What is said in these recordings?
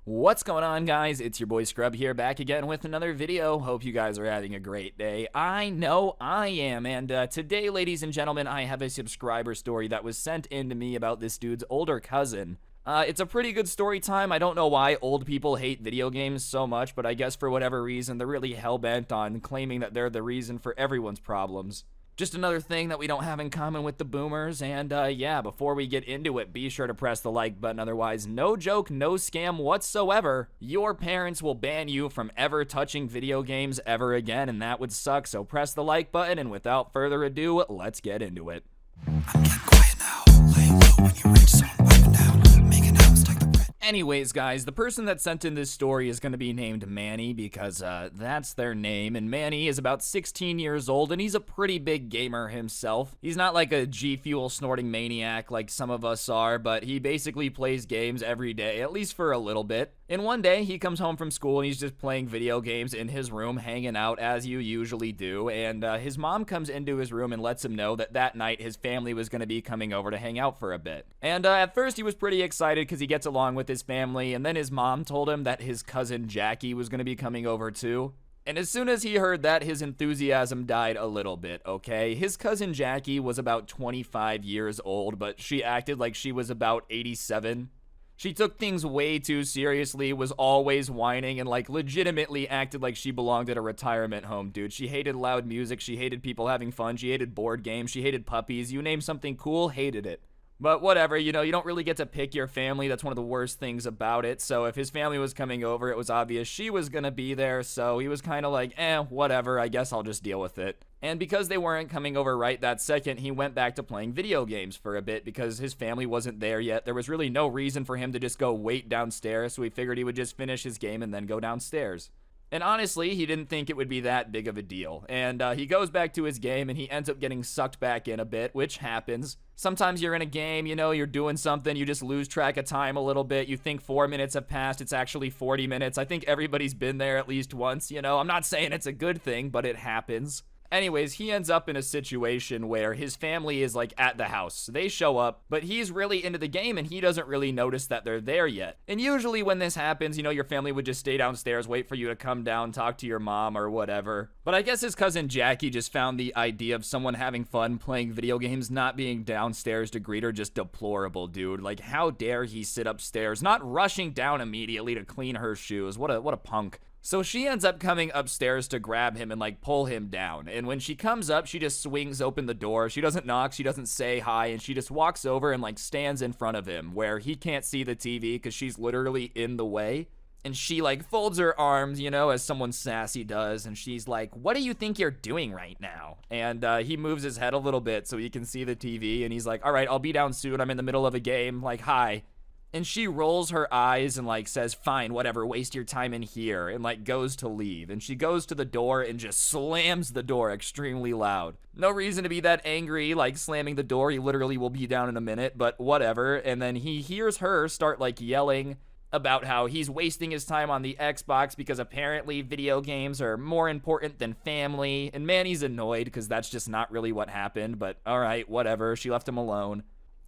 What's going on, guys? It's your boy Scrub here, back again with another video. Hope you guys are having a great day. I know I am, and today, ladies and gentlemen, I have a subscriber story that was sent in to me about this dude's older cousin. It's a pretty good story time. I don't know why old people hate video games so much, but I guess for whatever reason, they're really hell-bent on claiming that they're the reason for everyone's problems. Just another thing that we don't have in common with the boomers, and yeah, before we get into it, be sure to press the like button, otherwise no joke, no scam whatsoever. Your parents will ban you from ever touching video games ever again, and that would suck, so press the like button, and without further ado, let's get into it. I'm getting quiet now, laying low when you reach zone, wiping down, making out, stack the bread. Anyways, guys, the person that sent in this story is going to be named Manny because that's their name, and Manny is about 16 years old, and he's a pretty big gamer himself. He's not like a G Fuel snorting maniac like some of us are, but he basically plays games every day, at least for a little bit. And one day, he comes home from school and he's just playing video games in his room, hanging out as you usually do, and his mom comes into his room and lets him know that that night his family was going to be coming over to hang out for a bit. And at first he was pretty excited because he gets along with his family, and then his mom told him that his cousin Jackie was going to be coming over too. And as soon as he heard that, his enthusiasm died a little bit, okay? His cousin Jackie was about 25 years old, but she acted like she was about 87. She took things way too seriously, was always whining, and like legitimately acted like she belonged at a retirement home, dude. She hated loud music, she hated people having fun, she hated board games, she hated puppies. You name something cool, hated it. But whatever, you know, you don't really get to pick your family. That's one of the worst things about it. So if his family was coming over, it was obvious she was gonna be there, so he was kind of like, whatever, I guess I'll just deal with it. And because they weren't coming over right that second, he went back to playing video games for a bit because his family wasn't there yet. There was really no reason for him to just go wait downstairs, so he figured he would just finish his game and then go downstairs. And honestly, he didn't think it would be that big of a deal. And he goes back to his game and he ends up getting sucked back in a bit, which happens. Sometimes you're in a game, you know, you're doing something, you just lose track of time a little bit. You think 4 minutes have passed, it's actually 40 minutes. I think everybody's been there at least once, you know. I'm not saying it's a good thing, but it happens. Anyways, he ends up in a situation where his family is like at the house. They show up, but he's really into the game and he doesn't really notice that they're there yet. And usually when this happens, you know, your family would just stay downstairs, wait for you to come down, talk to your mom or whatever. But I guess his cousin Jackie just found the idea of someone having fun playing video games not being downstairs to greet her just deplorable, dude. Like, how dare he sit upstairs, not rushing down immediately to clean her shoes. What a punk. So she ends up coming upstairs to grab him and like pull him down. And when she comes up, she just swings open the door. She doesn't knock, she doesn't say hi, and she just walks over and like stands in front of him where he can't see the TV because she's literally in the way. And she like folds her arms, you know, as someone sassy does, and she's like, "What do you think you're doing right now?" And he moves his head a little bit so he can see the TV, and he's like, "All right, I'll be down soon. I'm in the middle of a game. Like, hi." And she rolls her eyes and like says, "Fine, whatever, waste your time in here," and like goes to leave. And she goes to the door and just slams the door extremely loud. No reason to be that angry, like slamming the door. He literally will be down in a minute, but whatever. And then he hears her start like yelling about how he's wasting his time on the Xbox because apparently video games are more important than family. And Manny's annoyed because that's just not really what happened, but all right, whatever. She left him alone.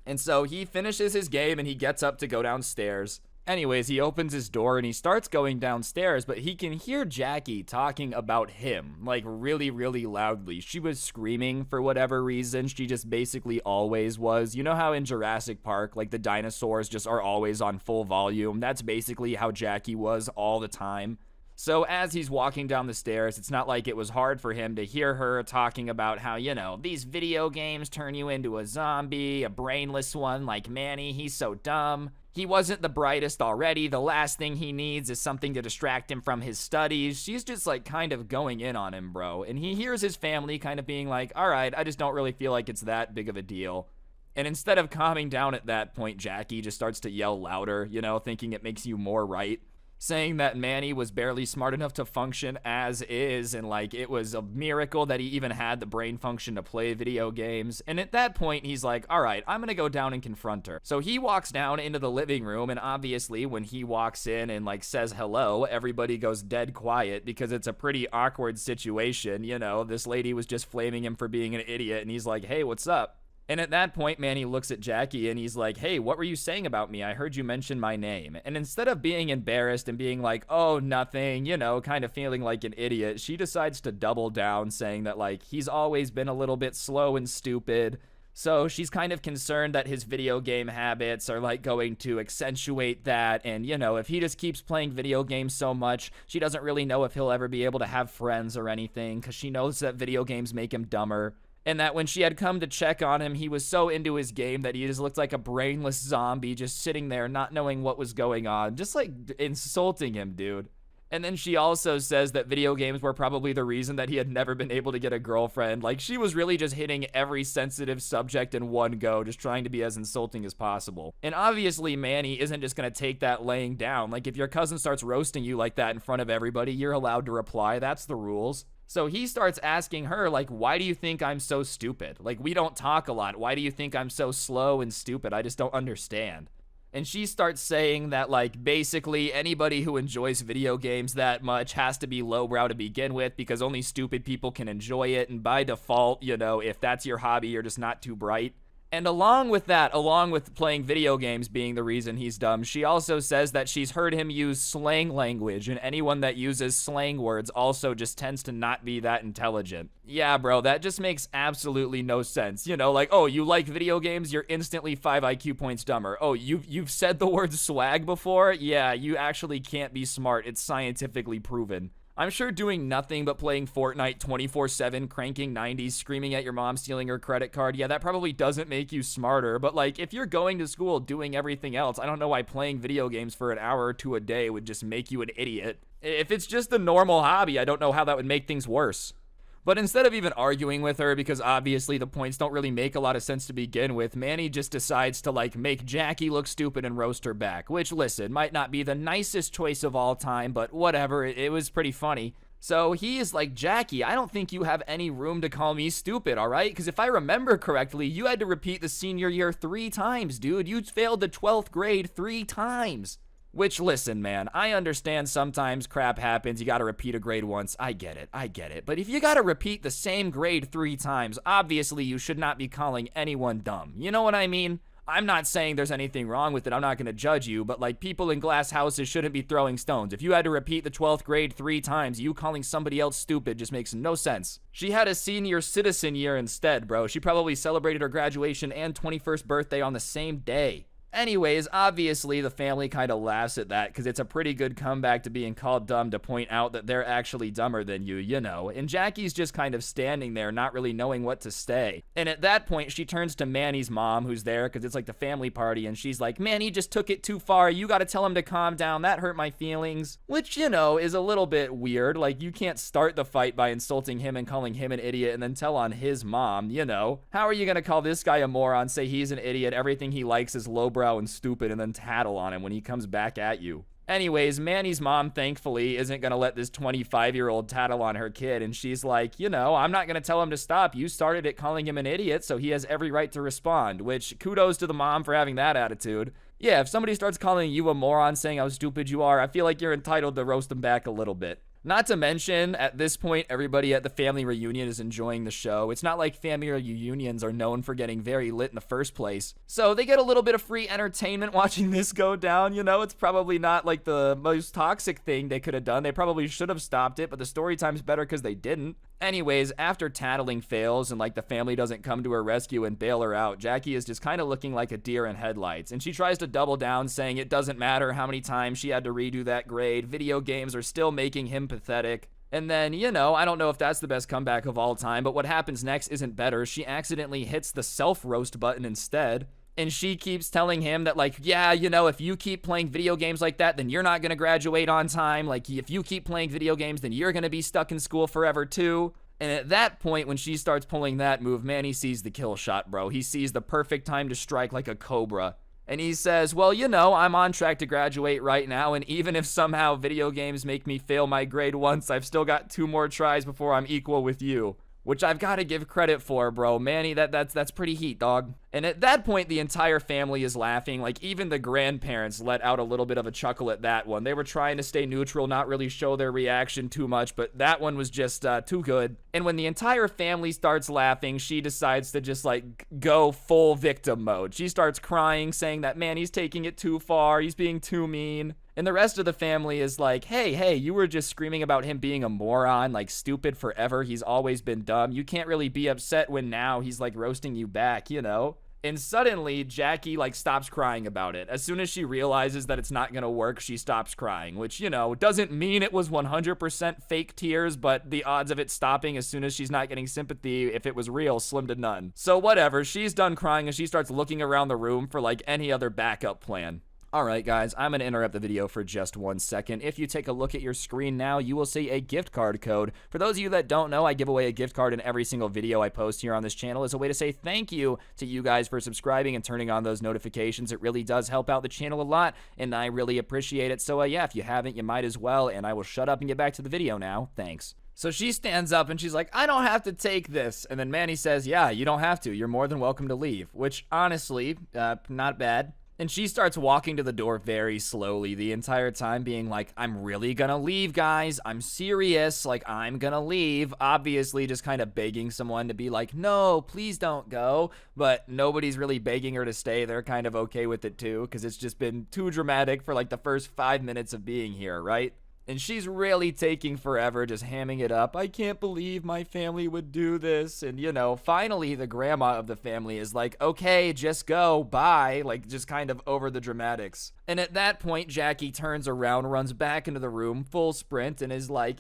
And so he finishes his game and he gets up to go downstairs. Anyways, he opens his door and he starts going downstairs, but he can hear Jackie talking about him, like really, really loudly. She was screaming for whatever reason. She just basically always was. You know how in Jurassic Park, like the dinosaurs just are always on full volume? That's basically how Jackie was all the time. So as he's walking down the stairs, it's not like it was hard for him to hear her talking about how, you know, these video games turn you into a zombie, a brainless one like Manny, he's so dumb. He wasn't the brightest already, the last thing he needs is something to distract him from his studies. She's just like kind of going in on him, bro. And he hears his family kind of being like, all right, I just don't really feel like it's that big of a deal. And instead of calming down at that point, Jackie just starts to yell louder, you know, thinking it makes you more right. Saying that Manny was barely smart enough to function as is, and like it was a miracle that he even had the brain function to play video games. And at that point, he's like, all right, I'm gonna go down and confront her. So he walks down into the living room, and obviously when he walks in and like says hello, everybody goes dead quiet because it's a pretty awkward situation. You know, this lady was just flaming him for being an idiot, and he's like, hey, what's up? And at that point, Manny looks at Jackie and he's like, hey, what were you saying about me? I heard you mention my name. And instead of being embarrassed and being like, oh, nothing, kind of feeling like an idiot, she decides to double down, saying that, like, he's always been a little bit slow and stupid. So she's kind of concerned that his video game habits are, like, going to accentuate that. And, if he just keeps playing video games so much, she doesn't really know if he'll ever be able to have friends or anything, because she knows that video games make him dumber. And that when she had come to check on him, he was so into his game that he just looked like a brainless zombie just sitting there not knowing what was going on. Just like insulting him, dude. And then she also says that video games were probably the reason that he had never been able to get a girlfriend. Like, she was really just hitting every sensitive subject in one go, just trying to be as insulting as possible. And obviously, Manny isn't just gonna take that laying down. Like, if your cousin starts roasting you like that in front of everybody, you're allowed to reply. That's the rules. So he starts asking her, like, why do you think I'm so stupid? Like, we don't talk a lot. Why do you think I'm so slow and stupid? I just don't understand. And she starts saying that, like, basically anybody who enjoys video games that much has to be lowbrow to begin with, because only stupid people can enjoy it. And by default, if that's your hobby, you're just not too bright. And along with playing video games being the reason he's dumb, she also says that she's heard him use slang language, and anyone that uses slang words also just tends to not be that intelligent. Yeah, bro, that just makes absolutely no sense. Like, oh, you like video games? You're instantly 5 IQ points dumber. Oh, you've said the word swag before? Yeah, you actually can't be smart. It's scientifically proven. I'm sure doing nothing but playing Fortnite 24/7, cranking 90s, screaming at your mom, stealing her credit card, yeah, that probably doesn't make you smarter, but, like, if you're going to school doing everything else, I don't know why playing video games for an hour or two a day would just make you an idiot. If it's just a normal hobby, I don't know how that would make things worse. But instead of even arguing with her, because obviously the points don't really make a lot of sense to begin with, Manny just decides to, like, make Jackie look stupid and roast her back. Which, listen, might not be the nicest choice of all time, but whatever, it was pretty funny. So he is like, Jackie, I don't think you have any room to call me stupid, alright? Because if I remember correctly, you had to repeat the senior year 3 times, dude. You failed the 12th grade 3 times. Which, listen, man, I understand sometimes crap happens, you gotta repeat a grade once, I get it. But if you gotta repeat the same grade 3 times, obviously you should not be calling anyone dumb. You know what I mean? I'm not saying there's anything wrong with it, I'm not gonna judge you, but, like, people in glass houses shouldn't be throwing stones. If you had to repeat the 12th grade 3 times, you calling somebody else stupid just makes no sense. She had a senior citizen year instead, bro. She probably celebrated her graduation and 21st birthday on the same day. Anyways, obviously the family kind of laughs at that because it's a pretty good comeback to being called dumb to point out that they're actually dumber than you, and Jackie's just kind of standing there not really knowing what to say. And at that point, she turns to Manny's mom, who's there because it's like the family party, and she's like, Manny just took it too far, you gotta tell him to calm down, that hurt my feelings. Which, is a little bit weird. Like, you can't start the fight by insulting him and calling him an idiot and then tell on his mom, How are you gonna call this guy a moron, say he's an idiot, everything he likes is lowbrow and stupid, and then tattle on him when he comes back at you? Anyways, Manny's mom, thankfully, isn't gonna let this 25-year-old tattle on her kid, and she's like, I'm not gonna tell him to stop. You started it calling him an idiot, so he has every right to respond, which kudos to the mom for having that attitude. Yeah, if somebody starts calling you a moron, saying how stupid you are, I feel like you're entitled to roast them back a little bit. Not to mention, at this point, everybody at the family reunion is enjoying the show. It's not like family reunions are known for getting very lit in the first place. So they get a little bit of free entertainment watching this go down, It's probably not like the most toxic thing they could have done. They probably should have stopped it, but the story time's better because they didn't. Anyways, after tattling fails and like the family doesn't come to her rescue and bail her out, Jackie is just kind of looking like a deer in headlights, and she tries to double down, saying it doesn't matter how many times she had to redo that grade, video games are still making him pathetic. And then, I don't know if that's the best comeback of all time, but what happens next isn't better. She accidentally hits the self-roast button instead. And she keeps telling him that, like, yeah, if you keep playing video games like that, then you're not going to graduate on time. Like, if you keep playing video games, then you're going to be stuck in school forever, too. And at that point, when she starts pulling that move, Manny sees the kill shot, bro. He sees the perfect time to strike like a cobra. And he says, well, I'm on track to graduate right now, and even if somehow video games make me fail my grade once, I've still got 2 more tries before I'm equal with you. which I've got to give credit for, bro. Manny, that's pretty heat, dog. And at that point, the entire family is laughing. Like, even the grandparents let out a little bit of a chuckle at that one. They were trying to stay neutral, not really show their reaction too much, but that one was just too good. And when the entire family starts laughing, she decides to just, like, go full victim mode. She starts crying, saying that Manny's taking it too far, he's being too mean. And the rest of the family is like, hey, you were just screaming about him being a moron, like stupid forever. He's always been dumb. You can't really be upset when now he's like roasting you back, you know? And suddenly, Jackie like stops crying about it. As soon as she realizes that it's not gonna work, she stops crying, which, you know, doesn't mean it was 100% fake tears, but the odds of it stopping as soon as she's not getting sympathy, if it was real, slim to none. So whatever, she's done crying and she starts looking around the room for like any other backup plan. Alright guys, I'm going to interrupt the video for just 1 second. If you take a look at your screen now, you will see a gift card code. For those of you that don't know, I give away a gift card in every single video I post here on this channel as a way to say thank you to you guys for subscribing and turning on those notifications. It really does help out the channel a lot, and I really appreciate it. So yeah, if you haven't, you might as well, and I will shut up and get back to the video now. Thanks. So she stands up and she's like, I don't have to take this. And then Manny says, yeah, you don't have to. You're more than welcome to leave. Which, honestly, not bad. And she starts walking to the door very slowly the entire time, being like, I'm really gonna leave, guys. I'm serious. Like, I'm gonna leave. Obviously, just kind of begging someone to be like, no, please don't go. But nobody's really begging her to stay. They're kind of okay with it, too, because it's just been too dramatic for, like, the first 5 minutes of being here, right? And she's really taking forever, just hamming it up. I can't believe my family would do this. And, you know, finally the grandma of the family is like, okay, just go, bye. Like, just kind of over the dramatics. And at that point, Jackie turns around, runs back into the room, full sprint, and is like,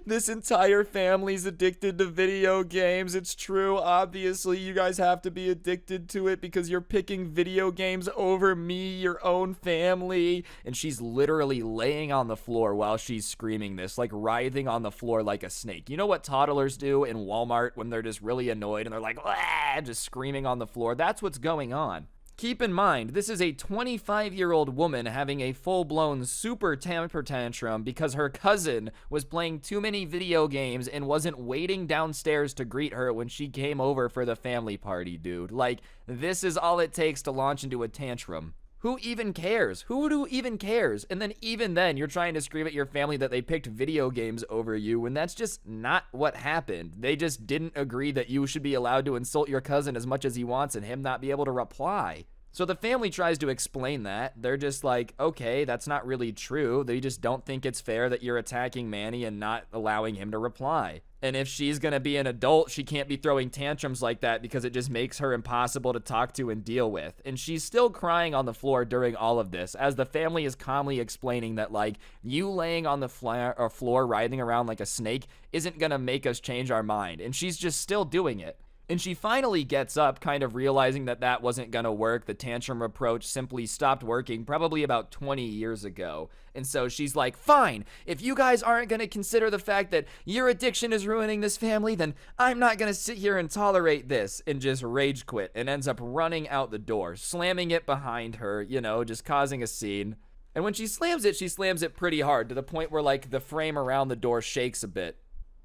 this entire family's addicted to video games. It's true. Obviously, you guys have to be addicted to it because you're picking video games over me, your own family. And she's literally laying on the floor while she's screaming this, like writhing on the floor like a snake. You know what toddlers do in Walmart when they're just really annoyed and they're like, "Wah!" just screaming on the floor? That's what's going on. Keep in mind, this is a 25-year-old woman having a full-blown super temper tantrum because her cousin was playing too many video games and wasn't waiting downstairs to greet her when she came over for the family party, dude. Like, this is all it takes to launch into a tantrum. Who even cares? Who even cares? And then even then, you're trying to scream at your family that they picked video games over you when that's just not what happened. They just didn't agree that you should be allowed to insult your cousin as much as he wants and him not be able to reply. So the family tries to explain that. They're just like, okay, that's not really true. They just don't think it's fair that you're attacking Manny and not allowing him to reply. And if she's gonna be an adult, she can't be throwing tantrums like that because it just makes her impossible to talk to and deal with. And she's still crying on the floor during all of this, as the family is calmly explaining that, like, you laying on the floor writhing around like a snake isn't gonna make us change our mind. And she's just still doing it. And she finally gets up, kind of realizing that that wasn't gonna work. The tantrum approach simply stopped working probably about 20 years ago. And so she's like, fine, if you guys aren't gonna consider the fact that your addiction is ruining this family, then I'm not gonna sit here and tolerate this, and just rage quit and ends up running out the door, slamming it behind her, you know, just causing a scene. And when she slams it pretty hard to the point where, like, the frame around the door shakes a bit.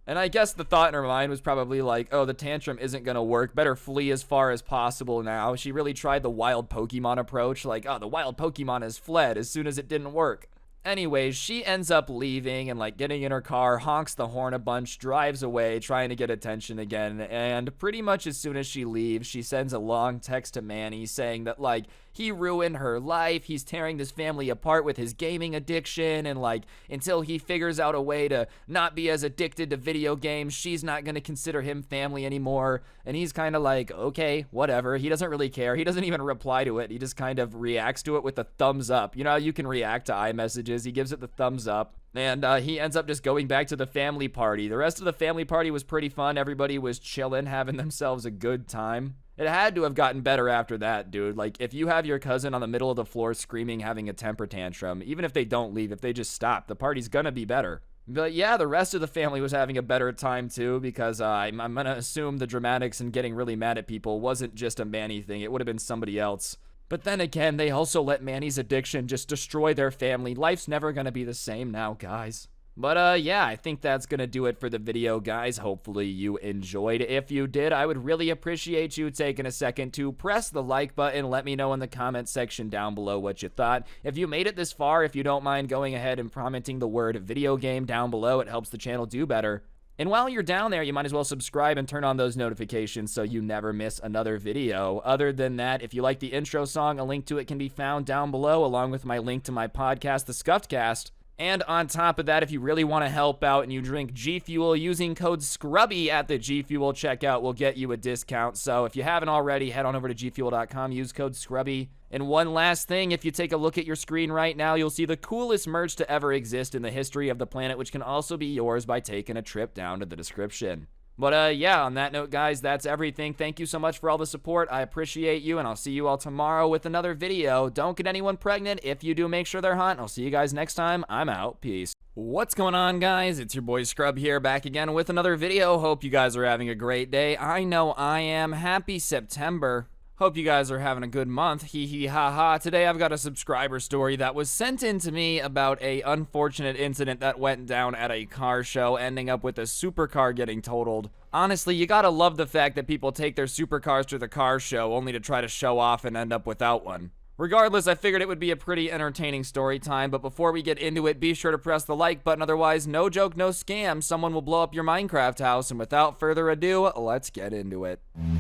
And I guess the thought in her mind was probably like, oh, the tantrum isn't gonna work. Better flee as far as possible now. She really tried the wild Pokemon approach. Like, oh, the wild Pokemon has fled as soon as it didn't work. Anyways, she ends up leaving and, like, getting in her car, honks the horn a bunch, drives away, trying to get attention again. And pretty much as soon as she leaves, she sends a long text to Manny saying that, like, he ruined her life, he's tearing this family apart with his gaming addiction, and, like, until he figures out a way to not be as addicted to video games, she's not gonna consider him family anymore. And he's kind of like, okay, whatever. He doesn't really care. He doesn't even reply to it. He just kind of reacts to it with a thumbs up. You know how you can react to iMessages? He gives it the thumbs up. And he ends up just going back to the family party. The rest of the family party was pretty fun. Everybody was chilling, having themselves a good time. It had to have gotten better after that, dude. Like, if you have your cousin on the middle of the floor screaming, having a temper tantrum, even if they don't leave, if they just stop, the party's gonna be better. But yeah, the rest of the family was having a better time too, because I'm gonna assume the dramatics and getting really mad at people wasn't just a Manny thing. It would have been somebody else. But then again, they also let Manny's addiction just destroy their family. Life's never gonna be the same now, guys. But yeah, I think that's gonna do it for the video, guys. Hopefully you enjoyed. If you did, I would really appreciate you taking a second to press the like button. Let me know in the comment section down below what you thought. If you made it this far, if you don't mind going ahead and commenting the word video game down below, it helps the channel do better. And while you're down there, you might as well subscribe and turn on those notifications so you never miss another video. Other than that, if you like the intro song, a link to it can be found down below, along with my link to my podcast, The Scuffed Cast. And on top of that, if you really want to help out and you drink G Fuel, using code SCRUBBY at the G Fuel checkout will get you a discount. So if you haven't already, head on over to gfuel.com, use code SCRUBBY. And one last thing, if you take a look at your screen right now, you'll see the coolest merch to ever exist in the history of the planet, which can also be yours by taking a trip down to the description. But yeah, on that note, guys, that's everything. Thank you so much for all the support. I appreciate you, and I'll see you all tomorrow with another video. Don't get anyone pregnant. If you do, make sure they're hot. I'll see you guys next time. I'm out. Peace. What's going on, guys? It's your boy Scrub here, back again with another video. Hope you guys are having a great day. I know I am. Happy September. Hope you guys are having a good month. Hee hee ha ha. Today I've got a subscriber story that was sent in to me about a unfortunate incident that went down at a car show, ending up with a supercar getting totaled. Honestly, you gotta love the fact that people take their supercars to the car show only to try to show off and end up without one. Regardless, I figured it would be a pretty entertaining story time, but before we get into it, be sure to press the like button, otherwise, no joke, no scam, someone will blow up your Minecraft house, and without further ado, let's get into it. I'm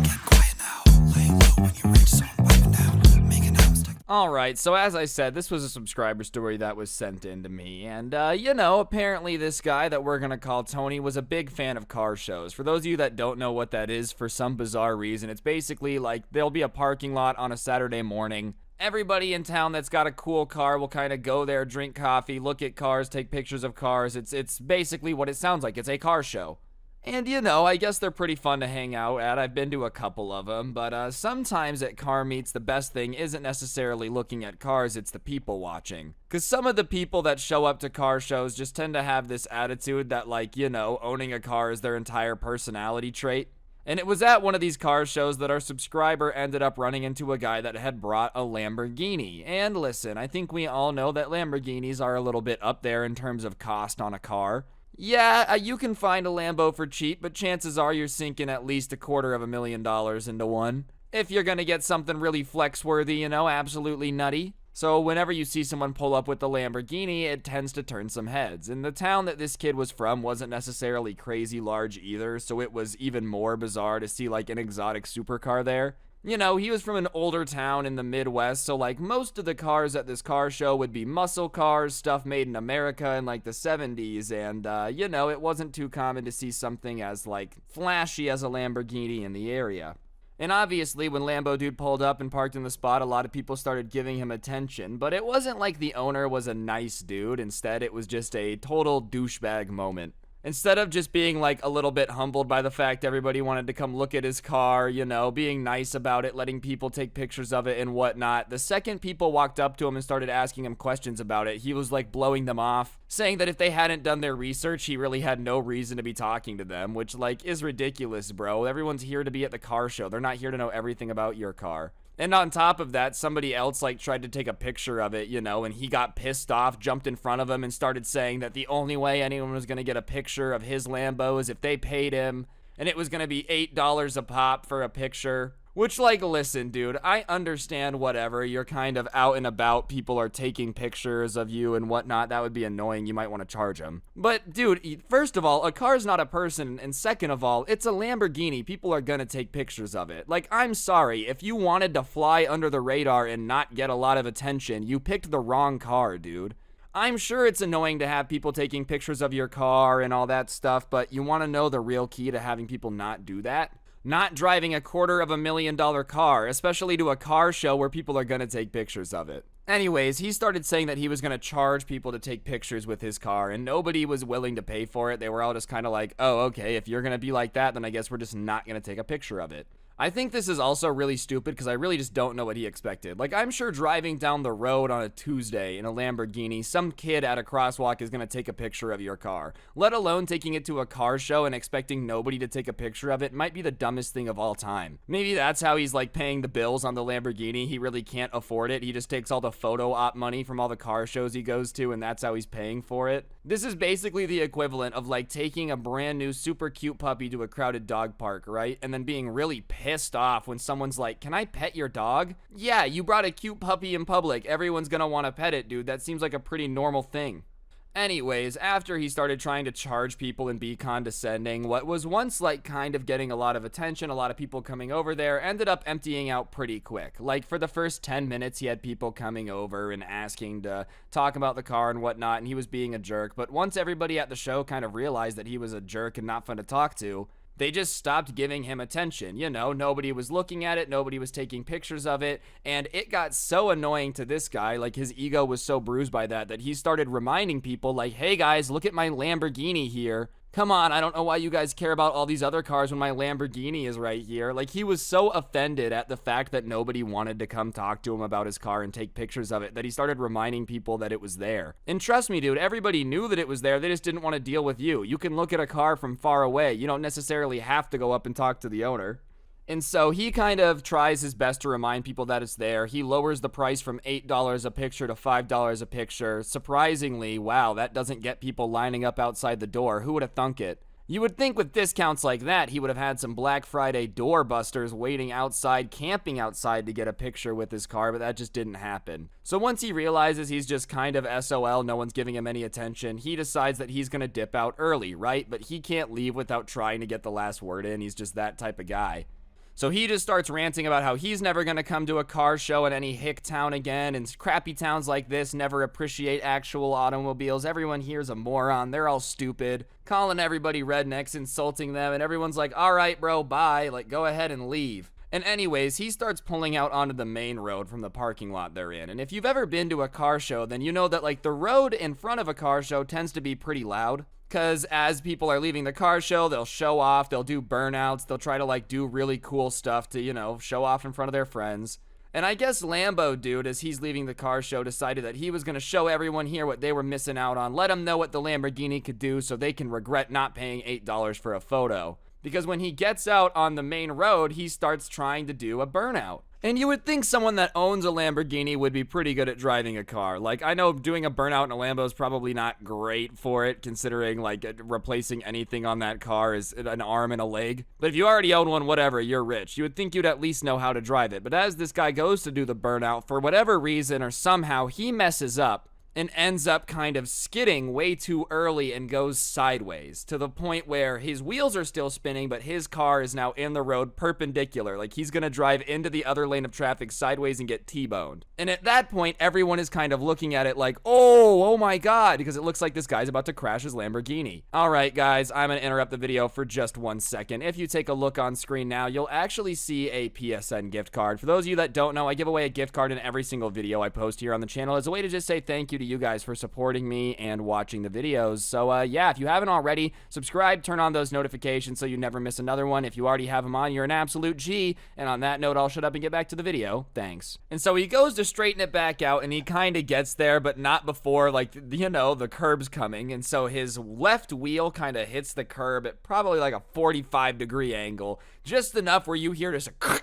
getting quiet now. Laying low when you reach zone, wiping down, making out stuck. Alright, so as I said, this was a subscriber story that was sent in to me, and you know, apparently this guy that we're gonna call Tony was a big fan of car shows. For those of you that don't know what that is, for some bizarre reason, it's basically like there'll be a parking lot on a Saturday morning. Everybody in town that's got a cool car will kind of go there, drink coffee, look at cars, take pictures of cars. It's basically what it sounds like. It's a car show. And you know, I guess they're pretty fun to hang out at. I've been to a couple of them, but sometimes at car meets, the best thing isn't necessarily looking at cars, it's the people watching. Because some of the people that show up to car shows just tend to have this attitude that, like, you know, owning a car is their entire personality trait. And it was at one of these car shows that our subscriber ended up running into a guy that had brought a Lamborghini. And listen, I think we all know that Lamborghinis are a little bit up there in terms of cost on a car. Yeah, you can find a Lambo for cheap, but chances are you're sinking at least $250,000 into one. If you're gonna get something really flex-worthy, you know, absolutely nutty. So whenever you see someone pull up with the Lamborghini, it tends to turn some heads. And the town that this kid was from wasn't necessarily crazy large either, so it was even more bizarre to see like an exotic supercar there. You know, he was from an older town in the Midwest, so like most of the cars at this car show would be muscle cars, stuff made in America in like the 70s, and you know, it wasn't too common to see something as like flashy as a Lamborghini in the area. And obviously, when Lambo Dude pulled up and parked in the spot, a lot of people started giving him attention, but it wasn't like the owner was a nice dude. Instead, it was just a total douchebag moment. Instead of just being like a little bit humbled by the fact everybody wanted to come look at his car, you know, being nice about it, letting people take pictures of it and whatnot, the second people walked up to him and started asking him questions about it, he was like blowing them off, saying that if they hadn't done their research, he really had no reason to be talking to them, which like is ridiculous, bro. Everyone's here to be at the car show. They're not here to know everything about your car. And on top of that, somebody else like tried to take a picture of it, you know, and he got pissed off, jumped in front of him and started saying that the only way anyone was going to get a picture of his Lambo is if they paid him, and it was going to be $8 a pop for a picture. Which, like, listen, dude, I understand whatever, you're kind of out and about, people are taking pictures of you and whatnot, that would be annoying, you might want to charge them. But, dude, first of all, a car's not a person, and second of all, it's a Lamborghini, people are gonna take pictures of it. Like, I'm sorry, if you wanted to fly under the radar and not get a lot of attention, you picked the wrong car, dude. I'm sure it's annoying to have people taking pictures of your car and all that stuff, but you want to know the real key to having people not do that? Not driving $250,000 car, especially to a car show where people are gonna take pictures of it. Anyways, he started saying that he was gonna charge people to take pictures with his car, and nobody was willing to pay for it. They were all just kind of like, oh, okay, if you're gonna be like that, then I guess we're just not gonna take a picture of it. I think this is also really stupid because I really just don't know what he expected. Like, I'm sure driving down the road on a Tuesday in a Lamborghini, some kid at a crosswalk is going to take a picture of your car. Let alone taking it to a car show and expecting nobody to take a picture of it might be the dumbest thing of all time. Maybe that's how he's like paying the bills on the Lamborghini. He really can't afford it. He just takes all the photo op money from all the car shows he goes to, and that's how he's paying for it. This is basically the equivalent of like taking a brand new super cute puppy to a crowded dog park, right? And then being really pissed off when someone's like, "Can I pet your dog?" Yeah, you brought a cute puppy in public. Everyone's gonna want to pet it, dude. That seems like a pretty normal thing. Anyways, after he started trying to charge people and be condescending, what was once like kind of getting a lot of attention, a lot of people coming over there, ended up emptying out pretty quick. Like for the first 10 minutes, he had people coming over and asking to talk about the car and whatnot, and he was being a jerk. But once everybody at the show kind of realized that he was a jerk and not fun to talk to, they just stopped giving him attention. You know, nobody was looking at it, nobody was taking pictures of it, and it got so annoying to this guy, like his ego was so bruised by that he started reminding people like, "Hey guys, look at my Lamborghini here. Come on, I don't know why you guys care about all these other cars when my Lamborghini is right here." Like, he was so offended at the fact that nobody wanted to come talk to him about his car and take pictures of it that he started reminding people that it was there. And trust me, dude, everybody knew that it was there. They just didn't want to deal with you. You can look at a car from far away. You don't necessarily have to go up and talk to the owner. And so he kind of tries his best to remind people that it's there. He lowers the price from $8 a picture to $5 a picture. Surprisingly, wow, that doesn't get people lining up outside the door. Who would have thunk it? You would think with discounts like that, he would have had some Black Friday doorbusters waiting outside, camping outside to get a picture with his car, but that just didn't happen. So once he realizes he's just kind of SOL, no one's giving him any attention, he decides that he's gonna dip out early, right? But he can't leave without trying to get the last word in. He's just that type of guy. So he just starts ranting about how he's never going to come to a car show in any hick town again, and crappy towns like this never appreciate actual automobiles. Everyone here's a moron. They're all stupid. Calling everybody rednecks, insulting them, and everyone's like, "All right, bro, bye. Like, go ahead and leave." And anyways, he starts pulling out onto the main road from the parking lot they're in. And if you've ever been to a car show, then you know that like the road in front of a car show tends to be pretty loud. Because as people are leaving the car show, they'll show off, they'll do burnouts, they'll try to like do really cool stuff to, you know, show off in front of their friends. And I guess Lambo dude, as he's leaving the car show, decided that he was going to show everyone here what they were missing out on, let them know what the Lamborghini could do so they can regret not paying $8 for a photo. Because when he gets out on the main road, he starts trying to do a burnout. And you would think someone that owns a Lamborghini would be pretty good at driving a car. Like, I know doing a burnout in a Lambo is probably not great for it, considering, like, replacing anything on that car is an arm and a leg. But if you already own one, whatever, you're rich. You would think you'd at least know how to drive it. But as this guy goes to do the burnout, for whatever reason or somehow, he messes up and ends up kind of skidding way too early and goes sideways to the point where his wheels are still spinning, but his car is now in the road perpendicular. Like he's gonna drive into the other lane of traffic sideways and get T-boned. And at that point, everyone is kind of looking at it like, oh my God, because it looks like this guy's about to crash his Lamborghini. All right, guys, I'm gonna interrupt the video for just 1 second. If you take a look on screen now, you'll actually see a PSN gift card. For those of you that don't know, I give away a gift card in every single video I post here on the channel as a way to just say thank you to you guys for supporting me and watching the videos. So yeah, if you haven't already, subscribe, turn on those notifications so you never miss another one. If you already have them on, you're an absolute G. And on that note, I'll shut up and get back to the video. Thanks. And so he goes to straighten it back out, and he kind of gets there, but not before, like, you know, the curb's coming. And so his left wheel kind of hits the curb at probably like a 45-degree angle, just enough where you hear just a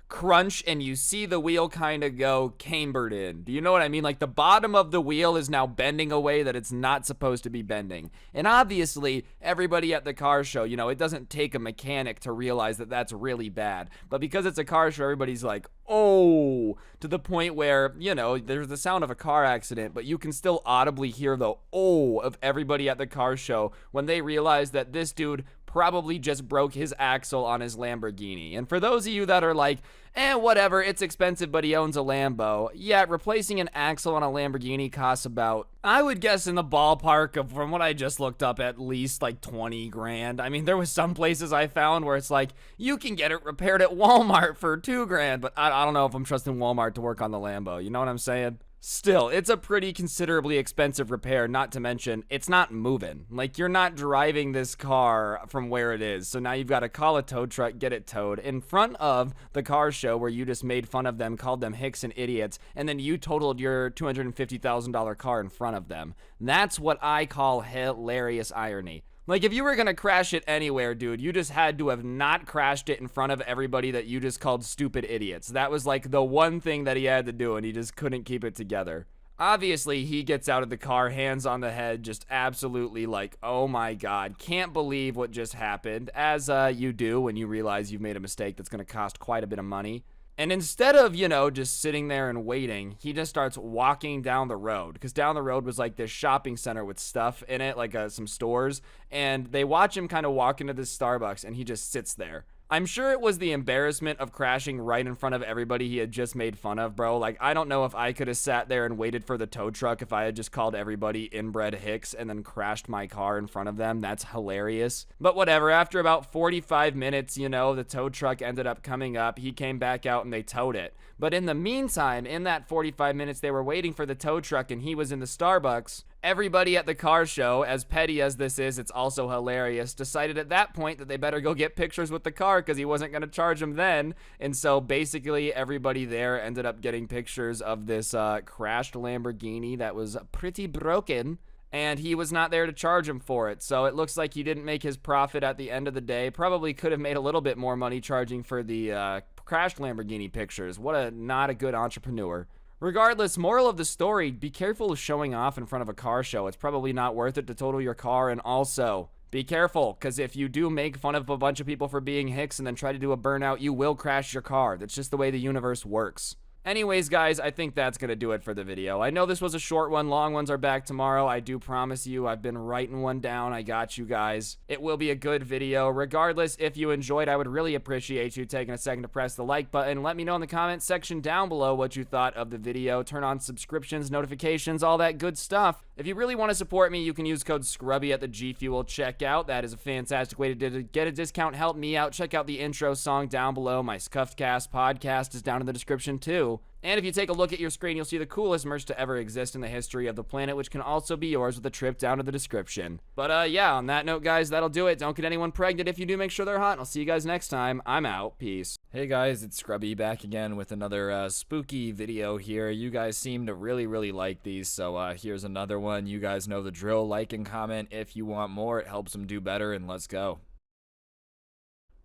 crunch, and you see the wheel kind of go cambered in. Do you know what I mean? Like the bottom of the wheel is now bending a way that it's not supposed to be bending. And obviously, everybody at the car show, you know, it doesn't take a mechanic to realize that that's really bad. But because it's a car show, everybody's like, oh, to the point where, you know, there's the sound of a car accident, but you can still audibly hear the oh of everybody at the car show when they realize that this dude probably just broke his axle on his Lamborghini. And for those of you that are like, whatever, it's expensive, but he owns a Lambo. Yeah, replacing an axle on a Lamborghini costs about, I would guess in the ballpark of, from what I just looked up, at least like 20 grand. I mean, there was some places I found where it's like, you can get it repaired at Walmart for 2 grand, but I don't know if I'm trusting Walmart to work on the Lambo. You know what I'm saying? Still, it's a pretty considerably expensive repair, not to mention, it's not moving. Like, you're not driving this car from where it is, so now you've got to call a tow truck, get it towed, in front of the car show where you just made fun of them, called them hicks and idiots, and then you totaled your $250,000 car in front of them. That's what I call hilarious irony. Like, if you were gonna crash it anywhere, dude, you just had to have not crashed it in front of everybody that you just called stupid idiots. That was like the one thing that he had to do, and he just couldn't keep it together. Obviously, he gets out of the car, hands on the head, just absolutely like, oh my god, can't believe what just happened, as you do when you realize you've made a mistake that's gonna cost quite a bit of money. And instead of, just sitting there and waiting, he just starts walking down the road. Because down the road was like this shopping center with stuff in it, like some stores. And they watch him kind of walk into this Starbucks, and he just sits there. I'm sure it was the embarrassment of crashing right in front of everybody he had just made fun of, bro. Like, I don't know if I could have sat there and waited for the tow truck if I had just called everybody inbred hicks and then crashed my car in front of them. That's hilarious. But whatever, after about 45 minutes, the tow truck ended up coming up. He came back out and they towed it. But in the meantime, in that 45 minutes they were waiting for the tow truck and he was in the Starbucks, everybody at the car show, as petty as this is, it's also hilarious, decided at that point that they better go get pictures with the car because he wasn't going to charge them then. And so basically everybody there ended up getting pictures of this crashed Lamborghini that was pretty broken. And he was not there to charge him for it. So it looks like he didn't make his profit at the end of the day. Probably could have made a little bit more money charging for the crashed Lamborghini pictures. Not a good entrepreneur. Regardless, moral of the story, be careful of showing off in front of a car show. It's probably not worth it to total your car. And also, be careful, because if you do make fun of a bunch of people for being hicks and then try to do a burnout, you will crash your car. That's just the way the universe works. Anyways, guys, I think that's going to do it for the video. I know this was a short one. Long ones are back tomorrow. I do promise you. I've been writing one down. I got you guys. It will be a good video. Regardless, if you enjoyed, I would really appreciate you taking a second to press the like button. Let me know in the comments section down below what you thought of the video. Turn on subscriptions, notifications, all that good stuff. If you really want to support me, you can use code Scrubby at the G Fuel checkout. That is a fantastic way to get a discount. Help me out. Check out the intro song down below. My Scuffed Cast podcast is down in the description too. And if you take a look at your screen, you'll see the coolest merch to ever exist in the history of the planet, which can also be yours with a trip down to the description. But yeah, on that note, guys, that'll do it. Don't get anyone pregnant. If you do, make sure they're hot. And I'll see you guys next time. I'm out. Peace. Hey guys, it's Scrubby back again with another spooky video here. You guys seem to really like these, so here's another one. You guys know the drill. Like and comment if you want more. It helps them do better, and let's go.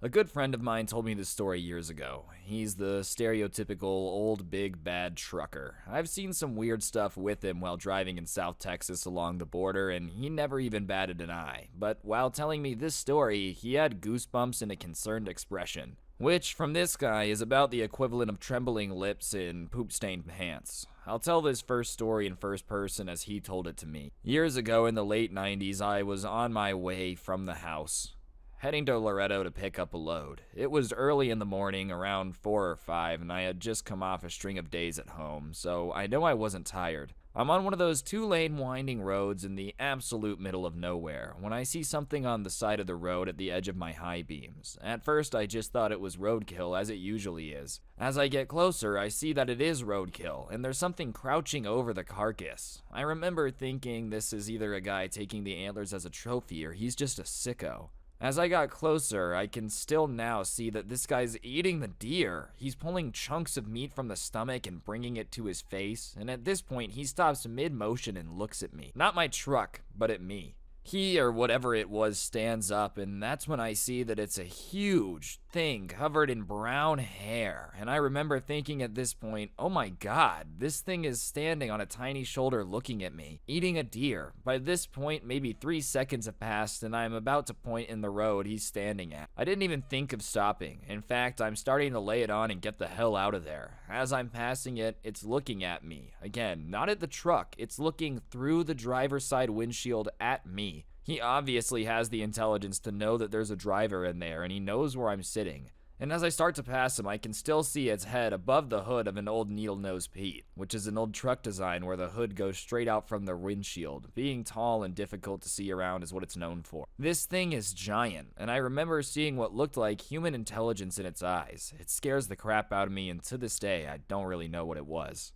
A good friend of mine told me this story years ago. He's the stereotypical old big bad trucker. I've seen some weird stuff with him while driving in South Texas along the border, and he never even batted an eye. But while telling me this story, he had goosebumps and a concerned expression, which from this guy is about the equivalent of trembling lips and poop-stained pants. I'll tell this first story in first person as he told it to me. Years ago in the late 90s, I was on my way from the house, heading to Loretto to pick up a load. It was early in the morning, around 4 or 5, and I had just come off a string of days at home, so I know I wasn't tired. I'm on one of those 2-lane winding roads in the absolute middle of nowhere when I see something on the side of the road at the edge of my high beams. At first, I just thought it was roadkill, as it usually is. As I get closer, I see that it is roadkill, and there's something crouching over the carcass. I remember thinking this is either a guy taking the antlers as a trophy or he's just a sicko. As I got closer, I can still now see that this guy's eating the deer. He's pulling chunks of meat from the stomach and bringing it to his face, and at this point, he stops mid-motion and looks at me. Not my truck, but at me. He, or whatever it was, stands up, and that's when I see that it's a huge thing covered in brown hair. And I remember thinking at this point, oh my god, this thing is standing on a tiny shoulder looking at me, eating a deer. By this point, maybe 3 seconds have passed, and I'm about to point in the road he's standing at. I didn't even think of stopping. In fact, I'm starting to lay it on and get the hell out of there. As I'm passing it, it's looking at me. Again, not at the truck, it's looking through the driver's side windshield at me. He obviously has the intelligence to know that there's a driver in there, and he knows where I'm sitting. And as I start to pass him, I can still see its head above the hood of an old needle-nose Pete, which is an old truck design where the hood goes straight out from the windshield. Being tall and difficult to see around is what it's known for. This thing is giant, and I remember seeing what looked like human intelligence in its eyes. It scares the crap out of me, and to this day, I don't really know what it was.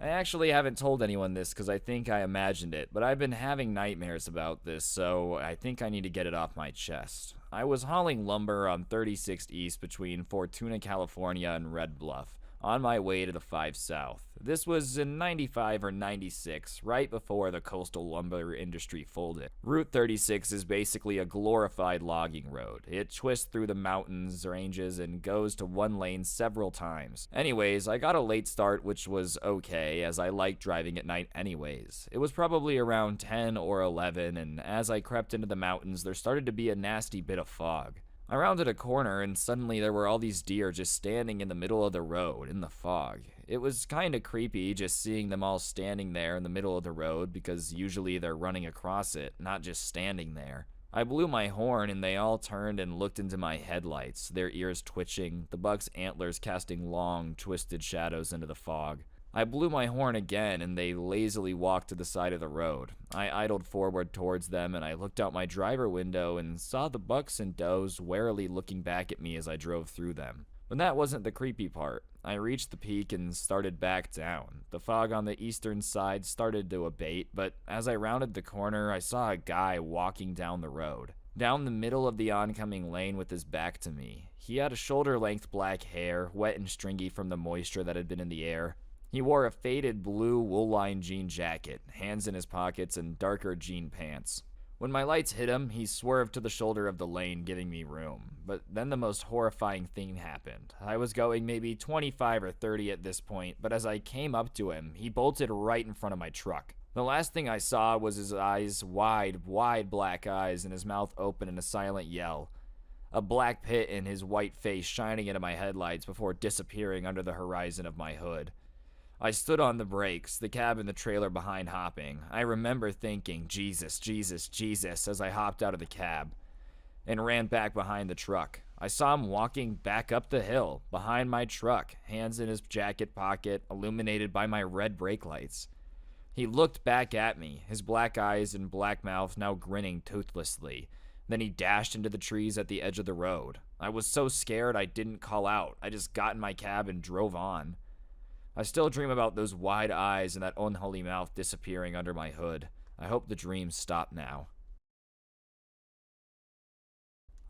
I actually haven't told anyone this because I think I imagined it, but I've been having nightmares about this, so I think I need to get it off my chest. I was hauling lumber on 36th East between Fortuna, California and Red Bluff, on my way to the 5 South. This was in 95 or 96, right before the coastal lumber industry folded. Route 36 is basically a glorified logging road. It twists through the mountains, ranges, and goes to one lane several times. Anyways, I got a late start, which was okay, as I like driving at night anyways. It was probably around 10 or 11, and as I crept into the mountains, there started to be a nasty bit of fog. I rounded a corner and suddenly there were all these deer just standing in the middle of the road in the fog. It was kinda creepy just seeing them all standing there in the middle of the road because usually they're running across it, not just standing there. I blew my horn and they all turned and looked into my headlights, their ears twitching, the buck's antlers casting long, twisted shadows into the fog. I blew my horn again and they lazily walked to the side of the road. I idled forward towards them and I looked out my driver window and saw the bucks and does warily looking back at me as I drove through them. But that wasn't the creepy part. I reached the peak and started back down. The fog on the eastern side started to abate, but as I rounded the corner, I saw a guy walking down the road. Down the middle of the oncoming lane with his back to me. He had a shoulder-length black hair, wet and stringy from the moisture that had been in the air. He wore a faded blue wool-lined jean jacket, hands in his pockets, and darker jean pants. When my lights hit him, he swerved to the shoulder of the lane, giving me room. But then the most horrifying thing happened. I was going maybe 25 or 30 at this point, but as I came up to him, he bolted right in front of my truck. The last thing I saw was his eyes, wide black eyes, and his mouth open in a silent yell. A black pit in his white face shining into my headlights before disappearing under the horizon of my hood. I stood on the brakes, the cab and the trailer behind hopping. I remember thinking, Jesus, Jesus, Jesus, as I hopped out of the cab and ran back behind the truck. I saw him walking back up the hill, behind my truck, hands in his jacket pocket, illuminated by my red brake lights. He looked back at me, his black eyes and black mouth now grinning toothlessly. Then he dashed into the trees at the edge of the road. I was so scared I didn't call out. I just got in my cab and drove on. I still dream about those wide eyes and that unholy mouth disappearing under my hood. I hope the dreams stop now.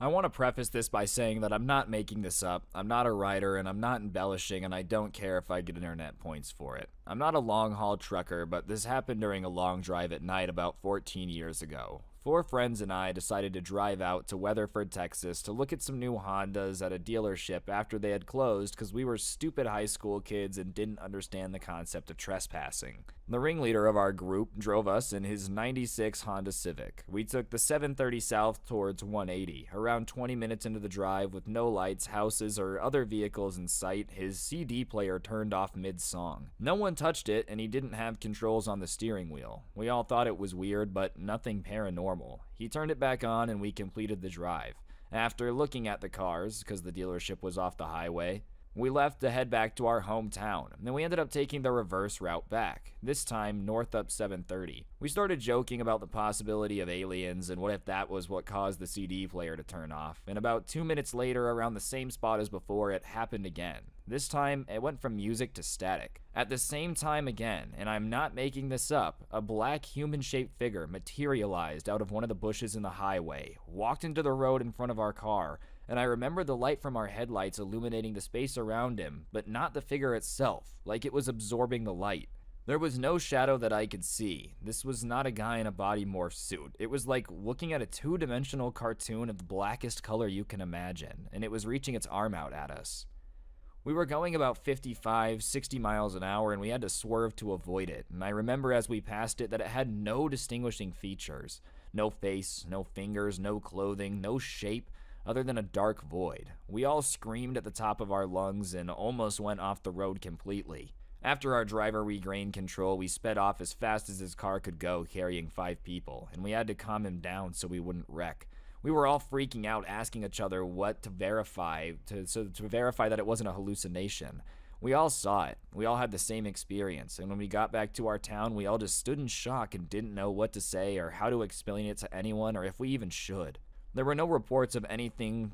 I want to preface this by saying that I'm not making this up, I'm not a writer, and I'm not embellishing, and I don't care if I get internet points for it. I'm not a long-haul trucker, but this happened during a long drive at night about 14 years ago. 4 friends and I decided to drive out to Weatherford, Texas to look at some new Hondas at a dealership after they had closed because we were stupid high school kids and didn't understand the concept of trespassing. The ringleader of our group drove us in his 96 Honda Civic. We took the 730 south towards 180. Around 20 minutes into the drive with no lights, houses, or other vehicles in sight, his CD player turned off mid-song. No one touched it and he didn't have controls on the steering wheel. We all thought it was weird, but nothing paranormal. He turned it back on and we completed the drive. After looking at the cars, because the dealership was off the highway, we left to head back to our hometown, and then we ended up taking the reverse route back, this time north up 730. We started joking about the possibility of aliens and what if that was what caused the CD player to turn off, and about 2 minutes later, around the same spot as before, it happened again. This time, it went from music to static. At the same time again, and I'm not making this up, a black human-shaped figure materialized out of one of the bushes in the highway, walked into the road in front of our car, and I remember the light from our headlights illuminating the space around him, but not the figure itself, like it was absorbing the light. There was no shadow that I could see. This was not a guy in a body morph suit. It was like looking at a two-dimensional cartoon of the blackest color you can imagine, and it was reaching its arm out at us. We were going about 55, 60 miles an hour, and we had to swerve to avoid it, and I remember as we passed it that it had no distinguishing features. No face, no fingers, no clothing, no shape, other than a dark void. We all screamed at the top of our lungs and almost went off the road completely. After our driver regained control, we sped off as fast as his car could go, carrying 5 people, and we had to calm him down so we wouldn't wreck. We were all freaking out, asking each other what to verify, to verify that it wasn't a hallucination. We all saw it. We all had the same experience, and when we got back to our town, we all just stood in shock and didn't know what to say or how to explain it to anyone or if we even should. There were no reports of anything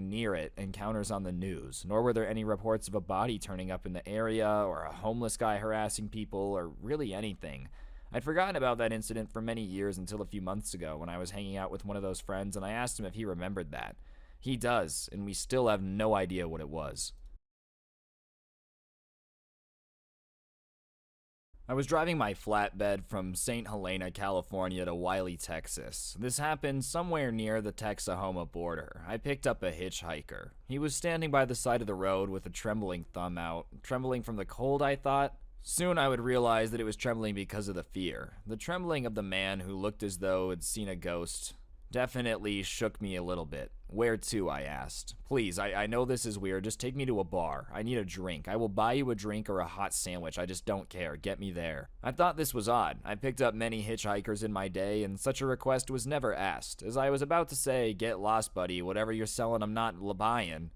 near it encounters on the news, nor were there any reports of a body turning up in the area or a homeless guy harassing people or really anything. I'd forgotten about that incident for many years until a few months ago when I was hanging out with one of those friends and I asked him if he remembered that. He does, and we still have no idea what it was. I was driving my flatbed from St. Helena, California to Wiley, Texas. This happened somewhere near the Texahoma border. I picked up a hitchhiker. He was standing by the side of the road with a trembling thumb out. Trembling from the cold, I thought? Soon I would realize that it was trembling because of the fear. The trembling of the man who looked as though he'd seen a ghost definitely shook me a little bit. Where to, I asked. Please, I know this is weird, just take me to a bar. I need a drink. I will buy you a drink or a hot sandwich, I just don't care. Get me there. I thought this was odd. I picked up many hitchhikers in my day, and such a request was never asked. As I was about to say, get lost, buddy, whatever you're selling I'm not buying.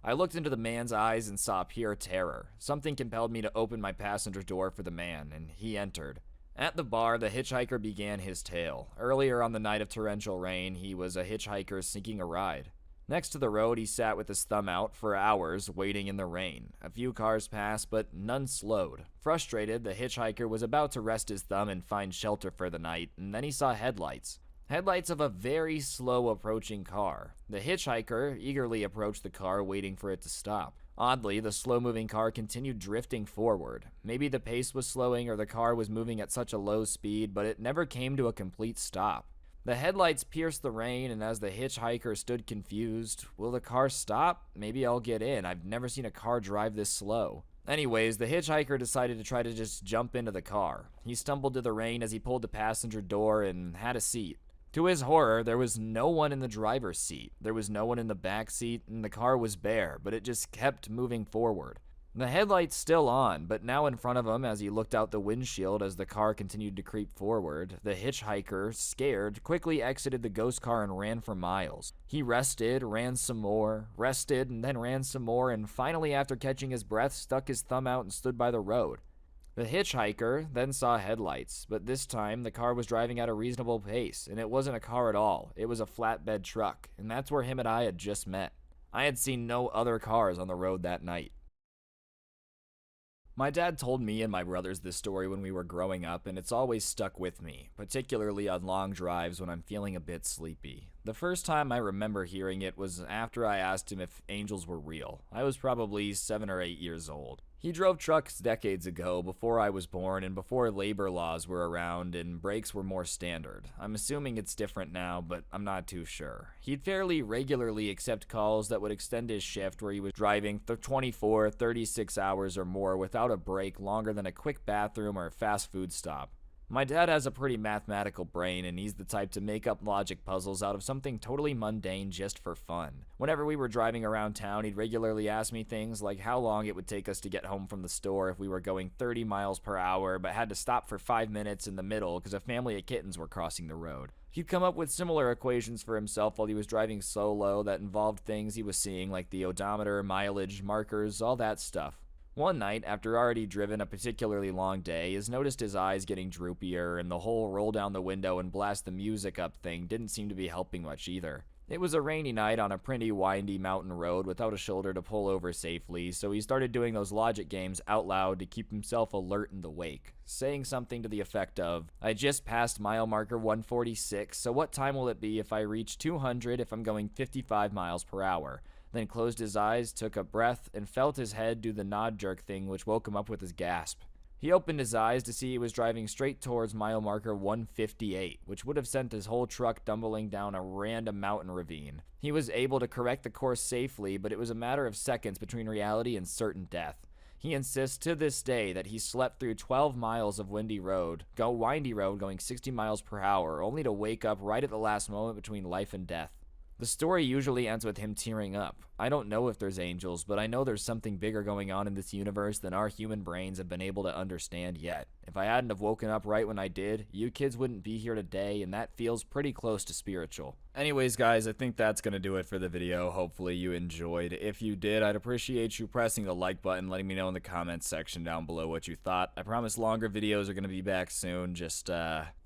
I looked into the man's eyes and saw pure terror. Something compelled me to open my passenger door for the man, and he entered. At the bar, the hitchhiker began his tale. Earlier on the night of torrential rain, he was a hitchhiker seeking a ride. Next to the road, he sat with his thumb out for hours, waiting in the rain. A few cars passed, but none slowed. Frustrated, the hitchhiker was about to rest his thumb and find shelter for the night, and then he saw headlights. Headlights of a very slow approaching car. The hitchhiker eagerly approached the car, waiting for it to stop. Oddly, the slow-moving car continued drifting forward. Maybe the pace was slowing or the car was moving at such a low speed, but it never came to a complete stop. The headlights pierced the rain, and as the hitchhiker stood confused, will the car stop? Maybe I'll get in. I've never seen a car drive this slow. Anyways, the hitchhiker decided to try to just jump into the car. He stumbled to the rain as he pulled the passenger door and had a seat. To his horror, there was no one in the driver's seat. There was no one in the back seat, and the car was bare, but it just kept moving forward. The headlights still on, but now in front of him as he looked out the windshield as the car continued to creep forward, the hitchhiker, scared, quickly exited the ghost car and ran for miles. He rested, ran some more, rested, and then ran some more, and finally after catching his breath, stuck his thumb out and stood by the road. The hitchhiker then saw headlights, but this time the car was driving at a reasonable pace, and it wasn't a car at all. It was a flatbed truck, and that's where him and I had just met. I had seen no other cars on the road that night. My dad told me and my brothers this story when we were growing up, and it's always stuck with me, particularly on long drives when I'm feeling a bit sleepy. The first time I remember hearing it was after I asked him if angels were real. I was probably 7 or 8 years old. He drove trucks decades ago, before I was born and before labor laws were around and brakes were more standard. I'm assuming it's different now, but I'm not too sure. He'd fairly regularly accept calls that would extend his shift where he was driving 24, 36 hours or more without a break longer than a quick bathroom or fast food stop. My dad has a pretty mathematical brain, and he's the type to make up logic puzzles out of something totally mundane just for fun. Whenever we were driving around town, he'd regularly ask me things like how long it would take us to get home from the store if we were going 30 miles per hour but had to stop for 5 minutes in the middle because a family of kittens were crossing the road. He'd come up with similar equations for himself while he was driving solo that involved things he was seeing like the odometer, mileage, markers, all that stuff. One night, after already driven a particularly long day, he noticed his eyes getting droopier, and the whole roll down the window and blast the music up thing didn't seem to be helping much either. It was a rainy night on a pretty windy mountain road without a shoulder to pull over safely, so he started doing those logic games out loud to keep himself alert in the wake, saying something to the effect of, I just passed mile marker 146, so what time will it be if I reach 200 if I'm going 55 miles per hour? Then closed his eyes, took a breath, and felt his head do the nod jerk thing which woke him up with his gasp. He opened his eyes to see he was driving straight towards mile marker 158, which would have sent his whole truck tumbling down a random mountain ravine. He was able to correct the course safely, but it was a matter of seconds between reality and certain death. He insists to this day that he slept through 12 miles of windy road going 60 miles per hour, only to wake up right at the last moment between life and death. The story usually ends with him tearing up. I don't know if there's angels, but I know there's something bigger going on in this universe than our human brains have been able to understand yet. If I hadn't have woken up right when I did, you kids wouldn't be here today, and that feels pretty close to spiritual. Anyways, guys, I think that's gonna do it for the video. Hopefully you enjoyed. If you did, I'd appreciate you pressing the like button, letting me know in the comments section down below what you thought. I promise longer videos are gonna be back soon. Just,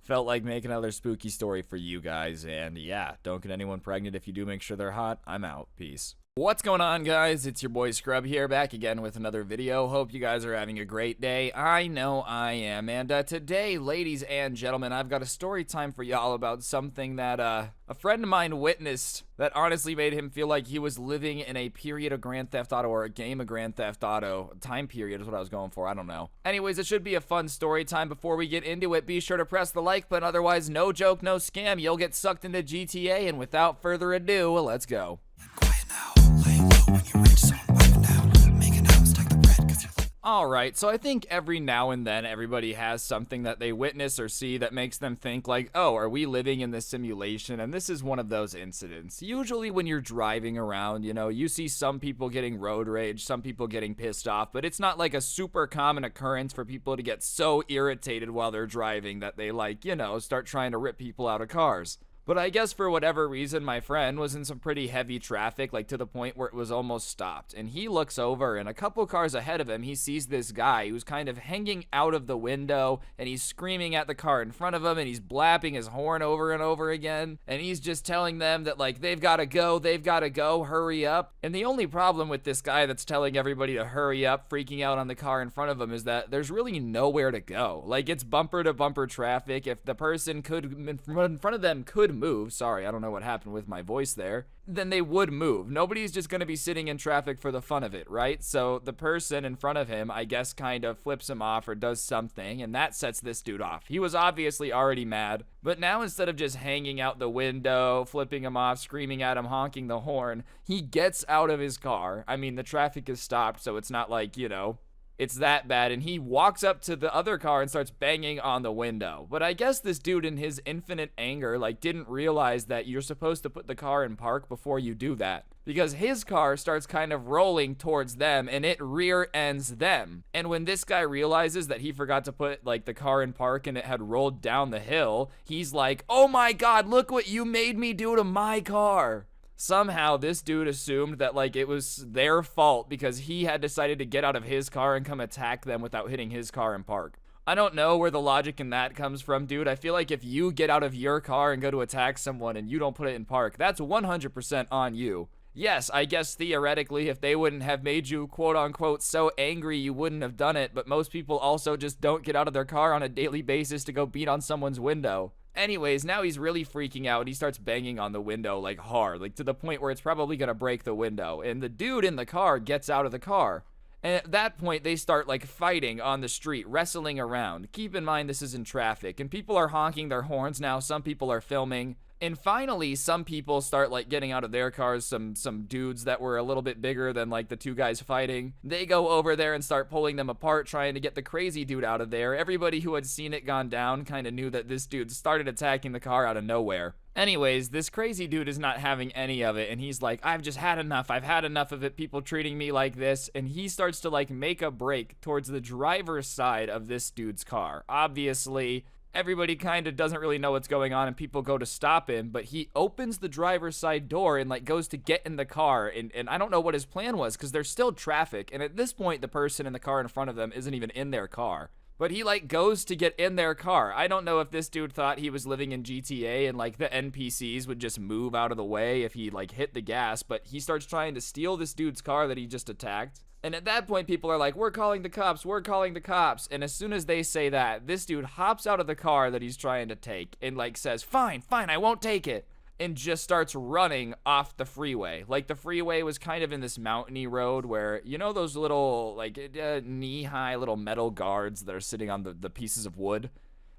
Felt like making another spooky story for you guys, and yeah, don't get anyone pregnant. If you do, make sure they're hot. I'm out. Peace. What's going on, guys? It's your boy Scrubby here, back again with another video. Hope you guys are having a great day. I know I am. And today, ladies and gentlemen, I've got a story time for y'all about something that a friend of mine witnessed that honestly made him feel like he was living in a period of Grand Theft Auto, or a game of Grand Theft Auto. Time period is what I was going for. I don't know. Anyways, it should be a fun story time. Before we get into it, be sure to press the like button. Otherwise, no joke, no scam. You'll get sucked into GTA. And without further ado, let's go. Quiet now, laying low when you reach zone, wiping down, making out, stack the bread, 'cause you're Alright, so I think every now and then everybody has something that they witness or see that makes them think like, oh, are we living in this simulation? And this is one of those incidents. Usually when you're driving around, you know, you see some people getting road rage, some people getting pissed off, but it's not like a super common occurrence for people to get so irritated while they're driving that they, like, you know, start trying to rip people out of cars. But I guess for whatever reason, my friend was in some pretty heavy traffic, like to the point where it was almost stopped. And he looks over, and a couple cars ahead of him, he sees this guy who's kind of hanging out of the window, and he's screaming at the car in front of him, and he's blapping his horn over and over again. And he's just telling them that, like, they've got to go, hurry up. And the only problem with this guy that's telling everybody to hurry up, freaking out on the car in front of him, is that there's really nowhere to go. Like, it's bumper to bumper traffic. If the person in front of them could move, sorry, I don't know what happened with my voice there, then they would move. Nobody's just going to be sitting in traffic for the fun of it, right? So the person in front of him, I guess, kind of flips him off or does something, and that sets this dude off. He was obviously already mad, but now instead of just hanging out the window, flipping him off, screaming at him, honking the horn, he gets out of his car. I mean, the traffic is stopped, so it's not like, you know, it's that bad, and he walks up to the other car and starts banging on the window. But I guess this dude, in his infinite anger, like, didn't realize that you're supposed to put the car in park before you do that. Because his car starts kind of rolling towards them, and it rear ends them. And when this guy realizes that he forgot to put, like, the car in park and it had rolled down the hill, he's like, oh my god, look what you made me do to my car. Somehow, this dude assumed that, like, it was their fault because he had decided to get out of his car and come attack them without hitting his car in park. I don't know where the logic in that comes from, dude. I feel like if you get out of your car and go to attack someone and you don't put it in park, that's 100% on you. Yes, I guess theoretically, if they wouldn't have made you quote-unquote so angry, you wouldn't have done it, but most people also just don't get out of their car on a daily basis to go beat on someone's window. Anyways, now he's really freaking out, and he starts banging on the window, like, hard, like, to the point where it's probably gonna break the window, and the dude in the car gets out of the car. And at that point, they start, like, fighting on the street, wrestling around. Keep in mind, this is in traffic, and people are honking their horns now, some people are filming. And finally, some people start, like, getting out of their cars, some dudes that were a little bit bigger than, like, the two guys fighting. They go over there and start pulling them apart, trying to get the crazy dude out of there. Everybody who had seen it gone down kind of knew that this dude started attacking the car out of nowhere. Anyways, this crazy dude is not having any of it, and he's like, I've just had enough. I've had enough of it, people treating me like this. And he starts to, like, make a break towards the driver's side of this dude's car. Obviously, everybody kind of doesn't really know what's going on, and people go to stop him, but he opens the driver's side door and, like, goes to get in the car, and I don't know what his plan was, because there's still traffic, and at this point, the person in the car in front of them isn't even in their car. But he, like, goes to get in their car. I don't know if this dude thought he was living in GTA and, like, the NPCs would just move out of the way if he, like, hit the gas, but he starts trying to steal this dude's car that he just attacked. And at that point, people are like, we're calling the cops, we're calling the cops. And as soon as they say that, this dude hops out of the car that he's trying to take and, like, says, fine, I won't take it. And just starts running off the freeway. Like, the freeway was kind of in this mountainy road where, you know those little, like, knee-high little metal guards that are sitting on the pieces of wood?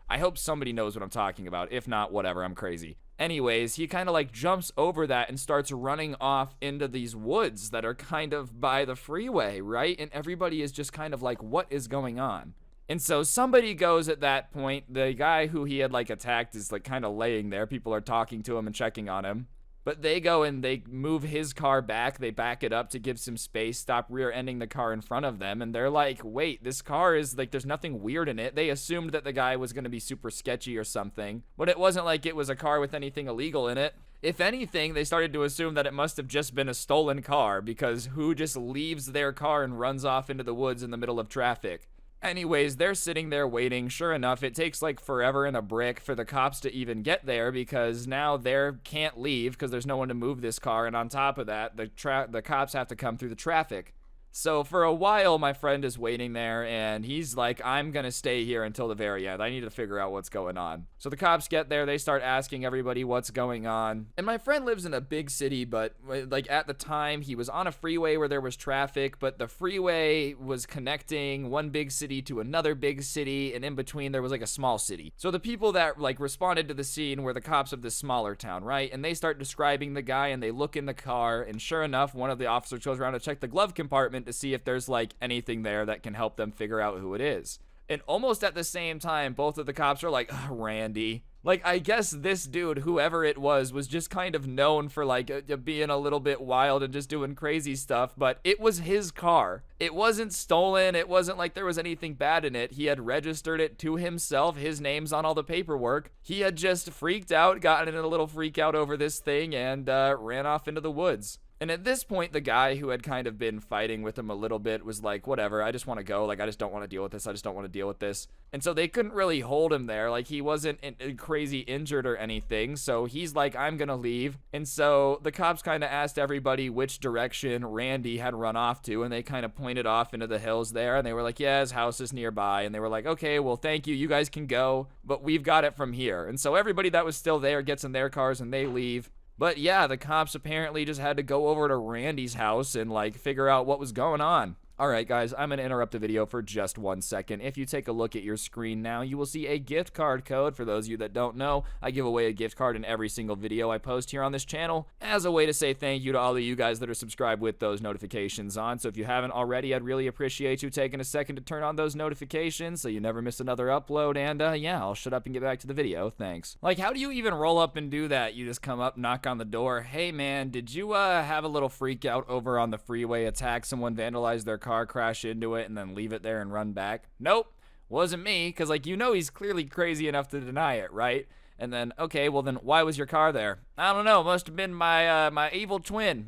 I hope somebody knows what I'm talking about. If not, whatever, I'm crazy. Anyways, he kind of, like, jumps over that and starts running off into these woods that are kind of by the freeway, right? And everybody is just kind of like, what is going on? And so somebody goes at that point. The guy who he had, like, attacked is, like, kind of laying there. People are talking to him and checking on him. But they go and they move his car back. They back it up to give some space, stop rear-ending the car in front of them. And they're like, wait, this car is, like, there's nothing weird in it. They assumed that the guy was going to be super sketchy or something. But it wasn't like it was a car with anything illegal in it. If anything, they started to assume that it must have just been a stolen car, because who just leaves their car and runs off into the woods in the middle of traffic? Anyways, they're sitting there waiting. Sure enough, it takes like forever and a brick for the cops to even get there because now they can't leave because there's no one to move this car. And on top of that, the cops have to come through the traffic. So for a while, my friend is waiting there, and he's like, I'm gonna stay here until the very end. I need to figure out what's going on. So the cops get there, they start asking everybody what's going on. And my friend lives in a big city, but like at the time, he was on a freeway where there was traffic, but the freeway was connecting one big city to another big city, and in between there was like a small city. So the people that like responded to the scene were the cops of this smaller town, right? And they start describing the guy, and they look in the car, and sure enough, one of the officers goes around to check the glove compartment to see if there's like anything there that can help them figure out who it is. And almost at the same time, both of the cops are like, Randy. Like, I guess this dude, whoever it was just kind of known for like being a little bit wild and just doing crazy stuff, but it was his car. It wasn't stolen. It wasn't like there was anything bad in it. He had registered it to himself. His name's on all the paperwork. He had just freaked out, gotten in a little freak out over this thing, and ran off into the woods. And at this point, the guy who had kind of been fighting with him a little bit was like, whatever, I just want to go. Like, I just don't want to deal with this. I just don't want to deal with this. And so they couldn't really hold him there. Like, he wasn't crazy injured or anything. So he's like, I'm going to leave. And so the cops kind of asked everybody which direction Randy had run off to. And they kind of pointed off into the hills there. And they were like, yeah, his house is nearby. And they were like, okay, well, thank you. You guys can go. But we've got it from here. And so everybody that was still there gets in their cars and they leave. But yeah, the cops apparently just had to go over to Randy's house and like figure out what was going on. Alright guys, I'm going to interrupt the video for just 1 second. If you take a look at your screen now, you will see a gift card code. For those of you that don't know, I give away a gift card in every single video I post here on this channel as a way to say thank you to all of you guys that are subscribed with those notifications on. So if you haven't already, I'd really appreciate you taking a second to turn on those notifications so you never miss another upload. And yeah, I'll shut up and get back to the video. Thanks. Like, how do you even roll up and do that? You just come up, knock on the door. Hey man, did you have a little freak out over on the freeway, attack someone, vandalize their car, crash into it, and then leave it there and run back? Nope, wasn't me, because like, you know, he's clearly crazy enough to deny it, right? And then, okay, well then why was your car there? I don't know, must have been my evil twin,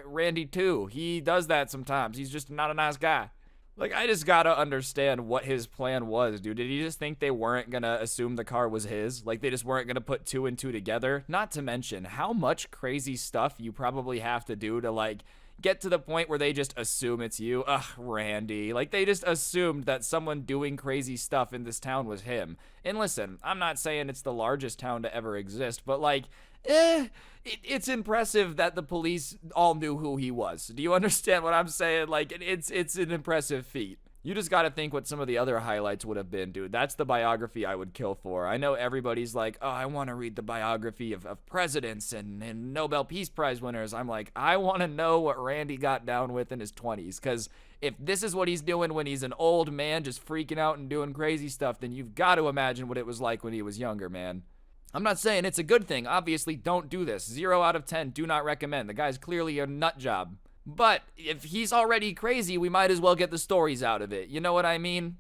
Randy 2. He does that sometimes. He's just not a nice guy. Like, I just gotta understand what his plan was, dude. Did he just think they weren't gonna assume the car was his? Like, they just weren't gonna put 2 and 2 together? Not to mention how much crazy stuff you probably have to do to like get to the point where they just assume it's you. Ugh, Randy. Like, they just assumed that someone doing crazy stuff in this town was him. And listen, I'm not saying it's the largest town to ever exist, but like, it's impressive that the police all knew who he was. Do you understand what I'm saying? Like, it's an impressive feat. You just gotta think what some of the other highlights would have been, dude. That's the biography I would kill for. I know everybody's like, oh, I want to read the biography of presidents and Nobel Peace Prize winners. I'm like, I want to know what Randy got down with in his 20s, because if this is what he's doing when he's an old man just freaking out and doing crazy stuff, then you've got to imagine what it was like when he was younger, man. I'm not saying it's a good thing. Obviously, don't do this. 0 out of 10, do not recommend. The guy's clearly a nut job. But if he's already crazy, we might as well get the stories out of it. You know what I mean?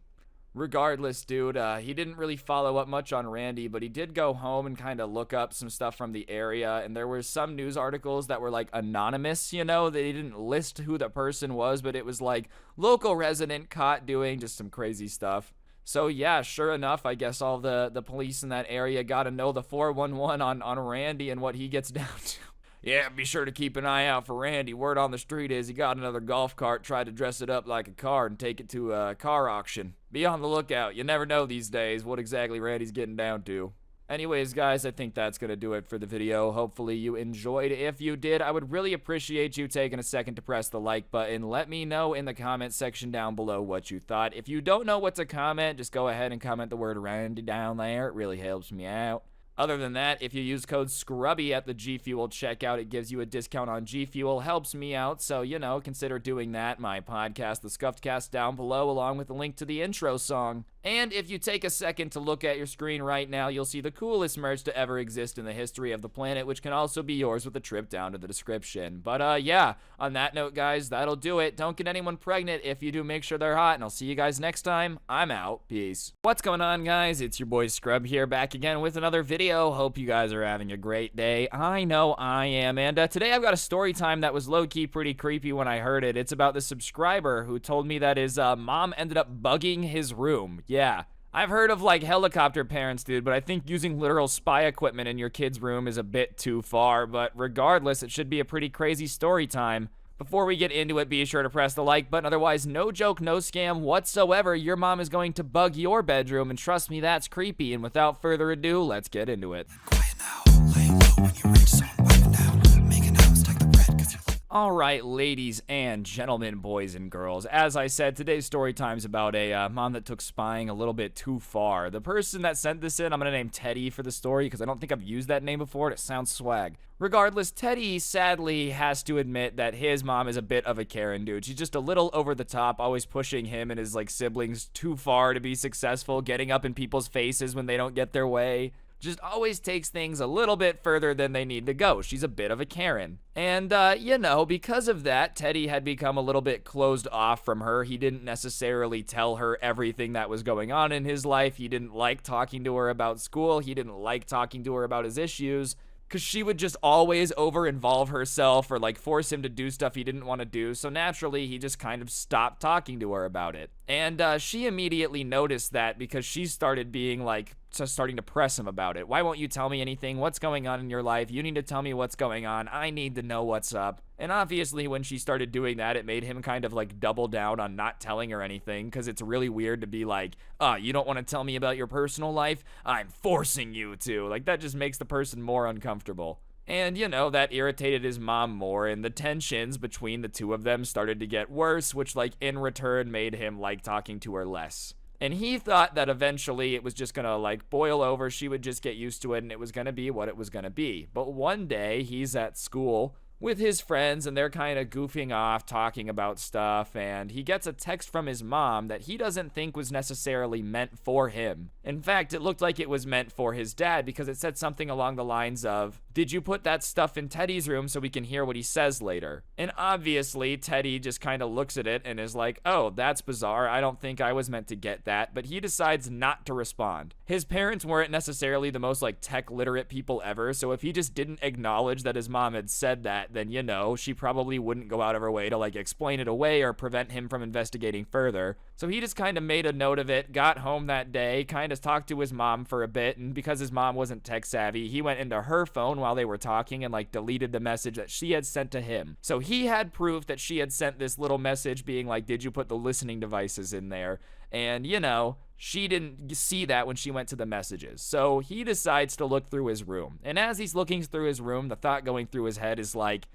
Regardless, dude, he didn't really follow up much on Randy, but he did go home and kind of look up some stuff from the area, and there were some news articles that were like anonymous, you know? They didn't list who the person was, but it was like local resident caught doing just some crazy stuff. So yeah, sure enough, I guess all the police in that area got to know the 411 on Randy and what he gets down to. Yeah, be sure to keep an eye out for Randy. Word on the street is he got another golf cart, tried to dress it up like a car and take it to a car auction. Be on the lookout. You never know these days what exactly Randy's getting down to. Anyways, guys, I think that's going to do it for the video. Hopefully you enjoyed. If you did, I would really appreciate you taking a second to press the like button. Let me know in the comment section down below what you thought. If you don't know what to comment, just go ahead and comment the word Randy down there. It really helps me out. Other than that, if you use code Scrubby at the G Fuel checkout, it gives you a discount on G Fuel. Helps me out, so, you know, consider doing that. My podcast, The Scuffed Cast, down below, along with the link to the intro song. And if you take a second to look at your screen right now, you'll see the coolest merch to ever exist in the history of the planet, which can also be yours with a trip down to the description. But yeah, on that note, guys, that'll do it. Don't get anyone pregnant. If you do, make sure they're hot, and I'll see you guys next time. I'm out. Peace. What's going on, guys? It's your boy Scrub here, back again with another video. Hope you guys are having a great day. I know I am. And today I've got a story time that was low-key pretty creepy when I heard it. It's about the subscriber who told me that his mom ended up bugging his room. Yeah. I've heard of like helicopter parents, dude, but I think using literal spy equipment in your kid's room is a bit too far. But regardless, it should be a pretty crazy story time. Before we get into it, be sure to press the like button. Otherwise, no joke, no scam whatsoever. Your mom is going to bug your bedroom, and trust me, that's creepy. And without further ado, let's get into it. Quiet now, lay low when you reach zone, wiping down, making out, stack the bread, 'cause you're All right, ladies and gentlemen, boys and girls. As I said, today's story time's about a mom that took spying a little bit too far. The person that sent this in, I'm going to name Teddy for the story because I don't think I've used that name before and it sounds swag. Regardless, Teddy sadly has to admit that his mom is a bit of a Karen, dude. She's just a little over the top, always pushing him and his like siblings too far to be successful, getting up in people's faces when they don't get their way. Just always takes things a little bit further than they need to go. She's a bit of a Karen. And, you know, because of that, Teddy had become a little bit closed off from her. He didn't necessarily tell her everything that was going on in his life. He didn't like talking to her about school. He didn't like talking to her about his issues, because she would just always over-involve herself or, like, force him to do stuff he didn't want to do. So naturally, he just kind of stopped talking to her about it. And she immediately noticed that because she started being, like, just starting to press him about it. Why won't you tell me anything? What's going on in your life? You need to tell me what's going on. I need to know what's up. And obviously, when she started doing that, it made him kind of like double down on not telling her anything, because it's really weird to be like, you don't want to tell me about your personal life? I'm forcing you to. Like, that just makes the person more uncomfortable. And, you know, that irritated his mom more, and the tensions between the two of them started to get worse, which, like, in return made him like talking to her less. And he thought that eventually it was just gonna like boil over, she would just get used to it, and it was gonna be what it was gonna be. But one day, he's at school with his friends, and they're kind of goofing off, talking about stuff, and he gets a text from his mom that he doesn't think was necessarily meant for him. In fact, it looked like it was meant for his dad, because it said something along the lines of, "Did you put that stuff in Teddy's room so we can hear what he says later?" And obviously, Teddy just kind of looks at it and is like, "Oh, that's bizarre. I don't think I was meant to get that," but he decides not to respond. His parents weren't necessarily the most like tech literate people ever, so if he just didn't acknowledge that his mom had said that, then, you know, she probably wouldn't go out of her way to like explain it away or prevent him from investigating further. So he just kind of made a note of it, got home that day, kind of talked to his mom for a bit, and because his mom wasn't tech savvy, he went into her phone while they were talking and like deleted the message that she had sent to him. So he had proof that she had sent this little message being like, "Did you put the listening devices in there?" And, you know, she didn't see that when she went to the messages. So he decides to look through his room. And as he's looking through his room, the thought going through his head is like,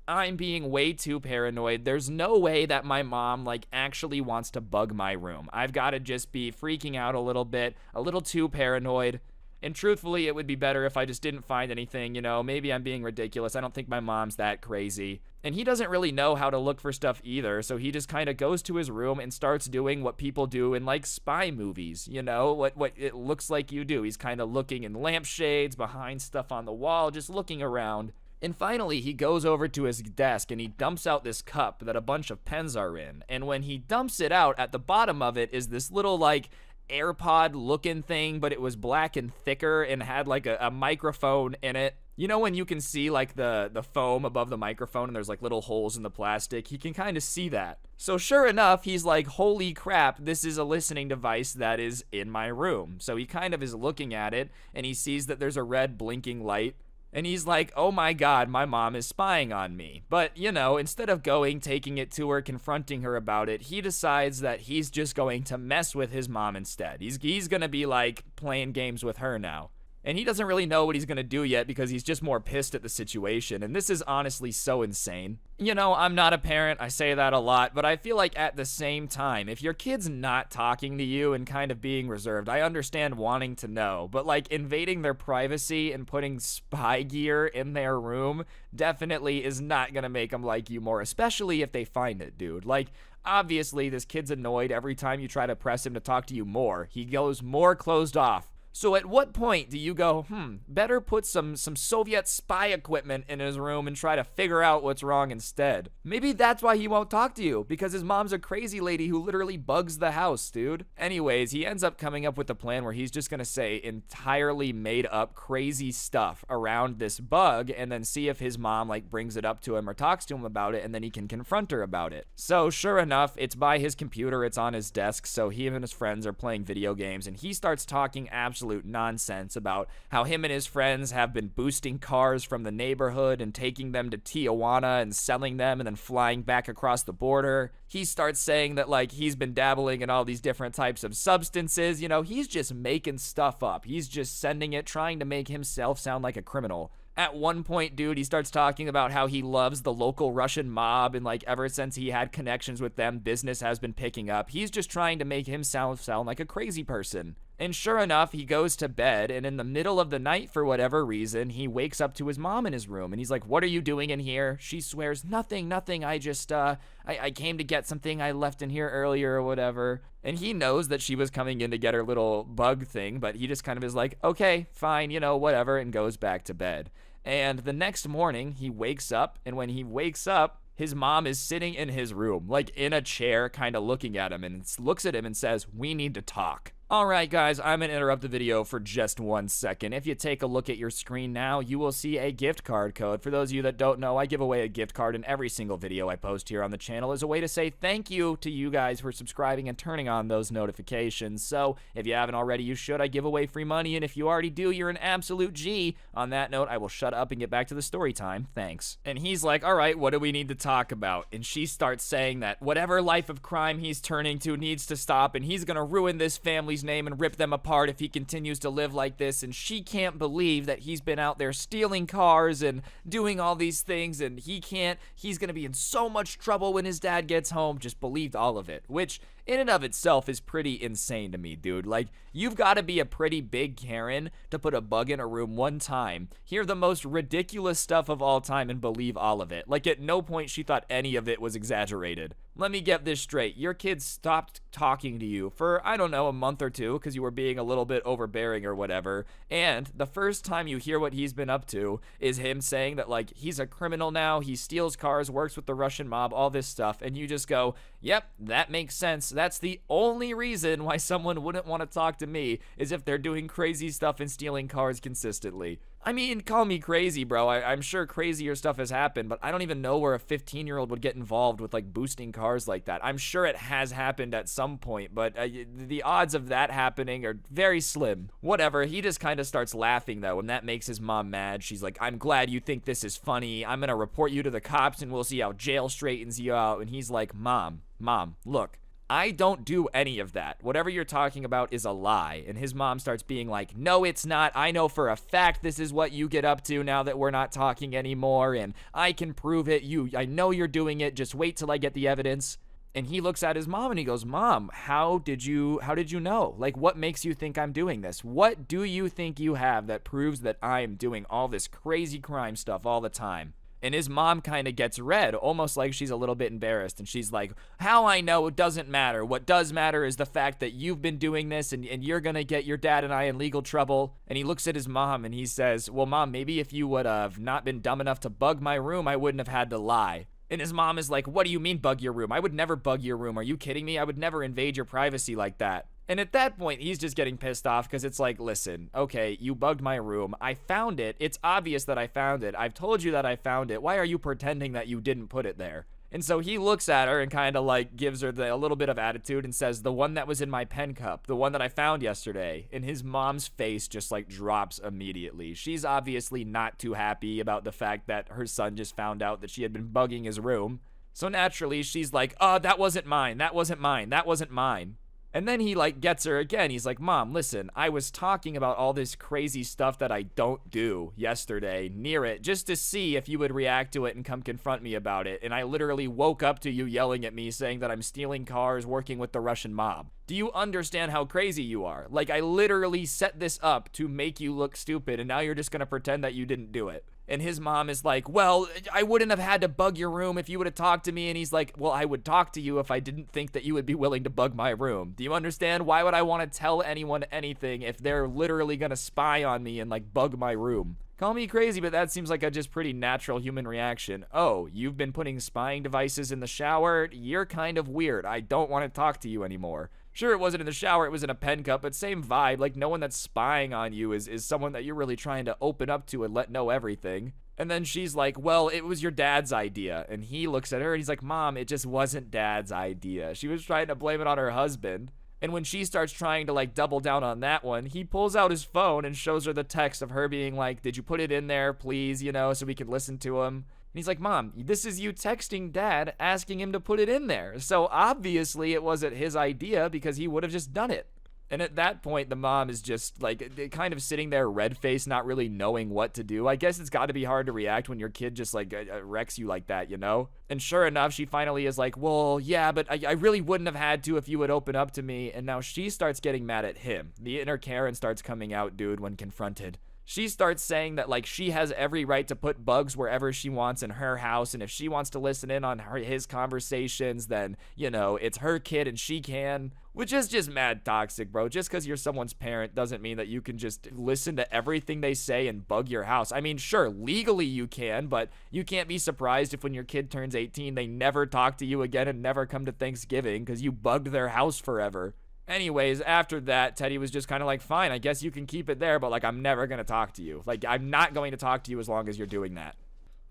I'm being way too paranoid. There's no way that my mom like actually wants to bug my room. I've got to just be freaking out a little bit, a little too paranoid. And truthfully, it would be better if I just didn't find anything, you know, maybe I'm being ridiculous. I don't think my mom's that crazy. And he doesn't really know how to look for stuff either, so he just kind of goes to his room and starts doing what people do in like spy movies, you know, what it looks like you do. He's kind of looking in lampshades, behind stuff on the wall, just looking around. And finally, he goes over to his desk and he dumps out this cup that a bunch of pens are in. And when he dumps it out, at the bottom of it is this little like AirPod looking thing, but it was black and thicker and had like a microphone in it. You know when you can see like the foam above the microphone and there's like little holes in the plastic? He can kind of see that. So sure enough, he's like, holy crap, this is a listening device that is in my room. So he kind of is looking at it and he sees that there's a red blinking light. And he's like, oh my god, my mom is spying on me. But, you know, instead of taking it to her, confronting her about it, he decides that he's just going to mess with his mom instead. He's gonna be like playing games with her now. And he doesn't really know what he's gonna do yet because he's just more pissed at the situation. And this is honestly so insane. You know, I'm not a parent, I say that a lot, but I feel like at the same time, if your kid's not talking to you and kind of being reserved, I understand wanting to know, but like invading their privacy and putting spy gear in their room definitely is not gonna make them like you more, especially if they find it, dude. Like, obviously, this kid's annoyed every time you try to press him to talk to you more. He goes more closed off. So at what point do you go, better put some Soviet spy equipment in his room and try to figure out what's wrong instead? Maybe that's why he won't talk to you, because his mom's a crazy lady who literally bugs the house, dude. Anyways, he ends up coming up with a plan where he's just gonna say entirely made up crazy stuff around this bug and then see if his mom like brings it up to him or talks to him about it, and then he can confront her about it. So sure enough, it's by his computer, it's on his desk, so he and his friends are playing video games, and he starts talking absolute nonsense about how him and his friends have been boosting cars from the neighborhood and taking them to Tijuana and selling them and then flying back across the border. He starts saying that like he's been dabbling in all these different types of substances. You know, he's just making stuff up. He's just sending it, trying to make himself sound like a criminal. At one point, dude, he starts talking about how he loves the local Russian mob, and like ever since he had connections with them, business has been picking up. He's just trying to make himself sound like a crazy person. And sure enough, he goes to bed, and in the middle of the night, for whatever reason, he wakes up to his mom in his room, and he's like, "What are you doing in here?" She swears, nothing, I just, I came to get something I left in here earlier or whatever. And he knows that she was coming in to get her little bug thing, but he just kind of is like, okay, fine, you know, whatever, and goes back to bed. And the next morning, he wakes up, and when he wakes up, his mom is sitting in his room, like in a chair, kind of looking at him, and looks at him and says, "We need to talk." Alright guys, I'm gonna interrupt the video for just 1 second. If you take a look at your screen now, you will see a gift card code. For those of you that don't know, I give away a gift card in every single video I post here on the channel as a way to say thank you to you guys for subscribing and turning on those notifications. So, if you haven't already, you should. I give away free money, and if you already do, you're an absolute G. On that note, I will shut up and get back to the story time. Thanks. And he's like, alright, what do we need to talk about? And she starts saying that whatever life of crime he's turning to needs to stop, and he's gonna ruin this family's name and rip them apart if he continues to live like this. And she can't believe that he's been out there stealing cars and doing all these things, and he's gonna be in so much trouble when his dad gets home. Just believed all of it, which in and of itself is pretty insane to me, dude. Like, you've got to be a pretty big Karen to put a bug in a room one time, hear the most ridiculous stuff of all time, and believe all of it. Like, at no point she thought any of it was exaggerated. Let me get this straight. Your kid stopped talking to you for, I don't know, a month or two because you were being a little bit overbearing or whatever, and the first time you hear what he's been up to is him saying that, like, he's a criminal now, he steals cars, works with the Russian mob, all this stuff, and you just go, yep, that makes sense. That's the only reason why someone wouldn't want to talk to me, is if they're doing crazy stuff and stealing cars consistently. I mean, call me crazy, bro. I'm sure crazier stuff has happened, but I don't even know where a 15-year-old would get involved with, like, boosting cars like that. I'm sure it has happened at some point, but the odds of that happening are very slim. Whatever, he just kind of starts laughing, though, and that makes his mom mad. She's like, "I'm glad you think this is funny. I'm gonna report you to the cops, and we'll see how jail straightens you out." And he's like, Mom, look. I don't do any of that. Whatever you're talking about is a lie. And his mom starts being like, "No, it's not. I know for a fact this is what you get up to now that we're not talking anymore, and I can prove it. I know you're doing it. Just wait till I get the evidence." And he looks at his mom and he goes, "Mom, how did you know? Like, what makes you think I'm doing this? What do you think you have that proves that I'm doing all this crazy crime stuff all the time?" And his mom kind of gets red, almost like she's a little bit embarrassed. And she's like, "How I know, it doesn't matter. What does matter is the fact that you've been doing this, and you're going to get your dad and I in legal trouble." And he looks at his mom and he says, "Well, Mom, maybe if you would have not been dumb enough to bug my room, I wouldn't have had to lie." And his mom is like, "What do you mean bug your room? I would never bug your room. Are you kidding me? I would never invade your privacy like that." And at that point, he's just getting pissed off because it's like, listen, okay, you bugged my room. I found it. It's obvious that I found it. I've told you that I found it. Why are you pretending that you didn't put it there? And so he looks at her and kind of like gives her a little bit of attitude and says, "The one that was in my pen cup, the one that I found yesterday." And his mom's face just like drops immediately. She's obviously not too happy about the fact that her son just found out that she had been bugging his room. So naturally, she's like, "Oh, that wasn't mine. That wasn't mine. That wasn't mine." And then he like gets her again. He's like, Mom, listen, I was talking about all this crazy stuff that I don't do yesterday near it just to see if you would react to it and come confront me about it. And I literally woke up to you yelling at me saying that I'm stealing cars, working with the Russian mob. Do you understand how crazy you are? Like, I literally set this up to make you look stupid, and now you're just gonna pretend that you didn't do it. And his mom is like, well, I wouldn't have had to bug your room if you would have talked to me. And he's like, well, I would talk to you if I didn't think that you would be willing to bug my room. Do you understand? Why would I want to tell anyone anything if they're literally gonna spy on me and like bug my room? Call me crazy, but that seems like a just pretty natural human reaction. Oh, you've been putting spying devices in the shower? You're kind of weird. I don't want to talk to you anymore. Sure, it wasn't in the shower, it was in a pen cup, but same vibe. Like, no one that's spying on you is someone that you're really trying to open up to and let know everything. And then she's like, well, it was your dad's idea. And he looks at her and he's like, Mom, it just wasn't dad's idea. She was trying to blame it on her husband. And when she starts trying to like double down on that one, he pulls out his phone and shows her the text of her being like, did you put it in there, please, you know, so we can listen to him? And he's like, Mom, this is you texting Dad asking him to put it in there. So obviously it wasn't his idea because he would have just done it. And at that point, the mom is just like kind of sitting there red-faced, not really knowing what to do. I guess it's got to be hard to react when your kid just like wrecks you like that, you know? And sure enough, she finally is like, well, yeah, but I really wouldn't have had to if you would open up to me. And now she starts getting mad at him. The inner Karen starts coming out, dude, when confronted. She starts saying that like she has every right to put bugs wherever she wants in her house, and if she wants to listen in on his conversations, then, you know, it's her kid and she can, which is just mad toxic, bro. Just because you're someone's parent doesn't mean that you can just listen to everything they say and bug your house. I mean, sure, legally you can, but you can't be surprised if when your kid turns 18, they never talk to you again and never come to Thanksgiving because you bugged their house forever. Anyways, after that, Teddy was just kind of like, fine, I guess you can keep it there, but like, I'm never going to talk to you. Like, I'm not going to talk to you as long as you're doing that.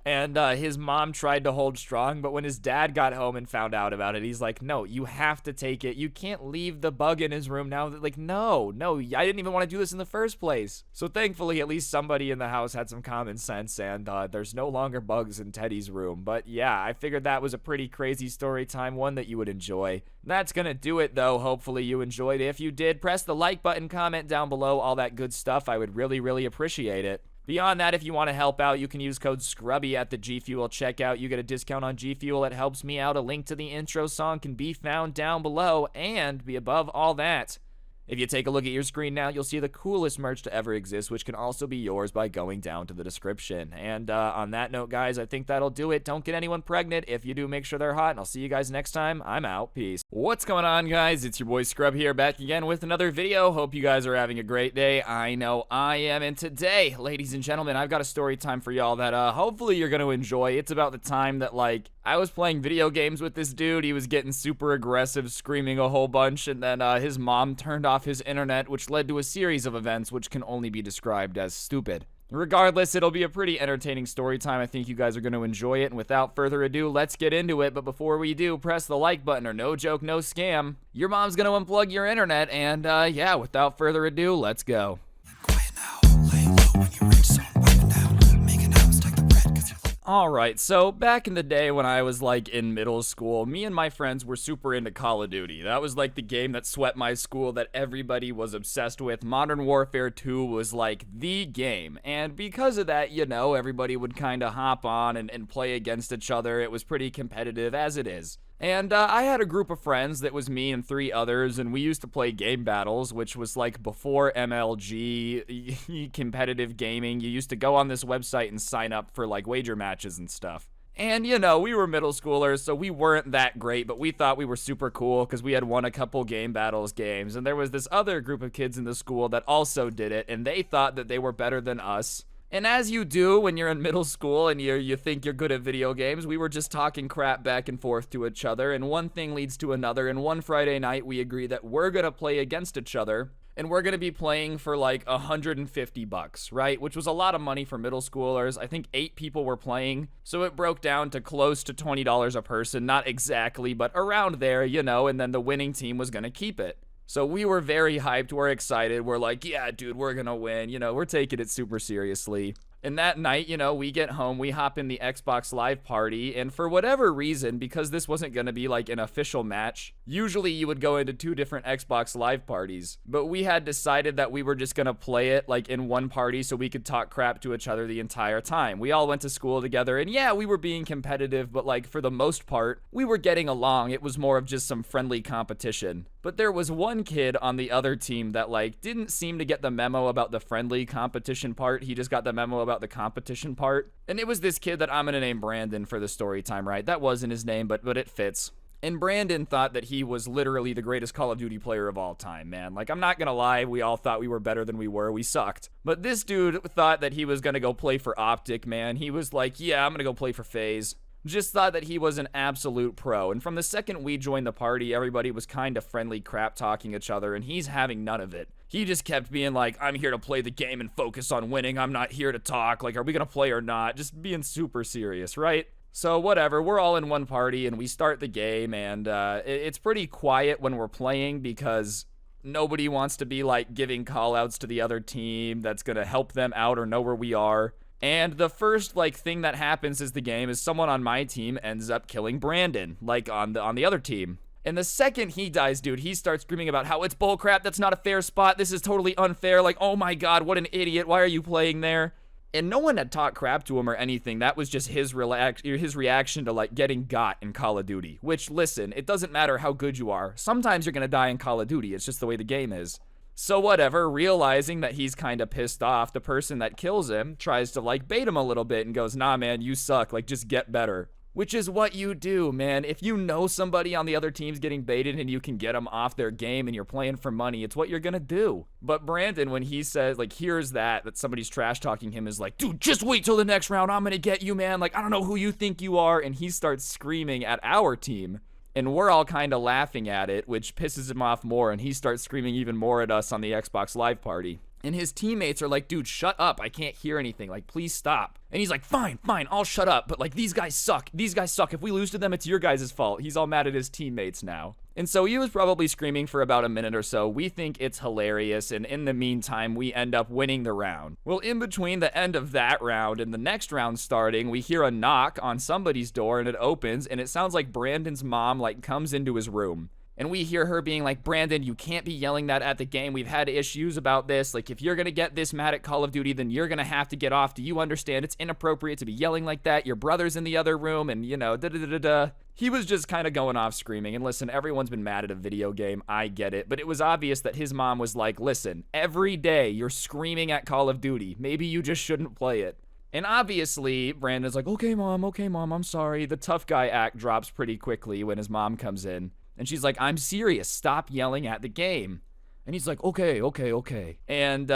And his mom tried to hold strong, but when his dad got home and found out about it, he's like, no, you have to take it. You can't leave the bug in his room now. Like, no, I didn't even want to do this in the first place. So thankfully, at least somebody in the house had some common sense, and there's no longer bugs in Teddy's room. But yeah, I figured that was a pretty crazy story time, one that you would enjoy. That's gonna do it, though. Hopefully you enjoyed it. If you did, press the like button, comment down below, all that good stuff. I would really, really appreciate it. Beyond that, if you want to help out, you can use code Scrubby at the G Fuel checkout. You get a discount on G Fuel. It helps me out. A link to the intro song can be found down below. And be above all that, if you take a look at your screen now, you'll see the coolest merch to ever exist, which can also be yours by going down to the description. And on that note, guys, I think that'll do it. Don't get anyone pregnant. If you do, make sure they're hot, and I'll see you guys next time. I'm out. Peace. What's going on, guys? It's your boy Scrub here, back again with another video. Hope you guys are having a great day. I know I am. And today, ladies and gentlemen, I've got a story time for y'all that hopefully you're going to enjoy. It's about the time that, like, I was playing video games with this dude. He was getting super aggressive, screaming a whole bunch, and then his mom turned off his internet, which led to a series of events which can only be described as stupid. Regardless, it'll be a pretty entertaining story time. I think you guys are going to enjoy it, and without further ado, let's get into it. But before we do, press the like button, or no joke, no scam. Your mom's going to unplug your internet, and yeah, without further ado, let's go. Quiet now, lay low when you reach zone, wiping down, making out, stack the bread, 'cause you're Alright, so back in the day when I was like in middle school, me and my friends were super into Call of Duty. That was like the game that swept my school that everybody was obsessed with. Modern Warfare 2 was like the game. And because of that, you know, everybody would kind of hop on and play against each other. It was pretty competitive, as it is. And I had a group of friends that was me and 3 others, and we used to play game battles, which was like before MLG, competitive gaming. You used to go on this website and sign up for like wager matches and stuff. And, you know, we were middle schoolers, so we weren't that great, but we thought we were super cool because we had won a couple game battles games. And there was this other group of kids in the school that also did it, and they thought that they were better than us. And as you do when you're in middle school and you think you're good at video games, we were just talking crap back and forth to each other, and one thing leads to another, and one Friday night we agree that we're gonna play against each other, and we're gonna be playing for like $150, right? Which was a lot of money for middle schoolers. I think 8 people were playing, so it broke down to close to $20 a person, not exactly, but around there, you know, and then the winning team was gonna keep it. So we were very hyped, we're excited, we're like, yeah, dude, we're gonna win, you know, we're taking it super seriously. And that night, we get home, we hop in the Xbox Live party, and for whatever reason, because this wasn't going to be like an official match, usually you would go into 2 different Xbox Live parties, but we had decided that we were just going to play it like in one party so we could talk crap to each other the entire time. We all went to school together, and yeah, we were being competitive, but like for the most part, we were getting along. It was more of just some friendly competition. But there was one kid on the other team that like didn't seem to get the memo about the friendly competition part. He just got the memo about the competition part. And it was this kid that I'm gonna name Brandon for the story time, right? That wasn't his name, but it fits. And Brandon thought that he was literally the greatest Call of Duty player of all time, man. Like, I'm not gonna lie, we all thought we were better than we were. We sucked. But this dude thought that he was gonna go play for Optic, man. He was like, yeah, I'm gonna go play for FaZe. Just thought that he was an absolute pro. And from the second we joined the party, everybody was kind of friendly crap talking each other, and he's having none of it. He just kept being like, I'm here to play the game and focus on winning. I'm not here to talk. Like, are we gonna play or not? Just being super serious, right? So whatever, we're all in one party and we start the game, and it's pretty quiet when we're playing because nobody wants to be like giving call outs to the other team that's gonna help them out or know where we are. And the first like thing that happens is someone on my team ends up killing Brandon, like on the other team. And the second he dies, dude, he starts screaming about how it's bullcrap, that's not a fair spot, this is totally unfair, like, oh my god, what an idiot, why are you playing there? And no one had talked crap to him or anything. That was just his reaction to like getting got in Call of Duty. Which, listen, it doesn't matter how good you are. Sometimes you're gonna die in Call of Duty. It's just the way the game is. So whatever, realizing that he's kind of pissed off, the person that kills him tries to like bait him a little bit and goes, nah man, you suck, like just get better. Which is what you do, man. If you know somebody on the other team's getting baited and you can get them off their game and you're playing for money, it's what you're gonna do. But Brandon, when he says, like, hears that somebody's trash talking him, is like, dude, just wait till the next round, I'm gonna get you, man. Like, I don't know who you think you are. And he starts screaming at our team. And we're all kind of laughing at it, which pisses him off more, and he starts screaming even more at us on the Xbox Live party. And his teammates are like, dude, shut up, I can't hear anything, like, please stop. And he's like, fine, I'll shut up, but like, these guys suck, if we lose to them, it's your guys' fault. He's all mad at his teammates now. And so he was probably screaming for about a minute or so. We think it's hilarious, and in the meantime, we end up winning the round. Well, in between the end of that round and the next round starting, we hear a knock on somebody's door, and it opens, and it sounds like Brandon's mom, like, comes into his room. And we hear her being like, Brandon, you can't be yelling that at the game. We've had issues about this. Like, if you're going to get this mad at Call of Duty, then you're going to have to get off. Do you understand? It's inappropriate to be yelling like that. Your brother's in the other room and, da-da-da-da-da. He was just kind of going off screaming. And listen, everyone's been mad at a video game. I get it. But it was obvious that his mom was like, listen, every day you're screaming at Call of Duty. Maybe you just shouldn't play it. And obviously, Brandon's like, okay, mom, I'm sorry. The tough guy act drops pretty quickly when his mom comes in. And she's like, I'm serious, stop yelling at the game. And he's like, okay. And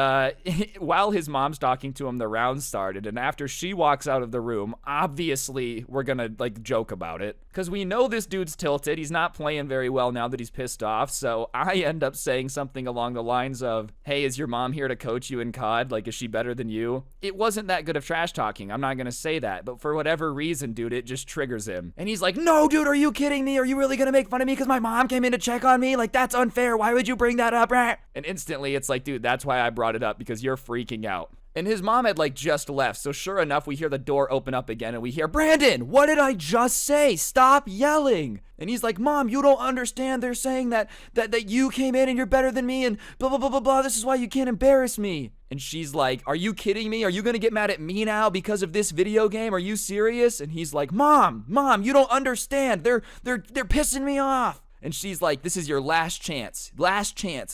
while his mom's talking to him, the round started. And after she walks out of the room, obviously, we're gonna like joke about it. Because we know this dude's tilted. He's not playing very well now that he's pissed off. So I end up saying something along the lines of, hey, is your mom here to coach you in COD? Like, is she better than you? It wasn't that good of trash talking. I'm not gonna say that. But for whatever reason, dude, it just triggers him. And he's like, no, dude, are you kidding me? Are you really gonna make fun of me because my mom came in to check on me? Like, that's unfair. Why would you bring that up? And instantly it's like, dude, that's why I brought it up, because you're freaking out. And his mom had like just left, so sure enough, we hear the door open up again and we hear, Brandon, what did I just say? Stop yelling. And he's like, Mom, you don't understand. They're saying that you came in and you're better than me and blah, blah, blah, blah, blah. This is why you can't embarrass me. And she's like, are you kidding me? Are you gonna get mad at me now because of this video game? Are you serious? And he's like, Mom, you don't understand. They're pissing me off. And she's like, this is your last chance.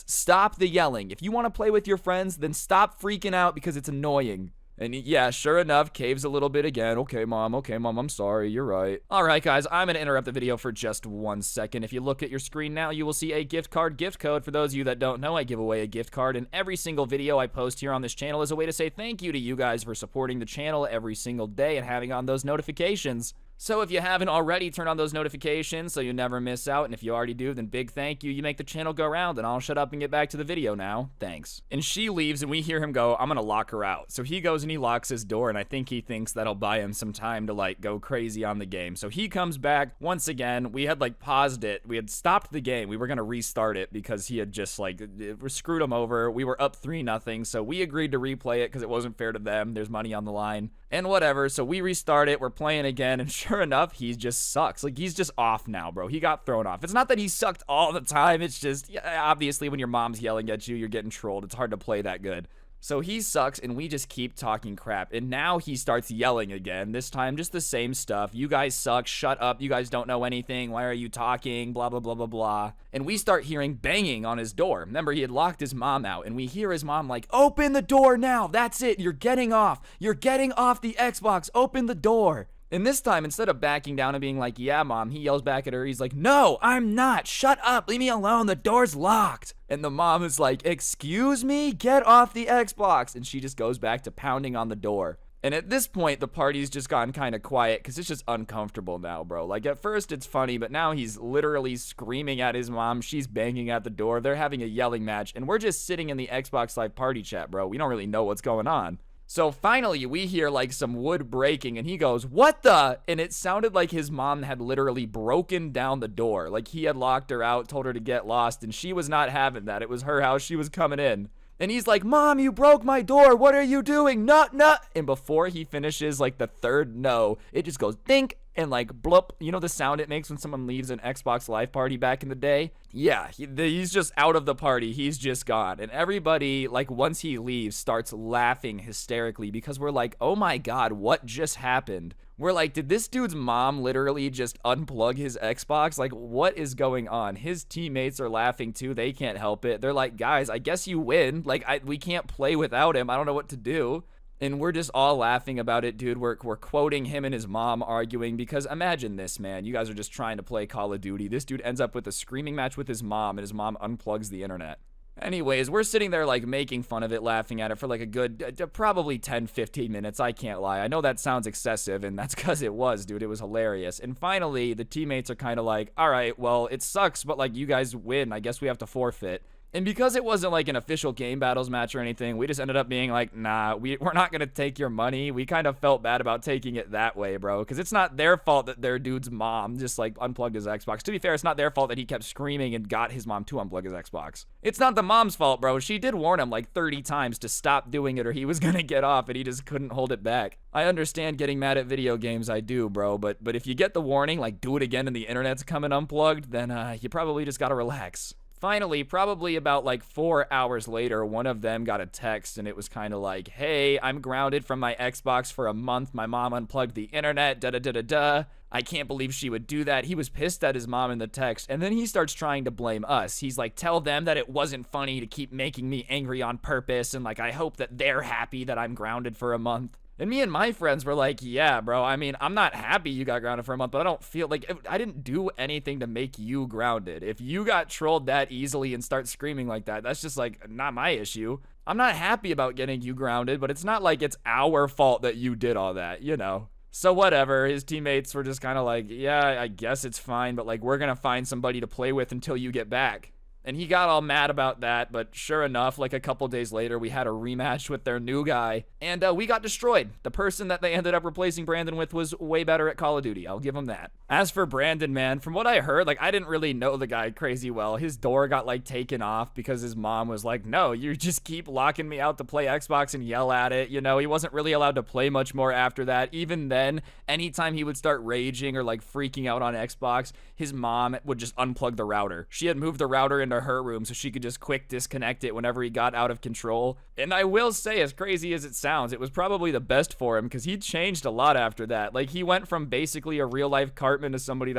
Stop the yelling. If you want to play with your friends, then stop freaking out because it's annoying. And yeah, sure enough, caves a little bit again. Okay, mom, I'm sorry, you're right. All right, guys, I'm going to interrupt the video for just 1 second. If you look at your screen now, you will see a gift card gift code. For those of you that don't know, I give away a gift card in every single video I post here on this channel as a way to say thank you to you guys for supporting the channel every single day and having on those notifications. So if you haven't already, turn on those notifications so you never miss out, and if you already do, then big thank you. You make the channel go round, and I'll shut up and get back to the video now. Thanks. And she leaves, and we hear him go, I'm gonna lock her out. So he goes and he locks his door, and I think he thinks that'll buy him some time to like go crazy on the game. So he comes back once again. We had like paused it. We had stopped the game. We were gonna restart it because he had just like screwed him over. We were up 3-0, so we agreed to replay it because it wasn't fair to them. There's money on the line. And whatever, so we restart it, we're playing again, and sure enough, he just sucks. Like, he's just off now, bro. He got thrown off. It's not that he sucked all the time, it's just, yeah, obviously, when your mom's yelling at you, you're getting trolled. It's hard to play that good. So he sucks, and we just keep talking crap. And now he starts yelling again. This time, just the same stuff. You guys suck. Shut up. You guys don't know anything. Why are you talking? Blah, blah, blah, blah, blah. And we start hearing banging on his door. Remember, he had locked his mom out. And we hear his mom like, open the door now. That's it. You're getting off. You're getting off the Xbox. Open the door. And this time, instead of backing down and being like, yeah, mom, he yells back at her. He's like, no, I'm not. Shut up. Leave me alone. The door's locked. And the mom is like, excuse me? Get off the Xbox. And she just goes back to pounding on the door. And at this point, the party's just gotten kind of quiet because it's just uncomfortable now, bro. Like, at first, it's funny, but now he's literally screaming at his mom. She's banging at the door. They're having a yelling match. And we're just sitting in the Xbox Live party chat, bro. We don't really know what's going on. So finally, we hear like some wood breaking, and he goes, what the? And it sounded like his mom had literally broken down the door. Like he had locked her out, told her to get lost, and she was not having that. It was her house. She was coming in. And he's like, Mom, you broke my door. What are you doing? Nut. And before he finishes like the third no, it just goes dink and like blup. You know the sound it makes when someone leaves an Xbox Live party back in the day? Yeah, he's just out of the party. He's just gone. And everybody, like once he leaves, starts laughing hysterically because we're like, oh my God, what just happened? We're like, did this dude's mom literally just unplug his Xbox? Like, what is going on? His teammates are laughing too. They can't help it. They're like, guys, I guess you win. Like, we can't play without him. I don't know what to do. And we're just all laughing about it, dude. We're quoting him and his mom arguing because imagine this, man. You guys are just trying to play Call of Duty. This dude ends up with a screaming match with his mom, and his mom unplugs the internet. Anyways, we're sitting there like making fun of it, laughing at it for like a good probably 10-15 minutes. I can't lie. I know that sounds excessive, and that's because it was, dude. It was hilarious. And finally, the teammates are kind of like, all right, well, it sucks, but like you guys win. I guess we have to forfeit. And because it wasn't like an official game battles match or anything, we just ended up being like, nah, we're not going to take your money. We kind of felt bad about taking it that way, bro, because it's not their fault that their dude's mom just like unplugged his Xbox. To be fair, it's not their fault that he kept screaming and got his mom to unplug his Xbox. It's not the mom's fault, bro. She did warn him like 30 times to stop doing it or he was going to get off, and he just couldn't hold it back. I understand getting mad at video games, I do, bro, but if you get the warning, like do it again and the internet's coming unplugged, then you probably just got to relax. Finally, probably about like 4 hours later, one of them got a text and it was kind of like, hey, I'm grounded from my Xbox for a month. My mom unplugged the internet, da-da-da-da-da. I can't believe she would do that. He was pissed at his mom in the text, and then he starts trying to blame us. He's like, tell them that it wasn't funny to keep making me angry on purpose, and like, I hope that they're happy that I'm grounded for a month. And me and my friends were like, yeah, bro, I mean, I'm not happy you got grounded for a month, but I don't feel like I didn't do anything to make you grounded. If you got trolled that easily and start screaming like that, that's just like not my issue. I'm not happy about getting you grounded, but it's not like it's our fault that you did all that, you know? So whatever, his teammates were just kind of like, yeah, I guess it's fine, but like, we're gonna find somebody to play with until you get back. And he got all mad about that, but sure enough, like a couple days later, we had a rematch with their new guy, and we got destroyed. The person that they ended up replacing Brandon with was way better at Call of Duty. I'll give him that. As for Brandon, man, from what I heard, like, I didn't really know the guy crazy well. His door got, like, taken off because his mom was like, no, you just keep locking me out to play Xbox and yell at it. You know, he wasn't really allowed to play much more after that. Even then, anytime he would start raging or, like, freaking out on Xbox, his mom would just unplug the router. She had moved the router into her room so she could just quick disconnect it whenever he got out of control. And I will say, as crazy as it sounds, it was probably the best for him because he changed a lot after that. Like, he went from basically a real-life Cartman to somebody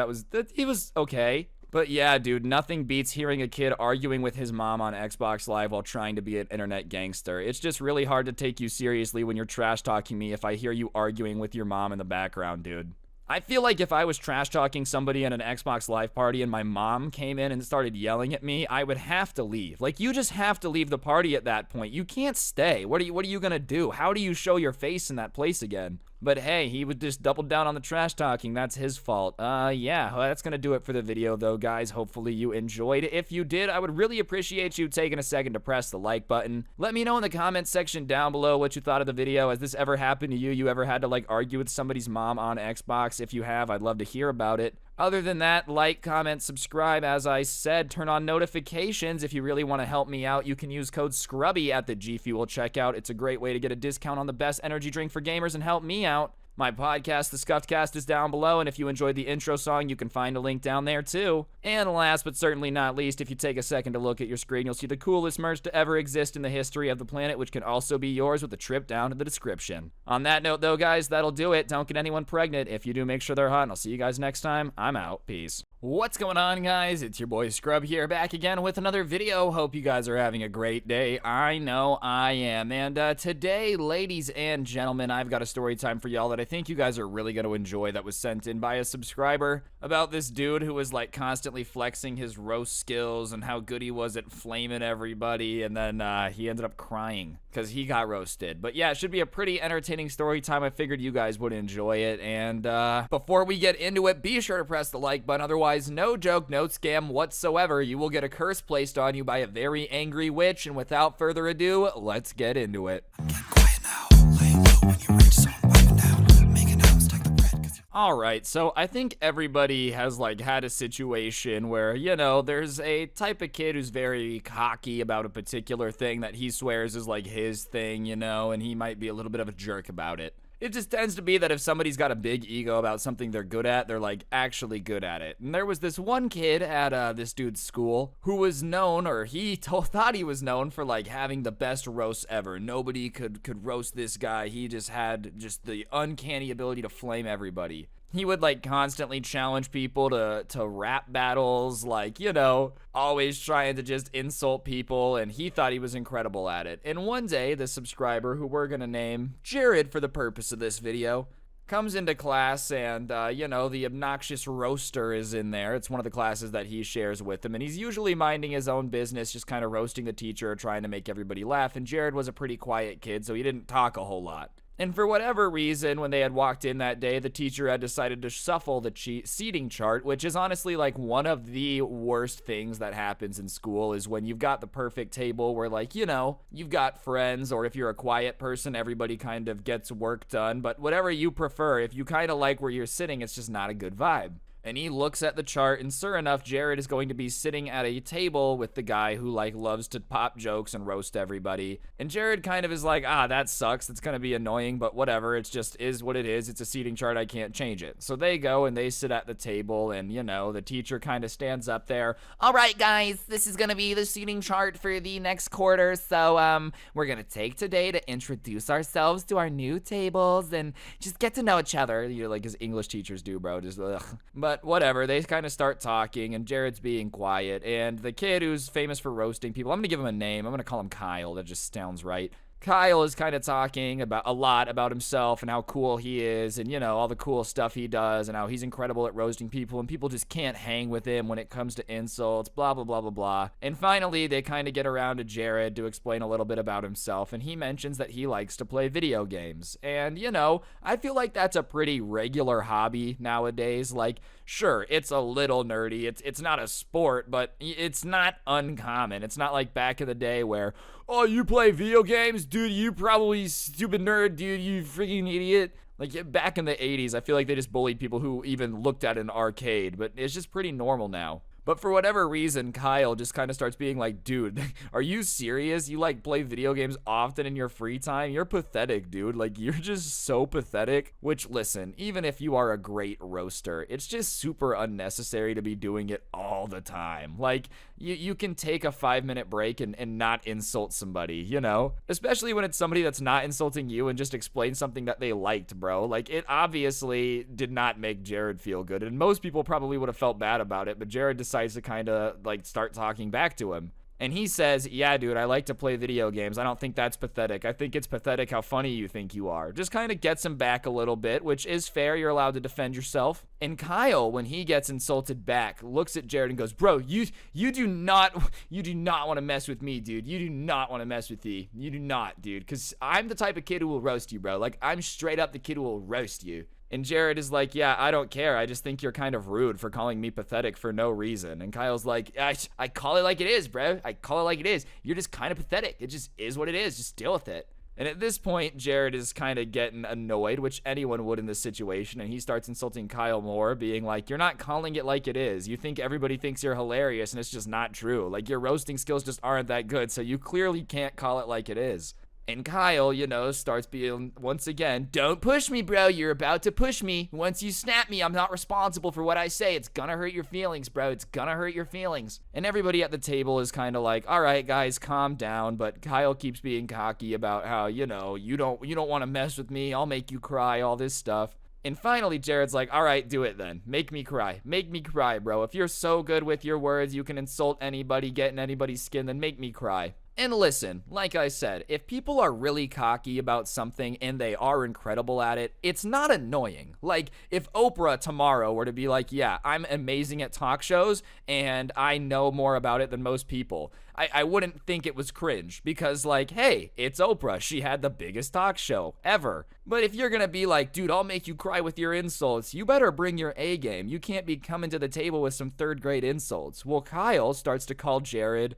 he was okay. But yeah, dude, nothing beats hearing a kid arguing with his mom on Xbox Live while trying to be an internet gangster. It's just really hard to take you seriously when you're trash-talking me if I hear you arguing with your mom in the background, dude. I feel like if I was trash-talking somebody at an Xbox Live party and my mom came in and started yelling at me, I would have to leave. Like, you just have to leave the party at that point. You can't stay. What are you gonna do? How do you show your face in that place again? But hey, he would just double down on the trash talking. That's his fault. Yeah, well, that's gonna do it for the video though, guys. Hopefully you enjoyed. If you did, I would really appreciate you taking a second to press the like button. Let me know in the comments section down below what you thought of the video. Has this ever happened to you? You ever had to like argue with somebody's mom on Xbox? If you have, I'd love to hear about it. Other than that, like, comment, subscribe. As I said, turn on notifications. If you really want to help me out, you can use code Scrubby at the G Fuel checkout. It's a great way to get a discount on the best energy drink for gamers and help me out. My podcast, The Scuffed Cast, is down below, and if you enjoyed the intro song, you can find a link down there too. And last but certainly not least, if you take a second to look at your screen, you'll see the coolest merch to ever exist in the history of the planet, which can also be yours with a trip down to the description. On that note though, guys, that'll do it. Don't get anyone pregnant. If you do, make sure they're hot, and I'll see you guys next time. I'm out. Peace. What's going on, guys? It's your boy Scrub here, back again with another video. Hope you guys are having a great day. I know I am. And today, ladies and gentlemen, I've got a story time for y'all that I think you guys are really going to enjoy, that was sent in by a subscriber, about this dude who was like constantly flexing his roast skills and how good he was at flaming everybody, and then he ended up crying because he got roasted. But yeah, it should be a pretty entertaining story time. I figured you guys would enjoy it. And before we get into it, be sure to press the like button. Otherwise, no joke, no scam whatsoever, you will get a curse placed on you by a very angry witch. And without further ado, let's get into it. Get quiet now, lay low when you reach zone, wiping down, making out, stack the bread, 'cause you're Alright, so I think everybody has like had a situation where, you know, there's a type of kid who's very cocky about a particular thing that he swears is like his thing, you know, and he might be a little bit of a jerk about it. It just tends to be that if somebody's got a big ego about something they're good at, they're like actually good at it. And there was this one kid at this dude's school who was known, or he thought he was known for like having the best roast ever. Nobody could roast this guy. He just had just the uncanny ability to flame everybody. He would like constantly challenge people to rap battles, like, you know, always trying to just insult people, and he thought he was incredible at it. And one day, the subscriber, who we're gonna name Jared for the purpose of this video, comes into class, and, you know, the obnoxious roaster is in there. It's one of the classes that he shares with him, and he's usually minding his own business, just kind of roasting the teacher, trying to make everybody laugh, and Jared was a pretty quiet kid, so he didn't talk a whole lot. And for whatever reason, when they had walked in that day, the teacher had decided to shuffle the seating chart, which is honestly like one of the worst things that happens in school, is when you've got the perfect table where, like, you know, you've got friends, or if you're a quiet person, everybody kind of gets work done. But whatever you prefer, if you kind of like where you're sitting, it's just not a good vibe. And he looks at the chart, and sure enough, Jared is going to be sitting at a table with the guy who like loves to pop jokes and roast everybody. And Jared kind of is like, that sucks, it's gonna be annoying, but whatever, it's just is what it is. It's a seating chart, I can't change it. So they go and they sit at the table, and you know, the teacher kind of stands up there. All right, guys, this is gonna be the seating chart for the next quarter. So we're gonna take today to introduce ourselves to our new tables and just get to know each other. You know, like his English teachers do, bro. Just ugh. But whatever, they kind of start talking, and Jared's being quiet, and the kid who's famous for roasting people, I'm gonna give him a name, I'm gonna call him Kyle, that just sounds right. Kyle is kind of talking about a lot about himself and how cool he is, and you know, all the cool stuff he does, and how he's incredible at roasting people, and people just can't hang with him when it comes to insults, blah blah blah blah blah. And finally, they kind of get around to Jared to explain a little bit about himself, and he mentions that he likes to play video games. And you know, I feel like that's a pretty regular hobby nowadays. Like, sure, it's a little nerdy, it's not a sport, but it's not uncommon. It's not like back in the day where, oh, you play video games? Dude, you probably stupid nerd, dude, you freaking idiot. Like, back in the 80s, I feel like they just bullied people who even looked at an arcade, but it's just pretty normal now. But for whatever reason, Kyle just kind of starts being like, dude, are you serious? You like play video games often in your free time? You're pathetic, dude. Like, you're just so pathetic. Which, listen, even if you are a great roaster, it's just super unnecessary to be doing it all the time. Like, you can take a 5-minute break and not insult somebody, you know? Especially when it's somebody that's not insulting you, and just explain something that they liked, bro. Like, it obviously did not make Jared feel good, and most people probably would have felt bad about it, but Jared decides to kind of like start talking back to him. And he says, yeah, dude, I like to play video games. I don't think that's pathetic. I think it's pathetic how funny you think you are. Just kind of gets him back a little bit, which is fair. You're allowed to defend yourself. And Kyle, when he gets insulted back, looks at Jared and goes, bro, you do not want to mess with me, dude. You do not want to mess with me. You do not, dude. Because I'm the type of kid who will roast you, bro. Like, I'm straight up the kid who will roast you. And Jared is like, yeah, I don't care. I just think you're kind of rude for calling me pathetic for no reason. And Kyle's like, I call it like it is, bro. I call it like it is. You're just kind of pathetic. It just is what it is. Just deal with it. And at this point, Jared is kind of getting annoyed, which anyone would in this situation. And he starts insulting Kyle more, being like, you're not calling it like it is. You think everybody thinks you're hilarious, and it's just not true. Like, your roasting skills just aren't that good, so you clearly can't call it like it is. And Kyle, starts being, once again, don't push me, bro. You're about to push me. Once you snap me, I'm not responsible for what I say. It's gonna hurt your feelings, bro. It's gonna hurt your feelings. And everybody at the table is kind of like, all right, guys, calm down. But Kyle keeps being cocky about how, you don't want to mess with me. I'll make you cry, all this stuff. And finally, Jared's like, all right, do it then. Make me cry. Make me cry, bro. If you're so good with your words, you can insult anybody, get in anybody's skin, then make me cry. And listen, like I said, if people are really cocky about something and they are incredible at it, it's not annoying. Like, if Oprah tomorrow were to be like, yeah, I'm amazing at talk shows and I know more about it than most people, I wouldn't think it was cringe because, like, hey, it's Oprah. She had the biggest talk show ever. But if you're gonna be like, dude, I'll make you cry with your insults, you better bring your A game. You can't be coming to the table with some third-grade insults. Well, Kyle starts to call Jared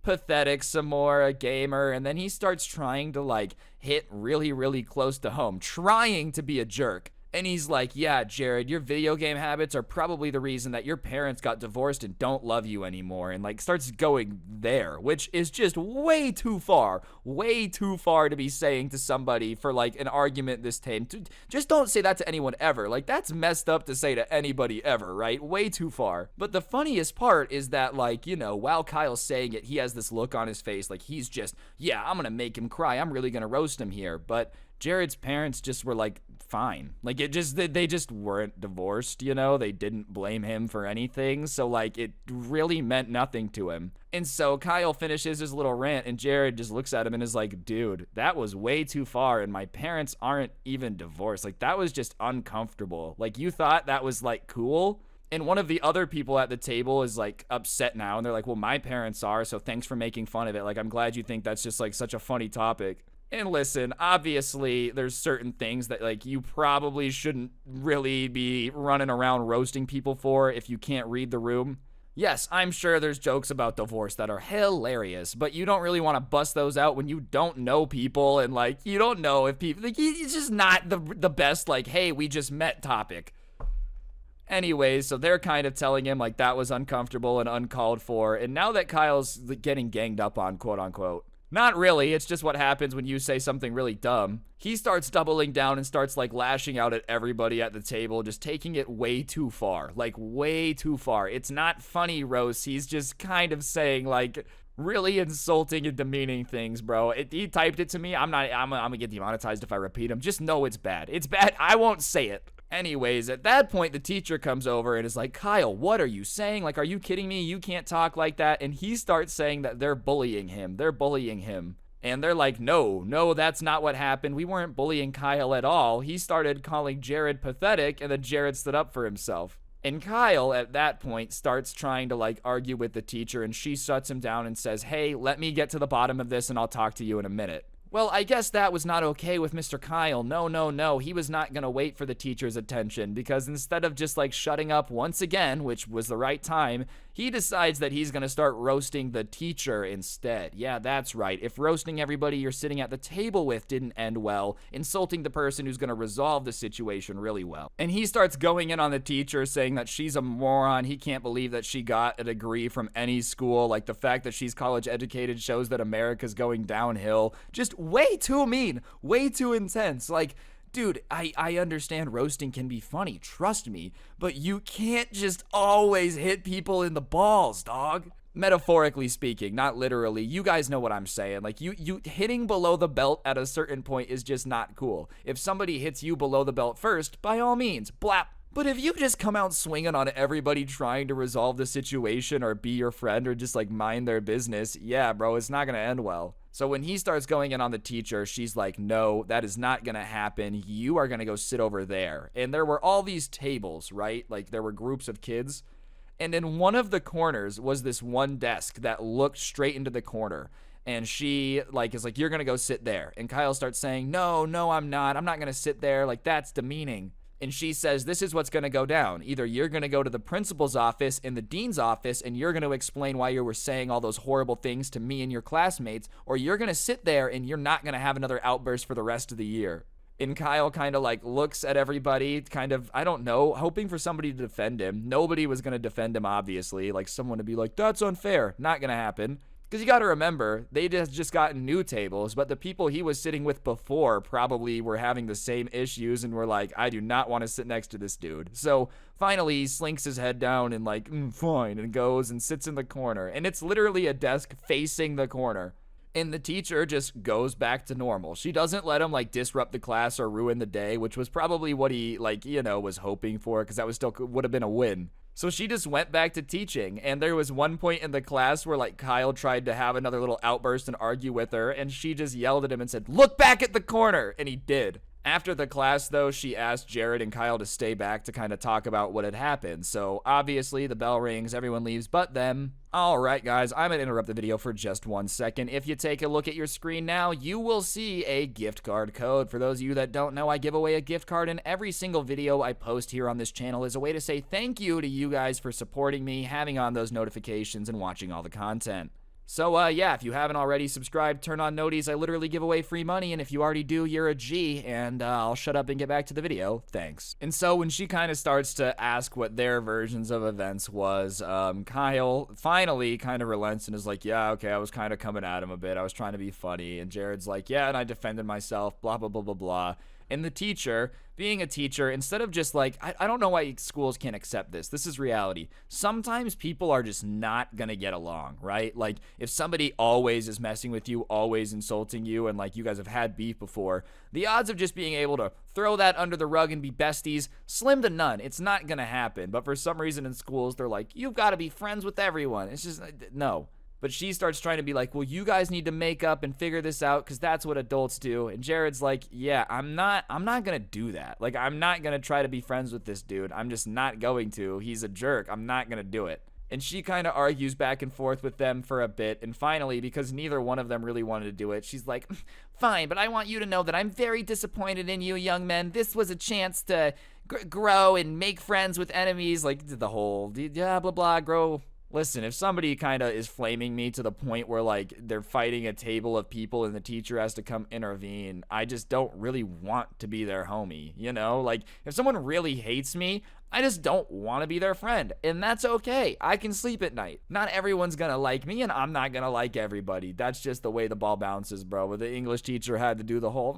pathetic some more, a gamer, and then he starts trying to, like, hit really, really close to home, trying to be a jerk. And he's like, yeah, Jared, your video game habits are probably the reason that your parents got divorced and don't love you anymore. And, like, starts going there, which is just way too far to be saying to somebody for, like, an argument this tame. Just don't say that to anyone ever. Like, that's messed up to say to anybody ever, right? Way too far. But the funniest part is that, like, while Kyle's saying it, he has this look on his face, like, he's just, yeah, I'm gonna make him cry. I'm really gonna roast him here. But Jared's parents just were like, fine. Like, they just weren't divorced, they didn't blame him for anything, so, like, it really meant nothing to him. And so Kyle finishes his little rant, and Jared just looks at him and is like, dude, that was way too far, and my parents aren't even divorced. Like, that was just uncomfortable. Like, you thought that was, like, cool? And one of the other people at the table is, like, upset now, and they're like, well, my parents are, so thanks for making fun of it. Like, I'm glad you think that's just, like, such a funny topic. And listen, obviously, there's certain things that, like, you probably shouldn't really be running around roasting people for if you can't read the room. Yes, I'm sure there's jokes about divorce that are hilarious, but you don't really want to bust those out when you don't know people and, like, you don't know if people, like, it's just not the best, like, hey, we just met topic. Anyways, so they're kind of telling him, like, that was uncomfortable and uncalled for, and now that Kyle's getting ganged up on, quote unquote, not really, it's just what happens when you say something really dumb. He starts doubling down and starts, like, lashing out at everybody at the table, just taking it way too far. Like, way too far. It's not funny roast. He's just kind of saying, like, really insulting and demeaning things, bro. He typed it to me. I'm gonna get demonetized if I repeat him. Just know it's bad. It's bad. I won't say it. Anyways, at that point, the teacher comes over and is like, Kyle, what are you saying? Like, are you kidding me? You can't talk like that. And he starts saying that they're bullying him. They're bullying him. And they're like, no, that's not what happened. We weren't bullying Kyle at all. He started calling Jared pathetic, and then Jared stood up for himself. And Kyle, at that point, starts trying to, like, argue with the teacher, and she shuts him down and says, hey, let me get to the bottom of this, and I'll talk to you in a minute. Well, I guess that was not okay with Mr. Kyle. No. He was not going to wait for the teacher's attention, because instead of just, like, shutting up once again, which was the right time, he decides that he's going to start roasting the teacher instead. Yeah, that's right. If roasting everybody you're sitting at the table with didn't end well, insulting the person who's going to resolve the situation really well. And he starts going in on the teacher, saying that she's a moron. He can't believe that she got a degree from any school. Like, the fact that she's college educated shows that America's going downhill. Just way too mean, way too intense. Like, dude, I understand roasting can be funny, trust me, but you can't just always hit people in the balls, dog. Metaphorically speaking, not literally. You guys know what I'm saying. Like, you hitting below the belt at a certain point is just not cool. If somebody hits you below the belt first, by all means, blap, But if you just come out swinging on everybody trying to resolve the situation or be your friend or just like mind their business, yeah, bro, it's not gonna end well. So when he starts going in on the teacher, she's like, no, that is not gonna happen. You are gonna go sit over there. And there were all these tables, right? Like there were groups of kids. And in one of the corners was this one desk that looked straight into the corner. And she like is like, you're gonna go sit there. And Kyle starts saying, no, I'm not gonna sit there. Like that's demeaning. And she says, this is what's going to go down. Either you're going to go to the principal's office and the dean's office and you're going to explain why you were saying all those horrible things to me and your classmates, or you're going to sit there and you're not going to have another outburst for the rest of the year. And Kyle kind of like looks at everybody, kind of, I don't know, hoping for somebody to defend him. Nobody was going to defend him, obviously. Like someone to be like, that's unfair. Not going to happen. Because you got to remember, they just gotten new tables, but the people he was sitting with before probably were having the same issues and were like, I do not want to sit next to this dude. So finally, he slinks his head down and like, fine, and goes and sits in the corner. And it's literally a desk facing the corner. And the teacher just goes back to normal. She doesn't let him like disrupt the class or ruin the day, which was probably what he like, was hoping for, because that was still would have been a win. So she just went back to teaching, and there was one point in the class where like Kyle tried to have another little outburst and argue with her, and she just yelled at him and said, look back at the corner, and he did. After the class, though, she asked Jared and Kyle to stay back to kind of talk about what had happened. So obviously the bell rings, everyone leaves but them. Alright guys, I'm going to interrupt the video for just 1 second. If you take a look at your screen now, you will see a gift card code. For those of you that don't know, I give away a gift card in every single video I post here on this channel as a way to say thank you to you guys for supporting me, having on those notifications, and watching all the content. So, yeah, if you haven't already subscribed, turn on noties. I literally give away free money, and if you already do, you're a G, and I'll shut up and get back to the video. Thanks. And so when she kind of starts to ask what their versions of events was, Kyle finally kind of relents and is like, yeah, okay, I was kind of coming at him a bit. I was trying to be funny. And Jared's like, yeah, and I defended myself, blah, blah, blah, blah, blah. And the teacher, being a teacher, instead of just like, I don't know why schools can't accept this. This is reality. Sometimes people are just not gonna get along, right? Like, if somebody always is messing with you, always insulting you, and like you guys have had beef before, the odds of just being able to throw that under the rug and be besties, slim to none. It's not gonna happen. But for some reason in schools, they're like, you've gotta be friends with everyone. It's just, no. But she starts trying to be like, well, you guys need to make up and figure this out because that's what adults do. And Jared's like, yeah, I'm not going to do that. Like, I'm not going to try to be friends with this dude. I'm just not going to. He's a jerk. I'm not going to do it. And she kind of argues back and forth with them for a bit. And finally, because neither one of them really wanted to do it, she's like, fine, but I want you to know that I'm very disappointed in you, young men. This was a chance to grow and make friends with enemies. Like, the whole, blah, blah, grow. Listen, if somebody kind of is flaming me to the point where, like, they're fighting a table of people and the teacher has to come intervene, I just don't really want to be their homie, you know? Like, if someone really hates me, I just don't want to be their friend, and that's okay. I can sleep at night. Not everyone's gonna like me, and I'm not gonna like everybody. That's just the way the ball bounces, bro. Where the English teacher had to do the whole,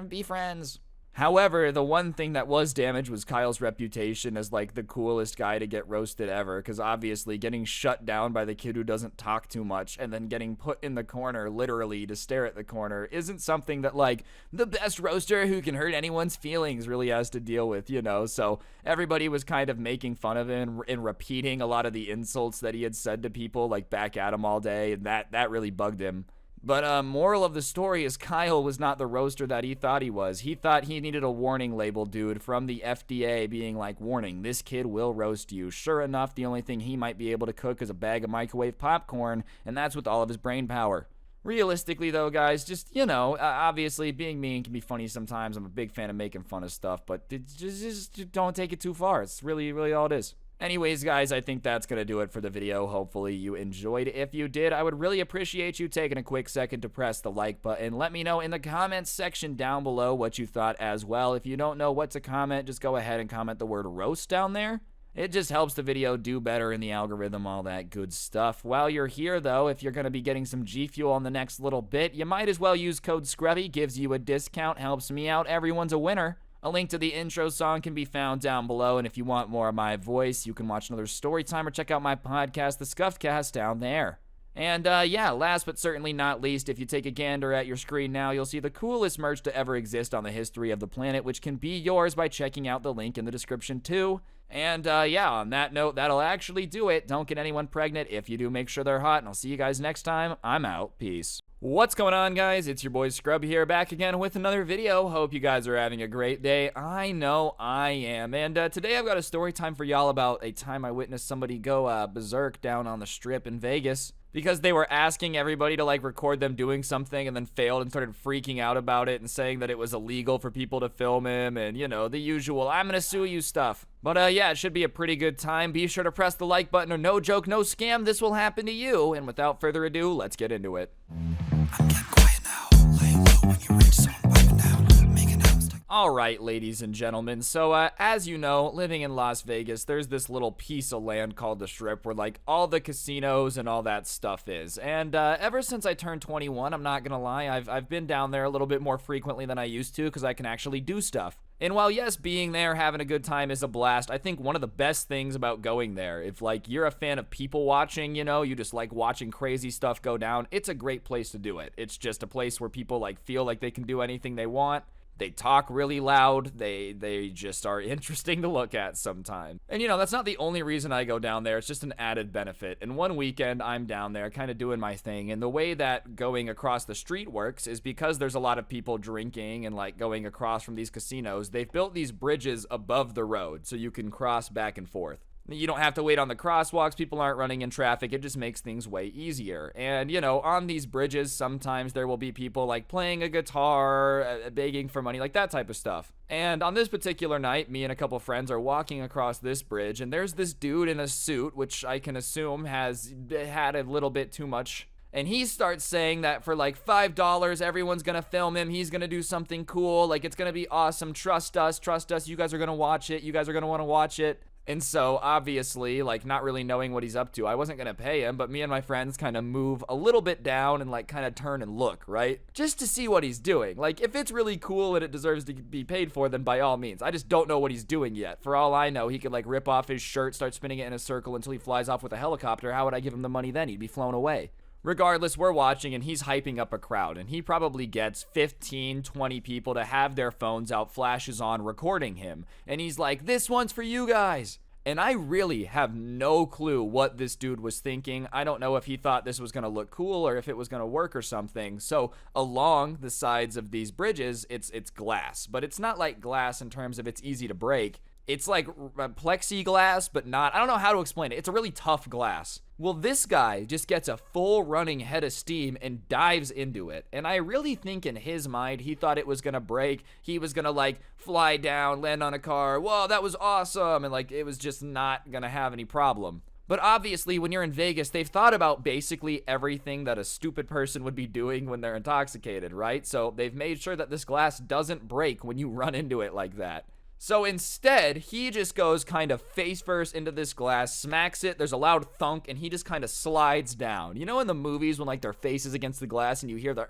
be friends. However, the one thing that was damaged was Kyle's reputation as like the coolest guy to get roasted ever, because obviously getting shut down by the kid who doesn't talk too much and then getting put in the corner literally to stare at the corner isn't something that like the best roaster who can hurt anyone's feelings really has to deal with, you know? So everybody was kind of making fun of him and repeating a lot of the insults that he had said to people like back at him all day, and that really bugged him. But moral of the story is Kyle was not the roaster that he thought he was. He thought he needed a warning label, dude, from the FDA being like, warning, this kid will roast you. Sure enough, the only thing he might be able to cook is a bag of microwave popcorn, and that's with all of his brain power. Realistically, though, guys, just, obviously being mean can be funny sometimes. I'm a big fan of making fun of stuff, but just don't take it too far. It's really, really all it is. Anyways, guys, I think that's going to do it for the video. Hopefully you enjoyed. If you did, I would really appreciate you taking a quick second to press the like button. Let me know in the comments section down below what you thought as well. If you don't know what to comment, just go ahead and comment the word roast down there. It just helps the video do better in the algorithm, all that good stuff. While you're here, though, if you're going to be getting some G Fuel in the next little bit, you might as well use code Scrubby. Gives you a discount, helps me out. Everyone's a winner. A link to the intro song can be found down below, and if you want more of my voice, you can watch another story time or check out my podcast, The Scuffed Cast, down there. And yeah, last but certainly not least, if you take a gander at your screen now, you'll see the coolest merch to ever exist on the history of the planet, which can be yours by checking out the link in the description too. And yeah, on that note, that'll actually do it. Don't get anyone pregnant. If you do, make sure they're hot, and I'll see you guys next time. I'm out. Peace. What's going on, guys? It's your boy Scrubby here, back again with another video. Hope you guys are having a great day. I know I am. And today I've got a story time for y'all about a time I witnessed somebody go berserk down on the strip in Vegas, because they were asking everybody to like record them doing something and then failed and started freaking out about it and saying that it was illegal for people to film him and, you know, the usual I'm gonna sue you stuff. But yeah, it should be a pretty good time. Be sure to press the like button or no joke, no scam, this will happen to you. And without further ado, let's get into it. I'm getting quiet now. Laying low when you reach zone, piping down, making albums. Alright, ladies and gentlemen, so as you know, living in Las Vegas, there's this little piece of land called the Strip where like all the casinos and all that stuff is. And ever since I turned 21, I'm not gonna lie, I've been down there a little bit more frequently than I used to because I can actually do stuff. And while yes, being there, having a good time is a blast, I think one of the best things about going there, if like you're a fan of people watching, you know, you just like watching crazy stuff go down, it's a great place to do it. It's just a place where people like feel like they can do anything they want. They talk really loud, they just are interesting to look at sometimes. And you know, that's not the only reason I go down there, it's just an added benefit. And one weekend, I'm down there kind of doing my thing, and the way that going across the street works is because there's a lot of people drinking and like going across from these casinos, they've built these bridges above the road so you can cross back and forth. You don't have to wait on the crosswalks, people aren't running in traffic, it just makes things way easier. And, you know, on these bridges, sometimes there will be people, like, playing a guitar, begging for money, like that type of stuff. And on this particular night, me and a couple friends are walking across this bridge, and there's this dude in a suit, which I can assume has had a little bit too much. And he starts saying that for like $5, everyone's gonna film him, he's gonna do something cool, like it's gonna be awesome, trust us, you guys are gonna watch it, you guys are gonna wanna watch it. And so, obviously, like, not really knowing what he's up to, I wasn't gonna pay him, but me and my friends kind of move a little bit down and, like, kind of turn and look, right? Just to see what he's doing. Like, if it's really cool and it deserves to be paid for, then by all means. I just don't know what he's doing yet. For all I know, he could, like, rip off his shirt, start spinning it in a circle until he flies off with a helicopter. How would I give him the money then? He'd be flown away. Regardless, we're watching and he's hyping up a crowd, and he probably gets 15, 20 people to have their phones out, flashes on, recording him. And he's like, this one's for you guys. And I really have no clue what this dude was thinking. I don't know if he thought this was gonna look cool or if it was gonna work or something. So along the sides of these bridges, it's glass, but it's not like glass in terms of it's easy to break. It's like plexiglass, but not, I don't know how to explain it. It's a really tough glass. Well, this guy just gets a full running head of steam and dives into it. And I really think in his mind, he thought it was gonna break. He was gonna like fly down, land on a car. Whoa, that was awesome. And like, it was just not gonna have any problem. But obviously, when you're in Vegas, they've thought about basically everything that a stupid person would be doing when they're intoxicated, right? So they've made sure that this glass doesn't break when you run into it like that. So instead, he just goes kind of face first into this glass, smacks it, there's a loud thunk, and he just kind of slides down. You know in the movies when like their face is against the glass and you hear the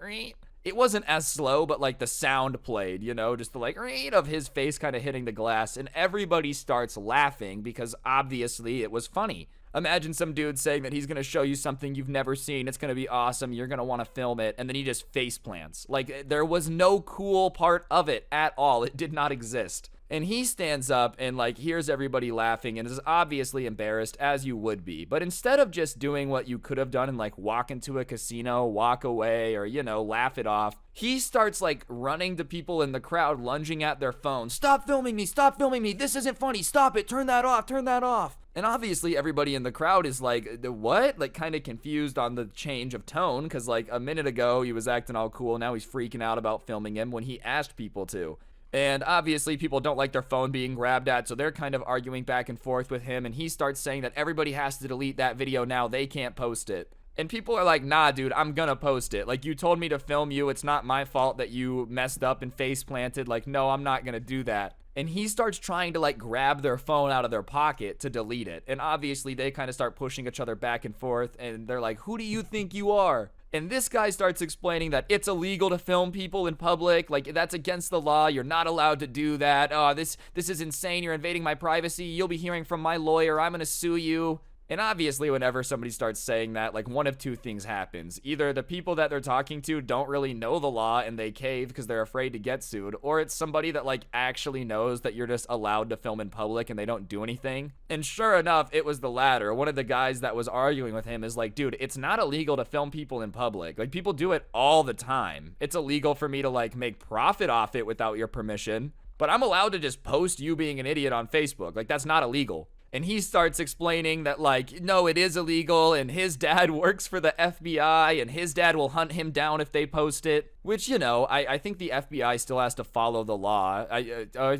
it wasn't as slow, but like the sound played, you know, just the like of his face kind of hitting the glass, and everybody starts laughing because obviously it was funny. Imagine some dude saying that he's gonna show you something you've never seen, it's gonna be awesome, you're gonna wanna film it, and then he just face plants. Like, there was no cool part of it at all, it did not exist. And he stands up and like hears everybody laughing and is obviously embarrassed, as you would be. But instead of just doing what you could have done and like walk into a casino, walk away, or, you know, laugh it off, he starts like running to people in the crowd, lunging at their phones. Stop filming me, this isn't funny, stop it, turn that off. And obviously everybody in the crowd is like, what? Like kind of confused on the change of tone, because like a minute ago he was acting all cool, now he's freaking out about filming him when he asked people to. And obviously people don't like their phone being grabbed at, so they're kind of arguing back and forth with him, and he starts saying that everybody has to delete that video now, they can't post it. And people are like, nah, dude, I'm gonna post it. Like, you told me to film you, it's not my fault that you messed up and face planted. Like, no, I'm not gonna do that. And he starts trying to like grab their phone out of their pocket to delete it. And obviously they kind of start pushing each other back and forth, and they're like, who do you think you are? And this guy starts explaining that it's illegal to film people in public, like that's against the law, you're not allowed to do that. Oh, this is insane, you're invading my privacy, you'll be hearing from my lawyer, I'm gonna sue you. And obviously, whenever somebody starts saying that, like, one of two things happens. Either the people that they're talking to don't really know the law and they cave because they're afraid to get sued, or it's somebody that, like, actually knows that you're just allowed to film in public and they don't do anything. And sure enough, it was the latter. One of the guys that was arguing with him is like, dude, it's not illegal to film people in public. Like, people do it all the time. It's illegal for me to, like, make profit off it without your permission, but I'm allowed to just post you being an idiot on Facebook. Like, that's not illegal. And he starts explaining that, like, no, it is illegal, and his dad works for the FBI, and his dad will hunt him down if they post it. Which, you know, I think the FBI still has to follow the law.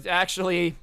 Actually,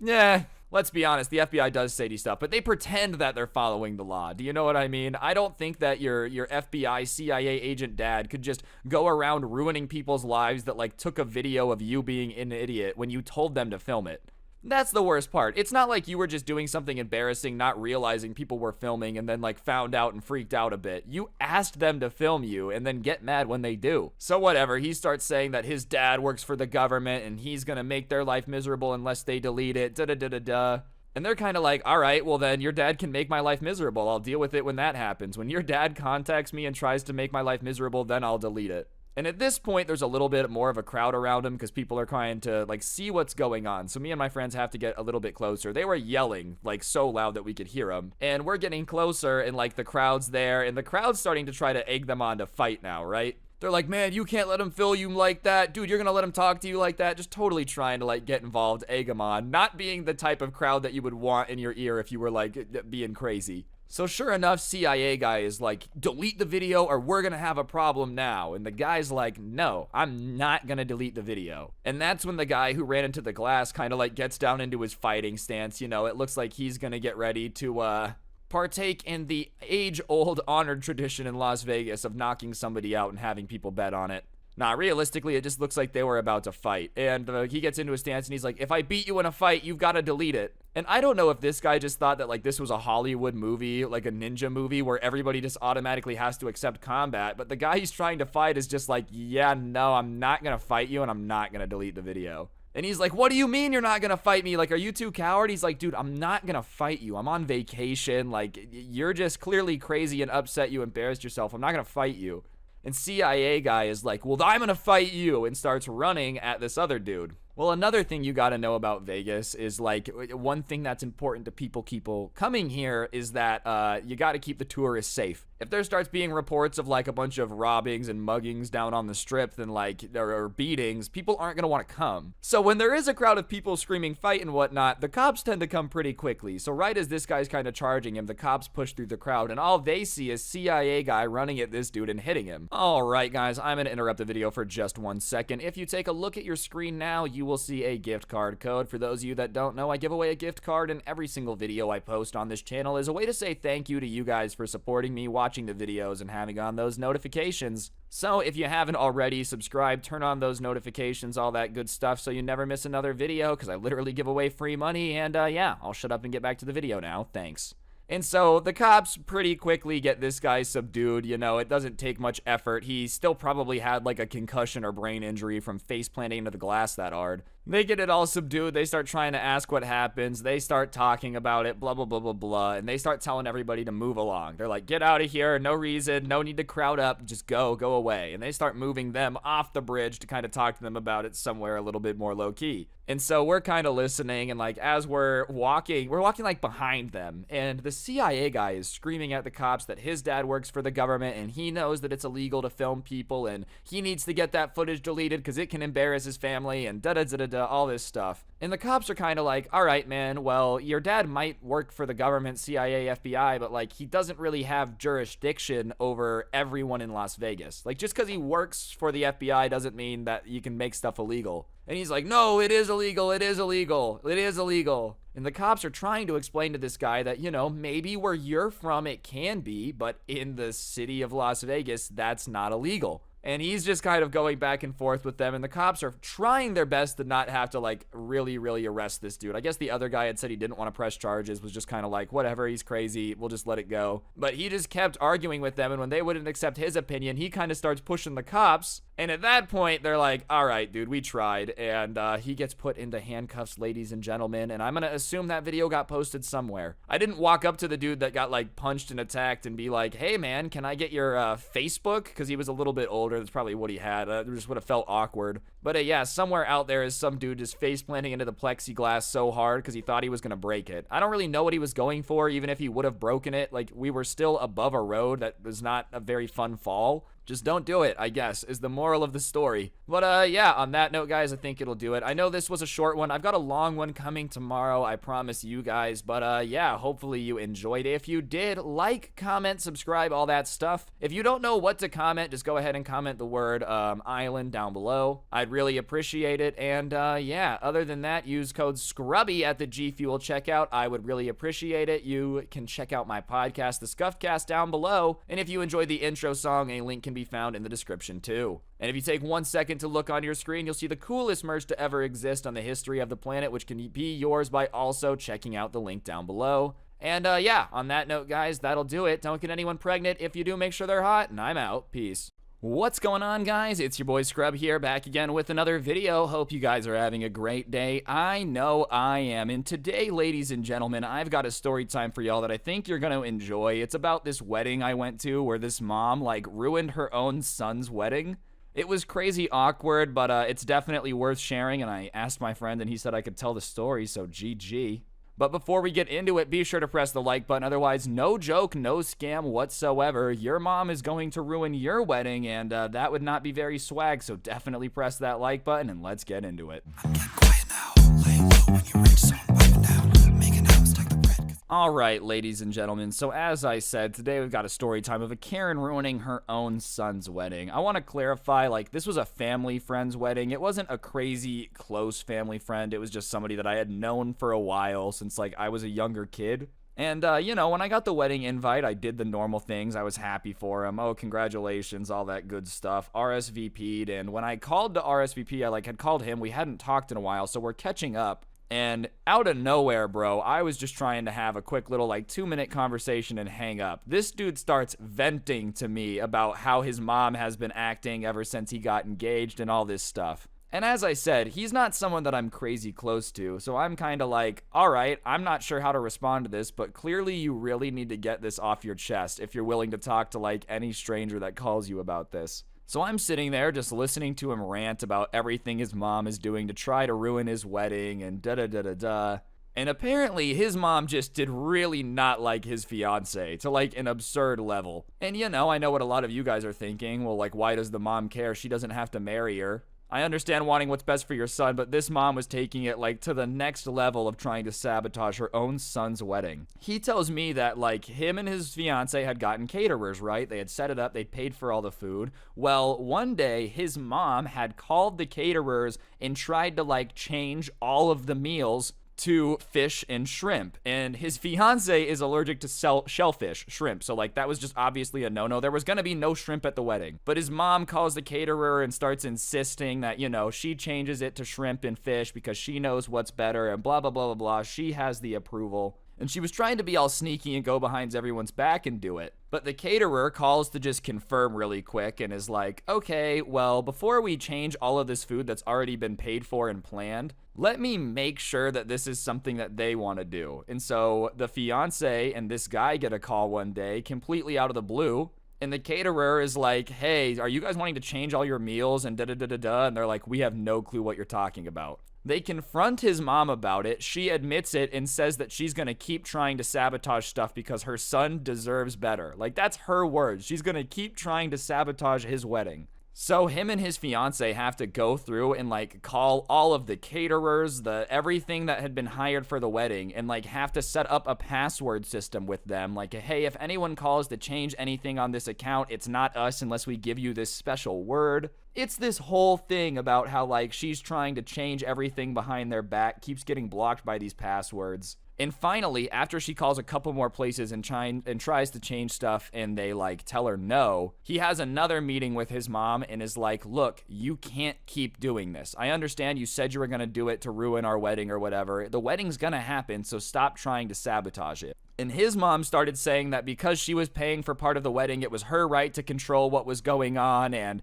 let's be honest, the FBI does shady stuff, but they pretend that they're following the law. Do you know what I mean? I don't think that your FBI, CIA agent dad could just go around ruining people's lives that, like, took a video of you being an idiot when you told them to film it. That's the worst part. It's not like you were just doing something embarrassing, not realizing people were filming, and then, like, found out and freaked out a bit. You asked them to film you and then get mad when they do. So whatever, he starts saying that his dad works for the government and he's gonna make their life miserable unless they delete it, da-da-da-da-da. And they're kind of like, all right, well then your dad can make my life miserable. I'll deal with it when that happens. When your dad contacts me and tries to make my life miserable, then I'll delete it. And at this point, there's a little bit more of a crowd around him because people are trying to, like, see what's going on. So me and my friends have to get a little bit closer. They were yelling, like, so loud that we could hear them. And we're getting closer, and, like, the crowd's there, and the crowd's starting to try to egg them on to fight now, right? They're like, man, you can't let him film you like that. Dude, you're gonna let him talk to you like that. Just totally trying to, like, get involved, egg him on. Not being the type of crowd that you would want in your ear if you were, like, being crazy. So sure enough, CIA guy is like, delete the video or we're gonna have a problem now. And the guy's like, no, I'm not gonna delete the video. And that's when the guy who ran into the glass kind of, like, gets down into his fighting stance. You know, it looks like he's gonna get ready to partake in the age-old honored tradition in Las Vegas of knocking somebody out and having people bet on it. Nah, realistically, it just looks like they were about to fight. And he gets into his stance and he's like, if I beat you in a fight, you've got to delete it. And I don't know if this guy just thought that, like, this was a Hollywood movie, like a ninja movie where everybody just automatically has to accept combat. But the guy he's trying to fight is just like, yeah, no, I'm not going to fight you and I'm not going to delete the video. And he's like, what do you mean you're not going to fight me? Like, are you too coward? He's like, dude, I'm not going to fight you. I'm on vacation. Like, you're just clearly crazy and upset you embarrassed yourself. I'm not going to fight you. And CIA guy is like, well, I'm gonna fight you, and starts running at this other dude. Well, another thing you gotta know about Vegas is, like, one thing that's important to people coming here is that you gotta keep the tourists safe. If there starts being reports of, like, a bunch of robbings and muggings down on the strip, then, like, there are beatings, people aren't gonna want to come. So when there is a crowd of people screaming fight and whatnot, the cops tend to come pretty quickly. So right as this guy's kind of charging him, the cops push through the crowd, and all they see is CIA guy running at this dude and hitting him. Alright guys, I'm gonna interrupt the video for just 1 second. If you take a look at your screen now, you will see a gift card code. For those of you that don't know, I give away a gift card in every single video I post on this channel as a way to say thank you to you guys for supporting me, watching the videos, and having on those notifications. So if you haven't already, subscribe, turn on those notifications, all that good stuff so you never miss another video, because I literally give away free money. And yeah, I'll shut up and get back to the video now. Thanks. And so the cops pretty quickly get this guy subdued. You know, it doesn't take much effort. He still probably had, like, a concussion or brain injury from face planting into the glass that hard. They get it all subdued. They start trying to ask what happens. They start talking about it, blah, blah, blah, blah, blah. And they start telling everybody to move along. They're like, get out of here. No reason. No need to crowd up. Just go away. And they start moving them off the bridge to kind of talk to them about it somewhere a little bit more low key. And so we're kind of listening. And, like, as we're walking like behind them. And the CIA guy is screaming at the cops that his dad works for the government and he knows that it's illegal to film people and he needs to get that footage deleted because it can embarrass his family and da-da-da-da-da, all this stuff. And the cops are kind of like, all right, man, well, your dad might work for the government, CIA, FBI, but, like, he doesn't really have jurisdiction over everyone in Las Vegas. Like, just because he works for the FBI doesn't mean that you can make stuff illegal. And he's like, no, it is illegal, it is illegal, it is illegal. And the cops are trying to explain to this guy that, you know, maybe where you're from it can be, but in the city of Las Vegas, that's not illegal. And he's just kind of going back and forth with them, and the cops are trying their best to not have to, like, really arrest this dude. I guess the other guy had said he didn't want to press charges, was just kind of like, whatever, he's crazy, we'll just let it go. But he just kept arguing with them, and when they wouldn't accept his opinion, he kind of starts pushing the cops, And at that point, they're like, all right, dude, we tried. And he gets put into handcuffs, ladies and gentlemen. And I'm going to assume that video got posted somewhere. I didn't walk up to the dude that got like punched and attacked and be like, hey, man, can I get your Facebook? Because he was a little bit older. That's probably what he had. It just would have felt awkward. But yeah, somewhere out there is some dude just face planting into the plexiglass so hard because he thought he was going to break it. I don't really know what he was going for, even if he would have broken it. Like, we were still above a road. That was not a very fun fall. Just don't do it, I guess, is the moral of the story. But yeah, on that note, guys, I think it'll do it. I know this was a short one. I've got a long one coming tomorrow, I promise you guys. But yeah, hopefully you enjoyed it. If you did, like, comment, subscribe, all that stuff. If you don't know what to comment, just go ahead and comment the word island down below. I'd really appreciate it. And yeah, other than that, use code Scrubby at the G Fuel checkout. I would really appreciate it. You can check out my podcast, The Scuffcast, down below. And if you enjoyed the intro song, a link can be found in the description too. And if you take 1 second to look on your screen, you'll see the coolest merch to ever exist on the history of the planet, which can be yours by also checking out the link down below. And yeah, on that note, guys, that'll do it. Don't get anyone pregnant. If you do, make sure they're hot, and I'm out. Peace. What's going on, guys? It's your boy Scrub here, back again with another video. Hope you guys are having a great day. I know I am. And today, ladies and gentlemen, I've got a story time for y'all that I think you're going to enjoy. It's about this wedding I went to where this mom, like, ruined her own son's wedding. It was crazy awkward, but it's definitely worth sharing, and I asked my friend, and he said I could tell the story, so GG. But before we get into it, be sure to press the like button. Otherwise, no joke, no scam whatsoever. Your mom is going to ruin your wedding, and that would not be very swag, so definitely press that like button, and let's get into it. I'm getting quiet now. Lay low when you reach, so I'm piping down. Making out, stack the bread. Alright, ladies and gentlemen, so as I said, today we've got a story time of a Karen ruining her own son's wedding. I want to clarify, like, this was a family friend's wedding. It wasn't a crazy close family friend. It was just somebody that I had known for a while since, like, I was a younger kid. And, you know, when I got the wedding invite, I did the normal things. I was happy for him. Oh, congratulations, all that good stuff. RSVP'd, and when I called to RSVP, I, like, had called him. We hadn't talked in a while, so we're catching up. And out of nowhere, bro, I was just trying to have a quick little, like, 2-minute conversation and hang up. This dude starts venting to me about how his mom has been acting ever since he got engaged and all this stuff. And as I said, he's not someone that I'm crazy close to, so I'm kind of like, all right, I'm not sure how to respond to this, but clearly you really need to get this off your chest if you're willing to talk to, like, any stranger that calls you about this. So I'm sitting there just listening to him rant about everything his mom is doing to try to ruin his wedding and da-da-da-da-da. And apparently his mom just did really not like his fiance to, like, an absurd level. And you know, I know what a lot of you guys are thinking. Well, like, why does the mom care? She doesn't have to marry her. I understand wanting what's best for your son, but this mom was taking it, like, to the next level of trying to sabotage her own son's wedding. He tells me that, like, him and his fiance had gotten caterers, right? They had set it up, they paid for all the food. Well, one day, his mom had called the caterers and tried to, like, change all of the meals to fish and shrimp, and his fiance is allergic to shellfish, shrimp, so, like, that was just obviously a no-no. There was gonna be no shrimp at the wedding, but his mom calls the caterer and starts insisting that, you know, she changes it to shrimp and fish because she knows what's better and blah blah blah blah blah. She has the approval. And she was trying to be all sneaky and go behind everyone's back and do it. But the caterer calls to just confirm really quick and is like, okay, well, before we change all of this food that's already been paid for and planned, let me make sure that this is something that they want to do. And so the fiance and this guy get a call one day completely out of the blue. And the caterer is like, hey, are you guys wanting to change all your meals and da-da-da-da-da? And they're like, we have no clue what you're talking about. They confront his mom about it. She admits it and says that she's going to keep trying to sabotage stuff because her son deserves better. Like, that's her words. She's going to keep trying to sabotage his wedding. So him and his fiance have to go through and, like, call all of the caterers, everything that had been hired for the wedding, and, like, have to set up a password system with them. Like, hey, if anyone calls to change anything on this account, it's not us unless we give you this special word. It's this whole thing about how, like, she's trying to change everything behind their back, keeps getting blocked by these passwords. And finally, after she calls a couple more places and tries to change stuff and they, like, tell her no, he has another meeting with his mom and is like, look, you can't keep doing this. I understand you said you were going to do it to ruin our wedding or whatever. The wedding's going to happen, so stop trying to sabotage it. And his mom started saying that because she was paying for part of the wedding, it was her right to control what was going on. And,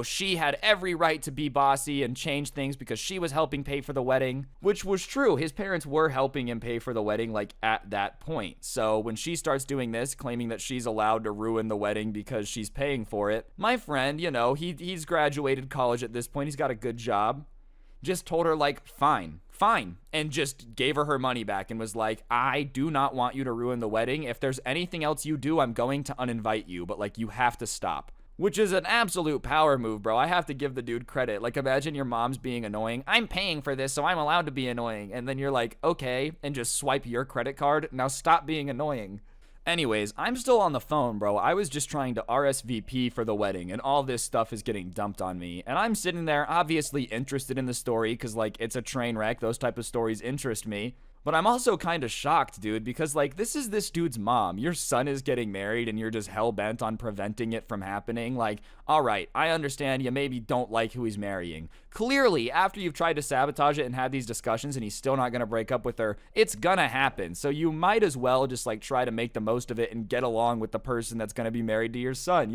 she had every right to be bossy and change things because she was helping pay for the wedding, which was true. His parents were helping him pay for the wedding, like, at that point. So when she starts doing this, claiming that she's allowed to ruin the wedding because she's paying for it, my friend, he's graduated college at this point. He's got a good job. Just told her, like, fine, and just gave her her money back and was like, I do not want you to ruin the wedding. If there's anything else you do, I'm going to uninvite you, but, like, you have to stop. Which is an absolute power move, bro. I have to give the dude credit. Like, imagine your mom's being annoying. I'm paying for this, so I'm allowed to be annoying. And then you're like, okay, and just swipe your credit card. Now stop being annoying. Anyways, I'm still on the phone, bro. I was just trying to RSVP for the wedding, and all this stuff is getting dumped on me. And I'm sitting there, obviously interested in the story, because, like, it's a train wreck. Those type of stories interest me. But I'm also kind of shocked, dude, because, like, this is this dude's mom. Your son is getting married, and you're just hell-bent on preventing it from happening. Like, all right, I understand you maybe don't like who he's marrying. Clearly, after you've tried to sabotage it and had these discussions and he's still not going to break up with her, it's gonna happen. So you might as well just, like, try to make the most of it and get along with the person that's going to be married to your son,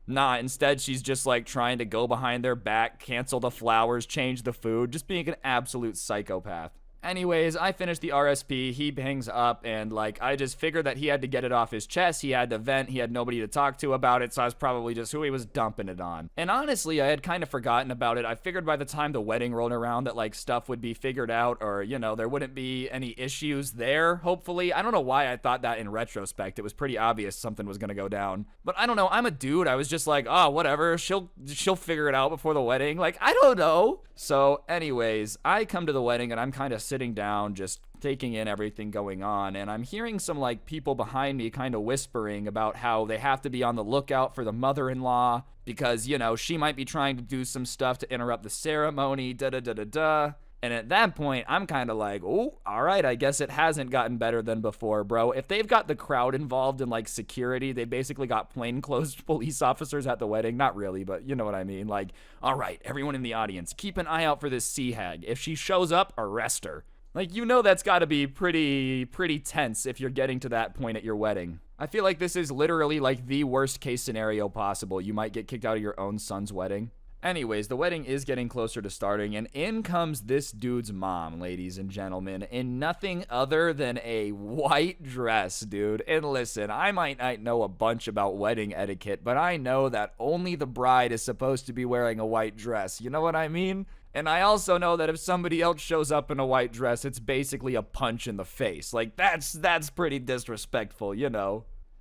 Nah, instead she's just, like, trying to go behind their back, cancel the flowers, change the food, just being an absolute psychopath. Anyways, I finished the RSP, he hangs up, and, like, I just figured that he had to get it off his chest, he had to vent, he had nobody to talk to about it, so I was probably just who he was dumping it on. And honestly, I had kind of forgotten about it. I figured by the time the wedding rolled around that, like, stuff would be figured out, or, there wouldn't be any issues there, hopefully. I don't know why I thought that in retrospect. It was pretty obvious something was gonna go down. But I don't know, I'm a dude, I was just like, oh, whatever, she'll figure it out before the wedding. Like, I don't know. So, anyways, I come to the wedding, and I'm kind of sitting down, just taking in everything going on, and I'm hearing some, like, people behind me kind of whispering about how they have to be on the lookout for the mother-in-law because, she might be trying to do some stuff to interrupt the ceremony, da-da-da-da-da. And at that point, I'm kind of like, oh, all right, I guess it hasn't gotten better than before, bro. If they've got the crowd involved in, like, security, they basically got plainclothes police officers at the wedding. Not really, but you know what I mean. Like, all right, everyone in the audience, keep an eye out for this sea hag. If she shows up, arrest her. Like, that's got to be pretty tense if you're getting to that point at your wedding. I feel like this is literally, like, the worst case scenario possible. You might get kicked out of your own son's wedding. Anyways, the wedding is getting closer to starting, and in comes this dude's mom, ladies and gentlemen, in nothing other than a white dress, dude. And listen, I might not know a bunch about wedding etiquette, but I know that only the bride is supposed to be wearing a white dress. You know what I mean? And I also know that if somebody else shows up in a white dress, it's basically a punch in the face. Like, that's pretty disrespectful,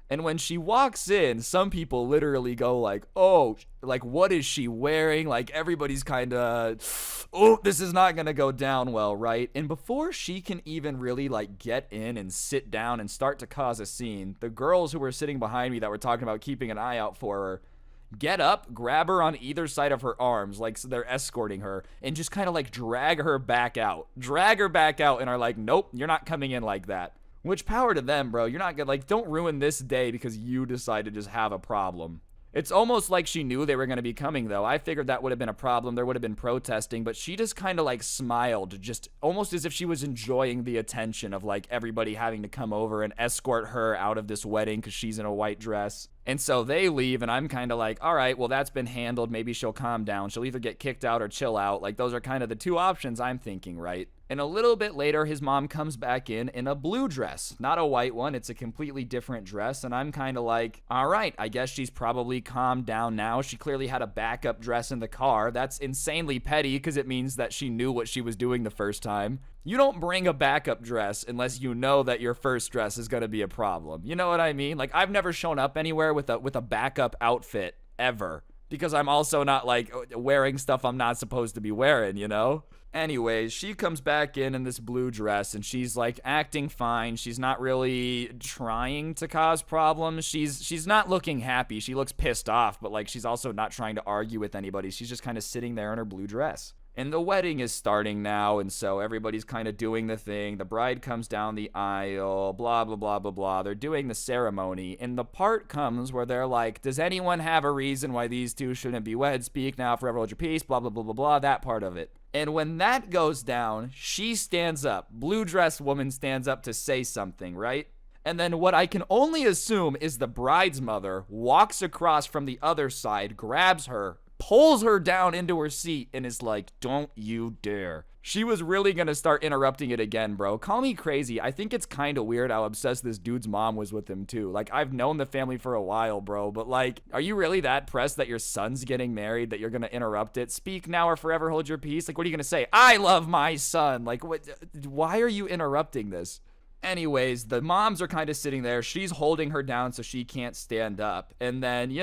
And when she walks in, some people literally go like, oh, like, what is she wearing? Like, everybody's kind of, oh, this is not going to go down well, right? And before she can even really, like, get in and sit down and start to cause a scene, the girls who were sitting behind me that were talking about keeping an eye out for her get up, grab her on either side of her arms, like, so they're escorting her, and just kind of, like, drag her back out, and are like, nope, you're not coming in like that. Which power to them, bro. You're not gonna, like, don't ruin this day because you decide to just have a problem. It's almost like she knew they were going to be coming, though. I figured that would have been a problem. There would have been protesting, but she just kind of, like, smiled, just almost as if she was enjoying the attention of, like, everybody having to come over and escort her out of this wedding because she's in a white dress. And so they leave, and I'm kind of like, all right, well, that's been handled. Maybe she'll calm down. She'll either get kicked out or chill out. Like, those are kind of the two options I'm thinking, right? And a little bit later, his mom comes back in a blue dress. Not a white one. It's a completely different dress. And I'm kind of like, all right, I guess she's probably calmed down now. She clearly had a backup dress in the car. That's insanely petty because it means that she knew what she was doing the first time. You don't bring a backup dress unless you know that your first dress is going to be a problem. You know what I mean? Like, I've never shown up anywhere with a backup outfit ever because I'm also not, like, wearing stuff I'm not supposed to be wearing, Anyways, she comes back in this blue dress, and she's, like, acting fine. She's not really trying to cause problems. She's not looking happy. She looks pissed off, but, like, she's also not trying to argue with anybody. She's just kind of sitting there in her blue dress. And the wedding is starting now, and so everybody's kind of doing the thing. The bride comes down the aisle, blah, blah, blah, blah, blah. They're doing the ceremony, and the part comes where they're like, does anyone have a reason why these two shouldn't be wed? Speak now, forever hold your peace, blah, blah, blah, blah, blah, that part of it. And when that goes down, she stands up. Blue dress woman stands up to say something, right? And then what I can only assume is the bride's mother walks across from the other side, grabs her, pulls her down into her seat, and is like, don't you dare. She was really gonna start interrupting it again, bro. Call me crazy. I think it's kind of weird how obsessed this dude's mom was with him, too. Like, I've known the family for a while, bro, but like, are you really that pressed that your son's getting married that you're gonna interrupt it? Speak now or forever hold your peace? Like, what are you gonna say? I love my son. Like, what? Why are you interrupting this? Anyways, the moms are kind of sitting there. She's holding her down so she can't stand up. And then,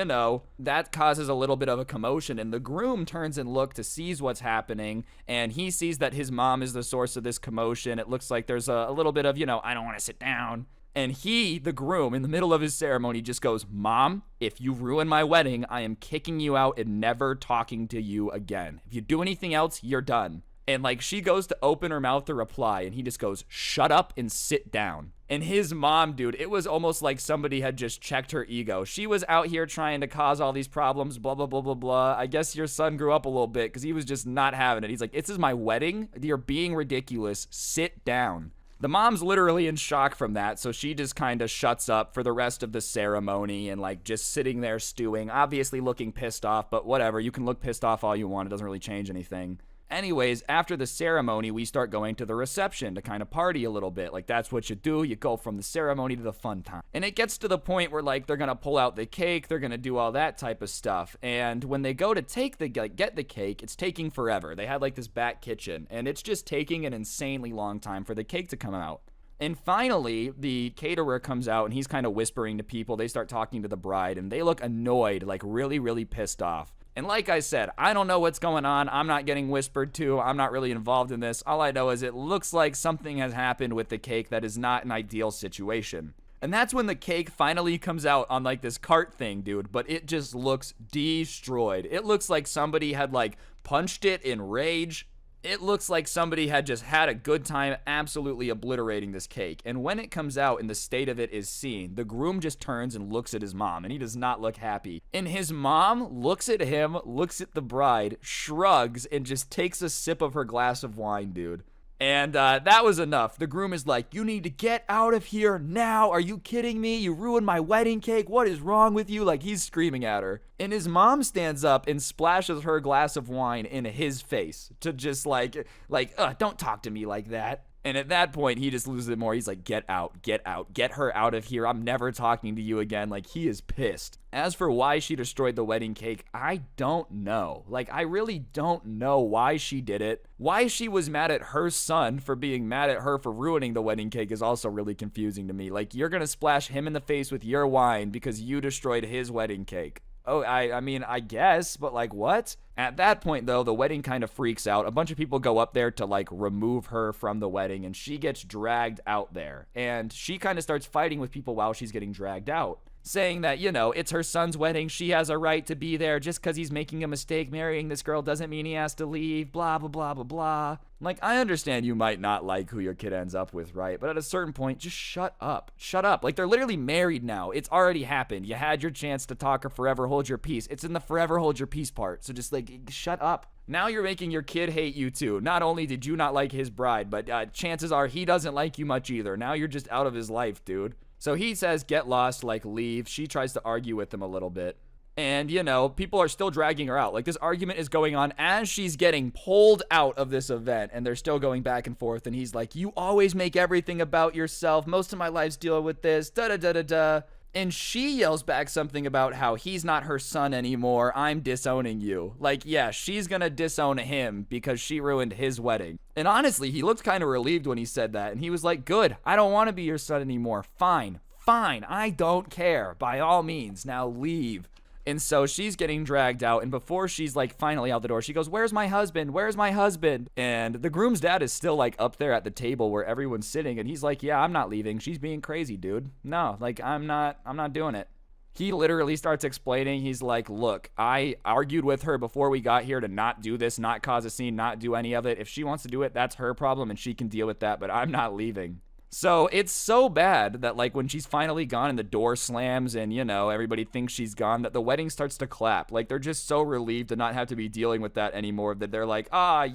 that causes a little bit of a commotion. And the groom turns and looks to see what's happening. And he sees that his mom is the source of this commotion. It looks like there's a little bit of, I don't want to sit down. And he, the groom, in the middle of his ceremony just goes, Mom, if you ruin my wedding, I am kicking you out and never talking to you again. If you do anything else, you're done. And like she goes to open her mouth to reply and he just goes, shut up and sit down. And his mom, dude, it was almost like somebody had just checked her ego. She was out here trying to cause all these problems, blah, blah, blah, blah, blah. I guess your son grew up a little bit because he was just not having it. He's like, this is my wedding. You're being ridiculous. Sit down. The mom's literally in shock from that, so she just kind of shuts up for the rest of the ceremony and like just sitting there stewing, obviously looking pissed off, but whatever. You can look pissed off all you want. It doesn't really change anything. Anyways, after the ceremony, we start going to the reception to kind of party a little bit. Like, that's what you do. You go from the ceremony to the fun time. And it gets to the point where, like, they're going to pull out the cake. They're going to do all that type of stuff. And when they go to get the cake, it's taking forever. They had, like, this back kitchen. And it's just taking an insanely long time for the cake to come out. And finally, the caterer comes out, and he's kind of whispering to people. They start talking to the bride, and they look annoyed, like, really, really pissed off. And like I said, I don't know what's going on. I'm not getting whispered to. I'm not really involved in this. All I know is it looks like something has happened with the cake that is not an ideal situation. And that's when the cake finally comes out on like this cart thing, dude. But it just looks destroyed. It looks like somebody had like punched it in rage. It looks like somebody had just had a good time absolutely obliterating this cake. And when it comes out and the state of it is seen, the groom just turns and looks at his mom, and he does not look happy. And his mom looks at him, looks at the bride, shrugs, and just takes a sip of her glass of wine, dude. And that was enough. The groom is like, you need to get out of here now. Are you kidding me? You ruined my wedding cake. What is wrong with you? Like, he's screaming at her. And his mom stands up and splashes her glass of wine in his face to just don't talk to me like that. And at that point, he just loses it more. He's like, get out, get her out of here. I'm never talking to you again. Like, he is pissed. As for why she destroyed the wedding cake, I don't know. Like, I really don't know why she did it. Why she was mad at her son for being mad at her for ruining the wedding cake is also really confusing to me. Like, you're gonna splash him in the face with your wine because you destroyed his wedding cake. Oh, I mean, I guess, but like, what? At that point, though, the wedding kind of freaks out. A bunch of people go up there to, like, remove her from the wedding, and she gets dragged out there. And she kind of starts fighting with people while she's getting dragged out, saying that, it's her son's wedding. She has a right to be there. Just because he's making a mistake marrying this girl doesn't mean he has to leave, blah, blah, blah, blah, blah. Like, I understand you might not like who your kid ends up with, right? But at a certain point, just shut up. Shut up. Like, they're literally married now. It's already happened. You had your chance to talk or forever hold your peace. It's in the forever hold your peace part. So just, like, shut up. Now you're making your kid hate you, too. Not only did you not like his bride, but chances are he doesn't like you much either. Now you're just out of his life, dude. So he says, get lost, like, leave. She tries to argue with him a little bit. And, people are still dragging her out. Like, this argument is going on as she's getting pulled out of this event. And they're still going back and forth. And he's like, you always make everything about yourself. Most of my life's dealing with this. Da-da-da-da-da. And she yells back something about how he's not her son anymore. I'm disowning you. Like, yeah, she's gonna disown him because she ruined his wedding. And honestly, he looked kind of relieved when he said that. And he was like, good, I don't want to be your son anymore. Fine, I don't care. By all means, now leave. And so she's getting dragged out, and before she's like finally out the door, she goes, where's my husband? Where's my husband? And the groom's dad is still like up there at the table where everyone's sitting, and he's like, yeah, I'm not leaving. She's being crazy, dude. No, like I'm not doing it. He literally starts explaining. He's like, look, I argued with her before we got here to not do this, not cause a scene, not do any of it. If she wants to do it, that's her problem and she can deal with that, but I'm not leaving. So it's so bad that like when she's finally gone and the door slams and, everybody thinks she's gone, that the wedding starts to clap. Like they're just so relieved to not have to be dealing with that anymore that they're like,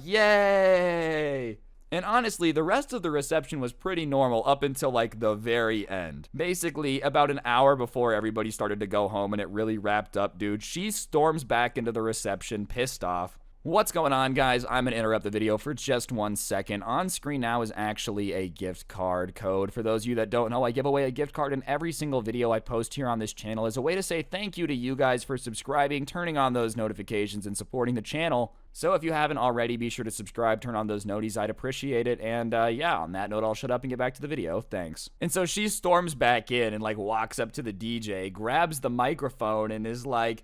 yay. And honestly, the rest of the reception was pretty normal up until like the very end. Basically, about an hour before everybody started to go home and it really wrapped up, dude, she storms back into the reception, pissed off. What's going on, guys? I'm going to interrupt the video for just 1 second. On screen now is actually a gift card code. For those of you that don't know, I give away a gift card in every single video I post here on this channel as a way to say thank you to you guys for subscribing, turning on those notifications, and supporting the channel. So if you haven't already, be sure to subscribe, turn on those noties. I'd appreciate it. And yeah, on that note, I'll shut up and get back to the video. Thanks. And so she storms back in and like walks up to the DJ, grabs the microphone, and is like,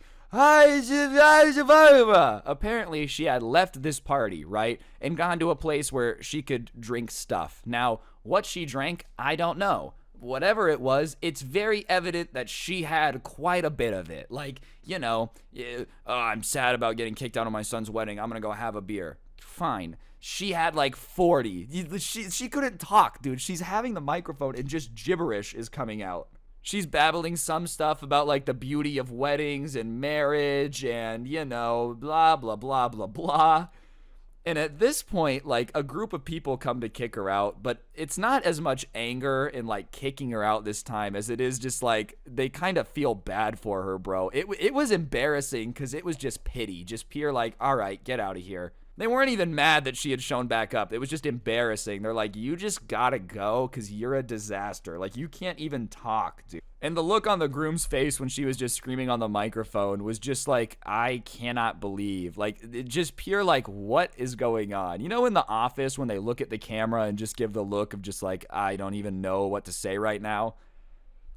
apparently she had left this party, right, and gone to a place where she could drink stuff. Now, what she drank, I don't know. Whatever it was, it's very evident that she had quite a bit of it. Like, you know, oh, I'm sad about getting kicked out of my son's wedding. I'm gonna go have a beer. Fine. She had like 40. She couldn't talk, dude. She's having the microphone and just gibberish is coming out. She's babbling some stuff about like the beauty of weddings and marriage and, you know, blah, blah, blah, blah, blah. And at this point, like, a group of people come to kick her out, but it's not as much anger and like kicking her out this time as it is just like they kind of feel bad for her, bro. It was embarrassing because it was just pity, just pure like, all right, get out of here. They weren't even mad that she had shown back up. It was just embarrassing. They're like, you just gotta go because you're a disaster. Like, you can't even talk, dude. And the look on the groom's face when she was just screaming on the microphone was just like, I cannot believe. Like, it just pure like, what is going on? You know in The Office when they look at the camera and just give the look of just like, I don't even know what to say right now?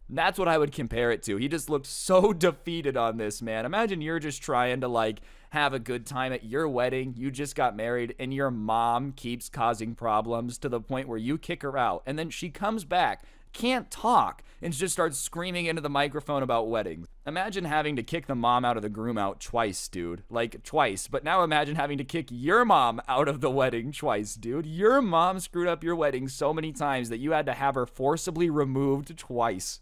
That's what I would compare it to. He just looked so defeated on this, man. Imagine you're just trying to like have a good time at your wedding. You just got married and your mom keeps causing problems to the point where you kick her out. And then she comes back, can't talk, and just starts screaming into the microphone about weddings. Imagine having to kick the mom out of the groom out twice, dude. Like, twice. But now imagine having to kick your mom out of the wedding twice, dude. Your mom screwed up your wedding so many times that you had to have her forcibly removed twice.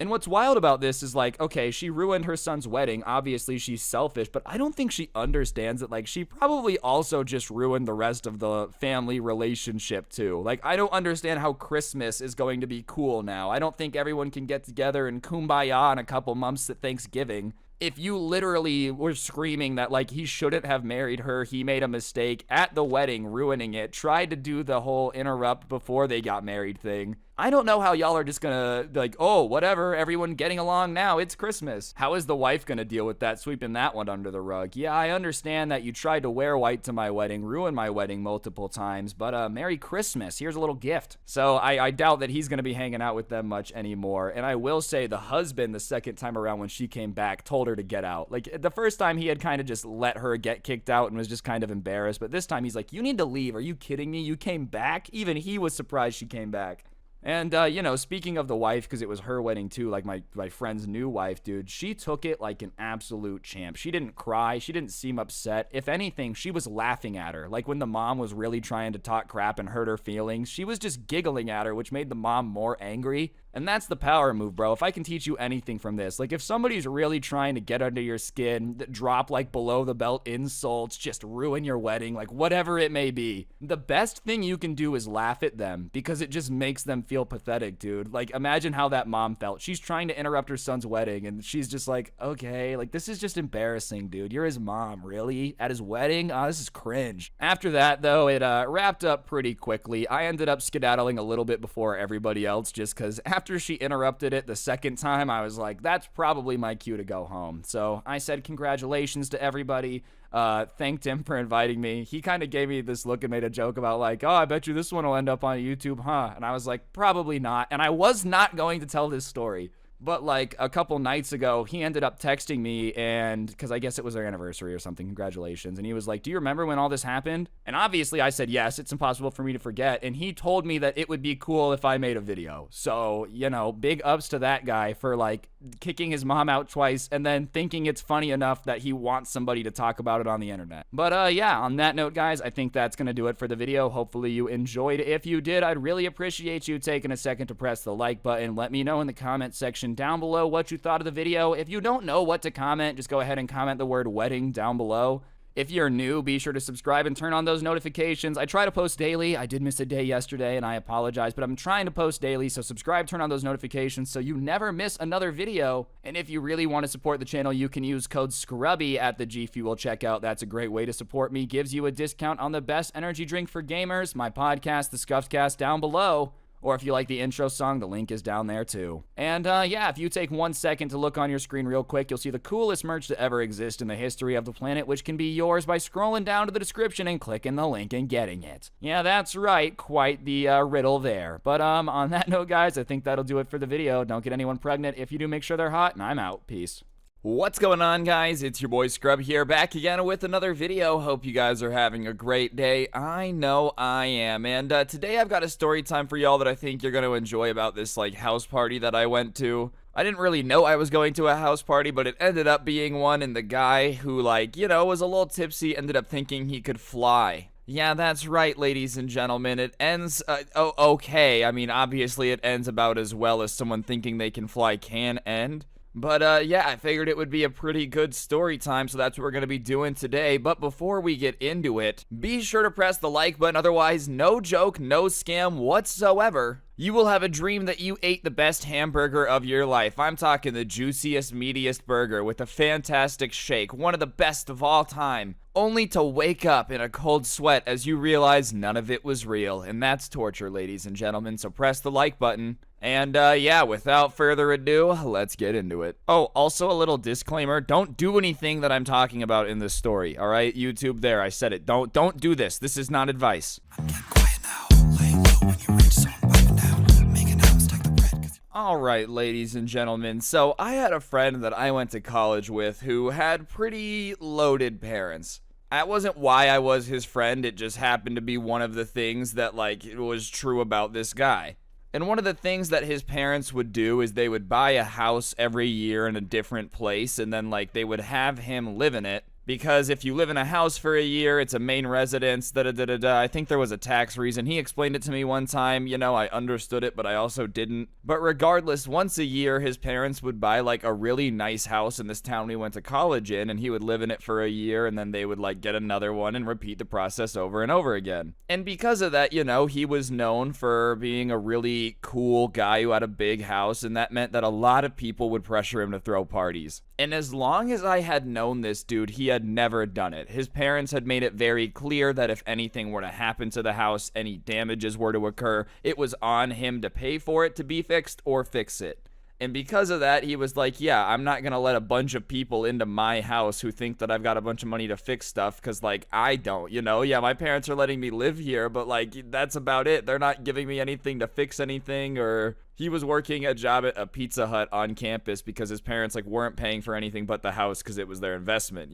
And what's wild about this is like, okay, she ruined her son's wedding. Obviously, she's selfish, but I don't think she understands that, like, she probably also just ruined the rest of the family relationship, too. Like, I don't understand how Christmas is going to be cool now. I don't think everyone can get together and kumbaya in a couple months at Thanksgiving. If you literally were screaming that, like, he shouldn't have married her, he made a mistake at the wedding, ruining it, tried to do the whole interrupt before they got married thing, I don't know how y'all are just gonna, like, oh, whatever, everyone getting along now, it's Christmas. How is the wife gonna deal with that, sweeping that one under the rug? Yeah, I understand that you tried to wear white to my wedding, ruin my wedding multiple times, but Merry Christmas, here's a little gift. So I doubt that he's gonna be hanging out with them much anymore. And I will say the husband, the second time around when she came back, told her to get out. Like, the first time he had kind of just let her get kicked out and was just kind of embarrassed, but this time he's like, you need to leave, are you kidding me? You came back? Even he was surprised she came back. And, you know, speaking of the wife, because it was her wedding too, like my friend's new wife, dude, she took it like an absolute champ. She didn't cry. She didn't seem upset. If anything, she was laughing at her. Like when the mom was really trying to talk crap and hurt her feelings, she was just giggling at her, which made the mom more angry. And that's the power move, bro. If I can teach you anything from this, like if somebody's really trying to get under your skin, drop like below the belt insults, just ruin your wedding, like whatever it may be, the best thing you can do is laugh at them because it just makes them feel pathetic, dude. Like imagine how that mom felt. She's trying to interrupt her son's wedding and she's just like, okay, like this is just embarrassing, dude. You're his mom, really? At his wedding? Oh, this is cringe. After that, though, it wrapped up pretty quickly. I ended up skedaddling a little bit before everybody else just because after she interrupted it the second time, I was like, that's probably my cue to go home. So I said congratulations to everybody, thanked him for inviting me. He kind of gave me this look and made a joke about like, oh, I bet you this one will end up on YouTube, huh? And I was like, probably not. And I was not going to tell this story. But like a couple nights ago, he ended up texting me and because I guess it was our anniversary or something, congratulations. And he was like, do you remember when all this happened? And obviously I said, yes, it's impossible for me to forget. And he told me that it would be cool if I made a video. So, you know, big ups to that guy for like kicking his mom out twice and then thinking it's funny enough that he wants somebody to talk about it on the internet. But yeah, on that note, guys, I think that's going to do it for the video. Hopefully you enjoyed. If you did, I'd really appreciate you taking a second to press the like button. Let me know in the comment section down below what you thought of the video. If you don't know what to comment, just go ahead and comment the word wedding down below. If you're new, be sure to subscribe and turn on those notifications. I try to post daily. I did miss a day yesterday, and I apologize, but I'm trying to post daily, so subscribe, turn on those notifications so you never miss another video. And if you really want to support the channel, you can use code Scrubby at the G Fuel checkout. That's a great way to support me. Gives you a discount on the best energy drink for gamers, my podcast, The Scuffcast, down below. Or if you like the intro song, the link is down there too. And yeah, if you take 1 second to look on your screen real quick, you'll see the coolest merch to ever exist in the history of the planet, which can be yours by scrolling down to the description and clicking the link and getting it. Yeah, that's right, quite the riddle there. But on that note, guys, I think that'll do it for the video. Don't get anyone pregnant. If you do, make sure they're hot, and I'm out. Peace. What's going on, guys? It's your boy Scrub here, back again with another video. Hope you guys are having a great day. I know I am. And today I've got a story time for y'all that I think you're going to enjoy about this house party that I went to. I didn't really know I was going to a house party, but it ended up being one, and the guy who was a little tipsy ended up thinking he could fly. Yeah, that's right, ladies and gentlemen. It ends, okay. I mean, obviously it ends about as well as someone thinking they can fly can end. But, yeah, I figured it would be a pretty good story time, so that's what we're going to be doing today. But before we get into it, be sure to press the like button. Otherwise, no joke, no scam whatsoever. You will have a dream that you ate the best hamburger of your life. I'm talking the juiciest, meatiest burger with a fantastic shake, one of the best of all time, only to wake up in a cold sweat as you realize none of it was real. And that's torture, ladies and gentlemen, so press the like button. And, yeah, without further ado, let's get into it. Oh, also a little disclaimer, don't do anything that I'm talking about in this story, alright? YouTube, there, I said it. Don't do this. This is not advice. I'm getting quiet now. Laying low when you reach zone, piping down. Making out, stack the bread. 'Cause Alright, ladies and gentlemen, so I had a friend that I went to college with who had pretty loaded parents. That wasn't why I was his friend, it just happened to be one of the things that, was true about this guy. And one of the things that his parents would do is they would buy a house every year in a different place, and then, they would have him live in it. Because if you live in a house for a year, it's a main residence, da-da-da-da-da. I think there was a tax reason. He explained it to me one time. I understood it, but I also didn't. But regardless, once a year, his parents would buy, a really nice house in this town we went to college in, and he would live in it for a year, and then they would, get another one and repeat the process over and over again. And because of that, he was known for being a really cool guy who had a big house, and that meant that a lot of people would pressure him to throw parties. And as long as I had known this dude, he had never done it. His parents had made it very clear that if anything were to happen to the house, any damages were to occur, it was on him to pay for it to be fixed or fix it. And because of that, he was like, yeah, I'm not going to let a bunch of people into my house who think that I've got a bunch of money to fix stuff, because, I don't, Yeah, my parents are letting me live here, but, that's about it. They're not giving me anything to fix anything, or he was working a job at a Pizza Hut on campus because his parents, weren't paying for anything but the house because it was their investment,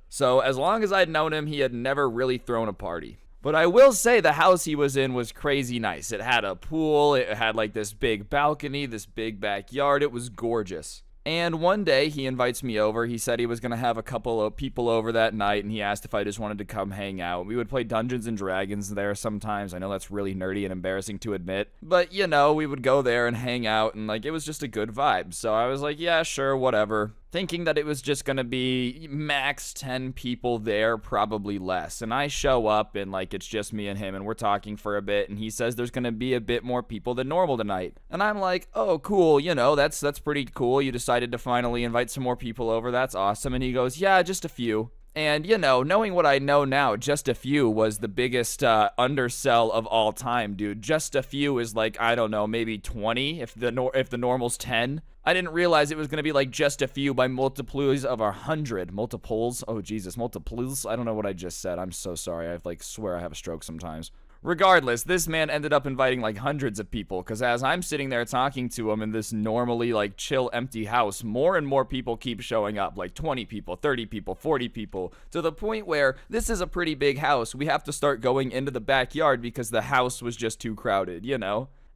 So, as long as I'd known him, he had never really thrown a party. But I will say the house he was in was crazy nice. It had a pool, it had this big balcony, this big backyard. It was gorgeous. And one day he invites me over. He said he was going to have a couple of people over that night, and he asked if I just wanted to come hang out. We would play Dungeons and Dragons there sometimes. I know that's really nerdy and embarrassing to admit. But, we would go there and hang out, and it was just a good vibe. So I was like, yeah, sure, whatever. Thinking that it was just going to be max 10 people there, probably less. And I show up, and it's just me and him, and we're talking for a bit, and he says there's going to be a bit more people than normal tonight. And I'm like, oh, cool, that's pretty cool. You decided to finally invite some more people over. That's awesome. And he goes, yeah, just a few. And, knowing what I know now, just a few was the biggest undersell of all time, dude. Just a few is I don't know, maybe 20 if the normal's 10. I didn't realize it was going to be just a few by multiples of 100. Multiples? Oh, Jesus, multiples? I don't know what I just said. I'm so sorry. I swear I have a stroke sometimes. Regardless, this man ended up inviting hundreds of people, because as I'm sitting there talking to him in this normally chill empty house, more and more people keep showing up, 20 people, 30 people, 40 people, to the point where this is a pretty big house. We have to start going into the backyard because the house was just too crowded,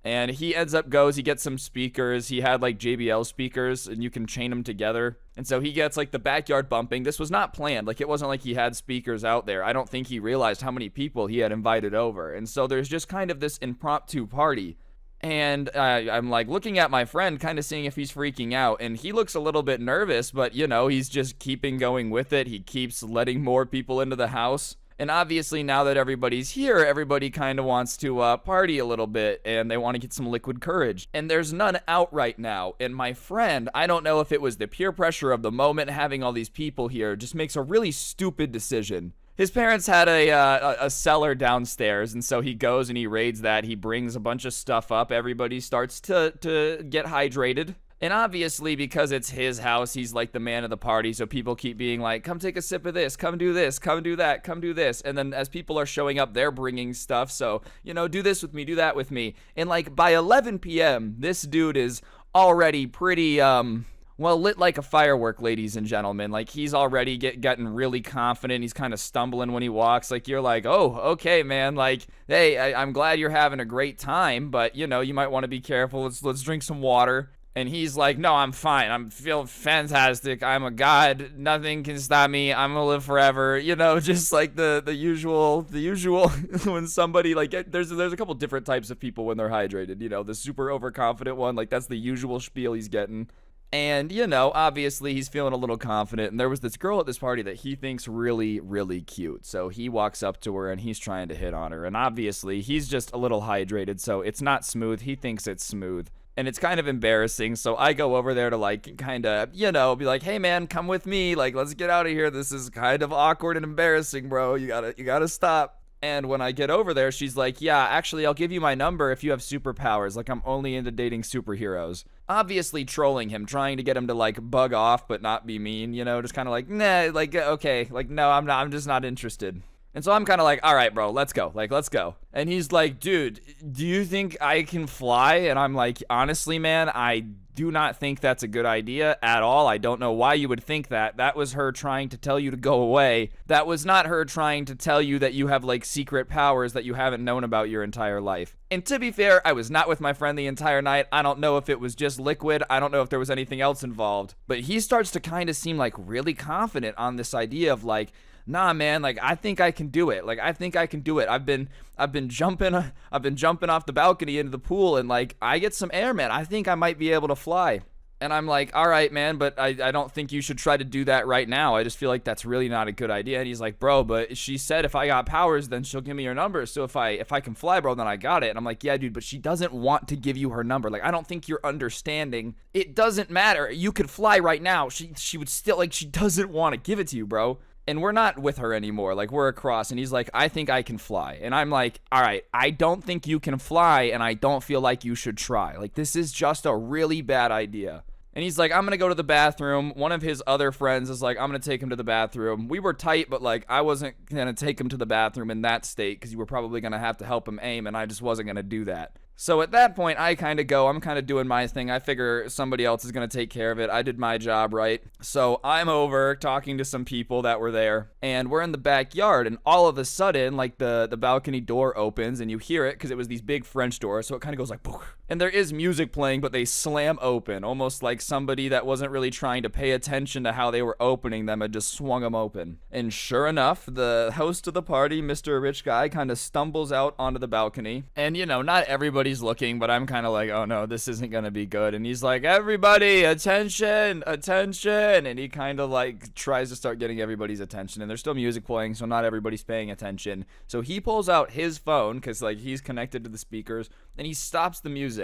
And he he gets some speakers. He had JBL speakers, and you can chain them together. And so he gets the backyard bumping. This was not planned. It wasn't like he had speakers out there. I don't think he realized how many people he had invited over. And so there's just kind of this impromptu party. And I'm like looking at my friend, kind of seeing if he's freaking out. And he looks a little bit nervous, but he's just keeping going with it. He keeps letting more people into the house. And obviously now that everybody's here, everybody kind of wants to party a little bit, and they want to get some liquid courage. And there's none out right now. And my friend, I don't know if it was the peer pressure of the moment, having all these people here, just makes a really stupid decision. His parents had a cellar downstairs, and so he goes and he raids that. He brings a bunch of stuff up. Everybody starts to get hydrated. And obviously, because it's his house, he's like the man of the party, so people keep being like, come take a sip of this, come do this, come do that, come do this. And then as people are showing up, they're bringing stuff, so, do this with me, do that with me. And like by 11 p.m., this dude is already pretty, lit like a firework, ladies and gentlemen. Like, he's already getting really confident. He's kind of stumbling when he walks. Like, you're like, oh, okay, man. Like, hey, I'm glad you're having a great time, but, you might want to be careful. Let's drink some water. And he's like, no, I'm fine. I'm feeling fantastic. I'm a god. Nothing can stop me. I'm gonna live forever. Just like the usual when somebody like there's a couple different types of people when they're hydrated. The super overconfident one, like that's the usual spiel he's getting. And, obviously he's feeling a little confident. And there was this girl at this party that he thinks really, really cute. So he walks up to her and he's trying to hit on her. And obviously he's just a little hydrated, so it's not smooth. He thinks it's smooth. And it's kind of embarrassing, so I go over there to like kind of, be like, hey man, come with me, like let's get out of here. This is kind of awkward and embarrassing, bro. You gotta stop. And when I get over there, she's like, yeah, actually I'll give you my number if you have superpowers. Like, I'm only into dating superheroes. Obviously trolling him, trying to get him to like bug off but not be mean, just kind of like, nah, like okay, like no, I'm just not interested. And so I'm kind of like, all right, bro, let's go. Like, let's go. And he's like, dude, do you think I can fly? And I'm like, honestly, man, I do not think that's a good idea at all. I don't know why you would think that. That was her trying to tell you to go away. That was not her trying to tell you that you have like secret powers that you haven't known about your entire life. And to be fair, I was not with my friend the entire night. I don't know if it was just liquid. I don't know if there was anything else involved. But he starts to kind of seem like really confident on this idea of like, nah, man, like I think I can do it. Like I think I can do it. I've been jumping off the balcony into the pool, and like I get some air, man. I think I might be able to fly. And I'm like, all right, man, but I don't think you should try to do that right now. I just feel like that's really not a good idea. And he's like, bro, but she said if I got powers, then she'll give me your number. So if I can fly, bro, then I got it. And I'm like, yeah, dude, but she doesn't want to give you her number. Like, I don't think you're understanding. It doesn't matter. You could fly right now. She would still, like, she doesn't want to give it to you, bro. And we're not with her anymore. Like, we're across. And he's like, I think I can fly. And I'm like, all right, I don't think you can fly, and I don't feel like you should try. Like, this is just a really bad idea. And he's like, I'm going to go to the bathroom. One of his other friends is like, I'm going to take him to the bathroom. We were tight, but like, I wasn't going to take him to the bathroom in that state because you were probably going to have to help him aim, and I just wasn't going to do that. So at that point, I kind of go, I'm kind of doing my thing. I figure somebody else is going to take care of it. I did my job, right? So I'm over talking to some people that were there, and we're in the backyard, and all of a sudden, like the balcony door opens, and you hear it because it was these big French doors, so it kind of goes like, poof. And there is music playing, but they slam open, almost like somebody that wasn't really trying to pay attention to how they were opening them had just swung them open. And sure enough, the host of the party, Mr. Rich Guy, kind of stumbles out onto the balcony. And, not everybody's looking, but I'm kind of like, oh no, this isn't going to be good. And he's like, everybody, attention, attention. And he kind of like tries to start getting everybody's attention. And there's still music playing, so not everybody's paying attention. So he pulls out his phone, because like he's connected to the speakers, and he stops the music.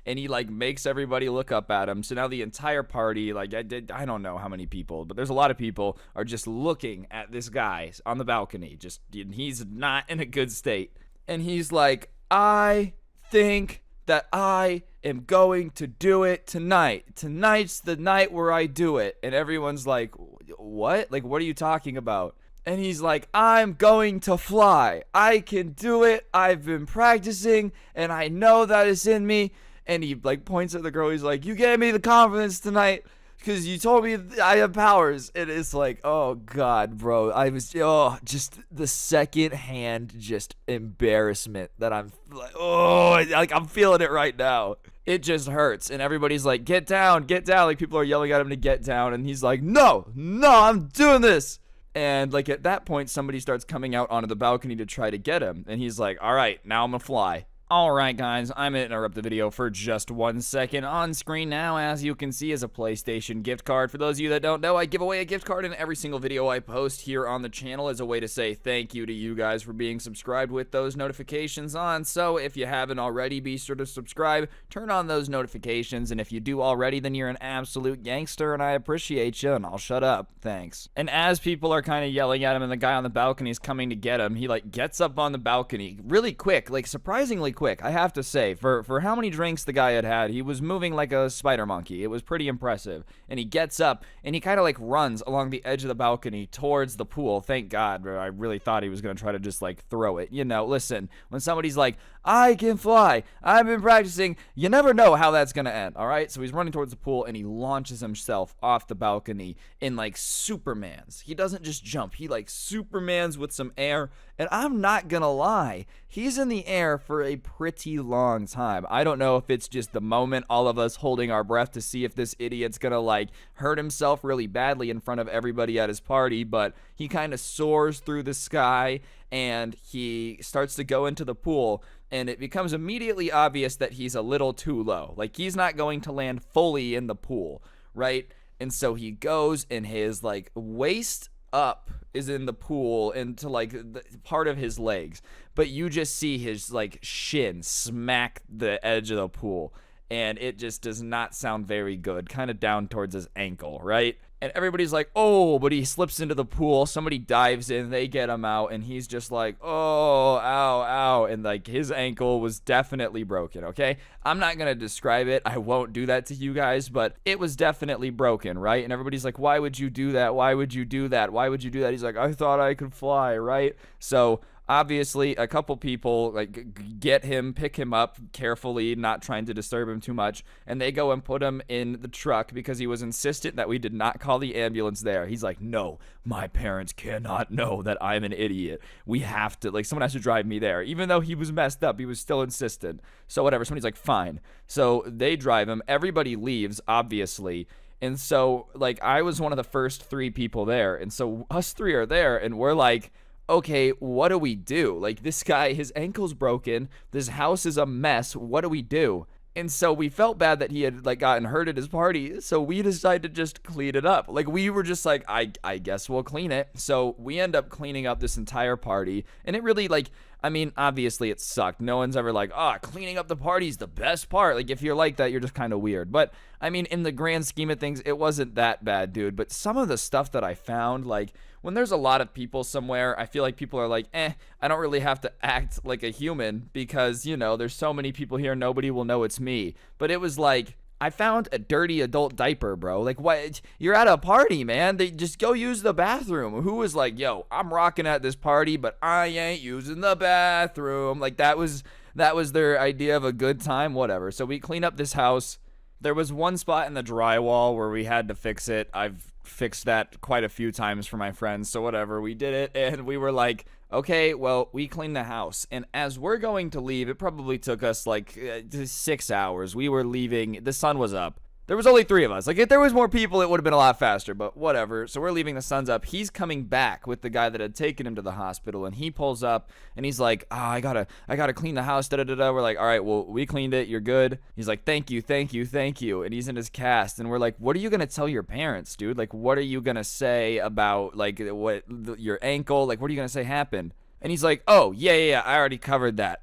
And he like makes everybody look up at him. So now the entire party, like I don't know how many people, but there's a lot of people are just looking at this guy on the balcony. He's not in a good state. And he's like, I think that I am going to do it tonight. Tonight's the night where I do it. And everyone's like, what? Like, what are you talking about? And he's like, I'm going to fly. I can do it. I've been practicing, and I know that it's in me. And he like points at the girl. He's like, you gave me the confidence tonight because you told me I have powers. And it's like, oh God, bro. I was, just the second-hand just embarrassment that I'm like, I'm feeling it right now. It just hurts. And everybody's like, get down, get down. Like, people are yelling at him to get down. And he's like, no, I'm doing this. And like at that point, somebody starts coming out onto the balcony to try to get him. And he's like, all right, now I'm gonna fly. Alright guys, I'm gonna interrupt the video for just 1 second. On screen now, as you can see, is a PlayStation gift card. For those of you that don't know, I give away a gift card in every single video I post here on the channel as a way to say thank you to you guys for being subscribed with those notifications on. So if you haven't already, be sure to subscribe, turn on those notifications, and if you do already, then you're an absolute gangster and I appreciate you, and I'll shut up. Thanks. And as people are kind of yelling at him and the guy on the balcony is coming to get him, he like gets up on the balcony really quick, like surprisingly quick, I have to say. For how many drinks the guy had, he was moving like a spider monkey. It was pretty impressive. And he gets up and he kind of like runs along the edge of the balcony towards the pool. Thank God. I really thought he was going to try to just like throw it. You know, listen, when somebody's like, I can fly, I've been practicing, you never know how that's going to end, all right? So he's running towards the pool and he launches himself off the balcony in like Superman's. He doesn't just jump, he like Superman's with some air. And I'm not going to lie, he's in the air for a pretty long time. I don't know if it's just the moment, all of us holding our breath to see if this idiot's going to like hurt himself really badly in front of everybody at his party, but he kind of soars through the sky and he starts to go into the pool. And it becomes immediately obvious that he's a little too low. Like, he's not going to land fully in the pool, right? And so he goes and his, like, waist up is in the pool into, like, the part of his legs. But you just see his, like, shin smack the edge of the pool. And it just does not sound very good. Kind of down towards his ankle, right? And everybody's like, oh, but he slips into the pool. Somebody dives in, they get him out, and he's just like, oh, ow, ow. And like his ankle was definitely broken, okay? I'm not going to describe it. I won't do that to you guys, but it was definitely broken, right? And everybody's like, why would you do that? Why would you do that? Why would you do that? He's like, I thought I could fly, right? So obviously, a couple people like get him, pick him up carefully, not trying to disturb him too much, and they go and put him in the truck because he was insistent that we did not call the ambulance there. He's like, no, my parents cannot know that I'm an idiot. We have to, like, someone has to drive me there. Even though he was messed up, he was still insistent. So whatever, somebody's like, fine. So they drive him. Everybody leaves, obviously. And so, like, I was one of the first 3 people there. And so us 3 are there, and we're like, okay, what do we do? Like, this guy, his ankle's broken. This house is a mess. What do we do? And so we felt bad that he had, like, gotten hurt at his party. So we decided to just clean it up. Like, we were just like, I guess we'll clean it. So we end up cleaning up this entire party. And it really, like, I mean, obviously it sucked. No one's ever like, cleaning up the party's the best part. Like, if you're like that, you're just kind of weird. But, I mean, in the grand scheme of things, it wasn't that bad, dude. But some of the stuff that I found, like, when there's a lot of people somewhere, I feel like people are like, I don't really have to act like a human because, you know, there's so many people here, nobody will know it's me. But it was like, I found a dirty adult diaper, bro. Like, what? You're at a party, man. They just go use the bathroom. Who was like, yo, I'm rocking at this party, but I ain't using the bathroom. Like, that was their idea of a good time, whatever. So we clean up this house. There was one spot in the drywall where we had to fix it. I've fixed that quite a few times for my friends, so whatever, we did it, and we were like, okay, well, we cleaned the house, and as we're going to leave, it probably took us like 6 hours. We were leaving, the sun was up. There was only 3 of us. Like, if there was more people, it would have been a lot faster, but whatever. So we're leaving, the sun's up. He's coming back with the guy that had taken him to the hospital, and he pulls up, and he's like, I gotta clean the house, da-da-da-da. We're like, all right, well, we cleaned it. You're good. He's like, thank you. And he's in his cast, and we're like, what are you gonna tell your parents, dude? Like, what are you gonna say about, like, your ankle? Like, what are you gonna say happened? And he's like, oh, yeah, I already covered that.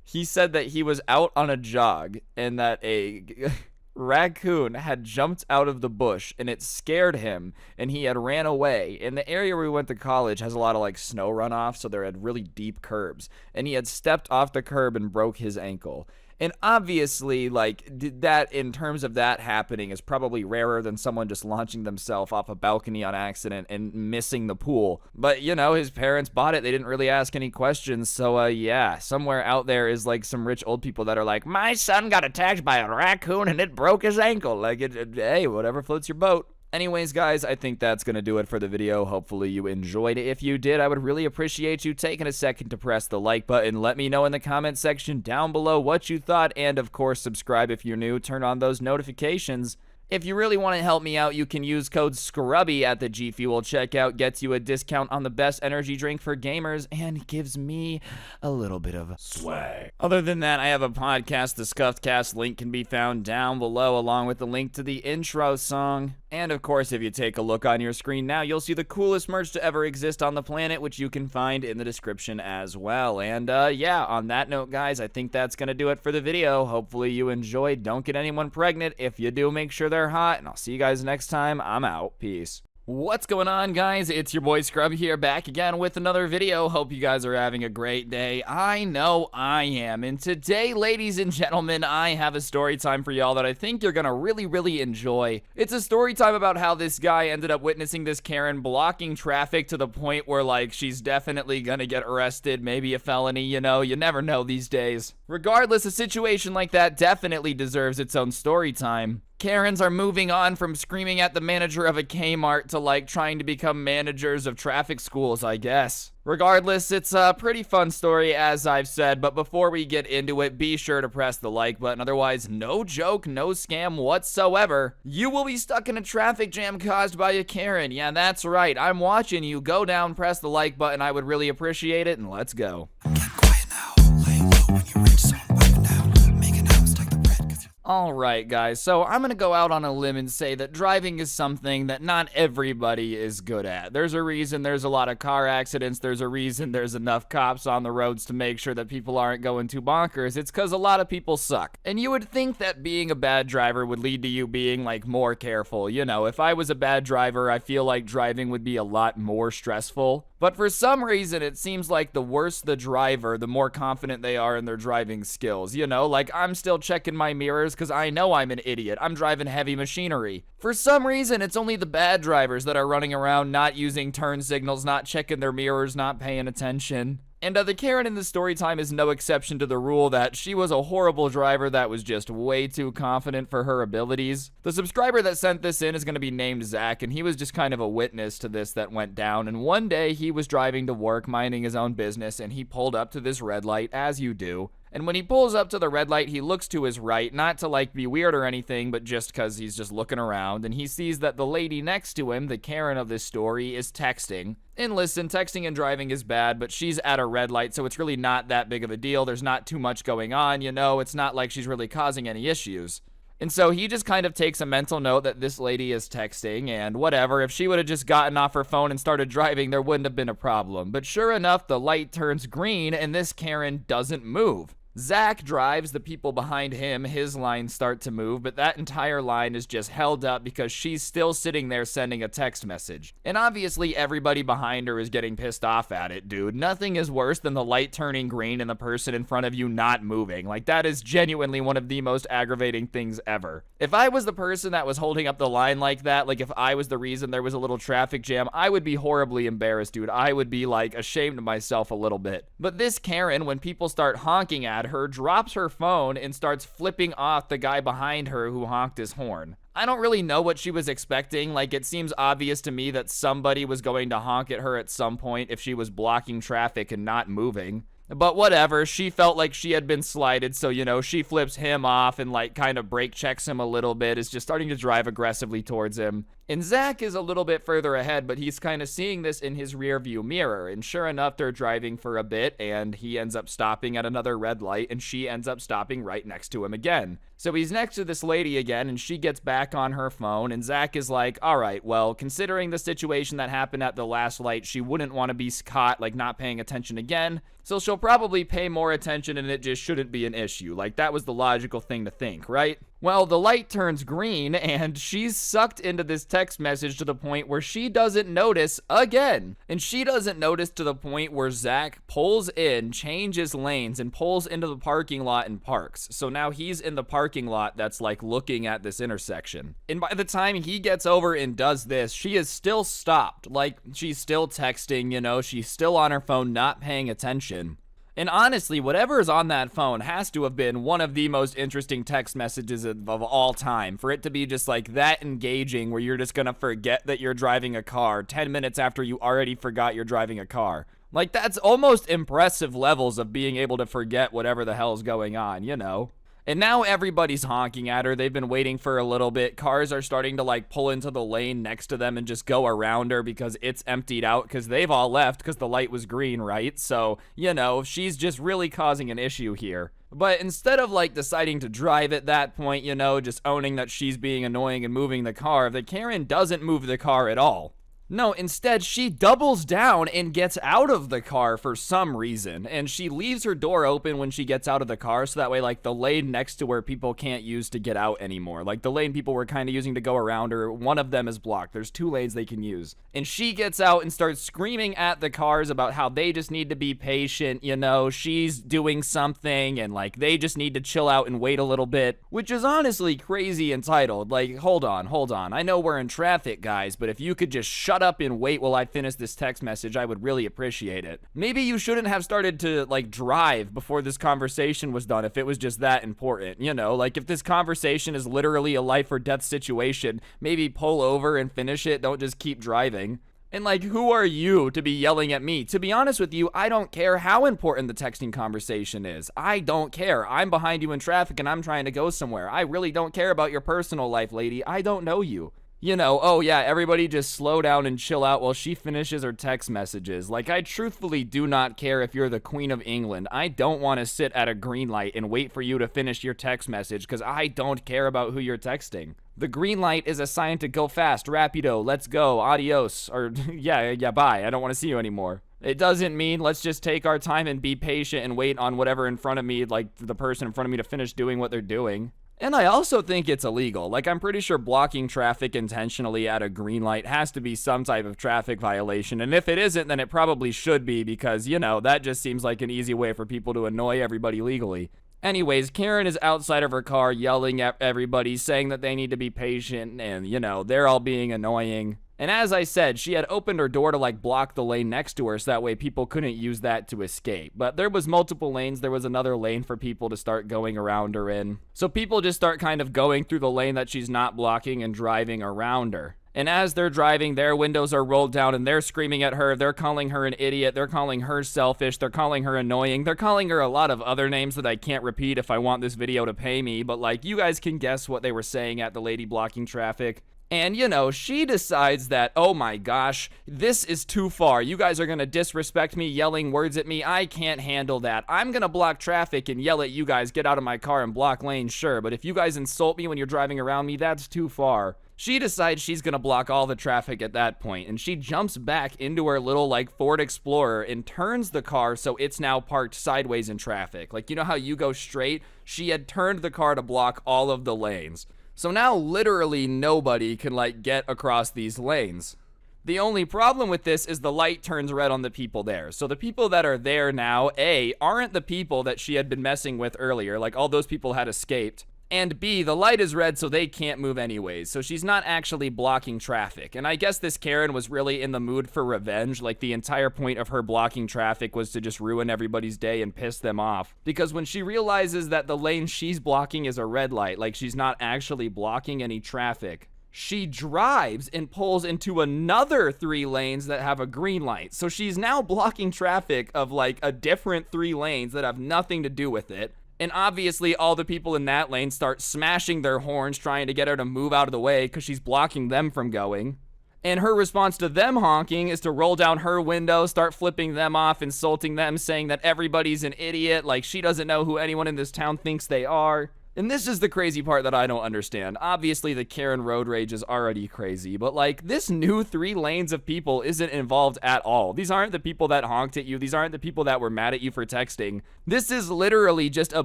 He said that he was out on a jog, and that a raccoon had jumped out of the bush and it scared him and he had ran away. And the area where we went to college has a lot of like snow runoff, so there had really deep curbs, and he had stepped off the curb and broke his ankle. And obviously, like, that in terms of that happening is probably rarer than someone just launching themselves off a balcony on accident and missing the pool. But, you know, his parents bought it. They didn't really ask any questions. So, yeah, somewhere out there is, like, some rich old people that are like, my son got attacked by a raccoon and it broke his ankle. Like, hey, whatever floats your boat. Anyways, guys, I think that's going to do it for the video. Hopefully you enjoyed it. If you did, I would really appreciate you taking a second to press the like button. Let me know in the comment section down below what you thought. And, of course, subscribe if you're new. Turn on those notifications. If you really want to help me out, you can use code Scrubby at the G Fuel checkout. Gets you a discount on the best energy drink for gamers and gives me a little bit of swag. Other than that, I have a podcast, the Scuffed Cast. Link can be found down below, along with the link to the intro song. And of course, if you take a look on your screen now, you'll see the coolest merch to ever exist on the planet, which you can find in the description as well. And yeah, on that note, guys, I think that's gonna do it for the video. Hopefully you enjoyed. Don't get anyone pregnant. If you do, make sure they're hot, and I'll see you guys next time. I'm out. Peace. What's going on, guys? It's your boy Scrubby here, back again with another video. Hope you guys are having a great day. I know I am. And today, ladies and gentlemen, I have a story time for y'all that I think you're gonna really enjoy. It's a story time about how this guy ended up witnessing this Karen blocking traffic to the point where, like, she's definitely gonna get arrested, maybe a felony, you know, you never know these days. Regardless, a situation like that definitely deserves its own story time. Karens are moving on from screaming at the manager of a Kmart to, like, trying to become managers of traffic schools, I guess. Regardless, it's a pretty fun story, as I've said, but before we get into it, be sure to press the like button. Otherwise, no joke, no scam whatsoever, you will be stuck in a traffic jam caused by a Karen. Yeah, that's right. I'm watching you. Go down, press the like button. I would really appreciate it, and let's go. Get quiet now, lay low when you reach zone, piping down, making out, stack the bread, 'cause you're Alright guys, so I'm gonna go out on a limb and say that driving is something that not everybody is good at. There's a reason there's a lot of car accidents, there's a reason there's enough cops on the roads to make sure that people aren't going too bonkers. It's because a lot of people suck. And you would think that being a bad driver would lead to you being, like, more careful. You know, if I was a bad driver, I feel like driving would be a lot more stressful. But for some reason, it seems like the worse the driver, the more confident they are in their driving skills. You know, like, I'm still checking my mirrors because I know I'm an idiot. I'm driving heavy machinery. For some reason, it's only the bad drivers that are running around not using turn signals, not checking their mirrors, not paying attention. And the Karen in the story time is no exception to the rule that she was a horrible driver that was just way too confident for her abilities. The subscriber that sent this in is going to be named Zach, and he was just kind of a witness to this that went down. And one day he was driving to work, minding his own business, and he pulled up to this red light, as you do. And when he pulls up to the red light, he looks to his right, not to, like, be weird or anything, but just because he's just looking around, and he sees that the lady next to him, the Karen of this story, is texting. And listen, texting and driving is bad, but she's at a red light, so it's really not that big of a deal. There's not too much going on, you know? It's not like she's really causing any issues. And so he just kind of takes a mental note that this lady is texting, and whatever, if she would have just gotten off her phone and started driving, there wouldn't have been a problem. But sure enough, the light turns green, and this Karen doesn't move. Zach drives, the people behind him, his lines start to move, but that entire line is just held up because she's still sitting there sending a text message. And obviously everybody behind her is getting pissed off at it, dude. Nothing is worse than the light turning green and the person in front of you not moving. Like, that is genuinely one of the most aggravating things ever. If I was the person that was holding up the line like that, like if I was the reason there was a little traffic jam, I would be horribly embarrassed, dude. I would be, like, ashamed of myself a little bit. But this Karen, when people start honking at her, drops her phone and starts flipping off the guy behind her who honked his horn. I don't really know what she was expecting. Like, it seems obvious to me that somebody was going to honk at her at some point if she was blocking traffic and not moving. But whatever, she felt like she had been slighted, so, you know, she flips him off and, like, kind of brake checks him a little bit, is just starting to drive aggressively towards him. And Zach is a little bit further ahead, but he's kind of seeing this in his rear view mirror. And sure enough, they're driving for a bit, and he ends up stopping at another red light, and she ends up stopping right next to him again. So he's next to this lady again, and she gets back on her phone, and Zach is like, all right, well, considering the situation that happened at the last light, she wouldn't want to be caught, like, not paying attention again, so she'll probably pay more attention, and it just shouldn't be an issue. Like, that was the logical thing to think, right? Well, the light turns green, and she's sucked into this text message to the point where she doesn't notice again. And she doesn't notice to the point where Zach pulls in, changes lanes, and pulls into the parking lot and parks. So now he's in the parking lot that's, like, looking at this intersection. And by the time he gets over and does this, she is still stopped. Like, she's still texting, you know, she's still on her phone, not paying attention. And honestly, whatever is on that phone has to have been one of the most interesting text messages of all time. For it to be just like that engaging where you're just gonna forget that you're driving a car 10 minutes after you already forgot you're driving a car. Like, that's almost impressive levels of being able to forget whatever the hell's going on, you know? And now everybody's honking at her. They've been waiting for a little bit. Cars are starting to like pull into the lane next to them and just go around her because it's emptied out because they've all left because the light was green, right? So, you know, she's just really causing an issue here. But instead of like deciding to drive at that point, you know, just owning that she's being annoying and moving the car, the Karen doesn't move the car at all. No, instead, she doubles down and gets out of the car for some reason. And she leaves her door open when she gets out of the car, so that way, like, the lane next to where people can't use to get out anymore. Like, the lane people were kind of using to go around her, one of them is blocked. There's 2 lanes they can use. And she gets out and starts screaming at the cars about how they just need to be patient, you know, she's doing something, and, like, they just need to chill out and wait a little bit. Which is honestly crazy entitled. Like, hold on. I know we're in traffic, guys, but if you could just shut up and wait while I finish this text message, I would really appreciate it. Maybe you shouldn't have started to like drive before this conversation was done if it was just that important, you know, like if this conversation is literally a life or death situation, maybe pull over and finish it, don't just keep driving. And like, who are you to be yelling at me? To be honest with you, I don't care how important the texting conversation is. I don't care. I'm behind you in traffic and I'm trying to go somewhere. I really don't care about your personal life, lady. I don't know you. You know, oh yeah, everybody just slow down and chill out while she finishes her text messages. Like, I truthfully do not care if you're the Queen of England. I don't want to sit at a green light and wait for you to finish your text message because I don't care about who you're texting. The green light is a sign to go fast, rapido, let's go, adios, or yeah, bye, I don't want to see you anymore. It doesn't mean let's just take our time and be patient and wait on whatever in front of me, like the person in front of me to finish doing what they're doing. And I also think it's illegal. Like, I'm pretty sure blocking traffic intentionally at a green light has to be some type of traffic violation. And if it isn't, then it probably should be because, you know, that just seems like an easy way for people to annoy everybody legally. Anyways, Karen is outside of her car yelling at everybody, saying that they need to be patient and, you know, they're all being annoying. And as I said, she had opened her door to like block the lane next to her so that way people couldn't use that to escape. But there was multiple lanes. There was another lane for people to start going around her in. So people just start kind of going through the lane that she's not blocking and driving around her. And as they're driving, their windows are rolled down and they're screaming at her. They're calling her an idiot. They're calling her selfish. They're calling her annoying. They're calling her a lot of other names that I can't repeat if I want this video to pay me. But like, you guys can guess what they were saying at the lady blocking traffic. And, you know, she decides that, oh my gosh, this is too far. You guys are going to disrespect me, yelling words at me. I can't handle that. I'm going to block traffic and yell at you guys, get out of my car and block lanes, sure. But if you guys insult me when you're driving around me, that's too far. She decides she's going to block all the traffic at that point, and she jumps back into her little, like, Ford Explorer and turns the car so it's now parked sideways in traffic. Like, you know how you go straight? She had turned the car to block all of the lanes. So now literally nobody can like get across these lanes. The only problem with this is the light turns red on the people there. So the people that are there now, A, aren't the people that she had been messing with earlier. Like all those people had escaped. And B, the light is red so they can't move anyways. So she's not actually blocking traffic. And I guess this Karen was really in the mood for revenge. Like the entire point of her blocking traffic was to just ruin everybody's day and piss them off. Because when she realizes that the lane she's blocking is a red light, like she's not actually blocking any traffic, she drives and pulls into another 3 lanes that have a green light. So she's now blocking traffic of like a different 3 lanes that have nothing to do with it. And obviously all the people in that lane start smashing their horns trying to get her to move out of the way because she's blocking them from going. And her response to them honking is to roll down her window, start flipping them off, insulting them, saying that everybody's an idiot, like she doesn't know who anyone in this town thinks they are. And this is the crazy part that I don't understand. Obviously, the Karen road rage is already crazy, but like this new 3 lanes of people isn't involved at all. These aren't the people that honked at you. These aren't the people that were mad at you for texting. This is literally just a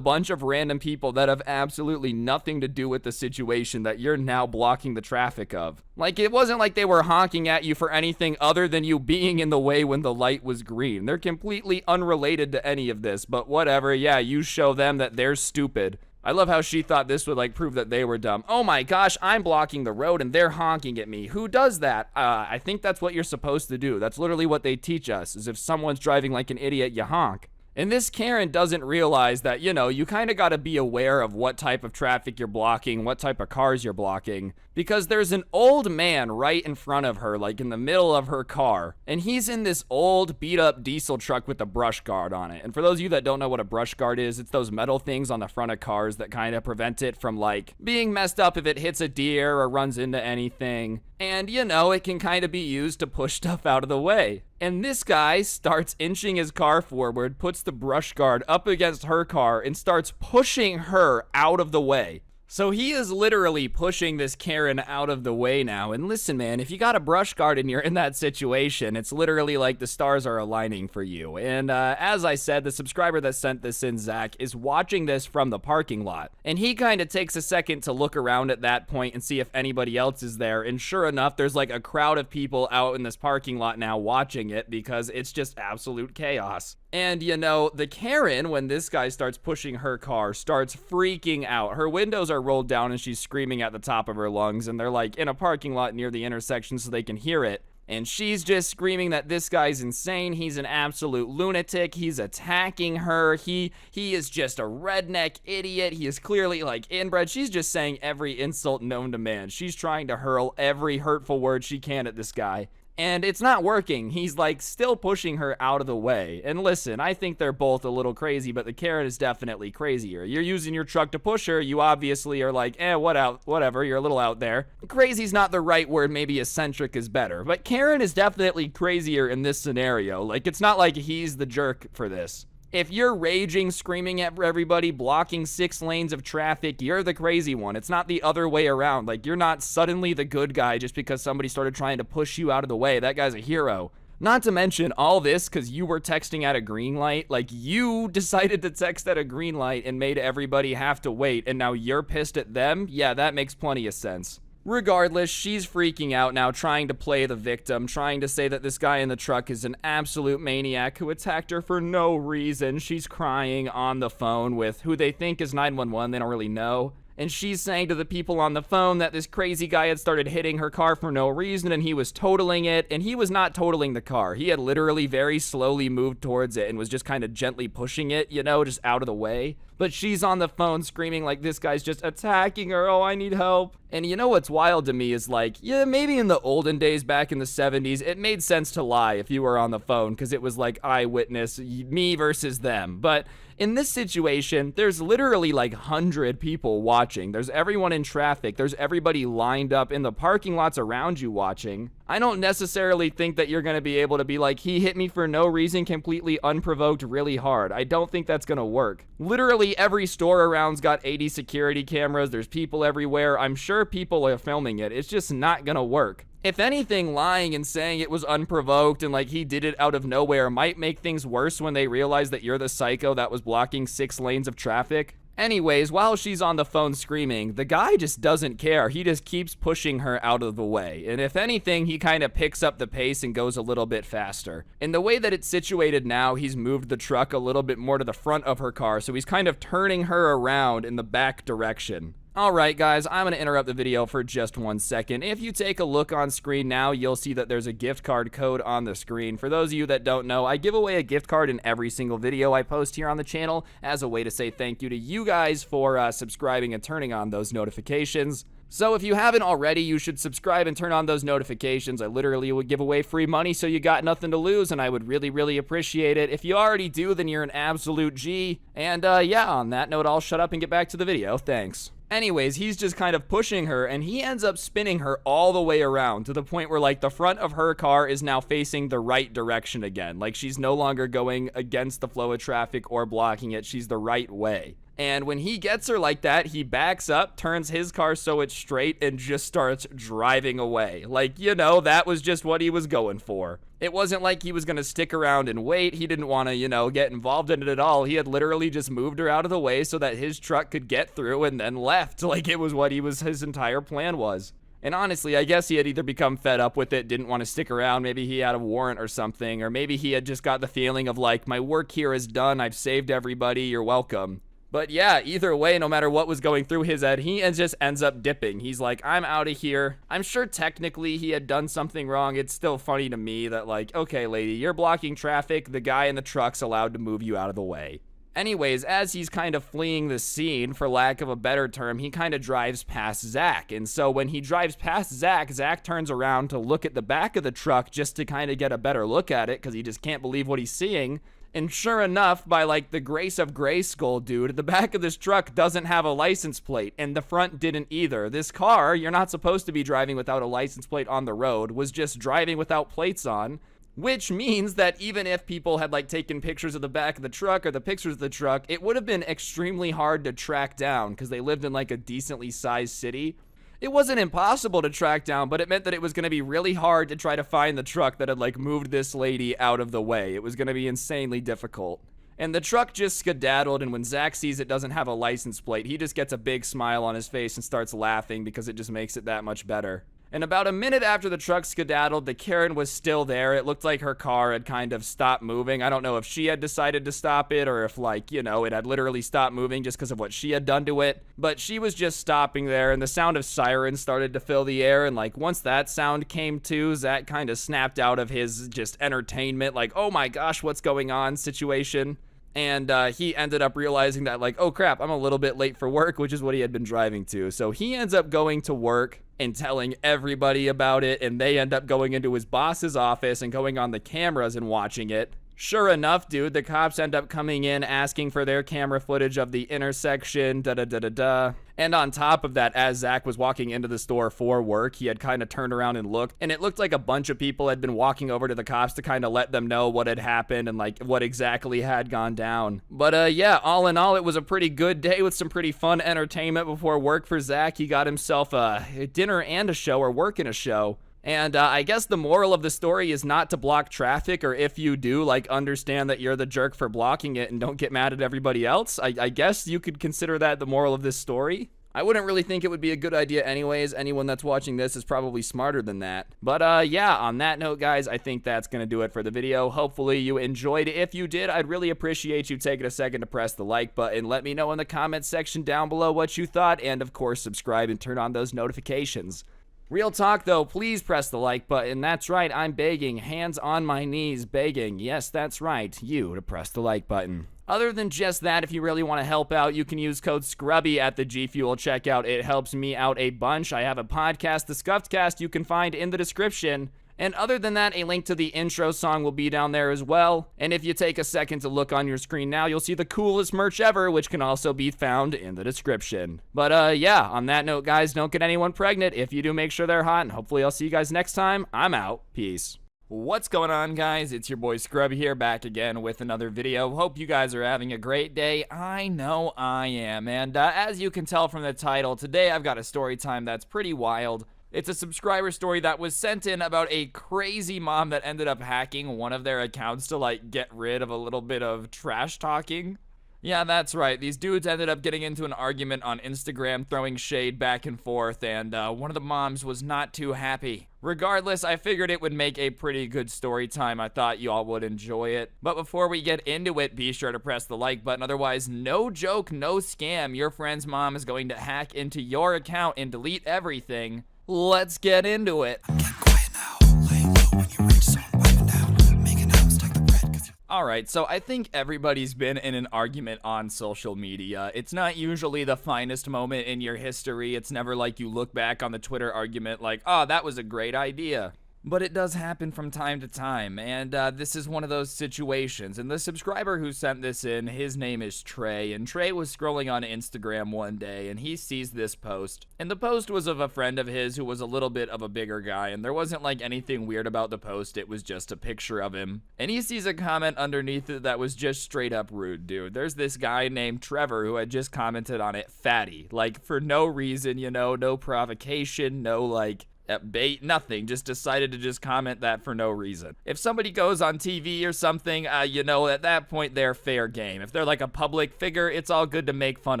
bunch of random people that have absolutely nothing to do with the situation that you're now blocking the traffic of. Like, it wasn't like they were honking at you for anything other than you being in the way when the light was green. They're completely unrelated to any of this, but whatever. Yeah, you show them that they're stupid. I love how she thought this would like prove that they were dumb. Oh my gosh, I'm blocking the road and they're honking at me. Who does that? I think that's what you're supposed to do. That's literally what they teach us, is if someone's driving like an idiot, you honk. And this Karen doesn't realize that, you kind of got to be aware of what type of traffic you're blocking, what type of cars you're blocking, because there's an old man right in front of her, like in the middle of her car, and he's in this old beat up diesel truck with a brush guard on it. And for those of you that don't know what a brush guard is, it's those metal things on the front of cars that kind of prevent it from like being messed up if it hits a deer or runs into anything. And it can kind of be used to push stuff out of the way. And this guy starts inching his car forward, puts the brush guard up against her car, and starts pushing her out of the way. So he is literally pushing this Karen out of the way now. And listen, man, if you got a brush guard and you're in that situation, it's literally like the stars are aligning for you. And as I said, the subscriber that sent this in, Zach, is watching this from the parking lot. And he kind of takes a second to look around at that point and see if anybody else is there. And sure enough, there's like a crowd of people out in this parking lot now watching it because it's just absolute chaos. And the Karen, when this guy starts pushing her car, starts freaking out. Her windows are rolled down and she's screaming at the top of her lungs, and they're like in a parking lot near the intersection so they can hear it. And she's just screaming that this guy's insane. He's an absolute lunatic. He's attacking her. He is just a redneck idiot. He is clearly like inbred. She's just saying every insult known to man. She's trying to hurl every hurtful word she can at this guy. And it's not working. He's like still pushing her out of the way. And listen, I think they're both a little crazy, but the Karen is definitely crazier. You're using your truck to push her. You obviously are like, whatever. You're a little out there. Crazy's not the right word. Maybe eccentric is better. But Karen is definitely crazier in this scenario. Like, it's not like he's the jerk for this. If you're raging, screaming at everybody, blocking 6 lanes of traffic, you're the crazy one. It's not the other way around. Like, you're not suddenly the good guy just because somebody started trying to push you out of the way. That guy's a hero. Not to mention all this because you were texting at a green light. Like, you decided to text at a green light and made everybody have to wait, and now you're pissed at them? Yeah, that makes plenty of sense. Regardless, she's freaking out now, trying to play the victim, trying to say that this guy in the truck is an absolute maniac who attacked her for no reason. She's crying on the phone with who they think is 911. They don't really know. And she's saying to the people on the phone that this crazy guy had started hitting her car for no reason and he was totaling it, and he was not totaling the car. He had literally very slowly moved towards it and was just kind of gently pushing it, just out of the way. But she's on the phone screaming like this guy's just attacking her. Oh, I need help. And what's wild to me is like, yeah, maybe in the olden days back in the 70s, it made sense to lie if you were on the phone because it was like eyewitness, me versus them. But in this situation, there's literally like 100 people watching. There's everyone in traffic. There's everybody lined up in the parking lots around you watching. I don't necessarily think that you're going to be able to be like, he hit me for no reason, completely unprovoked, really hard. I don't think that's going to work. Literally every store around's got 80 security cameras. There's people everywhere. I'm sure people are filming it. It's just not going to work. If anything, lying and saying it was unprovoked and like he did it out of nowhere might make things worse when they realize that you're the psycho that was blocking 6 lanes of traffic. Anyways, while she's on the phone screaming, the guy just doesn't care. He just keeps pushing her out of the way. And if anything, he kind of picks up the pace and goes a little bit faster. In the way that it's situated now, he's moved the truck a little bit more to the front of her car, so he's kind of turning her around in the back direction. Alright guys, I'm going to interrupt the video for just 1 second. If you take a look on screen now, you'll see that there's a gift card code on the screen. For those of you that don't know, I give away a gift card in every single video I post here on the channel as a way to say thank you to you guys for subscribing and turning on those notifications. So if you haven't already, you should subscribe and turn on those notifications. I literally would give away free money so you got nothing to lose, and I would really, really appreciate it. If you already do, then you're an absolute G. And yeah, on that note, I'll shut up and get back to the video. Thanks. Anyways, he's just kind of pushing her, and he ends up spinning her all the way around to the point where, like, the front of her car is now facing the right direction again. Like, she's no longer going against the flow of traffic or blocking it. She's the right way. And when he gets her like that, he backs up, turns his car so it's straight, and just starts driving away. Like, that was just what he was going for. It wasn't like he was going to stick around and wait. He didn't want to, get involved in it at all. He had literally just moved her out of the way so that his truck could get through and then left. Like, it was what his entire plan was. And honestly, I guess he had either become fed up with it, didn't want to stick around, maybe he had a warrant or something, or maybe he had just got the feeling of like, my work here is done, I've saved everybody, you're welcome. But yeah, either way, no matter what was going through his head, he just ends up dipping. He's like, I'm out of here. I'm sure technically he had done something wrong. It's still funny to me that, like, okay, lady, you're blocking traffic. The guy in the truck's allowed to move you out of the way. Anyways, as he's kind of fleeing the scene, for lack of a better term, he kind of drives past Zach. And so when he drives past Zach, Zach turns around to look at the back of the truck just to kind of get a better look at it because he just can't believe what he's seeing. And sure enough, by like the grace of Grayskull, dude, the back of this truck doesn't have a license plate, and the front didn't either. This car, you're not supposed to be driving without a license plate on the road, was just driving without plates on, which means that even if people had like taken pictures of the back of the truck or the pictures of the truck, it would have been extremely hard to track down because they lived in like a decently sized city. It wasn't impossible to track down, but it meant that it was going to be really hard to try to find the truck that had like moved this lady out of the way. It was going to be insanely difficult. And the truck just skedaddled, and when Zach sees it doesn't have a license plate, he just gets a big smile on his face and starts laughing because it just makes it that much better. And about a minute after the truck skedaddled, the Karen was still there. It looked like her car had kind of stopped moving. I don't know if she had decided to stop it or if, like, you know, it had literally stopped moving just because of what she had done to it. But she was just stopping there, and the sound of sirens started to fill the air. And, like, once that sound came to, Zach kind of snapped out of his just entertainment, like, oh my gosh, what's going on situation. And he ended up realizing that, like, oh crap, I'm a little bit late for work, which is what he had been driving to. So he ends up going to work and telling everybody about it, and they end up going into his boss's office and going on the cameras and watching it. Sure enough, dude, the cops end up coming in asking for their camera footage of the intersection, da-da-da-da-da. And on top of that, as Zach was walking into the store for work, he had kind of turned around and looked, and it looked like a bunch of people had been walking over to the cops to kind of let them know what had happened and like what exactly had gone down. But yeah, all in all, it was a pretty good day with some pretty fun entertainment before work for Zach. He got himself a dinner and a show, or work in a show. And I guess the moral of the story is not to block traffic, or if you do, like, understand that you're the jerk for blocking it and don't get mad at everybody else. I guess you could consider that the moral of this story. I wouldn't really think it would be a good idea anyways. Anyone that's watching this is probably smarter than that. But yeah, on that note, guys, I think that's going to do it for the video. Hopefully you enjoyed. If you did, I'd really appreciate you taking a second to press the like button. Let me know in the comments section down below what you thought, and of course, subscribe and turn on those notifications. Real talk though, please press the like button. That's right, I'm begging, hands on my knees, begging. Yes, that's right, you to press the like button. Other than just that, if you really want to help out, you can use code Scrubby at the G Fuel checkout. It helps me out a bunch. I have a podcast, the Scuffed Cast, you can find in the description. And other than that, a link to the intro song will be down there as well. And if you take a second to look on your screen now, you'll see the coolest merch ever, which can also be found in the description. But yeah, on that note, guys, don't get anyone pregnant. If you do, make sure they're hot, and hopefully I'll see you guys next time. I'm out. Peace. What's going on, guys? It's your boy Scrubby here, back again with another video. Hope you guys are having a great day. I know I am. And as you can tell from the title, today I've got a story time that's pretty wild. It's a subscriber story that was sent in about a crazy mom that ended up hacking one of their accounts to, like, get rid of a little bit of trash talking. Yeah, that's right. These dudes ended up getting into an argument on Instagram, throwing shade back and forth, and one of the moms was not too happy. Regardless, I figured it would make a pretty good story time. I thought you all would enjoy it. But before we get into it, be sure to press the like button. Otherwise, no joke, no scam. Your friend's mom is going to hack into your account and delete everything. Let's get into it. I'm getting quiet now. Laying low when you reach, so I'm wiping down. Making out, stack the bread, 'cause Alright, so I think everybody's been in an argument on social media. It's not usually the finest moment in your history. It's never like you look back on the Twitter argument like, oh, that was a great idea. But it does happen from time to time, and this is one of those situations. And the subscriber who sent this in, his name is Trey, and Trey was scrolling on Instagram one day, and he sees this post. And the post was of a friend of his who was a little bit of a bigger guy, and there wasn't like anything weird about the post, it was just a picture of him. And he sees a comment underneath it that was just straight up rude, dude. There's this guy named Trevor who had just commented on it, fatty. Like, for no reason, you know, no provocation, no like bait, nothing, just decided to just comment that for no reason. If somebody goes on TV or something, you know, at that point they're fair game. If they're like a public figure, it's all good to make fun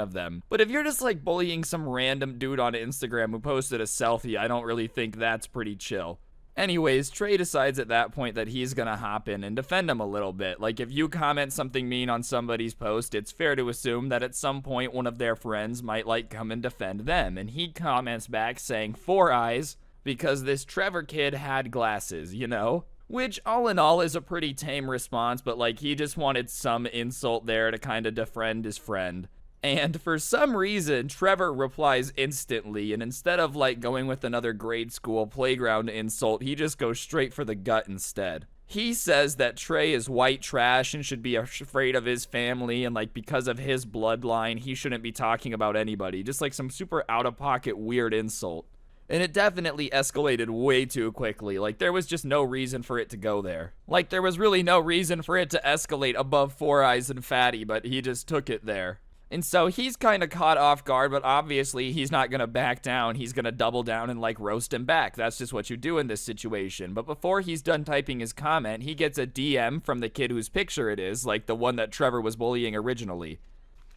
of them. But if you're just like bullying some random dude on Instagram who posted a selfie, I don't really think that's pretty chill. Anyways, Trey decides at that point that he's gonna hop in and defend him a little bit. Like, if you comment something mean on somebody's post, it's fair to assume that at some point one of their friends might, like, come and defend them. And he comments back saying 4 eyes because this Trevor kid had glasses, you know? Which, all in all, is a pretty tame response, but, like, he just wanted some insult there to kind of defend his friend. And for some reason, Trevor replies instantly, and instead of, like, going with another grade school playground insult, he just goes straight for the gut instead. He says that Trey is white trash and should be afraid of his family, and, like, because of his bloodline, he shouldn't be talking about anybody. Just, like, some super out-of-pocket weird insult. And it definitely escalated way too quickly. Like, there was just no reason for it to go there. Like, there was really no reason for it to escalate above 4 eyes and fatty, but he just took it there. And so he's kind of caught off guard, but obviously he's not going to back down. He's going to double down and, like, roast him back. That's just what you do in this situation. But before he's done typing his comment, he gets a DM from the kid whose picture it is, like the one that Trevor was bullying originally.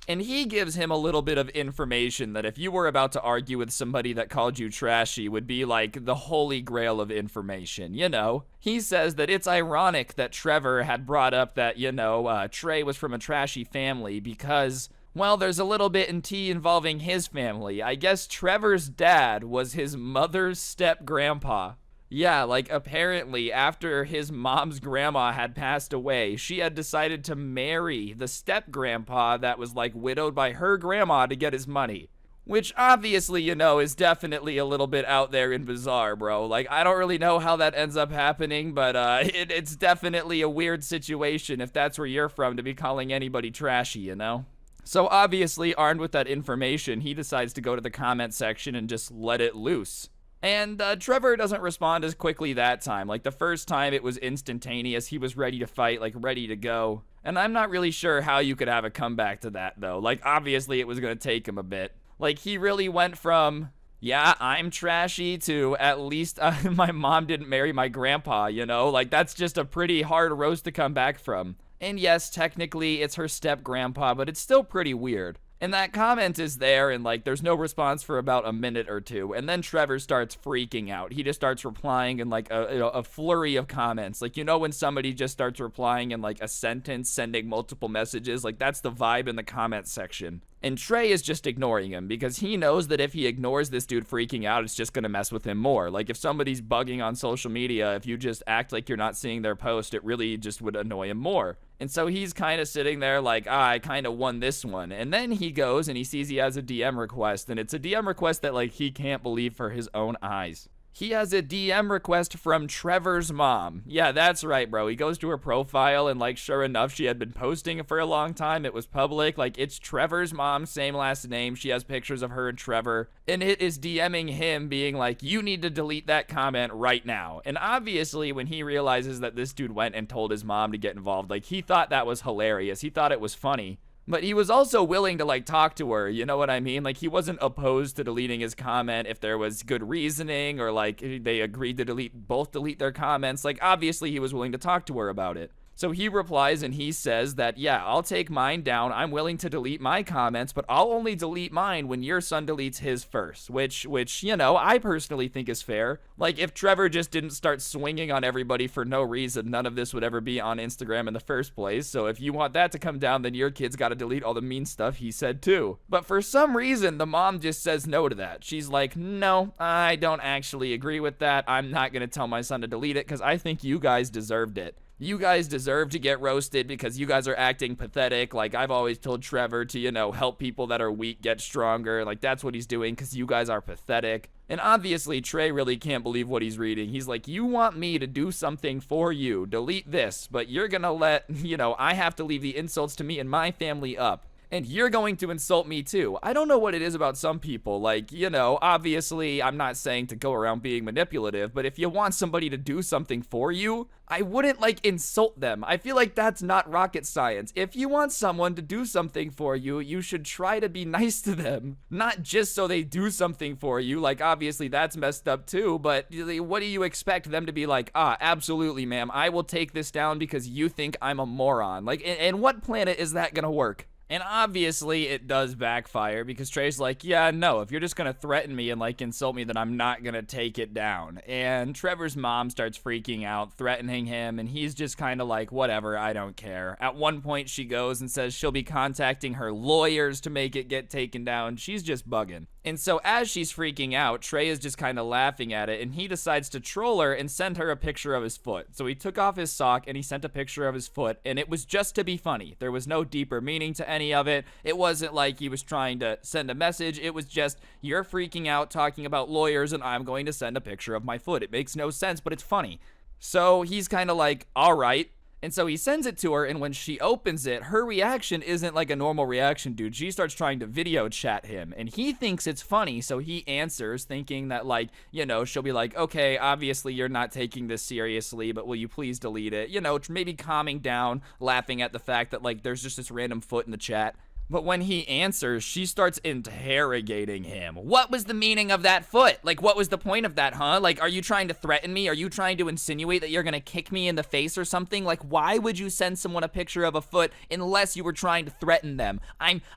And he gives him a little bit of information that if you were about to argue with somebody that called you trashy would be like the holy grail of information, you know? He says that it's ironic that Trevor had brought up that, Trey was from a trashy family because, well, there's a little bit in tea involving his family. I guess Trevor's dad was his mother's step-grandpa. Yeah, like, apparently, after his mom's grandma had passed away, she had decided to marry the step-grandpa that was, like, widowed by her grandma to get his money. Which, obviously, is definitely a little bit out there and bizarre, bro. Like, I don't really know how that ends up happening, but, it's definitely a weird situation if that's where you're from to be calling anybody trashy, you know? So, obviously, armed with that information, he decides to go to the comment section and just let it loose. And Trevor doesn't respond as quickly that time. Like, the first time, it was instantaneous. He was ready to fight, like, ready to go. And I'm not really sure how you could have a comeback to that, though. Like, obviously, it was going to take him a bit. Like, he really went from, yeah, I'm trashy, to at least my mom didn't marry my grandpa, you know? Like, that's just a pretty hard roast to come back from. And yes, technically, it's her step-grandpa, but it's still pretty weird. And that comment is there, and, like, there's no response for about a minute or two. And then Trevor starts freaking out. He just starts replying in, like, a flurry of comments. Like, when somebody just starts replying in, like, a sentence, sending multiple messages? Like, that's the vibe in the comment section. And Trey is just ignoring him because he knows that if he ignores this dude freaking out, it's just going to mess with him more. Like, if somebody's bugging on social media, if you just act like you're not seeing their post, it really just would annoy him more. And so he's kind of sitting there like, I kind of won this one. And then he goes and he sees he has a DM request, and it's a DM request that, like, he can't believe for his own eyes. He has a DM request from Trevor's mom. Yeah, that's right, bro. He goes to her profile, and, like, sure enough, she had been posting for a long time. It was public. Like, it's Trevor's mom, same last name. She has pictures of her and Trevor. And it is DMing him, being like, you need to delete that comment right now. And obviously, when he realizes that this dude went and told his mom to get involved, like, he thought that was hilarious. He thought it was funny. But he was also willing to, like, talk to her, you know what I mean? Like, he wasn't opposed to deleting his comment if there was good reasoning or, like, they agreed to both delete their comments. Like, obviously, he was willing to talk to her about it. So he replies and he says that, yeah, I'll take mine down. I'm willing to delete my comments, but I'll only delete mine when your son deletes his first, which, I personally think is fair. Like, if Trevor just didn't start swinging on everybody for no reason, none of this would ever be on Instagram in the first place. So if you want that to come down, then your kid's got to delete all the mean stuff he said too. But for some reason, the mom just says no to that. She's like, no, I don't actually agree with that. I'm not going to tell my son to delete it because I think you guys deserved it. You guys deserve to get roasted because you guys are acting pathetic. Like, I've always told Trevor to, help people that are weak get stronger. Like, that's what he's doing because you guys are pathetic. And obviously, Trey really can't believe what he's reading. He's like, you want me to do something for you. Delete this. But you're going to let, I have to leave the insults to me and my family up. And you're going to insult me too. I don't know what it is about some people. Like, obviously, I'm not saying to go around being manipulative, but if you want somebody to do something for you, I wouldn't, like, insult them. I feel like that's not rocket science. If you want someone to do something for you, you should try to be nice to them. Not just so they do something for you. Like, obviously, that's messed up too, but what do you expect them to be like? Absolutely, ma'am. I will take this down because you think I'm a moron. Like, and what planet is that gonna work? And obviously it does backfire because Trey's like, yeah, no, if you're just gonna threaten me and like insult me, then I'm not gonna take it down. And Trevor's mom starts freaking out, threatening him, and he's just kind of like, whatever, I don't care. At one point she goes and says she'll be contacting her lawyers to make it get taken down. She's just bugging. And so as she's freaking out, Trey is just kind of laughing at it, and he decides to troll her and send her a picture of his foot. So he took off his sock and he sent a picture of his foot, and it was just to be funny. There was no deeper meaning to any of it. It wasn't like he was trying to send a message. It was just, you're freaking out talking about lawyers and I'm going to send a picture of my foot. It makes no sense, but it's funny. So he's kind of like, all right. And so he sends it to her, and when she opens it, her reaction isn't like a normal reaction, dude. She starts trying to video chat him, and he thinks it's funny, so he answers thinking that, like, you know, she'll be like, okay, obviously you're not taking this seriously, but will you please delete it? You know, maybe calming down, laughing at the fact that, like, there's just this random foot in the chat. But when he answers, she starts interrogating him. What was the meaning of that foot? Like, what was the point of that, huh? Like, are you trying to threaten me? Are you trying to insinuate that you're gonna kick me in the face or something? Like, why would you send someone a picture of a foot unless you were trying to threaten them?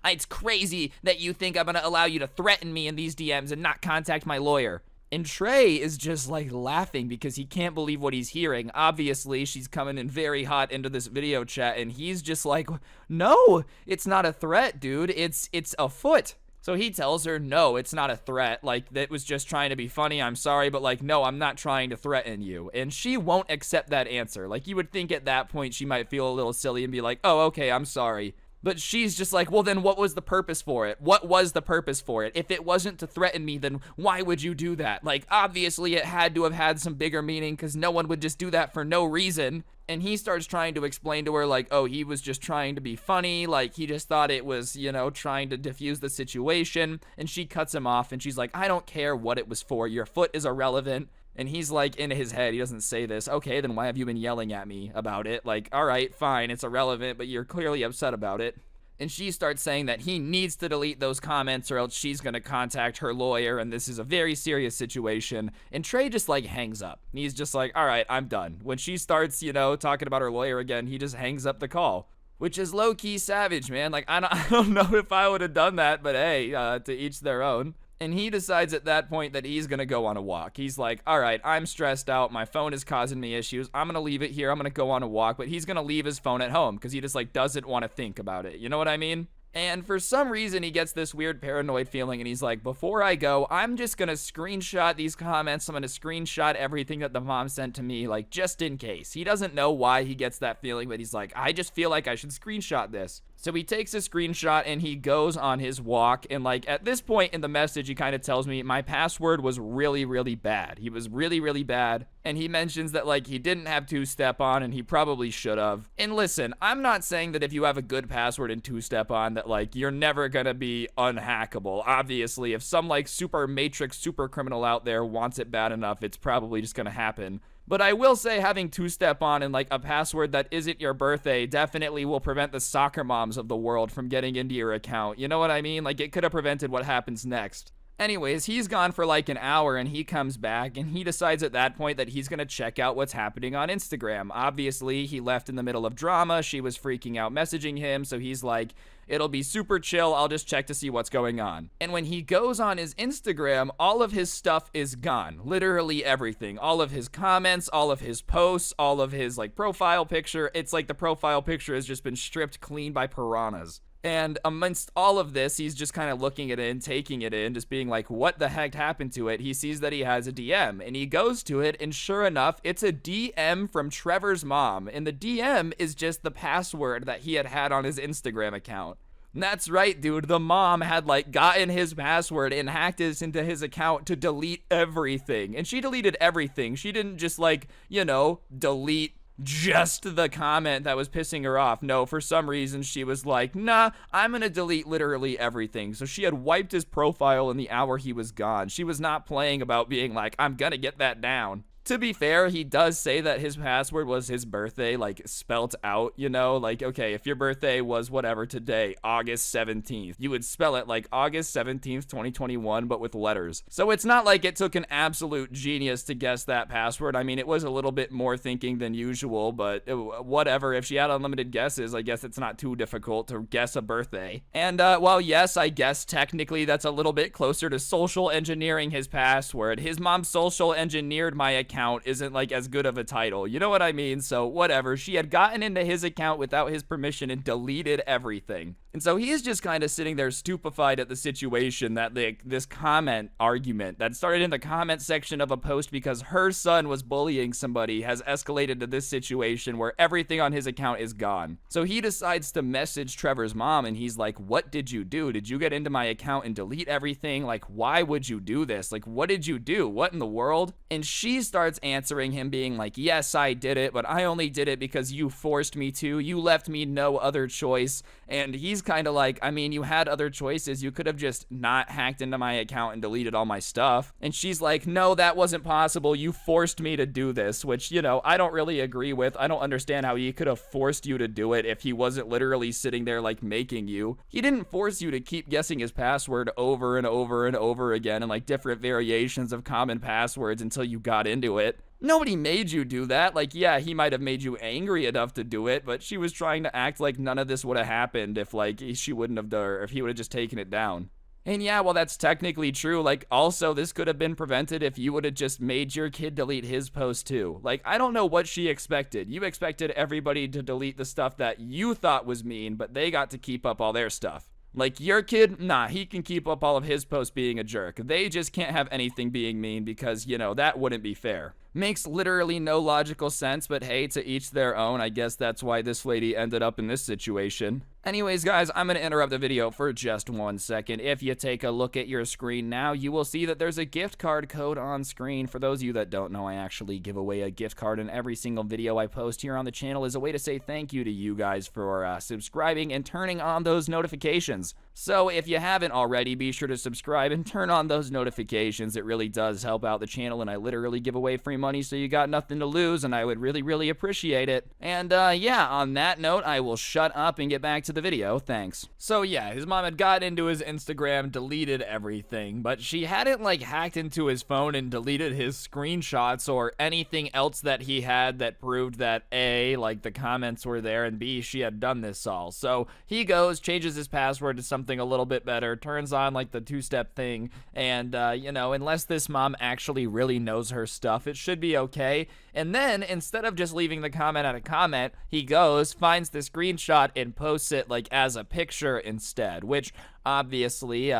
It's crazy that you think I'm gonna allow you to threaten me in these DMs and not contact my lawyer. And Trey is just like laughing because he can't believe what he's hearing. Obviously, she's coming in very hot into this video chat, and he's just like, no, it's not a threat, dude. It's a foot. So he tells her, no, it's not a threat. Like, that was just trying to be funny. I'm sorry, but like, no, I'm not trying to threaten you. And she won't accept that answer. Like, you would think at that point she might feel a little silly and be like, oh, okay, I'm sorry. But she's just like, well, then what was the purpose for it? What was the purpose for it? If it wasn't to threaten me, then why would you do that? Like, obviously it had to have had some bigger meaning because no one would just do that for no reason. And he starts trying to explain to her, like, oh, he was just trying to be funny. Like, he just thought it was, you know, trying to diffuse the situation. And she cuts him off and she's like, I don't care what it was for. Your foot is irrelevant. And he's like, in his head, he doesn't say this. Okay, then why have you been yelling at me about it? Like, all right, fine, it's irrelevant, but you're clearly upset about it. And she starts saying that he needs to delete those comments or else she's going to contact her lawyer, and this is a very serious situation. And Trey just, like, hangs up. He's just like, all right, I'm done. When she starts, you know, talking about her lawyer again, he just hangs up the call. Which is low-key savage, man. Like, I don't know if I would have done that, but hey, to each their own. And he decides at that point that he's gonna go on a walk. He's like, all right, I'm stressed out. My phone is causing me issues. I'm gonna leave it here. I'm gonna go on a walk. But he's gonna leave his phone at home because he just like doesn't want to think about it. You know what I mean? And for some reason, he gets this weird paranoid feeling, and he's like, before I go, I'm just gonna screenshot these comments. I'm gonna screenshot everything that the mom sent to me, like, just in case. He doesn't know why he gets that feeling, but he's like, I just feel like I should screenshot this. So he takes a screenshot, and he goes on his walk, and, like, at this point in the message, he kind of tells me, my password was really, really bad. He was really, really bad. And he mentions that, like, he didn't have two-step on, and he probably should have. And listen, I'm not saying that if you have a good password in two-step on, that, like, you're never gonna be unhackable. Obviously, if some, like, super matrix super criminal out there wants it bad enough, it's probably just gonna happen. But I will say having two-step on and, like, a password that isn't your birthday definitely will prevent the soccer moms of the world from getting into your account. You know what I mean? Like, it could have prevented what happens next. Anyways, he's gone for like an hour and he comes back and he decides at that point that he's going to check out what's happening on Instagram. Obviously, he left in the middle of drama. She was freaking out messaging him, so he's like, it'll be super chill. I'll just check to see what's going on. And when he goes on his Instagram, all of his stuff is gone. Literally everything. All of his comments, all of his posts, all of his like profile picture. It's like the profile picture has just been stripped clean by piranhas. And amongst all of this, he's just kind of looking at it and taking it in, just being like, what the heck happened to it? He sees that he has a DM, and he goes to it, and sure enough, it's a DM from Trevor's mom, and the DM is just the password that he had on his Instagram account. And that's right, dude, the mom had, like, gotten his password and hacked this into his account to delete everything, and she deleted everything. She didn't just, like, you know, delete just the comment that was pissing her off. No, for some reason she was like, nah, I'm gonna delete literally everything. So she had wiped his profile in the hour he was gone. She was not playing about being like, I'm gonna get that down. To be fair, he does say that his password was his birthday, like, spelt out, you know? Like, okay, if your birthday was whatever today, August 17th, you would spell it like August 17th, 2021, but with letters. So it's not like it took an absolute genius to guess that password. I mean, it was a little bit more thinking than usual, but whatever. If she had unlimited guesses, I guess it's not too difficult to guess a birthday. And, while yes, I guess technically that's a little bit closer to social engineering his password, his mom social engineered my account isn't like as good of a title, you know what I mean? So whatever, she had gotten into his account without his permission and deleted everything. And so he is just kind of sitting there stupefied at the situation that this comment argument that started in the comment section of a post because her son was bullying somebody has escalated to this situation where everything on his account is gone. So he decides to message Trevor's mom and he's like, what did you do? Did you get into my account and delete everything? Like, why would you do this? Like, what did you do? What in the world? And she starts answering him being like, yes, I did it, but I only did it because you forced me to. You left me no other choice. And he's kind of like, I mean, you had other choices. You could have just not hacked into my account and deleted all my stuff. And she's like, no, that wasn't possible. You forced me to do this, which, you know, I don't really agree with. I don't understand how he could have forced you to do it if he wasn't literally sitting there like making you. He didn't force you to keep guessing his password over and over and over again and like different variations of common passwords until you got into it. Nobody made you do that. Like, yeah, he might have made you angry enough to do it, but she was trying to act like none of this would have happened if, like, she wouldn't have done, or if he would have just taken it down. And yeah, well, that's technically true. Like, also, this could have been prevented if you would have just made your kid delete his post too. Like, I don't know what she expected. You expected everybody to delete the stuff that you thought was mean, but they got to keep up all their stuff. Like, your kid, nah, he can keep up all of his posts being a jerk. They just can't have anything being mean because, you know, that wouldn't be fair. Makes literally no logical sense, but hey, to each their own. I guess that's why this lady ended up in this situation. Anyways, guys, I'm going to interrupt the video for just 1 second. If you take a look at your screen now, you will see that there's a gift card code on screen. For those of you that don't know, I actually give away a gift card in every single video I post here on the channel as a way to say thank you to you guys for subscribing and turning on those notifications. So if you haven't already, be sure to subscribe and turn on those notifications. It really does help out the channel, and I literally give away free money, so you got nothing to lose, and I would really, really appreciate it. And yeah, on that note, I will shut up and get back to the video. Thanks. So yeah, his mom had got into his Instagram, deleted everything, but she hadn't like hacked into his phone and deleted his screenshots or anything else that he had that proved that A, like the comments were there, and B, she had done this all. So he goes, changes his password to something a little bit better, turns on like the two-step thing, and you know, unless this mom actually really knows her stuff, it should be okay. And then instead of just leaving the comment at a comment, he goes, finds the screenshot and posts it like as a picture instead, which obviously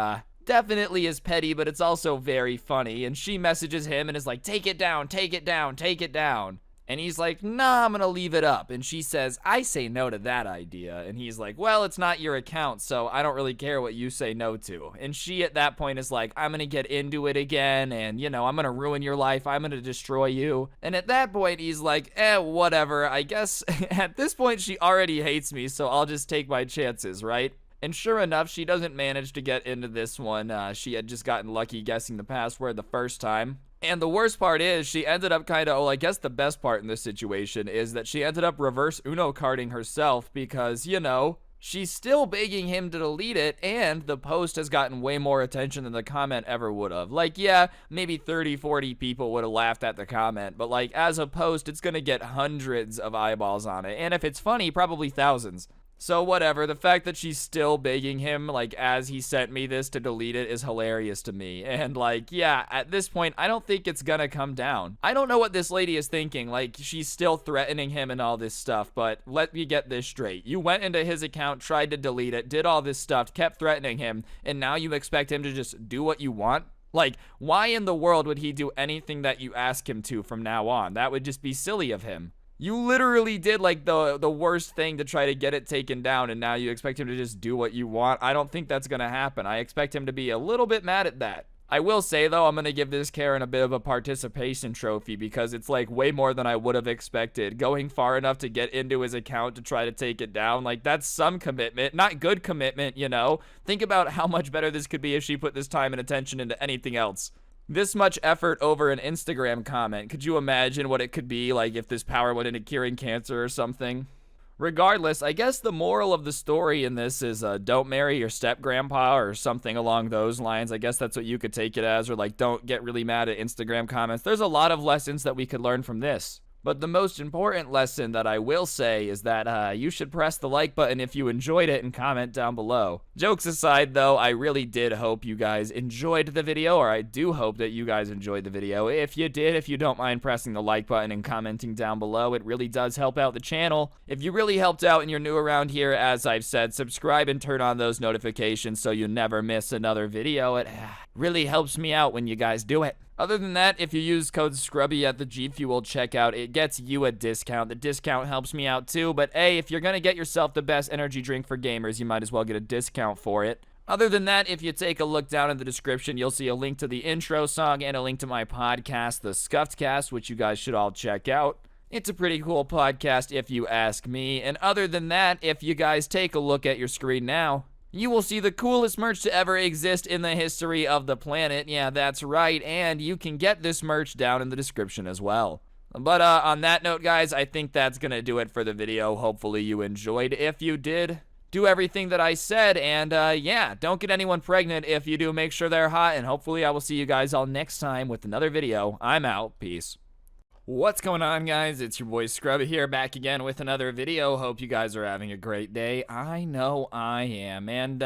definitely is petty, but it's also very funny. And she messages him and is like, take it down, take it down, take it down. And he's like, nah, I'm gonna leave it up. And she says, I say no to that idea. And he's like, well, it's not your account, so I don't really care what you say no to. And she at that point is like, I'm gonna get into it again, and you know, I'm gonna ruin your life, I'm gonna destroy you. And at that point, he's like, whatever, I guess at this point she already hates me, so I'll just take my chances, right? And sure enough, she doesn't manage to get into this one. She had just gotten lucky guessing the password the first time. And the worst part is she ended up kind of, well, I guess the best part in this situation is that she ended up reverse Uno carding herself because, you know, she's still begging him to delete it, and the post has gotten way more attention than the comment ever would have. Like, yeah, maybe 30, 40 people would have laughed at the comment, but like, as a post, it's gonna get hundreds of eyeballs on it. And if it's funny, probably thousands. So whatever, the fact that she's still begging him, like, as he sent me this to delete it is hilarious to me. And like, yeah, at this point, I don't think it's gonna come down. I don't know what this lady is thinking, like, she's still threatening him and all this stuff, but let me get this straight. You went into his account, tried to delete it, did all this stuff, kept threatening him, and now you expect him to just do what you want? Like, why in the world would he do anything that you ask him to from now on? That would just be silly of him. You literally did like the worst thing to try to get it taken down, and now you expect him to just do what you want. I don't think that's gonna happen. I expect him to be a little bit mad at that. I will say though, I'm gonna give this Karen a bit of a participation trophy because it's like way more than I would have expected. Going far enough to get into his account to try to take it down, like that's some commitment, not good commitment, you know? Think about how much better this could be if she put this time and attention into anything else. This much effort over an Instagram comment. Could you imagine what it could be like if this power went into curing cancer or something? Regardless, I guess the moral of the story in this is don't marry your step-grandpa or something along those lines. I guess that's what you could take it as, or like don't get really mad at Instagram comments. There's a lot of lessons that we could learn from this. But the most important lesson that I will say is that you should press the like button if you enjoyed it and comment down below. Jokes aside though, I really did hope you guys enjoyed the video, or I do hope that you guys enjoyed the video. If you did, if you don't mind pressing the like button and commenting down below, it really does help out the channel. If you really helped out and you're new around here, as I've said, subscribe and turn on those notifications so you never miss another video. It really helps me out when you guys do it. Other than that, if you use code Scrubby at the G Fuel checkout, it gets you a discount. The discount helps me out too, but hey, if you're gonna get yourself the best energy drink for gamers, you might as well get a discount for it. Other than that, if you take a look down in the description, you'll see a link to the intro song and a link to my podcast, The Scuffed Cast, which you guys should all check out. It's a pretty cool podcast if you ask me, and other than that, if you guys take a look at your screen now, you will see the coolest merch to ever exist in the history of the planet. Yeah, that's right, and you can get this merch down in the description as well. But on that note, guys, I think that's gonna do it for the video. Hopefully you enjoyed. If you did, do everything that I said, and yeah, don't get anyone pregnant. If you do, make sure they're hot, and hopefully I will see you guys all next time with another video. I'm out. Peace. What's going on, guys? It's your boy Scrubby here, back again with another video. Hope you guys are having a great day. I know I am. And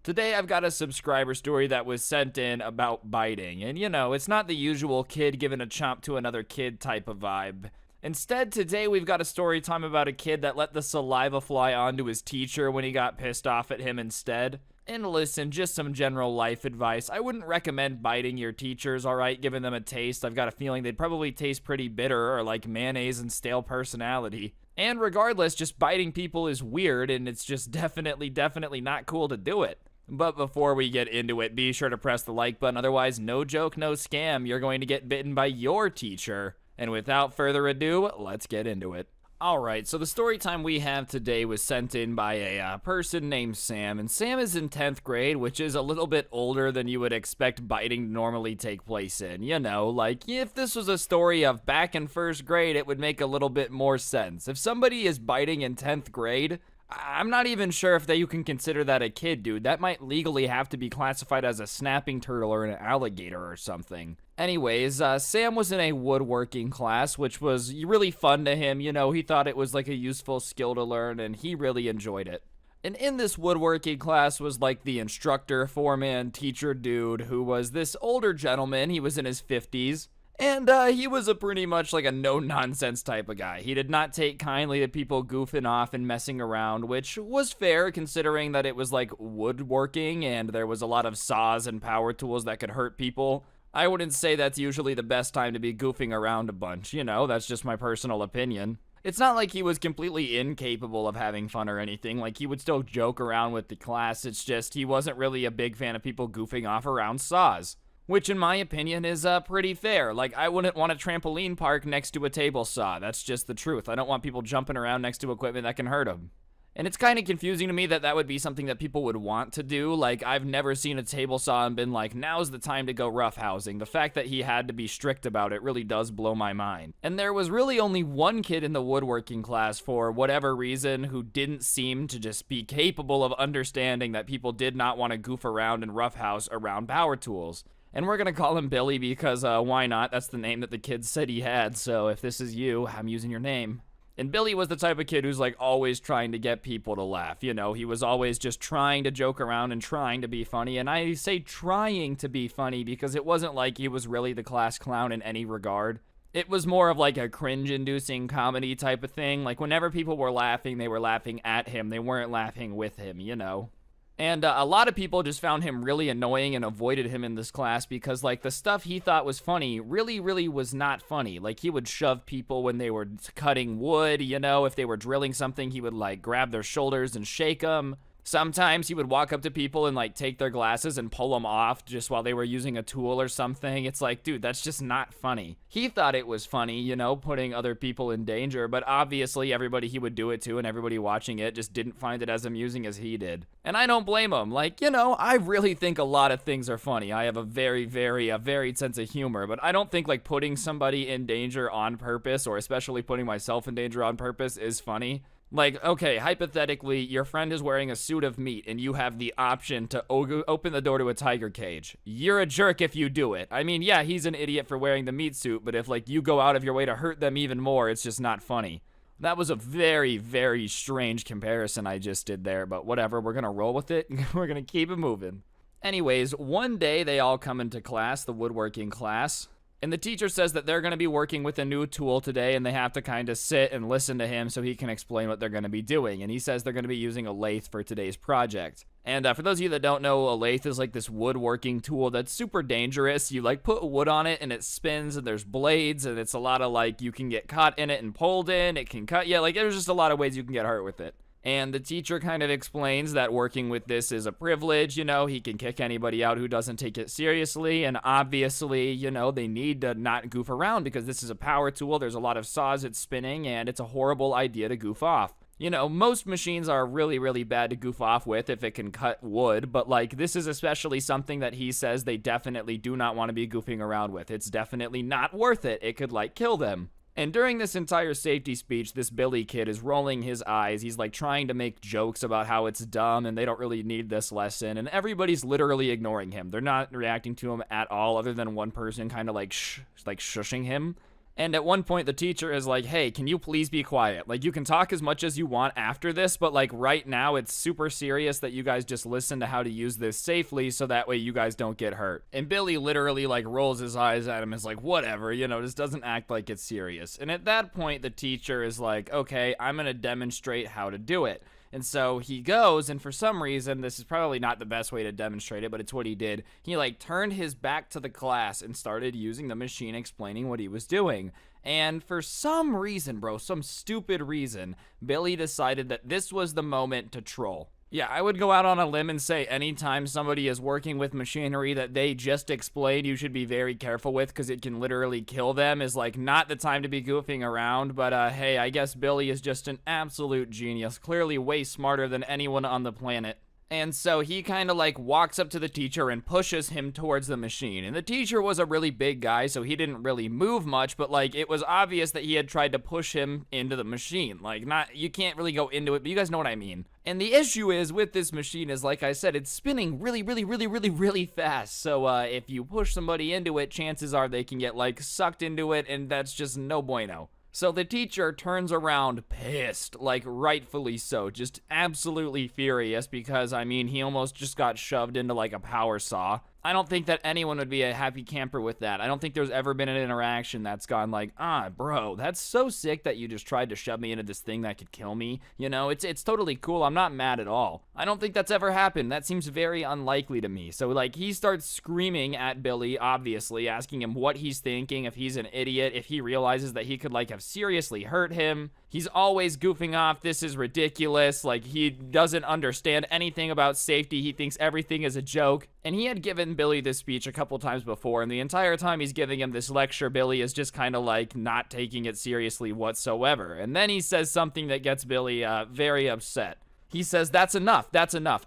today I've got a subscriber story that was sent in about biting. And you know, it's not the usual kid giving a chomp to another kid type of vibe. Instead, today we've got a story time about a kid that let the saliva fly onto his teacher when he got pissed off at him instead. And listen, just some general life advice. I wouldn't recommend biting your teachers, alright, giving them a taste. I've got a feeling they'd probably taste pretty bitter or like mayonnaise and stale personality. And regardless, just biting people is weird, and it's just definitely not cool to do it. But before we get into it, be sure to press the like button, otherwise no joke, no scam, you're going to get bitten by your teacher. And without further ado, let's get into it. Alright, so the story time we have today was sent in by a person named Sam, and Sam is in 10th grade, which is a little bit older than you would expect biting to normally take place in. You know, like, if this was a story of back in 1st grade, it would make a little bit more sense. If somebody is biting in 10th grade, I'm not even sure if you can consider that a kid, dude. That might legally have to be classified as a snapping turtle or an alligator or something. Anyways, Sam was in a woodworking class, which was really fun to him. You know, he thought it was like a useful skill to learn, and he really enjoyed it. And in this woodworking class was like the instructor, foreman, teacher dude, who was this older gentleman. He was in his 50s. And he was a pretty much like a no-nonsense type of guy. He did not take kindly to people goofing off and messing around, which was fair considering that it was like woodworking and there was a lot of saws and power tools that could hurt people. I wouldn't say that's usually the best time to be goofing around a bunch, you know, that's just my personal opinion. It's not like he was completely incapable of having fun or anything, like he would still joke around with the class, it's just he wasn't really a big fan of people goofing off around saws. Which, in my opinion, is pretty fair. Like, I wouldn't want a trampoline park next to a table saw. That's just the truth. I don't want people jumping around next to equipment that can hurt them. And it's kind of confusing to me that that would be something that people would want to do. Like, I've never seen a table saw and been like, now's the time to go roughhousing. The fact that he had to be strict about it really does blow my mind. And there was really only one kid in the woodworking class, for whatever reason, who didn't seem to just be capable of understanding that people did not want to goof around and roughhouse around power tools. And we're gonna call him Billy because why not? That's the name that the kid said he had, so if this is you, I'm using your name. And Billy was the type of kid who's like always trying to get people to laugh, you know, he was always just trying to joke around and trying to be funny, and I say trying to be funny because it wasn't like he was really the class clown in any regard. It was more of like a cringe-inducing comedy type of thing, like whenever people were laughing, they were laughing at him, they weren't laughing with him, you know. And a lot of people just found him really annoying and avoided him in this class because, like, the stuff he thought was funny really was not funny. Like, he would shove people when they were cutting wood, you know, if they were drilling something, he would, like, grab their shoulders and shake them. Sometimes he would walk up to people and like take their glasses and pull them off just while they were using a tool or something. It's like, dude, that's just not funny. He thought it was funny, you know, putting other people in danger, but obviously everybody he would do it to and everybody watching it just didn't find it as amusing as he did. And I don't blame him. Like, you know, I really think a lot of things are funny. I have a very varied sense of humor, but I don't think like putting somebody in danger on purpose, or especially putting myself in danger on purpose, is funny. Like, okay, hypothetically, your friend is wearing a suit of meat and you have the option to open the door to a tiger cage. You're a jerk if you do it. I mean, yeah, he's an idiot for wearing the meat suit, but if, like, you go out of your way to hurt them even more, it's just not funny. That was a very strange comparison I just did there, but whatever, we're gonna roll with it. We're gonna keep it moving. Anyways, one day they all come into class, the woodworking class. And the teacher says that they're going to be working with a new tool today, and they have to kind of sit and listen to him so he can explain what they're going to be doing. And he says they're going to be using a lathe for today's project. And for those of you that don't know, a lathe is like this woodworking tool that's super dangerous. You like put wood on it and it spins and there's blades, and it's a lot of like you can get caught in it and pulled in. It can cut you. Like there's just a lot of ways you can get hurt with it. And the teacher kind of explains that working with this is a privilege, you know, he can kick anybody out who doesn't take it seriously, and obviously, you know, they need to not goof around because this is a power tool, there's a lot of saws it's spinning, and it's a horrible idea to goof off. You know, most machines are really bad to goof off with if it can cut wood, but like this is especially something that he says they definitely do not want to be goofing around with. It's definitely not worth it. It could like kill them. And during this entire safety speech, this Billy kid is rolling his eyes. He's like trying to make jokes about how it's dumb and they don't really need this lesson. And everybody's literally ignoring him. They're not reacting to him at all, other than one person kind of like shushing him. And at one point, the teacher is like, hey, can you please be quiet? Like, you can talk as much as you want after this, but like right now, it's super serious that you guys just listen to how to use this safely so that way you guys don't get hurt. And Billy literally like rolls his eyes at him and is like, whatever, you know, just doesn't act like it's serious. And at that point, the teacher is like, okay, I'm going to demonstrate how to do it. And so he goes, and for some reason, this is probably not the best way to demonstrate it, but it's what he did. He like turned his back to the class and started using the machine explaining what he was doing. And for some reason, bro, some stupid reason, Billy decided that this was the moment to troll. Yeah, I would go out on a limb and say anytime somebody is working with machinery that they just explained you should be very careful with because it can literally kill them is like not the time to be goofing around. But hey, I guess Billy is just an absolute genius, clearly way smarter than anyone on the planet. And so he kind of like walks up to the teacher and pushes him towards the machine. And the teacher was a really big guy, so he didn't really move much, but like it was obvious that he had tried to push him into the machine. Like not, you can't really go into it, but you guys know what I mean. And the issue is with this machine is, like I said, it's spinning really fast. So if you push somebody into it, chances are they can get like sucked into it, and that's just no bueno. So the teacher turns around pissed, like rightfully so, just absolutely furious because, I mean, he almost just got shoved into like a power saw. I don't think that anyone would be a happy camper with that. I don't think there's ever been an interaction that's gone like, bro, that's so sick that you just tried to shove me into this thing that could kill me. You know, it's totally cool. I'm not mad at all. I don't think that's ever happened. That seems very unlikely to me. So like he starts screaming at Billy, obviously, asking him what he's thinking, if he's an idiot, if he realizes that he could like have seriously hurt him. He's always goofing off. This is ridiculous. Like, he doesn't understand anything about safety. He thinks everything is a joke. And he had given Billy this speech a couple times before, and the entire time he's giving him this lecture, Billy is just kind of like not taking it seriously whatsoever. And then he says something that gets Billy very upset. He says, that's enough.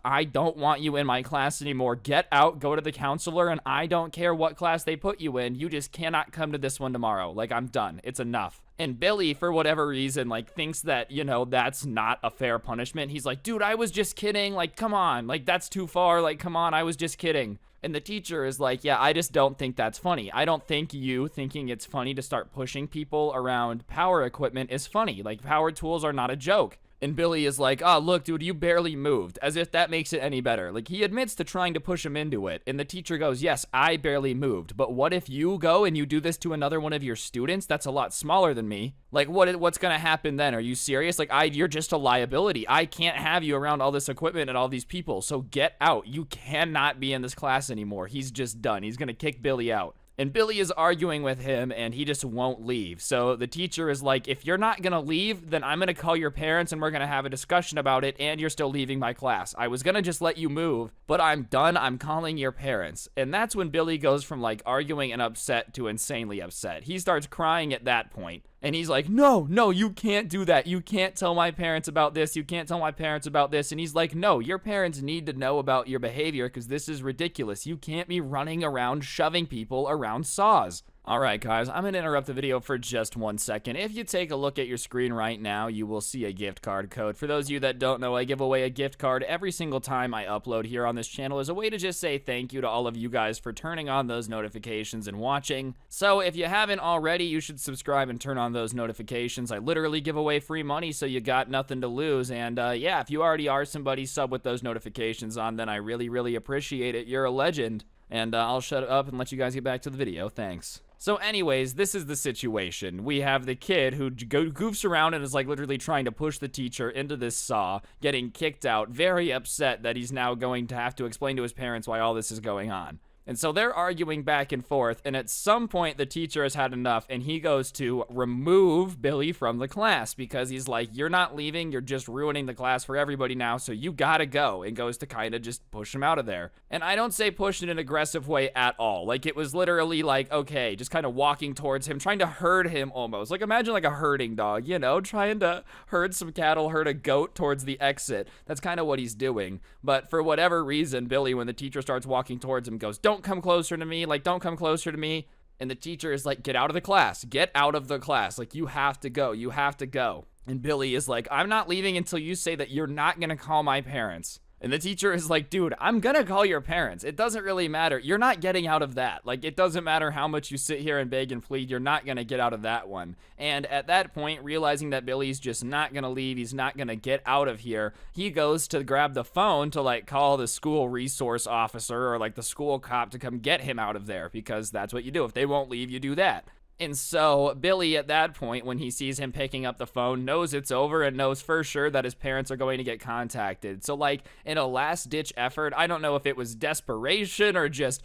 I don't want you in my class anymore. Get out, go to the counselor, and I don't care what class they put you in. You just cannot come to this one tomorrow. Like, I'm done. It's enough. And Billy, for whatever reason, like, thinks that, you know, that's not a fair punishment. He's like, dude, I was just kidding. Like, come on. Like, that's too far. Like, come on. I was just kidding. And the teacher is like, yeah, I just don't think that's funny. I don't think you thinking it's funny to start pushing people around power equipment is funny. Like, power tools are not a joke. And Billy is like, oh, look, dude, you barely moved, as if that makes it any better. Like, he admits to trying to push him into it. And the teacher goes, yes, I barely moved. But what if you go and you do this to another one of your students that's a lot smaller than me? Like, what's going to happen then? Are you serious? Like, you're just a liability. I can't have you around all this equipment and all these people. So get out. You cannot be in this class anymore. He's just done. He's going to kick Billy out. And Billy is arguing with him, and he just won't leave. So the teacher is like, if you're not gonna leave, then I'm gonna call your parents and we're gonna have a discussion about it, and you're still leaving my class. I was gonna just let you move, but I'm done. I'm calling your parents. And that's when Billy goes from like arguing and upset to insanely upset. He starts crying at that point. And he's like, no, you can't do that. You can't tell my parents about this. You can't tell my parents about this. And he's like, no, your parents need to know about your behavior because this is ridiculous. You can't be running around shoving people around saws. All right, guys, I'm going to interrupt the video for just 1 second. If you take a look at your screen right now, you will see a gift card code. For those of you that don't know, I give away a gift card every single time I upload here on this channel as a way to just say thank you to all of you guys for turning on those notifications and watching. So if you haven't already, you should subscribe and turn on those notifications. I literally give away free money, so you got nothing to lose. And yeah, if you already are somebody, sub with those notifications on, then I really, really appreciate it. You're a legend. And I'll shut up and let you guys get back to the video. Thanks. So anyways, this is the situation. We have the kid who goofs around and is like literally trying to push the teacher into this saw, getting kicked out, very upset that he's now going to have to explain to his parents why all this is going on. And so they're arguing back and forth, and at some point the teacher has had enough, and he goes to remove Billy from the class because he's like, you're not leaving, you're just ruining the class for everybody now, so you gotta go, and goes to kind of just push him out of there. And I don't say push in an aggressive way at all. Like, it was literally like, okay, just kind of walking towards him, trying to herd him almost. Like, imagine like a herding dog, you know, trying to herd some cattle, herd a goat towards the exit. That's kind of what he's doing. But for whatever reason, Billy, when the teacher starts walking towards him, goes, don't come closer to me, like, don't come closer to me. And the teacher is like, get out of the class, get out of the class, like, you have to go, you have to go. And Billy is like, I'm not leaving until you say that you're not gonna call my parents. And the teacher is like, dude, I'm gonna call your parents. It doesn't really matter. You're not getting out of that. Like, it doesn't matter how much you sit here and beg and plead. You're not gonna get out of that one. And at that point, realizing that Billy's just not gonna leave, he's not gonna get out of here, he goes to grab the phone to like call the school resource officer or like the school cop to come get him out of there, because that's what you do. If they won't leave, you do that. And so Billy, at that point, when he sees him picking up the phone, knows it's over and knows for sure that his parents are going to get contacted. So, like, in a last-ditch effort, I don't know if it was desperation or just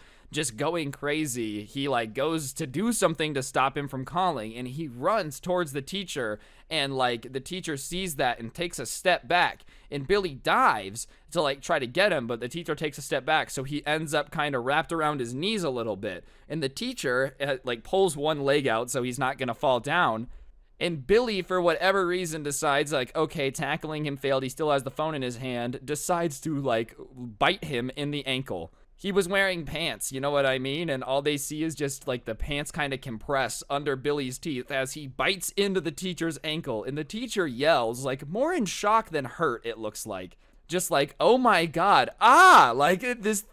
going crazy, he, like, goes to do something to stop him from calling, and he runs towards the teacher, and, like, the teacher sees that and takes a step back, and Billy dives to, like, try to get him, but the teacher takes a step back, so he ends up kind of wrapped around his knees a little bit, and the teacher, like, pulls one leg out so he's not gonna fall down, and Billy, for whatever reason, decides, like, okay, tackling him failed, he still has the phone in his hand, decides to, like, bite him in the ankle. He was wearing pants, you know what I mean? And all they see is just like the pants kind of compress under Billy's teeth as he bites into the teacher's ankle. And the teacher yells, like, more in shock than hurt, it looks like. Just like, oh my god, like this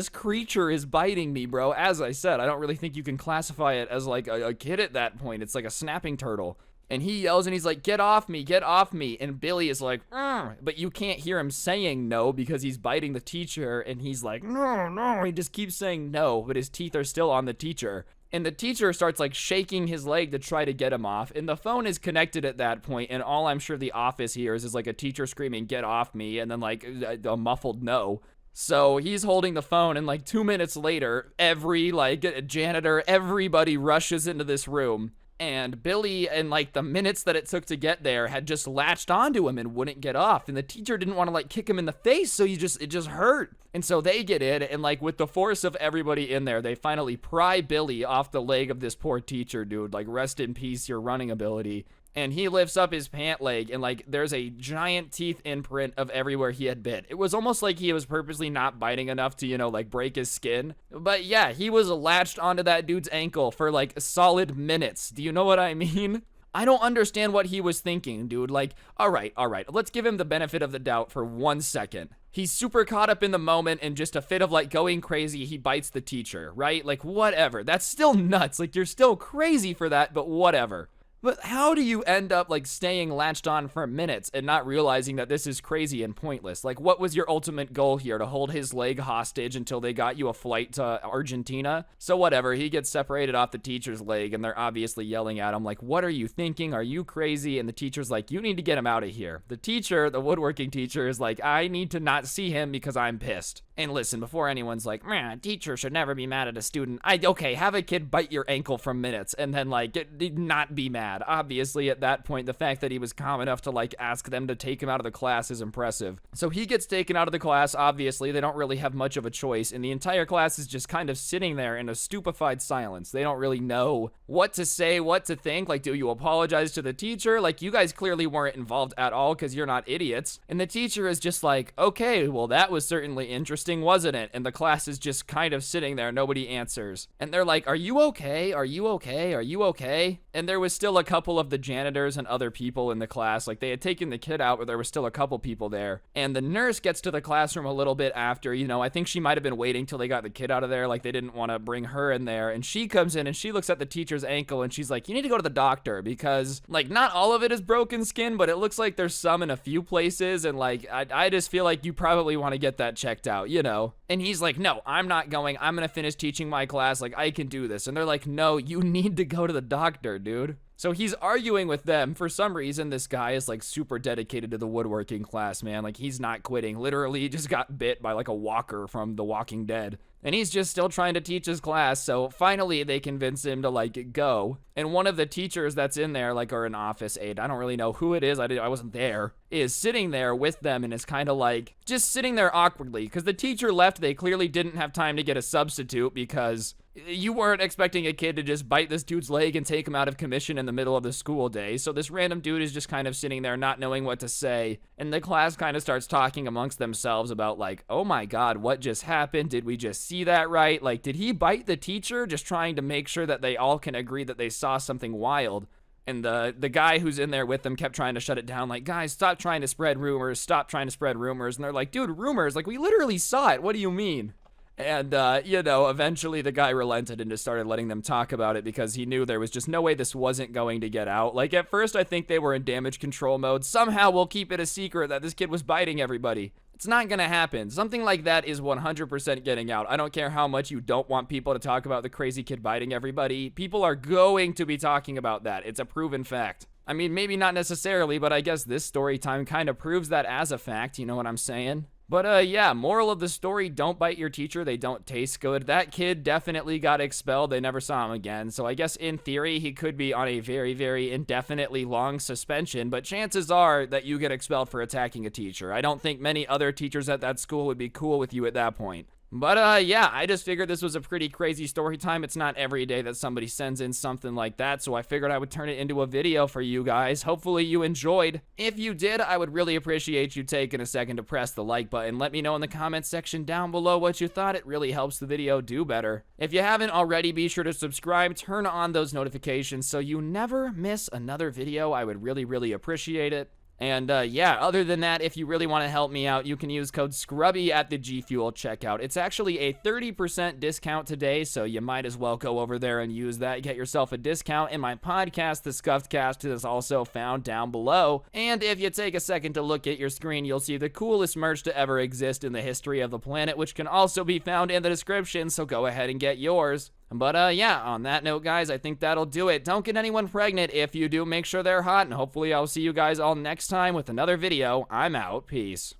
creature is biting me, bro. As I said, I don't really think you can classify it as like a kid at that point. It's like a snapping turtle. And he yells and he's like, get off me, get off me. And Billy is like, but you can't hear him saying no because he's biting the teacher. And he's like, no. He just keeps saying no, but his teeth are still on the teacher. And the teacher starts like shaking his leg to try to get him off. And the phone is connected at that point, and all I'm sure the office hears is like a teacher screaming, get off me, and then like a muffled no. So he's holding the phone, and like 2 minutes later, every like janitor, everybody rushes into this room. And Billy, in like the minutes that it took to get there, had just latched onto him and wouldn't get off. And the teacher didn't want to like kick him in the face, so it just hurt. And so they get in, and like with the force of everybody in there, they finally pry Billy off the leg of this poor teacher, dude. Like, rest in peace, your running ability. And he lifts up his pant leg, and like there's a giant teeth imprint of everywhere he had bit. It was almost like he was purposely not biting enough to, you know, like break his skin. But yeah, he was latched onto that dude's ankle for like solid minutes. Do you know what I mean? I don't understand what he was thinking, dude. Like, all right, let's give him the benefit of the doubt for 1 second. He's super caught up in the moment, and just a fit of like going crazy, he bites the teacher, right? Like, whatever. That's still nuts. Like, you're still crazy for that, but whatever. But how do you end up like staying latched on for minutes and not realizing that this is crazy and pointless? Like, what was your ultimate goal here? To hold his leg hostage until they got you a flight to Argentina? So whatever, he gets separated off the teacher's leg and they're obviously yelling at him like, what are you thinking? Are you crazy? And the teacher's like, you need to get him out of here. The teacher, the woodworking teacher, is like, I need to not see him because I'm pissed. And listen, before anyone's like, man, a teacher should never be mad at a student. Okay, have a kid bite your ankle for minutes and then like not be mad. Obviously, at that point, the fact that he was calm enough to like ask them to take him out of the class is impressive. So he gets taken out of the class. Obviously, they don't really have much of a choice, and the entire class is just kind of sitting there in a stupefied silence. They don't really know what to say, what to think. Like, do you apologize to the teacher? Like, you guys clearly weren't involved at all because you're not idiots. And the teacher is just like, okay, well, that was certainly interesting, wasn't it? And the class is just kind of sitting there. Nobody answers. And they're like, are you okay? Are you okay? Are you okay? And there was still a couple of the janitors and other people in the class. Like, they had taken the kid out, but there was still a couple people there. And the nurse gets to the classroom a little bit after, I think she might have been waiting till they got the kid out of there. Like, they didn't want to bring her in there. And she comes in and she looks at the teacher's ankle and she's like, you need to go to the doctor because, like, not all of it is broken skin, but it looks like there's some in a few places. And, like, I just feel like you probably want to get that checked out, And he's like, no, I'm not going. I'm going to finish teaching my class. Like, I can do this. And they're like, no, you need to go to the doctor, dude. So he's arguing with them. For some reason, this guy is like super dedicated to the woodworking class, man. Like, he's not quitting. Literally, he just got bit by like a walker from The Walking Dead. And he's just still trying to teach his class. So finally, they convince him to like go. And one of the teachers that's in there, like, or an office aide, I don't really know who it is. I wasn't there, is sitting there with them and is kind of like just sitting there awkwardly because the teacher left. They clearly didn't have time to get a substitute because you weren't expecting a kid to just bite this dude's leg and take him out of commission in the middle of the school day. So this random dude is just kind of sitting there not knowing what to say. And the class kind of starts talking amongst themselves about like, oh my God, what just happened? Did we just see that right? Like, did he bite the teacher? Just trying to make sure that they all can agree that they saw something wild. And the guy who's in there with them kept trying to shut it down. Like, guys, stop trying to spread rumors. Stop trying to spread rumors. And they're like, dude, rumors? Like, we literally saw it. What do you mean? And, eventually the guy relented and just started letting them talk about it because he knew there was just no way this wasn't going to get out. Like, at first, I think they were in damage control mode. Somehow we'll keep it a secret that this kid was biting everybody. It's not gonna happen. Something like that is 100% getting out. I don't care how much you don't want people to talk about the crazy kid biting everybody. People are going to be talking about that. It's a proven fact. I mean, maybe not necessarily, but I guess this story time kind of proves that as a fact. You know what I'm saying? But, yeah, moral of the story, don't bite your teacher. They don't taste good. That kid definitely got expelled. They never saw him again. So I guess in theory, he could be on a very, very indefinitely long suspension. But chances are that you get expelled for attacking a teacher. I don't think many other teachers at that school would be cool with you at that point. But, yeah, I just figured this was a pretty crazy story time. It's not every day that somebody sends in something like that, so I figured I would turn it into a video for you guys. Hopefully you enjoyed. If you did, I would really appreciate you taking a second to press the like button. Let me know in the comments section down below what you thought. It really helps the video do better. If you haven't already, be sure to subscribe, turn on those notifications so you never miss another video. I would really, really appreciate it. And, yeah, other than that, if you really want to help me out, you can use code Scrubby at the G Fuel checkout. It's actually a 30% discount today, so you might as well go over there and use that. Get yourself a discount. And my podcast, The Scuffed Cast, is also found down below. And if you take a second to look at your screen, you'll see the coolest merch to ever exist in the history of the planet, which can also be found in the description, so go ahead and get yours. But, yeah, on that note, guys, I think that'll do it. Don't get anyone pregnant. If you do, make sure they're hot, and hopefully I'll see you guys all next time with another video. I'm out. Peace.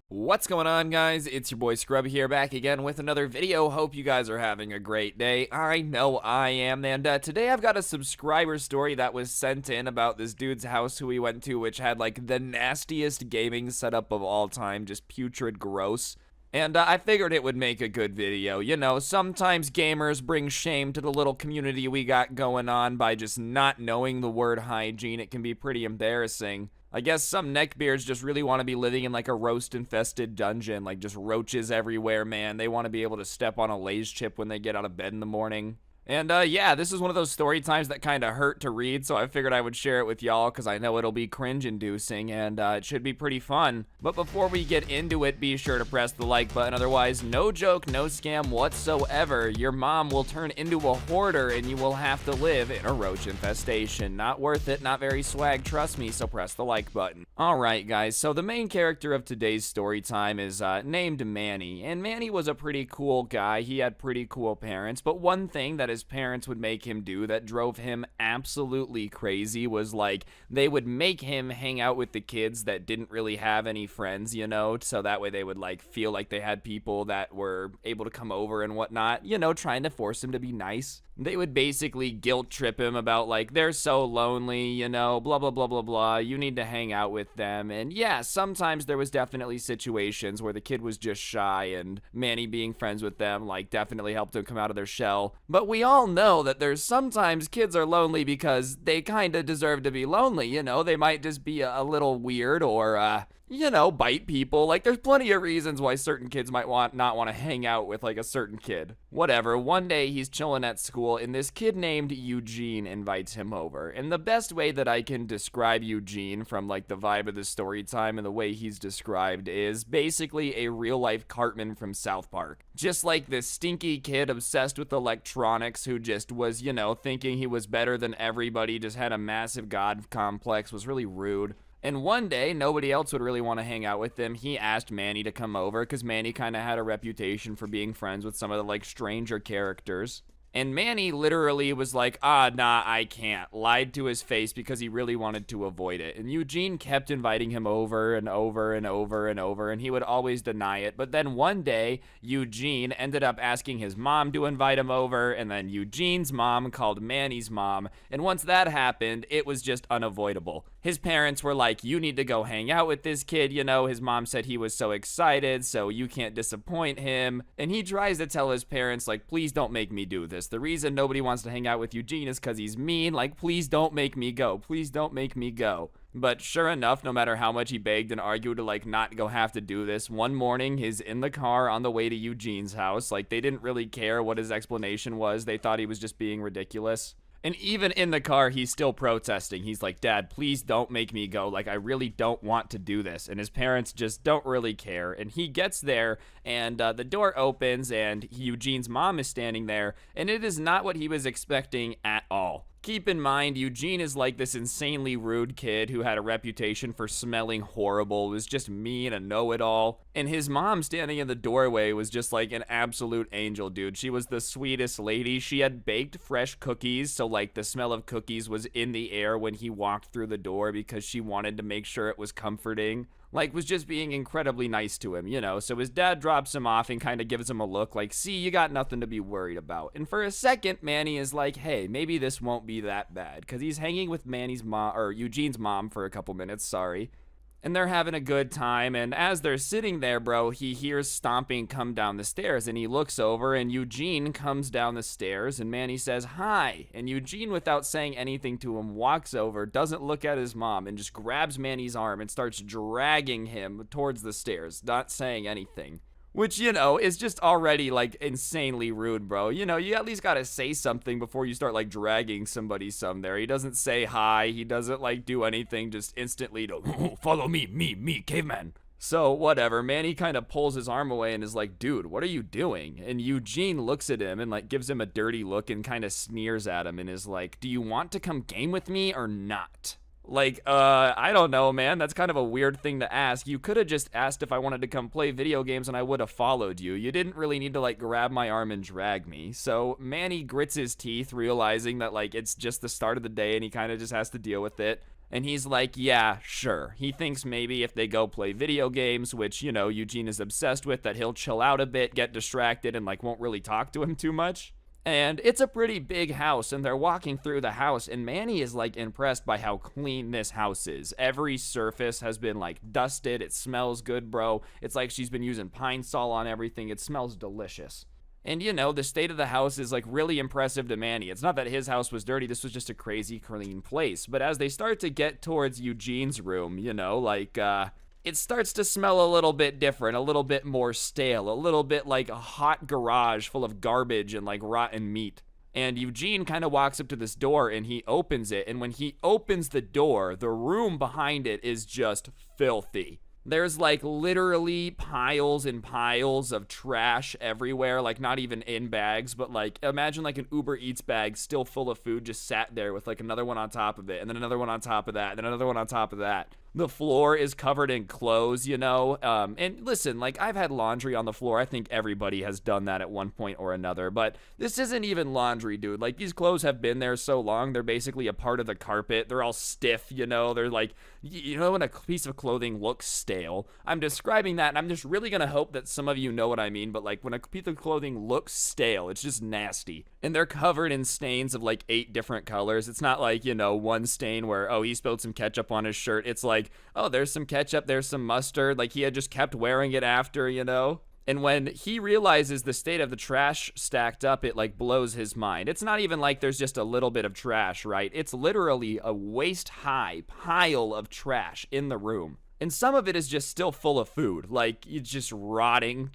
What's going on, guys? It's your boy Scrubby here, back again with another video. Hope you guys are having a great day. I know I am, and today I've got a subscriber story that was sent in about this dude's house who we went to, which had, like, the nastiest gaming setup of all time, just putrid gross. And I figured it would make a good video. You know, sometimes gamers bring shame to the little community we got going on by just not knowing the word hygiene. It can be pretty embarrassing. I guess some neckbeards just really want to be living in like a roast-infested dungeon, like just roaches everywhere, man. They want to be able to step on a Lay's chip when they get out of bed in the morning. And yeah, this is one of those story times that kind of hurt to read, so I figured I would share it with y'all because I know it'll be cringe-inducing and it should be pretty fun. But before we get into it, be sure to press the like button. Otherwise, no joke, no scam whatsoever. Your mom will turn into a hoarder and you will have to live in a roach infestation. Not worth it, not very swag, trust me, so press the like button. Alright guys, so the main character of today's story time is named Manny. And Manny was a pretty cool guy. He had pretty cool parents, but one thing that his parents would make him do that drove him absolutely crazy was like they would make him hang out with the kids that didn't really have any friends, you know, so that way they would like feel like they had people that were able to come over and whatnot, you know, trying to force him to be nice. They would basically guilt trip him about like they're so lonely, you know, blah blah blah blah blah, you need to hang out with them. And yeah, sometimes there was definitely situations where the kid was just shy and Manny being friends with them like definitely helped him come out of their shell. But we all know that there's sometimes kids are lonely because they kind of deserve to be lonely, you know, they might just be a little weird or you know, bite people. Like, there's plenty of reasons why certain kids might not want to hang out with, like, a certain kid. Whatever, one day he's chilling at school, and this kid named Eugene invites him over. And the best way that I can describe Eugene from, like, the vibe of the story time and the way he's described is basically a real-life Cartman from South Park. Just like this stinky kid obsessed with electronics who just was, you know, thinking he was better than everybody, just had a massive god complex, was really rude. And one day, nobody else would really want to hang out with him. He asked Manny to come over because Manny kind of had a reputation for being friends with some of the like stranger characters. And Manny literally was like, nah, I can't. Lied to his face because he really wanted to avoid it. And Eugene kept inviting him over and over and over and over, and he would always deny it. But then one day, Eugene ended up asking his mom to invite him over, and then Eugene's mom called Manny's mom. And once that happened, it was just unavoidable. His parents were like, you need to go hang out with this kid, you know. His mom said he was so excited, so you can't disappoint him. And he tries to tell his parents, like, please don't make me do this. The reason nobody wants to hang out with Eugene is because he's mean. Like, please don't make me go. Please don't make me go. But sure enough, no matter how much he begged and argued to, like, not go have to do this, one morning he's in the car on the way to Eugene's house. Like, they didn't really care what his explanation was. They thought he was just being ridiculous. And even in the car, he's still protesting. He's like, Dad, please don't make me go. Like, I really don't want to do this. And his parents just don't really care. And he gets there, and the door opens, and Eugene's mom is standing there. And it is not what he was expecting at all. Keep in mind, Eugene is like this insanely rude kid who had a reputation for smelling horrible, was just mean, a know-it-all. And his mom standing in the doorway was just like an absolute angel, dude. She was the sweetest lady. She had baked fresh cookies, so like the smell of cookies was in the air when he walked through the door because she wanted to make sure it was comforting. Like, was just being incredibly nice to him, you know? So his dad drops him off and kind of gives him a look like, see, you got nothing to be worried about. And for a second, Manny is like, hey, maybe this won't be that bad. Because he's hanging with Manny's mom, or Eugene's mom for a couple minutes, sorry. And they're having a good time, and as they're sitting there, bro, he hears stomping come down the stairs, and he looks over, and Eugene comes down the stairs, and Manny says, hi. And Eugene, without saying anything to him, walks over, doesn't look at his mom, and just grabs Manny's arm and starts dragging him towards the stairs, not saying anything. Which, you know, is just already, like, insanely rude, bro. You know, you at least gotta say something before you start, like, dragging somebody some there. He doesn't say hi. He doesn't, like, do anything just instantly to, oh, follow me, caveman. So, whatever. Manny kind of pulls his arm away and is like, dude, what are you doing? And Eugene looks at him and, like, gives him a dirty look and kind of sneers at him and is like, do you want to come game with me or not? Like, I don't know, man. That's kind of a weird thing to ask. You could have just asked if I wanted to come play video games and I would have followed you. You didn't really need to, like, grab my arm and drag me. So Manny grits his teeth, realizing that, like, it's just the start of the day and he kind of just has to deal with it. And he's like, yeah, sure. He thinks maybe if they go play video games, which, you know, Eugene is obsessed with, that he'll chill out a bit, get distracted, and, like, won't really talk to him too much. And it's a pretty big house, and they're walking through the house, and Manny is, like, impressed by how clean this house is. Every surface has been, like, dusted. It smells good, bro. It's like she's been using Pine Sol on everything. It smells delicious. And, you know, the state of the house is, like, really impressive to Manny. It's not that his house was dirty. This was just a crazy clean place. But as they start to get towards Eugene's room, you know, like, it starts to smell a little bit different, a little bit more stale, a little bit like a hot garage full of garbage and, like, rotten meat. And Eugene kind of walks up to this door and he opens it. And when he opens the door, the room behind it is just filthy. There's like literally piles and piles of trash everywhere, like not even in bags, but like imagine like an Uber Eats bag still full of food just sat there with like another one on top of it, and then another one on top of that, and then another one on top of that. The floor is covered in clothes, you know? And listen, like I've had laundry on the floor. I think everybody has done that at one point or another, but this isn't even laundry, dude. Like these clothes have been there so long, they're basically a part of the carpet. They're all stiff, you know? They're like, you know when a piece of clothing looks stale? I'm describing that, and I'm just really gonna hope that some of you know what I mean, but like when a piece of clothing looks stale, it's just nasty. And they're covered in stains of like 8 different colors. It's not like, you know, one stain where, oh, he spilled some ketchup on his shirt. It's like, oh, there's some ketchup, there's some mustard. Like he had just kept wearing it after, you know? And when he realizes the state of the trash stacked up, it like blows his mind. It's not even like there's just a little bit of trash, right? It's literally a waist-high pile of trash in the room. And some of it is just still full of food. Like, it's just rotting,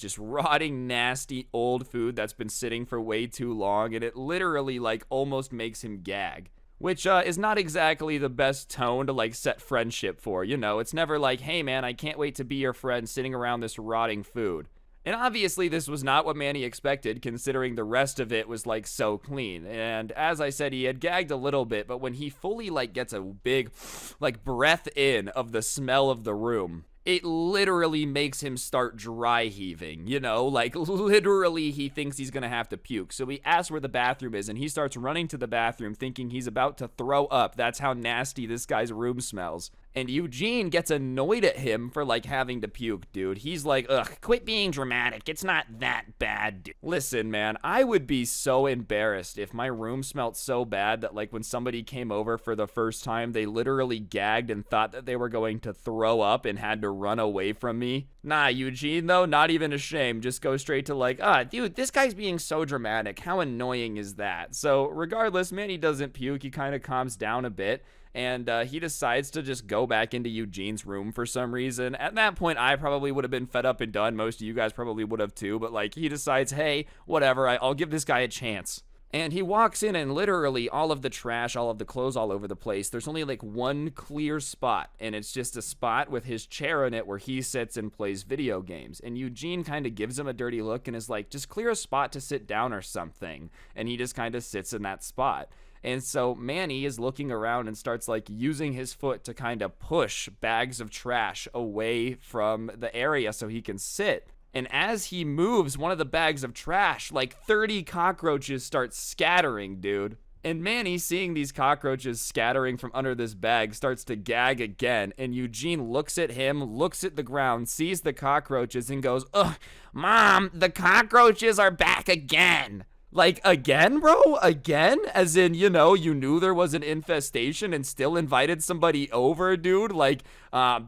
nasty old food that's been sitting for way too long. And it literally like almost makes him gag. Which is not exactly the best tone to like set friendship for, you know? It's never like, hey man, I can't wait to be your friend sitting around this rotting food. And obviously this was not what Manny expected, considering the rest of it was like so clean. And as I said, he had gagged a little bit, but when he fully like gets a big like breath in of the smell of the room, it literally makes him start dry heaving, you know, like literally he thinks he's gonna have to puke. So he asks where the bathroom is and he starts running to the bathroom thinking he's about to throw up. That's how nasty this guy's room smells. And Eugene gets annoyed at him for like having to puke, dude. He's like, ugh, quit being dramatic. It's not that bad, dude. Listen, man, I would be so embarrassed if my room smelled so bad that like when somebody came over for the first time, they literally gagged and thought that they were going to throw up and had to run away from me. Nah, Eugene, though, not even ashamed. Just go straight to like, dude, this guy's being so dramatic. How annoying is that? So regardless, Manny doesn't puke. He kind of calms down a bit. And he decides to just go back into Eugene's room for some reason. At that point, I probably would have been fed up and done. Most of you guys probably would have too. But like, he decides, hey, whatever, I'll give this guy a chance. And he walks in and literally all of the trash, all of the clothes all over the place. There's only like one clear spot. And it's just a spot with his chair in it where he sits and plays video games. And Eugene kind of gives him a dirty look and is like, just clear a spot to sit down or something. And he just kind of sits in that spot. And so Manny is looking around and starts like using his foot to kind of push bags of trash away from the area so he can sit. And as he moves one of the bags of trash, like 30 cockroaches start scattering, dude. And Manny, seeing these cockroaches scattering from under this bag, starts to gag again. And Eugene looks at him, looks at the ground, sees the cockroaches, and goes, ugh, Mom, the cockroaches are back again. Like, again, bro? Again? As in, you know, you knew there was an infestation and still invited somebody over, dude? Like,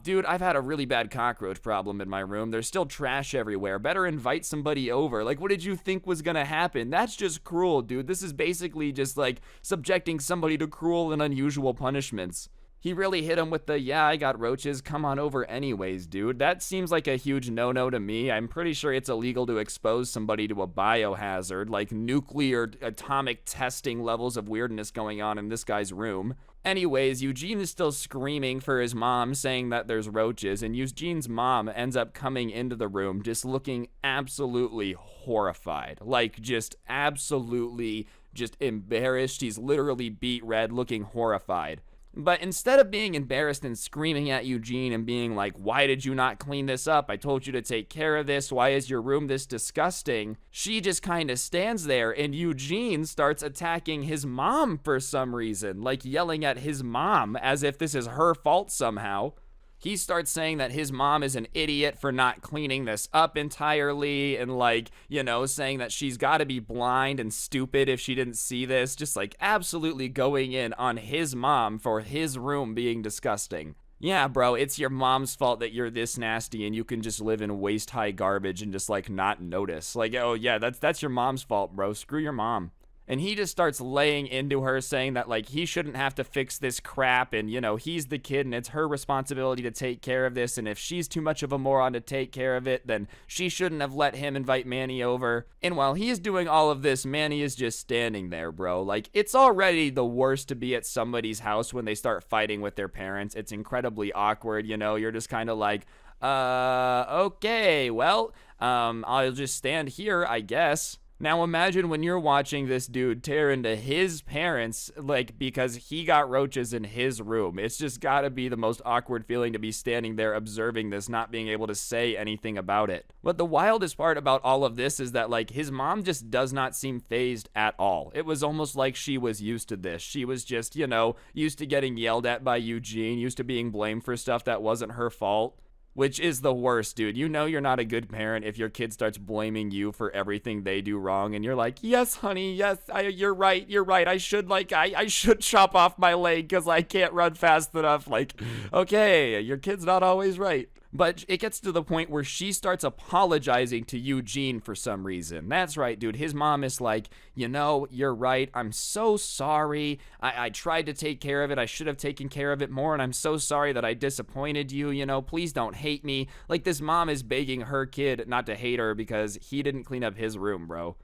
dude, I've had a really bad cockroach problem in my room. There's still trash everywhere. Better invite somebody over. Like, what did you think was gonna happen? That's just cruel, dude. This is basically just, like, subjecting somebody to cruel and unusual punishments. He really hit him with the, yeah, I got roaches, come on over anyways, dude. That seems like a huge no-no to me. I'm pretty sure it's illegal to expose somebody to a biohazard, like nuclear atomic testing levels of weirdness going on in this guy's room. Anyways, Eugene is still screaming for his mom, saying that there's roaches, and Eugene's mom ends up coming into the room just looking absolutely horrified. Like, just absolutely just embarrassed. She's literally beet red, looking horrified. But instead of being embarrassed and screaming at Eugene and being like, why did you not clean this up? I told you to take care of this. Why is your room this disgusting? She just kind of stands there and Eugene starts attacking his mom for some reason, like yelling at his mom as if this is her fault somehow. He starts saying that his mom is an idiot for not cleaning this up entirely and like, you know, saying that she's got to be blind and stupid if she didn't see this. Just like absolutely going in on his mom for his room being disgusting. Yeah, bro, it's your mom's fault that you're this nasty and you can just live in waist-high garbage and just like not notice. Like, oh yeah, that's your mom's fault, bro. Screw your mom. And he just starts laying into her, saying that, like, he shouldn't have to fix this crap, and, you know, he's the kid, and it's her responsibility to take care of this, and if she's too much of a moron to take care of it, then she shouldn't have let him invite Manny over. And while he's doing all of this, Manny is just standing there, bro. Like, it's already the worst to be at somebody's house when they start fighting with their parents. It's incredibly awkward, you know? You're just kind of like, okay, well, I'll just stand here, I guess. Now imagine when you're watching this dude tear into his parents, like, because he got roaches in his room. It's just gotta be the most awkward feeling to be standing there observing this, not being able to say anything about it. But the wildest part about all of this is that, like, his mom just does not seem fazed at all. It was almost like she was used to this. She was just, you know, used to getting yelled at by Eugene, used to being blamed for stuff that wasn't her fault. Which is the worst, dude. You know you're not a good parent if your kid starts blaming you for everything they do wrong, and you're like, yes, honey, yes, you're right, I should chop off my leg because I can't run fast enough. Like, okay, your kid's not always right. But it gets to the point where she starts apologizing to Eugene for some reason. That's right, dude. His mom is like, you know, you're right. I'm so sorry. I tried to take care of it. I should have taken care of it more, and I'm so sorry that I disappointed you. You know, please don't hate me. Like, this mom is begging her kid not to hate her because he didn't clean up his room, bro.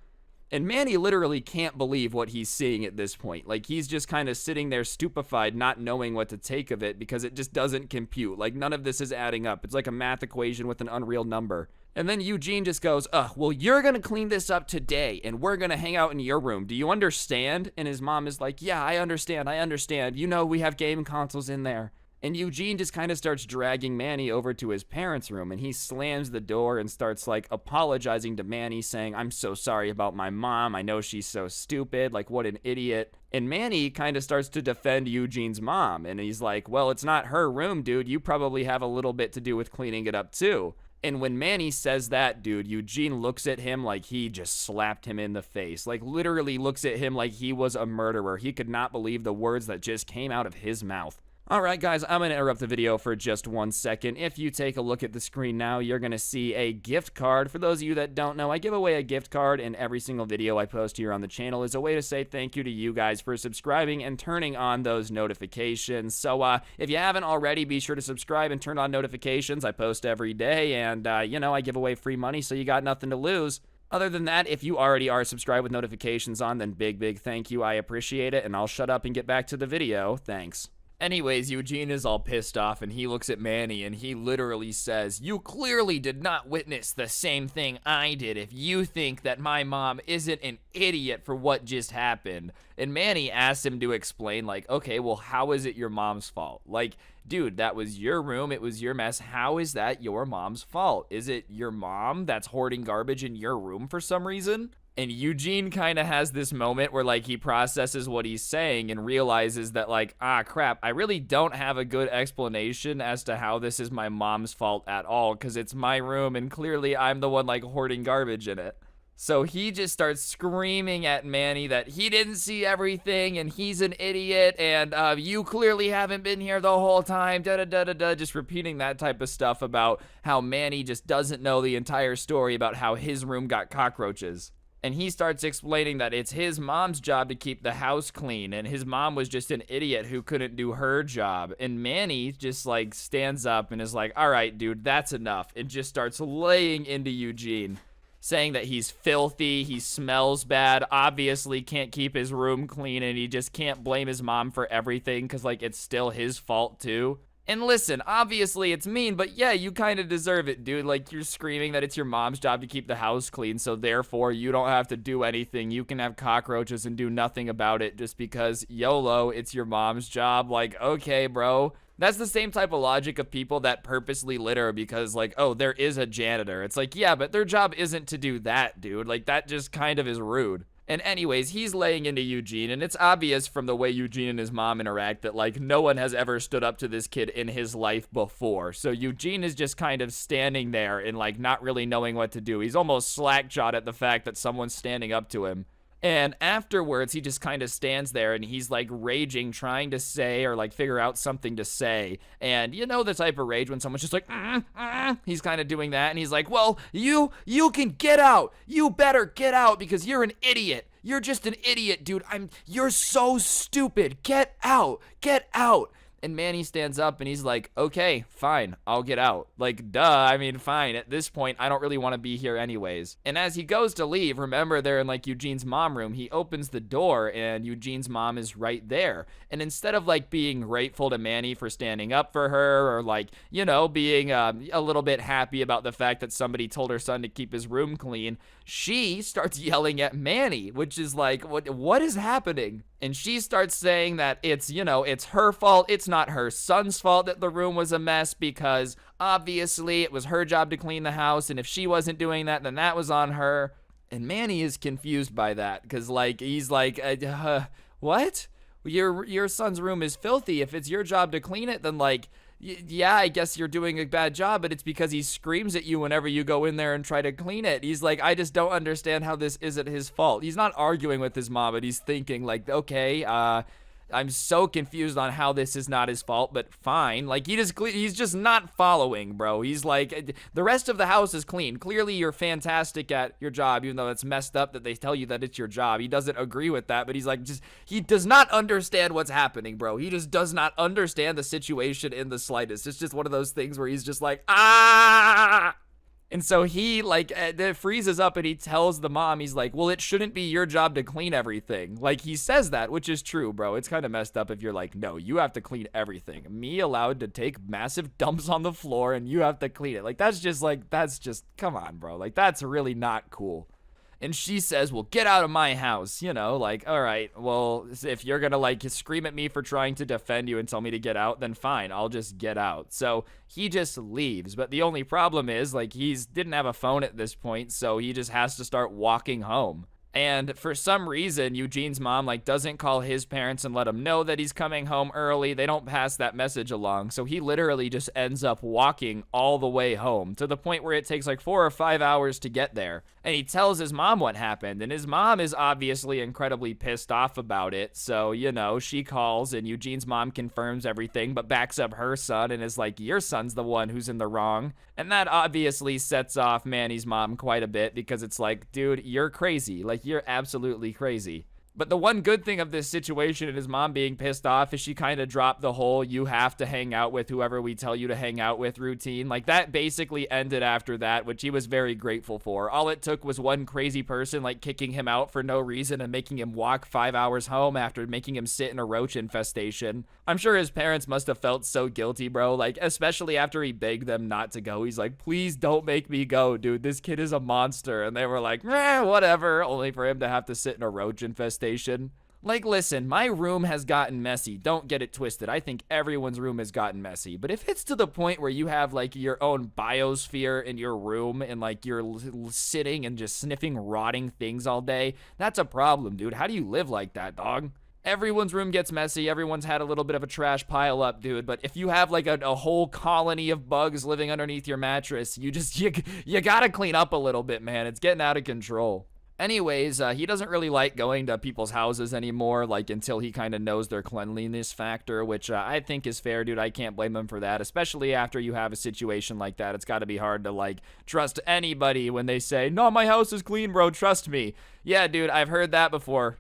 And Manny literally can't believe what he's seeing at this point. Like, he's just kind of sitting there stupefied, not knowing what to take of it because it just doesn't compute. Like, none of this is adding up. It's like a math equation with an unreal number. And then Eugene just goes, well, you're going to clean this up today, and we're going to hang out in your room. Do you understand? And his mom is like, yeah, I understand. You know, we have game consoles in there. And Eugene just kind of starts dragging Manny over to his parents' room, and he slams the door and starts, like, apologizing to Manny, saying, I'm so sorry about my mom. I know she's so stupid. Like, what an idiot. And Manny kind of starts to defend Eugene's mom, and he's like, well, it's not her room, dude. You probably have a little bit to do with cleaning it up, too. And when Manny says that, dude, Eugene looks at him like he just slapped him in the face. Like, literally looks at him like he was a murderer. He could not believe the words that just came out of his mouth. Alright guys, I'm going to interrupt the video for just 1 second. If you take a look at the screen now, you're going to see a gift card. For those of you that don't know, I give away a gift card in every single video I post here on the channel as a way to say thank you to you guys for subscribing and turning on those notifications. So if you haven't already, be sure to subscribe and turn on notifications. I post every day, and you know, I give away free money, so you got nothing to lose. Other than that, if you already are subscribed with notifications on, then big thank you. I appreciate it, and I'll shut up and get back to the video. Thanks. Anyways, Eugene is all pissed off, and he looks at Manny, and he literally says, you clearly did not witness the same thing I did if you think that my mom isn't an idiot for what just happened. And Manny asks him to explain, like, okay, well, how is it your mom's fault? Like, dude, that was your room, it was your mess. How is that your mom's fault? Is it your mom that's hoarding garbage in your room for some reason? And Eugene kind of has this moment where, like, he processes what he's saying and realizes that, like, crap, I really don't have a good explanation as to how this is my mom's fault at all, because it's my room and clearly I'm the one, like, hoarding garbage in it. So he just starts screaming at Manny that he didn't see everything and he's an idiot and you clearly haven't been here the whole time, just repeating that type of stuff about how Manny just doesn't know the entire story about how his room got cockroaches. And he starts explaining that it's his mom's job to keep the house clean, and his mom was just an idiot who couldn't do her job. And Manny just, like, stands up and is like, all right, dude, that's enough, and just starts laying into Eugene, saying that he's filthy, he smells bad, obviously can't keep his room clean, and he just can't blame his mom for everything because, like, it's still his fault, too. And listen, obviously it's mean, but yeah, you kind of deserve it, dude. Like, you're screaming that it's your mom's job to keep the house clean, so therefore you don't have to do anything. You can have cockroaches and do nothing about it just because YOLO, it's your mom's job. Like, okay, bro. That's the same type of logic of people that purposely litter because, like, oh, there is a janitor. It's like, yeah, but their job isn't to do that, dude. Like, that just kind of is rude. And anyways, he's laying into Eugene, and it's obvious from the way Eugene and his mom interact that, like, no one has ever stood up to this kid in his life before. So Eugene is just kind of standing there and, like, not really knowing what to do. He's almost slack-jawed at the fact that someone's standing up to him. And afterwards, he just kind of stands there and he's, like, raging, trying to say or, like, figure out something to say. And you know the type of rage when someone's just like, he's kind of doing that. And he's like, well, you can get out. You better get out because you're an idiot. You're just an idiot, dude. You're so stupid. Get out. Get out. And Manny stands up and he's like, okay, fine, I'll get out. Like, duh, I mean, fine. At this point, I don't really want to be here anyways. And as he goes to leave, remember they're in like Eugene's mom room, he opens the door and Eugene's mom is right there. And instead of like being grateful to Manny for standing up for her or like, you know, being a little bit happy about the fact that somebody told her son to keep his room clean, she starts yelling at Manny, which is like, what is happening? And she starts saying that it's, you know, it's her fault. It's not her son's fault that the room was a mess because obviously it was her job to clean the house. And if she wasn't doing that, then that was on her. And Manny is confused by that because like, he's like, what? Your son's room is filthy. If it's your job to clean it, then like, yeah, I guess you're doing a bad job, but it's because he screams at you whenever you go in there and try to clean it. He's like, I just don't understand how this isn't his fault. He's not arguing with his mom, but he's thinking like, okay, I'm so confused on how this is not his fault, but fine. Like, he's just not following, bro. He's like, the rest of the house is clean. Clearly, you're fantastic at your job, even though it's messed up that they tell you that it's your job. He doesn't agree with that, but he's like, he does not understand what's happening, bro. He just does not understand the situation in the slightest. It's just one of those things where he's just like, ah! And so he, like, freezes up and he tells the mom, he's like, well, it shouldn't be your job to clean everything. Like, he says that, which is true, bro. It's kind of messed up if you're like, no, you have to clean everything. Me allowed to take massive dumps on the floor and you have to clean it. Like, that's just, come on, bro. Like, that's really not cool. And she says, well, get out of my house, you know, like, all right, well, if you're gonna, like, scream at me for trying to defend you and tell me to get out, then fine, I'll just get out. So he just leaves, but the only problem is, like, didn't have a phone at this point, so he just has to start walking home. And for some reason, Eugene's mom, like, doesn't call his parents and let him know that he's coming home early. They don't pass that message along. So he literally just ends up walking all the way home to the point where it takes like 4 or 5 hours to get there. And he tells his mom what happened. And his mom is obviously incredibly pissed off about it. So, you know, she calls and Eugene's mom confirms everything, but backs up her son and is like, your son's the one who's in the wrong. And that obviously sets off Manny's mom quite a bit because it's like, dude, you're crazy. Like, you're absolutely crazy. But the one good thing of this situation and his mom being pissed off is she kind of dropped the whole you have to hang out with whoever we tell you to hang out with routine. Like, that basically ended after that, which he was very grateful for. All it took was one crazy person, like, kicking him out for no reason and making him walk 5 hours home after making him sit in a roach infestation. I'm sure his parents must have felt so guilty, bro. Like, especially after he begged them not to go. He's like, please don't make me go, dude. This kid is a monster. And they were like, whatever. Only for him to have to sit in a roach infestation. Like, listen, my room has gotten messy. Don't get it twisted. I think everyone's room has gotten messy. But if it's to the point where you have, like, your own biosphere in your room and, like, you're sitting and just sniffing rotting things all day, that's a problem, dude. How do you live like that, dog? Everyone's room gets messy. Everyone's had a little bit of a trash pile up, dude. But if you have, like, a whole colony of bugs living underneath your mattress, you gotta clean up a little bit, man. It's getting out of control. Anyways, he doesn't really like going to people's houses anymore, like, until he kind of knows their cleanliness factor, which I think is fair, dude. I can't blame him for that, especially after you have a situation like that. It's got to be hard to, like, trust anybody when they say, no, my house is clean, bro, trust me. Yeah, dude, I've heard that before.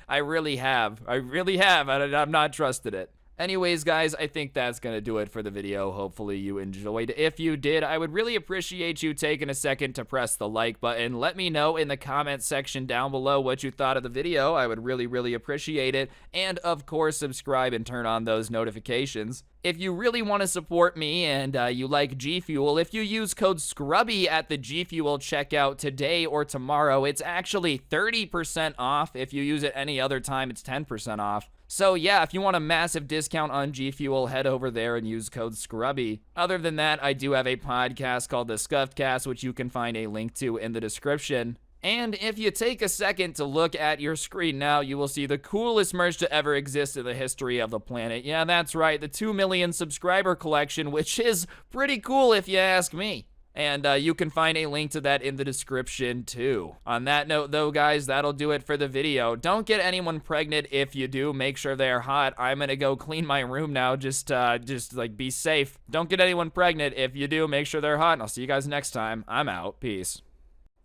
I really have. I'm not trusted it. Anyways, guys, I think that's going to do it for the video. Hopefully you enjoyed. If you did, I would really appreciate you taking a second to press the like button. Let me know in the comment section down below what you thought of the video. I would really, really appreciate it. And, of course, subscribe and turn on those notifications. If you really want to support me and you like G Fuel, if you use code Scrubby at the G Fuel checkout today or tomorrow, it's actually 30% off. If you use it any other time, it's 10% off. So yeah, if you want a massive discount on G Fuel, head over there and use code Scrubby. Other than that, I do have a podcast called The Scuffed Cast, which you can find a link to in the description. And if you take a second to look at your screen now, you will see the coolest merch to ever exist in the history of the planet. Yeah, that's right, the 2 million subscriber collection, which is pretty cool if you ask me. And you can find a link to that in the description too. On that note though, guys, that'll do it for the video. Don't get anyone pregnant. If you do, make sure they're hot. I'm gonna go clean my room now. Just like be safe. Don't get anyone pregnant. If you do, make sure they're hot. And I'll see you guys next time. I'm out. Peace.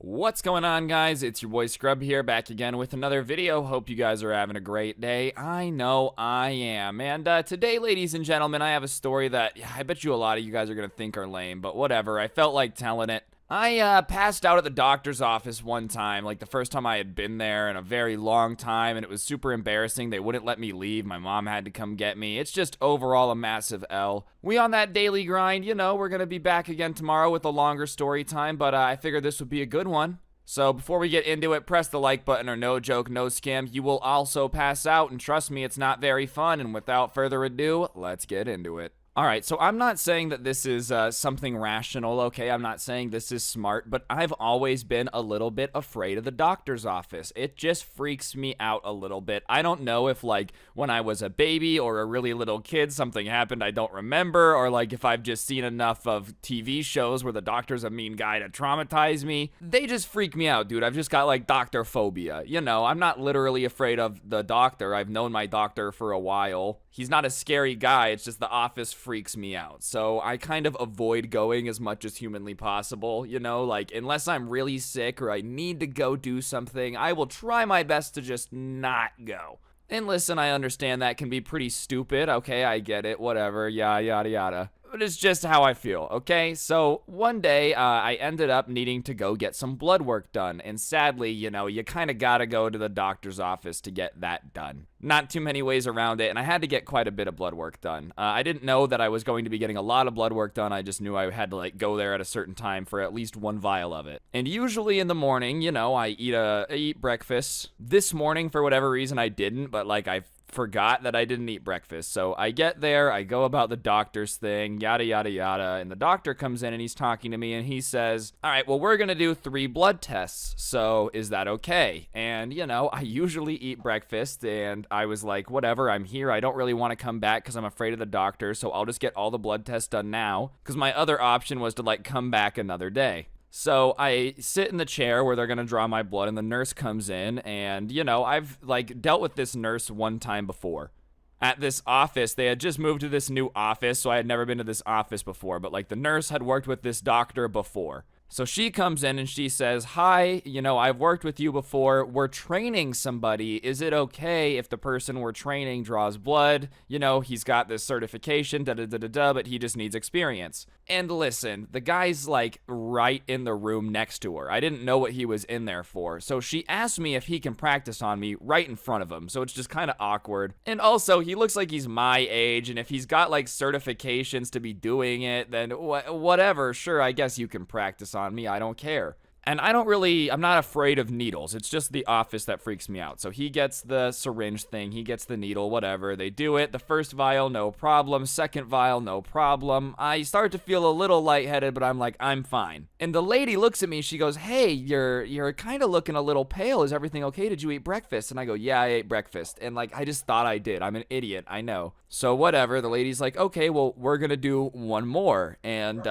What's going on, guys? It's your boy Scrubby here, back again with another video. Hope you guys are having a great day. I know I am. And today, ladies and gentlemen, I have a story that I bet you a lot of you guys are going to think are lame, but whatever. I felt like telling it. I passed out at the doctor's office one time, like the first time I had been there in a very long time, and it was super embarrassing. They wouldn't let me leave. My mom had to come get me. It's just overall a massive L. We on that daily grind, you know, we're going to be back again tomorrow with a longer story time, but I figured this would be a good one. So before we get into it, press the like button or no joke, no scam. You will also pass out, and trust me, it's not very fun. And without further ado, let's get into it. Alright, so I'm not saying that this is something rational, okay? I'm not saying this is smart, but I've always been a little bit afraid of the doctor's office. It just freaks me out a little bit. I don't know if, like, when I was a baby or a really little kid, something happened I don't remember, or, like, if I've just seen enough of TV shows where the doctor's a mean guy to traumatize me. They just freak me out, dude. I've just got, like, doctor phobia. You know, I'm not literally afraid of the doctor. I've known my doctor for a while. He's not a scary guy, it's just the office freaks me out. So I kind of avoid going as much as humanly possible, you know, like unless I'm really sick or I need to go do something, I will try my best to just not go. And listen, I understand that can be pretty stupid, okay, I get it, whatever, yada yada. But it's just how I feel, okay? So one day, I ended up needing to go get some blood work done. And sadly, you know, you kind of gotta go to the doctor's office to get that done. Not too many ways around it, and I had to get quite a bit of blood work done. I didn't know that I was going to be getting a lot of blood work done. I just knew I had to, like, go there at a certain time for at least one vial of it. And usually in the morning, you know, I eat breakfast. This morning, for whatever reason, I didn't, but, like, I forgot that I didn't eat breakfast. So I get there, I go about the doctor's thing, yada yada yada, and the doctor comes in and he's talking to me and he says, all right, well, we're gonna do 3 blood tests, so is that okay? And you know, I usually eat breakfast, and I was like, whatever, I'm here, I don't really want to come back because I'm afraid of the doctor, so I'll just get all the blood tests done now, because my other option was to, like, come back another day. So I sit in the chair where they're gonna draw my blood, and the nurse comes in, and you know, I've like dealt with this nurse one time before. At this office, they had just moved to this new office, so I had never been to this office before, but like the nurse had worked with this doctor before. So she comes in and she says, hi, you know, I've worked with you before. We're training somebody. Is it okay if the person we're training draws blood? You know, he's got this certification, but he just needs experience. And listen, the guy's like right in the room next to her. I didn't know what he was in there for. So she asked me if he can practice on me right in front of him. So it's just kind of awkward. And also, he looks like he's my age. And if he's got like certifications to be doing it, then whatever. Sure, I guess you can practice on me. I don't care. And I'm not afraid of needles. It's just the office that freaks me out. So he gets the syringe thing, he gets the needle, whatever. They do it. The first vial, no problem. Second vial, no problem. I start to feel a little lightheaded, but I'm like, I'm fine. And the lady looks at me, she goes, hey, you're kind of looking a little pale. Is everything okay? Did you eat breakfast? And I go, yeah, I ate breakfast. And like, I just thought I did. I'm an idiot, I know. So whatever, the lady's like, okay, well, we're gonna do one more. And,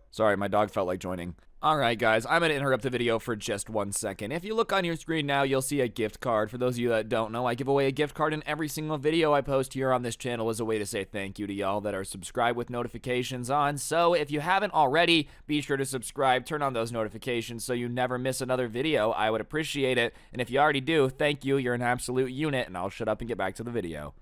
sorry, my dog felt like joining. Alright guys, I'm going to interrupt the video for just 1 second. If you look on your screen now, you'll see a gift card. For those of you that don't know, I give away a gift card in every single video I post here on this channel as a way to say thank you to y'all that are subscribed with notifications on. So if you haven't already, be sure to subscribe, turn on those notifications so you never miss another video. I would appreciate it. And if you already do, thank you, you're an absolute unit, and I'll shut up and get back to the video.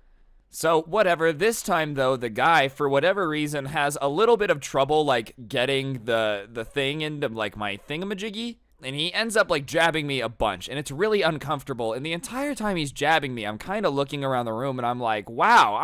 So, whatever, this time, though, the guy, for whatever reason, has a little bit of trouble, like, getting the thing into, like, my thingamajiggy, and he ends up, like, jabbing me a bunch, and it's really uncomfortable, and the entire time he's jabbing me, I'm kind of looking around the room, and I'm like, wow,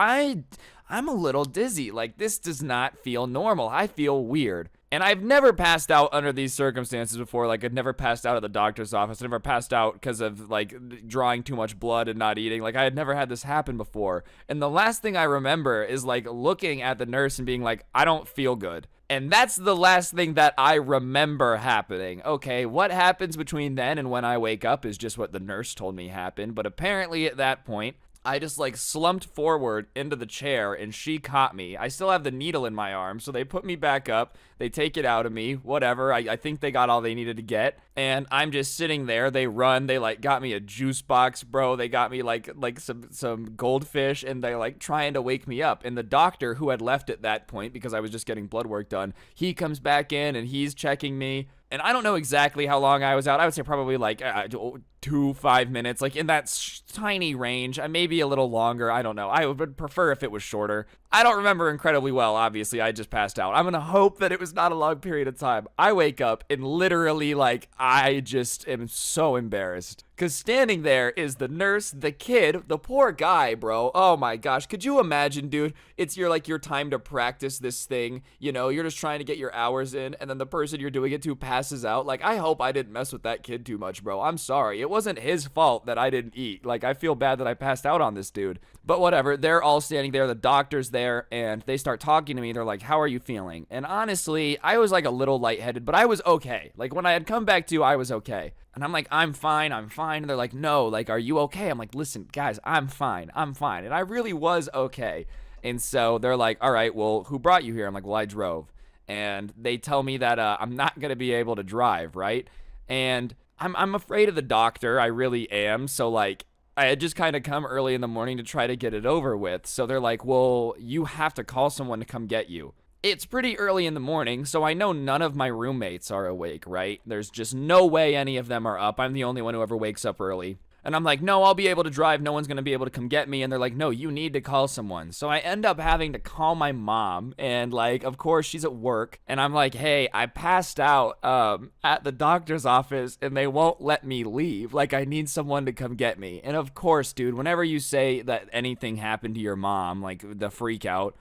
I'm a little dizzy, like, this does not feel normal, I feel weird. And I've never passed out under these circumstances before. Like, I'd never passed out at the doctor's office. I never passed out because of, like, drawing too much blood and not eating. Like, I had never had this happen before. And the last thing I remember is, like, looking at the nurse and being like, I don't feel good. And that's the last thing that I remember happening. Okay, what happens between then and when I wake up is just what the nurse told me happened. But apparently at that point, I just like slumped forward into the chair and she caught me. I still have the needle in my arm, so they put me back up. They take it out of me, whatever. I think they got all they needed to get. And I'm just sitting there. They run. They like got me a juice box, bro. They got me like some goldfish, and they like trying to wake me up. And the doctor who had left at that point because I was just getting blood work done, he comes back in and he's checking me. And I don't know exactly how long I was out. I would say probably like 5 minutes, like in that tiny range. Maybe a little longer. I don't know. I would prefer if it was shorter. I don't remember incredibly well, obviously. I just passed out. I'm going to hope that it was not a long period of time. I wake up and literally, like, I just am so embarrassed. Because standing there is the nurse, the kid, the poor guy, bro. Oh my gosh. Could you imagine, dude? It's your time to practice this thing. You know, you're just trying to get your hours in, and then the person you're doing it to passes out. Like, I hope I didn't mess with that kid too much, bro. I'm sorry. It wasn't his fault that I didn't eat. Like, I feel bad that I passed out on this dude. But whatever. They're all standing there. The doctor's there, and they start talking to me. They're like, how are you feeling? And honestly, I was like a little lightheaded, but I was okay. Like, when I had come back to, I was okay. And I'm like, I'm fine. And they're like, no, like, are you okay? I'm like, listen, guys, I'm fine. And I really was okay. And so they're like, all right, well, who brought you here? I'm like, well, I drove. And they tell me that I'm not going to be able to drive, right? And I'm afraid of the doctor. I really am. So, like, I had just kind of come early in the morning to try to get it over with. So they're like, well, you have to call someone to come get you. It's pretty early in the morning, so I know none of my roommates are awake, right? There's just no way any of them are up. I'm the only one who ever wakes up early. And I'm like, no, I'll be able to drive. No one's going to be able to come get me. And they're like, no, you need to call someone. So I end up having to call my mom. And, like, of course, she's at work. And I'm like, hey, I passed out at the doctor's office, and they won't let me leave. Like, I need someone to come get me. And, of course, dude, whenever you say that anything happened to your mom, like the freak out,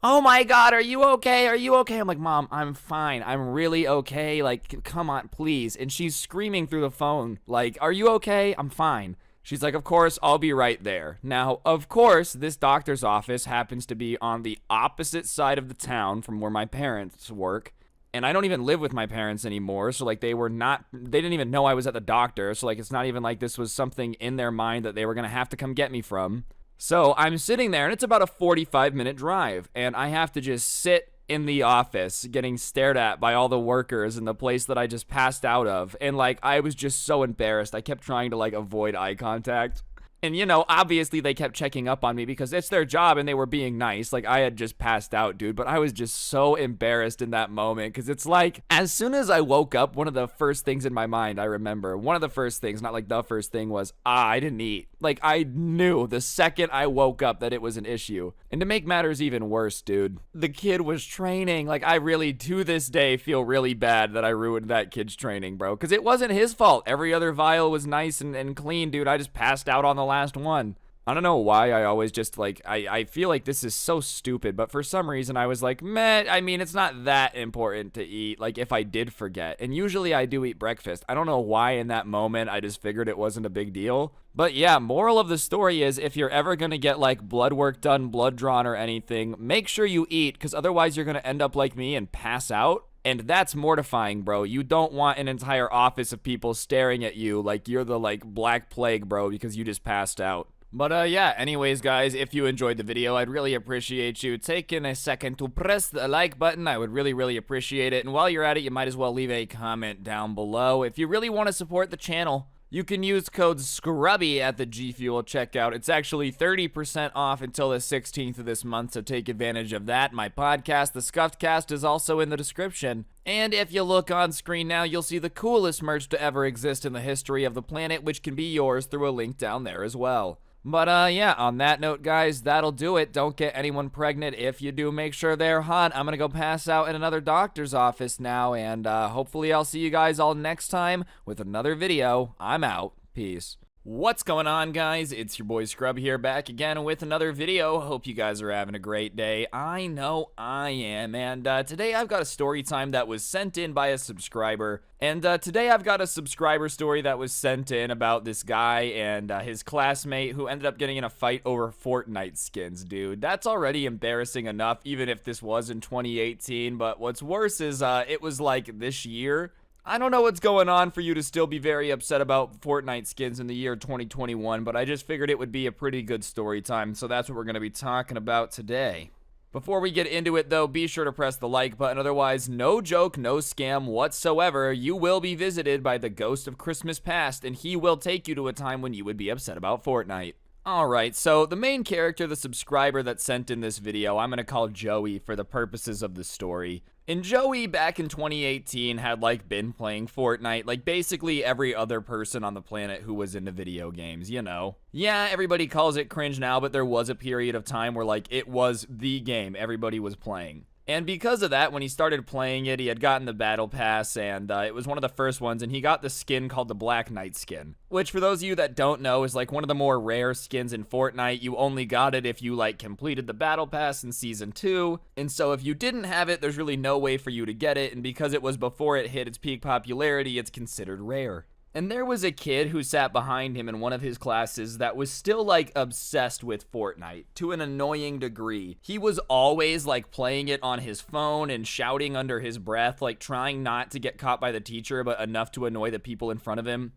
oh my God, are you okay? Are you okay? I'm like, Mom, I'm fine. I'm really okay. Like, come on, please. And she's screaming through the phone, like, are you okay? I'm fine. She's like, of course, I'll be right there. Now, of course, this doctor's office happens to be on the opposite side of the town from where my parents work. And I don't even live with my parents anymore. So, like, they didn't even know I was at the doctor. So, like, it's not even like this was something in their mind that they were going to have to come get me from. So I'm sitting there, and it's about a 45-minute drive, and I have to just sit in the office getting stared at by all the workers in the place that I just passed out of. And, like, I was just so embarrassed. I kept trying to, like, avoid eye contact. And, you know, obviously they kept checking up on me because it's their job and they were being nice. Like, I had just passed out, dude, but I was just so embarrassed in that moment because it's like, as soon as I woke up, one of the first things in my mind, I remember, one of the first things, not like the first thing, was, I didn't eat. Like, I knew the second I woke up that it was an issue. And to make matters even worse, dude, the kid was training. Like, I really, to this day, feel really bad that I ruined that kid's training, bro, because it wasn't his fault. Every other vial was nice and clean, dude. I just passed out on the last one. I don't know why I always just, like, I feel like this is so stupid, but for some reason I was like, meh, I mean, it's not that important to eat, like, if I did forget. And usually I do eat breakfast. I don't know why in that moment I just figured it wasn't a big deal. But yeah, moral of the story is, if you're ever gonna get, like, blood work done, blood drawn or anything, make sure you eat, because otherwise you're gonna end up like me and pass out. And that's mortifying, bro. You don't want an entire office of people staring at you like you're the, like, Black Plague, bro, because you just passed out. But yeah, anyways, guys, if you enjoyed the video, I'd really appreciate you taking a second to press the like button. I would really appreciate it. And while you're at it, you might as well leave a comment down below. If you really want to support the channel, you can use code Scrubby at the G Fuel checkout. It's actually 30% off until the 16th of this month, so take advantage of that. My podcast, The Scuffed Cast, is also in the description. And if you look on screen now, you'll see the coolest merch to ever exist in the history of the planet, which can be yours through a link down there as well. But yeah, on that note, guys, that'll do it. Don't get anyone pregnant. If you do, make sure they're hot. I'm gonna go pass out in another doctor's office now, and hopefully I'll see you guys all next time with another video. I'm out. Peace. What's going on, guys? It's your boy Scrubby here, back again with another video. Hope you guys are having a great day. I know I am. And today I've got a story time that was sent in by a subscriber. And today I've got a subscriber story that was sent in about this guy and his classmate who ended up getting in a fight over Fortnite skins, dude. That's already embarrassing enough, even if this was in 2018. But what's worse is it was like this year. I don't know what's going on for you to still be very upset about Fortnite skins in the year 2021, but I just figured it would be a pretty good story time, so that's what we're going to be talking about today. Before we get into it, though, be sure to press the like button. Otherwise, no joke, no scam whatsoever, you will be visited by the ghost of Christmas past, and he will take you to a time when you would be upset about Fortnite. Alright, so the main character, the subscriber that sent in this video, I'm gonna call Joey for the purposes of the story. And Joey, back in 2018, had, been playing Fortnite, like basically every other person on the planet who was into video games, you know. Yeah, everybody calls it cringe now, but there was a period of time where, it was the game everybody was playing. And because of that, when he started playing it, he had gotten the battle pass, and it was one of the first ones, and he got the skin called the Black Knight skin, which for those of you that don't know is one of the more rare skins in Fortnite. You only got it if you completed the battle pass in season 2, and so if you didn't have it, there's really no way for you to get it, and because it was before it hit its peak popularity, it's considered rare. And there was a kid who sat behind him in one of his classes that was still, obsessed with Fortnite to an annoying degree. He was always, playing it on his phone and shouting under his breath, trying not to get caught by the teacher, but enough to annoy the people in front of him.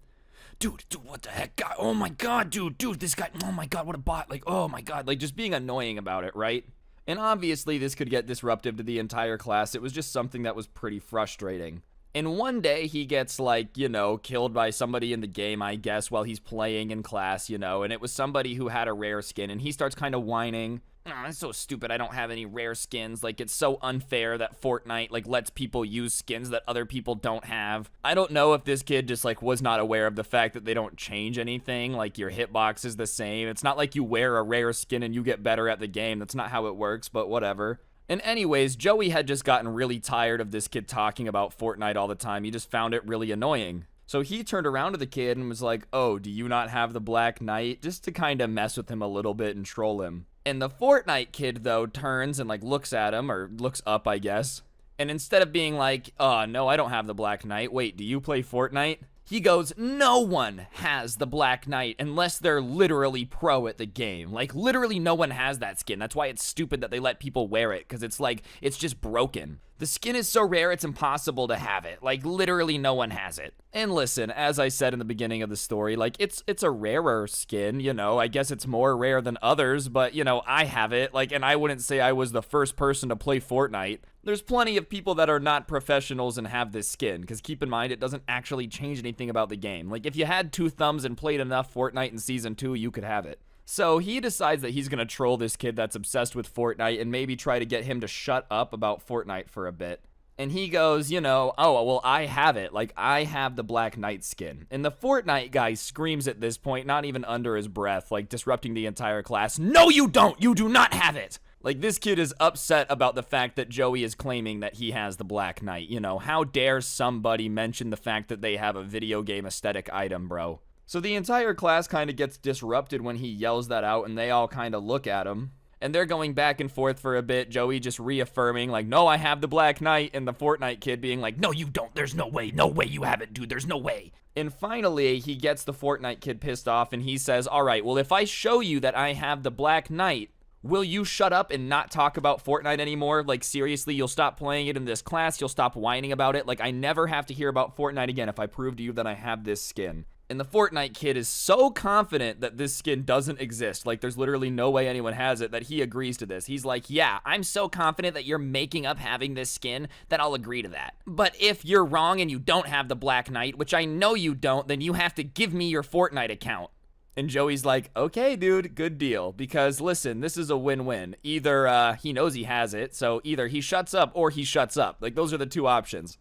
Dude, what the heck, guy? Oh my god, dude, this guy, oh my god, what a bot, oh my god, just being annoying about it, right? And obviously, this could get disruptive to the entire class. It was just something that was pretty frustrating. And one day he gets killed by somebody in the game, I guess, while he's playing in class, and it was somebody who had a rare skin, and he starts kind of whining. Oh, that's so stupid, I don't have any rare skins. It's so unfair that Fortnite, lets people use skins that other people don't have. I don't know if this kid just, was not aware of the fact that they don't change anything. Your hitbox is the same. It's not like you wear a rare skin and you get better at the game. That's not how it works, but whatever. And anyways, Joey had just gotten really tired of this kid talking about Fortnite all the time. He just found it really annoying. So he turned around to the kid and was like, oh, do you not have the Black Knight? Just to kind of mess with him a little bit and troll him. And the Fortnite kid, though, turns and looks at him, or looks up, I guess. And instead of being like, oh, no, I don't have the Black Knight. Wait, do you play Fortnite? He goes, no one has the Black Knight unless they're literally pro at the game. Literally no one has that skin. That's why it's stupid that they let people wear it, because it's just broken. The skin is so rare, it's impossible to have it. Literally no one has it. And listen, as I said in the beginning of the story, it's a rarer skin, I guess it's more rare than others, but, I have it, and I wouldn't say I was the first person to play Fortnite. There's plenty of people that are not professionals and have this skin, because keep in mind, it doesn't actually change anything about the game. If you had 2 thumbs and played enough Fortnite in Season 2, you could have it. So he decides that he's gonna troll this kid that's obsessed with Fortnite and maybe try to get him to shut up about Fortnite for a bit. And he goes, oh, well, I have it. I have the Black Knight skin. And the Fortnite guy screams at this point, not even under his breath, disrupting the entire class. No, you don't! You do not have it! This kid is upset about the fact that Joey is claiming that he has the Black Knight. How dare somebody mention the fact that they have a video game aesthetic item, bro? So the entire class kind of gets disrupted when he yells that out, and they all kind of look at him. And they're going back and forth for a bit, Joey just reaffirming, no, I have the Black Knight, and the Fortnite kid being like, no, you don't, there's no way you have it, dude, there's no way. And finally, he gets the Fortnite kid pissed off, and he says, all right, well, if I show you that I have the Black Knight, will you shut up and not talk about Fortnite anymore? Seriously, you'll stop playing it in this class, you'll stop whining about it, I never have to hear about Fortnite again if I prove to you that I have this skin. And the Fortnite kid is so confident that this skin doesn't exist, there's literally no way anyone has it, that he agrees to this. He's like, yeah, I'm so confident that you're making up having this skin that I'll agree to that. But if you're wrong and you don't have the Black Knight, which I know you don't, then you have to give me your Fortnite account. And Joey's like, okay, dude, good deal. Because listen, this is a win-win. Either he knows he has it, so either he shuts up or he shuts up. Those are the 2 options.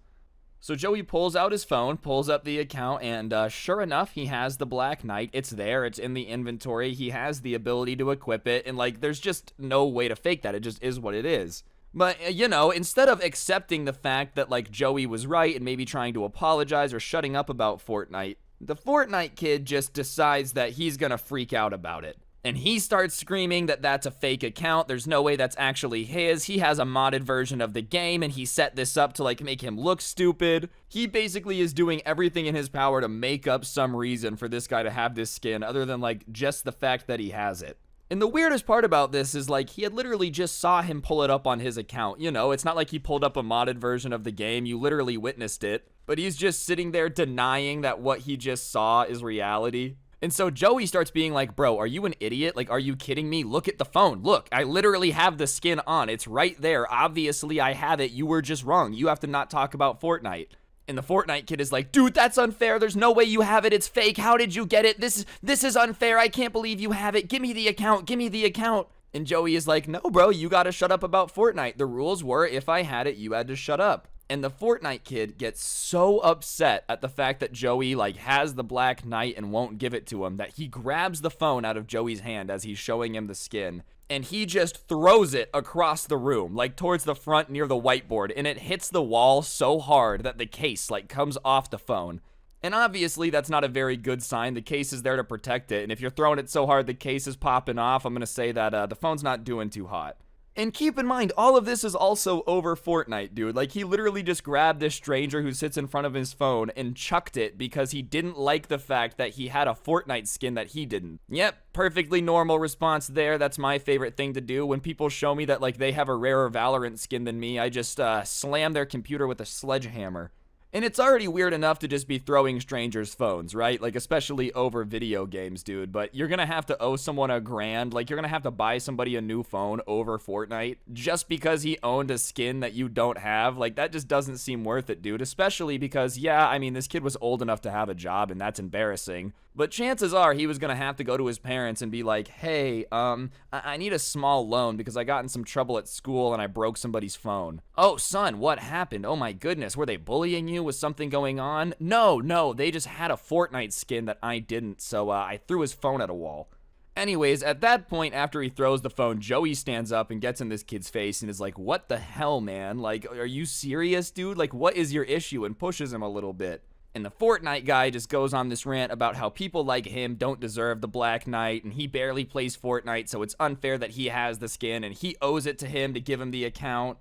So Joey pulls out his phone, pulls up the account, and sure enough, he has the Black Knight. It's there, it's in the inventory. He has the ability to equip it, and there's just no way to fake that. It just is what it is. But, instead of accepting the fact that, Joey was right and maybe trying to apologize or shutting up about Fortnite, the Fortnite kid just decides that he's gonna freak out about it. And he starts screaming that that's a fake account, there's no way that's actually his, he has a modded version of the game, and he set this up to make him look stupid. He basically is doing everything in his power to make up some reason for this guy to have this skin, other than just the fact that he has it. And the weirdest part about this is he had literally just saw him pull it up on his account. It's not like he pulled up a modded version of the game, you literally witnessed it. But he's just sitting there denying that what he just saw is reality. And so Joey starts being like, bro, are you an idiot? Are you kidding me? Look at the phone. Look, I literally have the skin on. It's right there. Obviously, I have it. You were just wrong. You have to not talk about Fortnite. And the Fortnite kid is like, dude, that's unfair. There's no way you have it. It's fake. How did you get it? This is unfair. I can't believe you have it. Give me the account. Give me the account. And Joey is like, no, bro, you gotta shut up about Fortnite. The rules were if I had it, you had to shut up. And the Fortnite kid gets so upset at the fact that Joey has the Black Knight and won't give it to him that he grabs the phone out of Joey's hand as he's showing him the skin. And he just throws it across the room, towards the front near the whiteboard, and it hits the wall so hard that the case, comes off the phone. And obviously, that's not a very good sign. The case is there to protect it, and if you're throwing it so hard the case is popping off, I'm gonna say that the phone's not doing too hot. And keep in mind, all of this is also over Fortnite, dude. He literally just grabbed this stranger who sits in front of his phone and chucked it because he didn't like the fact that he had a Fortnite skin that he didn't. Yep, perfectly normal response there. That's my favorite thing to do. When people show me that, they have a rarer Valorant skin than me, I just slam their computer with a sledgehammer. And it's already weird enough to just be throwing strangers' phones, right? Especially over video games, dude. But you're gonna have to owe someone $1,000. You're gonna have to buy somebody a new phone over Fortnite just because he owned a skin that you don't have. That just doesn't seem worth it, dude. Especially because, yeah, I mean, this kid was old enough to have a job, and that's embarrassing. But chances are he was gonna have to go to his parents and be like, hey, I need a small loan because I got in some trouble at school and I broke somebody's phone. Oh, son, what happened? Oh my goodness, were they bullying you? Was something going on? No, they just had a Fortnite skin that I didn't, so I threw his phone at a wall. Anyways, at that point, after he throws the phone, Joey stands up and gets in this kid's face and is like, what the hell, man? Are you serious, dude? What is your issue? And pushes him a little bit. And the Fortnite guy just goes on this rant about how people like him don't deserve the Black Knight, and he barely plays Fortnite, so it's unfair that he has the skin, and he owes it to him to give him the account.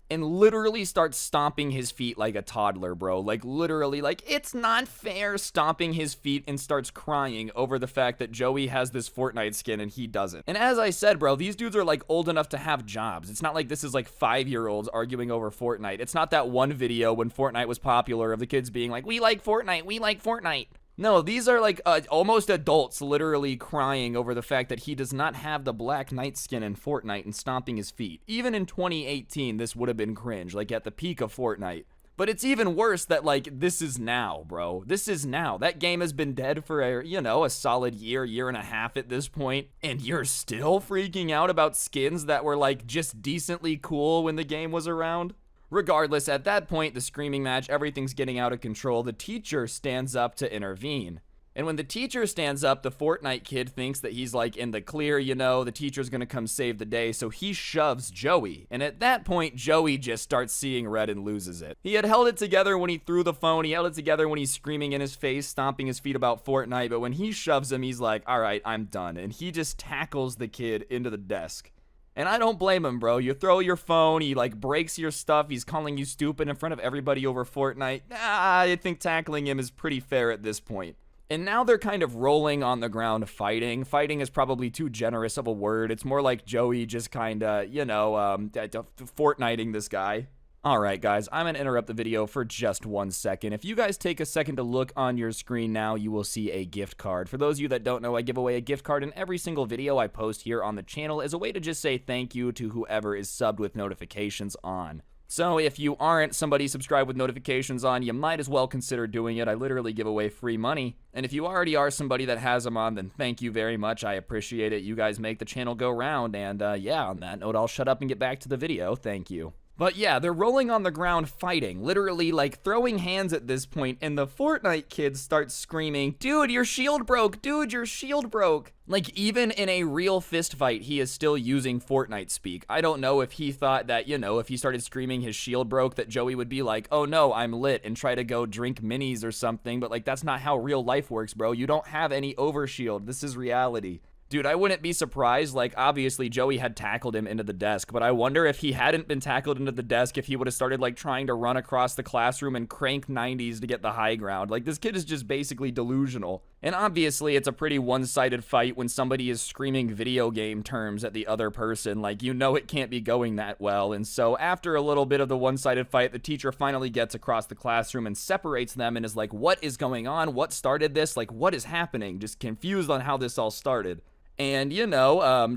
And literally starts stomping his feet like a toddler, bro. Literally, it's not fair, stomping his feet, and starts crying over the fact that Joey has this Fortnite skin and he doesn't. And as I said, bro, these dudes are old enough to have jobs. It's not like this is 5-year-olds arguing over Fortnite. It's not that one video when Fortnite was popular of the kids being like, we like Fortnite, we like Fortnite. No, these are almost adults literally crying over the fact that he does not have the Black Knight skin in Fortnite and stomping his feet. Even in 2018, this would have been cringe, at the peak of Fortnite. But it's even worse that, this is now, bro. This is now. That game has been dead for, a solid year and a half at this point. And you're still freaking out about skins that were, just decently cool when the game was around? Regardless, at that point, the screaming match, everything's getting out of control. The teacher stands up to intervene. And when the teacher stands up, the Fortnite kid thinks that he's in the clear, the teacher's gonna come save the day, so he shoves Joey. And at that point, Joey just starts seeing red and loses it. He had held it together when he threw the phone, he held it together when he's screaming in his face, stomping his feet about Fortnite, but when he shoves him, he's like, alright, I'm done. And he just tackles the kid into the desk. And I don't blame him, bro. You throw your phone, he breaks your stuff, he's calling you stupid in front of everybody over Fortnite. I think tackling him is pretty fair at this point. And now they're kind of rolling on the ground fighting. Fighting is probably too generous of a word. It's more like Joey just kinda, Fortniting this guy. Alright guys, I'm going to interrupt the video for just 1 second. If you guys take a second to look on your screen now, you will see a gift card. For those of you that don't know, I give away a gift card in every single video I post here on the channel as a way to just say thank you to whoever is subbed with notifications on. So if you aren't somebody subscribed with notifications on, you might as well consider doing it. I literally give away free money. And if you already are somebody that has them on, then thank you very much. I appreciate it. You guys make the channel go round. And yeah, on that note, I'll shut up and get back to the video. Thank you. But yeah, they're rolling on the ground fighting, literally throwing hands at this point, and the Fortnite kids start screaming, dude, your shield broke, dude, your shield broke. Even in a real fist fight, he is still using Fortnite speak. I don't know if he thought that, if he started screaming his shield broke, that Joey would be like, oh no, I'm lit, and try to go drink minis or something, but that's not how real life works, bro. You don't have any overshield. This is reality. Dude, I wouldn't be surprised, obviously Joey had tackled him into the desk, but I wonder if he hadn't been tackled into the desk, if he would have started, trying to run across the classroom and crank 90s to get the high ground. This kid is just basically delusional. And obviously, it's a pretty one-sided fight when somebody is screaming video game terms at the other person. It can't be going that well. And so, after a little bit of the one-sided fight, the teacher finally gets across the classroom and separates them and is like, what is going on? What started this? What is happening? Just confused on how this all started. And,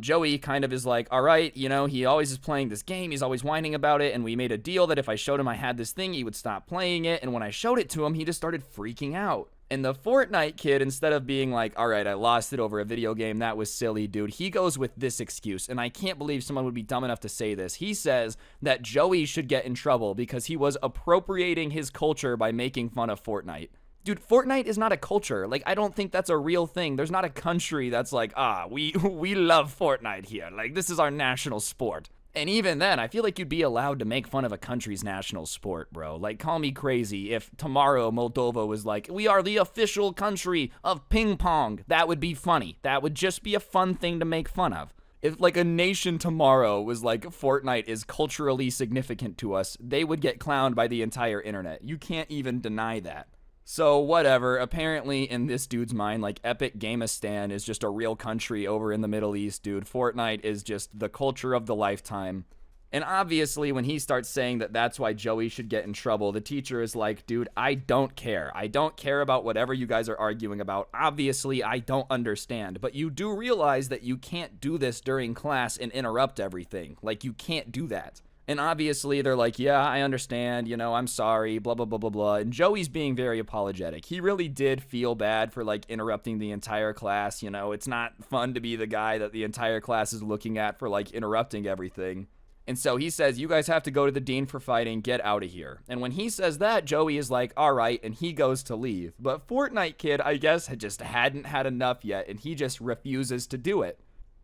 Joey kind of is like, all right, he always is playing this game. He's always whining about it. And we made a deal that if I showed him I had this thing, he would stop playing it. And when I showed it to him, he just started freaking out. And the Fortnite kid, instead of being like, all right, I lost it over a video game, that was silly, dude, he goes with this excuse. And I can't believe someone would be dumb enough to say this. He says that Joey should get in trouble because he was appropriating his culture by making fun of Fortnite. Dude, Fortnite is not a culture. Like, I don't think that's a real thing. There's not a country that's like, we love Fortnite here. Like, this is our national sport. And even then, I feel like you'd be allowed to make fun of a country's national sport, bro. Like, call me crazy if tomorrow Moldova was like, we are the official country of ping pong. That would be funny. That would just be a fun thing to make fun of. If, like, a nation tomorrow was like, Fortnite is culturally significant to us, they would get clowned by the entire internet. You can't even deny that. So, whatever, apparently in this dude's mind, like, Epic Gamistan is just a real country over in the Middle East, dude. Fortnite is just the culture of the lifetime. And obviously, when he starts saying that that's why Joey should get in trouble, the teacher is like, dude, I don't care. I don't care about whatever you guys are arguing about. Obviously, I don't understand. But you do realize that you can't do this during class and interrupt everything. Like, you can't do that. And obviously, they're like, yeah, I understand, I'm sorry, blah, blah, blah, blah, blah. And Joey's being very apologetic. He really did feel bad for, like, interrupting the entire class, It's not fun to be the guy that the entire class is looking at for, like, interrupting everything. And so he says, you guys have to go to the dean for fighting, get out of here. And when he says that, Joey is like, all right, and he goes to leave. But Fortnite Kid, I guess, just hadn't had enough yet, and he just refuses to do it.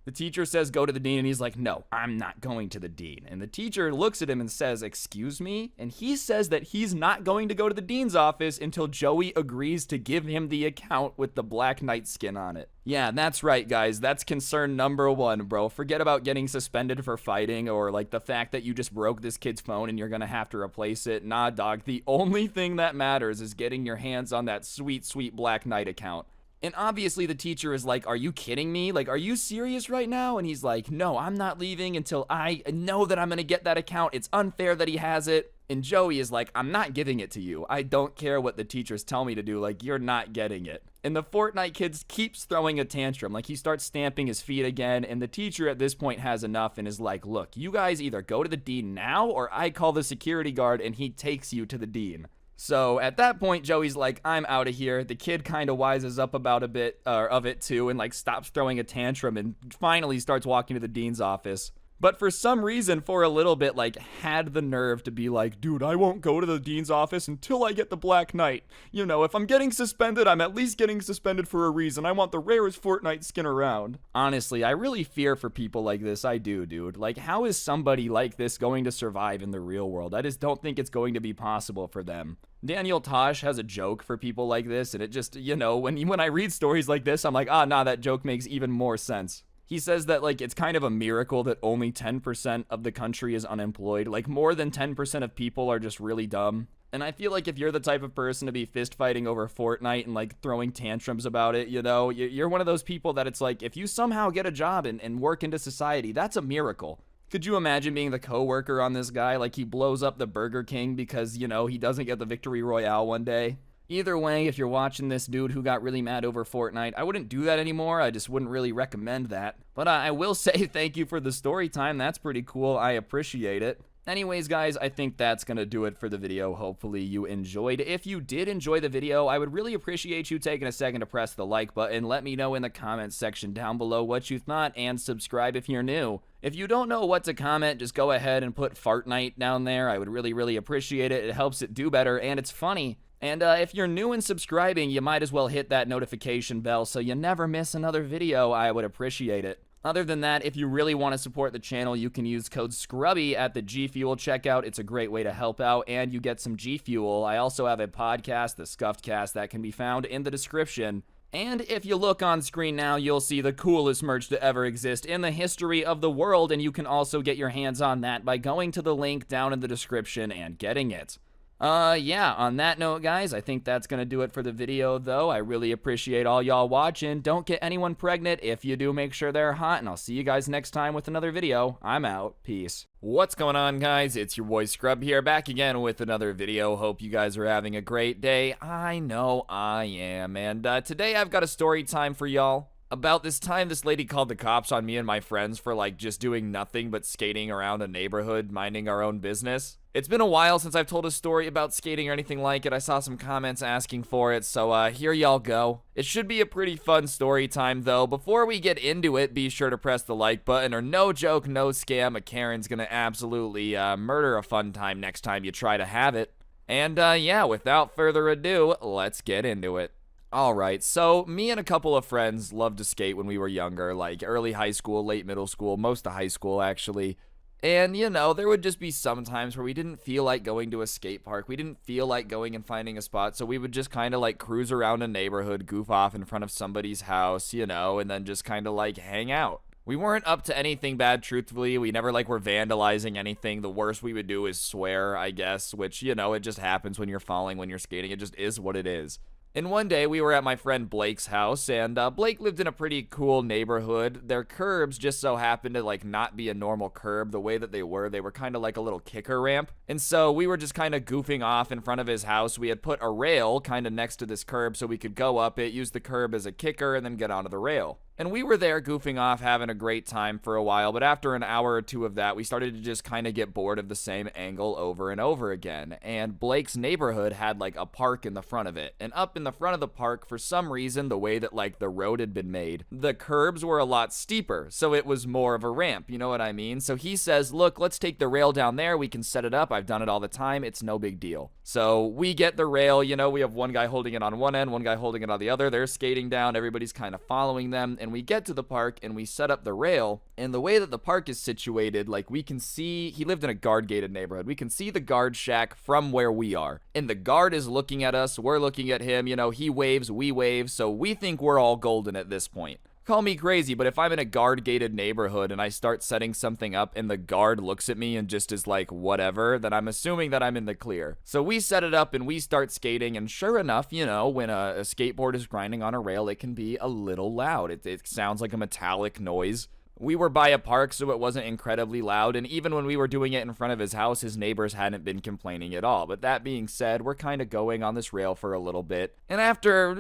The teacher says go to the dean, and he's like, no, I'm not going to the dean. And the teacher looks at him and says, excuse me? And he says that he's not going to go to the dean's office until Joey agrees to give him the account with the Black Knight skin on it. Yeah, that's right, guys. That's concern number one, bro. Forget about getting suspended for fighting or, like, the fact that you just broke this kid's phone and you're gonna have to replace it. Nah, dog. The only thing that matters is getting your hands on that sweet, sweet Black Knight account. And obviously the teacher is like, are you kidding me? Like, are you serious right now? And he's like, no, I'm not leaving until I know that I'm going to get that account. It's unfair that he has it. And Joey is like, I'm not giving it to you. I don't care what the teachers tell me to do. Like, you're not getting it. And the Fortnite kid keeps throwing a tantrum. Like, he starts stamping his feet again. And the teacher at this point has enough and is like, look, you guys either go to the dean now or I call the security guard and he takes you to the dean. So at that point, Joey's like, I'm out of here. The kid kind of wises up about a bit of it too and like stops throwing a tantrum and finally starts walking to the dean's office. But for some reason, for a little bit, like, had the nerve to be like, dude, I won't go to the dean's office until I get the Black Knight. If I'm getting suspended, I'm at least getting suspended for a reason. I want the rarest Fortnite skin around. Honestly, I really fear for people like this. I do, dude. Like, how is somebody like this going to survive in the real world? I just don't think it's going to be possible for them. Daniel Tosh has a joke for people like this, and it just, when I read stories like this, I'm like, nah, that joke makes even more sense. He says that, like, it's kind of a miracle that only 10% of the country is unemployed. Like, more than 10% of people are just really dumb. And I feel like if you're the type of person to be fist fighting over Fortnite and, like, throwing tantrums about it, you're one of those people that it's like, if you somehow get a job and work into society, that's a miracle. Could you imagine being the coworker on this guy? Like, he blows up the Burger King because, he doesn't get the Victory Royale one day. Either way, if you're watching this dude who got really mad over Fortnite, I wouldn't do that anymore. I just wouldn't really recommend that. But I will say thank you for the story time. That's pretty cool. I appreciate it. Anyways, guys, I think that's going to do it for the video. Hopefully you enjoyed. If you did enjoy the video, I would really appreciate you taking a second to press the like button. Let me know in the comments section down below what you thought, and subscribe if you're new. If you don't know what to comment, just go ahead and put Fartnite down there. I would really, really appreciate it. It helps it do better, and it's funny. And if you're new and subscribing, you might as well hit that notification bell so you never miss another video. I would appreciate it. Other than that, if you really want to support the channel, you can use code Scrubby at the G Fuel checkout. It's a great way to help out, and you get some G Fuel. I also have a podcast, the Scuffed Cast, that can be found in the description. And if you look on screen now, you'll see the coolest merch to ever exist in the history of the world, and you can also get your hands on that by going to the link down in the description and getting it. Yeah, on that note, guys, I think that's gonna do it for the video, though. I really appreciate all y'all watching. Don't get anyone pregnant. If you do, make sure they're hot, and I'll see you guys next time with another video. I'm out. Peace. What's going on, guys? It's your boy Scrub here, back again with another video. Hope you guys are having a great day. I know I am, and today I've got a story time for y'all. About this time, this lady called the cops on me and my friends for like just doing nothing but skating around a neighborhood, minding our own business. It's been a while since I've told a story about skating or anything like it. I saw some comments asking for it, so here y'all go. It should be a pretty fun story time though. Before we get into it, be sure to press the like button, or no joke, no scam, a Karen's gonna absolutely murder a fun time next time you try to have it. And yeah, without further ado, let's get into it. Alright, so me and a couple of friends loved to skate when we were younger, like early high school, late middle school, most of high school actually. And, you know, there would just be some times where we didn't feel like going to a skate park. We didn't feel like going and finding a spot, so we would just kind of like cruise around a neighborhood, goof off in front of somebody's house, you know, and then just kind of like hang out. We weren't up to anything bad, truthfully. We never like were vandalizing anything. The worst we would do is swear, I guess, which, you know, it just happens when you're falling, when you're skating. It just is what it is. And one day we were at my friend Blake's house, and Blake lived in a pretty cool neighborhood. Their curbs just so happened to like not be a normal curb the way that they were kind of like a little kicker ramp. And so we were just kind of goofing off in front of his house. We had put a rail kind of next to this curb so we could go up it, use the curb as a kicker, and then get onto the rail. And we were there goofing off, having a great time for a while, but after an hour or two of that, we started to just kind of get bored of the same angle over and over again. And Blake's neighborhood had like a park in the front of it. And up in the front of the park, for some reason, the way that like the road had been made, the curbs were a lot steeper, so it was more of a ramp, you know what I mean? So he says, look, let's take the rail down there, we can set it up, I've done it all the time, it's no big deal. So we get the rail, you know, we have one guy holding it on one end, one guy holding it on the other, they're skating down, everybody's kind of following them, and we get to the park and we set up the rail. And the way that the park is situated, like we can see, he lived in a guard gated neighborhood, we can see the guard shack from where we are, and the guard is looking at us, we're looking at him, you know, he waves, we wave, so we think we're all golden at this point. Call me crazy, but if I'm in a guard-gated neighborhood and I start setting something up and the guard looks at me and just is like, whatever, then I'm assuming that I'm in the clear. So we set it up and we start skating, and sure enough, you know, when a skateboard is grinding on a rail, it can be a little loud. It sounds like a metallic noise. We were by a park, so it wasn't incredibly loud, and even when we were doing it in front of his house, his neighbors hadn't been complaining at all. But that being said, we're kind of going on this rail for a little bit, and after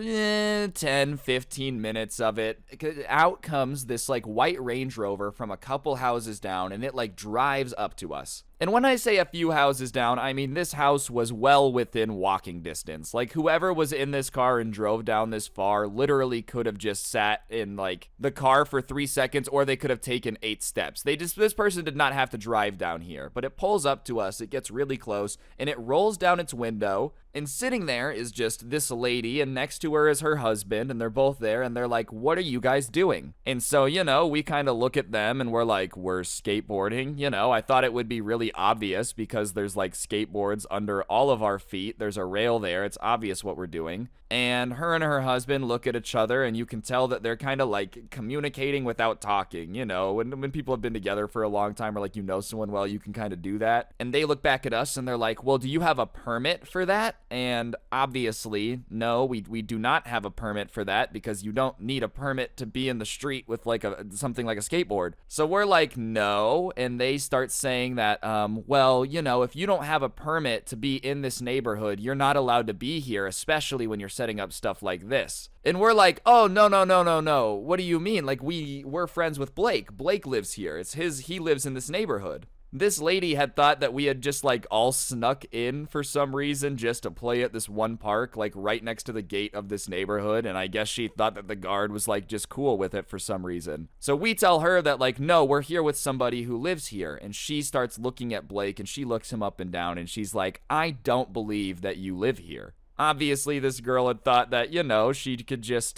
10, 15 minutes of it, out comes this like white Range Rover from a couple houses down, and it like drives up to us. And when I say a few houses down, I mean this house was well within walking distance. Like, whoever was in this car and drove down this far literally could have just sat in, like, the car for 3 seconds, or they could have taken 8 steps. This person did not have to drive down here. But it pulls up to us, it gets really close, and it rolls down its window. And sitting there is just this lady, and next to her is her husband, and they're both there, and they're like, what are you guys doing? And so, you know, we kind of look at them, and we're like, we're skateboarding. You know, I thought it would be really obvious because there's like skateboards under all of our feet. There's a rail there. It's obvious what we're doing. And her husband look at each other, and you can tell that they're kind of like communicating without talking. You know, when people have been together for a long time, or like you know someone well, you can kind of do that. And they look back at us and they're like, well, do you have a permit for that? And obviously, no, we do not have a permit for that, because you don't need a permit to be in the street with like something like a skateboard. So we're like, no. And they start saying that, well, you know, if you don't have a permit to be in this neighborhood, you're not allowed to be here, especially when you're setting up stuff like this. And we're like, oh, no. What do you mean? Like, we're friends with Blake. Blake lives here. He lives in this neighborhood. This lady had thought that we had just like all snuck in for some reason just to play at this one park, like right next to the gate of this neighborhood. And I guess she thought that the guard was like just cool with it for some reason. So we tell her that like, no, we're here with somebody who lives here. And she starts looking at Blake, and she looks him up and down, and she's like, I don't believe that you live here. Obviously, this girl had thought that, you know, she could just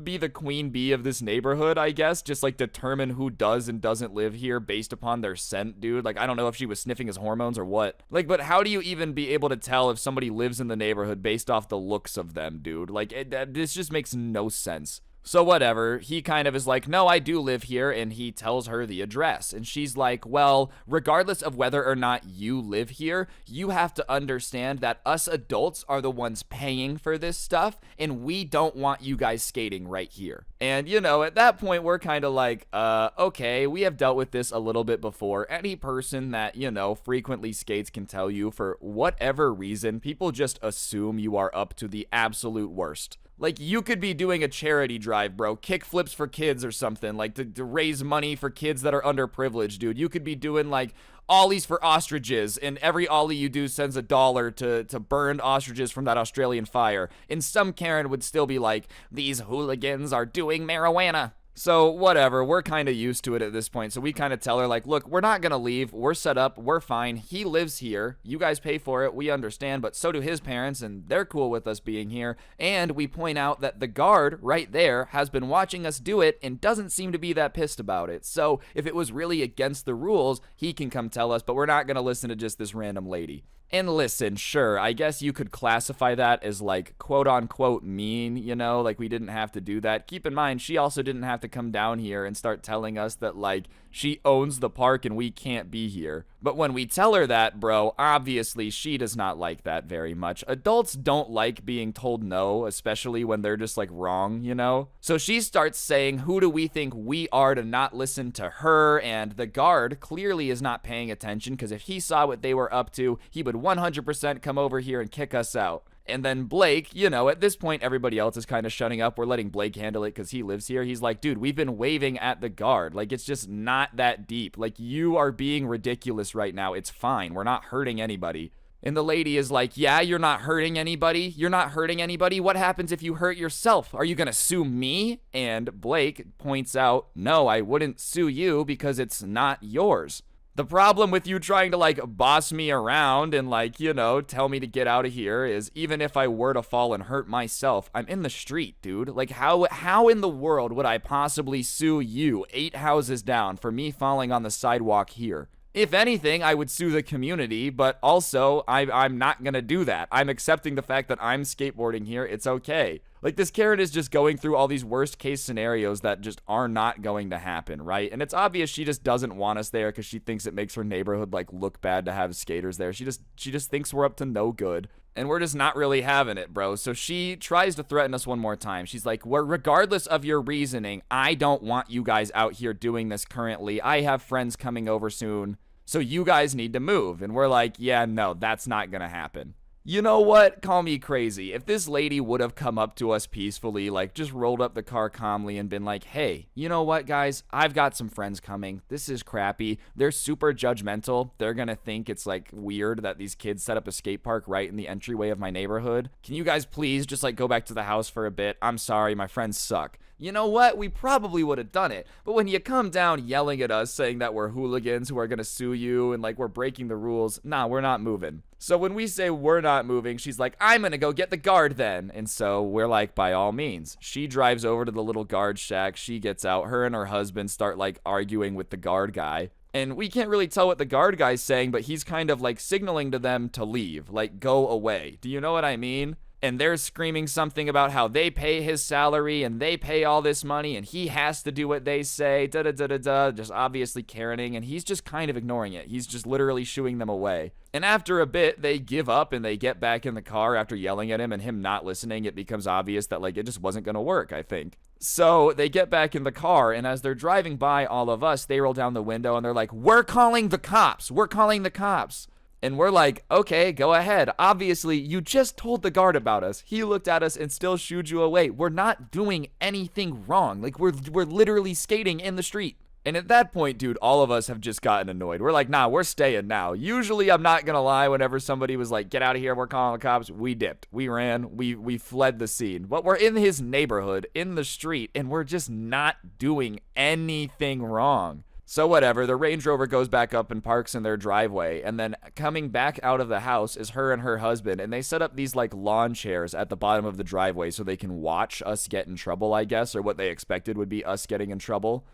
be the queen bee of this neighborhood, I guess. Just, like, determine who does and doesn't live here based upon their scent, dude. Like, I don't know if she was sniffing his hormones or what. Like, but how do you even be able to tell if somebody lives in the neighborhood based off the looks of them, dude? Like, this just makes no sense. So whatever, he kind of is like, no, I do live here, and he tells her the address. And she's like, well, regardless of whether or not you live here, you have to understand that us adults are the ones paying for this stuff, and we don't want you guys skating right here. And, you know, at that point, we're kind of like, okay, we have dealt with this a little bit before. Any person that, you know, frequently skates can tell you, for whatever reason, people just assume you are up to the absolute worst. Like, you could be doing a charity drive, bro. Kick flips for kids or something, like to raise money for kids that are underprivileged, dude. You could be doing, like, ollies for ostriches, and every ollie you do sends $1 to burned ostriches from that Australian fire. And some Karen would still be like, these hooligans are doing marijuana. So whatever, we're kind of used to it at this point. So we kind of tell her, like, look, we're not going to leave. We're set up. We're fine. He lives here. You guys pay for it. We understand. But so do his parents, and they're cool with us being here. And we point out that the guard right there has been watching us do it and doesn't seem to be that pissed about it. So if it was really against the rules, he can come tell us. But we're not going to listen to just this random lady. And listen, sure, I guess you could classify that as, like, quote-unquote mean, you know? Like, we didn't have to do that. Keep in mind, she also didn't have to come down here and start telling us that, like, she owns the park and we can't be here. But when we tell her that, bro, obviously she does not like that very much. Adults don't like being told no, especially when they're just, like, wrong, you know? So she starts saying, who do we think we are to not listen to her? And the guard clearly is not paying attention, because if he saw what they were up to, he would 100% come over here and kick us out. And then Blake, you know, at this point, everybody else is kind of shutting up. We're letting Blake handle it because he lives here. He's like, dude, we've been waving at the guard. Like, it's just not that deep. Like, you are being ridiculous right now. It's fine. We're not hurting anybody. And the lady is like, yeah, you're not hurting anybody. You're not hurting anybody. What happens if you hurt yourself? Are you going to sue me? And Blake points out, no, I wouldn't sue you because it's not yours. The problem with you trying to, like, boss me around and, like, you know, tell me to get out of here is, even if I were to fall and hurt myself, I'm in the street, dude. Like, how in the world would I possibly sue you 8 houses down for me falling on the sidewalk here? If anything, I would sue the community, but also, I'm not gonna do that. I'm accepting the fact that I'm skateboarding here. It's okay. Like, this Karen is just going through all these worst case scenarios that just are not going to happen, right? And it's obvious she just doesn't want us there because she thinks it makes her neighborhood, like, look bad to have skaters there. She just thinks we're up to no good. And we're just not really having it, bro. So she tries to threaten us one more time. She's like, well, regardless of your reasoning, I don't want you guys out here doing this currently. I have friends coming over soon, so you guys need to move. And we're like, yeah, no, that's not gonna happen. You know what? Call me crazy. If this lady would have come up to us peacefully, like, just rolled up the car calmly and been like, hey, you know what, guys? I've got some friends coming. This is crappy. They're super judgmental. They're gonna think it's, like, weird that these kids set up a skate park right in the entryway of my neighborhood. Can you guys please just, like, go back to the house for a bit? I'm sorry, my friends suck. You know what? We probably would have done it. But when you come down yelling at us, saying that we're hooligans who are gonna sue you and, like, we're breaking the rules, nah, we're not moving. So when we say we're not moving, she's like, I'm gonna go get the guard then. And so we're like, by all means. She drives over to the little guard shack. She gets out. Her and her husband start, like, arguing with the guard guy. And we can't really tell what the guard guy's saying, but he's kind of, like, signaling to them to leave. Like, go away. Do you know what I mean? And they're screaming something about how they pay his salary and they pay all this money and he has to do what they say, da-da-da-da-da, just obviously Karening, and he's just kind of ignoring it. He's just literally shooing them away. And after a bit, they give up and they get back in the car after yelling at him and him not listening. It becomes obvious that, like, it just wasn't going to work, I think. So they get back in the car, and as they're driving by all of us, they roll down the window and they're like, we're calling the cops. We're calling the cops. And we're like, okay, go ahead. Obviously, you just told the guard about us. He looked at us and still shooed you away. We're not doing anything wrong. Like, we're literally skating in the street. And at that point, dude, all of us have just gotten annoyed. We're like, nah, we're staying now. Usually, I'm not gonna lie, whenever somebody was like, get out of here, we're calling the cops, we dipped. We ran. We fled the scene. But we're in his neighborhood, in the street, and we're just not doing anything wrong. So whatever, the Range Rover goes back up and parks in their driveway, and then coming back out of the house is her and her husband, and they set up these, like, lawn chairs at the bottom of the driveway so they can watch us get in trouble, I guess, or what they expected would be us getting in trouble.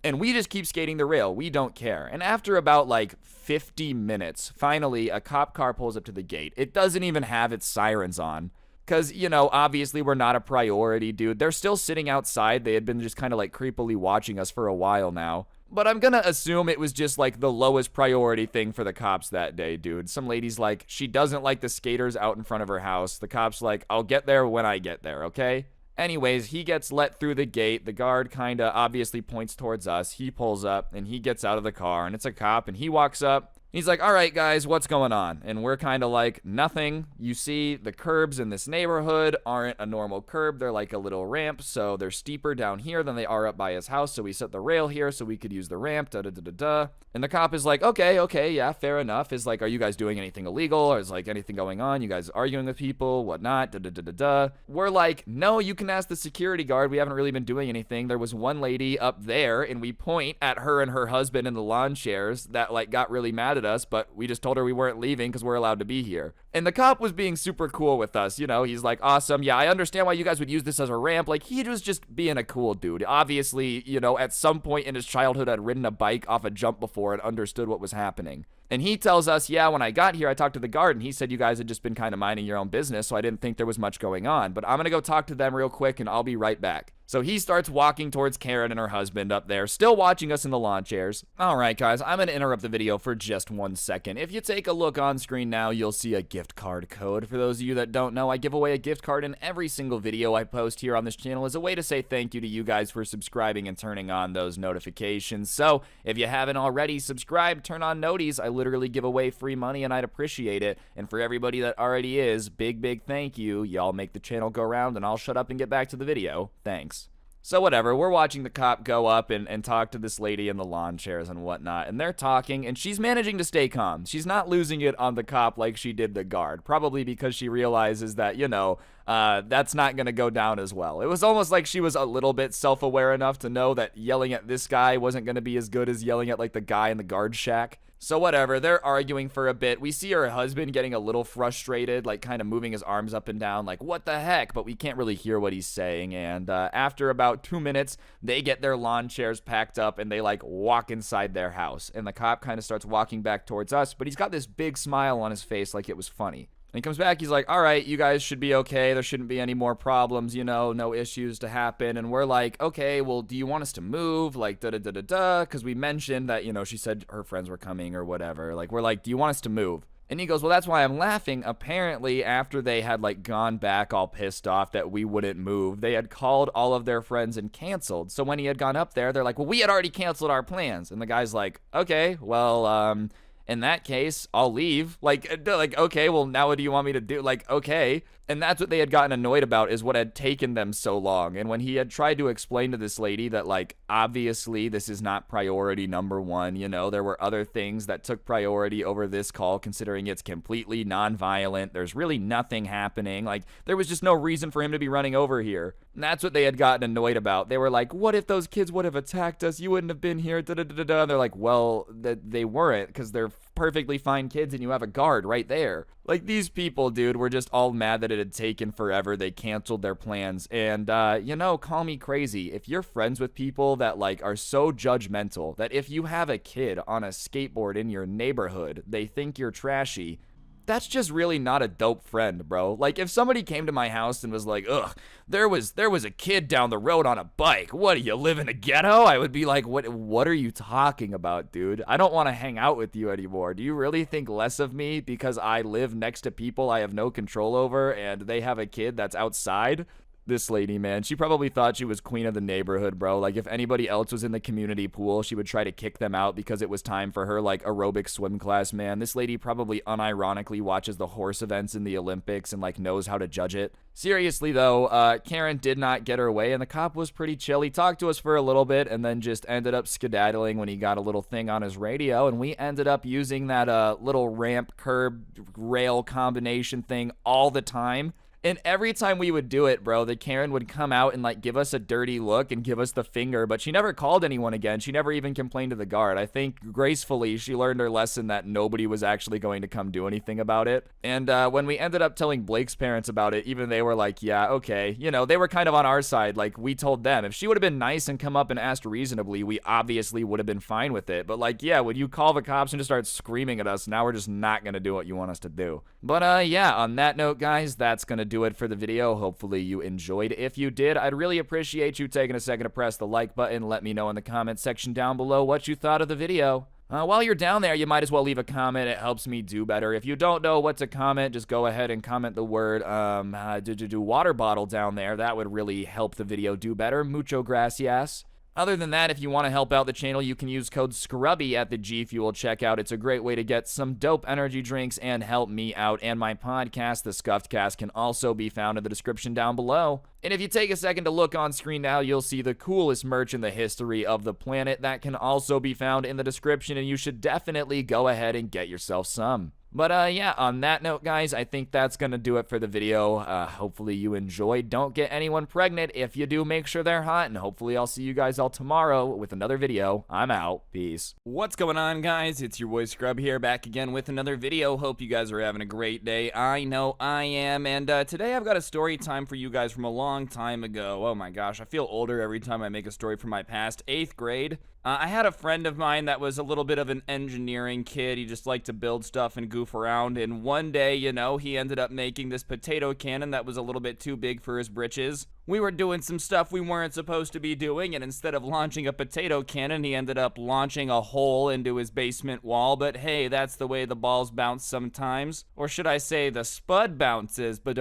And we just keep skating the rail. We don't care. And after about, like, 50 minutes, finally, a cop car pulls up to the gate. It doesn't even have its sirens on. Because, you know, obviously we're not a priority, dude. They're still sitting outside. They had been just kind of, like, creepily watching us for a while now. But I'm gonna assume it was just, like, the lowest priority thing for the cops that day, dude. Some lady's like, she doesn't like the skaters out in front of her house. The cop's like, I'll get there when I get there, okay? Anyways, he gets let through the gate. The guard kinda obviously points towards us. He pulls up, and he gets out of the car, and it's a cop, and he walks up, He's like, all right, guys, what's going on? And we're kind of like, nothing. You see, the curbs in this neighborhood aren't a normal curb. They're like a little ramp, so they're steeper down here than they are up by his house. So we set the rail here so we could use the ramp, da-da-da-da-da. And the cop is like, okay, yeah, fair enough. Is like, are you guys doing anything illegal? Or is like anything going on? You guys arguing with people, whatnot, da-da-da-da-da. We're like, no, you can ask the security guard. We haven't really been doing anything. There was one lady up there, and we point at her and her husband in the lawn chairs that like got really mad at us, but we just told her we weren't leaving because we're allowed to be here. And the cop was being super cool with us, you know. He's like, awesome, yeah, I understand why you guys would use this as a ramp. Like, he was just being a cool dude. Obviously, you know, at some point in his childhood had ridden a bike off a jump before and understood what was happening. And he tells us, yeah, when I got here, I talked to the guard, and he said you guys had just been kind of minding your own business, so I didn't think there was much going on. But I'm going to go talk to them real quick, and I'll be right back. So he starts walking towards Karen and her husband up there, still watching us in the lawn chairs. All right, guys, I'm going to interrupt the video for just 1 second. If you take a look on screen now, you'll see a gift card code. For those of you that don't know, I give away a gift card in every single video I post here on this channel as a way to say thank you to you guys for subscribing and turning on those notifications. So if you haven't already subscribed, turn on noties. I literally give away free money, and I'd appreciate it. And for everybody that already is, big thank you. Y'all make the channel go round, and I'll shut up and get back to the video. Thanks. So whatever, we're watching the cop go up and talk to this lady in the lawn chairs and whatnot, and they're talking, and she's managing to stay calm. She's not losing it on the cop like she did the guard, probably because she realizes that, you know, that's not going to go down as well. It was almost like she was a little bit self-aware enough to know that yelling at this guy wasn't going to be as good as yelling at, like, the guy in the guard shack. So whatever, they're arguing for a bit. We see her husband getting a little frustrated, like kind of moving his arms up and down, like, what the heck? But we can't really hear what he's saying. And after about 2 minutes, they get their lawn chairs packed up and they like walk inside their house. And the cop kind of starts walking back towards us, but he's got this big smile on his face like it was funny. And he comes back, he's like, all right, you guys should be okay. There shouldn't be any more problems, you know, no issues to happen. And we're like, okay, well, do you want us to move? Like, da-da-da-da-da, because we mentioned that, you know, she said her friends were coming or whatever. Like, we're like, do you want us to move? And he goes, well, that's why I'm laughing. Apparently, after they had, like, gone back all pissed off that we wouldn't move, they had called all of their friends and canceled. So when he had gone up there, they're like, well, we had already canceled our plans. And the guy's like, okay, well, in that case, I'll leave. Like, okay, well, now what do you want me to do? Like, okay. And that's what they had gotten annoyed about, is what had taken them so long. And when he had tried to explain to this lady that, like, obviously this is not priority number one, you know, there were other things that took priority over this call, considering it's completely non-violent. There's really nothing happening. Like, there was just no reason for him to be running over here. And that's what they had gotten annoyed about. They were like, what if those kids would have attacked us? You wouldn't have been here, da-da-da-da-da. And they're like, well, they weren't, because they're perfectly fine kids and you have a guard right there. Like, these people, dude, were just all mad that it had taken forever. They canceled their plans. And, you know, call me crazy. If you're friends with people that, like, are so judgmental that if you have a kid on a skateboard in your neighborhood, they think you're trashy, that's just really not a dope friend, bro. Like, if somebody came to my house and was like, ugh, there was a kid down the road on a bike. What, do you live in a ghetto? I would be like, what are you talking about, dude? I don't want to hang out with you anymore. Do you really think less of me because I live next to people I have no control over and they have a kid that's outside? This lady, man, she probably thought she was queen of the neighborhood, bro. Like, if anybody else was in the community pool, she would try to kick them out because it was time for her, like, aerobic swim class, man. This lady probably unironically watches the horse events in the Olympics and, like, knows how to judge it. Seriously, though, Karen did not get her way, and the cop was pretty chill. He talked to us for a little bit and then just ended up skedaddling when he got a little thing on his radio, and we ended up using that little ramp curb rail combination thing all the time. And every time we would do it, bro, the Karen would come out and, like, give us a dirty look and give us the finger, but she never called anyone again. She never even complained to the guard. I think, gracefully, she learned her lesson that nobody was actually going to come do anything about it. And when we ended up telling Blake's parents about it, even they were like, yeah, okay. You know, they were kind of on our side. Like, we told them. If she would have been nice and come up and asked reasonably, we obviously would have been fine with it. But, like, yeah, when you call the cops and just start screaming at us, now we're just not going to do what you want us to do. But, yeah, on that note, guys, that's going to do it for the video. Hopefully you enjoyed. If you did, I'd really appreciate you taking a second to press the like button. Let me know in the comment section down below what you thought of the video. While you're down there, you might as well leave a comment. It helps me do better. If you don't know what to comment, just go ahead and comment the word water bottle down there. That would really help the video do better. Mucho gracias. Other than that, if you want to help out the channel, you can use code Scrubby at the G Fuel checkout. It's a great way to get some dope energy drinks and help me out. And my podcast, The Scuffed Cast, can also be found in the description down below. And if you take a second to look on screen now, you'll see the coolest merch in the history of the planet. That can also be found in the description, and you should definitely go ahead and get yourself some. But yeah, on that note, guys, I think that's gonna do it for the video. Hopefully you enjoyed. Don't get anyone pregnant. If you do, make sure they're hot, and hopefully I'll see you guys all tomorrow with another video. I'm out. Peace. What's going on, guys? It's your boy Scrub here, back again with another video. Hope you guys are having a great day. I know I am, and today I've got a story time for you guys from a long time ago. Oh my gosh, I feel older every time I make a story from my past. 8th grade. I had a friend of mine that was a little bit of an engineering kid. He just liked to build stuff and goof around. And one day, you know, he ended up making this potato cannon that was a little bit too big for his britches. We were doing some stuff we weren't supposed to be doing, and instead of launching a potato cannon, he ended up launching a hole into his basement wall. But hey, that's the way the balls bounce sometimes. Or should I say the spud bounces, but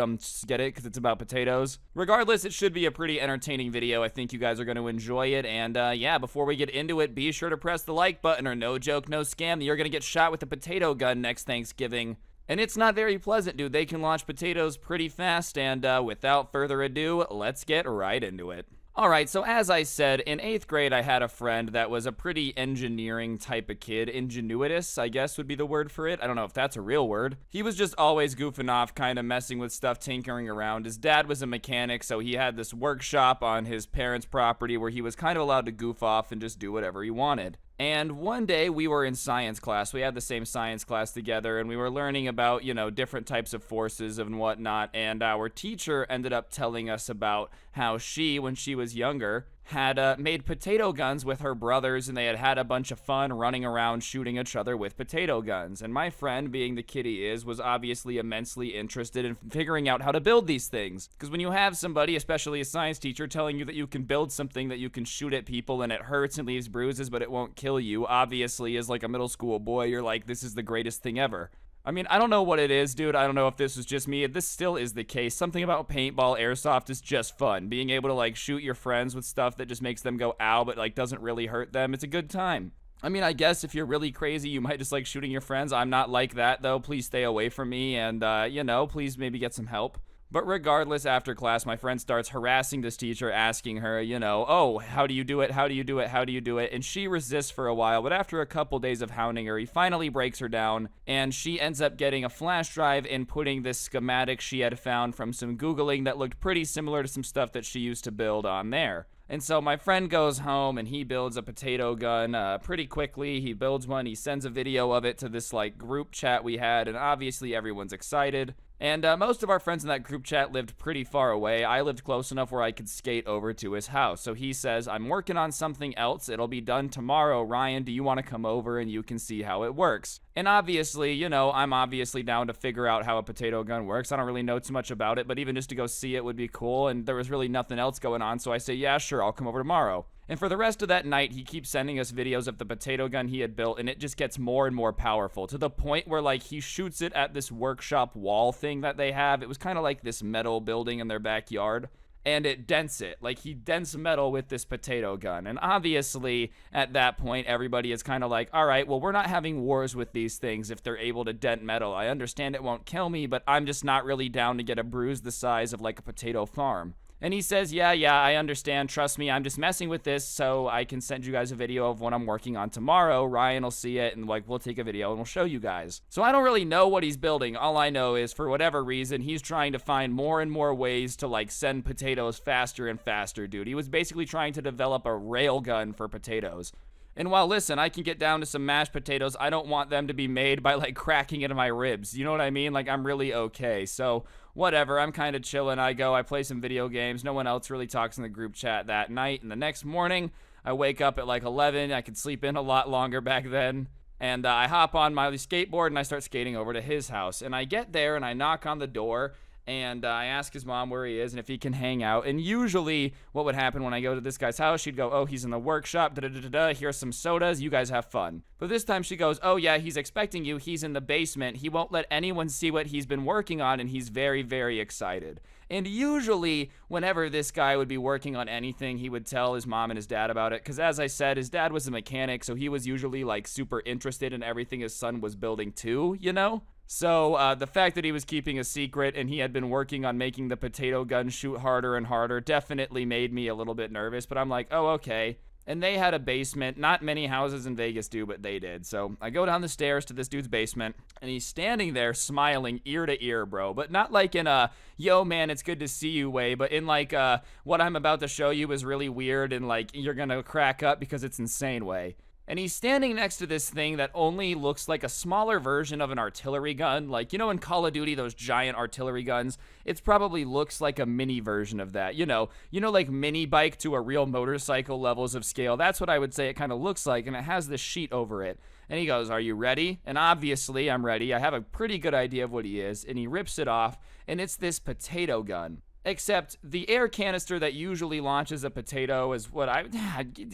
get it? Because it's about potatoes. Regardless, it should be a pretty entertaining video. I think you guys are going to enjoy it. And yeah, before we get into it, be sure to press the like button, or no joke, no scam, you're going to get shot with a potato gun next Thanksgiving. And it's not very pleasant, dude. They can launch potatoes pretty fast, and without further ado, let's get right into it. Alright, so as I said, in 8th grade I had a friend that was a pretty engineering type of kid. Ingenuitous, I guess would be the word for it. I don't know if that's a real word. He was just always goofing off, kind of messing with stuff, tinkering around. His dad was a mechanic, so he had this workshop on his parents' property where he was kind of allowed to goof off and just do whatever he wanted. And one day we were in science class. We had the same science class together, and we were learning about, you know, different types of forces and whatnot. And our teacher ended up telling us about how she, when she was younger, had made potato guns with her brothers, and they had had a bunch of fun running around shooting each other with potato guns. And my friend, being the kid he is, was obviously immensely interested in figuring out how to build these things. Because when you have somebody, especially a science teacher, telling you that you can build something that you can shoot at people and it hurts and leaves bruises but it won't kill you, obviously as like a middle school boy, you're like, this is the greatest thing ever. I mean, I don't know what it is, dude. I don't know if this was just me. This still is the case. Something about paintball airsoft is just fun. Being able to, like, shoot your friends with stuff that just makes them go ow, but, like, doesn't really hurt them. It's a good time. I mean, I guess if you're really crazy, you might just like shooting your friends. I'm not like that, though. Please stay away from me, and, you know, please maybe get some help. But regardless, after class, my friend starts harassing this teacher, asking her, you know, oh, how do you do it? How do you do it? How do you do it? And she resists for a while, but after a couple days of hounding her, he finally breaks her down, and she ends up getting a flash drive and putting this schematic she had found from some Googling that looked pretty similar to some stuff that she used to build on there. And so my friend goes home and he builds a potato gun pretty quickly. He builds one, he sends a video of it to this like group chat we had, and obviously everyone's excited. And most of our friends in that group chat lived pretty far away. I lived close enough where I could skate over to his house. So he says, I'm working on something else. It'll be done tomorrow. Ryan, do you want to come over and you can see how it works? And obviously, you know, I'm obviously down to figure out how a potato gun works. I don't really know too much about it, but even just to go see it would be cool. And there was really nothing else going on. So I say, yeah, sure, I'll come over tomorrow. And for the rest of that night, he keeps sending us videos of the potato gun he had built, and it just gets more and more powerful, to the point where, like, he shoots it at this workshop wall thing that they have. It was kind of like this metal building in their backyard, and it dents it. Like, he dents metal with this potato gun. And obviously, at that point, everybody is kind of like, all right, well, we're not having wars with these things if they're able to dent metal. I understand it won't kill me, but I'm just not really down to get a bruise the size of, like, a potato farm. And he says, yeah, I understand. Trust me, I'm just messing with this so I can send you guys a video of what I'm working on tomorrow. Ryan will see it, and, like, we'll take a video and we'll show you guys. So I don't really know what he's building. All I know is, for whatever reason, he's trying to find more and more ways to, like, send potatoes faster and faster, dude. He was basically trying to develop a rail gun for potatoes. And while, listen, I can get down to some mashed potatoes, I don't want them to be made by, like, cracking into my ribs. You know what I mean? Like, I'm really okay. So, whatever, I'm kind of chilling. I play some video games. No one else really talks in the group chat that night. And the next morning, I wake up at, like, 11. I could sleep in a lot longer back then. And I hop on my skateboard and I start skating over to his house. And I get there and I knock on the door. And I ask his mom where he is and if he can hang out. And usually what would happen when I go to this guy's house, she'd go, oh, he's in the workshop, here's some sodas, you guys have fun. But this time she goes, oh yeah, he's expecting you, he's in the basement, he won't let anyone see what he's been working on, and he's very, very excited. And usually, whenever this guy would be working on anything, he would tell his mom and his dad about it. Because as I said, his dad was a mechanic, so he was usually like super interested in everything his son was building too, you know? So the fact that he was keeping a secret and he had been working on making the potato gun shoot harder and harder definitely made me a little bit nervous. But I'm like, oh, okay. And they had a basement. Not many houses in Vegas do, but they did. So I go down the stairs to this dude's basement, and he's standing there smiling ear to ear, bro. But not like in a, yo, man, it's good to see you way, but in like what I'm about to show you is really weird and like you're going to crack up because it's insane way. And he's standing next to this thing that only looks like a smaller version of an artillery gun. Like, you know, in Call of Duty, those giant artillery guns, it probably looks like a mini version of that. You know, like mini bike to a real motorcycle levels of scale. That's what I would say it kind of looks like. And it has this sheet over it. And he goes, are you ready? And obviously I'm ready. I have a pretty good idea of what he is. And he rips it off. And it's this potato gun. Except the air canister that usually launches a potato is what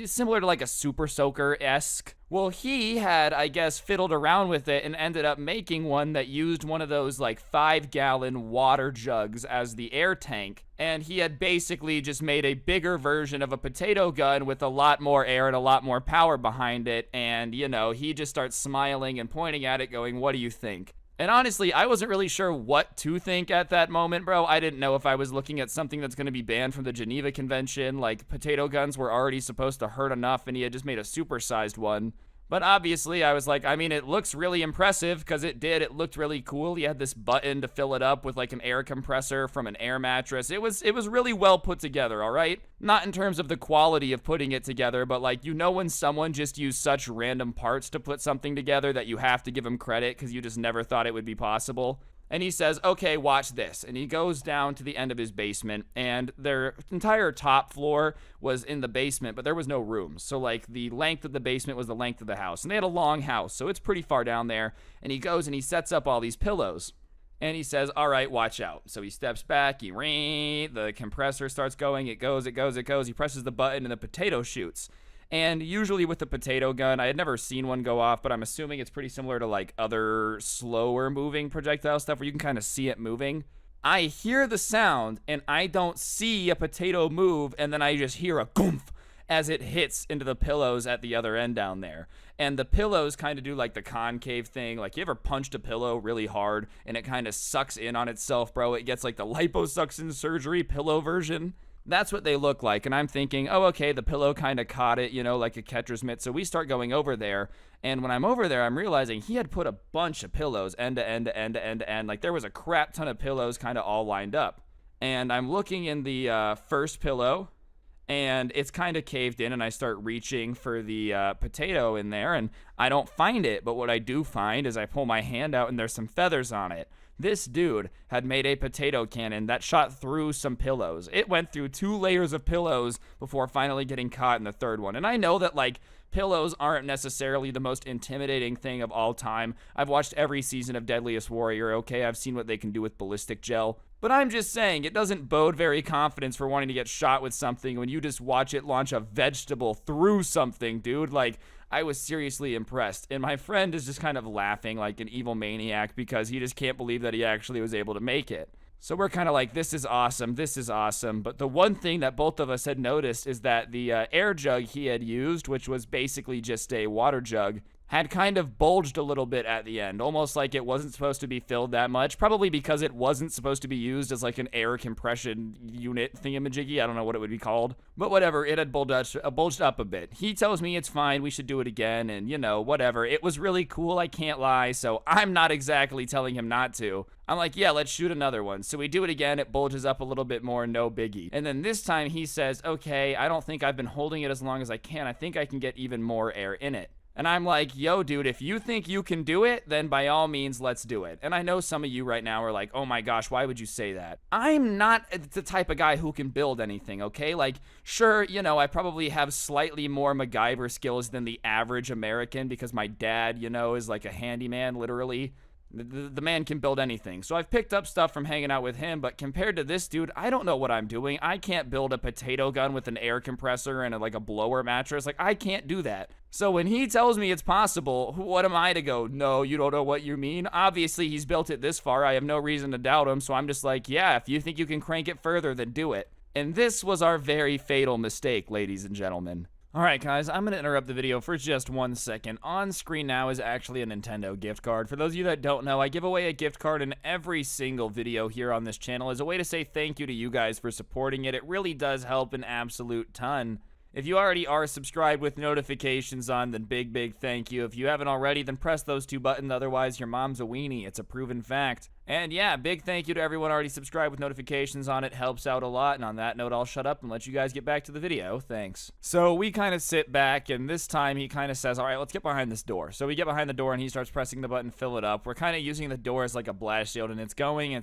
similar to like a Super Soaker-esque. Well, he had, I guess, fiddled around with it and ended up making one that used one of those like 5-gallon water jugs as the air tank. And he had basically just made a bigger version of a potato gun with a lot more air and a lot more power behind it. And, you know, he just starts smiling and pointing at it going, what do you think? And honestly, I wasn't really sure what to think at that moment, bro. I didn't know if I was looking at something that's going to be banned from the Geneva Convention. Like, potato guns were already supposed to hurt enough, and he had just made a supersized one. But obviously, I was like, I mean, it looks really impressive, because it did. It looked really cool. He had this button to fill it up with, like, an air compressor from an air mattress. It was really well put together, all right? Not in terms of the quality of putting it together, but, like, you know when someone just used such random parts to put something together that you have to give them credit because you just never thought it would be possible? And he says, okay, watch this. And he goes down to the end of his basement, and their entire top floor was in the basement, but there was no rooms. So, like, the length of the basement was the length of the house. And they had a long house, so it's pretty far down there. And he goes and he sets up all these pillows. And he says, all right, watch out. So he steps back, the compressor starts going, it goes. He presses the button, and the potato shoots. And usually with the potato gun, I had never seen one go off, but I'm assuming it's pretty similar to like other slower moving projectile stuff where you can kind of see it moving. I hear the sound and I don't see a potato move, and then I just hear a goomph as it hits into the pillows at the other end down there. And the pillows kind of do like the concave thing. Like, you ever punched a pillow really hard and it kind of sucks in on itself, bro? It gets like the liposuction surgery pillow version. That's what they look like, and I'm thinking, oh, okay, the pillow kind of caught it, you know, like a catcher's mitt. So we start going over there, and when I'm over there, I'm realizing he had put a bunch of pillows end to end to end to end to end. Like, there was a crap ton of pillows kind of all lined up. And I'm looking in the first pillow, and it's kind of caved in, and I start reaching for the potato in there, and I don't find it. But what I do find is I pull my hand out, and there's some feathers on it. This dude had made a potato cannon that shot through some pillows. It went through 2 layers of pillows before finally getting caught in the third one. And I know that, like, pillows aren't necessarily the most intimidating thing of all time. I've watched every season of Deadliest Warrior, okay? I've seen what they can do with ballistic gel. But I'm just saying, it doesn't bode very confidence for wanting to get shot with something when you just watch it launch a vegetable through something, dude. Like, I was seriously impressed. And my friend is just kind of laughing like an evil maniac because he just can't believe that he actually was able to make it. So we're kind of like, this is awesome. But the one thing that both of us had noticed is that the air jug he had used, which was basically just a water jug, had kind of bulged a little bit at the end, almost like it wasn't supposed to be filled that much, probably because it wasn't supposed to be used as like an air compression unit thingamajiggy. I don't know what it would be called, but whatever, it had bulged up a bit. He tells me it's fine, we should do it again, and you know, whatever. It was really cool, I can't lie, so I'm not exactly telling him not to. I'm like, yeah, let's shoot another one. So we do it again, it bulges up a little bit more, no biggie. And then this time he says, okay, I don't think I've been holding it as long as I can. I think I can get even more air in it. And I'm like, yo, dude, if you think you can do it, then by all means, let's do it. And I know some of you right now are like, oh my gosh, why would you say that? I'm not the type of guy who can build anything, okay? Like, sure, you know, I probably have slightly more MacGyver skills than the average American because my dad, you know, is like a handyman, literally. The man can build anything. So I've picked up stuff from hanging out with him, but compared to this dude, I don't know what I'm doing. I can't build a potato gun with an air compressor and like a blower mattress. Like, I can't do that. So when he tells me it's possible, what am I to go, no, you don't know what you mean? Obviously, he's built it this far. I have no reason to doubt him. So I'm just like, yeah, if you think you can crank it further, then do it. And this was our very fatal mistake, ladies and gentlemen. Alright guys, I'm going to interrupt the video for just 1 second. On screen now is actually a Nintendo gift card. For those of you that don't know, I give away a gift card in every single video here on this channel as a way to say thank you to you guys for supporting it. It really does help an absolute ton. If you already are subscribed with notifications on, then big thank you. If you haven't already, then press those 2 buttons, otherwise your mom's a weenie. It's a proven fact. And yeah, big thank you to everyone already subscribed with notifications on. It helps out a lot. And on that note, I'll shut up and let you guys get back to the video. Thanks. So we kind of sit back, and this time he kind of says, all right, let's get behind this door. So we get behind the door, and he starts pressing the button, fill it up. We're kind of using the door as like a blast shield, and it's going.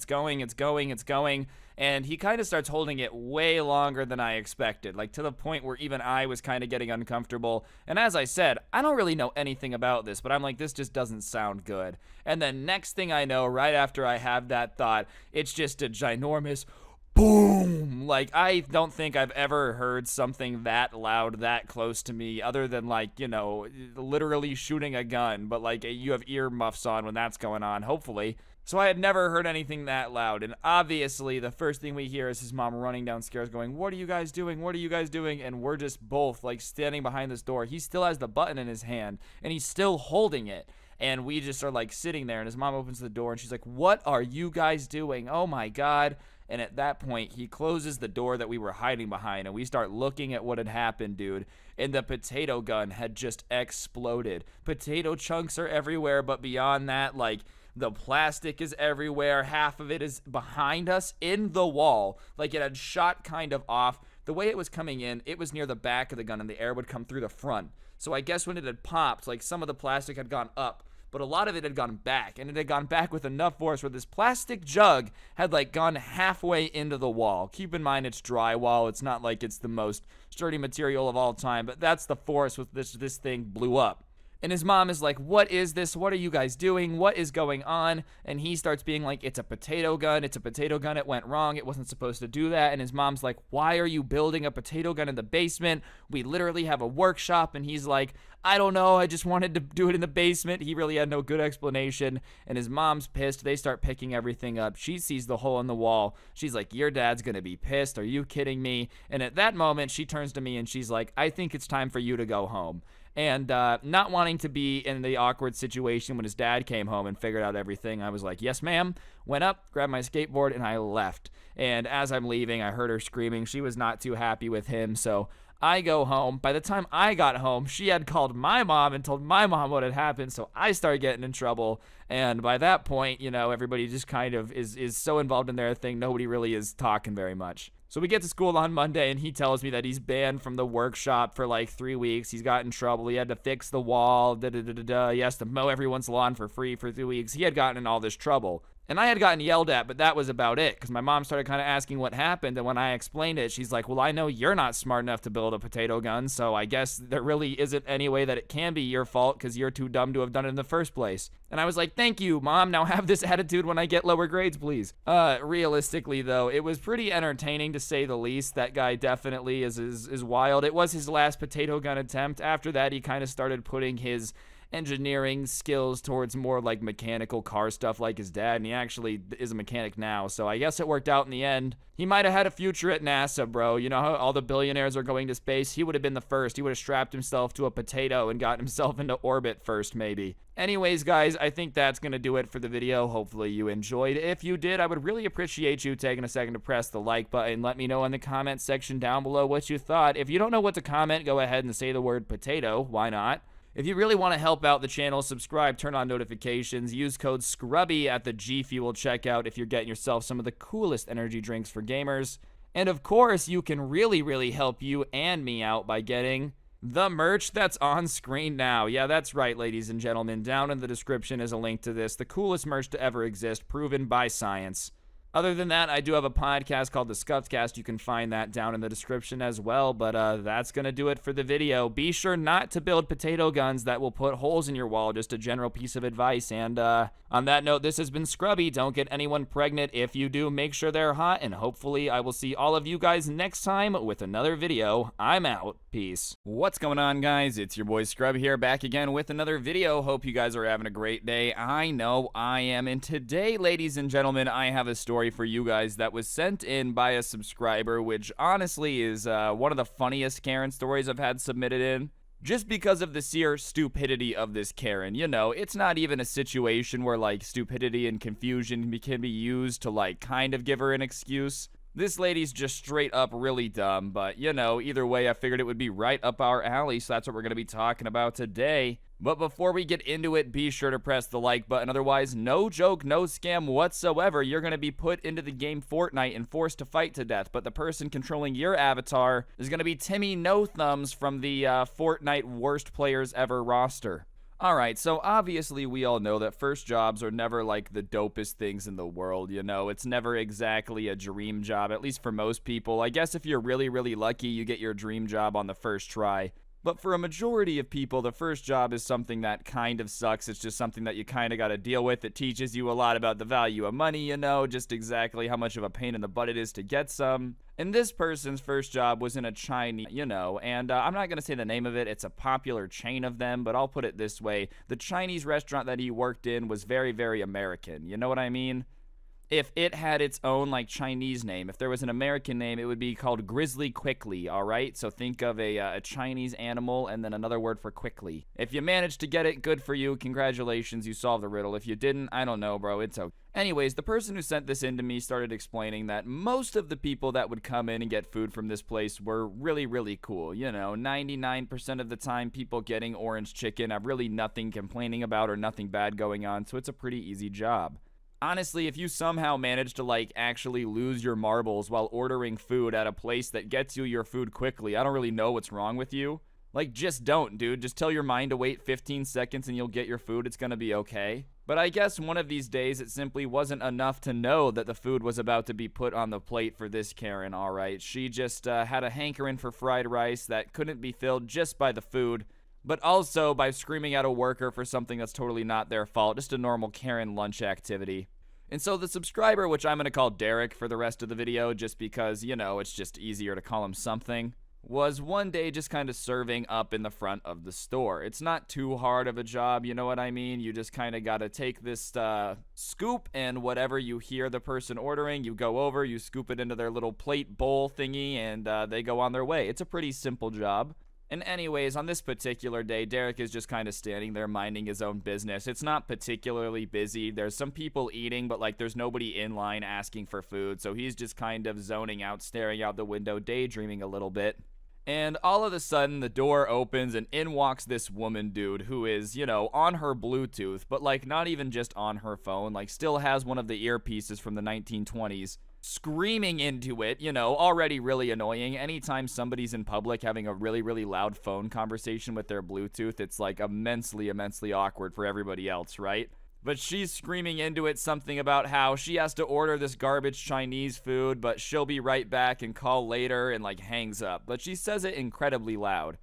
And he kind of starts holding it way longer than I expected, like to the point where even I was kind of getting uncomfortable. And as I said, I don't really know anything about this, but I'm like, this just doesn't sound good. And then next thing I know, right after I have that thought, it's just a ginormous boom. Like, I don't think I've ever heard something that loud that close to me other than, like, you know, literally shooting a gun, but like you have earmuffs on when that's going on, hopefully. So I had never heard anything that loud, and obviously the first thing we hear is his mom running downstairs going, what are you guys doing? What are you guys doing? And we're just both like standing behind this door. He still has the button in his hand, and he's still holding it. And we just are like sitting there, and his mom opens the door, and she's like, what are you guys doing? Oh my God. And at that point, he closes the door that we were hiding behind, and we start looking at what had happened, dude. And the potato gun had just exploded. Potato chunks are everywhere, but beyond that, like, the plastic is everywhere. Half of it is behind us in the wall. Like, it had shot kind of off. The way it was coming in, it was near the back of the gun, and the air would come through the front. So I guess when it had popped, like, some of the plastic had gone up, but a lot of it had gone back, and it had gone back with enough force where this plastic jug had like gone halfway into the wall. Keep in mind it's drywall. It's not like it's the most sturdy material of all time, but that's the force with this thing blew up. And his mom is like, what is this? What are you guys doing? What is going on? And he starts being like, it's a potato gun. It's a potato gun. It went wrong. It wasn't supposed to do that. And his mom's like, why are you building a potato gun in the basement? We literally have a workshop. And he's like, I don't know. I just wanted to do it in the basement. He really had no good explanation. And his mom's pissed. They start picking everything up. She sees the hole in the wall. She's like, your dad's going to be pissed. Are you kidding me? And at that moment, she turns to me and she's like, I think it's time for you to go home. And not wanting to be in the awkward situation when his dad came home and figured out everything, I was like, yes, ma'am. Went up, grabbed my skateboard, and I left. And as I'm leaving, I heard her screaming. She was not too happy with him, so I go home. By the time I got home, she had called my mom and told my mom what had happened, so I started getting in trouble. And by that point, you know, everybody just kind of is so involved in their thing, nobody really is talking very much. So we get to school on Monday, and he tells me that he's banned from the workshop for like 3 weeks. He's got in trouble. He had to fix the wall. He has to mow everyone's lawn for free for 3 weeks. He had gotten in all this trouble. And I had gotten yelled at, but that was about it, because my mom started kind of asking what happened, and when I explained it, she's like, well, I know you're not smart enough to build a potato gun, so I guess there really isn't any way that it can be your fault, because you're too dumb to have done it in the first place. And I was like, thank you, Mom, now have this attitude when I get lower grades, please. Realistically, though, it was pretty entertaining, to say the least. That guy definitely is wild. It was his last potato gun attempt. After that, he kind of started putting his engineering skills towards more like mechanical car stuff like his dad, and he actually is a mechanic now, so I guess it worked out in the end. He might have had a future at NASA, bro. You know how all the billionaires are going to space? He would have been the first. He would have strapped himself to a potato and gotten himself into orbit first, maybe. Anyways, guys, I think that's gonna do it for the video. Hopefully you enjoyed. If you did, I would really appreciate you taking a second to press the like button. Let me know in the comment section down below what you thought. If you don't know what to comment, go ahead and say the word potato. Why not? If you really want to help out the channel, subscribe, turn on notifications, use code SCRUBBY at the G Fuel checkout if you're getting yourself some of the coolest energy drinks for gamers. And of course, you can really help you and me out by getting the merch that's on screen now. Yeah, that's right, ladies and gentlemen. Down in the description is a link to this, the coolest merch to ever exist, proven by science. Other than that, I do have a podcast called The Scuffcast. You can find that down in the description as well, but that's going to do it for the video. Be sure not to build potato guns that will put holes in your wall, just a general piece of advice. And on that note, this has been Scrubby. Don't get anyone pregnant. If you do, make sure they're hot, and hopefully I will see all of you guys next time with another video. I'm out. Peace. What's going on, guys? It's your boy Scrubby here, back again with another video. Hope you guys are having a great day. I know I am, and today, ladies and gentlemen, I have a story for you guys that was sent in by a subscriber, which honestly is one of the funniest Karen stories I've had submitted in. Just because of the sheer stupidity of this Karen. You know, it's not even a situation where, like, stupidity and confusion can be used to, like, kind of give her an excuse. This lady's just straight up really dumb, but, you know, either way, I figured it would be right up our alley, so that's what we're going to be talking about today. But before we get into it, be sure to press the like button. Otherwise, no joke, no scam whatsoever. You're going to be put into the game Fortnite and forced to fight to death. But the person controlling your avatar is going to be Timmy No Thumbs from the Fortnite Worst Players Ever roster. Alright, so obviously we all know that first jobs are never like the dopest things in the world, you know? It's never exactly a dream job, at least for most people. I guess if you're really, really lucky, you get your dream job on the first try. But for a majority of people, the first job is something that kind of sucks. It's just something that you kind of got to deal with. It teaches you a lot about the value of money, you know, just exactly how much of a pain in the butt it is to get some. And this person's first job was in a Chinese, you know, and I'm not going to say the name of it. It's a popular chain of them, but I'll put it this way. The Chinese restaurant that he worked in was very, very American. You know what I mean? If it had its own, like, Chinese name, if there was an American name, it would be called Grizzly Quickly, alright? So think of a Chinese animal and then another word for quickly. If you managed to get it, good for you. Congratulations, you solved the riddle. If you didn't, I don't know, bro. It's okay. Anyways, the person who sent this in to me started explaining that most of the people that would come in and get food from this place were really, really cool. You know, 99% of the time, people getting orange chicken have really nothing complaining about or nothing bad going on, so it's a pretty easy job. Honestly, if you somehow manage to, like, actually lose your marbles while ordering food at a place that gets you your food quickly, I don't really know what's wrong with you. Like, just don't, dude. Just tell your mind to wait 15 seconds and you'll get your food. It's gonna be okay. But I guess one of these days it simply wasn't enough to know that the food was about to be put on the plate for this Karen, alright? She just had a hankering for fried rice that couldn't be filled just by the food, but also by screaming at a worker for something that's totally not their fault, just a normal Karen lunch activity. And so the subscriber, which I'm going to call Derek for the rest of the video, just because, you know, it's just easier to call him something, was one day just kind of serving up in the front of the store. It's not too hard of a job, you know what I mean? You just kind of got to take this scoop, and whatever you hear the person ordering, you go over, you scoop it into their little plate bowl thingy, and they go on their way. It's a pretty simple job. And anyways, on this particular day, Derek is just kind of standing there minding his own business. It's not particularly busy. There's some people eating, but, like, there's nobody in line asking for food. So he's just kind of zoning out, staring out the window, daydreaming a little bit. And all of a sudden, the door opens and in walks this woman, dude, who is, you know, on her Bluetooth, but, like, not even just on her phone, like, still has one of the earpieces from the 1920s. Screaming into it, you know, already really annoying. Anytime somebody's in public having a really, really loud phone conversation with their Bluetooth, it's like immensely, immensely awkward for everybody else, right? But she's screaming into it something about how she has to order this garbage Chinese food, but she'll be right back and call later, and, like, hangs up. But she says it incredibly loud.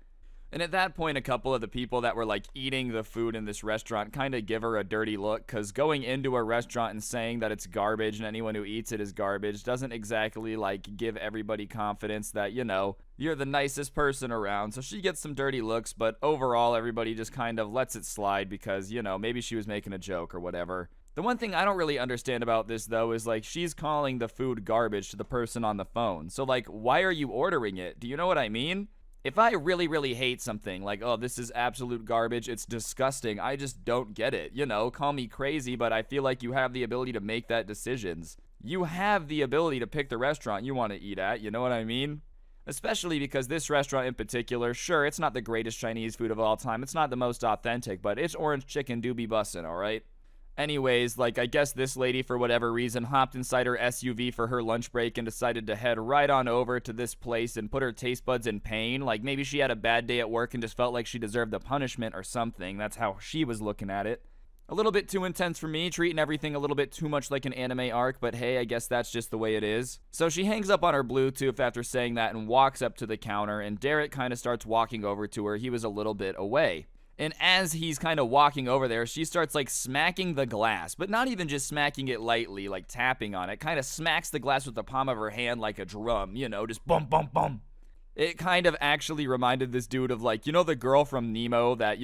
And at that point, a couple of the people that were, like, eating the food in this restaurant kind of give her a dirty look, because going into a restaurant and saying that it's garbage and anyone who eats it is garbage doesn't exactly, like, give everybody confidence that, you know, you're the nicest person around. So she gets some dirty looks, but overall, everybody just kind of lets it slide because, you know, maybe she was making a joke or whatever. The one thing I don't really understand about this, though, is, like, she's calling the food garbage to the person on the phone. So, like, why are you ordering it? Do you know what I mean? If I really, really hate something, like, oh, this is absolute garbage, it's disgusting, I just don't get it. You know, call me crazy, but I feel like you have the ability to make that decisions. You have the ability to pick the restaurant you want to eat at, you know what I mean? Especially because this restaurant in particular, sure, it's not the greatest Chinese food of all time, it's not the most authentic, but its orange chicken do be bussin', alright? Anyways, like, I guess this lady, for whatever reason, hopped inside her SUV for her lunch break and decided to head right on over to this place and put her taste buds in pain. Like, maybe she had a bad day at work and just felt like she deserved a punishment or something. That's how she was looking at it. A little bit too intense for me, treating everything a little bit too much like an anime arc, but hey, I guess that's just the way it is. So she hangs up on her Bluetooth after saying that and walks up to the counter, and Derek kind of starts walking over to her. He was a little bit away. And as he's kind of walking over there, she starts like smacking the glass, but not even just smacking it lightly, like tapping on it. Kind of smacks the glass with the palm of her hand like a drum, just bum, bum, bum. It kind of actually reminded this dude of like, the girl from Nemo that,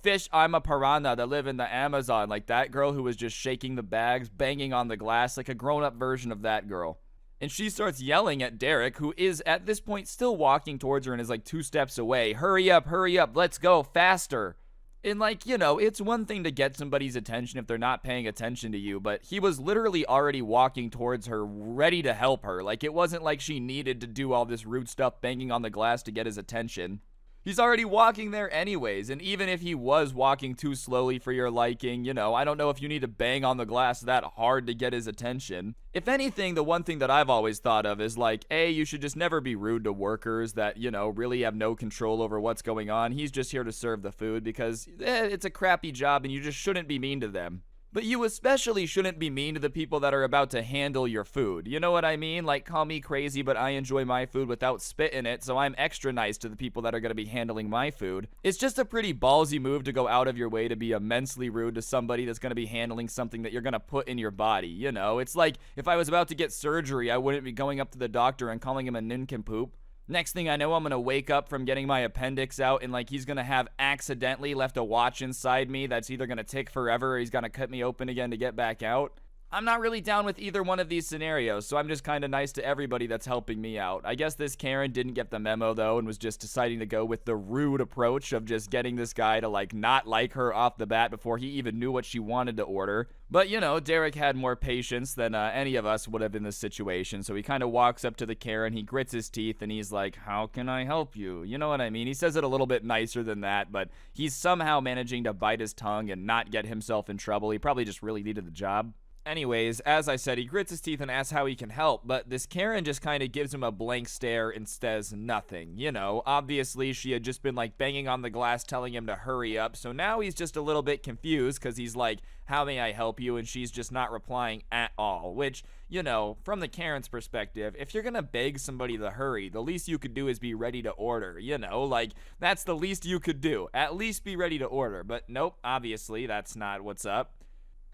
fish, I'm a piranha that live in the Amazon. Like that girl who was just shaking the bags, banging on the glass, like a grown-up version of that girl. And she starts yelling at Derek, who is at this point still walking towards her and is like 2 steps away. Hurry up, let's go, faster. And like, it's one thing to get somebody's attention if they're not paying attention to you, but he was literally already walking towards her, ready to help her. Like, it wasn't like she needed to do all this rude stuff banging on the glass to get his attention. He's already walking there anyways, and even if he was walking too slowly for your liking, I don't know if you need to bang on the glass that hard to get his attention. If anything, the one thing that I've always thought of is like, A, you should just never be rude to workers that, really have no control over what's going on. He's just here to serve the food because it's a crappy job and you just shouldn't be mean to them. But you especially shouldn't be mean to the people that are about to handle your food. You know what I mean? Like, call me crazy, but I enjoy my food without spit in it, so I'm extra nice to the people that are going to be handling my food. It's just a pretty ballsy move to go out of your way to be immensely rude to somebody that's going to be handling something that you're going to put in your body. It's like, if I was about to get surgery, I wouldn't be going up to the doctor and calling him a nincompoop. Next thing I know, I'm going to wake up from getting my appendix out and like he's going to have accidentally left a watch inside me that's either going to tick forever or he's going to cut me open again to get back out. I'm not really down with either one of these scenarios, so I'm just kind of nice to everybody that's helping me out. I guess this Karen didn't get the memo though and was just deciding to go with the rude approach of just getting this guy to like not like her off the bat before he even knew what she wanted to order. But Derek had more patience than any of us would have in this situation, so he kind of walks up to the Karen, he grits his teeth, and he's like, how can I help you? You know what I mean? He says it a little bit nicer than that, but he's somehow managing to bite his tongue and not get himself in trouble. He probably just really needed the job. Anyways, as I said, he grits his teeth and asks how he can help, but this Karen just kind of gives him a blank stare and says nothing. Obviously she had just been like banging on the glass telling him to hurry up, so now he's just a little bit confused because he's like, how may I help you? And she's just not replying at all, which, from the Karen's perspective, if you're gonna beg somebody to hurry, the least you could do is be ready to order, like, that's the least you could do. At least be ready to order, but nope, obviously that's not what's up.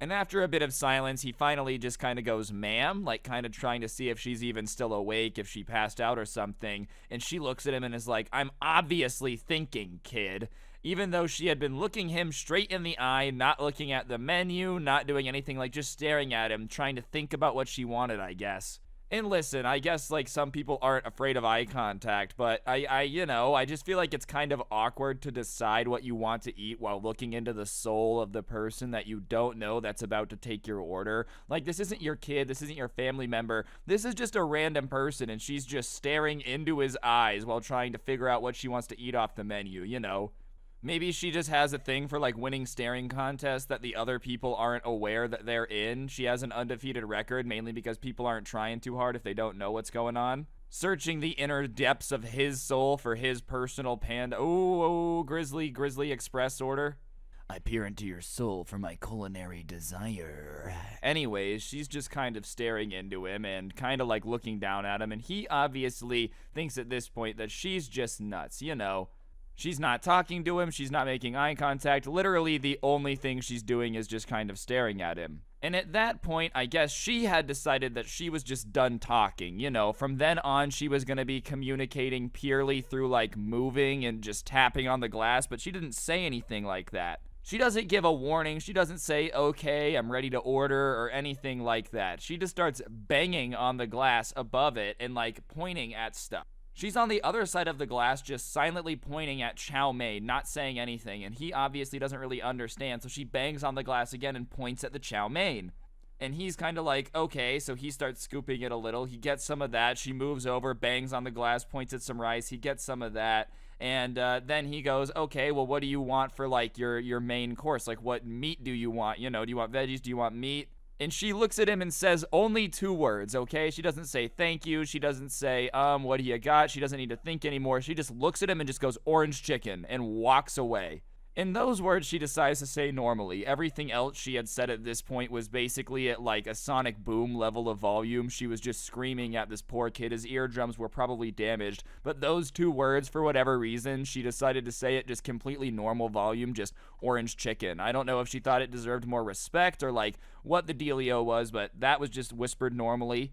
And after a bit of silence, he finally just kind of goes, ma'am, like kind of trying to see if she's even still awake, if she passed out or something. And she looks at him and is like, I'm obviously thinking, kid. Even though she had been looking him straight in the eye, not looking at the menu, not doing anything, like just staring at him, trying to think about what she wanted, I guess. And listen, I guess like some people aren't afraid of eye contact, but I just feel like it's kind of awkward to decide what you want to eat while looking into the soul of the person that you don't know that's about to take your order. Like, this isn't your kid, this isn't your family member, this is just a random person and she's just staring into his eyes while trying to figure out what she wants to eat off the menu, Maybe she just has a thing for like winning staring contests that the other people aren't aware that they're in. She has an undefeated record, mainly because people aren't trying too hard if they don't know what's going on. Searching the inner depths of his soul for his personal panda. Oh, Grizzly Express order. I peer into your soul for my culinary desire. Anyways, she's just kind of staring into him and kind of like looking down at him, and he obviously thinks at this point that she's just nuts, She's not talking to him, she's not making eye contact, literally the only thing she's doing is just kind of staring at him. And at that point, I guess she had decided that she was just done talking, From then on, she was going to be communicating purely through like moving and just tapping on the glass, but she didn't say anything like that. She doesn't give a warning, she doesn't say, okay, I'm ready to order, or anything like that. She just starts banging on the glass above it and like pointing at stuff. She's on the other side of the glass just silently pointing at chow mein, not saying anything, and he obviously doesn't really understand, so she bangs on the glass again and points at the chow mein. And he's kind of like, okay, so he starts scooping it a little, he gets some of that, she moves over, bangs on the glass, points at some rice, he gets some of that, and then he goes, okay, well, what do you want for, like, your main course? Like, what meat do you want? Do you want veggies? Do you want meat? And she looks at him and says only 2 words, okay? She doesn't say thank you. She doesn't say, what do you got? She doesn't need to think anymore. She just looks at him and just goes, orange chicken, and walks away. In those words, she decides to say normally. Everything else she had said at this point was basically at like a sonic boom level of volume. She was just screaming at this poor kid. His eardrums were probably damaged. But those 2 words, for whatever reason, she decided to say it just completely normal volume, just orange chicken. I don't know if she thought it deserved more respect or like what the dealio was, but that was just whispered normally.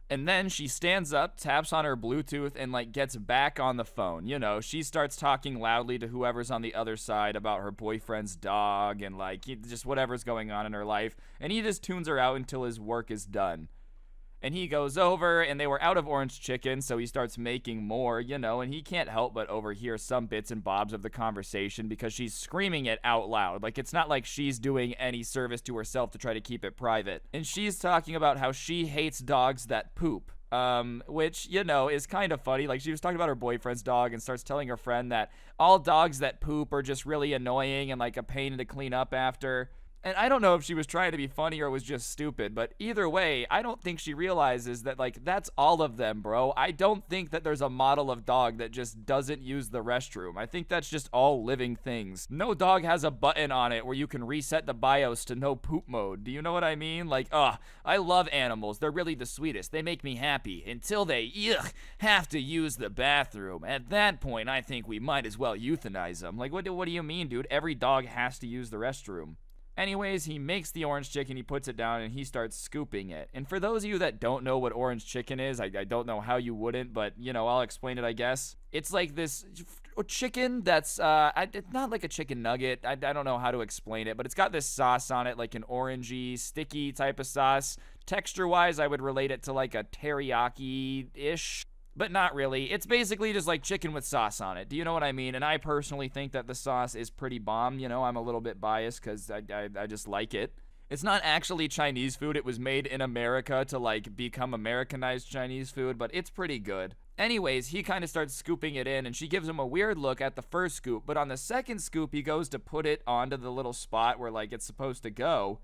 And then she stands up, taps on her Bluetooth, and like gets back on the phone. You know, she starts talking loudly to whoever's on the other side about her boyfriend's dog and like just whatever's going on in her life. And he just tunes her out until his work is done. And he goes over, and they were out of orange chicken, so he starts making more, you know, and he can't help but overhear some bits and bobs of the conversation because she's screaming it out loud. Like, it's not like she's doing any service to herself to try to keep it private. And she's talking about how she hates dogs that poop. Which, you know, is kind of funny. Like, she was talking about her boyfriend's dog and starts telling her friend that all dogs that poop are just really annoying and like a pain to clean up after. And I don't know if she was trying to be funny or was just stupid, but either way, I don't think she realizes that, like, that's all of them, bro. I don't think that there's a model of dog that just doesn't use the restroom. I think that's just all living things. No dog has a button on it where you can reset the BIOS to no poop mode. Do you know what I mean? Like, I love animals. They're really the sweetest. They make me happy until they, have to use the bathroom. At that point, I think we might as well euthanize them. Like, what do you mean, dude? Every dog has to use the restroom. Anyways, he makes the orange chicken, he puts it down, and he starts scooping it. And for those of you that don't know what orange chicken is, I don't know how you wouldn't, but, you know, I'll explain it, I guess. It's like this chicken that's, it's not like a chicken nugget. I don't know how to explain it, but it's got this sauce on it, like an orangey, sticky type of sauce. Texture-wise, I would relate it to like a teriyaki-ish. But not really. It's basically just like chicken with sauce on it. Do you know what I mean? And I personally think that the sauce is pretty bomb. You know, I'm a little bit biased because I just like it. It's not actually Chinese food. It was made in America to like become Americanized Chinese food, but it's pretty good. Anyways, he kind of starts scooping it in, and she gives him a weird look at the first scoop. But on the second scoop, he goes to put it onto the little spot where like it's supposed to go.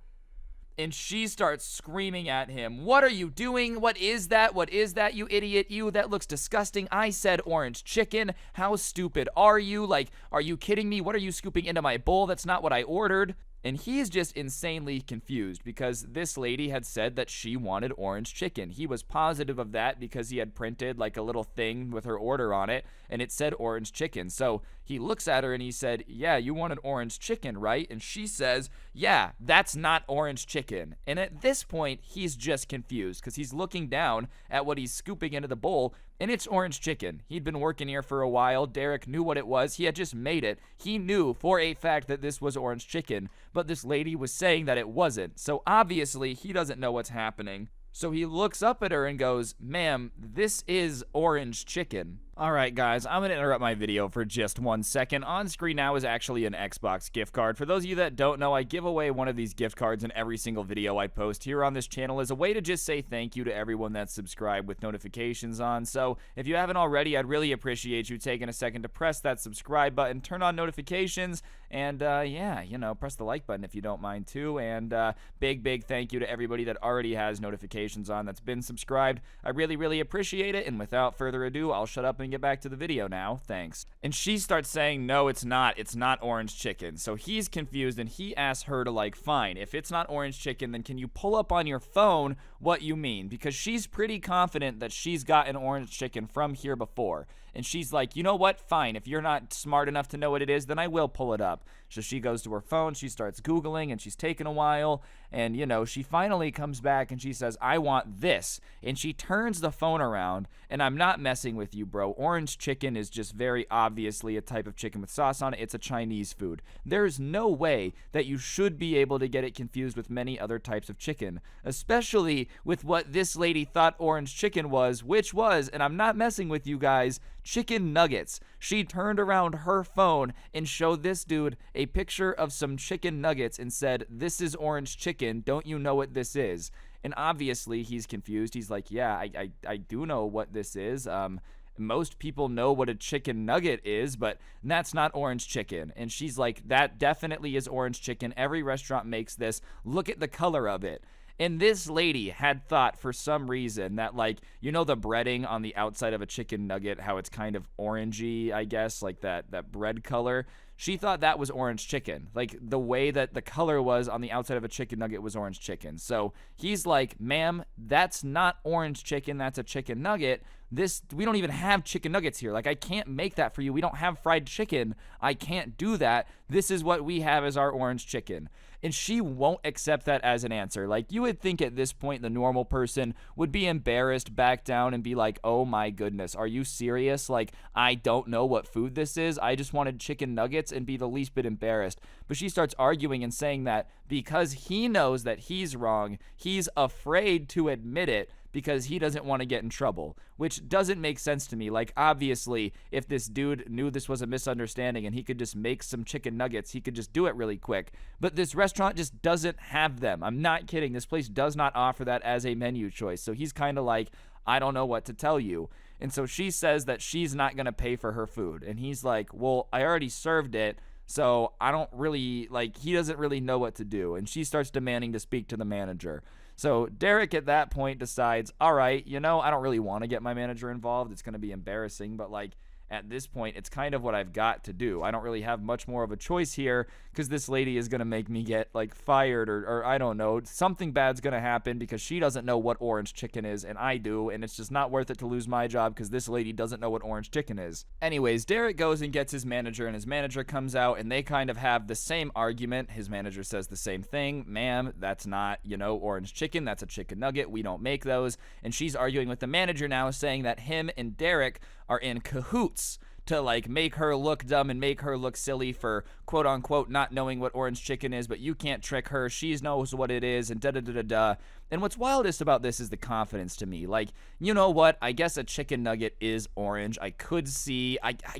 And she starts screaming at him, "What are you doing? What is that? What is that, you idiot? You, that looks disgusting. I said orange chicken. How stupid are you? Like, are you kidding me? What are you scooping into my bowl? That's not what I ordered." And he's just insanely confused because this lady had said that she wanted orange chicken. He was positive of that because he had printed like a little thing with her order on it, and it said orange chicken. So he looks at her and he said, "Yeah, you wanted orange chicken, right?" And she says, "Yeah, that's not orange chicken." And at this point, he's just confused because he's looking down at what he's scooping into the bowl, and it's orange chicken. He'd been working here for a while. Derek knew what it was. He had just made it. He knew for a fact that this was orange chicken, but this lady was saying that it wasn't. So obviously, he doesn't know what's happening. So he looks up at her and goes, "Ma'am, this is orange chicken." Alright guys, I'm going to interrupt my video for just 1 second. On screen now is actually an Xbox gift card. For those of you that don't know, I give away one of these gift cards in every single video I post here on this channel as a way to just say thank you to everyone that's subscribed with notifications on. So if you haven't already, I'd really appreciate you taking a second to press that subscribe button, turn on notifications, and yeah, you know, press the like button if you don't mind too. And big thank you to everybody that already has notifications on that's been subscribed. I really appreciate it, and without further ado, I'll shut up and get back to the video now. Thanks. And she starts saying, "No, it's not orange chicken." So he's confused and he asks her to like, "Fine, if it's not orange chicken, then can you pull up on your phone what you mean?" Because she's pretty confident that she's gotten orange chicken from here before. And she's like, "You know what? Fine. If you're not smart enough to know what it is, then I will pull it up." So she goes to her phone, she starts Googling, and she's taking a while. And, you know, she finally comes back and she says, "I want this." And she turns the phone around, and I'm not messing with you, bro. Orange chicken is just very obviously a type of chicken with sauce on it. It's a Chinese food. There's no way that you should be able to get it confused with many other types of chicken, especially with what this lady thought orange chicken was, which was, and I'm not messing with you guys, chicken nuggets. She turned around her phone and showed this dude a picture of some chicken nuggets and said, "This is orange chicken. Don't you know what this is?" And obviously he's confused. He's like, "Yeah, I do know what this is. Most people know what a chicken nugget is, but that's not orange chicken." And she's like, "That definitely is orange chicken. Every restaurant makes this. Look at the color of it." And this lady had thought for some reason that, like, you know, the breading on the outside of a chicken nugget, how it's kind of orangey, I guess, like that bread color. She thought that was orange chicken. Like, the way that the color was on the outside of a chicken nugget was orange chicken. So he's like, ma'am, that's not orange chicken. That's a chicken nugget. We don't even have chicken nuggets here. Like, I can't make that for you. We don't have fried chicken. I can't do that. This is what we have as our orange chicken. And she won't accept that as an answer. Like, you would think at this point the normal person would be embarrassed, back down, and be like, oh my goodness, are you serious? Like, I don't know what food this is. I just wanted chicken nuggets, and be the least bit embarrassed. But she starts arguing and saying that because he knows that he's wrong, he's afraid to admit it because he doesn't want to get in trouble, which doesn't make sense to me. Like, obviously, if this dude knew this was a misunderstanding and he could just make some chicken nuggets, he could just do it really quick. But this restaurant just doesn't have them. I'm not kidding. This place does not offer that as a menu choice. So he's kind of like, I don't know what to tell you. And so she says that she's not going to pay for her food. And he's like, well, I already served it, so I don't really, like, he doesn't really know what to do. And she starts demanding to speak to the manager. So Derek at that point decides, all right, you know, I don't really want to get my manager involved. It's going to be embarrassing, but like, at this point, it's kind of what I've got to do. I don't really have much more of a choice here because this lady is going to make me get, like, fired or I don't know. Something bad's going to happen because she doesn't know what orange chicken is and I do, and it's just not worth it to lose my job because this lady doesn't know what orange chicken is. Anyways, Derek goes and gets his manager, and his manager comes out, and they kind of have the same argument. His manager says the same thing. Ma'am, that's not, you know, orange chicken. That's a chicken nugget. We don't make those. And she's arguing with the manager now, saying that him and Derek are in cahoots to, like, make her look dumb and make her look silly for quote unquote not knowing what orange chicken is, but you can't trick her. She knows what it is, and da da da da da. And what's wildest about this is the confidence to me. Like, you know what? I guess a chicken nugget is orange. I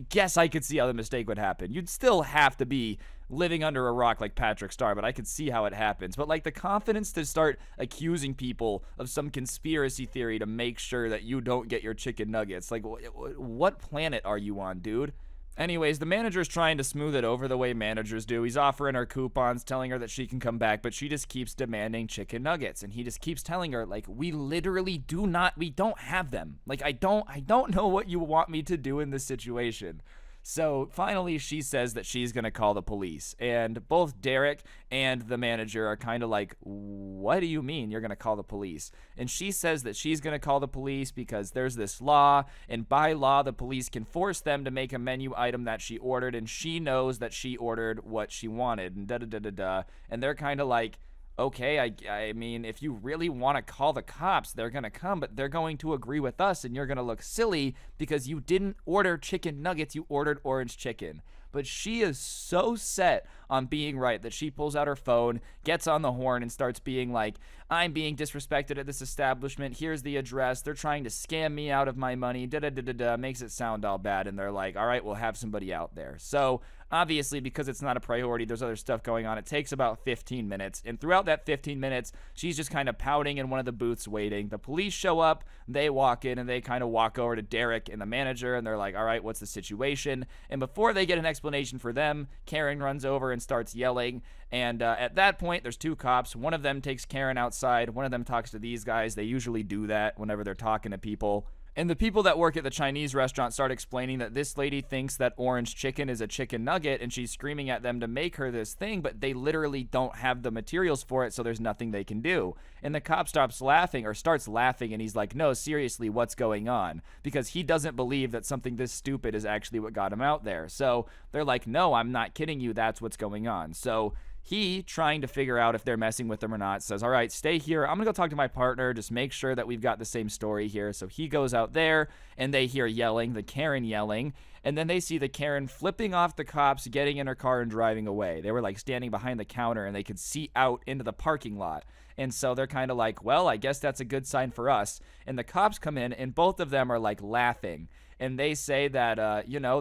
guess I could see how the mistake would happen. You'd still have to be living under a rock like Patrick Star, but I could see how it happens. But, like, the confidence to start accusing people of some conspiracy theory to make sure that you don't get your chicken nuggets. Like, what planet are you on, dude? Anyways, the manager's trying to smooth it over the way managers do. He's offering her coupons, telling her that she can come back, but she just keeps demanding chicken nuggets. And he just keeps telling her, like, we don't have them. Like, I don't know what you want me to do in this situation. So finally, she says that she's going to call the police. And both Derek and the manager are kind of like, what do you mean you're going to call the police? And she says that she's going to call the police because there's this law, and by law, the police can force them to make a menu item that she ordered, and she knows that she ordered what she wanted, and da-da-da-da-da. And they're kind of like, okay, I mean, if you really want to call the cops, they're going to come, but they're going to agree with us, and you're going to look silly because you didn't order chicken nuggets, you ordered orange chicken. But she is so set on being right that she pulls out her phone, gets on the horn, and starts being like, I'm being disrespected at this establishment. Here's the address. They're trying to scam me out of my money. Da-da-da-da-da. Makes it sound all bad. And they're like, all right, we'll have somebody out there. So obviously, because it's not a priority, there's other stuff going on. It takes about 15 minutes. And throughout that 15 minutes, she's just kind of pouting in one of the booths waiting. The police show up. They walk in, and they kind of walk over to Derek and the manager. And they're like, all right, what's the situation? And before they get an explanation for them, Karen runs over and starts yelling. And at that point, there's two cops. One of them takes Karen outside. One of them talks to these guys. They usually do that whenever they're talking to people. And the people that work at the Chinese restaurant start explaining that this lady thinks that orange chicken is a chicken nugget, and she's screaming at them to make her this thing, but they literally don't have the materials for it, so there's nothing they can do. And the cop starts laughing, and he's like, no, seriously, what's going on? Because he doesn't believe that something this stupid is actually what got him out there. So they're like, no, I'm not kidding you, that's what's going on. So he, trying to figure out if they're messing with him or not, says, all right, stay here. I'm going to go talk to my partner. Just make sure that we've got the same story here. So he goes out there, and they hear yelling, the Karen yelling, and then they see the Karen flipping off the cops, getting in her car, and driving away. They were, like, standing behind the counter, and they could see out into the parking lot. And so they're kind of like, well, I guess that's a good sign for us. And the cops come in, and both of them are, like, laughing. And they say that,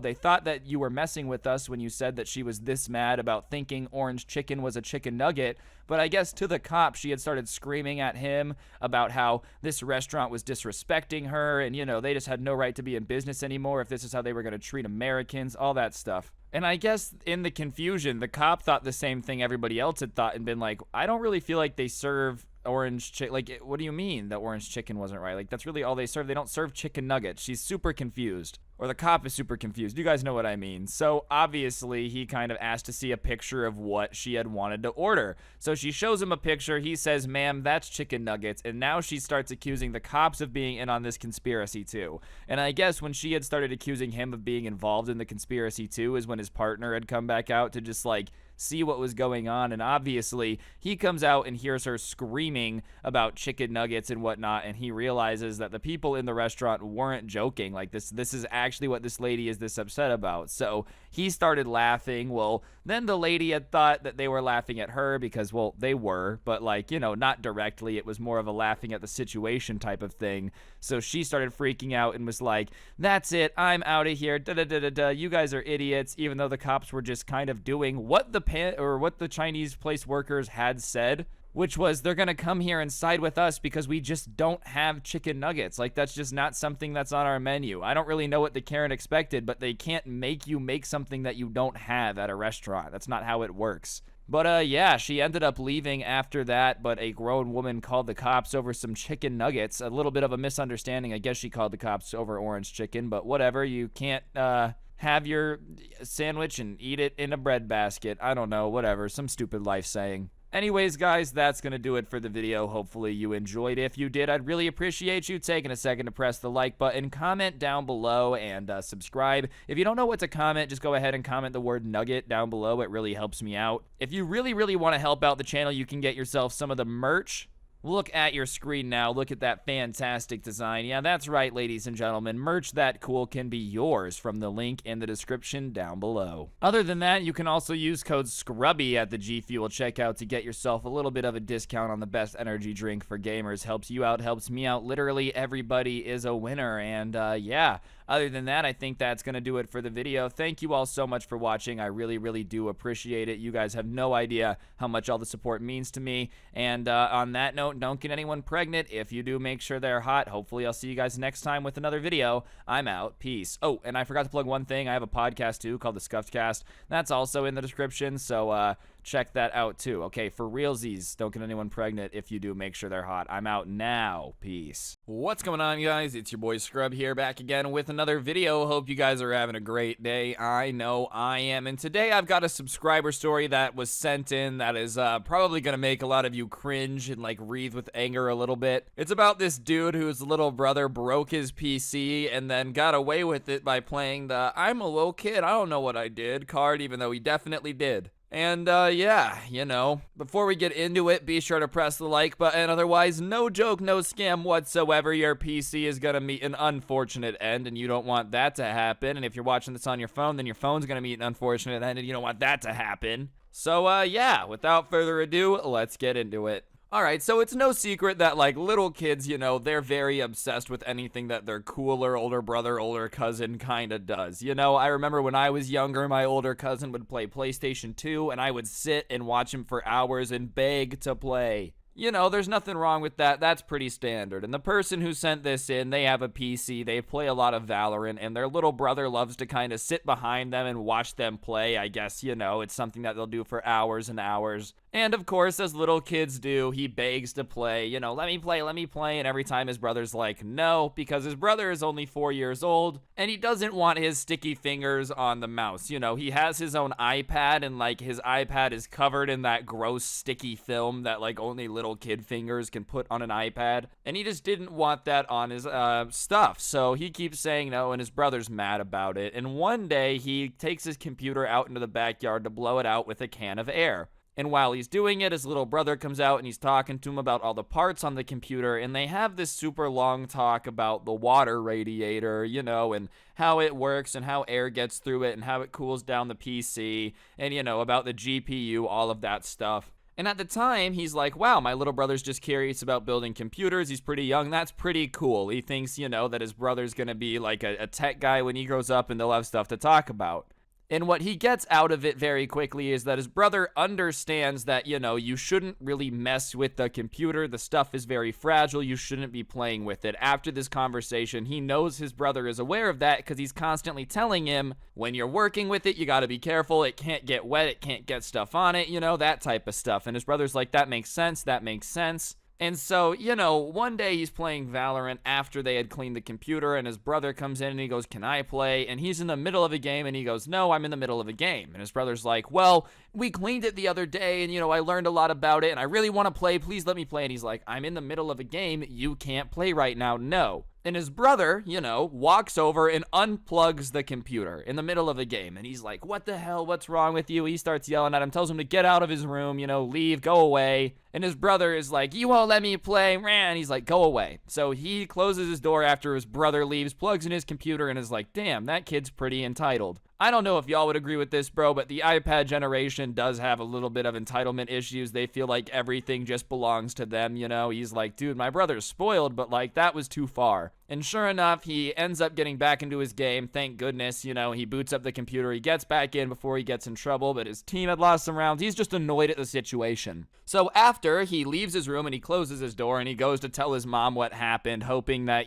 they thought that you were messing with us when you said that she was this mad about thinking orange chicken was a chicken nugget. But I guess to the cop, she had started screaming at him about how this restaurant was disrespecting her. And, they just had no right to be in business anymore if this is how they were going to treat Americans, all that stuff. And I guess in the confusion, the cop thought the same thing everybody else had thought and been like, I don't really feel like they serve orange chicken. Like, what do you mean the orange chicken wasn't right? Like, that's really all they serve. They don't serve chicken nuggets. She's super confused. Or the cop is super confused. You guys know what I mean. So obviously he kind of asked to see a picture of what she had wanted to order. So she shows him a picture. He says, ma'am, that's chicken nuggets. And now she starts accusing the cops of being in on this conspiracy too. And I guess when she had started accusing him of being involved in the conspiracy too is when his partner had come back out to just like see what was going on. And obviously he comes out and hears her screaming about chicken nuggets and whatnot, and he realizes that the people in the restaurant weren't joking. Like, this is actually what this lady is this upset about. So he started laughing. Well, then the lady had thought that they were laughing at her because, well, they were, but like, you know, not directly. It was more of a laughing at the situation type of thing. So she started freaking out and was like, that's it, I'm out of here, da da da da da, you guys are idiots, even though the cops were just kind of doing what the Chinese place workers had said, which was they're gonna come here and side with us because we just don't have chicken nuggets. Like, that's just not something that's on our menu. I don't really know what the Karen expected, but they can't make you make something that you don't have at a restaurant. That's not how it works. But yeah, she ended up leaving after that, but a grown woman called the cops over some chicken nuggets. A little bit of a misunderstanding. I guess she called the cops over orange chicken, but whatever. You can't have your sandwich and eat it in a bread basket. I don't know, whatever. Some stupid life saying. Anyways, guys, that's going to do it for the video. Hopefully you enjoyed. If you did, I'd really appreciate you taking a second to press the like button, comment down below, and subscribe. If you don't know what to comment, just go ahead and comment the word nugget down below. It really helps me out. If you really, really want to help out the channel, you can get yourself some of the merch. Look at your screen now. Look at that fantastic design. Yeah, that's right, ladies and gentlemen. Merch that cool can be yours from the link in the description down below. Other than that, you can also use code Scrubby at the G Fuel checkout to get yourself a little bit of a discount on the best energy drink for gamers. Helps you out, helps me out. Literally, everybody is a winner. And yeah, other than that, I think that's going to do it for the video. Thank you all so much for watching. I really, really do appreciate it. You guys have no idea how much all the support means to me. And on that note, don't get anyone pregnant. If you do, make sure they're hot. Hopefully, I'll see you guys next time with another video. I'm out. Peace. Oh, and I forgot to plug one thing. I have a podcast, too, called The Scuffed Cast. That's also in the description, so check that out, too. Okay, for realsies, don't get anyone pregnant. If you do, make sure they're hot. I'm out now. Peace. What's going on, guys? It's your boy Scrub here, back again with another video. Hope you guys are having a great day. I know I am. And today I've got a subscriber story that was sent in that is probably going to make a lot of you cringe and like wreathe with anger a little bit. It's about this dude whose little brother broke his PC and then got away with it by playing the "I'm a little kid, I don't know what I did" card, even though he definitely did. And, yeah, you know, before we get into it, be sure to press the like button. Otherwise, no joke, no scam whatsoever. Your PC is going to meet an unfortunate end, and you don't want that to happen. And if you're watching this on your phone, then your phone's going to meet an unfortunate end, and you don't want that to happen. So, yeah, without further ado, let's get into it. Alright, so it's no secret that, like, little kids, you know, they're very obsessed with anything that their cooler older brother, older cousin kinda does. You know, I remember when I was younger, my older cousin would play PlayStation 2, and I would sit and watch him for hours and beg to play. You know, there's nothing wrong with that. That's pretty standard. And the person who sent this in, they have a PC, they play a lot of Valorant, and their little brother loves to kind of sit behind them and watch them play. I guess, you know, it's something that they'll do for hours and hours. And of course, as little kids do, he begs to play, you know, let me play, and every time his brother's like, no, because his brother is only 4 years old, and he doesn't want his sticky fingers on the mouse. You know, he has his own iPad, and like, his iPad is covered in that gross sticky film that like only little kid fingers can put on an iPad, and he just didn't want that on his stuff, so he keeps saying no, and his brother's mad about it, and one day, he takes his computer out into the backyard to blow it out with a can of air. And while he's doing it, his little brother comes out and he's talking to him about all the parts on the computer, and they have this super long talk about the water radiator, you know, and how it works and how air gets through it and how it cools down the PC, and, you know, about the GPU, all of that stuff. And at the time, he's like, wow, my little brother's just curious about building computers. He's pretty young. That's pretty cool. He thinks, you know, that his brother's gonna be like a tech guy when he grows up and they'll have stuff to talk about. And what he gets out of it very quickly is that his brother understands that, you know, you shouldn't really mess with the computer. The stuff is very fragile. You shouldn't be playing with it. After this conversation, he knows his brother is aware of that because he's constantly telling him, when you're working with it, you got to be careful. It can't get wet. It can't get stuff on it, you know, that type of stuff. And his brother's like, that makes sense. That makes sense. And so, one day he's playing Valorant after they had cleaned the computer, and his brother comes in and he goes, "Can I play?" And he's in the middle of a game, and he goes, "No, I'm in the middle of a game." And his brother's like, "Well, we cleaned it the other day, and, I learned a lot about it, and I really want to play. Please let me play." And he's like, "I'm in the middle of a game. You can't play right now. No." And his brother, walks over and unplugs the computer in the middle of the game. And he's like, "What the hell? What's wrong with you?" He starts yelling at him, tells him to get out of his room, leave, go away. And his brother is like, "You won't let me play." And he's like, "Go away." So he closes his door after his brother leaves, plugs in his computer, and is like, "Damn, that kid's pretty entitled." I don't know if y'all would agree with this, bro, but the iPad generation does have a little bit of entitlement issues. They feel like everything just belongs to them, He's like, "Dude, my brother's spoiled, but that was too far." And sure enough, he ends up getting back into his game. Thank goodness, he boots up the computer. He gets back in before he gets in trouble, but his team had lost some rounds. He's just annoyed at the situation. So after he leaves his room and he closes his door and he goes to tell his mom what happened, hoping that,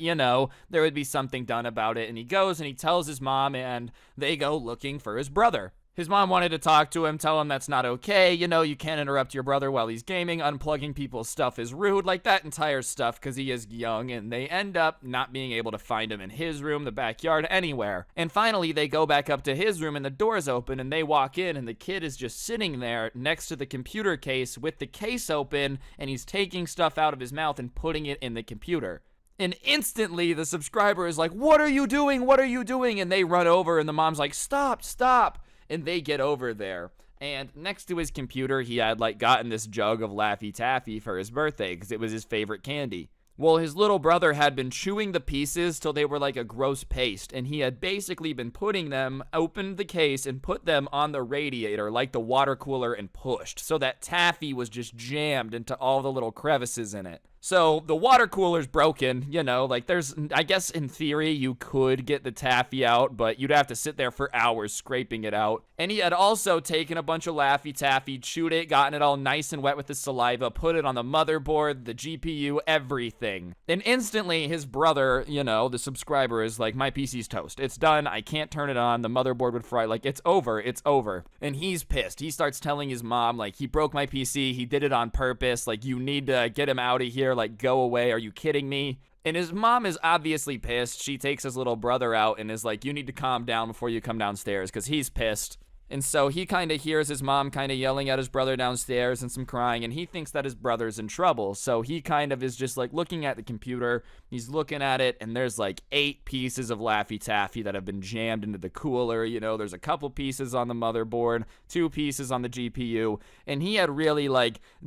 there would be something done about it. And he goes and he tells his mom, and they go looking for his brother. His mom wanted to talk to him, tell him that's not okay. You can't interrupt your brother while he's gaming. Unplugging people's stuff is rude, that entire stuff, because he is young. And they end up not being able to find him in his room, the backyard, anywhere. And finally, they go back up to his room and the door's open and they walk in and the kid is just sitting there next to the computer case with the case open, and he's taking stuff out of his mouth and putting it in the computer. And instantly, the subscriber is like, "What are you doing? What are you doing?" And they run over and the mom's like, "Stop, stop." And they get over there. And next to his computer, he had gotten this jug of Laffy Taffy for his birthday because it was his favorite candy. Well, his little brother had been chewing the pieces till they were like a gross paste, and he had basically been putting them, opened the case, and put them on the radiator, like the water cooler, and pushed, so that taffy was just jammed into all the little crevices in it. So the water cooler's broken, I guess in theory you could get the taffy out, but you'd have to sit there for hours scraping it out. And he had also taken a bunch of Laffy Taffy, chewed it, gotten it all nice and wet with his saliva, put it on the motherboard, the GPU, everything. And instantly his brother, the subscriber, is like, "My PC's toast. It's done. I can't turn it on. The motherboard would fry. It's over. It's over." And he's pissed. He starts telling his mom, "He broke my PC. He did it on purpose. You need to get him out of here. Go away. Are you kidding me?" And his mom is obviously pissed. She takes his little brother out and is like, "You need to calm down before you come downstairs," because he's pissed. And so he kind of hears his mom kind of yelling at his brother downstairs and some crying, and he thinks that his brother's in trouble. So he kind of is just looking at the computer. He's looking at it, and there's 8 pieces of Laffy Taffy that have been jammed into the cooler. There's a couple pieces on the motherboard, 2 pieces on the GPU, and he had really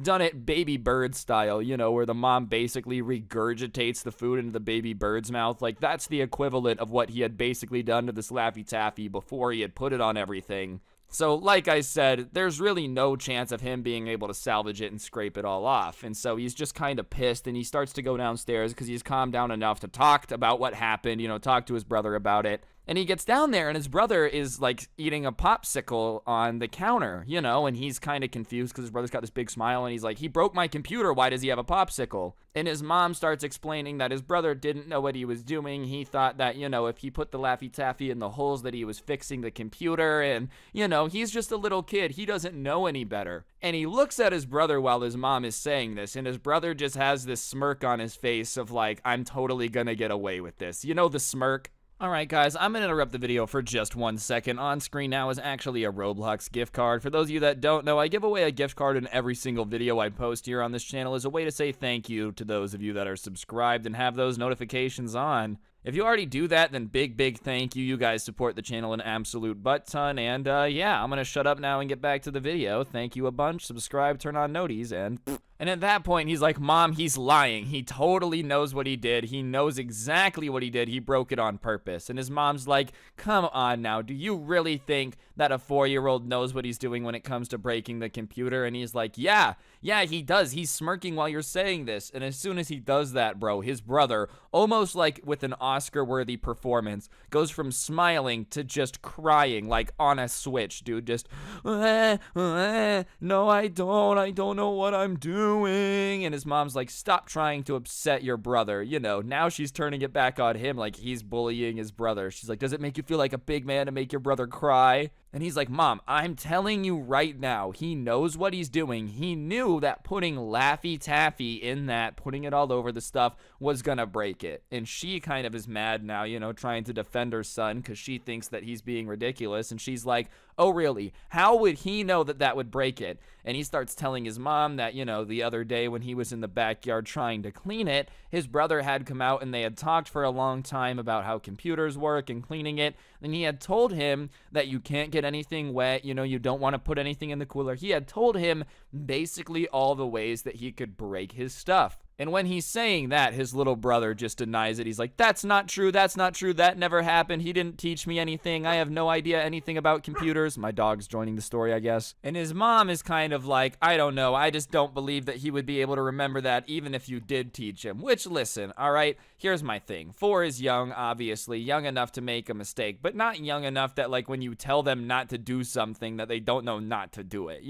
done it baby bird style, where the mom basically regurgitates the food into the baby bird's mouth. That's the equivalent of what he had basically done to this Laffy Taffy before he had put it on everything. So, like I said, there's really no chance of him being able to salvage it and scrape it all off. And so he's just kind of pissed, and he starts to go downstairs because he's calmed down enough to talk about what happened, talk to his brother about it. And he gets down there, and his brother is, eating a popsicle on the counter, and he's kind of confused because his brother's got this big smile, and he's like, "He broke my computer. Why does he have a popsicle?" And his mom starts explaining that his brother didn't know what he was doing. He thought that, if he put the Laffy Taffy in the holes that he was fixing the computer, and, he's just a little kid. He doesn't know any better. And he looks at his brother while his mom is saying this, and his brother just has this smirk on his face of "I'm totally gonna get away with this." The smirk? Alright guys, I'm going to interrupt the video for just 1 second. On screen now is actually a Roblox gift card. For those of you that don't know, I give away a gift card in every single video I post here on this channel as a way to say thank you to those of you that are subscribed and have those notifications on. If you already do that, then big thank you. You guys support the channel an absolute butt ton. And yeah, I'm going to shut up now and get back to the video. Thank you a bunch. Subscribe, turn on noties, and... And at that point, he's like, "Mom, he's lying. He totally knows what he did. He knows exactly what he did. He broke it on purpose." And his mom's like, "Come on now. Do you really think that a 4-year-old knows what he's doing when it comes to breaking the computer?" And he's like, yeah, he does. He's smirking while you're saying this. And as soon as he does that, bro, his brother, almost with an Oscar-worthy performance, goes from smiling to just crying, on a switch, dude. Just, no, I don't know what I'm doing. And his mom's like, "Stop trying to upset your brother." Now she's turning it back on him, he's bullying his brother. She's like, "Does it make you feel like a big man to make your brother cry?" And he's like, Mom, I'm telling you right now, he knows what he's doing. He knew that putting Laffy Taffy in that, putting it all over the stuff, was gonna break it. And she kind of is mad now, trying to defend her son because she thinks that he's being ridiculous. And she's like, oh, really? How would he know that that would break it? And he starts telling his mom that, the other day when he was in the backyard trying to clean it, his brother had come out and they had talked for a long time about how computers work and cleaning it. And he had told him that you can't get anything wet, you don't want to put anything in the cooler. He had told him basically all the ways that he could break his stuff. And when he's saying that, his little brother just denies it. He's like, that's not true. That's not true. That never happened. He didn't teach me anything. I have no idea anything about computers. My dog's joining the story, I guess. And his mom is kind of like, I don't know. I just don't believe that he would be able to remember that even if you did teach him. Which, listen, all right, here's my thing. 4 is young, obviously. Young enough to make a mistake, but not young enough that, like, when you tell them not to do something that they don't know not to do it.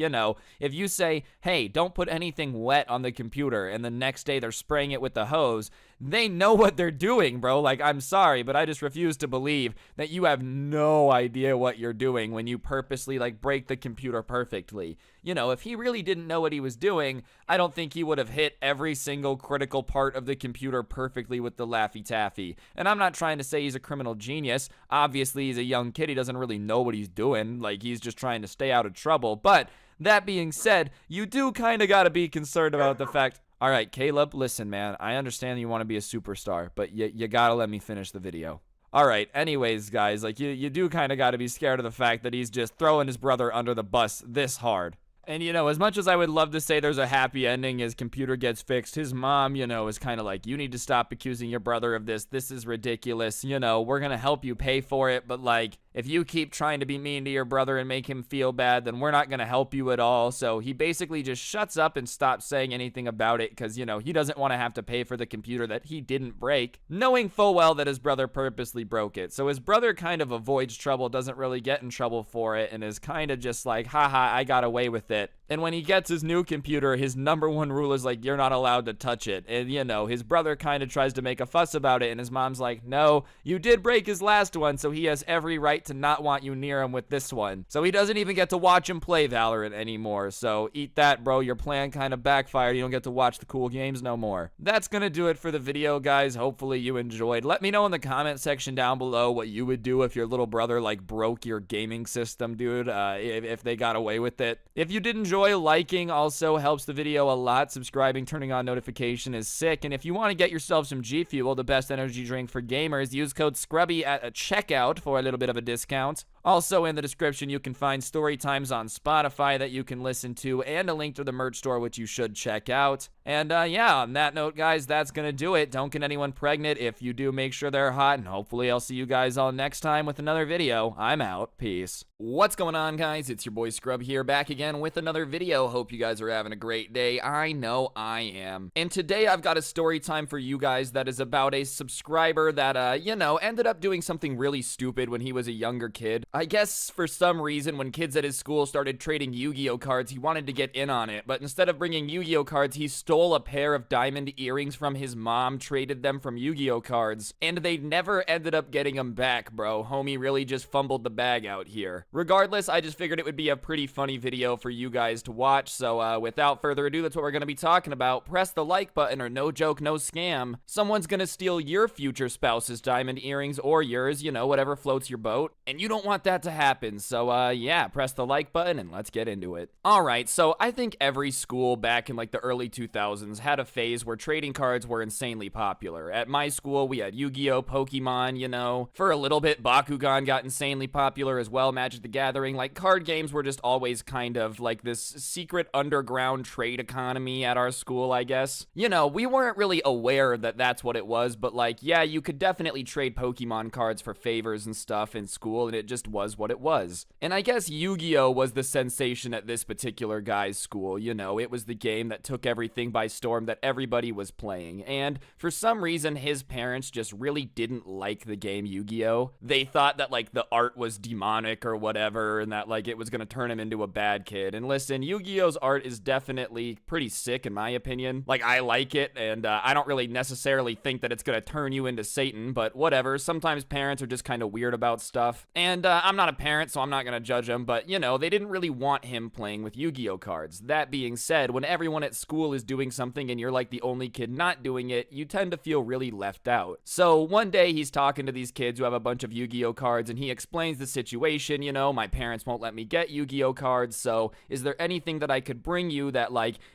If you say, hey, don't put anything wet on the computer, and the next day they're spraying it with the hose, they know what they're doing, bro. Like, I'm sorry, but I just refuse to believe that you have no idea what you're doing when you purposely, like, break the computer perfectly. If he really didn't know what he was doing, I don't think he would have hit every single critical part of the computer perfectly with the Laffy Taffy. And I'm not trying to say he's a criminal genius. Obviously, he's a young kid. He doesn't really know what he's doing. Like, he's just trying to stay out of trouble. But that being said, you do kind of got to be concerned about the fact, all right, Caleb, listen, man, I understand you want to be a superstar, but you got to let me finish the video. All right, anyways, guys, like, you do kind of got to be scared of the fact that he's just throwing his brother under the bus this hard. And, as much as I would love to say there's a happy ending, his computer gets fixed, his mom, is kind of like, you need to stop accusing your brother of this. This is ridiculous. We're going to help you pay for it. But, like, if you keep trying to be mean to your brother and make him feel bad, then we're not going to help you at all. So he basically just shuts up and stops saying anything about it because, he doesn't want to have to pay for the computer that he didn't break, knowing full well that his brother purposely broke it. So his brother kind of avoids trouble, doesn't really get in trouble for it, and is kind of just like, haha, I got away with it. And when he gets his new computer, his number one rule is like, you're not allowed to touch it. And, his brother kind of tries to make a fuss about it, and his mom's like, no, you did break his last one, so he has every right to not want you near him with this one. So he doesn't even get to watch him play Valorant anymore. So eat that, bro. Your plan kind of backfired. You don't get to watch the cool games no more. That's gonna do it for the video, guys. Hopefully you enjoyed. Let me know in the comment section down below what you would do if your little brother, like, broke your gaming system, dude, if they got away with it. If you did enjoy, liking also helps the video a lot. Subscribing, turning on notification is sick. And if you want to get yourself some G Fuel, the best energy drink for gamers, use code Scrubby at a checkout for a little bit of a discount. Also in the description, you can find story times on Spotify that you can listen to, and a link to the merch store, which you should check out. And yeah, on that note, guys, that's gonna do it. Don't get anyone pregnant. If you do, make sure they're hot, and hopefully I'll see you guys all next time with another video. I'm out. Peace. What's going on, guys? It's your boy Scrub here, back again with another video. Hope you guys are having a great day. I know I am. And today I've got a story time for you guys that is about a subscriber that, ended up doing something really stupid when he was a younger kid. I guess for some reason, when kids at his school started trading Yu-Gi-Oh cards, he wanted to get in on it. But instead of bringing Yu-Gi-Oh cards, he stole a pair of diamond earrings from his mom, traded them from Yu-Gi-Oh cards, and they never ended up getting them back, bro. Homie really just fumbled the bag out here. Regardless, I just figured it would be a pretty funny video for you guys to watch. So without further ado, that's what we're going to be talking about. Press the like button or no joke, no scam. Someone's going to steal your future spouse's diamond earrings or yours, whatever floats your boat. And you don't want that to happen. So yeah, press the like button and let's get into it. All right, so I think every school back in like the early 2000s had a phase where trading cards were insanely popular. At my school, we had Yu-Gi-Oh, Pokemon, For a little bit, Bakugan got insanely popular as well, Magic the Gathering. Like, card games were just always kind of like this secret underground trade economy at our school, I guess. We weren't really aware that that's what it was, but like, yeah, you could definitely trade Pokemon cards for favors and stuff in school, and it just was what it was. And I guess Yu-Gi-Oh was the sensation at this particular guy's school. It was the game that took everything by storm that everybody was playing. And for some reason, his parents just really didn't like the game Yu-Gi-Oh. They thought that like the art was demonic or whatever, and that like it was gonna turn him into a bad kid. And listen, Yu-Gi-Oh's art is definitely pretty sick in my opinion. Like, I like it, and I don't really necessarily think that it's gonna turn you into Satan, but whatever. Sometimes parents are just kind of weird about stuff. And I'm not a parent, so I'm not gonna judge him, but they didn't really want him playing with Yu-Gi-Oh cards. That being said, when everyone at school is doing something and you're like the only kid not doing it, you tend to feel really left out. So one day he's talking to these kids who have a bunch of Yu-Gi-Oh cards, and he explains the situation. My parents won't let me get Yu-Gi-Oh cards, so is there anything that I could bring you that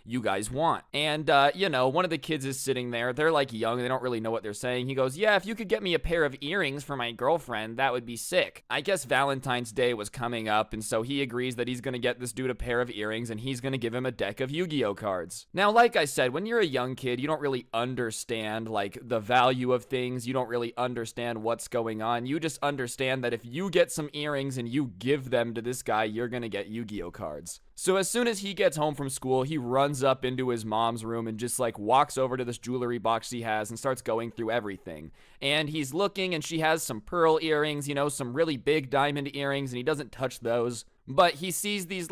you guys want? And one of the kids is sitting there. They're young, they don't really know what they're saying. He goes, yeah, if you could get me a pair of earrings for my girlfriend, that would be sick. I guess Valentine's Day was coming up, and so he agrees that he's gonna get this dude a pair of earrings, and he's gonna give him a deck of Yu-Gi-Oh cards. Now, like I said, when you're a young kid, you don't really understand the value of things. You don't really understand what's going on. You just understand that if you get some earrings and you give them to this guy, you're gonna get Yu-Gi-Oh cards. So as soon as he gets home from school, he runs up into his mom's room and just walks over to this jewelry box she has and starts going through everything. And he's looking, and she has some pearl earrings, some really big diamond earrings, and he doesn't touch those. But he sees these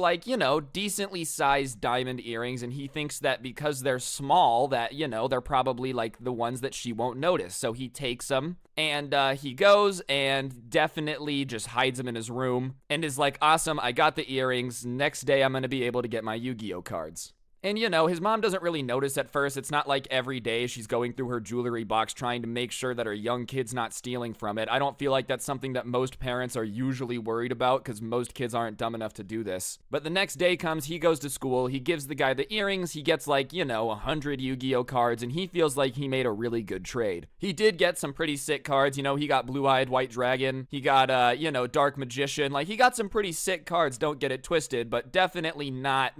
decently sized diamond earrings, and he thinks that because they're small that, they're probably the ones that she won't notice. So he takes them, and he goes and definitely just hides them in his room and is like, awesome, I got the earrings. Next day I'm going to be able to get my Yu-Gi-Oh cards. And his mom doesn't really notice at first. It's not like every day she's going through her jewelry box trying to make sure that her young kid's not stealing from it. I don't feel like that's something that most parents are usually worried about, because most kids aren't dumb enough to do this. But the next day comes, he goes to school, he gives the guy the earrings, he gets 100 Yu-Gi-Oh cards, and he feels like he made a really good trade. He did get some pretty sick cards. He got Blue-Eyed White Dragon, he got Dark Magician. He got some pretty sick cards, don't get it twisted, but definitely not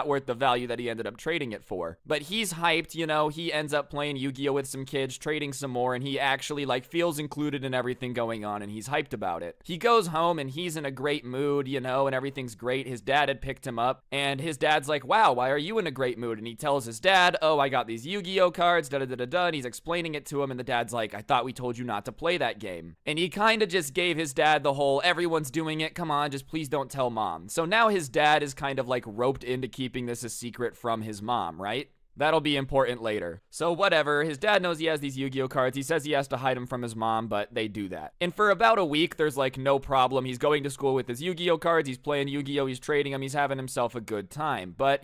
worth the value that he ended up trading it for. But he's hyped, he ends up playing Yu-Gi-Oh with some kids, trading some more, and he actually feels included in everything going on, and he's hyped about it. He goes home and he's in a great mood, and everything's great. His dad had picked him up, and his dad's like, wow, why are you in a great mood? And he tells his dad, oh, I got these Yu-Gi-Oh cards, da-da-da-da-da, and he's explaining it to him, and the dad's like, I thought we told you not to play that game. And he kind of just gave his dad the whole, everyone's doing it, come on, just please don't tell mom. So now his dad is kind of roped into keeping this a secret from his mom, right? That'll be important later. So whatever, his dad knows he has these Yu-Gi-Oh cards. He says he has to hide them from his mom, but they do that. And for about a week, there's no problem. He's going to school with his Yu-Gi-Oh cards. He's playing Yu-Gi-Oh, he's trading them. He's having himself a good time. But,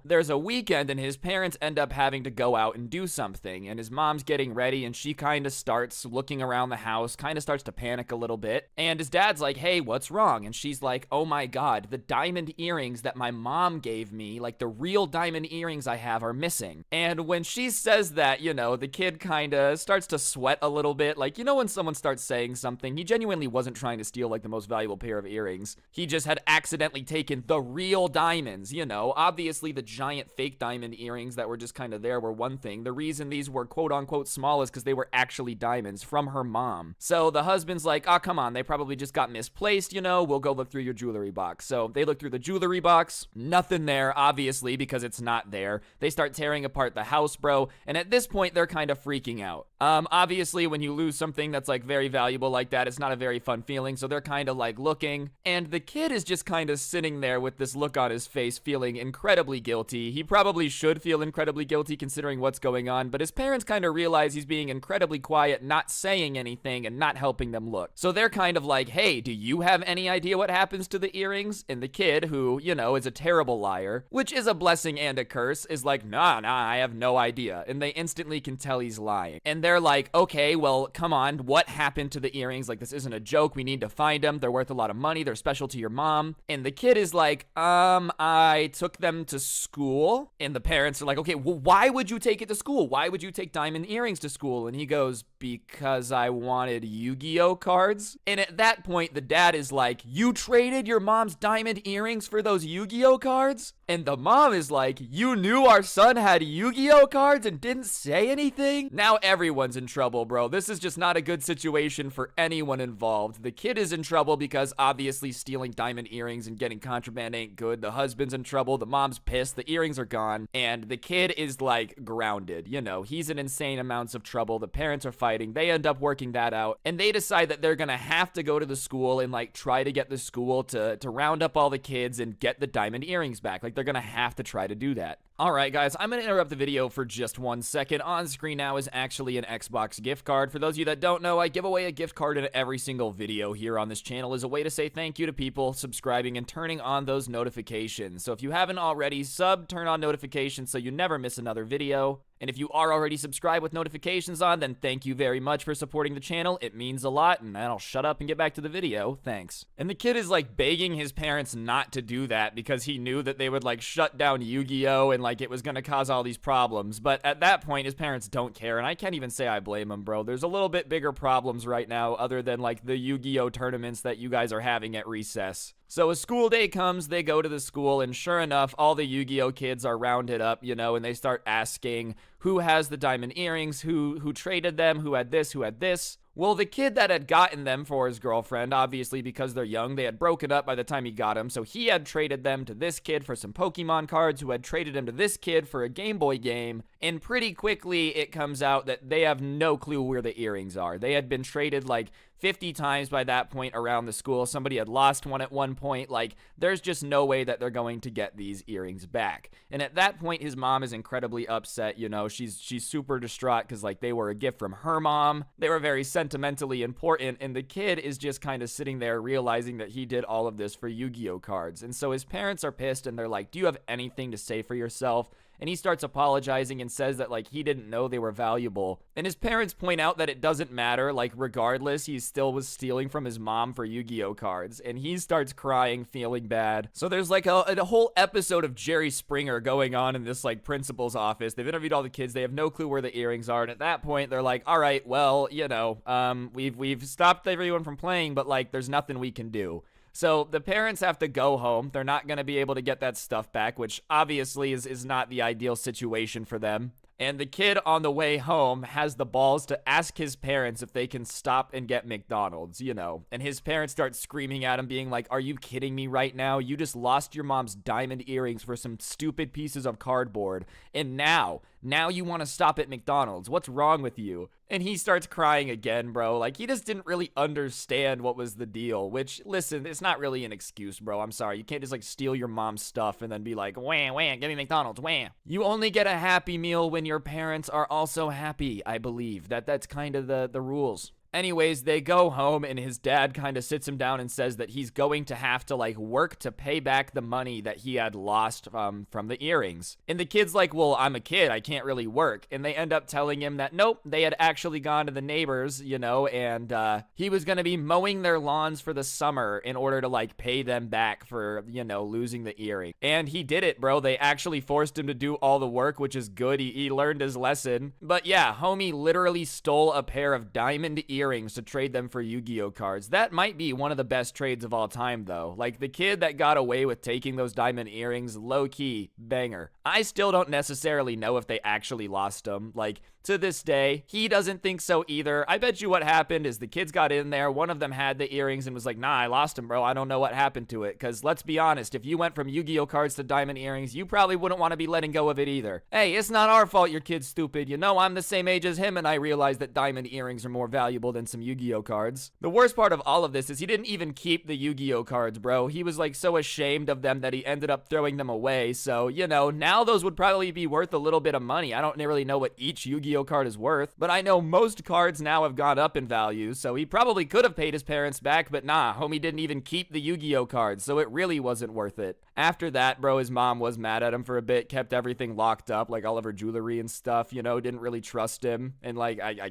there's a weekend and his parents end up having to go out and do something. And his mom's getting ready and she kind of starts looking around the house, kind of starts to panic a little bit. And his dad's like, hey, what's wrong? And she's like, oh my God, the diamond earrings that my mom gave me, the real diamond earrings I have are missing. And when she says that, the kid kind of starts to sweat a little bit. When someone starts saying something, he genuinely wasn't trying to steal the most valuable pair of earrings. He just had accidentally taken the real diamonds, Obviously, the giant fake diamond earrings that were just kind of there were one thing. The reason these were quote unquote small is because they were actually diamonds from her mom. So the husband's like, oh, come on, they probably just got misplaced, we'll go look through your jewelry box. So they look through the jewelry box, nothing there, obviously, because it's not there. They start tearing apart the house, bro, and at this point they're kind of freaking out. Obviously when you lose something that's very valuable like that, it's not a very fun feeling, so they're kind of looking, and the kid is just kind of sitting there with this look on his face, feeling incredibly guilty. He probably should feel incredibly guilty considering what's going on, but his parents kind of realize he's being incredibly quiet, not saying anything, and not helping them look. So they're kind of like, hey, do you have any idea what happens to the earrings? And the kid, who, is a terrible liar, which is a blessing and a curse, is like, nah, I have no idea. And they instantly can tell he's lying. And they're like, okay, well, come on, what happened to the earrings? This isn't a joke. We need to find them. They're worth a lot of money. They're special to your mom. And the kid is like, I took them to school. And the parents are like, okay, well, why would you take it to school? Why would you take diamond earrings to school? And he goes, because I wanted Yu-Gi-Oh cards. And at that point, the dad is like, you traded your mom's diamond earrings for those Yu-Gi-Oh cards? And the mom is like, you knew our son had Yu-Gi-Oh cards and didn't say anything? Now everyone's in trouble, bro. This is just not a good situation for anyone involved. The kid is in trouble because obviously stealing diamond earrings and getting contraband ain't good. The husband's in trouble. The mom's pissed. The earrings are gone. And the kid is grounded. He's in insane amounts of trouble. The parents are fighting. They end up working that out. And they decide that they're gonna have to go to the school and try to get the school to round up all the kids and get the diamond earrings back. They're gonna have to try to do that. Alright guys, I'm gonna interrupt the video for just 1 second. On screen now is actually an Xbox gift card. For those of you that don't know, I give away a gift card in every single video here on this channel as a way to say thank you to people subscribing and turning on those notifications. So if you haven't already, turn on notifications so you never miss another video. And if you are already subscribed with notifications on, then thank you very much for supporting the channel. It means a lot, and I'll shut up and get back to the video. Thanks. And the kid is like begging his parents not to do that because he knew that they would like shut down Yu-Gi-Oh! And like it was gonna cause all these problems. But at that point, his parents don't care, and I can't even say I blame him, bro. There's a little bit bigger problems right now other than like the Yu-Gi-Oh! Tournaments that you guys are having at recess. So a school day comes, they go to the school, and sure enough, all the Yu-Gi-Oh! Kids are rounded up, you know, and they start asking who has the diamond earrings, who traded them, who had this, who had this. Well, the kid that had gotten them for his girlfriend, obviously because they're young, they had broken up by the time he got them, so he had traded them to this kid for some Pokemon cards, who had traded them to this kid for a Game Boy game, and pretty quickly it comes out that they have no clue where the earrings are. They had been traded like 50 times by that point around the school. Somebody had lost one at one point. Like, there's just no way that they're going to get these earrings back. And at that point, his mom is incredibly upset, you know. She's super distraught because, like, they were a gift from her mom. They were very sentimentally important, and the kid is just kind of sitting there realizing that he did all of this for Yu-Gi-Oh! Cards. And so his parents are pissed, and they're like, do you have anything to say for yourself? And he starts apologizing and says that, like, he didn't know they were valuable. And his parents point out that it doesn't matter, like, regardless, he still was stealing from his mom for Yu-Gi-Oh! Cards. And he starts crying, feeling bad. So there's, like, a whole episode of Jerry Springer going on in this, like, principal's office. They've interviewed all the kids. They have no clue where the earrings are. And at that point, they're like, all right, well, you know, we've stopped everyone from playing, but, like, there's nothing we can do. So the parents have to go home. They're not going to be able to get that stuff back, which obviously is not the ideal situation for them. And the kid on the way home has the balls to ask his parents if they can stop and get McDonald's, you know. And his parents start screaming at him, being like, are you kidding me right now? You just lost your mom's diamond earrings for some stupid pieces of cardboard. And now you want to stop at McDonald's. What's wrong with you? And he starts crying again, bro. Like, he just didn't really understand what was the deal. Which, listen, it's not really an excuse, bro. I'm sorry. You can't just, like, steal your mom's stuff and then be like, wah, give me McDonald's, wah. You only get a Happy Meal when your parents are also happy, I believe. That's kind of the rules. Anyways, they go home, and his dad kind of sits him down and says that he's going to have to, like, work to pay back the money that he had lost from the earrings. And the kid's like, well, I'm a kid. I can't really work. And they end up telling him that, nope, they had actually gone to the neighbors, you know, and he was going to be mowing their lawns for the summer in order to, like, pay them back for, you know, losing the earring. And he did it, bro. They actually forced him to do all the work, which is good. He learned his lesson. But yeah, homie literally stole a pair of diamond earrings to trade them for Yu-Gi-Oh! Cards. That might be one of the best trades of all time, though. Like, the kid that got away with taking those diamond earrings, low-key, banger. I still don't necessarily know if they actually lost them. Like, to this day, he doesn't think so either. I bet you what happened is the kids got in there, one of them had the earrings and was like, nah, I lost them, bro. I don't know what happened to it. Because let's be honest, if you went from Yu-Gi-Oh! Cards to diamond earrings, you probably wouldn't want to be letting go of it either. Hey, it's not our fault your kid's stupid. You know, I'm the same age as him, and I realize that diamond earrings are more valuable than some Yu-Gi-Oh! Cards. The worst part of all of this is he didn't even keep the Yu-Gi-Oh! Cards, bro. He was like so ashamed of them that he ended up throwing them away. So, you know, now those would probably be worth a little bit of money. I don't really know what each Yu-Gi-Oh! Card is worth, but I know most cards now have gone up in value, so he probably could have paid his parents back, but nah, homie didn't even keep the Yu-Gi-Oh! Cards, so it really wasn't worth it. After that, bro, his mom was mad at him for a bit, kept everything locked up, like all of her jewelry and stuff, you know, didn't really trust him, and like, I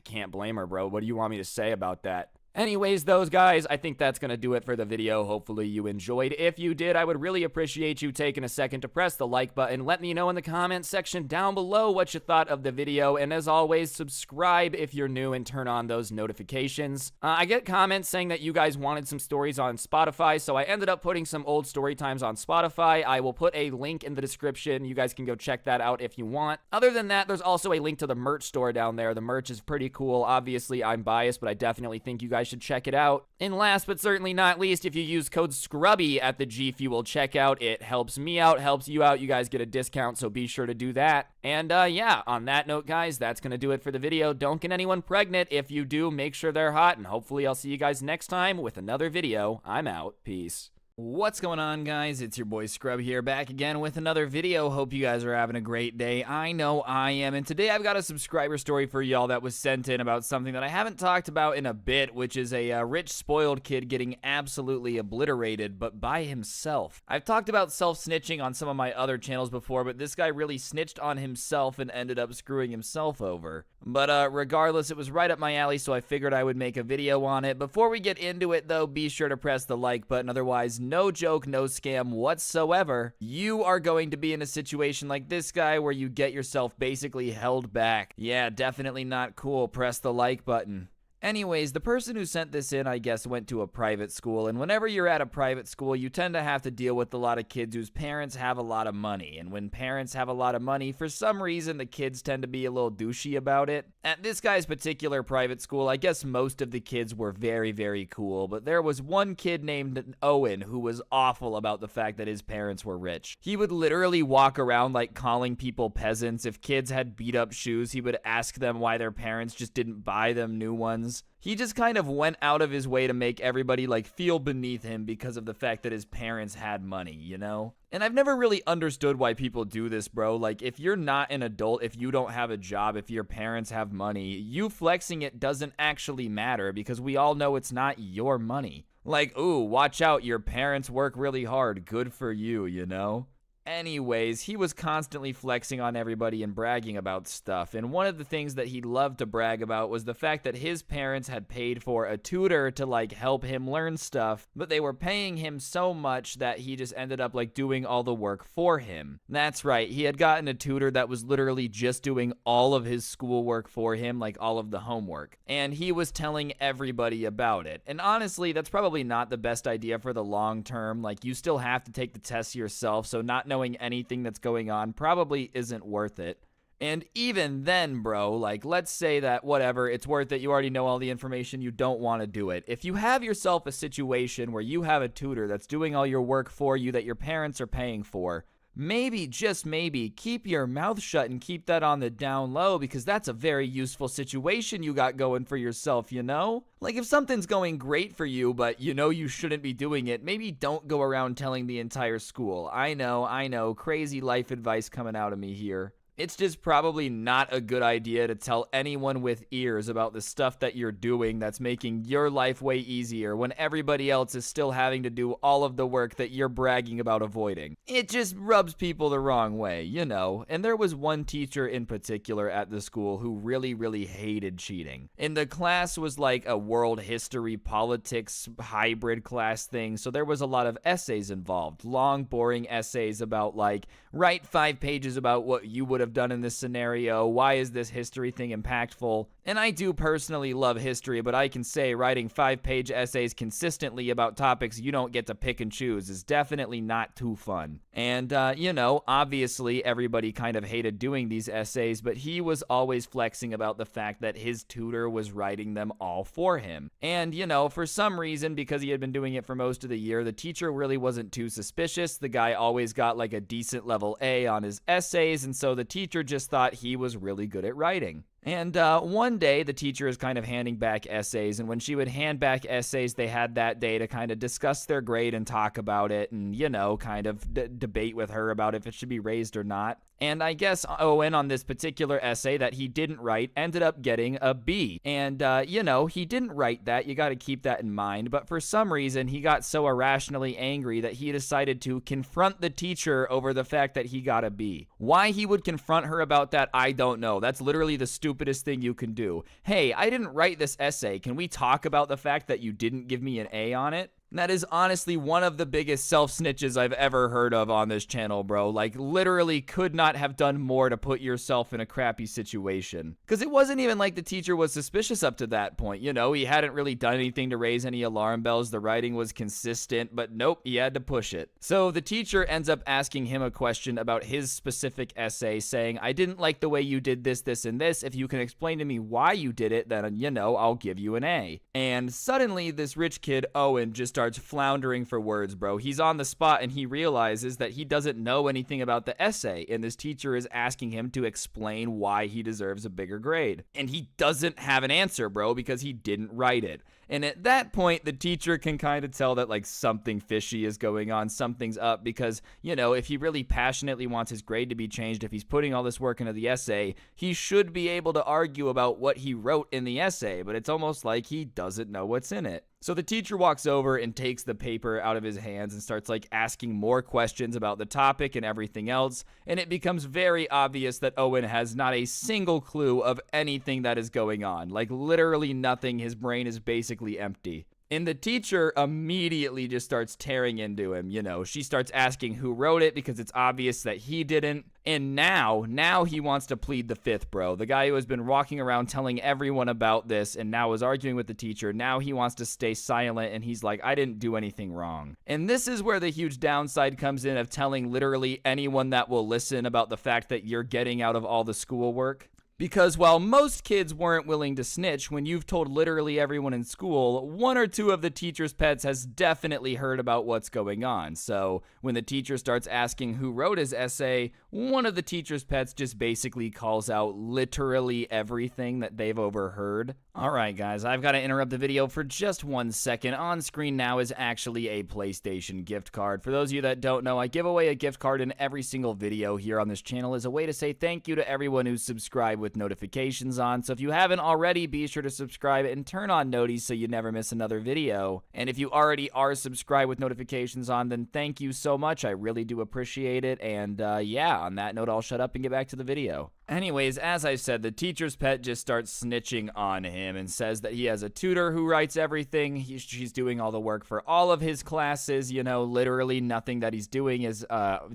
can't blame her, bro. What do you want me to say about that? Anyways, those guys, I think that's going to do it for the video. Hopefully you enjoyed. If you did, I would really appreciate you taking a second to press the like button. Let me know in the comments section down below what you thought of the video. And as always, subscribe if you're new and turn on those notifications. I get comments saying that you guys wanted some stories on Spotify, so I ended up putting some old story times on Spotify. I will put a link in the description. You guys can go check that out if you want. Other than that, there's also a link to the merch store down there. The merch is pretty cool. Obviously, I'm biased, but I definitely think you guys should check it out. And last but certainly not least, if you use code Scrubby at the G Fuel checkout, it helps me out, helps you out. You guys get a discount, so be sure to do that. And yeah, on that note, guys, that's gonna do it for the video. Don't get anyone pregnant. If you do, make sure they're hot, and hopefully I'll see you guys next time with another video. I'm out. Peace. What's going on, guys? It's your boy Scrubby here, back again with another video. Hope you guys are having a great day. I know I am, and today I've got a subscriber story for y'all that was sent in about something that I haven't talked about in a bit, which is a rich, spoiled kid getting absolutely obliterated, but by himself. I've talked about self-snitching on some of my other channels before, but this guy really snitched on himself and ended up screwing himself over. But regardless, it was right up my alley, so I figured I would make a video on it. Before we get into it, though, be sure to press the like button. Otherwise, no joke, no scam whatsoever, you are going to be in a situation like this guy where you get yourself basically held back. Yeah, definitely not cool. Press the like button. Anyways, the person who sent this in, I guess, went to a private school, and whenever you're at a private school, you tend to have to deal with a lot of kids whose parents have a lot of money, and when parents have a lot of money, for some reason, the kids tend to be a little douchey about it. At this guy's particular private school, I guess most of the kids were very, very cool, but there was one kid named Owen who was awful about the fact that his parents were rich. He would literally walk around like calling people peasants. If kids had beat up shoes, he would ask them why their parents just didn't buy them new ones. He just kind of went out of his way to make everybody like feel beneath him because of the fact that his parents had money, you know? And I've never really understood why people do this, bro. Like, if you're not an adult, if you don't have a job, if your parents have money, you flexing it doesn't actually matter because we all know it's not your money. Like, ooh, watch out, your parents work really hard. Good for you, you know? Anyways, he was constantly flexing on everybody and bragging about stuff, and one of the things that he loved to brag about was the fact that his parents had paid for a tutor to like help him learn stuff, but they were paying him so much that he just ended up like doing all the work for him. That's right, he had gotten a tutor that was literally just doing all of his schoolwork for him, like all of the homework, and he was telling everybody about it. And honestly, that's probably not the best idea for the long term. Like, you still have to take the tests yourself, so not knowing anything that's going on probably isn't worth it. And even then, bro, like, let's say that whatever, it's worth it, you already know all the information, you don't want to do it. If you have yourself a situation where you have a tutor that's doing all your work for you that your parents are paying for, maybe, just maybe, keep your mouth shut and keep that on the down low, because that's a very useful situation you got going for yourself, you know? Like, if something's going great for you, but you know you shouldn't be doing it, maybe don't go around telling the entire school. I know, crazy life advice coming out of me here. It's just probably not a good idea to tell anyone with ears about the stuff that you're doing that's making your life way easier when everybody else is still having to do all of the work that you're bragging about avoiding. It just rubs people the wrong way, you know. And there was one teacher in particular at the school who really, really hated cheating. And the class was like a world history, politics, hybrid class thing, so there was a lot of essays involved. Long, boring essays about like, write 5 pages about what you would have done in this scenario, why is this history thing impactful. And I do personally love history, but I can say writing 5-page essays consistently about topics you don't get to pick and choose is definitely not too fun. And, you know, obviously everybody kind of hated doing these essays, but he was always flexing about the fact that his tutor was writing them all for him. And, you know, for some reason, because he had been doing it for most of the year, the teacher really wasn't too suspicious. The guy always got like a decent level A on his essays, and so the teacher just thought he was really good at writing. And one day, the teacher is kind of handing back essays, and when she would hand back essays, they had that day to kind of discuss their grade and talk about it and, you know, kind of debate with her about if it should be raised or not. And I guess Owen, on this particular essay that he didn't write, ended up getting a B. And, you know, he didn't write that. You got to keep that in mind. But for some reason, he got so irrationally angry that he decided to confront the teacher over the fact that he got a B. Why he would confront her about that, I don't know. That's literally the stupidest thing you can do. Hey, I didn't write this essay. Can we talk about the fact that you didn't give me an A on it? That is honestly one of the biggest self-snitches I've ever heard of on this channel, bro. Like, literally could not have done more to put yourself in a crappy situation. Because it wasn't even like the teacher was suspicious up to that point, you know? He hadn't really done anything to raise any alarm bells. The writing was consistent, but nope, he had to push it. So the teacher ends up asking him a question about his specific essay, saying, I didn't like the way you did this, this, and this. If you can explain to me why you did it, then, you know, I'll give you an A. And suddenly, this rich kid, Owen, just starts floundering for words, bro. He's on the spot and he realizes that he doesn't know anything about the essay, and this teacher is asking him to explain why he deserves a bigger grade. And he doesn't have an answer, bro, because he didn't write it. And at that point, the teacher can kind of tell that, like, something fishy is going on, something's up, because, you know, if he really passionately wants his grade to be changed, if he's putting all this work into the essay, he should be able to argue about what he wrote in the essay, but it's almost like he doesn't know what's in it. So the teacher walks over and takes the paper out of his hands and starts like asking more questions about the topic and everything else, and it becomes very obvious that Owen has not a single clue of anything that is going on. Like literally nothing. His brain is basically empty. And the teacher immediately just starts tearing into him. You know, she starts asking who wrote it because it's obvious that he didn't. And now he wants to plead the fifth, bro. The guy who has been walking around telling everyone about this and now is arguing with the teacher. Now he wants to stay silent and he's like, I didn't do anything wrong. And this is where the huge downside comes in of telling literally anyone that will listen about the fact that you're getting out of all the schoolwork. Because while most kids weren't willing to snitch, when you've told literally everyone in school, one or two of the teacher's pets has definitely heard about what's going on. So when the teacher starts asking who wrote his essay, one of the teacher's pets just basically calls out literally everything that they've overheard. Alright guys, I've got to interrupt the video for just 1 second. On screen now is actually a PlayStation gift card. For those of you that don't know, I give away a gift card in every single video here on this channel as a way to say thank you to everyone who's subscribed with notifications on. So if you haven't already, be sure to subscribe and turn on noties so you never miss another video. And if you already are subscribed with notifications on, then thank you so much. I really do appreciate it. And yeah, on that note, I'll shut up and get back to the video. Anyways, as I said, the teacher's pet just starts snitching on him and says that he has a tutor who writes everything. She's doing all the work for all of his classes. You know, literally nothing that he's doing is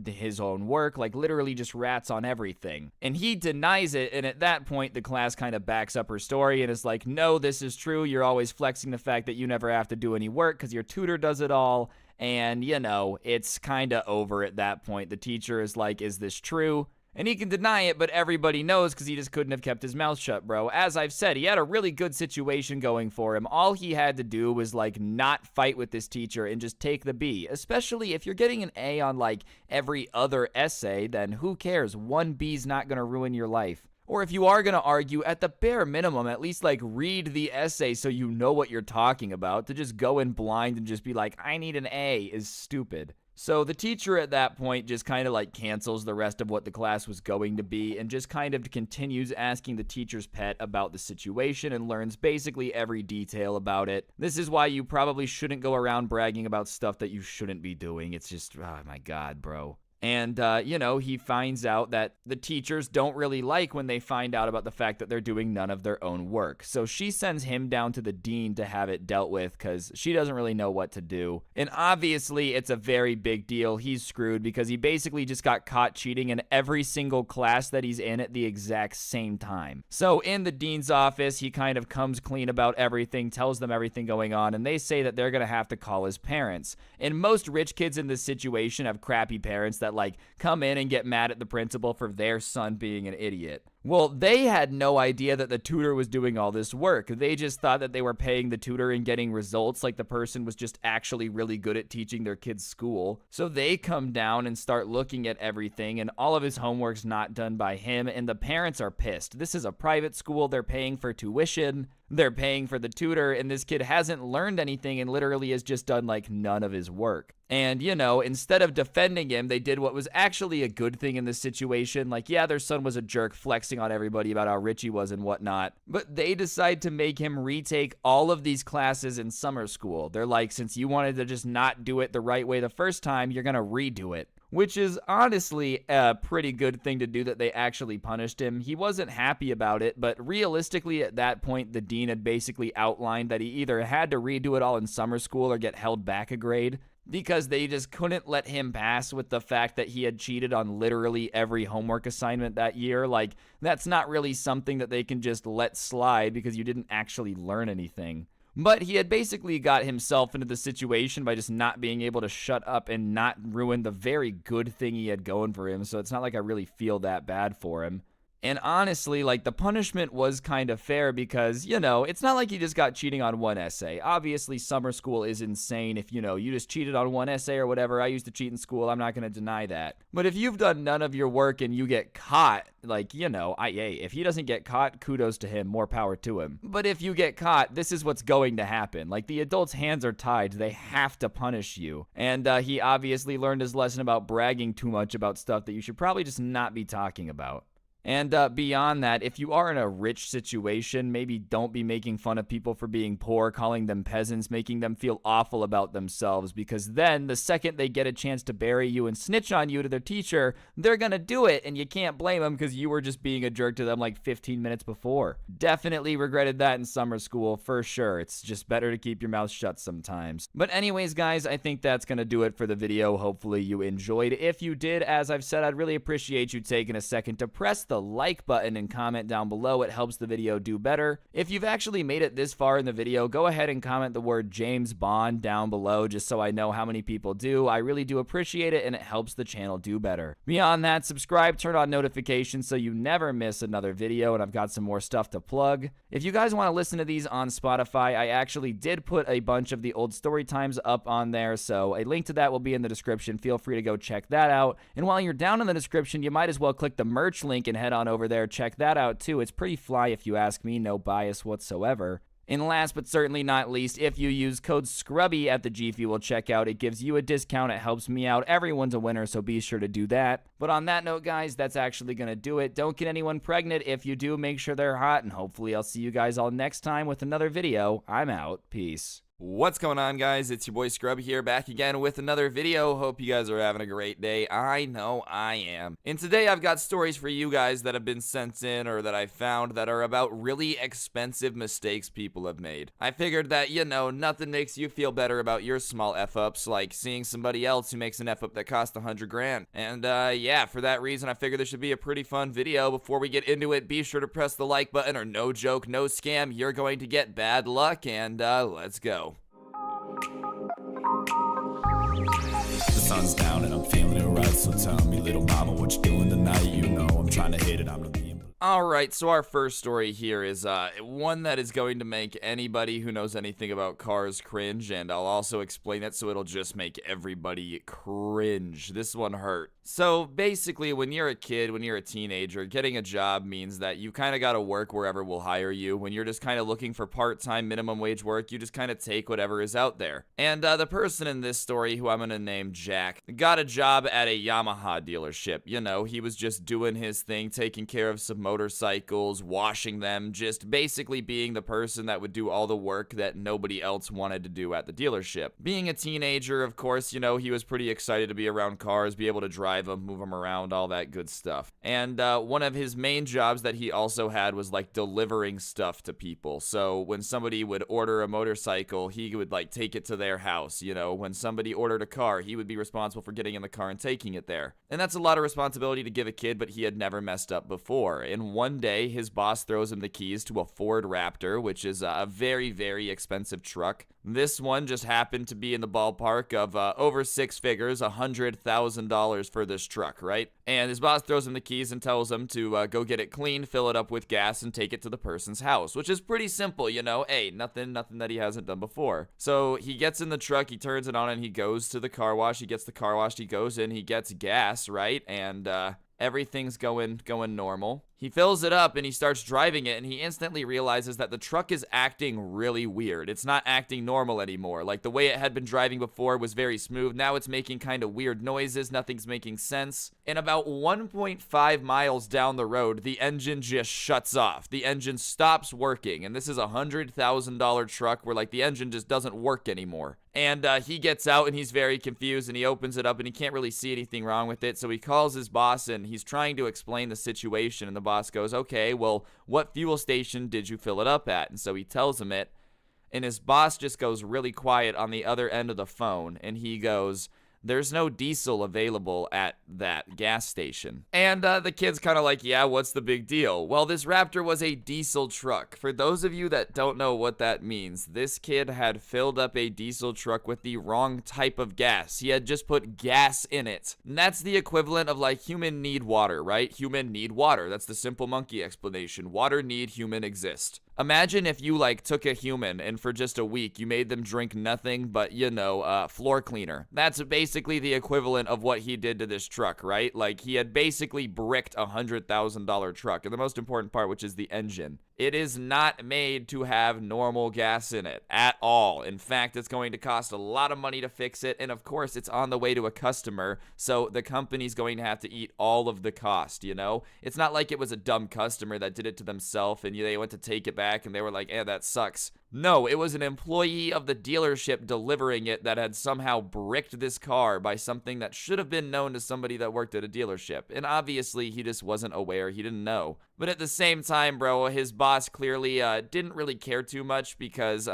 his own work. Like, literally just rats on everything. And he denies it, and at that point, the class kind of backs up her story and is like, no, this is true. You're always flexing the fact that you never have to do any work because your tutor does it all. And, you know, it's kind of over at that point. The teacher is like, is this true? And he can deny it, but everybody knows because he just couldn't have kept his mouth shut, bro. As I've said, he had a really good situation going for him. All he had to do was, like, not fight with this teacher and just take the B. Especially if you're getting an A on, like, every other essay, then who cares? One B's not going to ruin your life. Or if you are going to argue, at the bare minimum, at least, like, read the essay so you know what you're talking about. To just go in blind and just be like, I need an A is stupid. So the teacher at that point just kind of like cancels the rest of what the class was going to be and just kind of continues asking the teacher's pet about the situation and learns basically every detail about it. This is why you probably shouldn't go around bragging about stuff that you shouldn't be doing. It's just, oh my God, bro. And, you know, he finds out that the teachers don't really like when they find out about the fact that they're doing none of their own work. So she sends him down to the dean to have it dealt with because she doesn't really know what to do. And obviously, it's a very big deal. He's screwed because he basically just got caught cheating in every single class that he's in at the exact same time. So in the dean's office, he kind of comes clean about everything, tells them everything going on, and they say that they're going to have to call his parents. And most rich kids in this situation have crappy parents that like come in and get mad at the principal for their son being an idiot. Well, they had no idea that the tutor was doing all this work. They just thought that they were paying the tutor and getting results, like the person was just actually really good at teaching their kids school. So they come down and start looking at everything, and all of his homework's not done by him, and the parents are pissed. This is a private school. They're paying for tuition. They're paying for the tutor, and this kid hasn't learned anything and literally has just done like none of his work. And, you know, instead of defending him, they did what was actually a good thing in this situation. Like, yeah, their son was a jerk flexing on everybody about how rich he was and whatnot. But they decide to make him retake all of these classes in summer school. They're like, since you wanted to just not do it the right way the first time, you're going to redo it. Which is honestly a pretty good thing to do that they actually punished him. He wasn't happy about it, but realistically at that point, the dean had basically outlined that he either had to redo it all in summer school or get held back a grade, because they just couldn't let him pass with the fact that he had cheated on literally every homework assignment that year. Like, that's not really something that they can just let slide because you didn't actually learn anything. But he had basically got himself into the situation by just not being able to shut up and not ruin the very good thing he had going for him, so it's not like I really feel that bad for him. And honestly, like, the punishment was kind of fair because, it's not like you just got cheating on one essay. Obviously, summer school is insane if, you just cheated on one essay or whatever. I used to cheat in school. I'm not going to deny that. But if you've done none of your work and you get caught, like, if he doesn't get caught, kudos to him. More power to him. But if you get caught, this is what's going to happen. Like, the adult's hands are tied. They have to punish you. And he obviously learned his lesson about bragging too much about stuff that you should probably just not be talking about. And beyond that, if you are in a rich situation, maybe don't be making fun of people for being poor, calling them peasants, making them feel awful about themselves, because then the second they get a chance to bury you and snitch on you to their teacher, they're gonna do it, and you can't blame them because you were just being a jerk to them like 15 minutes before. Definitely regretted that in summer school, for sure. It's just better to keep your mouth shut sometimes. But anyways, guys, I think that's gonna do it for the video. Hopefully you enjoyed. If you did, as I've said, I'd really appreciate you taking a second to press the like button and comment down below. It helps the video do better. If you've actually made it this far in the video, go ahead and comment the word James Bond down below just so I know how many people do. I really do appreciate it, and it helps the channel do better. Beyond that, subscribe, turn on notifications so you never miss another video, and I've got some more stuff to plug. If you guys want to listen to these on Spotify, I actually did put a bunch of the old story times up on there, so a link to that will be in the description. Feel free to go check that out. And while you're down in the description, you might as well click the merch link and head on over there. Check that out too. It's pretty fly if you ask me, no bias whatsoever. And last but certainly not least, if you use code Scrubby at the G Fuel checkout, it gives you a discount. It helps me out. Everyone's a winner, so be sure to do that. But on that note, guys, that's actually going to do it. Don't get anyone pregnant. If you do, make sure they're hot, and hopefully I'll see you guys all next time with another video. I'm out. Peace. What's going on, guys? It's your boy Scrubby here, back again with another video. Hope you guys are having a great day. I know I am. And today I've got stories for you guys that have been sent in or that I found that are about really expensive mistakes people have made. I figured that, nothing makes you feel better about your small F-ups like seeing somebody else who makes an F-up that cost 100 grand. And yeah, for that reason, I figured this should be a pretty fun video. Before we get into it, be sure to press the like button or no joke, no scam, you're going to get bad luck, and let's go. The sun's down and I'm feeling it right. So tell me, little mama, what you doing tonight? You know I'm trying to hit it. I'm the being. Alright, so our first story here is one that is going to make anybody who knows anything about cars cringe, and I'll also explain it so it'll just make everybody cringe. This one hurt. So basically, when you're a kid, when you're a teenager, getting a job means that you kind of got to work wherever will hire you. When you're just kind of looking for part-time minimum wage work, you just kind of take whatever is out there. And the person in this story, who I'm going to name Jack, got a job at a Yamaha dealership. He was just doing his thing, taking care of some motorcycles, washing them, just basically being the person that would do all the work that nobody else wanted to do at the dealership. Being a teenager, of course, he was pretty excited to be around cars, be able to drive them, move them around, all that good stuff. And one of his main jobs that he also had was like delivering stuff to people. So when somebody would order a motorcycle, he would like take it to their house. When somebody ordered a car, he would be responsible for getting in the car and taking it there. And that's a lot of responsibility to give a kid, but he had never messed up before. And one day, his boss throws him the keys to a Ford Raptor, which is a very, very expensive truck. This one just happened to be in the ballpark of over six figures, $100,000 for this truck, right? And his boss throws him the keys and tells him to go get it cleaned, fill it up with gas, and take it to the person's house, which is pretty simple, Hey, nothing that he hasn't done before. So he gets in the truck, he turns it on, and he goes to the car wash. He gets the car washed, he goes in, he gets gas, right? And everything's going normal. He fills it up and he starts driving it, and he instantly realizes that the truck is acting really weird. It's not acting normal anymore. Like the way it had been driving before was very smooth. Now it's making kind of weird noises. Nothing's making sense. And about 1.5 miles down the road, the engine just shuts off. The engine stops working. And this is a $100,000 truck where like the engine just doesn't work anymore. And he gets out and he's very confused, and he opens it up and he can't really see anything wrong with it. So he calls his boss and he's trying to explain the situation, and the boss goes, okay, well, what fuel station did you fill it up at? And so he tells him it, and his boss just goes really quiet on the other end of the phone, and he goes, there's no diesel available at that gas station. And the kid's kind of like, yeah, what's the big deal? Well, this Raptor was a diesel truck. For those of you that don't know what that means, this kid had filled up a diesel truck with the wrong type of gas. He had just put gas in it. And that's the equivalent of like human need water, right? Human need water. That's the simple monkey explanation. Water need, human exist. Imagine if you like took a human and for just a week you made them drink nothing but, floor cleaner. That's basically the equivalent of what he did to this truck, right? Like he had basically bricked $100,000 truck. And the most important part, which is the engine. It is not made to have normal gas in it at all. In fact, it's going to cost a lot of money to fix it. And of course, it's on the way to a customer. So the company's going to have to eat all of the cost, you know? It's not like it was a dumb customer that did it to themselves and they went to take it back and they were like, that sucks. No, it was an employee of the dealership delivering it that had somehow bricked this car by something that should have been known to somebody that worked at a dealership. And obviously, he just wasn't aware. He didn't know. But at the same time, bro, his boss clearly didn't really care too much because,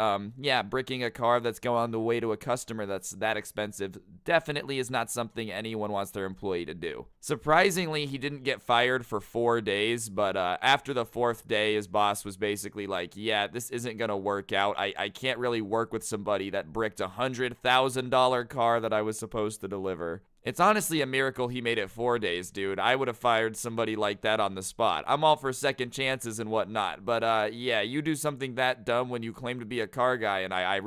bricking a car that's going on the way to a customer that's that expensive definitely is not something anyone wants their employee to do. Surprisingly, he didn't get fired for 4 days, but after the 4th day, his boss was basically like, yeah, this isn't going to work out. I can't really work with somebody that bricked a $100,000 car that I was supposed to deliver. It's honestly a miracle he made it 4 days, dude. I would have fired somebody like that on the spot. I'm all for second chances and whatnot, but you do something that dumb when you claim to be a car guy, and I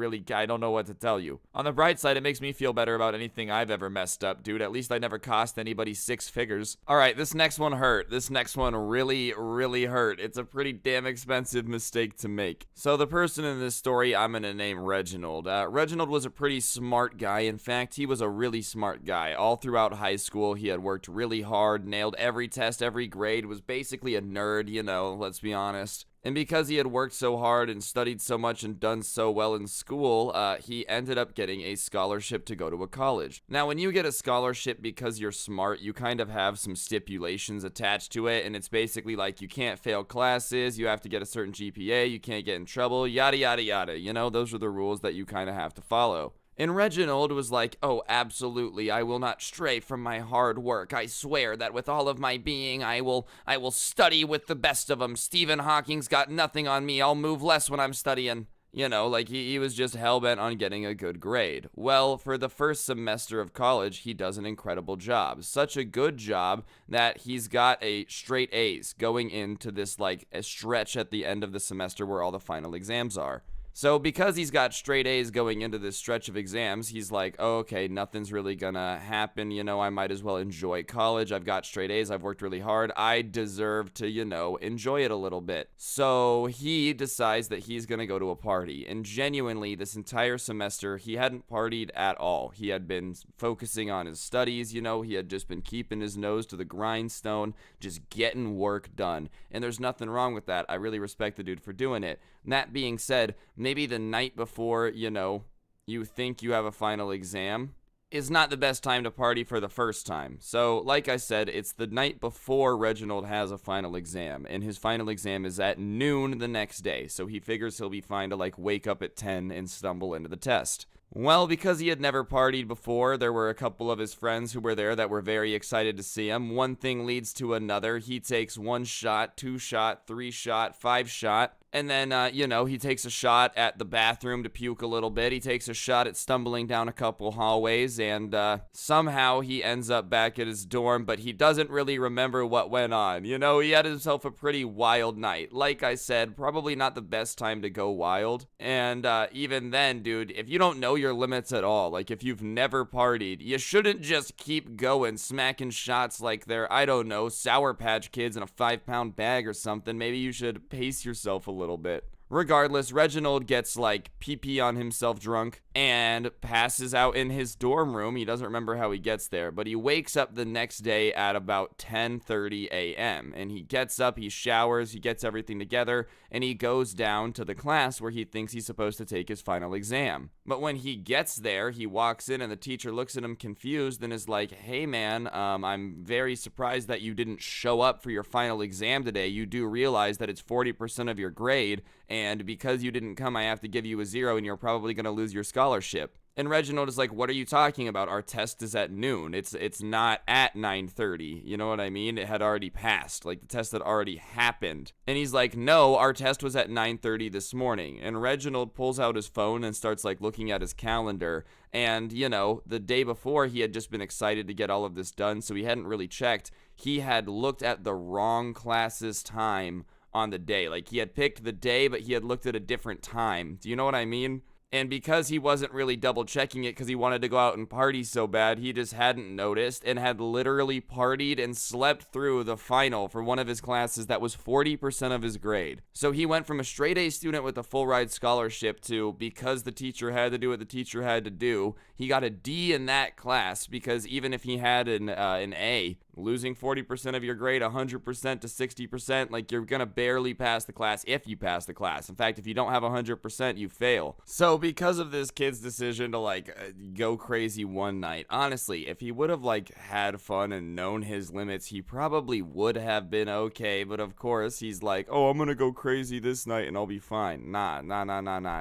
don't know what to tell you. On the bright side, it makes me feel better about anything I've ever messed up, dude. At least I never cost anybody 6 figures. All right, this next one hurt. This next one really, really hurt. It's a pretty damn expensive mistake to make. So the person in this story, I'm gonna name Reginald. Reginald was a pretty smart guy. In fact, he was a really smart guy. All throughout high school, he had worked really hard, nailed every test, every grade, was basically a nerd, let's be honest. And because he had worked so hard and studied so much and done so well in school, he ended up getting a scholarship to go to a college. Now, when you get a scholarship because you're smart, you kind of have some stipulations attached to it, and it's basically like you can't fail classes, you have to get a certain GPA, you can't get in trouble, yada, yada, yada. Those are the rules that you kind of have to follow. And Reginald was like, oh, absolutely, I will not stray from my hard work. I swear that with all of my being, I will study with the best of them. Stephen Hawking's got nothing on me. I'll move less when I'm studying. He was just hell-bent on getting a good grade. Well, for the first semester of college, he does an incredible job. Such a good job that he's got a straight A's going into this, a stretch at the end of the semester where all the final exams are. So because he's got straight A's going into this stretch of exams, he's like, oh, okay, nothing's really gonna happen. I might as well enjoy college. I've got straight A's. I've worked really hard. I deserve to, enjoy it a little bit. So he decides that he's gonna go to a party. And genuinely, this entire semester, he hadn't partied at all. He had been focusing on his studies, he had just been keeping his nose to the grindstone, just getting work done. And there's nothing wrong with that. I really respect the dude for doing it. And that being said, maybe the night before, you think you have a final exam is not the best time to party for the first time. So, like I said, it's the night before Reginald has a final exam, and his final exam is at noon the next day. So he figures he'll be fine to, wake up at 10 and stumble into the test. Well, because he had never partied before, there were a couple of his friends who were there that were very excited to see him. One thing leads to another. He takes 1 shot, 2 shot, 3 shot, 5 shot. And then, he takes a shot at the bathroom to puke a little bit. He takes a shot at stumbling down a couple hallways. And somehow he ends up back at his dorm, but he doesn't really remember what went on. He had himself a pretty wild night. Like I said, probably not the best time to go wild. And even then, dude, if you don't know your limits at all, if you've never partied, you shouldn't just keep going, smacking shots like they're, I don't know, Sour Patch Kids in a 5-pound bag or something. Maybe you should pace yourself a little bit. Regardless, Reginald gets pee-pee on himself drunk and passes out in his dorm room. He doesn't remember how he gets there, but he wakes up the next day at about 10:30 a.m. And he gets up, he showers, he gets everything together, and he goes down to the class where he thinks he's supposed to take his final exam. But when he gets there, he walks in and the teacher looks at him confused and is like, hey man, I'm very surprised that you didn't show up for your final exam today. You do realize that it's 40% of your grade, and because you didn't come, I have to give you a 0 and you're probably going to lose your scholarship. And Reginald is like, what are you talking about? Our test is at noon. It's not at 9:30. You know what I mean? It had already passed. Like, the test had already happened. And he's like, no, our test was at 9:30 this morning. And Reginald pulls out his phone and starts, like, looking at his calendar. And, you know, the day before, he had just been excited to get all of this done, so he hadn't really checked. He had looked at the wrong class's time on the day. Like, he had picked the day, but he had looked at a different time. Do you know what I mean? And because he wasn't really double checking it because he wanted to go out and party so bad, he just hadn't noticed and had literally partied and slept through the final for one of his classes that was 40% of his grade. So he went from a straight A student with a full ride scholarship to, because the teacher had to do what the teacher had to do, he got a D in that class, because even if he had an A, losing 40% of your grade 100% to 60%, like, you're gonna barely pass the class if you pass the class. In fact, if you don't have 100%, you fail. So because of this kid's decision to, like, go crazy one night, honestly, if he would have, like, had fun and known his limits, he probably would have been okay. But of course, he's like, oh, I'm gonna go crazy this night and I'll be fine. Nah.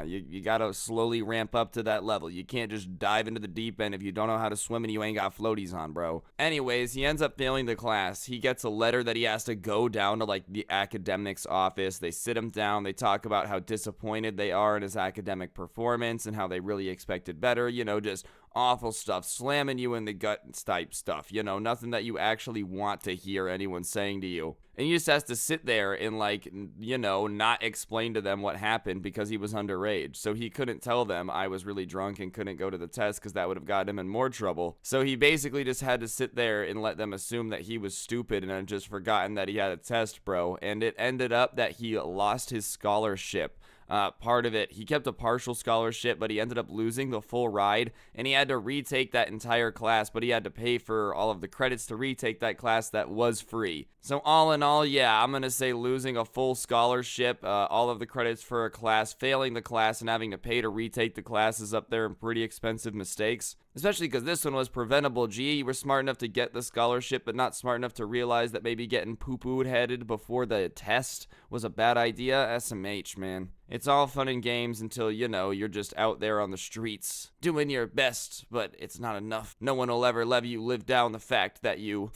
You gotta slowly ramp up to that level. You can't just dive into the deep end if you don't know how to swim and you ain't got floaties on, bro. Anyways, he ends up failing the class. He gets a letter that he has to go down to, like, the academics office. They sit him down. They talk about how disappointed they are in his academic performance and how they really expected better. You know, just awful stuff, slamming you in the gut type stuff. You know, nothing that you actually want to hear anyone saying to you. And he just has to sit there and, like, you know, not explain to them what happened because he was underage. So he couldn't tell them I was really drunk and couldn't go to the test because that would have gotten him in more trouble. So he basically just had to sit there and let them assume that he was stupid and had just forgotten that he had a test, bro. And it ended up that he lost his scholarship. Part of it, he kept a partial scholarship, but he ended up losing the full ride, and he had to retake that entire class, but he had to pay for all of the credits to retake that class that was free. So all in all, yeah, I'm gonna say losing a full scholarship, all of the credits for a class, failing the class, and having to pay to retake the class is up there in pretty expensive mistakes. Especially because this one was preventable. Gee, you were smart enough to get the scholarship, but not smart enough to realize that maybe getting poo-pooed headed before the test was a bad idea. SMH, man. It's all fun and games until, you know, you're just out there on the streets doing your best, but it's not enough. No one will ever let you live down the fact that you,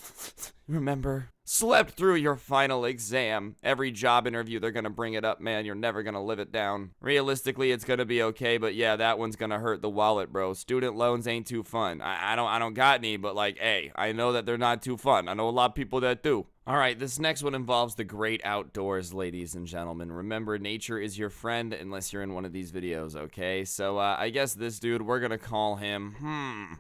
remember, slept through your final exam. Every job interview, they're gonna bring it up, man. You're never gonna live it down. Realistically, it's gonna be okay, but yeah, that one's gonna hurt the wallet, bro. Student loans ain't too fun. I don't got any, but, like, hey, I know that they're not too fun. I know a lot of people that do. Alright, this next one involves the great outdoors, ladies and gentlemen. Remember, nature is your friend unless you're in one of these videos, okay? So, I guess this dude, we're gonna call him,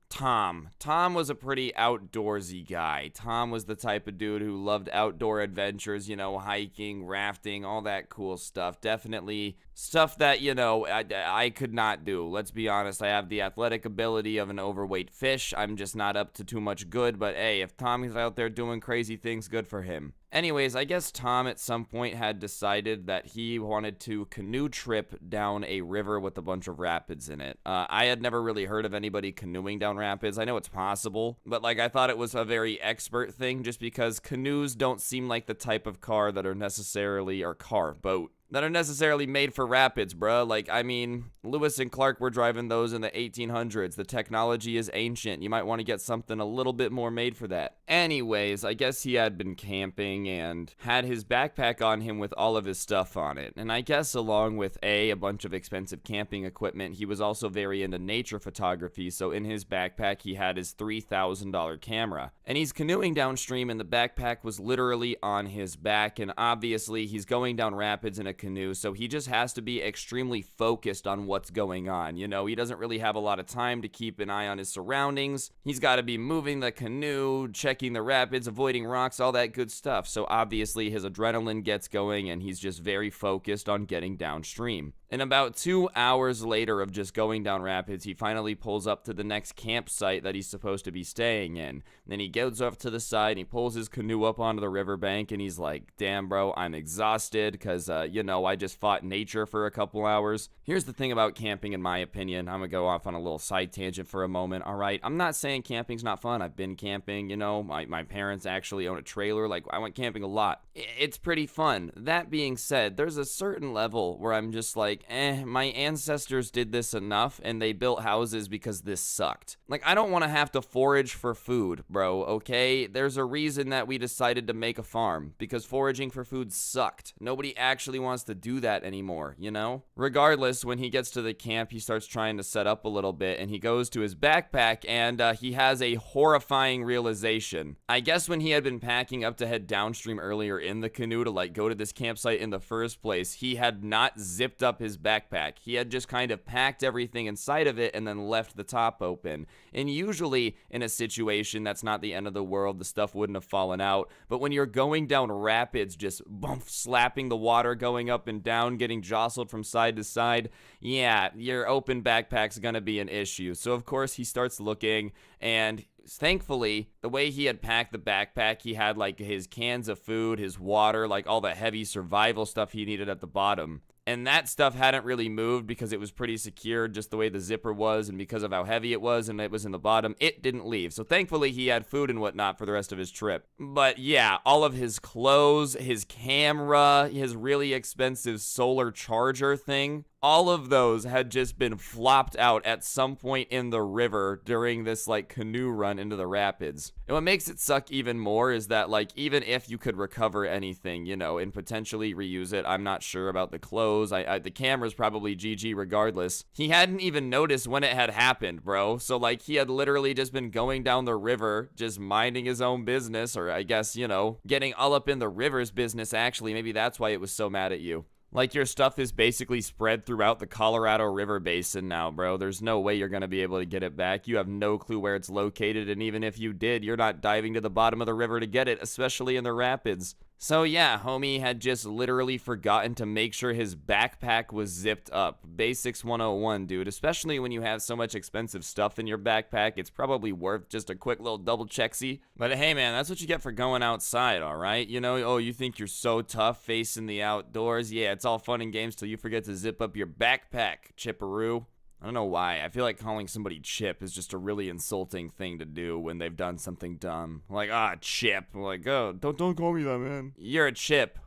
Tom. Tom was a pretty outdoorsy guy. Tom was the type of dude who loved outdoor adventures, you know, hiking, rafting, all that cool stuff. Definitely stuff that, you know, I could not do. Let's be honest, I have the athletic ability of an overweight fish. I'm just not up to too much good, but hey, if Tommy's out there doing crazy things, good for him. Anyways, I guess Tom at some point had decided that he wanted to canoe trip down a river with a bunch of rapids in it. I had never really heard of anybody canoeing down rapids. I know it's possible, but, like, I thought it was a very expert thing just because canoes don't seem like the type of car that are necessarily, or boat, that are necessarily made for rapids, bruh. Like, I mean, Lewis and Clark were driving those in the 1800s. The technology is ancient. You might want to get something a little bit more made for that. Anyways, I guess he had been camping and had his backpack on him with all of his stuff on it. And I guess along with a bunch of expensive camping equipment, he was also very into nature photography. So in his backpack, he had his $3,000 camera. And he's canoeing downstream and the backpack was literally on his back. And obviously, he's going down rapids in a canoe, so he just has to be extremely focused on what's going on. You know, he doesn't really have a lot of time to keep an eye on his surroundings. He's got to be moving the canoe, checking the rapids, avoiding rocks, all that good stuff. So obviously his adrenaline gets going and he's just very focused on getting downstream. And about 2 hours later of just going down rapids, he finally pulls up to the next campsite that he's supposed to be staying in. And then he goes off to the side and he pulls his canoe up onto the riverbank and he's like, damn, bro, I'm exhausted because, you know, I just fought nature for a couple hours. Here's the thing about camping, in my opinion. I'm gonna go off on a little side tangent for a moment, all right? I'm not saying camping's not fun. I've been camping, you know. My parents actually own a trailer. Like, I went camping a lot. it's pretty fun. That being said, there's a certain level where I'm just like, my ancestors did this enough and they built houses because this sucked. Like, I don't want to have to forage for food, bro, okay? There's a reason that we decided to make a farm, because foraging for food sucked. Nobody actually wants to do that anymore, you know? Regardless, when he gets to the camp, he starts trying to set up a little bit, and he goes to his backpack, and he has a horrifying realization. I guess when he had been packing up to head downstream earlier in the canoe to like go to this campsite in the first place, he had not zipped up his backpack. He had just kind of packed everything inside of it and then left the top open. And usually in a situation that's not the end of the world, the stuff wouldn't have fallen out. But when you're going down rapids, just bump, slapping the water, going up and down, getting jostled from side to side, yeah, your open backpack's gonna be an issue. So of course he starts looking, and thankfully, the way he had packed the backpack, he had like his cans of food, his water, like all the heavy survival stuff he needed at the bottom. And that stuff hadn't really moved because it was pretty secure, just the way the zipper was, and because of how heavy it was and it was in the bottom, it didn't leave. So thankfully he had food and whatnot for the rest of his trip. But yeah, all of his clothes, his camera, his really expensive solar charger thing, all of those had just been flopped out at some point in the river during this like canoe run into the rapids. And what makes it suck even more is that like even if you could recover anything, you know, and potentially reuse it, I'm not sure about the clothes. The camera's probably GG regardless. He hadn't even noticed when it had happened, bro. So like he had literally just been going down the river, just minding his own business, or I guess, you know, getting all up in the river's business actually. Maybe that's why it was so mad at you. Like, your stuff is basically spread throughout the Colorado River Basin now, bro. There's no way you're going to be able to get it back. You have no clue where it's located, and even if you did, you're not diving to the bottom of the river to get it, especially in the rapids. So yeah, homie had just literally forgotten to make sure his backpack was zipped up. Basics 101, dude. Especially when you have so much expensive stuff in your backpack, it's probably worth just a quick little double checksy. But hey man, that's what you get for going outside, alright? You know, oh, you think you're so tough facing the outdoors? Yeah, it's all fun and games till you forget to zip up your backpack, chipperoo. I don't know why. I feel like calling somebody Chip is just a really insulting thing to do when they've done something dumb. Like, Chip. Like, oh, don't call me that, man. You're a Chip.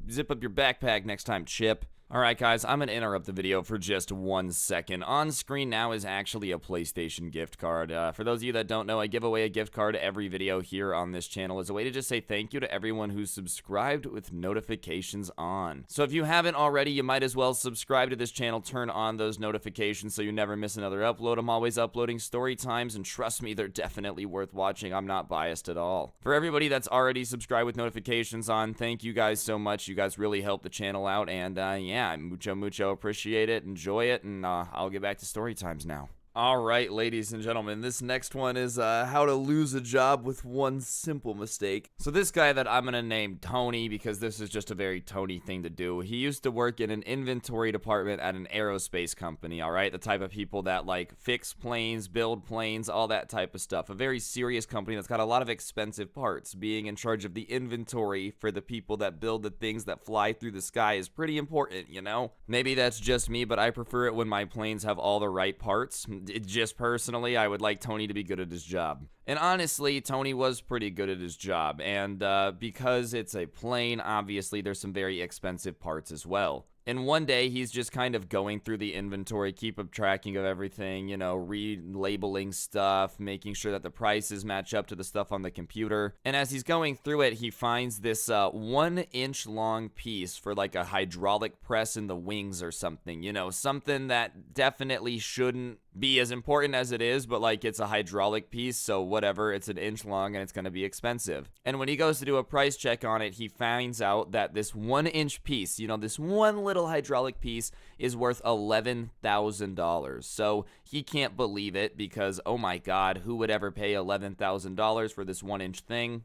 Zip up your backpack next time, Chip. Alright guys, I'm gonna interrupt the video for just 1 second. On screen now is actually a PlayStation gift card. For those of you that don't know, I give away a gift card every video here on this channel as a way to just say thank you to everyone who's subscribed with notifications on. So if you haven't already, you might as well subscribe to this channel, turn on those notifications so you never miss another upload. I'm always uploading story times, and trust me, they're definitely worth watching. I'm not biased at all. For everybody that's already subscribed with notifications on, thank you guys so much. You guys really help the channel out, and yeah, I mucho appreciate it, enjoy it, and I'll get back to story times now. Alright, ladies and gentlemen, this next one is how to lose a job with one simple mistake. So this guy that I'm gonna name Tony, because this is just a very Tony thing to do. He used to work in an inventory department at an aerospace company, alright? The type of people that like fix planes, build planes, all that type of stuff. A very serious company that's got a lot of expensive parts. Being in charge of the inventory for the people that build the things that fly through the sky is pretty important, you know? Maybe that's just me, but I prefer it when my planes have all the right parts. Just personally, I would like Tony to be good at his job. And honestly, Tony was pretty good at his job, and because it's a plane, obviously there's some very expensive parts as well. And one day, he's just kind of going through the inventory, keep up tracking of everything, you know, relabeling stuff, making sure that the prices match up to the stuff on the computer. And as he's going through it, he finds this 1-inch long piece for like a hydraulic press in the wings or something, you know, something that definitely shouldn't be as important as it is, but like it's a hydraulic piece, so whatever, it's 1 inch long and it's gonna be expensive. And when he goes to do a price check on it, he finds out that this 1-inch piece, you know, this one little hydraulic piece is worth $11,000. So he can't believe it because, oh my god, who would ever pay $11,000 for this 1-inch thing?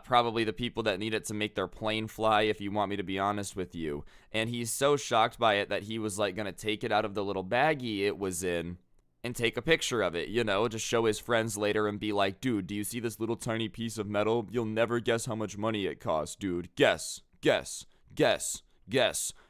Probably the people that need it to make their plane fly, if you want me to be honest with you. And he's so shocked by it that he was like gonna take it out of the little baggie it was in and take a picture of it, you know, to show his friends later and be like, dude, do you see this little tiny piece of metal? You'll never guess how much money it costs, dude. Guess.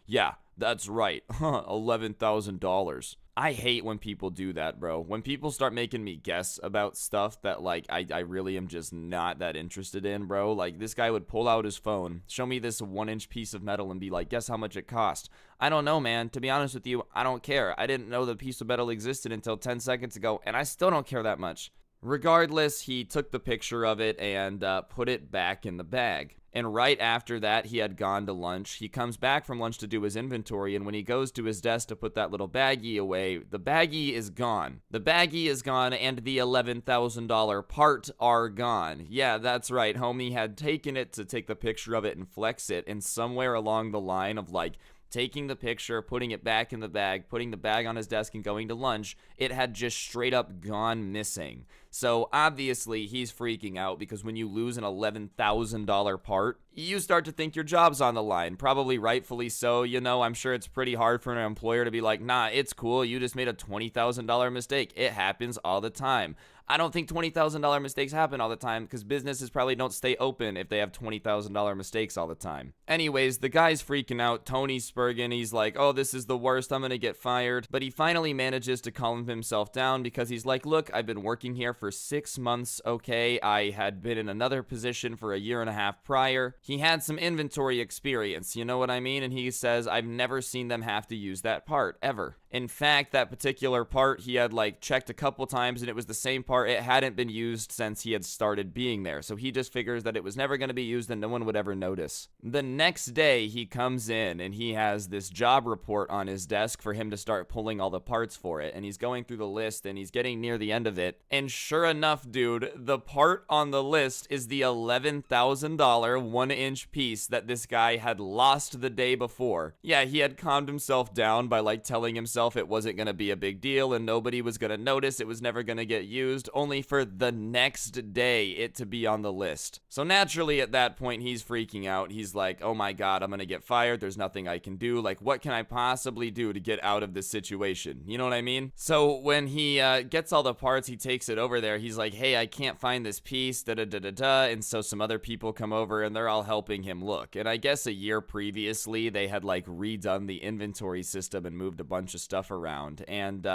Yeah, that's right. $11,000. I hate when people do that, bro. When people start making me guess about stuff that, like, I really am just not that interested in, bro. Like, this guy would pull out his phone, show me this 1-inch piece of metal, and be like, guess how much it cost? I don't know, man. To be honest with you, I don't care. I didn't know the piece of metal existed until 10 seconds ago, and I still don't care that much. Regardless, he took the picture of it and put it back in the bag. And right after that, he had gone to lunch. He comes back from lunch to do his inventory, and when he goes to his desk to put that little baggie away, the baggie is gone. The baggie is gone, and the $11,000 part are gone. Yeah, that's right. Homie had taken it to take the picture of it and flex it, and somewhere along the line of, like, taking the picture, putting it back in the bag, putting the bag on his desk, and going to lunch, it had just straight up gone missing. So obviously he's freaking out because when you lose an $11,000 part, you start to think your job's on the line. Probably rightfully so. You know, I'm sure it's pretty hard for an employer to be like, nah, it's cool. You just made a $20,000 mistake. It happens all the time. I don't think $20,000 mistakes happen all the time because businesses probably don't stay open if they have $20,000 mistakes all the time. Anyways, the guy's freaking out. Tony Spurgeon, he's like, oh, this is the worst. I'm going to get fired. But he finally manages to calm himself down because he's like, look, I've been working here for 6 months, okay? I had been in another position for a year and a half prior. He had some inventory experience, you know what I mean? And he says, I've never seen them have to use that part, ever. In fact, that particular part, he had like checked a couple times and it was the same part. It hadn't been used since he had started being there. So he just figures that it was never going to be used and no one would ever notice. The next day, he comes in and he has this job report on his desk for him to start pulling all the parts for it. And he's going through the list and he's getting near the end of it. And sure enough, dude, the part on the list is the $11,000 1-inch piece that this guy had lost the day before. Yeah, he had calmed himself down by like telling himself it wasn't going to be a big deal and nobody was going to notice, it was never going to get used, only for the next day it to be on the list. So naturally at that point he's freaking out. He's like, oh my god, I'm going to get fired. There's nothing I can do. Like, what can I possibly do to get out of this situation? You know what I mean? So when he gets all the parts, he takes it over there. He's like, hey, I can't find this piece, da-da-da-da-da. And so some other people come over and they're all helping him look. And I guess a year previously they had like redone the inventory system and moved a bunch of stuff around. And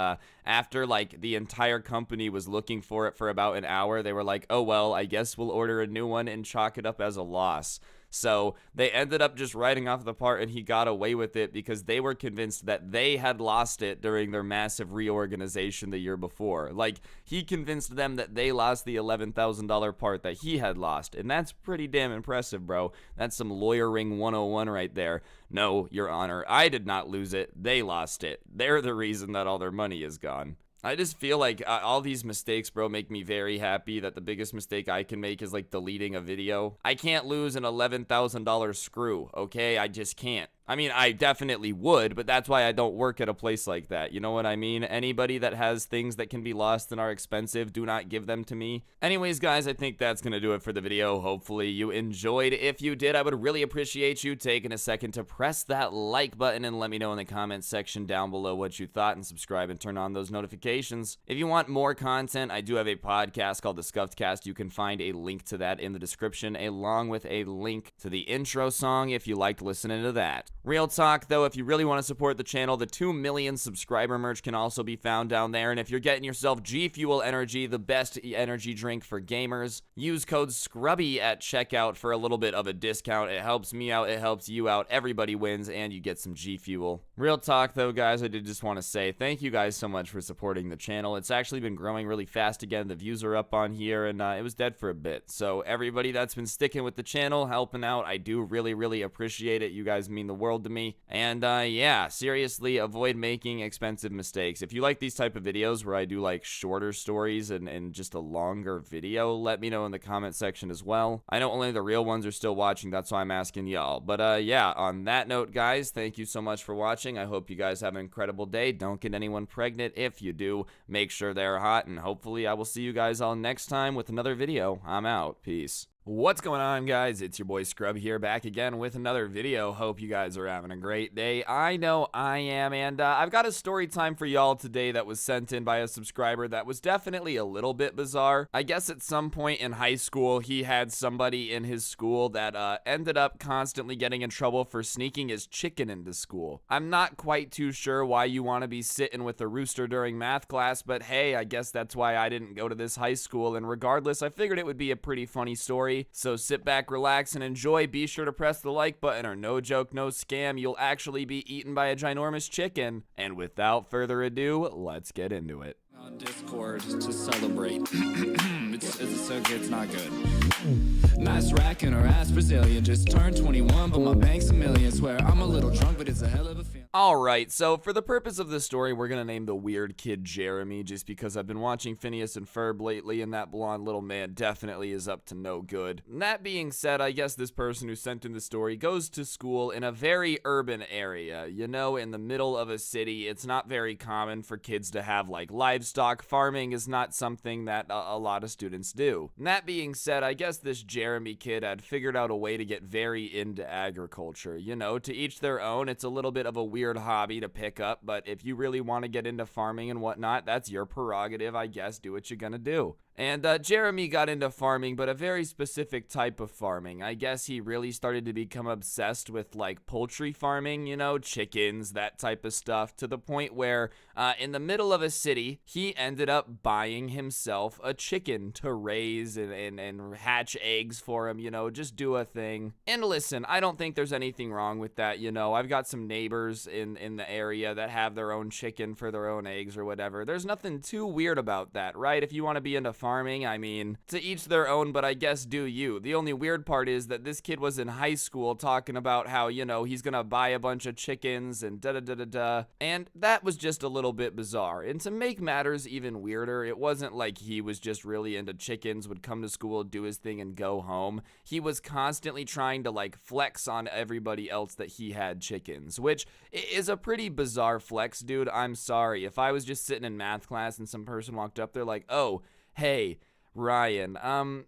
after like the entire company was looking for it for about an hour, they were like, oh well, I guess we'll order a new one and chalk it up as a loss. So they ended up just writing off the part and he got away with it because they were convinced that they had lost it during their massive reorganization the year before. Like, he convinced them that they lost the $11,000 part that he had lost. And that's pretty damn impressive, bro. That's some lawyering 101 right there. No, Your Honor, I did not lose it. They lost it. They're the reason that all their money is gone. I just feel like all these mistakes, bro, make me very happy that the biggest mistake I can make is like deleting a video. I can't lose an $11,000 screw, okay? I just can't. I mean, I definitely would, but that's why I don't work at a place like that. You know what I mean? Anybody that has things that can be lost and are expensive, do not give them to me. Anyways, guys, I think that's going to do it for the video. Hopefully you enjoyed. If you did, I would really appreciate you taking a second to press that like button and let me know in the comments section down below what you thought, and subscribe and turn on those notifications. If you want more content, I do have a podcast called The Scuffed Cast. You can find a link to that in the description, along with a link to the intro song if you liked listening to that. Real talk, though, if you really want to support the channel, the 2 million subscriber merch can also be found down there. And if you're getting yourself G Fuel Energy, the best energy drink for gamers, use code Scrubby at checkout for a little bit of a discount. It helps me out, it helps you out, everybody wins, and you get some G Fuel. Real talk, though, guys, I did just want to say thank you guys so much for supporting the channel. It's actually been growing really fast again. The views are up on here, and it was dead for a bit. So everybody that's been sticking with the channel, helping out, I do really, really appreciate it. You guys mean the world to me. And yeah, seriously, avoid making expensive mistakes. If you like these type of videos where I do like shorter stories and just a longer video, let me know in the comment section as well. I know only the real ones are still watching, that's why I'm asking y'all. But yeah, on that note, guys, thank you so much for watching. I hope you guys have an incredible day. Don't get anyone pregnant. If you do, make sure they're hot, and hopefully I will see you guys all next time with another video. I'm out. Peace. What's going on, guys? It's your boy Scrubby here, back again with another video. Hope you guys are having a great day. I know I am, and I've got a story time for y'all today that was sent in by a subscriber that was definitely a little bit bizarre. I guess at some point in high school, he had somebody in his school that ended up constantly getting in trouble for sneaking his chicken into school. I'm not quite too sure why you want to be sitting with a rooster during math class, but hey, I guess that's why I didn't go to this high school, and regardless, I figured it would be a pretty funny story. So sit back, relax, and enjoy. Be sure to press the like button, or no joke, no scam, you'll actually be eaten by a ginormous chicken. And without further ado, let's get into it. On Discord to celebrate. it's okay, it's not good. Nice rack in her ass Brazilian. Just turned 21, but my bank's a million. Swear I'm a little drunk, but it's a hell of a feeling. Alright, so for the purpose of this story, we're gonna name the weird kid Jeremy, just because I've been watching Phineas and Ferb lately, and that blonde little man definitely is up to no good. That being said, I guess this person who sent in the story goes to school in a very urban area. You know, in the middle of a city, it's not very common for kids to have, like, livestock. Farming is not something that a lot of students do. And that being said, I guess this Jeremy kid had figured out a way to get very into agriculture. You know, to each their own. It's a little bit of a weird hobby to pick up, but if you really want to get into farming and whatnot, that's your prerogative, I guess. Do what you're gonna do. And Jeremy got into farming, but a very specific type of farming. I guess he really started to become obsessed with, like, poultry farming, you know, chickens, that type of stuff, to the point where in the middle of a city, he ended up buying himself a chicken to raise and hatch eggs for him, you know, just do a thing. And listen, I don't think there's anything wrong with that, you know. I've got some neighbors in the area that have their own chicken for their own eggs or whatever. There's nothing too weird about that, right? If you want to be into farming, I mean, to each their own, but I guess do you. The only weird part is that this kid was in high school talking about how, you know, he's gonna buy a bunch of chickens and da-da-da-da-da, and that was just a little bit bizarre. And to make matters even weirder, it wasn't like he was just really into chickens, would come to school, do his thing, and go home. He was constantly trying to, like, flex on everybody else that he had chickens, which is a pretty bizarre flex, dude. I'm sorry. If I was just sitting in math class and some person walked up there like, oh, hey, Ryan,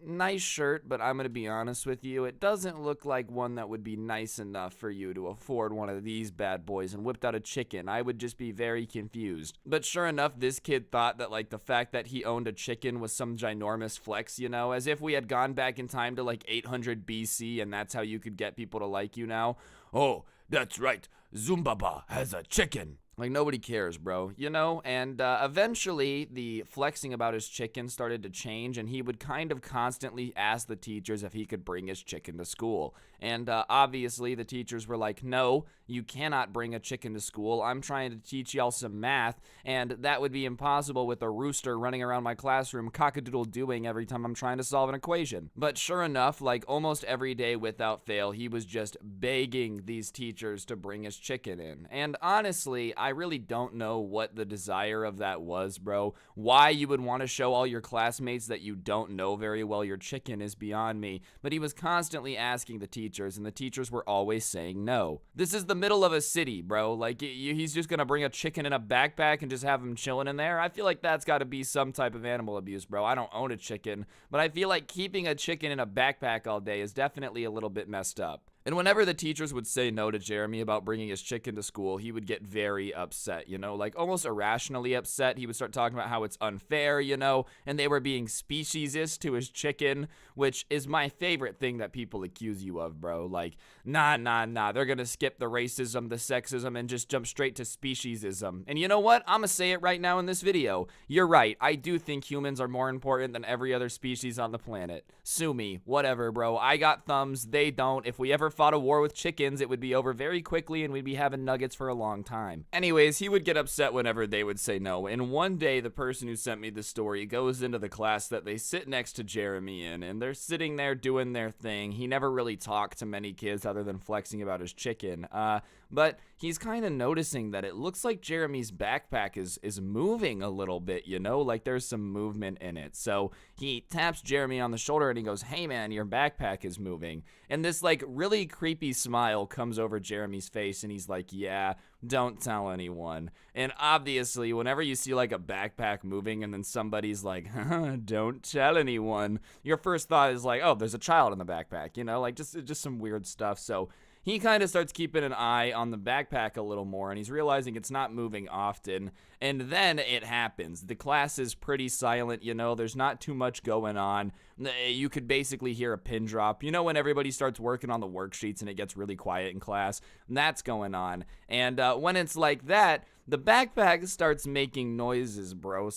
nice shirt, but I'm gonna be honest with you, it doesn't look like one that would be nice enough for you to afford one of these bad boys, and whipped out a chicken, I would just be very confused. But sure enough, this kid thought that, like, the fact that he owned a chicken was some ginormous flex, you know, as if we had gone back in time to, like, 800 BC, and that's how you could get people to like you now. Oh, that's right, Zumbaba has a chicken. Like, nobody cares, bro, you know? And eventually, the flexing about his chicken started to change, and he would kind of constantly ask the teachers if he could bring his chicken to school. And obviously, the teachers were like, no, you cannot bring a chicken to school. I'm trying to teach y'all some math, and that would be impossible with a rooster running around my classroom cock-a-doodle-doing every time I'm trying to solve an equation. But sure enough, like, almost every day without fail, he was just begging these teachers to bring his chicken in. And honestly, I really don't know what the desire of that was, bro. Why you would want to show all your classmates that you don't know very well your chicken is beyond me. But he was constantly asking the teachers, and the teachers were always saying no. This is the middle of a city, bro. Like, he's just gonna bring a chicken in a backpack and just have him chilling in there? I feel like that's gotta be some type of animal abuse, bro. I don't own a chicken, but I feel like keeping a chicken in a backpack all day is definitely a little bit messed up. And whenever the teachers would say no to Jeremy about bringing his chicken to school, he would get very upset, you know, like almost irrationally upset. He would start talking about how it's unfair, you know, and they were being speciesist to his chicken, which is my favorite thing that people accuse you of, bro. Like, nah, they're gonna skip the racism, the sexism, and just jump straight to speciesism. And you know what? I'm gonna say it right now in this video. You're right. I do think humans are more important than every other species on the planet. Sue me. Whatever, bro. I got thumbs. They don't. If we ever fought a war with chickens, it would be over very quickly and we'd be having nuggets for a long time. Anyways, he would get upset whenever they would say no. And one day, the person who sent me the story goes into the class that they sit next to Jeremy in, and they're sitting there doing their thing. He never really talked to many kids other than flexing about his chicken. But he's kind of noticing that it looks like Jeremy's backpack is moving a little bit, you know, like there's some movement in it. So he taps Jeremy on the shoulder and he goes, "Hey man, your backpack is moving." And this like really very creepy smile comes over Jeremy's face, and he's like, yeah, don't tell anyone. And obviously, whenever you see like a backpack moving and then somebody's like, don't tell anyone, your first thought is like, oh, there's a child in the backpack, you know, like just some weird stuff. So he kind of starts keeping an eye on the backpack a little more, and he's realizing it's not moving often. And then it happens. The class is pretty silent, you know, there's not too much going on. You could basically hear a pin drop. You know, when everybody starts working on the worksheets and it gets really quiet in class, that's going on. And when it's like that, the backpack starts making noises, bro.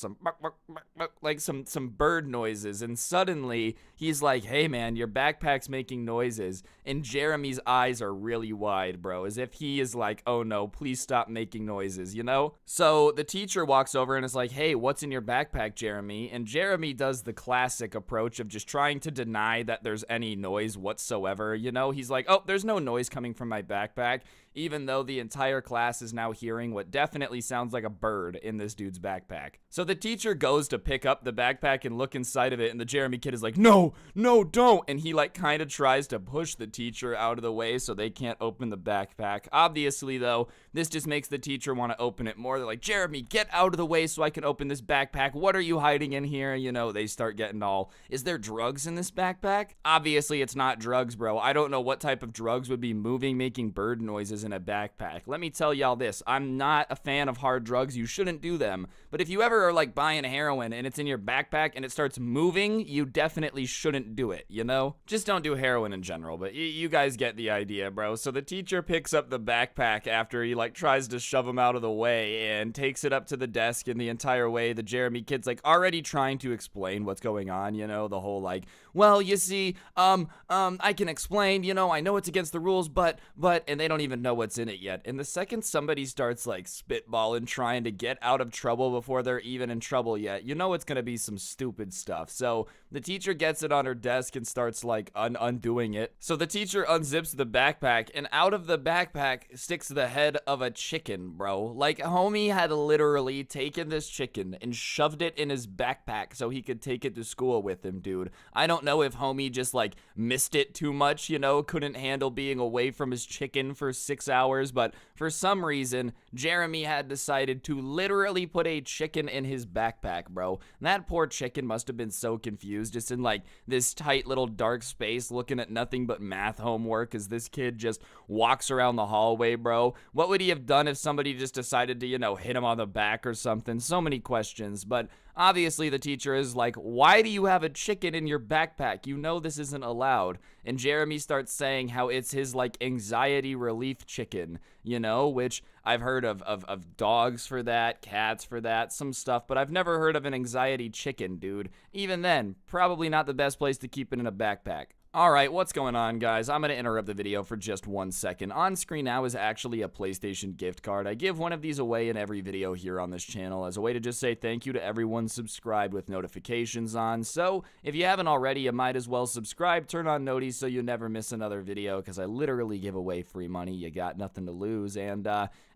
Like some bird noises. And suddenly he's like, hey man, your backpack's making noises. And Jeremy's eyes are really wide, bro, as if he is like, oh no, please stop making noises, you know? So the teacher walks over and is like, hey, what's in your backpack, Jeremy? And Jeremy does the classic approach of just trying to deny that there's any noise whatsoever, you know? He's like, oh, there's no noise coming from my backpack, even though the entire class is now hearing what definitely sounds like a bird in this dude's backpack. So the teacher goes to pick up the backpack and look inside of it, and the Jeremy kid is like, no, don't. And he like kind of tries to push the teacher out of the way so they can't open the backpack. Obviously, though, this just makes the teacher want to open it more. They're like, Jeremy, get out of the way so I can open this backpack. What are you hiding in here? You know, they start getting all, is there drugs in this backpack? Obviously, it's not drugs, bro. I don't know what type of drugs would be moving, making bird noises in a backpack. Let me tell y'all this. I'm not a fan of hard drugs. You shouldn't do them. But if you ever are like buying heroin and it's in your backpack and it starts moving, you definitely shouldn't do it, you know? Just don't do heroin in general, but you guys get the idea, bro. So the teacher picks up the backpack after he like tries to shove him out of the way and takes it up to the desk, and the entire way the Jeremy kid's like already trying to explain what's going on, you know, the whole like, well, you see, I can explain, you know, I know it's against the rules, but, and they don't even know what's in it yet. And the second somebody starts like spitballing, trying to get out of trouble before they're even in trouble yet, you know it's gonna be some stupid stuff. So the teacher gets it on her desk and starts like undoing it. So the teacher unzips the backpack, and out of the backpack sticks the head of a chicken, bro. Like, homie had literally taken this chicken and shoved it in his backpack so he could take it to school with him, dude. I don't know if homie just like missed it too much, you know, couldn't handle being away from his chicken for 6 hours, but for some reason, Jeremy had decided to literally put a chicken in his backpack, bro. That poor chicken must have been so confused, just in like this tight little dark space looking at nothing but math homework as this kid just walks around the hallway, bro. What would he have done if somebody just decided to, you know, hit him on the back or something? So many questions, but obviously the teacher is like, why do you have a chicken in your backpack? You know this isn't allowed. And Jeremy starts saying how it's his like anxiety relief chicken, you know, which I've heard of dogs for that, cats for that, some stuff, but I've never heard of an anxiety chicken, dude. Even then, probably not the best place to keep it in a backpack. Alright, what's going on, guys? I'm going to interrupt the video for just 1 second. On screen now is actually a PlayStation gift card. I give one of these away in every video here on this channel as a way to just say thank you to everyone subscribed with notifications on. So, if you haven't already, you might as well subscribe, turn on noties so you never miss another video, because I literally give away free money. You got nothing to lose. And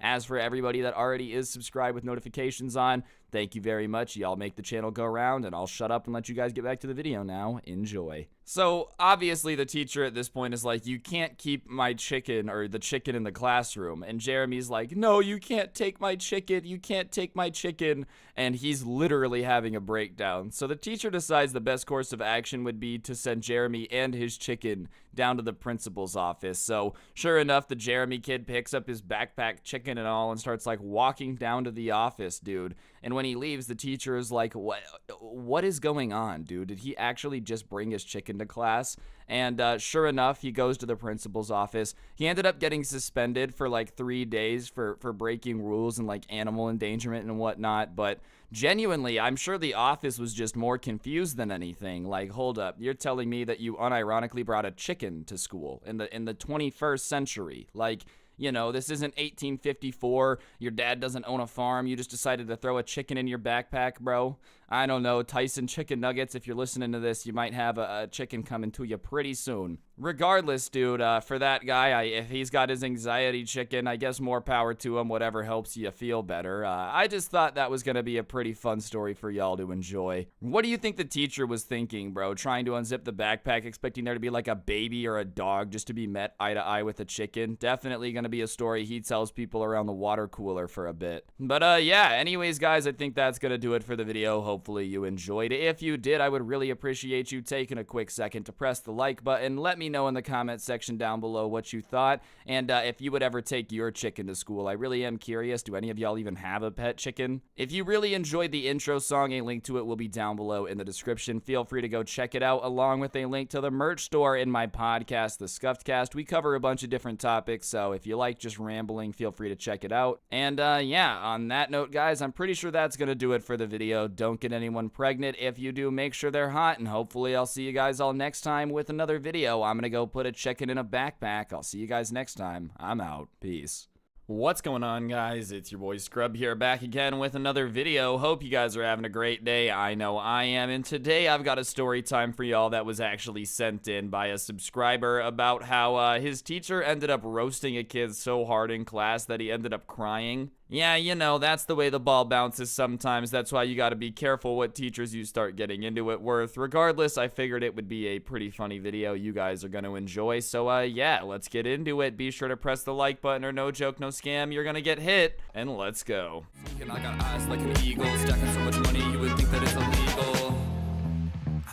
as for everybody that already is subscribed with notifications on, thank you very much. Y'all make the channel go round, and I'll shut up and let you guys get back to the video now. Enjoy. So, obviously, the teacher at this point is like, you can't keep my chicken, or the chicken in the classroom. And Jeremy's like, no, you can't take my chicken. You can't take my chicken. And he's literally having a breakdown. So the teacher decides the best course of action would be to send Jeremy and his chicken down to the principal's office. So, sure enough, the Jeremy kid picks up his backpack, chicken and all, and starts like walking down to the office, dude. And when he leaves, the teacher is like, what is going on, dude? Did he actually just bring his chicken to class? And sure enough, he goes to the principal's office. He ended up getting suspended for like 3 days for breaking rules and like animal endangerment and whatnot. But genuinely, I'm sure the office was just more confused than anything. Like, hold up, you're telling me that you unironically brought a chicken to school in the 21st century? Like, you know, this isn't 1854. Your dad doesn't own a farm. You just decided to throw a chicken in your backpack, bro. I don't know, Tyson chicken nuggets. If you're listening to this, you might have a chicken coming to you pretty soon. Regardless, dude, for that guy, if he's got his anxiety chicken, I guess more power to him, whatever helps you feel better. I just thought that was gonna be a pretty fun story for y'all to enjoy. What do you think the teacher was thinking, bro? Trying to unzip the backpack, expecting there to be like a baby or a dog just to be met eye to eye with a chicken? Definitely gonna be a story he tells people around the water cooler for a bit. But yeah, anyways, guys, I think that's gonna do it for the video. Hopefully you enjoyed. If you did, I would really appreciate you taking a quick second to press the like button. Let me know in the comment section down below what you thought, and if you would ever take your chicken to school. I really am curious. Do any of y'all even have a pet chicken? If you really enjoyed the intro song, a link to it will be down below in the description. Feel free to go check it out, along with a link to the merch store in my podcast, The Scuffed Cast. We cover a bunch of different topics, so if you like just rambling, feel free to check it out. And yeah, on that note, guys, I'm pretty sure that's gonna do it for the video. Don't get anyone pregnant. If you do, make sure they're hot, and hopefully I'll see you guys all next time with another video. I'm gonna go put a chicken in a backpack. I'll see you guys next time. I'm out. Peace. What's going on, guys? It's your boy Scrub here, back again with another video. Hope you guys are having a great day. I know I am, and today I've got a story time for y'all that was actually sent in by a subscriber about how his teacher ended up roasting a kid so hard in class that he ended up crying. Yeah, you know, that's the way the ball bounces sometimes. That's why you gotta be careful what teachers you start getting into it with. Regardless, I figured it would be a pretty funny video you guys are gonna enjoy. So, yeah, let's get into it. Be sure to press the like button, or no joke, no scam, you're gonna get hit. And let's go. And I got eyes like an eagle, stacking so much money you would think that it's illegal.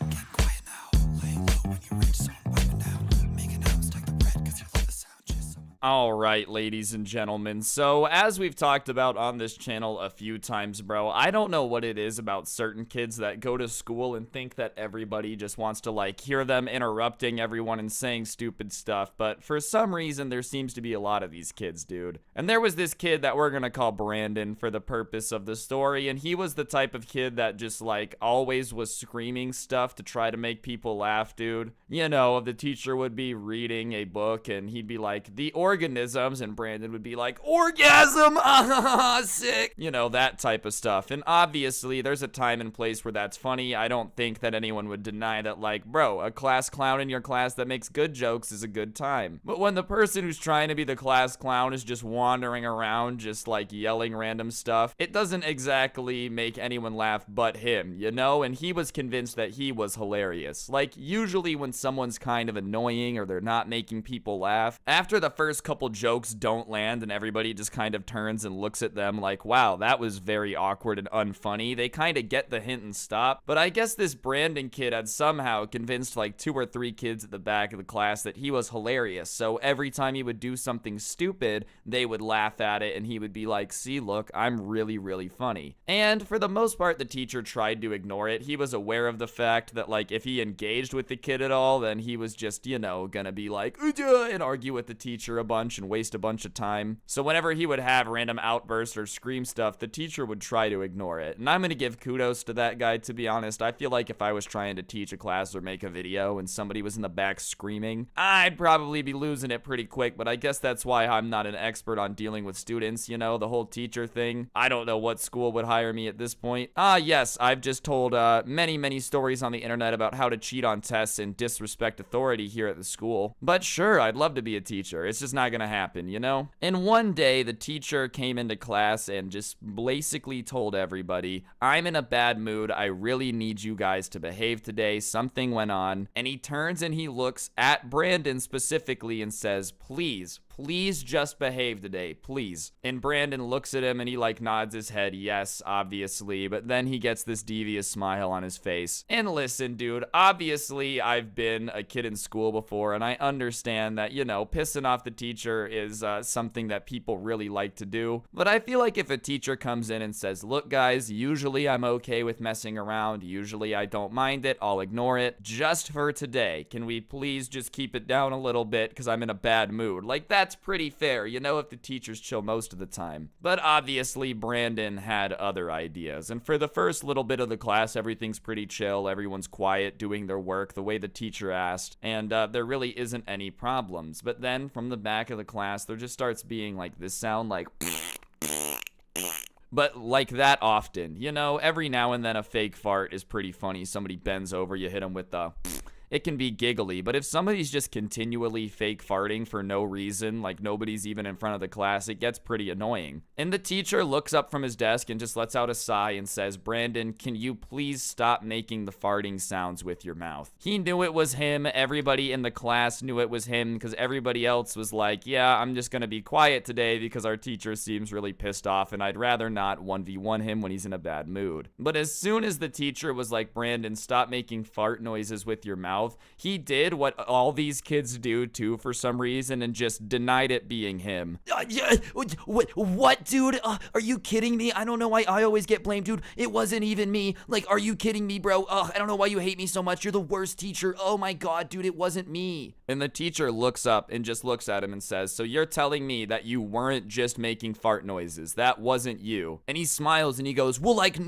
I'm getting quiet now, laying low when you reach zone, wiping out, making out, stack the bread, cause you love the sound, just Alright, ladies and gentlemen, so as we've talked about on this channel a few times, bro, I don't know what it is about certain kids that go to school and think that everybody just wants to, like, hear them interrupting everyone and saying stupid stuff, but for some reason, there seems to be a lot of these kids, dude. And there was this kid that we're gonna call Brandon for the purpose of the story, and he was the type of kid that just, like, always was screaming stuff to try to make people laugh, dude. You know, the teacher would be reading a book, and he'd be like, the organisms, and Brandon would be like, orgasm, sick, you know, that type of stuff. And obviously there's a time and place where that's funny. I don't think that anyone would deny that, like, bro, a class clown in your class that makes good jokes is a good time. But when the person who's trying to be the class clown is just wandering around just like yelling random stuff, it doesn't exactly make anyone laugh but him, you know? And he was convinced that he was hilarious. Like, usually when someone's kind of annoying or they're not making people laugh, after the first couple jokes don't land and everybody just kind of turns and looks at them like, wow, that was very awkward and unfunny, they kind of get the hint and stop. But I guess this Brandon kid had somehow convinced like 2 or 3 kids at the back of the class that he was hilarious, so every time he would do something stupid, they would laugh at it and he would be like, see, look, I'm really, really funny. And for the most part, the teacher tried to ignore it. He was aware of the fact that, like, if he engaged with the kid at all, then he was just, you know, gonna be like, and argue with the teacher a bunch and waste a bunch of time. So whenever he would have random outbursts or scream stuff, the teacher would try to ignore it. And I'm gonna give kudos to that guy, to be honest. I feel like if I was trying to teach a class or make a video and somebody was in the back screaming, I'd probably be losing it pretty quick, but I guess that's why I'm not an expert on dealing with students, you know, the whole teacher thing. I don't know what school would hire me at this point. Yes, I've just told many stories on the internet about how to cheat on tests and disrespect authority here at the school. But sure, I'd love to be a teacher. It's just not gonna happen, you know? And one day, the teacher came into class and just basically told everybody, I'm in a bad mood. I really need you guys to behave today. Something went on. And he turns and he looks at Brandon specifically and says, please just behave today, please. And Brandon looks at him and he like nods his head, yes, obviously, but then he gets this devious smile on his face. And listen, dude, obviously I've been a kid in school before and I understand that, you know, pissing off the teacher is something that people really like to do. But I feel like if a teacher comes in and says, look guys, usually I'm okay with messing around, usually I don't mind it, I'll ignore it, just for today, can we please just keep it down a little bit because I'm in a bad mood? Like, that's pretty fair, you know, if the teachers chill most of the time. But obviously Brandon had other ideas, and for the first little bit of the class, everything's pretty chill, everyone's quiet, doing their work the way the teacher asked, and there really isn't any problems. But then from the back of the class, there just starts being like this sound like But like that often, you know, every now and then a fake fart is pretty funny. Somebody bends over, you hit them with the... It can be giggly, but if somebody's just continually fake farting for no reason, like nobody's even in front of the class, it gets pretty annoying. And the teacher looks up from his desk and just lets out a sigh and says, "Brandon, can you please stop making the farting sounds with your mouth?" He knew it was him. Everybody in the class knew it was him because everybody else was like, "Yeah, I'm just going to be quiet today because our teacher seems really pissed off and I'd rather not 1v1 him when he's in a bad mood." But as soon as the teacher was like, "Brandon, stop making fart noises with your mouth," he did what all these kids do too for some reason and just denied it being him. What, dude? Are you kidding me? I don't know why I always get blamed, dude. It wasn't even me. Like, are you kidding me, bro? I don't know why you hate me so much. You're the worst teacher. Oh my God, dude, it wasn't me. And the teacher looks up and just looks at him and says, "So you're telling me that you weren't just making fart noises? That wasn't you?" And he smiles and he goes, "Well, like,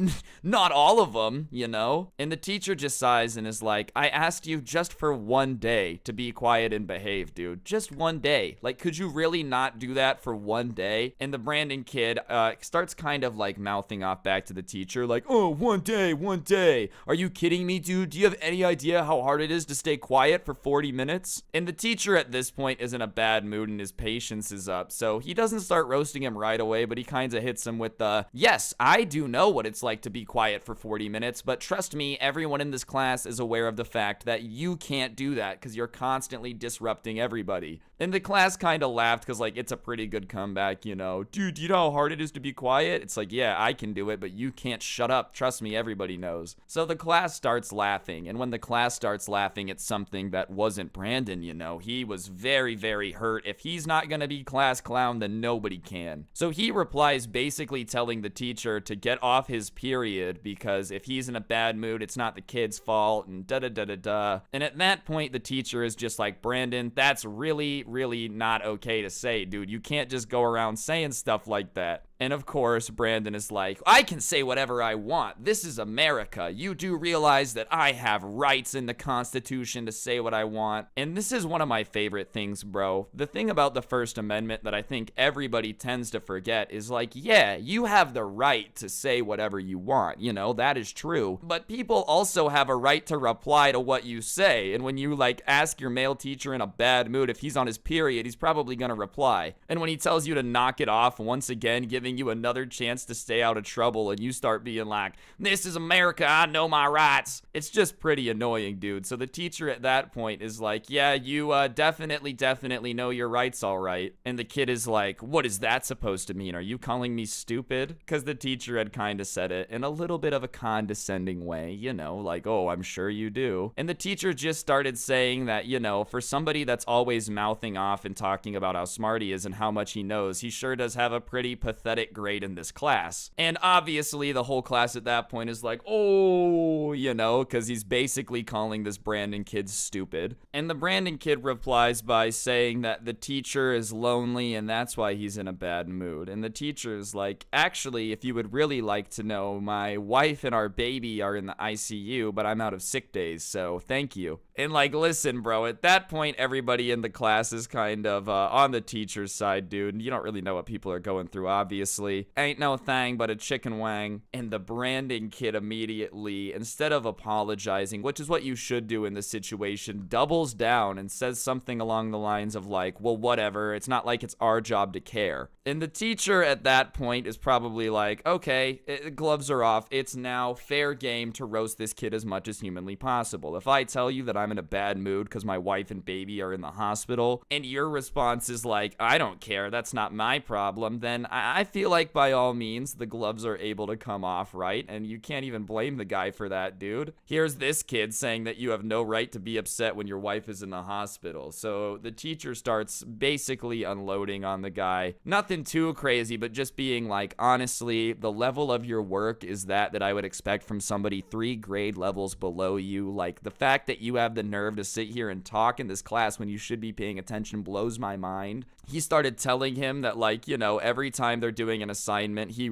not all of them, you know?" And the teacher just sighs and is like, "I asked you just for one day to be quiet and behave, dude. Just one day. Like, could you really not do that for one day?" And the Brandon kid starts kind of like mouthing off back to the teacher like, "Oh, one day, one day. Are you kidding me, dude? Do you have any idea how hard it is to stay quiet for 40 minutes? And the teacher at this point is in a bad mood and his patience is up. So he doesn't start roasting him right away, but he kind of hits him with the, "Yes, I do know what it's like to be quiet for 40 minutes, but trust me, everyone in this class is aware of the fact that you can't do that because you're constantly disrupting everybody." And the class kind of laughed because, like, it's a pretty good comeback, you know. "Dude, do you know how hard it is to be quiet?" It's like, "Yeah, I can do it, but you can't shut up. Trust me, everybody knows." So the class starts laughing, and when the class starts laughing, it's something that wasn't Brandon, you know. He was very, very hurt. If he's not going to be class clown, then nobody can. So he replies basically telling the teacher to get off his period because if he's in a bad mood, it's not the kid's fault, and da-da-da-da-da. And at that point, the teacher is just like, "Brandon, that's really, really not okay to say, dude. You can't just go around saying stuff like that." And of course, Brandon is like, "I can say whatever I want. This is America. You do realize that I have rights in the Constitution to say what I want." And this is one of my favorite things, bro. The thing about the First Amendment that I think everybody tends to forget is like, yeah, you have the right to say whatever you want. You know, that is true. But people also have a right to reply to what you say. And when you like ask your male teacher in a bad mood if he's on his period, he's probably gonna reply. And when he tells you to knock it off, once again, giving you another chance to stay out of trouble, and you start being like, "This is America, I know my rights." It's just pretty annoying, dude. So the teacher at that point is like, "Yeah, you definitely know your rights, all right." And the kid is like, "What is that supposed to mean? Are you calling me stupid?" Because the teacher had kind of said it in a little bit of a condescending way, you know, like, "Oh, I'm sure you do." And the teacher just started saying that, you know, for somebody that's always mouthing off and talking about how smart he is and how much he knows, he sure does have a pretty pathetic grade in this class. And obviously the whole class at that point is like, "Oh," you know, because he's basically calling this Brandon kid stupid. And the Brandon kid replies by saying that the teacher is lonely and that's why he's in a bad mood. And the teacher is like, "Actually, if you would really like to know, my wife and our baby are in the ICU, but I'm out of sick days, so thank you." And like, listen, bro, at that point, everybody in the class is kind of on the teacher's side, dude. You don't really know what people are going through, obviously. Ain't no thang but a chicken wang. And the Brandon kid immediately, instead of apologizing, which is what you should do in this situation, doubles down and says something along the lines of like, "Well, whatever. It's not like it's our job to care." And the teacher at that point is probably like, "Okay, gloves are off. It's now fair game to roast this kid as much as humanly possible. If I tell you that I'm in a bad mood because my wife and baby are in the hospital, and your response is like, 'I don't care, that's not my problem,' then I feel like by all means the gloves are able to come off, right? And you can't even blame the guy for that, dude. Here's this kid saying that you have no right to be upset when your wife is in the hospital." So the teacher starts basically unloading on the guy. Nothing too crazy, but just being like, "Honestly, the level of your work is that I would expect from somebody 3 grade levels below you. Like, the fact that you have the nerve to sit here and talk in this class when you should be paying attention blows my mind." He started telling him that, like, you know, every time they're doing an assignment. He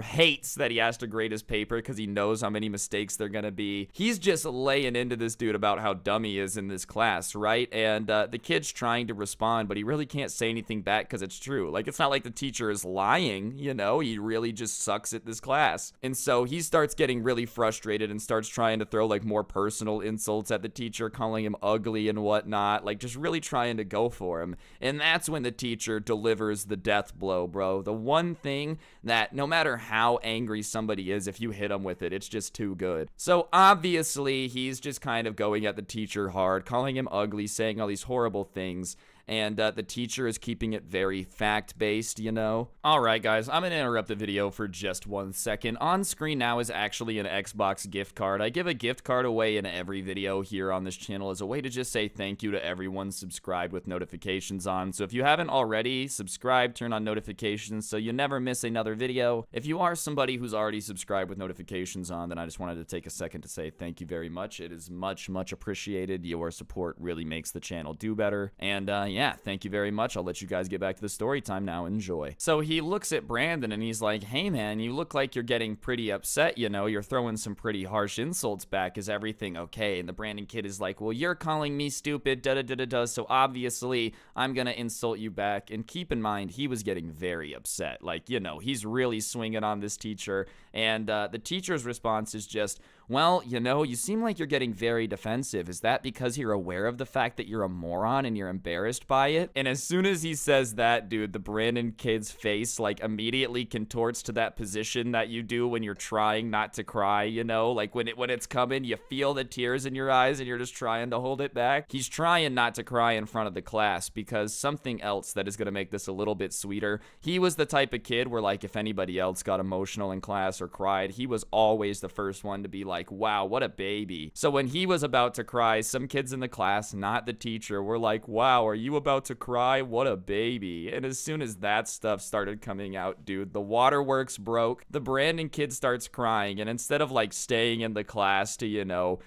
hates that he has to grade his paper because he knows how many mistakes they're gonna be. He's just laying into this dude about how dumb he is in this class, right? And the kid's trying to respond, but he really can't say anything back because it's true. Like, it's not like the teacher is lying, you know? He really just sucks at this class. And so he starts getting really frustrated and starts trying to throw like more personal insults at the teacher, calling him ugly and whatnot, like just really trying to go for him. And that's when the teacher delivers the death blow, bro. The one thing that no matter how angry somebody is, if you hit them with it, it's just too good. So obviously he's just kind of going at the teacher hard, calling him ugly, saying all these horrible things. And the teacher is keeping it very fact-based, you know? Alright guys, I'm gonna interrupt the video for just 1 second. On screen now is actually an Xbox gift card. I give a gift card away in every video here on this channel as a way to just say thank you to everyone subscribed with notifications on. So if you haven't already, subscribe, turn on notifications so you never miss another video. If you are somebody who's already subscribed with notifications on, then I just wanted to take a second to say thank you very much. It is much, much appreciated. Your support really makes the channel do better. And yeah, thank you very much. I'll let you guys get back to the story time now. Enjoy. So he looks at Brandon and he's like, hey man, you look like you're getting pretty upset, you know, you're throwing some pretty harsh insults back. Is everything okay? And the Brandon kid is like, well, you're calling me stupid, da-da-da-da-da, so obviously I'm gonna insult you back. And keep in mind, he was getting very upset. Like, you know, he's really swinging on this teacher. And the teacher's response is just, well, you know, you seem like you're getting very defensive. Is that because you're aware of the fact that you're a moron and you're embarrassed by it? And as soon as he says that, dude, the Brandon kid's face like immediately contorts to that position that you do when you're trying not to cry, you know? Like when it's coming, you feel the tears in your eyes and you're just trying to hold it back. He's trying not to cry in front of the class because something else that is going to make this a little bit sweeter. He was the type of kid where like if anybody else got emotional in class or cried, he was always the first one to be like, wow, what a baby. So when he was about to cry, some kids in the class, not the teacher, were like, wow, are you about to cry? What a baby. And as soon as that stuff started coming out, dude, the waterworks broke. The Brandon kid starts crying, and instead of like staying in the class to, you know,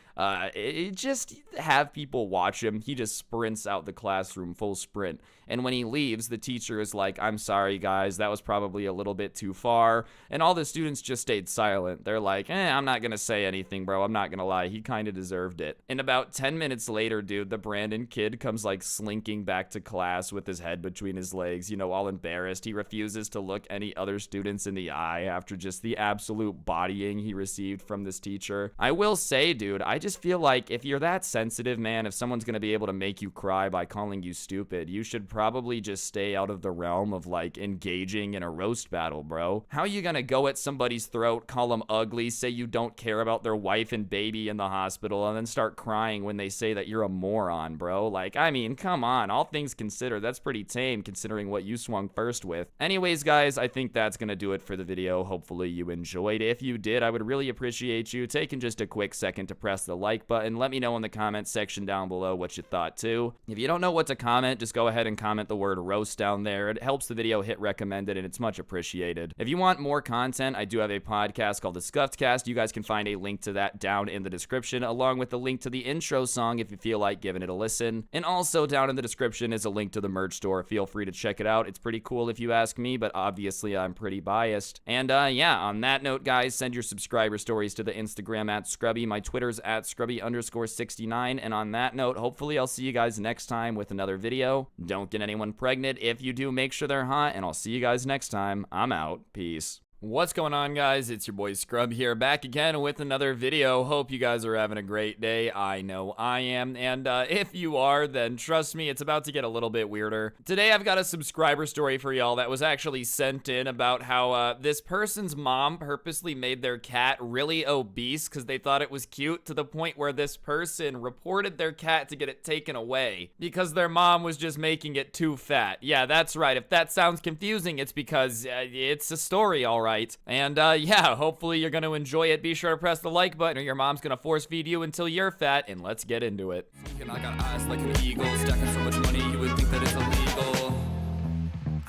just have people watch him, he just sprints out the classroom full sprint. And when he leaves, the teacher is like, I'm sorry guys, that was probably a little bit too far. And all the students just stayed silent. They're like, I'm not gonna say anything, bro. I'm not gonna lie. He kind of deserved it. And about 10 minutes later, dude, the Brandon kid comes like slinking back to class with his head between his legs, you know, all embarrassed. He refuses to look any other students in the eye after just the absolute bodying he received from this teacher. I will say, dude, I just feel like if you're that sensitive, man, if someone's gonna be able to make you cry by calling you stupid, you should probably just stay out of the realm of like engaging in a roast battle, bro. How are you gonna go at somebody's throat, call them ugly, say you don't care about their wife and baby in the hospital, and then start crying when they say that you're a moron, bro? Like, I mean, come on, all things considered, that's pretty tame considering what you swung first with. Anyways, guys, I think that's gonna do it for the video. Hopefully you enjoyed. If you did, I would really appreciate you taking just a quick second to press the like button. Let me know in the comments section down below what you thought too. If you don't know what to comment, just go ahead and comment the word roast down there. It helps the video hit recommended and it's much appreciated. If you want more content, I do have a podcast called The Scuffed Cast. You guys can find a link to that down in the description, along with the link to the intro song if you feel like giving it a listen. And also down in the description is a link to the merch store. Feel free to check it out. It's pretty cool if you ask me, but obviously I'm pretty biased. And yeah, on that note, guys, send your subscriber stories to the Instagram at Scrubby. My Twitter's at Scrubby_69. And on that note, hopefully I'll see you guys next time with another video. Don't get anyone pregnant. If you do, make sure they're hot, and I'll see you guys next time. I'm out. Peace. What's going on, guys? It's your boy Scrub here, back again with another video. Hope you guys are having a great day. I know I am, and if you are, then trust me, it's about to get a little bit weirder. Today, I've got a subscriber story for y'all that was actually sent in about how this person's mom purposely made their cat really obese because they thought it was cute, to the point where this person reported their cat to get it taken away because their mom was just making it too fat. Yeah, that's right. If that sounds confusing, it's because it's a story, all right. And yeah, hopefully you're gonna enjoy it. Be sure to press the like button or your mom's gonna force feed you until you're fat, and let's get into it. And I got eyes like an eagle, stacking so much money you would think that it's illegal.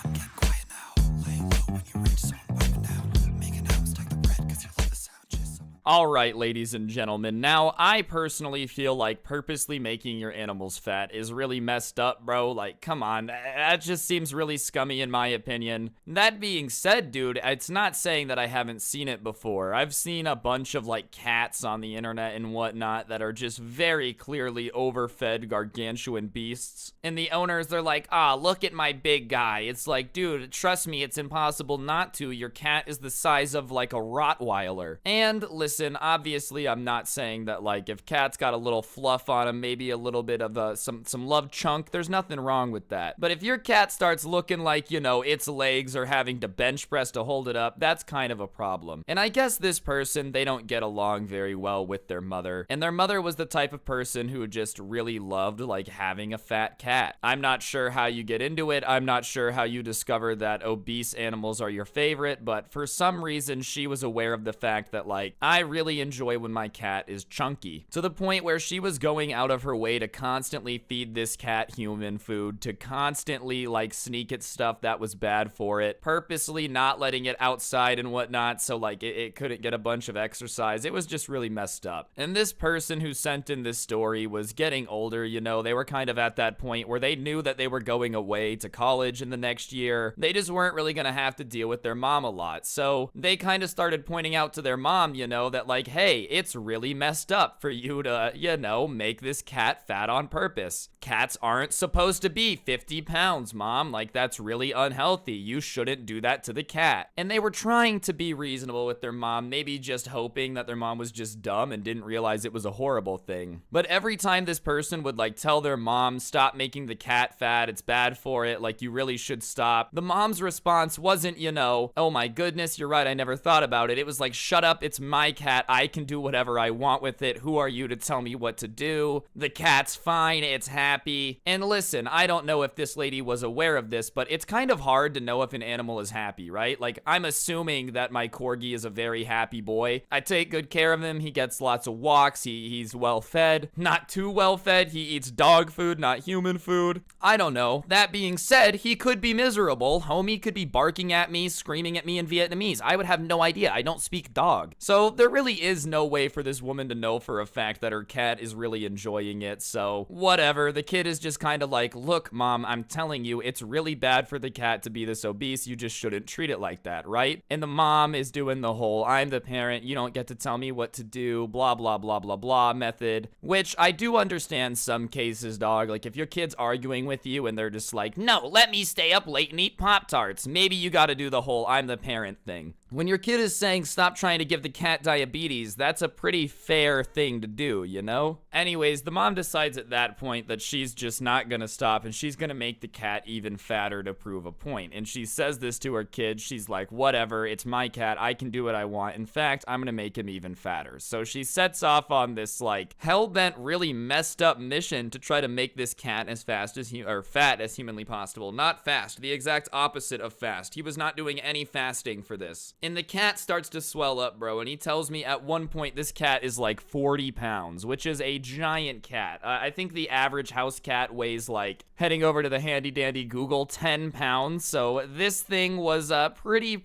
I'm getting quiet now, laying low when you reach, so I'm popping out, making out, stack the bread, cause you love the sound, just so Alright, ladies and gentlemen, now I personally feel like purposely making your animals fat is really messed up, bro. Like, come on, that just seems really scummy in my opinion. That being said, dude, it's not saying that I haven't seen it before. I've seen a bunch of like cats on the internet and whatnot that are just very clearly overfed gargantuan beasts. And the owners, they're like, ah, look at my big guy. It's like, dude, trust me, it's impossible not to. Your cat is the size of like a Rottweiler. And listen, obviously I'm not saying that like if cat's got a little fluff on him, maybe a little bit of some love chunk, there's nothing wrong with that. But if your cat starts looking like, you know, its legs are having to bench press to hold it up, that's kind of a problem. And I guess this person, they don't get along very well with their mother. And their mother was the type of person who just really loved like having a fat cat. I'm not sure how you get into it. I'm not sure how you discover that obese animals are your favorite, but for some reason she was aware of the fact that like I really enjoy when my cat is chunky, to the point where she was going out of her way to constantly feed this cat human food, to constantly like sneak it stuff that was bad for it, purposely not letting it outside and whatnot so like it couldn't get a bunch of exercise. It was just really messed up. And this person who sent in this story was getting older, you know, they were kind of at that point where they knew that they were going away to college in the next year. They just weren't really gonna have to deal with their mom a lot. So they kind of started pointing out to their mom, you know, that like, hey, it's really messed up for you to, you know, make this cat fat on purpose. Cats aren't supposed to be 50 pounds, mom. Like, that's really unhealthy. You shouldn't do that to the cat. And they were trying to be reasonable with their mom, maybe just hoping that their mom was just dumb and didn't realize it was a horrible thing. But every time this person would like tell their mom, stop making the cat fat, it's bad for it, like you really should stop, the mom's response wasn't, you know, oh my goodness, you're right, I never thought about it. It was like, shut up, it's my cat, I can do whatever I want with it. Who are you to tell me what to do? The cat's fine, it's happy. And listen, I don't know if this lady was aware of this, but it's kind of hard to know if an animal is happy, right? Like, I'm assuming that my corgi is a very happy boy. I take good care of him. He gets lots of walks. He's well fed. Not too well fed. He eats dog food, not human food. I don't know. That being said, he could be miserable. Homie could be barking at me, screaming at me in Vietnamese. I would have no idea. I don't speak dog. So there really is no way for this woman to know for a fact that her cat is really enjoying it. So whatever. The kid is just kind of like, look, mom, I'm telling you, it's really bad for the cat to be this obese. You just shouldn't treat it like that, right? And the mom is doing the whole, I'm the parent, you don't get to tell me what to do, blah, blah, blah, blah, blah method, which I do understand some cases, dog. Like, if your kid's arguing with you and they're just like, no, let me stay up late and eat Pop-Tarts, maybe you gotta do the whole, I'm the parent thing. When your kid is saying, stop trying to give the cat diabetes, that's a pretty fair thing to do, you know? Anyways, the mom decides at that point that she's just not gonna stop and she's gonna make the cat even fatter to prove a point. And she says this to her kid. She's like, whatever, it's my cat, I can do what I want. In fact, I'm gonna make him even fatter. So she sets off on this like hell-bent, really messed up mission to try to make this cat as fat as humanly possible. Not fast, the exact opposite of fast. He was not doing any fasting for this. And the cat starts to swell up, bro, and he tells me at one point this cat is like 40 pounds, which is a giant cat. I think the average house cat weighs like, heading over to the handy dandy Google, 10 pounds. So this thing was a pretty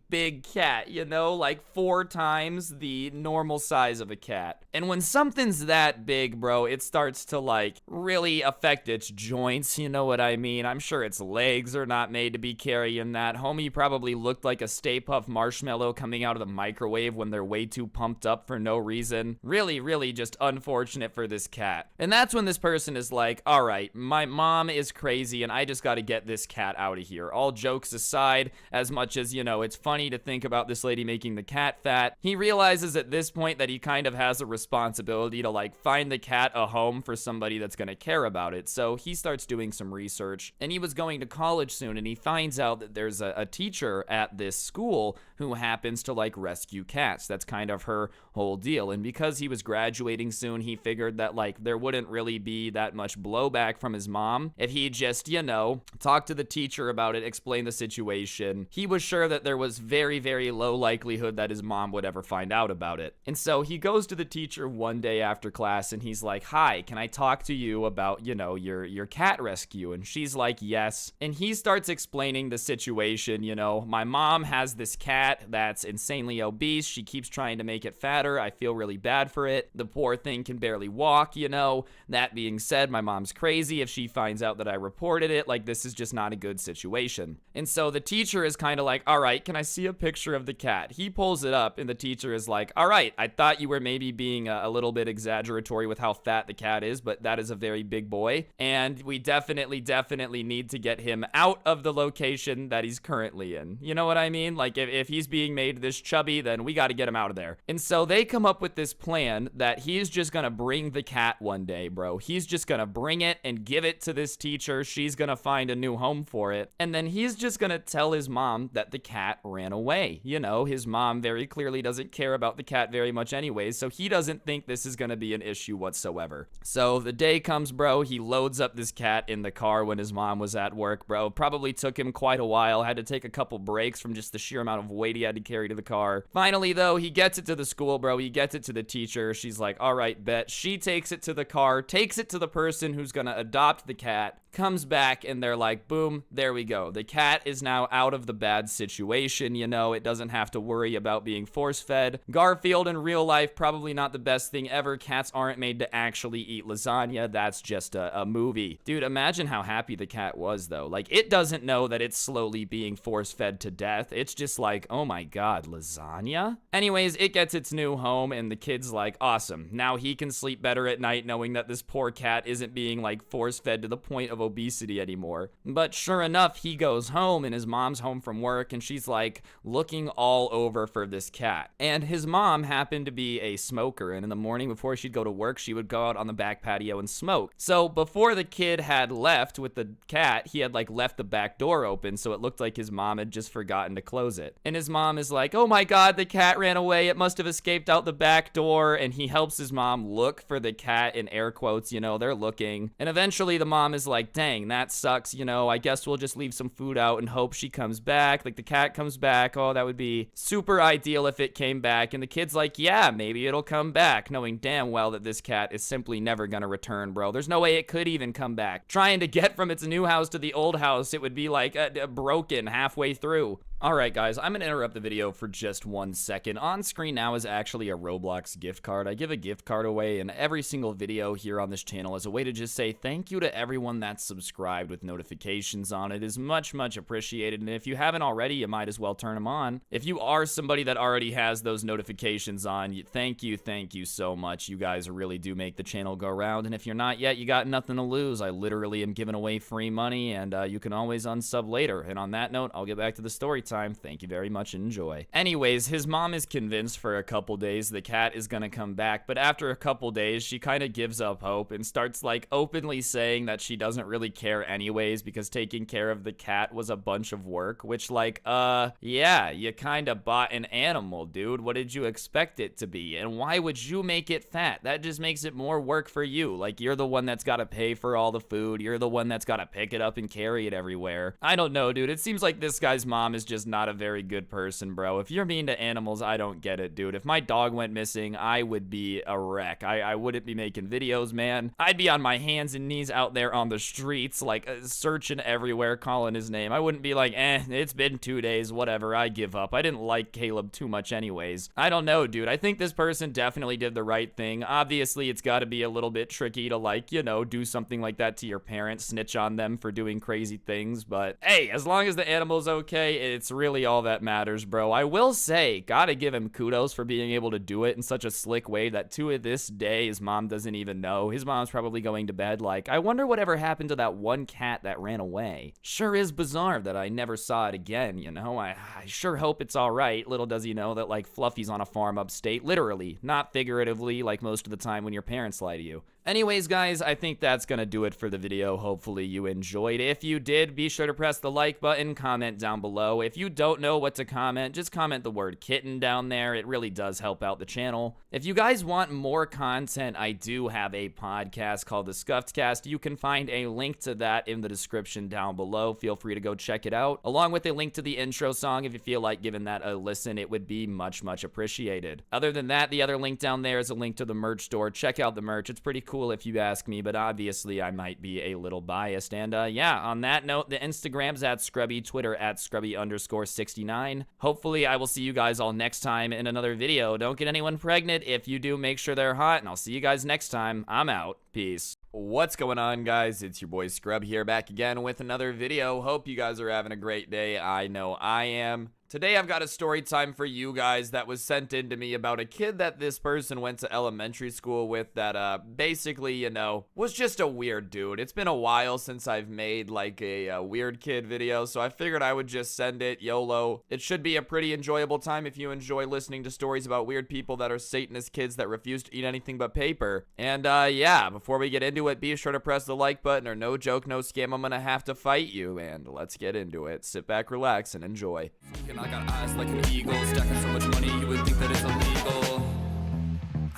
big cat, you know, like 4 times the normal size of a cat. And when something's that big, bro, it starts to like really affect its joints, you know what I mean? I'm sure its legs are not made to be carrying that. Homie probably looked like a Stay Puft marshmallow coming out of the microwave when they're way too pumped up for no reason. Really just unfortunate for this cat. And that's when this person is like, all right, my mom is crazy and I just got to get this cat out of here. All jokes aside, as much as, you know, it's funny to think about this lady making the cat fat, he realizes at this point that he kind of has a responsibility to like find the cat a home for somebody that's going to care about it. So he starts doing some research, and he was going to college soon, and he finds out that there's a teacher at this school who happens to like rescue cats. That's kind of her whole deal. And because he was graduating soon, he figured that like there wouldn't really be that much blowback from his mom if he just, you know, talked to the teacher about it, explained the situation. He was sure that there was very low likelihood that his mom would ever find out about it. And so he goes to the teacher one day after class and he's like, hi, can I talk to you about, you know, your cat rescue? And she's like, yes. And he starts explaining the situation. You know, my mom has this cat that's insanely obese. She keeps trying trying to make it fatter. I feel really bad for it. The poor thing can barely walk, you know. That being said, my mom's crazy if she finds out that I reported it. Like, this is just not a good situation. And so the teacher is kind of like, all right, can I see a picture of the cat? He pulls it up and the teacher is like, all right, I thought you were maybe being a little bit exaggeratory with how fat the cat is, but that is a very big boy. And we definitely need to get him out of the location that he's currently in. You know what I mean? Like, if he's being made this chubby, then we got to get him out of there. And so they come up with this plan that he's just gonna bring the cat one day, bro. He's just gonna bring it and give it to this teacher. She's gonna find a new home for it. And then he's just gonna tell his mom that the cat ran away. You know, his mom very clearly doesn't care about the cat very much anyways, so he doesn't think this is gonna be an issue whatsoever. So the day comes, bro. He loads up this cat in the car when his mom was at work, bro. Probably took him quite a while. Had to take a couple breaks from just the sheer amount of weight he had to carry to the car. Finally, though, he gets it to the school, bro. He gets it to the teacher. She's like, all right, bet. She takes it to the car, takes it to the person who's gonna adopt the cat, comes back, and they're like, boom, there we go. The cat is now out of the bad situation, you know. It doesn't have to worry about being force-fed. Garfield in real life, probably not the best thing ever. Cats aren't made to actually eat lasagna. That's just a movie. Dude, imagine how happy the cat was, though. Like, it doesn't know that it's slowly being force-fed to death. It's just like, oh my god, lasagna? Anyways, it gets its new home, and the kid's like, awesome. Now he can sleep better at night knowing that this poor cat isn't being, like, force-fed to the point of obesity anymore. But sure enough, he goes home, and his mom's home from work, and she's, like, looking all over for this cat. And his mom happened to be a smoker, and in the morning before she'd go to work, she would go out on the back patio and smoke. So before the kid had left with the cat, he had, like, left the back door open, so it looked like his mom had just forgotten to close it. And his mom is like, oh my god, the cat ran away. It must have escaped out the back door. And he helps his mom look for the cat, in air quotes, you know, they're looking. And eventually the mom is like, dang, that sucks, you know, I guess we'll just leave some food out and hope she comes back. Like, the cat comes back. Oh, that would be super ideal if it came back. And the kid's like, yeah, maybe it'll come back, knowing damn well that this cat is simply never gonna return, bro. There's no way it could even come back. Trying to get from its new house to the old house, it would be like broken halfway through. Alright guys, I'm gonna interrupt the video for just 1 second. On screen now is actually a Roblox gift card. I give a gift card away in every single video here on this channel as a way to just say thank you to everyone that's subscribed with notifications on. It is much appreciated, and if you haven't already, you might as well turn them on. If you are somebody that already has those notifications on, thank you so much. You guys really do make the channel go round, and if you're not yet, you got nothing to lose. I literally am giving away free money, and you can always unsub later. And on that note, I'll get back to the story time. Thank you very much and enjoy. Anyways, his mom is convinced for a couple days the cat is gonna come back, but after a couple days, she kind of gives up hope and starts like openly saying that she doesn't really care anyways because taking care of the cat was a bunch of work, which like, yeah, you kind of bought an animal, dude. What did you expect it to be? And why would you make it fat? That just makes it more work for you. Like, you're the one that's gotta pay for all the food. You're the one that's gotta pick it up and carry it everywhere. I don't know, dude. It seems like this guy's mom is just not a very good person, bro. If you're mean to animals, I don't get it, dude. If my dog went missing, I would be a wreck. I wouldn't be making videos, man. I'd be on my hands and knees out there on the streets, like, searching everywhere, calling his name. I wouldn't be like, it's been 2 days, whatever, I give up. I didn't like Caleb too much anyways. I don't know, dude. I think this person definitely did the right thing. Obviously, it's gotta be a little bit tricky to, like, you know, do something like that to your parents, snitch on them for doing crazy things, but hey, as long as the animal's okay, it's really all that matters, bro. I will say, gotta give him kudos for being able to do it in such a slick way that to this day, his mom doesn't even know. His mom's probably going to bed like, I wonder whatever happened to that one cat that ran away. Sure is bizarre that I never saw it again, you know? I sure hope it's alright. Little does he know that, like, Fluffy's on a farm upstate, literally, not figuratively, like most of the time when your parents lie to you. Anyways, guys, I think that's gonna do it for the video. Hopefully you enjoyed. If you did, be sure to press the like button, comment down below. If you don't know what to comment, just comment the word kitten down there. It really does help out the channel. If you guys want more content, I do have a podcast called The Scuffed Cast. You can find a link to that in the description down below. Feel free to go check it out, along with a link to the intro song. If you feel like giving that a listen, it would be much appreciated. Other than that, the other link down there is a link to the merch store. Check out the merch. It's pretty cool. cool if you ask me, but obviously I might be a little biased. And yeah, on that note, the Instagram's at Scrubby, Twitter at Scrubby_69. Hopefully I will see you guys all next time in another video. Don't get anyone pregnant. If you do, make sure they're hot, and I'll see you guys next time. I'm out. Peace. What's going on, guys? It's your boy Scrub here, back again with another video. Hope you guys are having a great day. I know I am. Today I've got a story time for you guys that was sent in to me about a kid that this person went to elementary school with that basically, you know, was just a weird dude. It's been a while since I've made like a weird kid video, so I figured I would just send it YOLO. It should be a pretty enjoyable time if you enjoy listening to stories about weird people that are Satanist kids that refuse to eat anything but paper. And yeah, before we get into it, be sure to press the like button or no joke, no scam, I'm gonna have to fight you. And let's get into it. Sit back, relax, and enjoy. And I got eyes like an eagle, stacking so much money you would think that it's illegal.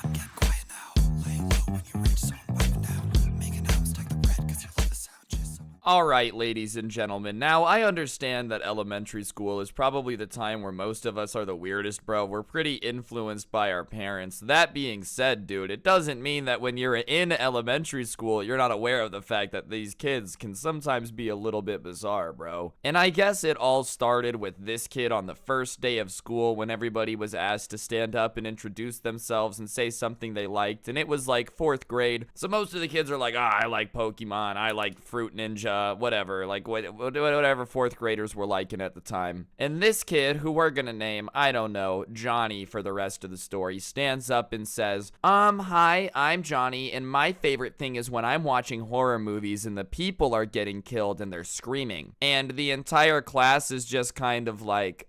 I'm getting quiet now, laying low when you reach, so I'm wiping out, making out, stack the bread, cause you love the sound, just so. Alright, ladies and gentlemen, now I understand that elementary school is probably the time where most of us are the weirdest, bro. We're pretty influenced by our parents. That being said, dude, it doesn't mean that when you're in elementary school, you're not aware of the fact that these kids can sometimes be a little bit bizarre, bro. And I guess it all started with this kid on the first day of school when everybody was asked to stand up and introduce themselves and say something they liked, and it was like 4th grade, so most of the kids are like, I like Pokemon, I like Fruit Ninja, whatever, like whatever 4th graders were liking at the time. And this kid, who we're gonna name, I don't know, Johnny for the rest of the story, stands up and says, hi, I'm Johnny, and my favorite thing is when I'm watching horror movies and the people are getting killed and they're screaming. And the entire class is just kind of like,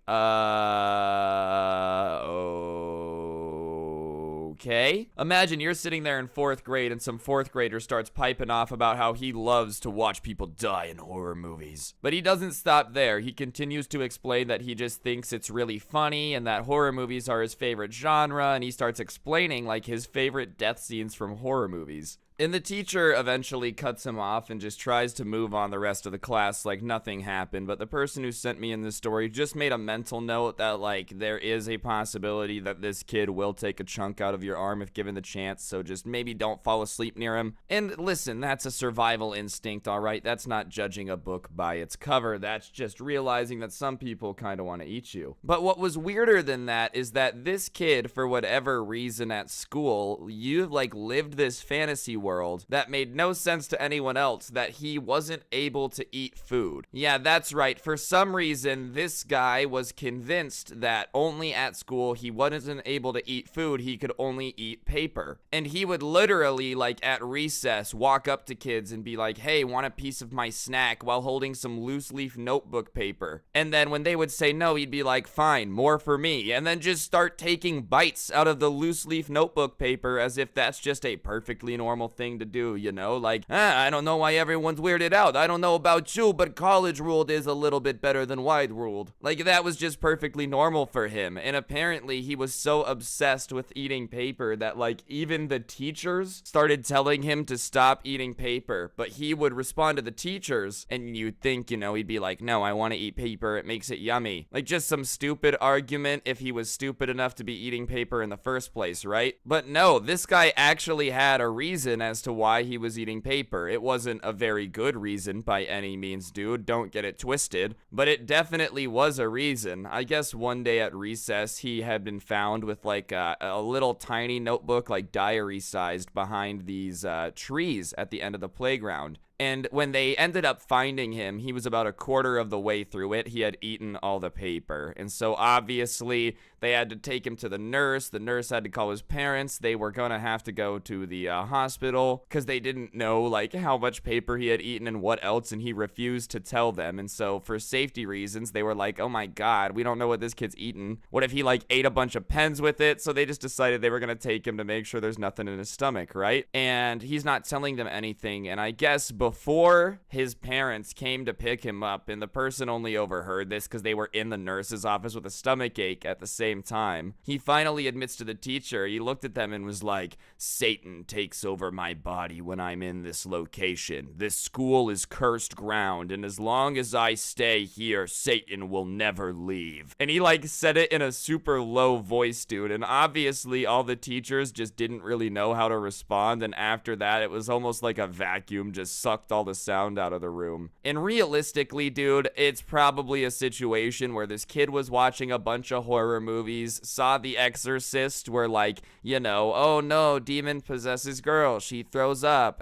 okay. Imagine you're sitting there in 4th grade and some 4th grader starts piping off about how he loves to watch people die in horror movies. But he doesn't stop there. He continues to explain that he just thinks it's really funny and that horror movies are his favorite genre, and he starts explaining like his favorite death scenes from horror movies. And the teacher eventually cuts him off and just tries to move on the rest of the class like nothing happened. But the person who sent me in this story just made a mental note that like there is a possibility that this kid will take a chunk out of your arm if given the chance. So just maybe don't fall asleep near him. And listen, that's a survival instinct, all right? That's not judging a book by its cover. That's just realizing that some people kind of want to eat you. But what was weirder than that is that this kid, for whatever reason at school, you like lived this fantasy world that made no sense to anyone else, that he wasn't able to eat food. Yeah, that's right. For some reason, this guy was convinced that only at school he wasn't able to eat food, he could only eat paper. And he would literally, like at recess, walk up to kids and be like, hey, want a piece of my snack, while holding some loose leaf notebook paper. And then when they would say no, he'd be like, fine, more for me. And then just start taking bites out of the loose leaf notebook paper as if that's just a perfectly normal thing to do, you know, like, I don't know why everyone's weirded out. I don't know about you, but college ruled is a little bit better than wide ruled. Like, that was just perfectly normal for him. And apparently he was so obsessed with eating paper that like even the teachers started telling him to stop eating paper, but he would respond to the teachers, and you'd think, you know, he'd be like, no, I want to eat paper, it makes it yummy. Like just some stupid argument if he was stupid enough to be eating paper in the first place, right? But no, this guy actually had a reason as to why he was eating paper. It wasn't a very good reason by any means, dude, don't get it twisted, but it definitely was a reason. I guess one day at recess he had been found with like a little tiny notebook, like diary sized, behind these trees at the end of the playground. And when they ended up finding him, he was about a quarter of the way through it. He had eaten all the paper. And so obviously they had to take him to the nurse. The nurse had to call his parents. They were going to have to go to the hospital because they didn't know like how much paper he had eaten and what else. And he refused to tell them. And so for safety reasons, they were like, oh my God, we don't know what this kid's eaten. What if he like ate a bunch of pens with it? So they just decided they were going to take him to make sure there's nothing in his stomach, right? And he's not telling them anything. And I guess before before his parents came to pick him up, and the person only overheard this because they were in the nurse's office with a stomach ache at the same time, he finally admits to the teacher, he looked at them and was like, Satan takes over my body when I'm in this location. This school is cursed ground, and as long as I stay here, Satan will never leave. And he like said it in a super low voice, dude, and obviously all the teachers just didn't really know how to respond, and after that it was almost like a vacuum just sucked all the sound out of the room. And realistically, dude, it's probably a situation where this kid was watching a bunch of horror movies, saw The Exorcist, where like, you know, oh no, demon possesses girl, she throws up,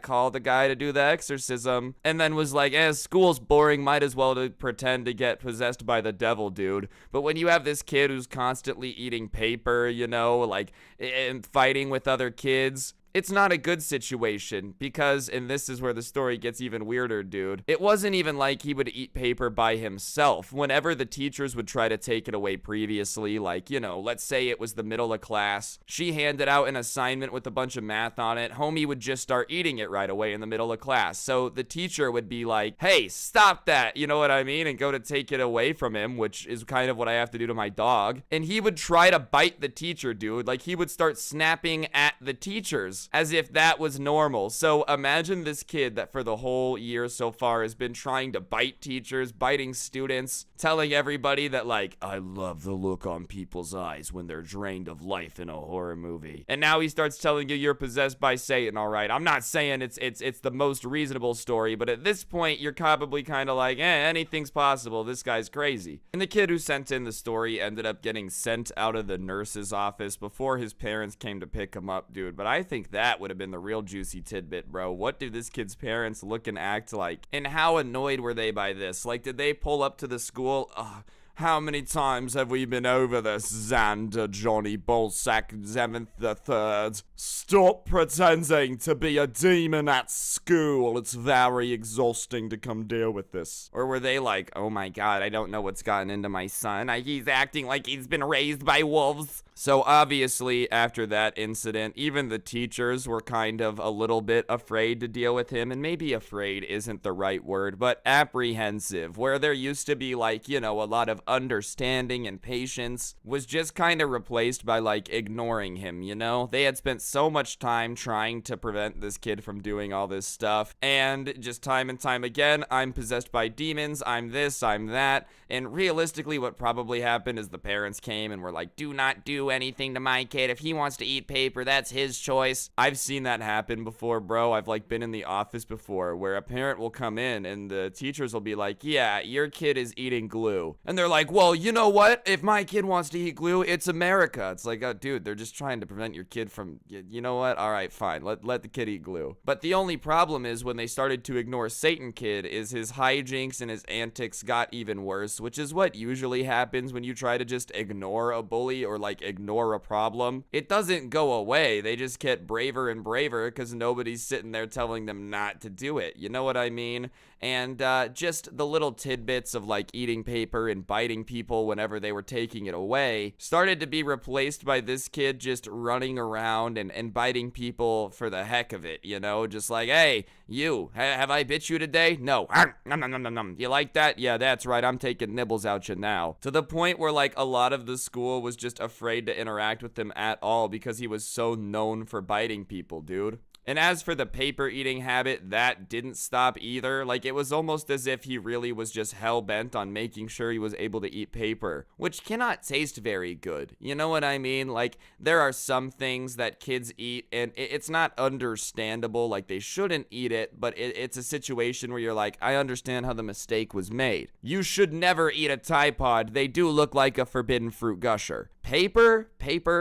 call the guy to do the exorcism, and then was like, school's boring, might as well to pretend to get possessed by the devil, dude. But when you have this kid who's constantly eating paper, you know, like, and fighting with other kids, it's not a good situation because, and this is where the story gets even weirder, dude, it wasn't even like he would eat paper by himself. Whenever the teachers would try to take it away previously, like, you know, let's say it was the middle of class, she handed out an assignment with a bunch of math on it, homie would just start eating it right away in the middle of class. So the teacher would be like, hey, stop that, you know what I mean, and go to take it away from him, which is kind of what I have to do to my dog. And he would try to bite the teacher, dude. Like, he would start snapping at the teachers as if that was normal. So imagine this kid that for the whole year so far has been trying to bite teachers, biting students, telling everybody that like, I love the look on people's eyes when they're drained of life in a horror movie. And now he starts telling you you're possessed by Satan, all right? I'm not saying it's the most reasonable story, but at this point, you're probably kind of like, anything's possible. This guy's crazy. And the kid who sent in the story ended up getting sent out of the nurse's office before his parents came to pick him up, dude. But I think that would have been the real juicy tidbit, bro. What do this kid's parents look and act like? And how annoyed were they by this? Like, did they pull up to the school? How many times have we been over this, Xander Johnny Bolsack 7th the 3rd? Stop pretending to be a demon at school. It's very exhausting to come deal with this. Or were they like, oh my god, I don't know what's gotten into my son. He's acting like he's been raised by wolves. So obviously, after that incident, even the teachers were kind of a little bit afraid to deal with him. And maybe afraid isn't the right word, but apprehensive. Where there used to be like, you know, a lot of understanding and patience was just kind of replaced by like ignoring him, you know? They had spent so much time trying to prevent this kid from doing all this stuff, and just time and time again, I'm possessed by demons, I'm this, I'm that. And realistically, what probably happened is the parents came and were like, do not do anything to my kid. If he wants to eat paper, that's his choice. I've seen that happen before, bro. I've like been in the office before where a parent will come in and the teachers will be like, yeah, your kid is eating glue. And they're like, well, you know what? If my kid wants to eat glue, it's America. It's like, oh, dude, they're just trying to prevent your kid from, you know what? All right, fine. Let the kid eat glue. But the only problem is when they started to ignore Satan Kid is his hijinks and his antics got even worse, which is what usually happens when you try to just ignore a bully or like ignore a problem. It doesn't go away. They just get braver and braver because nobody's sitting there telling them not to do it. You know what I mean? And just the little tidbits of like eating paper and biting people whenever they were taking it away started to be replaced by this kid just running around and biting people for the heck of it, you know? Just like, hey, you, have I bit you today? No. You like that? Yeah, that's right. I'm taking nibbles out you now. To the point where like a lot of the school was just afraid to interact with him at all because he was so known for biting people, dude. And as for the paper eating habit, that didn't stop either. Like, it was almost as if he really was just hell-bent on making sure he was able to eat paper, which cannot taste very good. You know what I mean? Like, there are some things that kids eat, and it's not understandable, like they shouldn't eat it, but it's a situation where you're like, I understand how the mistake was made. You should never eat a Tide Pod. They do look like a forbidden fruit gusher. Paper,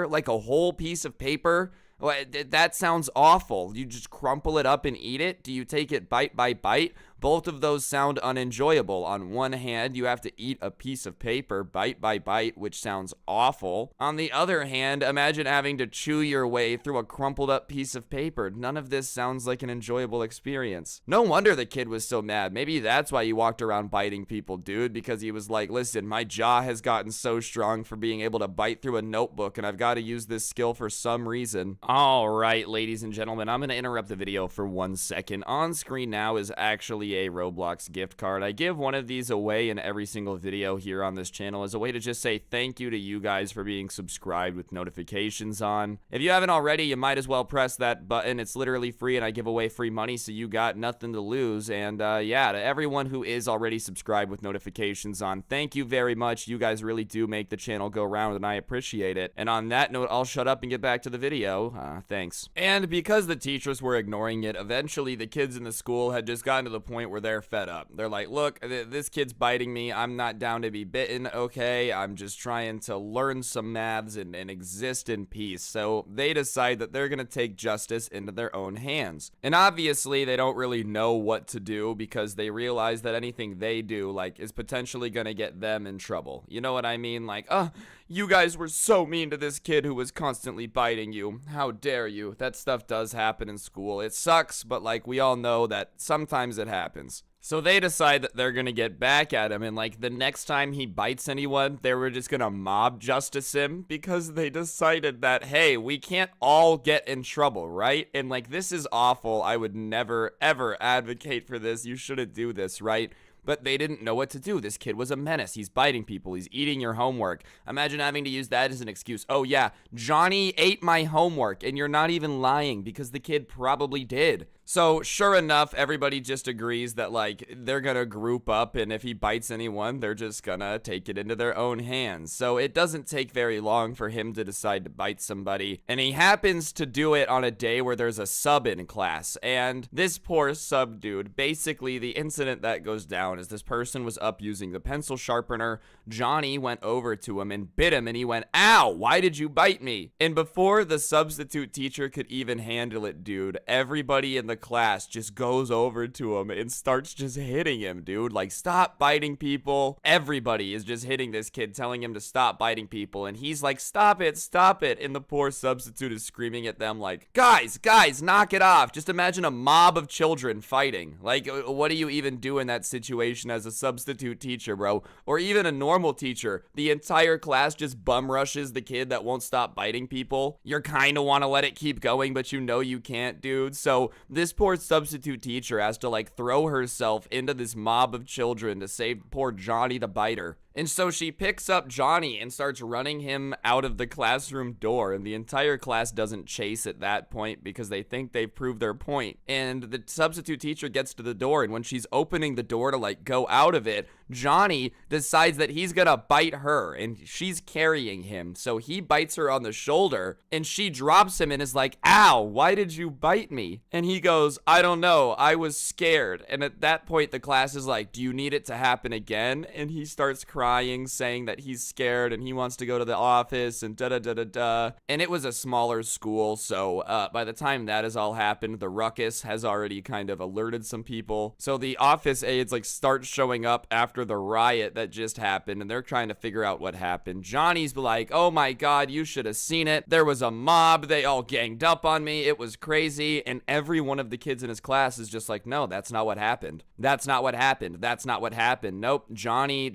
like a whole piece of paper? Well, that sounds awful. You just crumple it up and eat it? Do you take it bite by bite? Both of those sound unenjoyable. On one hand, you have to eat a piece of paper bite by bite, which sounds awful. On the other hand, imagine having to chew your way through a crumpled up piece of paper. None of this sounds like an enjoyable experience. No wonder the kid was so mad. Maybe that's why he walked around biting people, dude, because he was like, listen, my jaw has gotten so strong for being able to bite through a notebook, and I've got to use this skill for some reason. All right, ladies and gentlemen, I'm going to interrupt the video for 1 second. On screen now is actually a Roblox gift card. I give one of these away in every single video here on this channel as a way to just say thank you to you guys for being subscribed with notifications on. If you haven't already, you might as well press that button. It's literally free, and I give away free money, so you got nothing to lose. And yeah, to everyone who is already subscribed with notifications on, thank you very much. You guys really do make the channel go round, and I appreciate it. And on that note, I'll shut up and get back to the video. Thanks. And because the teachers were ignoring it, eventually the kids in the school had just gotten to the point where they're fed up. They're like, look, this kid's biting me. I'm not down to be bitten, okay? I'm just trying to learn some maths and exist in peace. So they decide that they're gonna take justice into their own hands. And obviously they don't really know what to do because they realize that anything they do, like, is potentially gonna get them in trouble. You know what I mean? Like, you guys were so mean to this kid who was constantly biting you. How dare you? That stuff does happen in school. It sucks, but like, we all know that sometimes it happens. So they decide that they're gonna get back at him, and like the next time he bites anyone, they were just gonna mob justice him because they decided that, hey, we can't all get in trouble, right? And like, this is awful. I would never, ever advocate for this. You shouldn't do this, right? But they didn't know what to do. This kid was a menace. He's biting people. He's eating your homework. Imagine having to use that as an excuse. Oh yeah, Johnny ate my homework, and you're not even lying because the kid probably did. So sure enough, everybody just agrees that like they're gonna group up, and if he bites anyone, they're just gonna take it into their own hands. So it doesn't take very long for him to decide to bite somebody, and he happens to do it on a day where there's a sub in class. And this poor sub dude, basically the incident that goes down is this person was up using the pencil sharpener. Johnny went over to him and bit him, and he went, ow, why did you bite me? And before the substitute teacher could even handle it, dude, everybody in the class just goes over to him and starts just hitting him, dude. Like, stop biting people. Everybody is just hitting this kid, telling him to stop biting people, and he's like, stop it, stop it. And the poor substitute is screaming at them like, guys, knock it off. Just imagine a mob of children fighting. Like, what do you even do in that situation as a substitute teacher, bro? Or even a normal teacher. The entire class just bum rushes the kid that won't stop biting people. You're kind of want to let it keep going, but you know you can't, dude. So this poor substitute teacher has to like throw herself into this mob of children to save poor Johnny the biter. And so she picks up Johnny and starts running him out of the classroom door, and the entire class doesn't chase at that point because they think they've proved their point. And the substitute teacher gets to the door, and when she's opening the door to like go out of it, Johnny decides that he's gonna bite her, and she's carrying him. So he bites her on the shoulder, and she drops him and is like, ow, why did you bite me? And he goes, I don't know, I was scared. And at that point, the class is like, do you need it to happen again? And he starts crying, saying that he's scared and he wants to go to the office and da-da-da-da-da. And it was a smaller school, so by the time that has all happened, the ruckus has already kind of alerted some people. So the office aides like start showing up after the riot that just happened, and they're trying to figure out what happened. Johnny's like, oh my god, you should have seen it. There was a mob. They all ganged up on me. It was crazy. And every one of the kids in his class is just like, no, that's not what happened. That's not what happened. That's not what happened. Nope. Johnny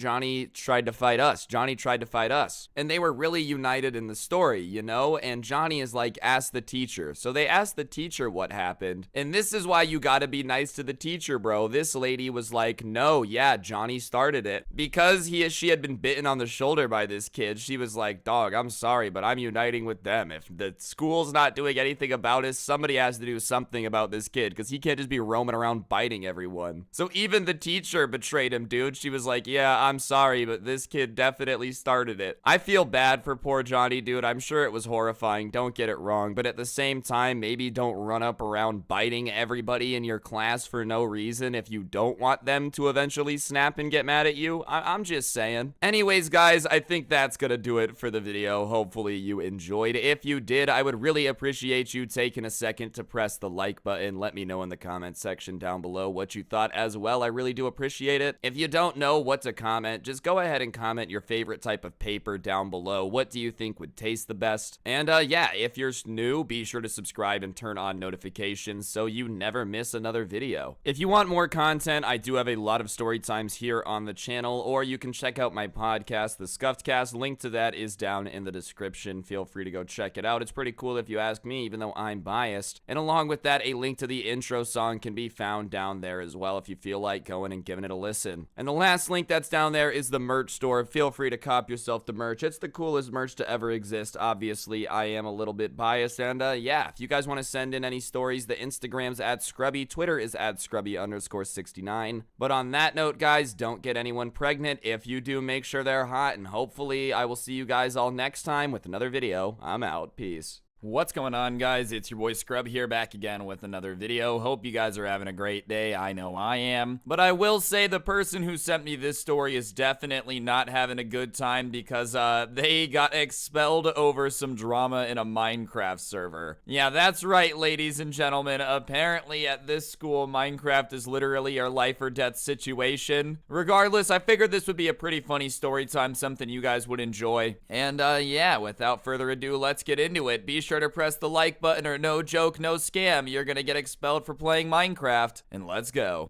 tried to fight us. Johnny tried to fight us. And they were really united in the story, you know? And Johnny is like, ask the teacher. So they asked the teacher what happened. And this is why you gotta be nice to the teacher, bro. This lady was like, no, yeah, Johnny started it. Because she had been bitten on the shoulder by this kid, she was like, dog, I'm sorry, but I'm uniting with them. If the school's not doing anything about it, somebody has to do something about this kid, because he can't just be roaming around biting everyone. So even the teacher betrayed him, dude. She was like, yeah, I'm sorry, but this kid definitely started it. I feel bad for poor Johnny, dude. I'm sure it was horrifying, don't get it wrong, but at the same time, maybe don't run up around biting everybody in your class for no reason if you don't want them to eventually snap and get mad at you. I'm just saying. Anyways, guys, I think that's gonna do it for the video. Hopefully you enjoyed. If you did, I would really appreciate you taking a second to press the like button. Let me know in the comment section down below what you thought as well. I really do appreciate it. If you don't know what to comment, just go ahead and comment your favorite type of paper down below. What do you think would taste the best? And yeah, if you're new, be sure to subscribe and turn on notifications so you never miss another video. If you want more content, I do have a lot of story times here on the channel, or you can check out my podcast, The Scuffed Cast. Link to that is down in the description. Feel free to go check it out. It's pretty cool if you ask me, even though I'm biased. And along with that, a link to the intro song can be found down there as well if you feel like going and giving it a listen. And the last link that's down there is the merch store. Feel free to cop yourself the merch. It's the coolest merch to ever exist. Obviously, I am a little bit biased. And yeah, if you guys want to send in any stories, the Instagram's @Scrubby, Twitter is @Scrubby_69. But on that note, guys, don't get anyone pregnant. If you do, make sure they're hot, and hopefully I will see you guys all next time with another video. I'm out. Peace. What's going on, guys? It's your boy Scrub here, back again with another video. Hope you guys are having a great day. I know I am. But I will say the person who sent me this story is definitely not having a good time because they got expelled over some drama in a Minecraft server. Yeah, that's right, ladies and gentlemen. Apparently at this school, Minecraft is literally a life or death situation. Regardless, I figured this would be a pretty funny story time, something you guys would enjoy. And yeah, without further ado, let's get into it. Be sure to press the like button or no joke, no scam. You're gonna get expelled for playing Minecraft. And let's go.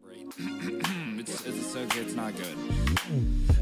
It's not good.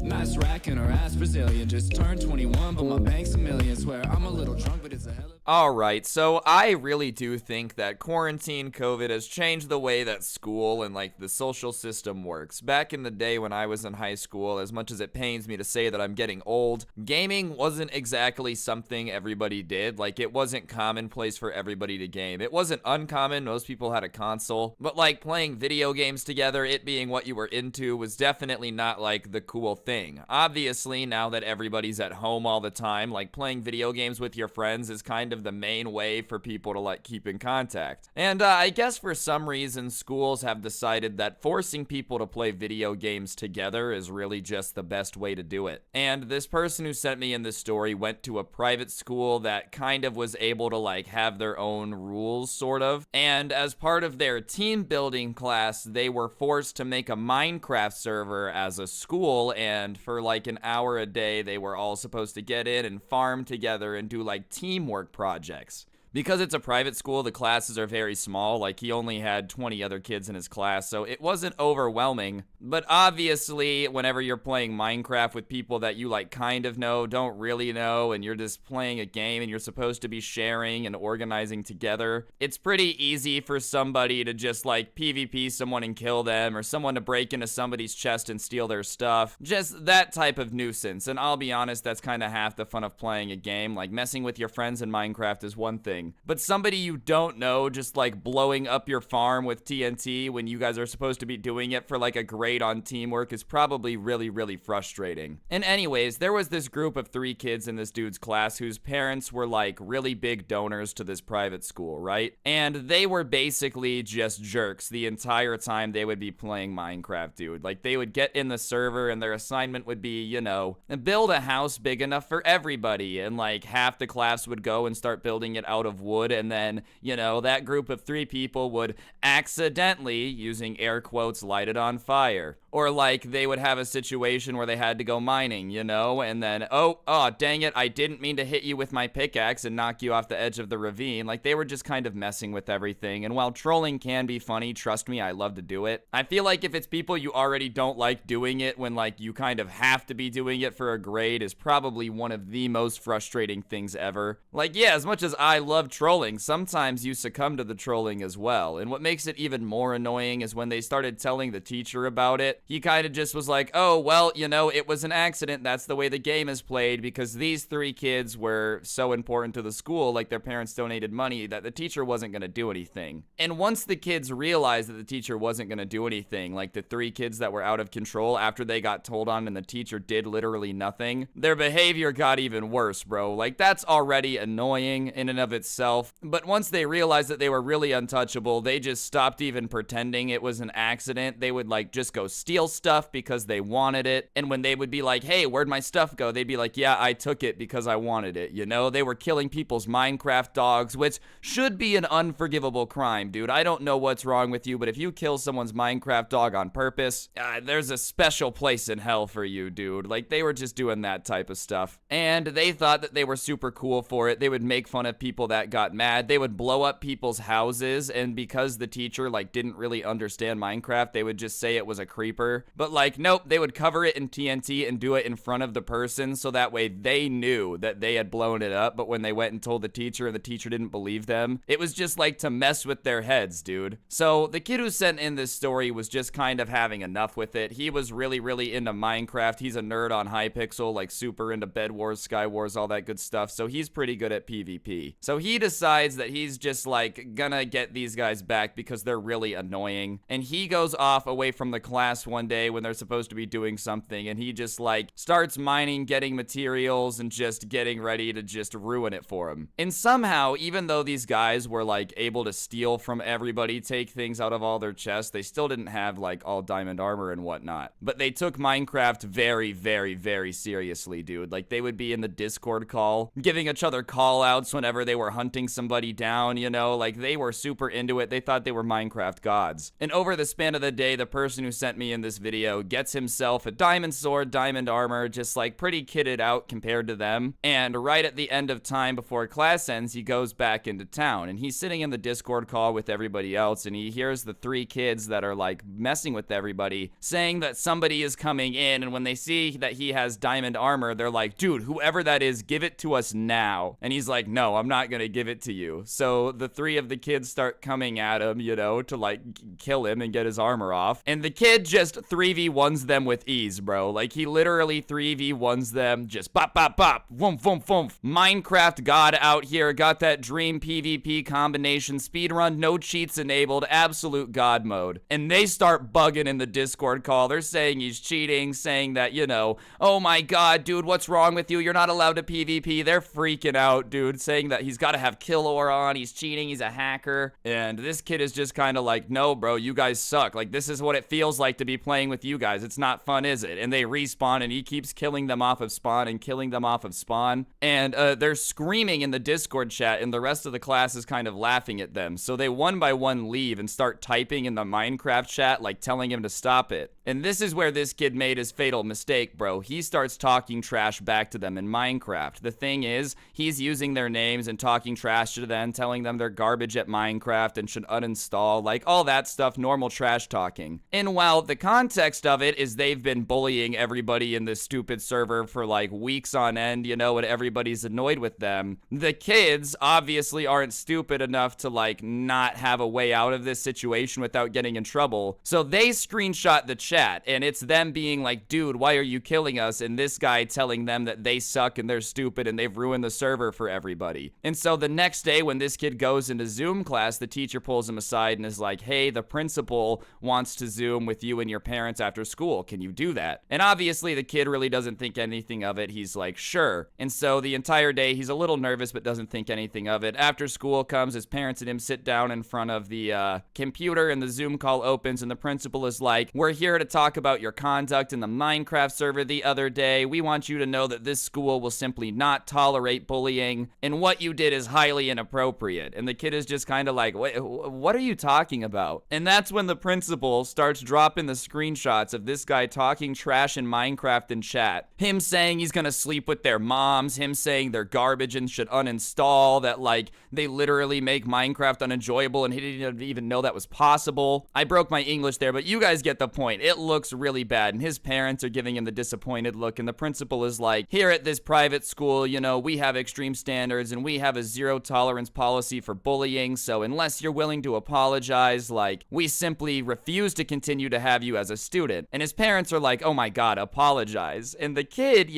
Nice rack in her ass Brazilian. Just turned 21, but my bank's a million. Swear I'm a little drunk, but it's a hell of... Alright, so I really do think that quarantine COVID has changed the way that school and like the social system works. Back in the day when I was in high school, as much as it pains me to say that I'm getting old, gaming wasn't exactly something everybody did. Like, it wasn't commonplace for everybody to game. It wasn't uncommon, most people had a console, but like playing video games together, it being what you were into, was definitely not like the cool thing. Obviously, now that everybody's at home all the time, like playing video games with your friends is kind of the main way for people to like keep in contact. And I guess for some reason schools have decided that forcing people to play video games together is really just the best way to do it. And this person who sent me in this story went to a private school that kind of was able to like have their own rules, sort of. And as part of their team building class, they were forced to make a Minecraft server as a school, and for like an hour a day they were all supposed to get in and farm together and do like teamwork projects. Because it's a private school, the classes are very small. Like, he only had 20 other kids in his class, so it wasn't overwhelming. But obviously, whenever you're playing Minecraft with people that you, like, kind of know, don't really know, and you're just playing a game and you're supposed to be sharing and organizing together, it's pretty easy for somebody to just, like, PvP someone and kill them, or someone to break into somebody's chest and steal their stuff. Just that type of nuisance. And I'll be honest, that's kind of half the fun of playing a game. Like, messing with your friends in Minecraft is one thing, but somebody you don't know just like blowing up your farm with TNT when you guys are supposed to be doing it for like a grade on teamwork is probably really, really frustrating. And anyways, there was this group of 3 kids in this dude's class whose parents were like really big donors to this private school, right? And they were basically just jerks the entire time they would be playing Minecraft, dude. Like, they would get in the server and their assignment would be, you know, build a house big enough for everybody, and like half the class would go and start building it out of wood, and then, you know, that group of 3 people would accidentally, using air quotes, light it on fire. Or like they would have a situation where they had to go mining, you know, and then, oh dang it, I didn't mean to hit you with my pickaxe and knock you off the edge of the ravine. Like, they were just kind of messing with everything. And while trolling can be funny, trust me, I love to do it. I feel like if it's people you already don't like doing it when like you kind of have to be doing it for a grade is probably one of the most frustrating things ever. Like, yeah, as much as I love trolling, sometimes you succumb to the trolling as well. And what makes it even more annoying is when they started telling the teacher about it, he kind of just was like, oh, well, you know, it was an accident. That's the way the game is played because these 3 kids were so important to the school, like their parents donated money, that the teacher wasn't going to do anything. And once the kids realized that the teacher wasn't going to do anything, like the 3 kids that were out of control after they got told on and the teacher did literally nothing, their behavior got even worse, bro. Like, that's already annoying in and of itself. But once they realized that they were really untouchable, they just stopped even pretending it was an accident. They would like just go steal stuff because they wanted it. And when they would be like, hey, where'd my stuff go? They'd be like, yeah, I took it because I wanted it. You know, they were killing people's Minecraft dogs, which should be an unforgivable crime, dude. I don't know what's wrong with you, but if you kill someone's Minecraft dog on purpose, there's a special place in hell for you, dude. Like, they were just doing that type of stuff. And they thought that they were super cool for it. They would make fun of people that got mad. They would blow up people's houses, and because the teacher, like, didn't really understand Minecraft, they would just say it was a creeper. But, like, nope, they would cover it in TNT and do it in front of the person, so that way they knew that they had blown it up. But when they went and told the teacher and the teacher didn't believe them, it was just like to mess with their heads, dude. So the kid who sent in this story was just kind of having enough with it. He was really, really into Minecraft. He's a nerd on Hypixel, like super into Bed Wars, Sky Wars, all that good stuff. So he's pretty good at PvP. So he decides that he's just like gonna get these guys back because they're really annoying. And he goes off away from the class one day when they're supposed to be doing something, and he just like starts mining, getting materials, and just getting ready to just ruin it for him. And somehow, even though these guys were like able to steal from everybody, take things out of all their chests, they still didn't have like all diamond armor and whatnot. But they took Minecraft very, very, very seriously, dude. Like, they would be in the Discord call, giving each other call outs whenever they were hunting somebody down, you know, like they were super into it. They thought they were Minecraft gods. And over the span of the day, the person who sent me in this video gets himself a diamond sword, diamond armor, just like pretty kitted out compared to them. And right at the end of time before class ends, he goes back into town, and he's sitting in the Discord call with everybody else, and he hears the 3 kids that are like messing with everybody saying that somebody is coming in, and when they see that he has diamond armor, they're like, dude, whoever that is, give it to us now. And he's like, no, I'm not gonna give it to you. So the 3 of the kids start coming at him, you know, to like kill him and get his armor off, and the kid just 3v1s them with ease, bro. Like, he literally 3v1s them, just bop bop bop, woof woof woof. Minecraft god out here, got that dream PvP combination, speedrun, no cheats enabled, absolute god mode. And they start bugging in the Discord call. They're saying he's cheating, saying that, you know, oh my god, dude, what's wrong with you? You're not allowed to PvP. They're freaking out, dude, saying that he's got to have kill aura on, he's cheating, he's a hacker. And this kid is just kind of like, no, bro, you guys suck. Like, this is what it feels like to be playing with you guys. It's not fun, is it? And they respawn, and he keeps killing them off of spawn and killing them off of spawn. And they're screaming in the Discord chat, and the rest of the class is kind of laughing at them. So they one by one leave and start typing in the Minecraft chat, like telling him to stop it. And this is where this kid made his fatal mistake, bro. He starts talking trash back to them in Minecraft. The thing is, he's using their names and talking trash to them, telling them they're garbage at Minecraft and should uninstall, like all that stuff, normal trash talking. And while the context of it is they've been bullying everybody in this stupid server for like weeks on end, you know, and everybody's annoyed with them, the kids obviously aren't stupid enough to like not have a way out of this situation without getting in trouble. So they screenshot the chat, and it's them being like, dude, why are you killing us? And this guy telling them that they suck and they're stupid and they've ruined the server for everybody. And so the next day when this kid goes into Zoom class, the teacher pulls him aside and is like, hey, the principal wants to Zoom with you and your parents after school. Can you do that? And obviously the kid really doesn't think anything of it. He's like, sure. And so the entire day he's a little nervous but doesn't think anything of it. After school comes, his parents and him sit down in front of the computer, and the Zoom call opens, and the principal is like, we're here to talk about your conduct in the Minecraft server the other day. We want you to know that this school will simply not tolerate bullying, and what you did is highly inappropriate. And the kid is just kind of like, what are you talking about? And that's when the principal starts dropping the screenshots of this guy talking trash in Minecraft in chat. Him saying he's gonna sleep with their moms, him saying they're garbage and should uninstall, that like they literally make Minecraft unenjoyable, and he didn't even know that was possible. I broke my English there, but you guys get the point. It looks really bad, and his parents are giving him the disappointed look, and the principal is like, here at this private school, you know, we have extreme standards, and we have a zero tolerance policy for bullying, so unless you're willing to apologize, like, we simply refuse to continue to have you you as a student. And his parents are like, oh my God, apologize. And the kid,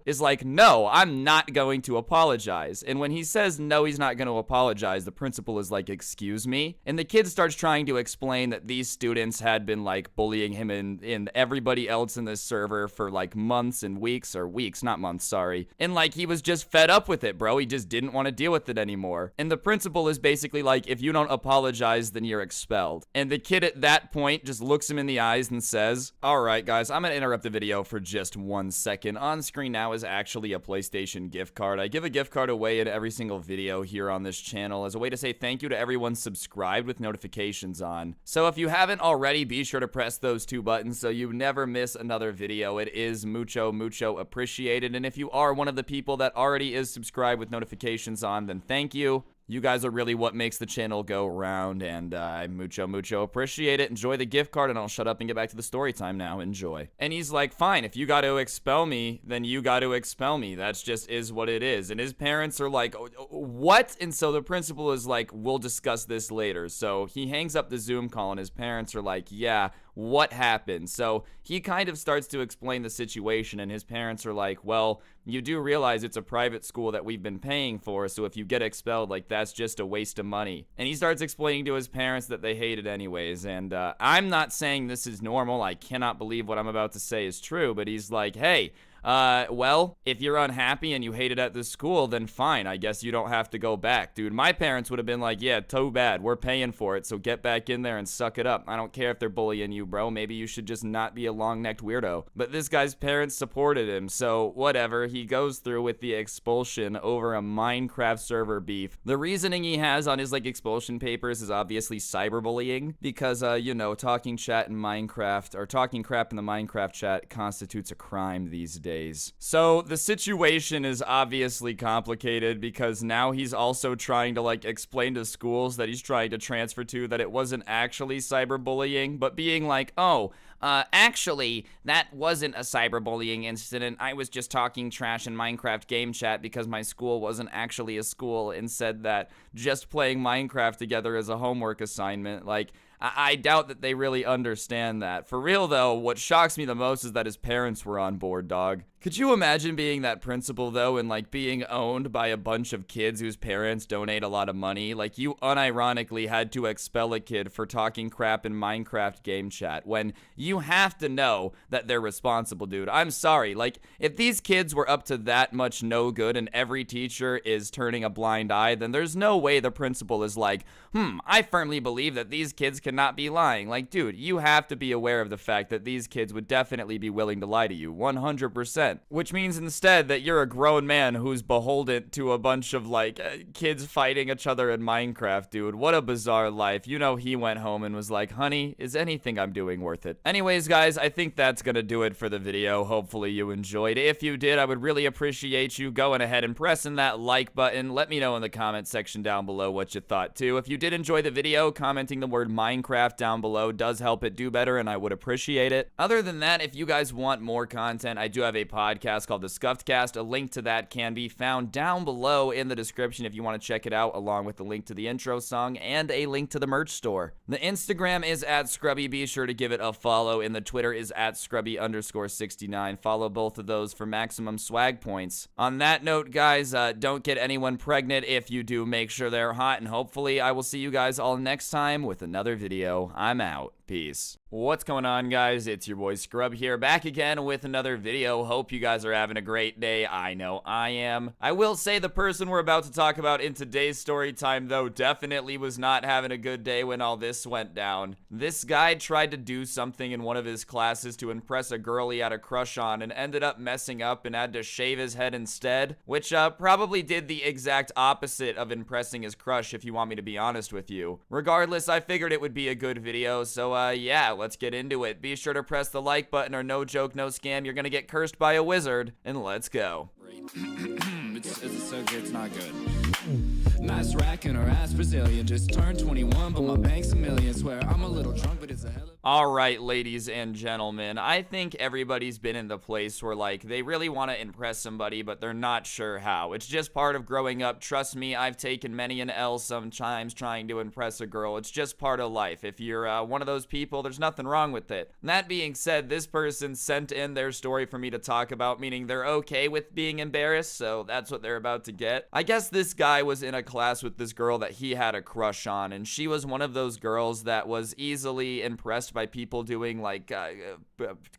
is like, no, I'm not going to apologize. And when he says no, he's not going to apologize, the principal is like, excuse me? And the kid starts trying to explain that these students had been like bullying him and everybody else in this server for like months and weeks, or weeks, not months, sorry. And like, he was just fed up with it, bro. He just didn't want to deal with it anymore. And the principal is basically like, if you don't apologize, then you're expelled. And the kid at that point just looks him in the eyes and says, all right, guys, I'm gonna interrupt the video for just 1 second. On screen now is actually a PlayStation gift card. I give a gift card away in every single video here on this channel as a way to say thank you to everyone subscribed with notifications on. So if you haven't already, be sure to press those 2 buttons so you never miss another video. It is mucho appreciated. And if you are one of the people that already is subscribed with notifications on, then thank you. You guys are really what makes the channel go round, and I mucho appreciate it. Enjoy the gift card, and I'll shut up and get back to the story time now. Enjoy. And he's like, fine, if you got to expel me, then you got to expel me. That's just is what it is. And his parents are like, what? And so the principal is like, we'll discuss this later. So he hangs up the Zoom call, and his parents are like, yeah, what happened? So he kind of starts to explain the situation, and his parents are like, well, you do realize it's a private school that we've been paying for, so if you get expelled, like, that's just a waste of money. And he starts explaining to his parents that they hate it anyways, and I'm not saying this is normal. I cannot believe what I'm about to say is true, but he's like, hey, well, if you're unhappy and you hate it at this school, then fine. I guess you don't have to go back. Dude, my parents would have been like, yeah, too bad. We're paying for it, so get back in there and suck it up. I don't care if they're bullying you, bro. Maybe you should just not be a long-necked weirdo. But this guy's parents supported him, so whatever. He goes through with the expulsion over a Minecraft server beef. The reasoning he has on his, like, expulsion papers is obviously cyberbullying because, talking chat in Minecraft, or talking crap in the Minecraft chat constitutes a crime these days. So the situation is obviously complicated because now he's also trying to like explain to schools that he's trying to transfer to that it wasn't actually cyberbullying, but being like, oh, actually, that wasn't a cyberbullying incident. I was just talking trash in Minecraft game chat because my school wasn't actually a school and said that just playing Minecraft together is a homework assignment. Like, I doubt that they really understand that. For real, though, what shocks me the most is that his parents were on board, dog. Could you imagine being that principal, though, and, like, being owned by a bunch of kids whose parents donate a lot of money? Like, you unironically had to expel a kid for talking crap in Minecraft game chat when you have to know that they're responsible, dude. I'm sorry. Like, if these kids were up to that much no good and every teacher is turning a blind eye, then there's no way the principal is like, I firmly believe that these kids cannot be lying. Like, dude, you have to be aware of the fact that these kids would definitely be willing to lie to you, 100%. Which means instead that you're a grown man who's beholden to a bunch of, like, kids fighting each other in Minecraft, dude. What a bizarre life. You know, he went home and was like, honey, is anything I'm doing worth it? Anyways, guys, I think that's gonna do it for the video. Hopefully you enjoyed. If you did, I would really appreciate you going ahead and pressing that like button. Let me know in the comment section down below what you thought, too. If you did enjoy the video, commenting the word Minecraft down below does help it do better, and I would appreciate it. Other than that, if you guys want more content, I do have a podcast called The Scuffed Cast. A link to that can be found down below in the description if you want to check it out, along with the link to the intro song and a link to the merch store. The Instagram is @Scrubby. Be sure to give it a follow, and the Twitter is @Scrubby_69. Follow both of those for maximum swag points. On that note, guys, don't get anyone pregnant. If you do, make sure they're hot, and hopefully I will see you guys all next time with another video. I'm out. Peace. What's going on, guys? It's your boy Scrub here, back again with another video. Hope you guys are having a great day. I know I am. I will say the person we're about to talk about in today's story time, though, definitely was not having a good day when all this went down. This guy tried to do something in one of his classes to impress a girl he had a crush on and ended up messing up and had to shave his head instead, which probably did the exact opposite of impressing his crush, if you want me to be honest with you. Regardless, I figured it would be a good video, so yeah, let's get into it. Be sure to press the like button or no joke, no scam, you're gonna get cursed by a wizard, and let's go. It's it's not good. Nice racking her ass Brazilian. Just turned 21, but my bank's a million. Swear I'm a little drunk, but it's a hell of. All right, ladies and gentlemen, I think everybody's been in the place where, like, they really want to impress somebody, but they're not sure how. It's just part of growing up. Trust me, I've taken many an L sometimes trying to impress a girl. It's just part of life. If you're one of those people, there's nothing wrong with it. And that being said, this person sent in their story for me to talk about, meaning they're okay with being embarrassed, so that's what they're about to get. I guess this guy was in a class with this girl that he had a crush on, and she was one of those girls that was easily impressed by people doing like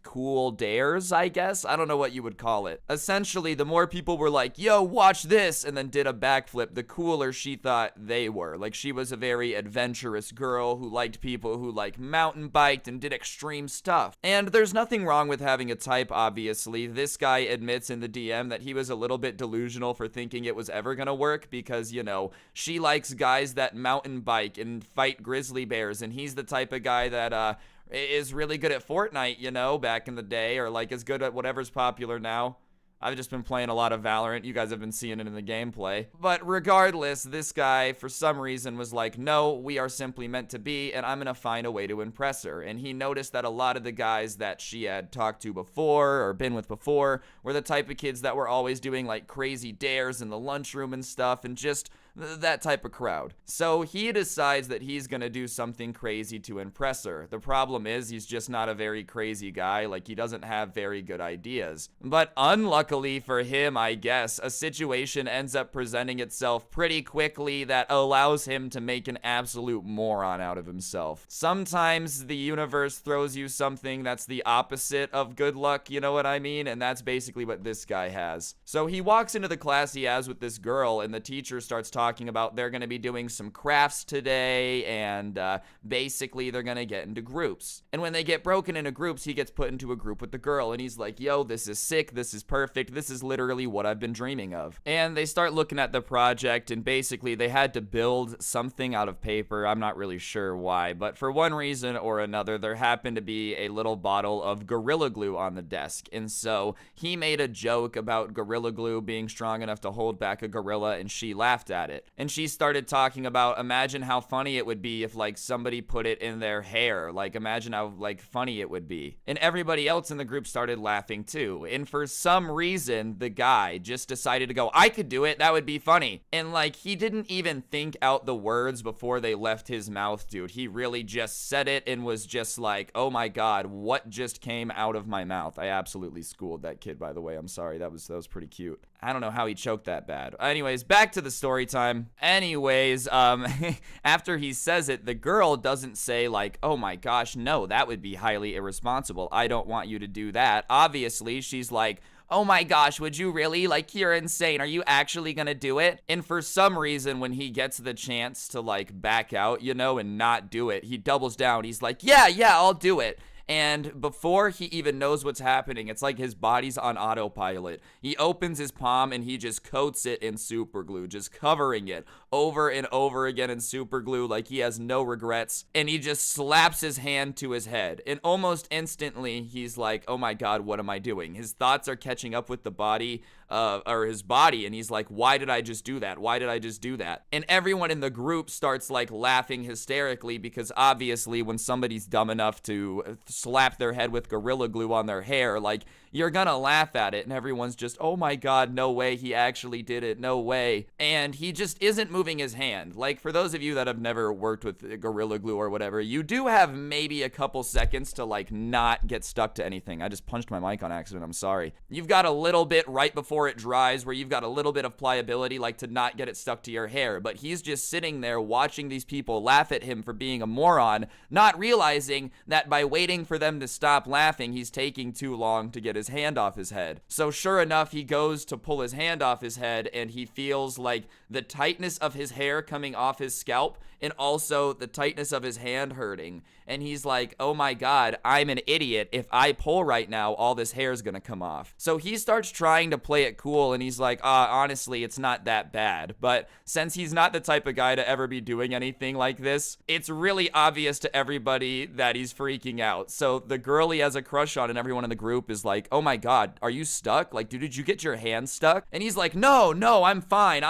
cool dares, I guess. I don't know what you would call it. Essentially, the more people were like, yo, watch this, and then did a backflip, the cooler she thought they were. Like, she was a very adventurous girl who liked people who like mountain biked and did extreme stuff. And there's nothing wrong with having a type, obviously. This guy admits in the DM that he was a little bit delusional for thinking it was ever gonna work because, you know, she likes guys that mountain bike and fight grizzly bears, and he's the type of guy that is really good at Fortnite, you know, back in the day, or like is good at whatever's popular now. I've just been playing a lot of Valorant. You guys have been seeing it in the gameplay. But regardless, this guy, for some reason, was like, no, we are simply meant to be, and I'm gonna find a way to impress her. And he noticed that a lot of the guys that she had talked to before, or been with before, were the type of kids that were always doing, like, crazy dares in the lunchroom and stuff, and just that type of crowd. So he decides that he's gonna do something crazy to impress her. The problem is he's just not a very crazy guy. Like, he doesn't have very good ideas. But unluckily for him, I guess, a situation ends up presenting itself pretty quickly that allows him to make an absolute moron out of himself. Sometimes the universe throws you something that's the opposite of good luck, you know what I mean? And that's basically what this guy has. So he walks into the class he has with this girl, and the teacher starts talking about they're going to be doing some crafts today, and basically they're going to get into groups. And when they get broken into groups, he gets put into a group with the girl, and he's like, yo, this is sick, this is perfect, this is literally what I've been dreaming of. And they start looking at the project, and basically they had to build something out of paper. I'm not really sure why, but for one reason or another, there happened to be a little bottle of Gorilla Glue on the desk, and so he made a joke about Gorilla Glue being strong enough to hold back a gorilla, and she laughed at it. And she started talking about, imagine how funny it would be if, like, somebody put it in their hair. Like, imagine how, like, funny it would be. And everybody else in the group started laughing too. And for some reason, the guy just decided to go, I could do it, that would be funny. And, like, he didn't even think out the words before they left his mouth, dude. He really just said it and was just like, oh my god, what just came out of my mouth? I absolutely schooled that kid, by the way. I'm sorry, that was pretty cute. I don't know how he choked that bad. Anyways, back to the story time. Anyways, after he says it, the girl doesn't say like, oh my gosh, no, that would be highly irresponsible. I don't want you to do that. Obviously, she's like, oh my gosh, would you really? Like, you're insane. Are you actually gonna do it? And for some reason, when he gets the chance to like back out, you know, and not do it, he doubles down. He's like, yeah, I'll do it. And before he even knows what's happening, it's like his body's on autopilot. He opens his palm and he just coats it in super glue, just covering it over and over again in super glue like he has no regrets. And he just slaps his hand to his head. And almost instantly, he's like, oh my god, what am I doing? His thoughts are catching up with the body, or his body, and he's like, why did I just do that? Why did I just do that? And everyone in the group starts like laughing hysterically because obviously when somebody's dumb enough to slap their head with Gorilla Glue on their hair, like, you're gonna laugh at it, and everyone's just, oh my god, no way, he actually did it, no way. And he just isn't moving his hand. Like, for those of you that have never worked with Gorilla Glue or whatever, you do have maybe a couple seconds to like not get stuck to anything. I just punched my mic on accident, I'm sorry. You've got a little bit right before it dries where you've got a little bit of pliability, like to not get it stuck to your hair, but he's just sitting there watching these people laugh at him for being a moron, not realizing that by waiting for them to stop laughing, he's taking too long to get his hand off his head. So sure enough, he goes to pull his hand off his head and he feels like the tightness of his hair coming off his scalp and also the tightness of his hand hurting. And he's like, oh my god, I'm an idiot. If I pull right now, all this hair is gonna come off. So he starts trying to play it cool, and he's like, honestly, it's not that bad. But since he's not the type of guy to ever be doing anything like this, it's really obvious to everybody that he's freaking out. So the girl he has a crush on and everyone in the group is like, oh my god, are you stuck? Like, dude, did you get your hand stuck? And he's like, no, I'm fine.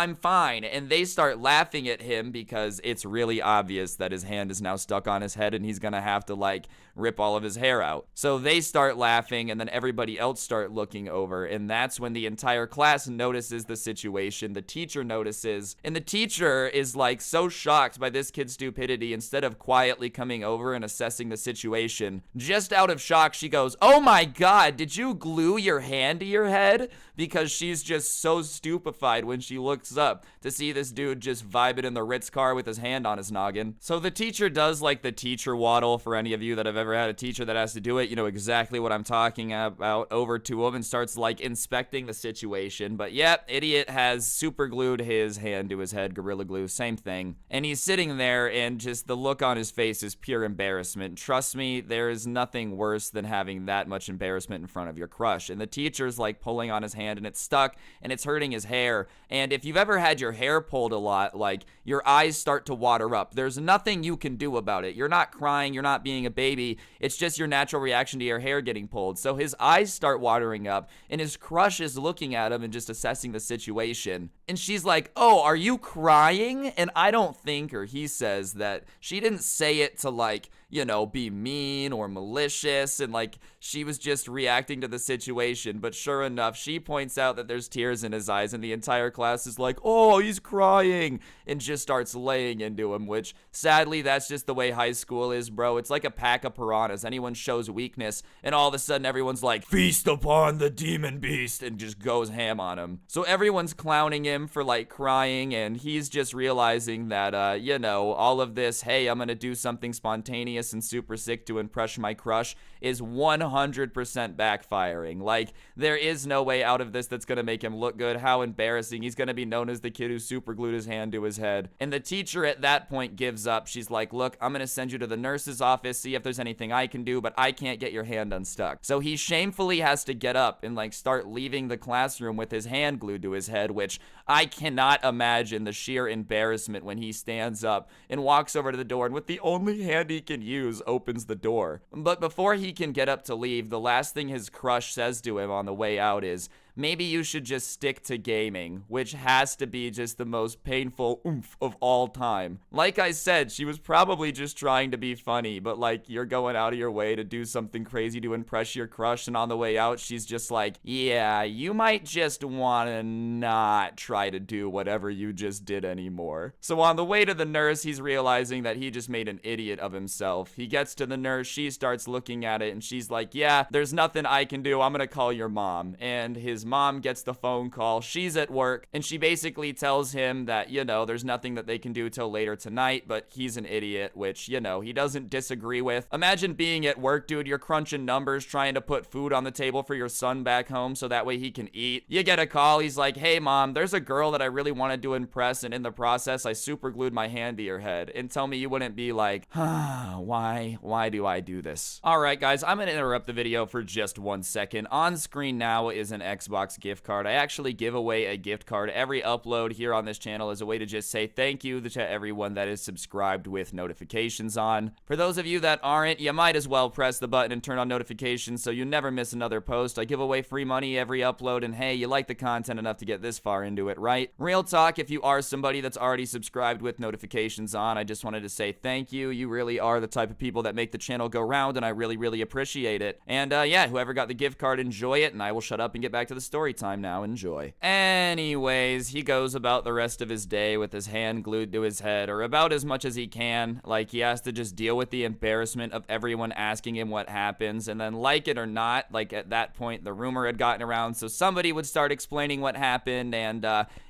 And they start laughing at him because it's really obvious that his hand is now stuck on his head and he's gonna have to, like, rip all of his hair out. So they start laughing, and then everybody else start looking over, and that's when the entire class notices the situation. The teacher notices, and the teacher is like so shocked by this kid's stupidity. Instead of quietly coming over and assessing the situation, just out of shock, she goes, oh my god, did you glue your hand to your head? Because she's just so stupefied when she looks up to see this dude just vibing in the Ritz car with his hand on his noggin. So the teacher does like the teacher waddle. For any of you that have ever had a teacher that has to do it, you know exactly what I'm talking about. Over to him and starts like inspecting the situation. But yep, idiot has super glued his hand to his head, Gorilla Glue, same thing. And he's sitting there, and just the look on his face is pure embarrassment. Trust me, there is nothing worse than having that much embarrassment in front of your crush. And the teacher's like pulling on his hand, and it's stuck and it's hurting his hair. And if you've ever had your hair pulled a lot, like, your eyes start to water up. There's nothing you can do about it. You're not crying, you're not being a baby. It's just your natural reaction to your hair getting pulled. So his eyes start watering up, and his crush is looking at him and just assessing the situation. And she's like, oh, are you crying? And I don't think, or he says that she didn't say it to, like, you know, be mean or malicious, and like she was just reacting to the situation. But sure enough, she points out that there's tears in his eyes, and the entire class is like, oh, he's crying, and just starts laying into him, which sadly, that's just the way high school is, bro. It's like a pack of piranhas. Anyone shows weakness, and all of a sudden everyone's like, feast upon the demon beast, and just goes ham on him. So everyone's clowning him for like crying, and he's just realizing that, you know, all of this, hey, I'm gonna do something spontaneous and super sick to impress my crush, is 100% backfiring. Like, there is no way out of this that's gonna make him look good. How embarrassing. He's gonna be known as the kid who super glued his hand to his head. And the teacher at that point gives up. She's like, look, I'm gonna send you to the nurse's office, see if there's anything I can do, but I can't get your hand unstuck. So he shamefully has to get up and like start leaving the classroom with his hand glued to his head, which I cannot imagine the sheer embarrassment when he stands up and walks over to the door, and with the only hand he can use, opens the door. But before he can get up to leave, the last thing his crush says to him on the way out is, maybe you should just stick to gaming, which has to be just the most painful oomph of all time. Like I said, she was probably just trying to be funny, but like, you're going out of your way to do something crazy to impress your crush, and on the way out, she's just like, yeah, you might just want to not try to do whatever you just did anymore. So on the way to the nurse, he's realizing that he just made an idiot of himself. He gets to the nurse, she starts looking at it, and she's like, yeah, there's nothing I can do, I'm gonna call your mom. And his mom gets the phone call. She's at work, and she basically tells him that, you know, there's nothing that they can do till later tonight, but he's an idiot, which, you know, he doesn't disagree with. Imagine being at work, dude. You're crunching numbers, trying to put food on the table for your son back home so that way he can eat. You get a call. He's like, hey, mom, there's a girl that I really wanted to impress, and in the process, I super glued my hand to your head. And tell me you wouldn't be like, why do I do this? All right, guys, I'm going to interrupt the video for just 1 second. On screen now is an Xbox gift card. I actually give away a gift card every upload here on this channel as a way to just say thank you to everyone that is subscribed with notifications on. For those of you that aren't, you might as well press the button and turn on notifications so you never miss another post. I give away free money every upload, and hey, you like the content enough to get this far into it, right? Real talk, if you are somebody that's already subscribed with notifications on, I just wanted to say thank you. You really are the type of people that make the channel go round, and I really, really appreciate it. And yeah, whoever got the gift card, enjoy it, and I will shut up and get back to the story time now. Enjoy. Anyways, he goes about the rest of his day with his hand glued to his head, or about as much as he can. Like, he has to just deal with the embarrassment of everyone asking him what happens, and then, like it or not, like, at that point, the rumor had gotten around, so somebody would start explaining what happened, and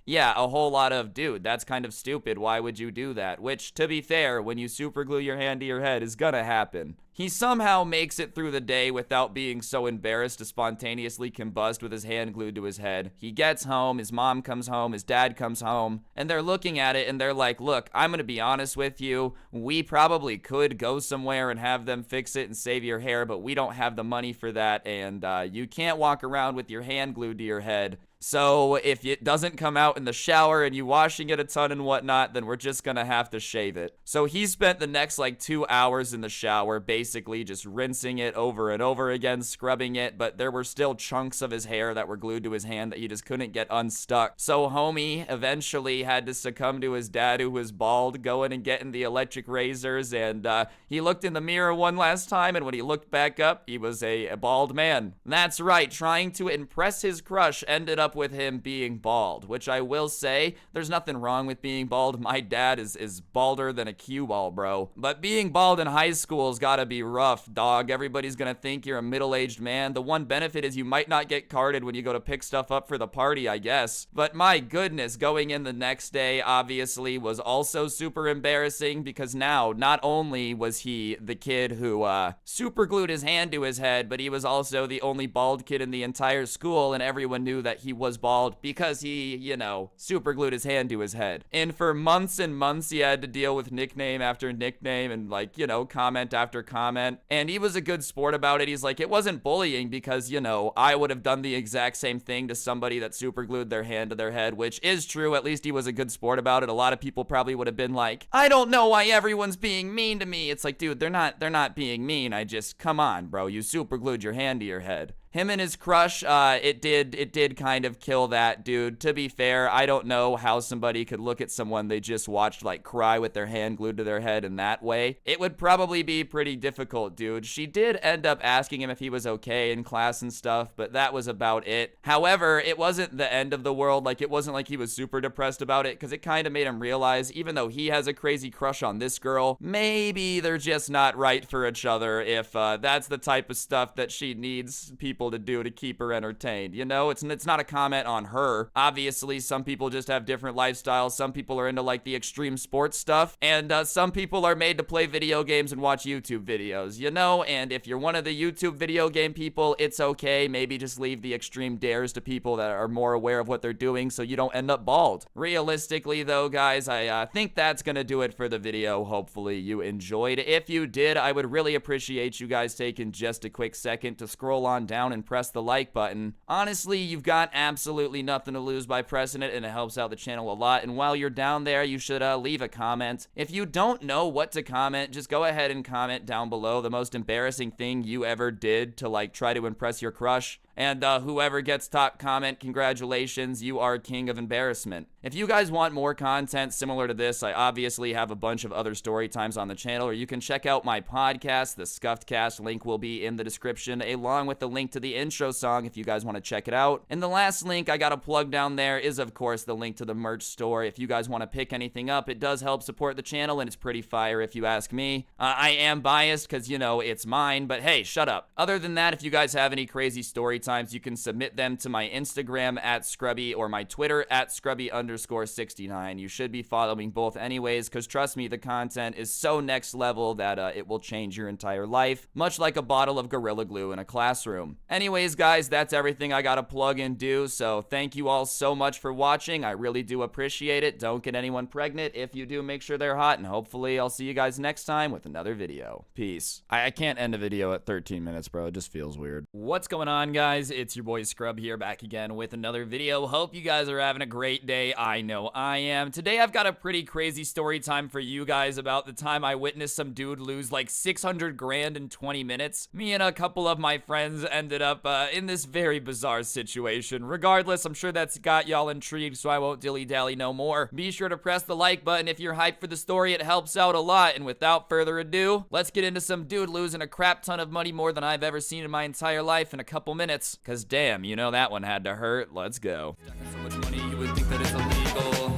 yeah, a whole lot of, dude, that's kind of stupid, why would you do that? Which, to be fair, when you super glue your hand to your head, is gonna happen. He somehow makes it through the day without being so embarrassed to spontaneously combust with his hand glued to his head. He gets home, his mom comes home, his dad comes home, and they're looking at it and they're like, look, I'm gonna be honest with you, we probably could go somewhere and have them fix it and save your hair, but we don't have the money for that, and you can't walk around with your hand glued to your head So if it doesn't come out in the shower and you washing it a ton and whatnot, then we're just gonna have to shave it. So he spent the next like 2 hours in the shower, basically just rinsing it over and over again, scrubbing it, but there were still chunks of his hair that were glued to his hand that he just couldn't get unstuck. So homie eventually had to succumb to his dad, who was bald, going and getting the electric razors, and he looked in the mirror one last time, and when he looked back up, he was a bald man. That's right, trying to impress his crush ended up with him being bald, which I will say, there's nothing wrong with being bald. My dad is balder than a cue ball, bro. But being bald in high school's gotta be rough, dog. Everybody's gonna think you're a middle-aged man. The one benefit is you might not get carded when you go to pick stuff up for the party, I guess. But my goodness, going in the next day obviously was also super embarrassing, because now not only was he the kid who super glued his hand to his head, but he was also the only bald kid in the entire school, and everyone knew that he was bald because he, you know, super glued his hand to his head. And for months and months, he had to deal with nickname after nickname and, like, you know, comment after comment. And he was a good sport about it. He's like, it wasn't bullying because, you know, I would have done the exact same thing to somebody that super glued their hand to their head, which is true. At least he was a good sport about it. A lot of people probably would have been like, I don't know why everyone's being mean to me. It's like, dude, they're not being mean. I just, come on, bro. You super glued your hand to your head. Him and his crush, it did kind of kill that dude. To be fair, I don't know how somebody could look at someone they just watched, like, cry with their hand glued to their head in that way. It would probably be pretty difficult, dude. She did end up asking him if he was okay in class and stuff, but that was about it. However, it wasn't the end of the world. Like, it wasn't like he was super depressed about it, because it kind of made him realize, even though he has a crazy crush on this girl, maybe they're just not right for each other if that's the type of stuff that she needs people to do to keep her entertained. You know, it's not a comment on her. Obviously, some people just have different lifestyles. Some people are into, like, the extreme sports stuff, and some people are made to play video games and watch YouTube videos, you know? And if you're one of the YouTube video game people, it's okay. Maybe just leave the extreme dares to people that are more aware of what they're doing so you don't end up bald. Realistically, though, guys, I think that's gonna do it for the video. Hopefully you enjoyed. If you did, I would really appreciate you guys taking just a quick second to scroll on down and press the like button. Honestly, you've got absolutely nothing to lose by pressing it, and it helps out the channel a lot. And while you're down there, you should leave a comment. If you don't know what to comment, just go ahead and comment down below the most embarrassing thing you ever did to, like, try to impress your crush. And whoever gets top comment, congratulations, you are king of embarrassment. If you guys want more content similar to this, I obviously have a bunch of other story times on the channel, or you can check out my podcast. The Scuffed Cast link will be in the description, along with the link to the intro song if you guys want to check it out. And the last link I got to plug down there is, of course, the link to the merch store. If you guys want to pick anything up, it does help support the channel, and it's pretty fire if you ask me. I am biased because, you know, it's mine, but hey, shut up. Other than that, if you guys have any crazy story times, you can submit them to my Instagram @Scrubby or my Twitter @Scrubby_69. You should be following both anyways, because trust me, the content is so next level that it will change your entire life, much like a bottle of Gorilla Glue in a classroom. Anyways, guys, that's everything I gotta plug and do, so thank you all so much for watching. I really do appreciate it. Don't get anyone pregnant. If you do, make sure they're hot, and hopefully I'll see you guys next time with another video. Peace. I can't end a video at 13 minutes, bro. It just feels weird. What's going on, guys? It's your boy Scrub here, back again with another video. Hope you guys are having a great day. I know I am. Today I've got a pretty crazy story time for you guys about the time I witnessed some dude lose like 600 grand in 20 minutes. Me and a couple of my friends ended up in this very bizarre situation. Regardless, I'm sure that's got y'all intrigued, so I won't dilly-dally no more. Be sure to press the like button if you're hyped for the story. It helps out a lot. And without further ado, let's get into some dude losing a crap ton of money, more than I've ever seen in my entire life, in a couple minutes. Cause damn, you know that one had to hurt. Let's go. So much money you would think that it's illegal.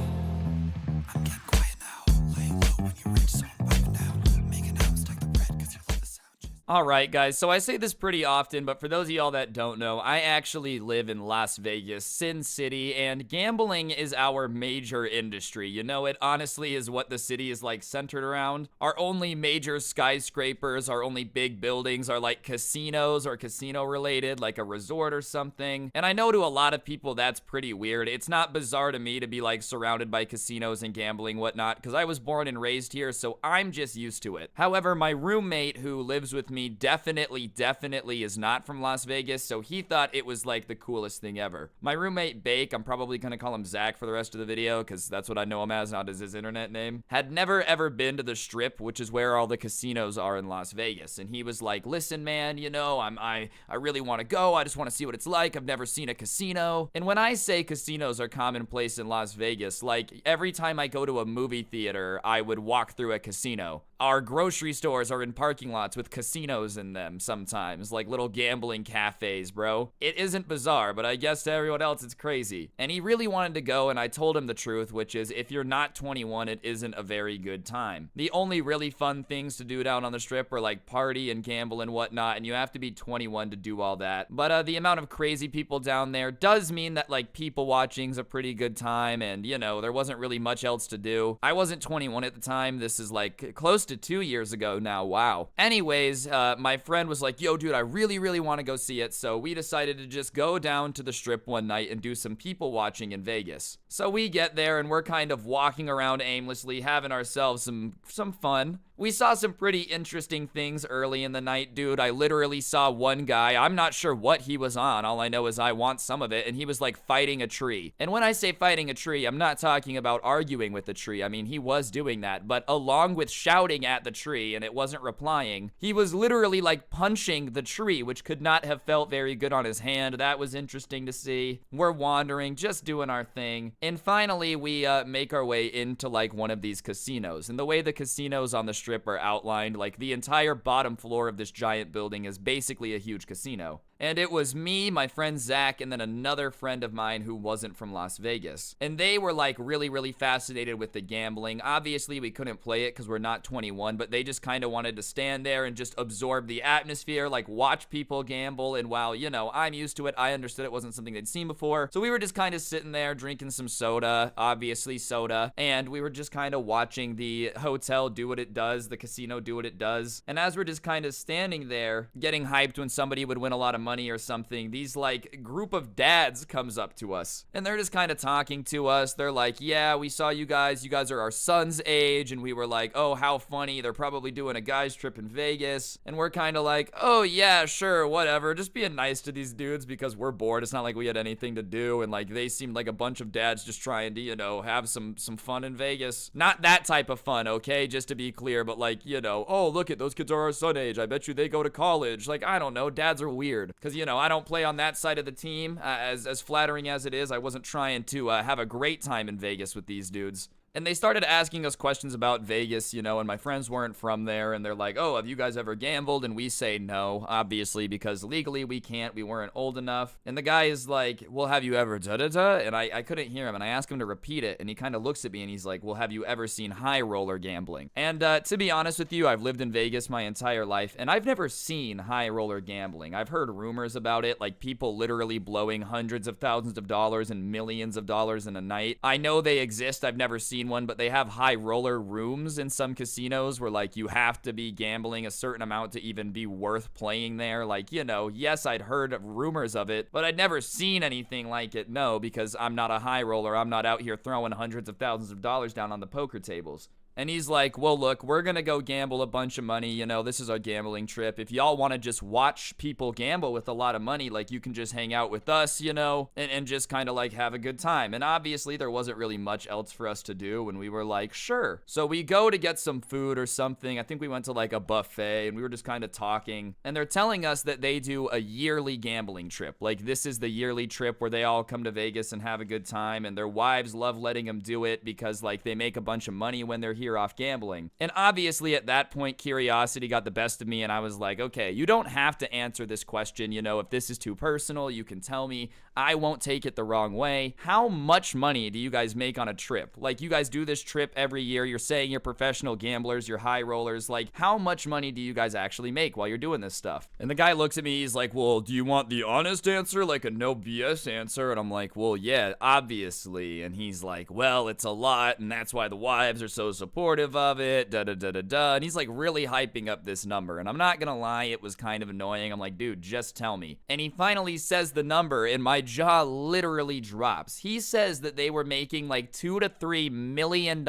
I'm getting quiet now. Laying low when you reach, so I'm piping down. Making out, stack the bread, cause you love the sound. Alright guys, so I say this pretty often, but for those of y'all that don't know, I actually live in Las Vegas, Sin City, and gambling is our major industry. You know, it honestly is what the city is like centered around. Our only major skyscrapers, our only big buildings are like casinos or casino related, like a resort or something. And I know to a lot of people that's pretty weird. It's not bizarre to me to be like surrounded by casinos and gambling whatnot, because I was born and raised here, so I'm just used to it. However, my roommate who lives with me me definitely is not from Las Vegas, so he thought it was like the coolest thing ever. My roommate Bake, I'm probably gonna call him Zach for the rest of the video because that's what I know him as, not as his internet name, had never ever been to the Strip, which is where all the casinos are in Las Vegas. And he was like, listen, man, you know, I really want to go. I just want to see what it's like. I've never seen a casino. And when I say casinos are commonplace in Las Vegas, like every time I go to a movie theater, I would walk through a casino. Our grocery stores are in parking lots with casinos in them sometimes, like little gambling cafes, bro. It isn't bizarre, but I guess to everyone else it's crazy. And he really wanted to go, and I told him the truth, which is if you're not 21, it isn't a very good time. The only really fun things to do down on the Strip are like party and gamble and whatnot, and you have to be 21 to do all that. But the amount of crazy people down there does mean that like people watching's a pretty good time, and you know, there wasn't really much else to do. I wasn't 21 at the time. This is like close to 2 years ago now. Wow. Anyways, my friend was like, yo, dude, I really want to go see it. So we decided to just go down to the Strip one night and do some people watching in Vegas. So we get there and we're kind of walking around aimlessly, having ourselves some fun. We saw some pretty interesting things early in the night, dude. I literally saw one guy. I'm not sure what he was on. All I know is I want some of it. And he was like fighting a tree. And when I say fighting a tree, I'm not talking about arguing with the tree. I mean, he was doing that. But along with shouting at the tree and it wasn't replying, he was literally like punching the tree, which could not have felt very good on his hand. That was interesting to see. We're wandering, just doing our thing. And finally, we make our way into like one of these casinos. And the way the casinos on the Strip are outlined, like the entire bottom floor of this giant building is basically a huge casino. And it was me, my friend Zach, and then another friend of mine who wasn't from Las Vegas. And they were like really fascinated with the gambling. Obviously, we couldn't play it because we're not 21, but they just kind of wanted to stand there and just absorb the atmosphere, like watch people gamble. And while, you know, I'm used to it, I understood it wasn't something they'd seen before. So we were just kind of sitting there drinking some soda, obviously soda, and we were just kind of watching the hotel do what it does, the casino do what it does. And as we're just kind of standing there, getting hyped when somebody would win a lot of money or something, these like group of dads comes up to us and they're just kind of talking to us. They're like, yeah, we saw you guys are our son's age. And we were like, oh, how funny, they're probably doing a guy's trip in Vegas. And we're kind of like, oh yeah, sure, whatever, just being nice to these dudes because we're bored. It's not like we had anything to do. And like they seemed like a bunch of dads just trying to, you know, have some fun in Vegas. Not that type of fun, okay, just to be clear, but like, you know, oh, look at those kids are our son age, I bet you they go to college. Like, I don't know, dads are weird. Because, you know, I don't play on that side of the team. As flattering as it is, I wasn't trying to have a great time in Vegas with these dudes. And they started asking us questions about Vegas, you know, and my friends weren't from there. And they're like, oh, have you guys ever gambled? And we say no, obviously, because legally we can't. We weren't old enough. And the guy is like, well, have you ever da-da-da? And I couldn't hear him. And I asked him to repeat it. And he kind of looks at me and he's like, well, have you ever seen high roller gambling? And to be honest with you, I've lived in Vegas my entire life. And I've never seen high roller gambling. I've heard rumors about it, like people literally blowing hundreds of thousands of dollars and millions of dollars in a night. I know they exist. I've never seen one, but they have high roller rooms in some casinos where like you have to be gambling a certain amount to even be worth playing there. Like, you know, yes, I'd heard of rumors of it, but I'd never seen anything like it. No, because I'm not a high roller. I'm not out here throwing hundreds of thousands of dollars down on the poker tables. And he's like, well, look, we're going to go gamble a bunch of money. You know, this is our gambling trip. If y'all want to just watch people gamble with a lot of money, like you can just hang out with us, you know, and just kind of like have a good time. And obviously there wasn't really much else for us to do. And we were like, sure. So we go to get some food or something. I think we went to like a buffet and we were just kind of talking. And they're telling us that they do a yearly gambling trip. Like this is the yearly trip where they all come to Vegas and have a good time. And their wives love letting them do it because like they make a bunch of money when they're here off gambling. And obviously at that point, curiosity got the best of me and I was like, okay, you don't have to answer this question. You know, if this is too personal, you can tell me. I won't take it the wrong way. How much money do you guys make on a trip? Like you guys do this trip every year. You're saying you're professional gamblers, you're high rollers. Like how much money do you guys actually make while you're doing this stuff? And the guy looks at me, he's like, well, do you want the honest answer? Like a no BS answer? And I'm like, well, yeah, obviously. And he's like, well, it's a lot and that's why the wives are so supportive supportive of it, da-da-da-da-da. And he's like really hyping up this number. And I'm not gonna lie, it was kind of annoying. I'm like, dude, just tell me. And he finally says the number, and my jaw literally drops. He says that they were making like $2 to $3 million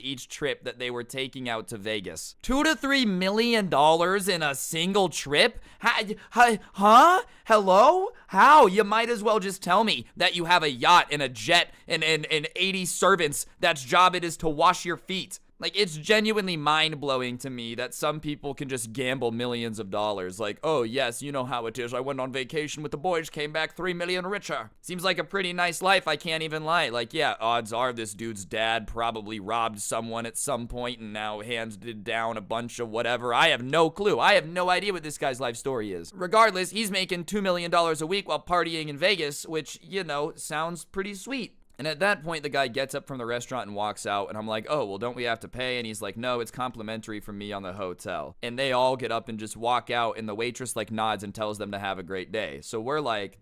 each trip that they were taking out to Vegas. $2 to $3 million in a single trip? Huh? Hello? How? You might as well just tell me that you have a yacht and a jet and 80 servants that's job it is to wash your feet. Like, it's genuinely mind-blowing to me that some people can just gamble millions of dollars. Like, oh, yes, you know how it is. I went on vacation with the boys, came back 3 million richer. Seems like a pretty nice life, I can't even lie. Like, yeah, odds are this dude's dad probably robbed someone at some point and now handed down a bunch of whatever. I have no clue. I have no idea what this guy's life story is. Regardless, he's making $2 million a week while partying in Vegas, which, you know, sounds pretty sweet. And at that point, the guy gets up from the restaurant and walks out, and I'm like, oh, well, don't we have to pay? And he's like, no, it's complimentary from me on the hotel. And they all get up and just walk out, and the waitress, like, nods and tells them to have a great day. So we're like,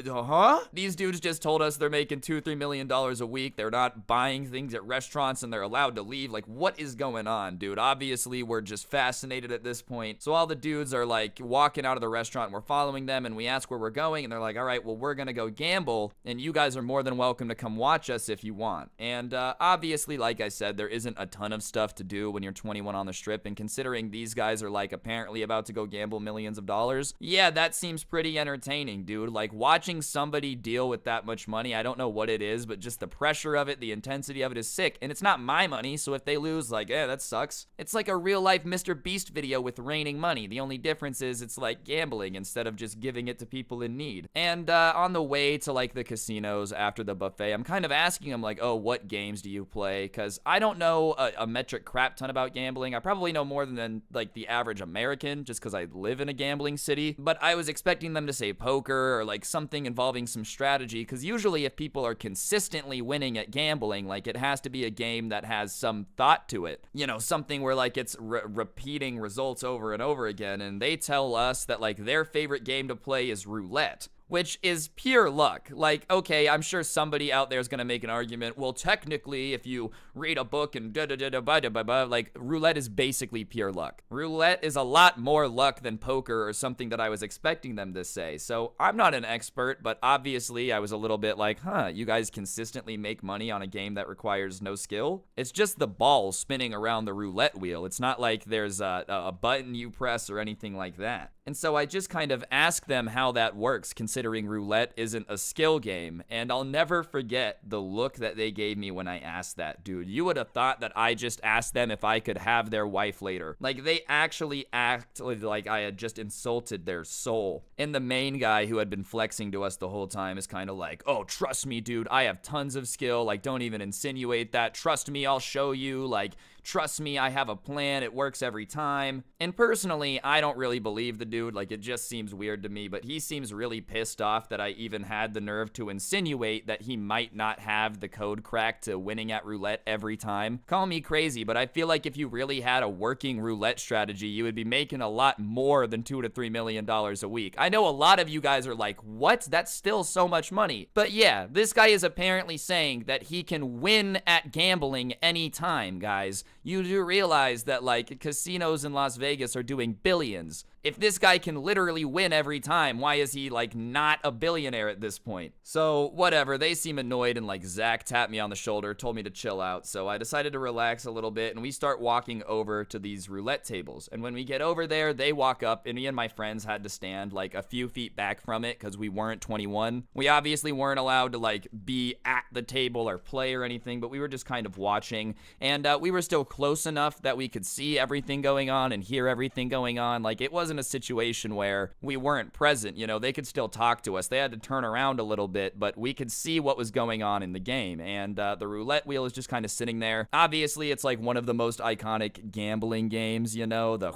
huh? These dudes just told us they're making $2-3 million a week. They're not buying things at restaurants, and they're allowed to leave. Like, what is going on, dude? Obviously, we're just fascinated at this point. So all the dudes are, like, walking out of the restaurant, and we're following them, and we ask where we're going, and they're like, all right, well, we're gonna go gamble, and you guys are more than welcome to come watch us if you want. And obviously, like I said, there isn't a ton of stuff to do when you're 21 on the strip, and considering these guys are like apparently about to go gamble millions of dollars, yeah, that seems pretty entertaining, dude. Like, watching somebody deal with that much money, I don't know what it is, but just the pressure of it, the intensity of it is sick. And it's not my money, so if they lose, like, that sucks. It's like a real life Mr. Beast video with raining money. The only difference is it's like gambling instead of just giving it to people in need. And on the way to like the casinos after the buffet, I'm kind of asking him like, oh, what games do you play? Because I don't know a metric crap ton about gambling. I probably know more than like the average American just because I live in a gambling city. But I was expecting them to say poker or like something involving some strategy, because usually if people are consistently winning at gambling, like it has to be a game that has some thought to it. You know, something where like it's repeating results over and over again. And they tell us that like their favorite game to play is roulette, which is pure luck. Like, okay, I'm sure somebody out there is going to make an argument, well, technically, if you read a book and da-da-da-da-ba-da-ba-ba, like, roulette is basically pure luck. Roulette is a lot more luck than poker or something that I was expecting them to say. So, I'm not an expert, but obviously, I was a little bit like, you guys consistently make money on a game that requires no skill? It's just the ball spinning around the roulette wheel. It's not like there's a button you press or anything like that. And so I just kind of asked them how that works, considering roulette isn't a skill game. And I'll never forget the look that they gave me when I asked that, dude. You would have thought that I just asked them if I could have their wife later. Like, they actually acted like I had just insulted their soul. And the main guy who had been flexing to us the whole time is kind of like, oh, trust me, dude, I have tons of skill. Like, don't even insinuate that. Trust me, I'll show you. Like, trust me, I have a plan. It works every time. And personally, I don't really believe the dude. Like, it just seems weird to me, but he seems really pissed off that I even had the nerve to insinuate that he might not have the code cracked to winning at roulette every time. Call me crazy, but I feel like if you really had a working roulette strategy, you would be making a lot more than $2 to $3 million a week. I know a lot of you guys are like, what? That's still so much money. But yeah, this guy is apparently saying that he can win at gambling anytime, guys. You do realize that, like, casinos in Las Vegas are doing billions. If this guy can literally win every time, why is he, like, not a billionaire at this point? So, whatever, they seem annoyed, and, like, Zach tapped me on the shoulder, told me to chill out, so I decided to relax a little bit, and we start walking over to these roulette tables. And when we get over there, they walk up, and me and my friends had to stand, like, a few feet back from it, because we weren't 21. We obviously weren't allowed to, like, be at the table or play or anything, but we were just kind of watching, and we were still close enough that we could see everything going on and hear everything going on. Like, it wasn't a situation where we weren't present, you know, they could still talk to us. They had to turn around a little bit, but we could see what was going on in the game. And the roulette wheel is just kind of sitting there. Obviously, it's like one of the most iconic gambling games, you know, the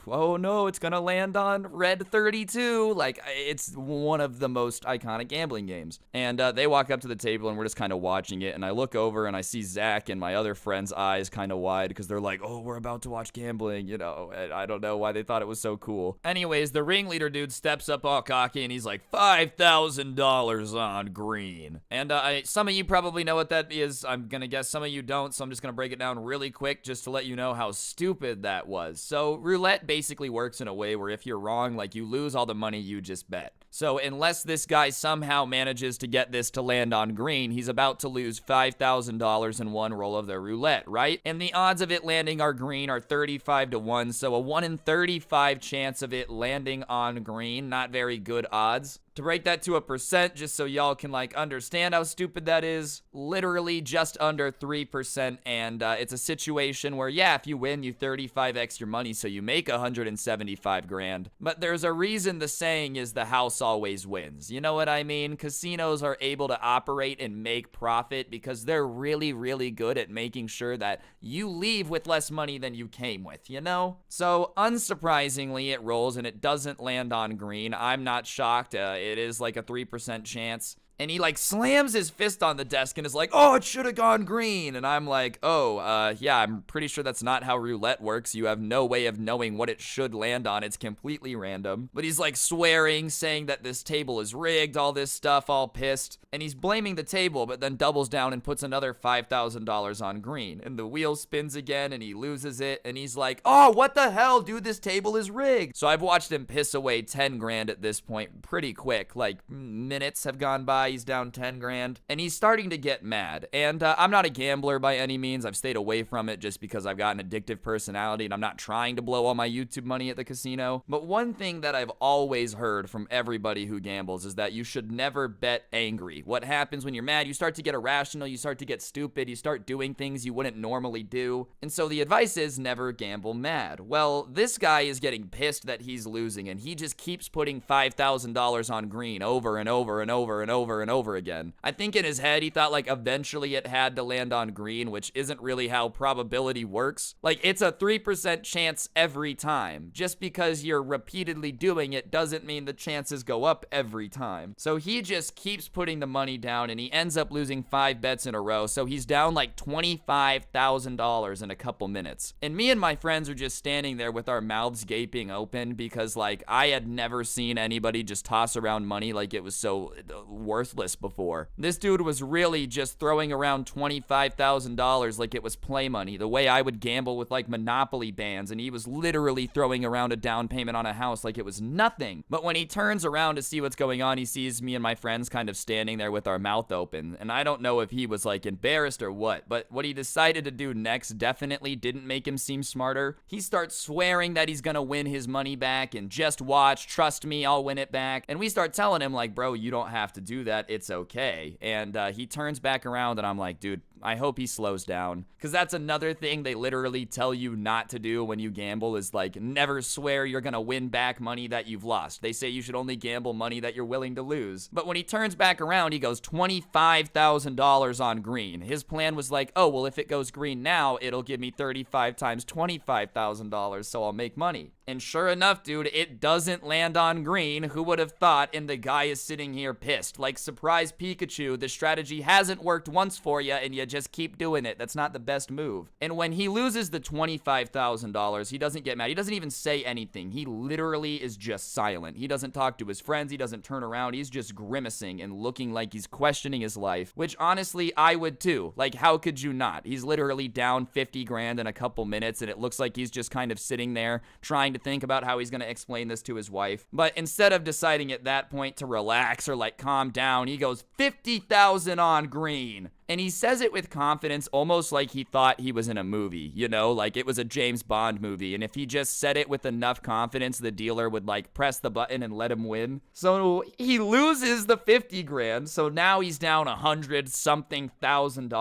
oh no, it's gonna land on red 32. Like, it's one of the most iconic gambling games. And they walk up to the table and we're just kind of watching it. And I look over and I see Zach and my other friend's eyes kind of wide because they're like, oh, we're about to watch gambling, you know. And I don't know why they thought it was so cool. Anyways, the ringleader dude steps up all cocky and he's like, $5,000 on green. And some of you probably know what that is. I'm gonna guess some of you don't, so I'm just gonna break it down really quick just to let you know how stupid that was. So roulette basically works in a way where if you're wrong, like, you lose all the money you just bet. So unless this guy somehow manages to get this to land on green, he's about to lose $5,000 in one roll of the roulette, right? And the odds of it landing on green are 35 to 1, so a 1 in 35 chance of it landing on green. Not very good odds. To break that to a percent, just so y'all can, like, understand how stupid that is, literally just under 3%, and it's a situation where, yeah, if you win, you 35x your money, so you make 175 grand. But there's a reason the saying is the house always wins. You know what I mean? Casinos are able to operate and make profit because they're really, really good at making sure that you leave with less money than you came with, you know? So, unsurprisingly, it rolls and it doesn't land on green. I'm not shocked. It is like a 3% chance. And he, like, slams his fist on the desk and is like, oh, it should have gone green. And I'm like, oh, yeah, I'm pretty sure that's not how roulette works. You have no way of knowing what it should land on. It's completely random. But he's, like, swearing, saying that this table is rigged, all this stuff, all pissed. And he's blaming the table, but then doubles down and puts another $5,000 on green. And the wheel spins again, and he loses it. And he's like, oh, what the hell, dude? This table is rigged. So I've watched him piss away 10 grand at this point pretty quick. Like, minutes have gone by. He's down 10 grand and he's starting to get mad. And I'm not a gambler by any means. I've stayed away from it just because I've got an addictive personality and I'm not trying to blow all my YouTube money at the casino. But one thing that I've always heard from everybody who gambles is that you should never bet angry. What happens when you're mad? You start to get irrational, you start to get stupid, you start doing things you wouldn't normally do. And so the advice is never gamble mad. Well, this guy is getting pissed that he's losing and he just keeps putting $5,000 on green over and over and over and over and over again. I think in his head he thought like eventually it had to land on green, which isn't really how probability works. Like, it's a 3% chance every time. Just because you're repeatedly doing it doesn't mean the chances go up every time. So he just keeps putting the money down and he ends up losing 5 bets in a row. So he's down like $25,000 in a couple minutes. And me and my friends are just standing there with our mouths gaping open because, like, I had never seen anybody just toss around money like it was so worthless before. This dude was really just throwing around $25,000 like it was play money, the way I would gamble with like Monopoly bands, and he was literally throwing around a down payment on a house like it was nothing. But when he turns around to see what's going on, he sees me and my friends kind of standing there with our mouth open, and I don't know if he was like embarrassed or what, but what he decided to do next definitely didn't make him seem smarter. He starts swearing that he's gonna win his money back and just watch, trust me, I'll win it back. And we start telling him like, bro, you don't have to do that, it's okay. And he turns back around and I'm like, dude, I hope he slows down, because that's another thing they literally tell you not to do when you gamble is like never swear you're gonna win back money that you've lost. They say you should only gamble money that you're willing to lose. But when he turns back around, he goes $25,000 on green. His plan was like, oh, well, if it goes green now, it'll give me 35 times $25,000, so I'll make money. And sure enough, dude, it doesn't land on green. Who would have thought? And the guy is sitting here pissed. Like, surprise Pikachu, the strategy hasn't worked once for you and you just keep doing it. That's not the best move. And when he loses the $25,000, he doesn't get mad. He doesn't even say anything. He literally is just silent. He doesn't talk to his friends. He doesn't turn around. He's just grimacing and looking like he's questioning his life, which honestly, I would too. Like, how could you not? He's literally down 50 grand in a couple minutes and it looks like he's just kind of sitting there trying to think about how he's going to explain this to his wife. But instead of deciding at that point to relax or like calm down, he goes 50,000 on green. And he says it with confidence, almost like he thought he was in a movie, you know, like it was a James Bond movie. And if he just said it with enough confidence, the dealer would like press the button and let him win. So he loses the 50 grand. So now he's down $100-something thousand,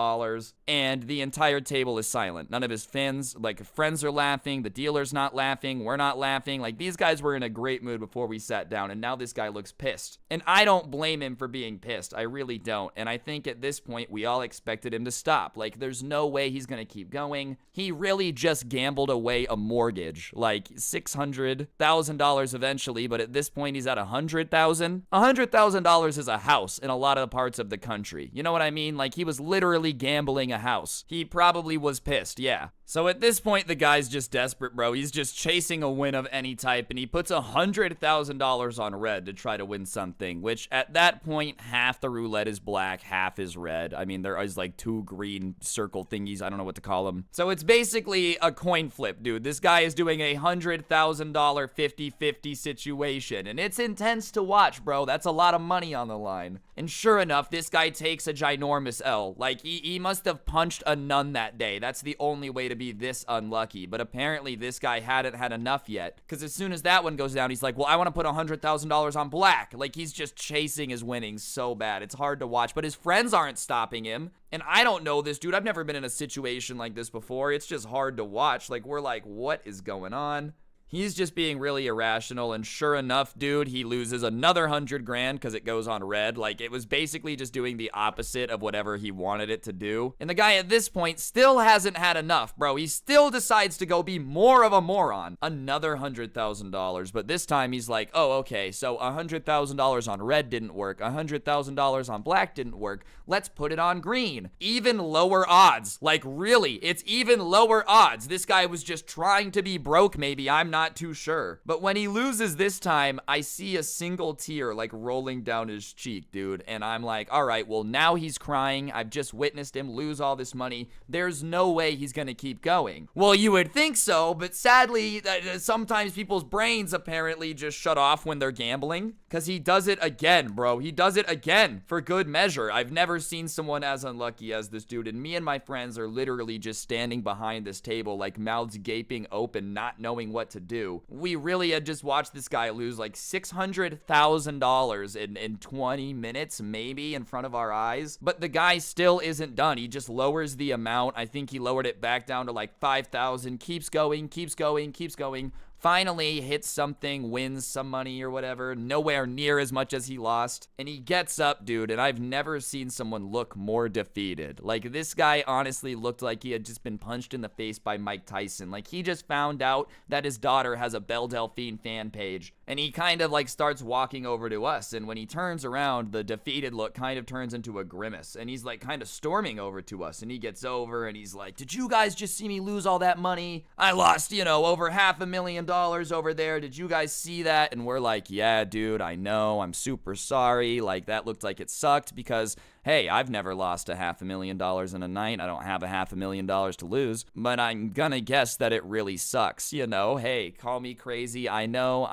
and the entire table is silent. None of his friends are laughing. The dealer's not laughing. We're not laughing. Like, these guys were in a great mood before we sat down, and now this guy looks pissed. And I don't blame him for being pissed. I really don't. And I think at this point, we all all expected him to stop. Like, there's no way he's gonna keep going. He really just gambled away a mortgage, like $600,000 eventually, but at this point he's at $100,000. $100,000 is a house in a lot of parts of the country. You know what I mean? Like, he was literally gambling a house. He probably was pissed, yeah. So at this point, the guy's just desperate, bro. He's just chasing a win of any type, and he puts $100,000 on red to try to win something, which at that point, half the roulette is black, half is red. I mean, there is like 2 green circle thingies. I don't know what to call them. So it's basically a coin flip, dude. This guy is doing a $100,000 50-50 situation, and it's intense to watch, bro. That's a lot of money on the line. And sure enough, this guy takes a ginormous L. Like, he must have punched a nun that day. That's the only way to be this unlucky. But apparently this guy hadn't had enough yet, because as soon as that one goes down, he's like, well, I want to put $100,000 on black. Like, he's just chasing his winnings so bad. It's hard to watch, but his friends aren't stopping him. And I don't know this dude. I've never been in a situation like this before. It's just hard to watch. Like, we're like, what is going on? He's just being really irrational, and sure enough, dude, he loses another $100,000 because it goes on red. Like, it was basically just doing the opposite of whatever he wanted it to do. And the guy at this point still hasn't had enough, bro. He still decides to go be more of a moron. Another $100,000, but this time he's like, oh, okay, so $100,000 on red didn't work. $100,000 on black didn't work. Let's put it on green. Even lower odds. Like, really, it's even lower odds. This guy was just trying to be broke, maybe. I'm not too sure. But when he loses this time, I see a single tear like rolling down his cheek, dude. And I'm like, all right, well, now he's crying. I've just witnessed him lose all this money. There's no way he's gonna keep going. Well, you would think so, but sadly, sometimes people's brains apparently just shut off when they're gambling. Because he does it again, bro. He does it again for good measure. I've never seen someone as unlucky as this dude. And me and my friends are literally just standing behind this table, like mouths gaping open, not knowing what to do. We really had just watched this guy lose like $600,000 in 20 minutes, maybe, in front of our eyes. But the guy still isn't done. He just lowers the amount. I think he lowered it back down to like 5,000. Keeps going, keeps going, keeps going. Finally hits something, wins some money or whatever, nowhere near as much as he lost. And he gets up, dude, and I've never seen someone look more defeated. Like, this guy honestly looked like he had just been punched in the face by Mike Tyson. Like, he just found out that his daughter has a Belle Delphine fan page. And he kind of like starts walking over to us, and when he turns around, the defeated look kind of turns into a grimace, and he's like kind of storming over to us, and he gets over and he's like, did you guys just see me lose all that money? I lost, you know, over $500,000 over there. Did you guys see that? And we're like, yeah, dude, I know. I'm super sorry. Like, that looked like it sucked because, hey, I've never lost $500,000 in a night. I don't have $500,000 to lose, but I'm gonna guess that it really sucks. You know, hey, call me crazy. I know.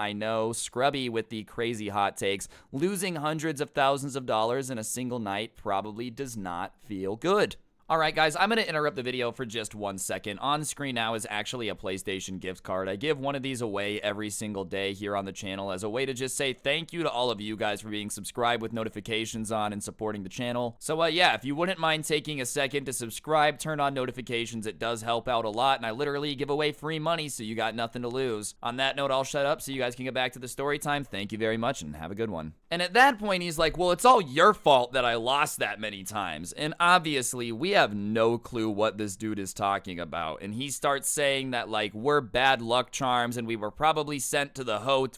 Scrubby with the crazy hot takes. Losing hundreds of thousands of dollars in a single night probably does not feel good. Alright guys, I'm going to interrupt the video for just 1 second. On screen now is actually a PlayStation gift card. I give one of these away every single day here on the channel as a way to just say thank you to all of you guys for being subscribed with notifications on and supporting the channel. So yeah, if you wouldn't mind taking a second to subscribe, turn on notifications, it does help out a lot, and I literally give away free money so you got nothing to lose. On that note, I'll shut up so you guys can get back to the story time. Thank you very much and have a good one. And at that point, he's like, well, it's all your fault that I lost that many times. And obviously, we have no clue what this dude is talking about. And he starts saying that, like, we're bad luck charms and we were probably sent to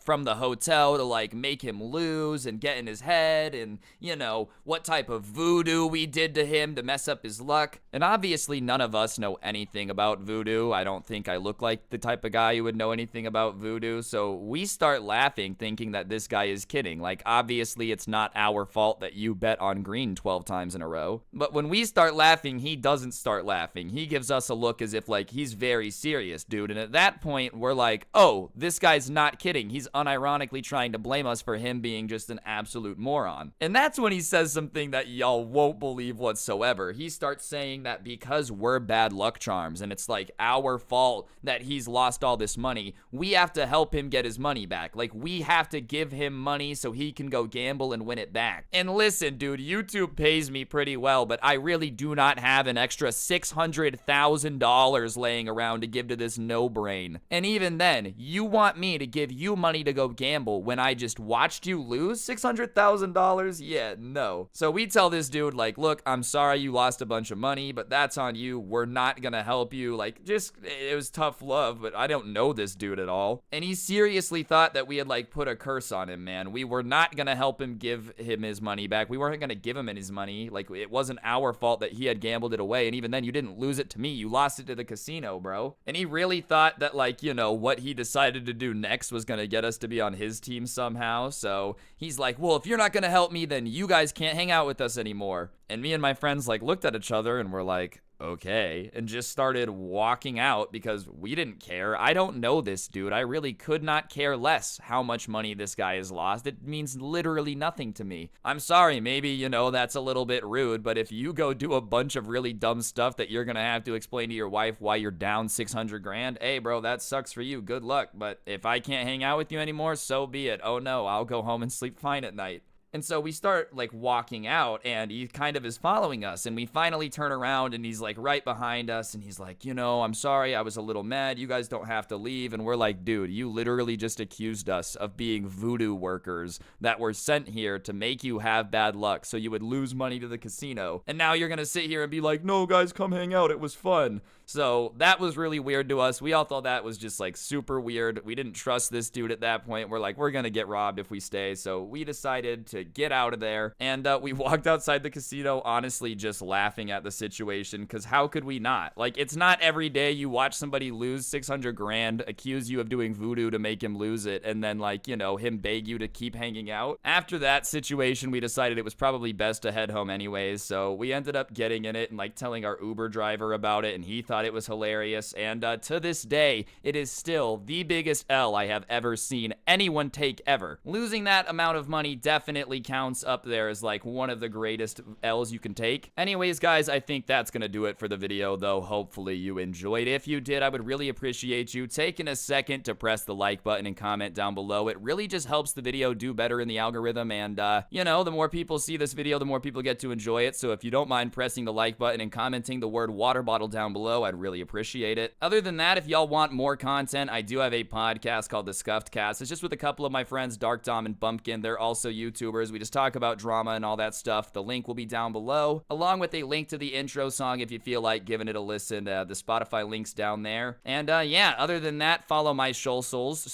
from the hotel to, like, make him lose and get in his head and, you know, what type of voodoo we did to him to mess up his luck. And obviously, none of us know anything about voodoo. I don't think I look like the type of guy who would know anything about voodoo. So we start laughing, thinking that this guy is kidding. Like, obviously, it's not our fault that you bet on green 12 times in a row. But when we start laughing, he doesn't start laughing. He gives us a look as if, like, he's very serious, dude. And at that point, we're like, oh, this guy's not kidding. He's unironically trying to blame us for him being just an absolute moron. And that's when he says something that y'all won't believe whatsoever. He starts saying that because we're bad luck charms and it's, like, our fault that he's lost all this money, we have to help him get his money back. Like, we have to give him money so he can go gamble and win it back. And listen, dude, YouTube pays me pretty well, but I really do not not have an extra $600,000 laying around to give to this no-brain. And even then, you want me to give you money to go gamble when I just watched you lose $600,000? Yeah, no. So we tell this dude, like, look, I'm sorry you lost a bunch of money, but that's on you. We're not gonna help you. Like, just, it was tough love, but I don't know this dude at all. And he seriously thought that we had, like, put a curse on him, man. We were not gonna help him give him his money back. We weren't gonna give him his money. Like, it wasn't our fault that he had gambled it away. And even then, you didn't lose it to me. You lost it to the casino, bro. And he really thought that, like, you know, what he decided to do next was gonna get us to be on his team somehow. So he's like, well, if you're not gonna help me, then you guys can't hang out with us anymore. And me and my friends, like, looked at each other and were like, okay, and just started walking out because we didn't care. I don't know this dude. I really could not care less how much money this guy has lost. It means literally nothing to me. I'm sorry, maybe, you know, that's a little bit rude, but if you go do a bunch of really dumb stuff that you're gonna have to explain to your wife why you're down 600 grand, hey bro, that sucks for you. Good luck. But if I can't hang out with you anymore, so be it. Oh no, I'll go home and sleep fine at night. And so we start, like, walking out, and he kind of is following us, and we finally turn around, and he's, like, right behind us, and he's like, you know, I'm sorry, I was a little mad, you guys don't have to leave. And we're like, dude, you literally just accused us of being voodoo workers that were sent here to make you have bad luck so you would lose money to the casino, and now you're gonna sit here and be like, no guys, come hang out, it was fun. So that was really weird to us. We all thought that was just, like, super weird. We didn't trust this dude at that point. We're like, we're gonna get robbed if we stay. So we decided to get out of there. And we walked outside the casino, honestly, just laughing at the situation, because how could we not? Like, it's not every day you watch somebody lose 600 grand, accuse you of doing voodoo to make him lose it, and then, like, you know, him beg you to keep hanging out. After that situation, we decided it was probably best to head home anyways. So we ended up getting in it and, like, telling our Uber driver about it, and he thought it was hilarious. And to this day, it is still the biggest L I have ever seen anyone take ever. Losing that amount of money definitely counts up there as, like, one of the greatest L's you can take. Anyways, guys, I think that's gonna do it for the video, though. Hopefully you enjoyed. If you did, I would really appreciate you taking a second to press the like button and comment down below. It really just helps the video do better in the algorithm, and you know, the more people see this video, the more people get to enjoy it. So if you don't mind pressing the like button and commenting the word water bottle down below, I'd really appreciate it. Other than that, if y'all want more content, I do have a podcast called The Scuffed Cast. It's just with a couple of my friends, Dark Dom and Bumpkin. They're also YouTubers. We just talk about drama and all that stuff. The link will be down below, along with a link to the intro song if you feel like giving it a listen. The Spotify link's down there. And yeah, other than that, follow my socials.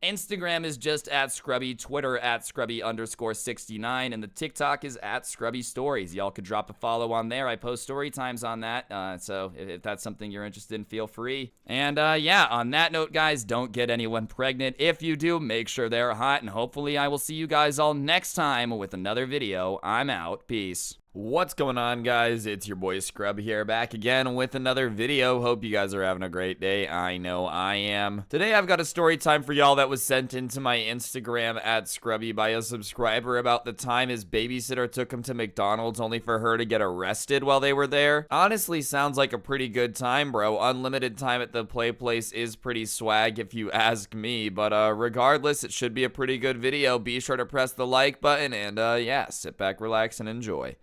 Instagram is just at Scrubby, Twitter at Scrubby_69, and the TikTok is at Scrubby Stories. Y'all could drop a follow on there. I post story times on that, so if that's something you're interested in, feel free. And yeah, on that note, guys, don't get anyone pregnant. If you do, make sure they're hot, and hopefully I will see you guys all next time with another video. I'm out. Peace. What's going on, guys? It's your boy Scrub here, back again with another video. Hope you guys are having a great day. I know I am. Today I've got a story time for y'all that was sent into my Instagram at Scrubby by a subscriber about the time his babysitter took him to McDonald's only for her to get arrested while they were there. Honestly, sounds like a pretty good time, bro. Unlimited time at the play place is pretty swag if you ask me, but regardless, it should be a pretty good video. Be sure to press the like button and yeah, sit back, relax, and enjoy.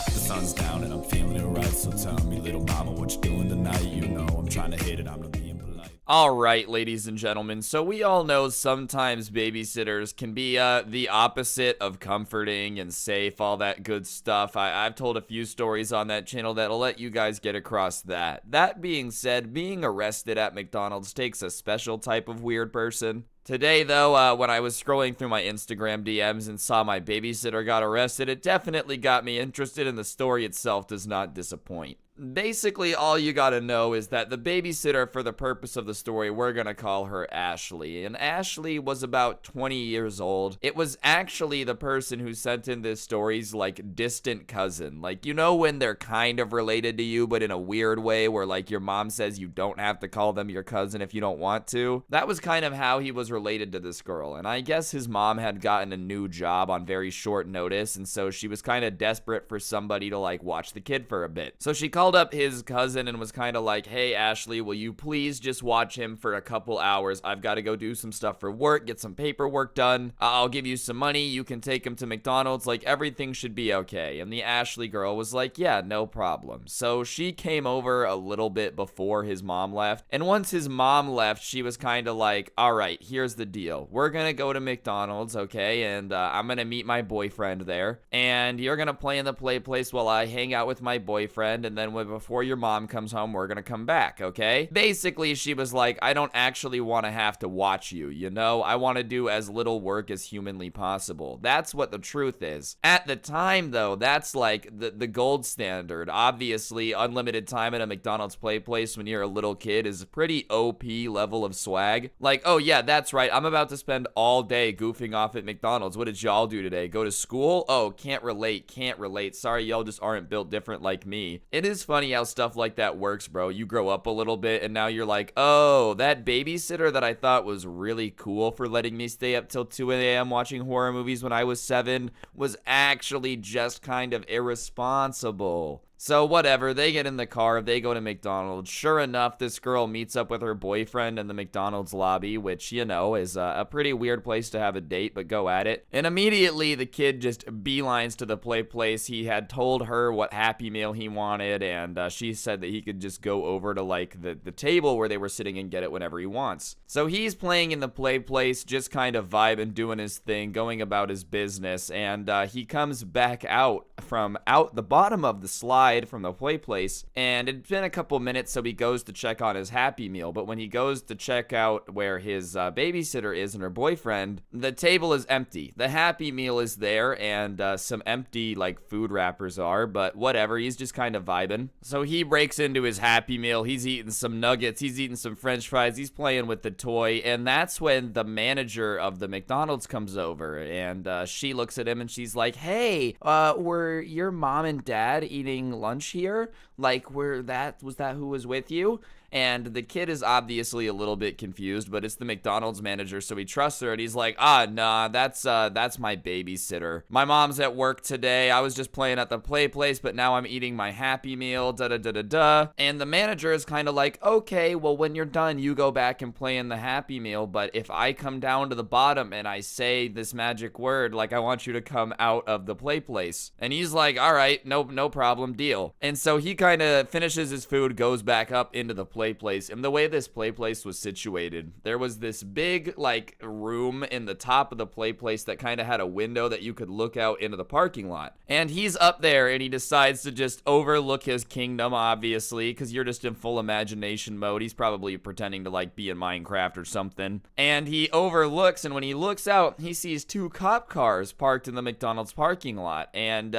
The sun's down and I'm feeling it right, so tell me, little mama, what you doing tonight? You know I'm trying to hit it, I'm not being polite. Alright, ladies and gentlemen, so we all know sometimes babysitters can be the opposite of comforting and safe, all that good stuff. I've told a few stories on that channel that'll let you guys get across that. That being said, being arrested at McDonald's takes a special type of weird person. Today, though, when I was scrolling through my Instagram DMs and saw my babysitter got arrested, it definitely got me interested, and the story itself does not disappoint. Basically, all you gotta know is that the babysitter, for the purpose of the story, we're gonna call her Ashley. And Ashley was about 20 years old. It was actually the person who sent in this story's, like, distant cousin. Like, you know when they're kind of related to you, but in a weird way, where, like, your mom says you don't have to call them your cousin if you don't want to? That was kind of how he was related related to this girl, and I guess his mom had gotten a new job on very short notice, and so she was kind of desperate for somebody to like watch the kid for a bit. So she called up his cousin and was kind of like, hey Ashley, will you please just watch him for a couple hours? I've got to go do some stuff for work, get some paperwork done. I'll give you some money, you can take him to McDonald's, like everything should be okay. And the Ashley girl was like, yeah, no problem. So she came over a little bit before his mom left, and once his mom left, she was kind of like, all right, here's the deal. We're gonna go to McDonald's, okay, and I'm gonna meet my boyfriend there, and you're gonna play in the play place while I hang out with my boyfriend, and then before your mom comes home, we're gonna come back, okay? Basically, she was like, I don't actually want to have to watch you, you know? I want to do as little work as humanly possible. That's what the truth is. At the time, though, that's like the gold standard. Obviously, unlimited time at a McDonald's play place when you're a little kid is a pretty OP level of swag. Like, oh yeah, that's right, I'm about to spend all day goofing off at McDonald's. What did y'all do today? Go to school? Oh, can't relate. Sorry, y'all just aren't built different like me. It is funny how stuff like that works, bro. You grow up a little bit and now you're like, oh, that babysitter that I thought was really cool for letting me stay up till 2 a.m. watching horror movies when I was 7 was actually just kind of irresponsible. So whatever, they get in the car, they go to McDonald's. Sure enough, this girl meets up with her boyfriend in the McDonald's lobby, which, you know, is a pretty weird place to have a date, but go at it. And immediately, the kid just beelines to the play place. He had told her what Happy Meal he wanted, and she said that he could just go over to, like, the table where they were sitting and get it whenever he wants. So he's playing in the play place, just kind of vibing, doing his thing, going about his business, and he comes back out from out the bottom of the slide from the play place, and it'd been a couple minutes, so he goes to check on his Happy Meal. But when he goes to check out where his babysitter is and her boyfriend, the table is empty. The Happy Meal is there, and some empty like food wrappers are, but whatever, he's just kind of vibing. So he breaks into his Happy Meal, he's eating some nuggets, he's eating some french fries, he's playing with the toy, and that's when the manager of the McDonald's comes over, and she looks at him and she's like, hey, were your mom and dad eating lunch here? Like, was that who was with you? And the kid is obviously a little bit confused, but it's the McDonald's manager, so he trusts her, and he's like, nah, that's my babysitter. My mom's at work today. I was just playing at the play place, but now I'm eating my Happy Meal, da-da-da-da-da. And the manager is kind of like, okay, well, when you're done, you go back and play in the Happy Meal, but if I come down to the bottom and I say this magic word, like, I want you to come out of the play place. And he's like, all right, no problem, deal. And so he kind of finishes his food, goes back up into the play place, and the way this play place was situated, there was this big like room in the top of the play place that kind of had a window that you could look out into the parking lot. And he's up there and he decides to just overlook his kingdom, obviously, because you're just in full imagination mode. He's probably pretending to like be in Minecraft or something, and he overlooks, and when he looks out, he sees 2 cop cars parked in the McDonald's parking lot, and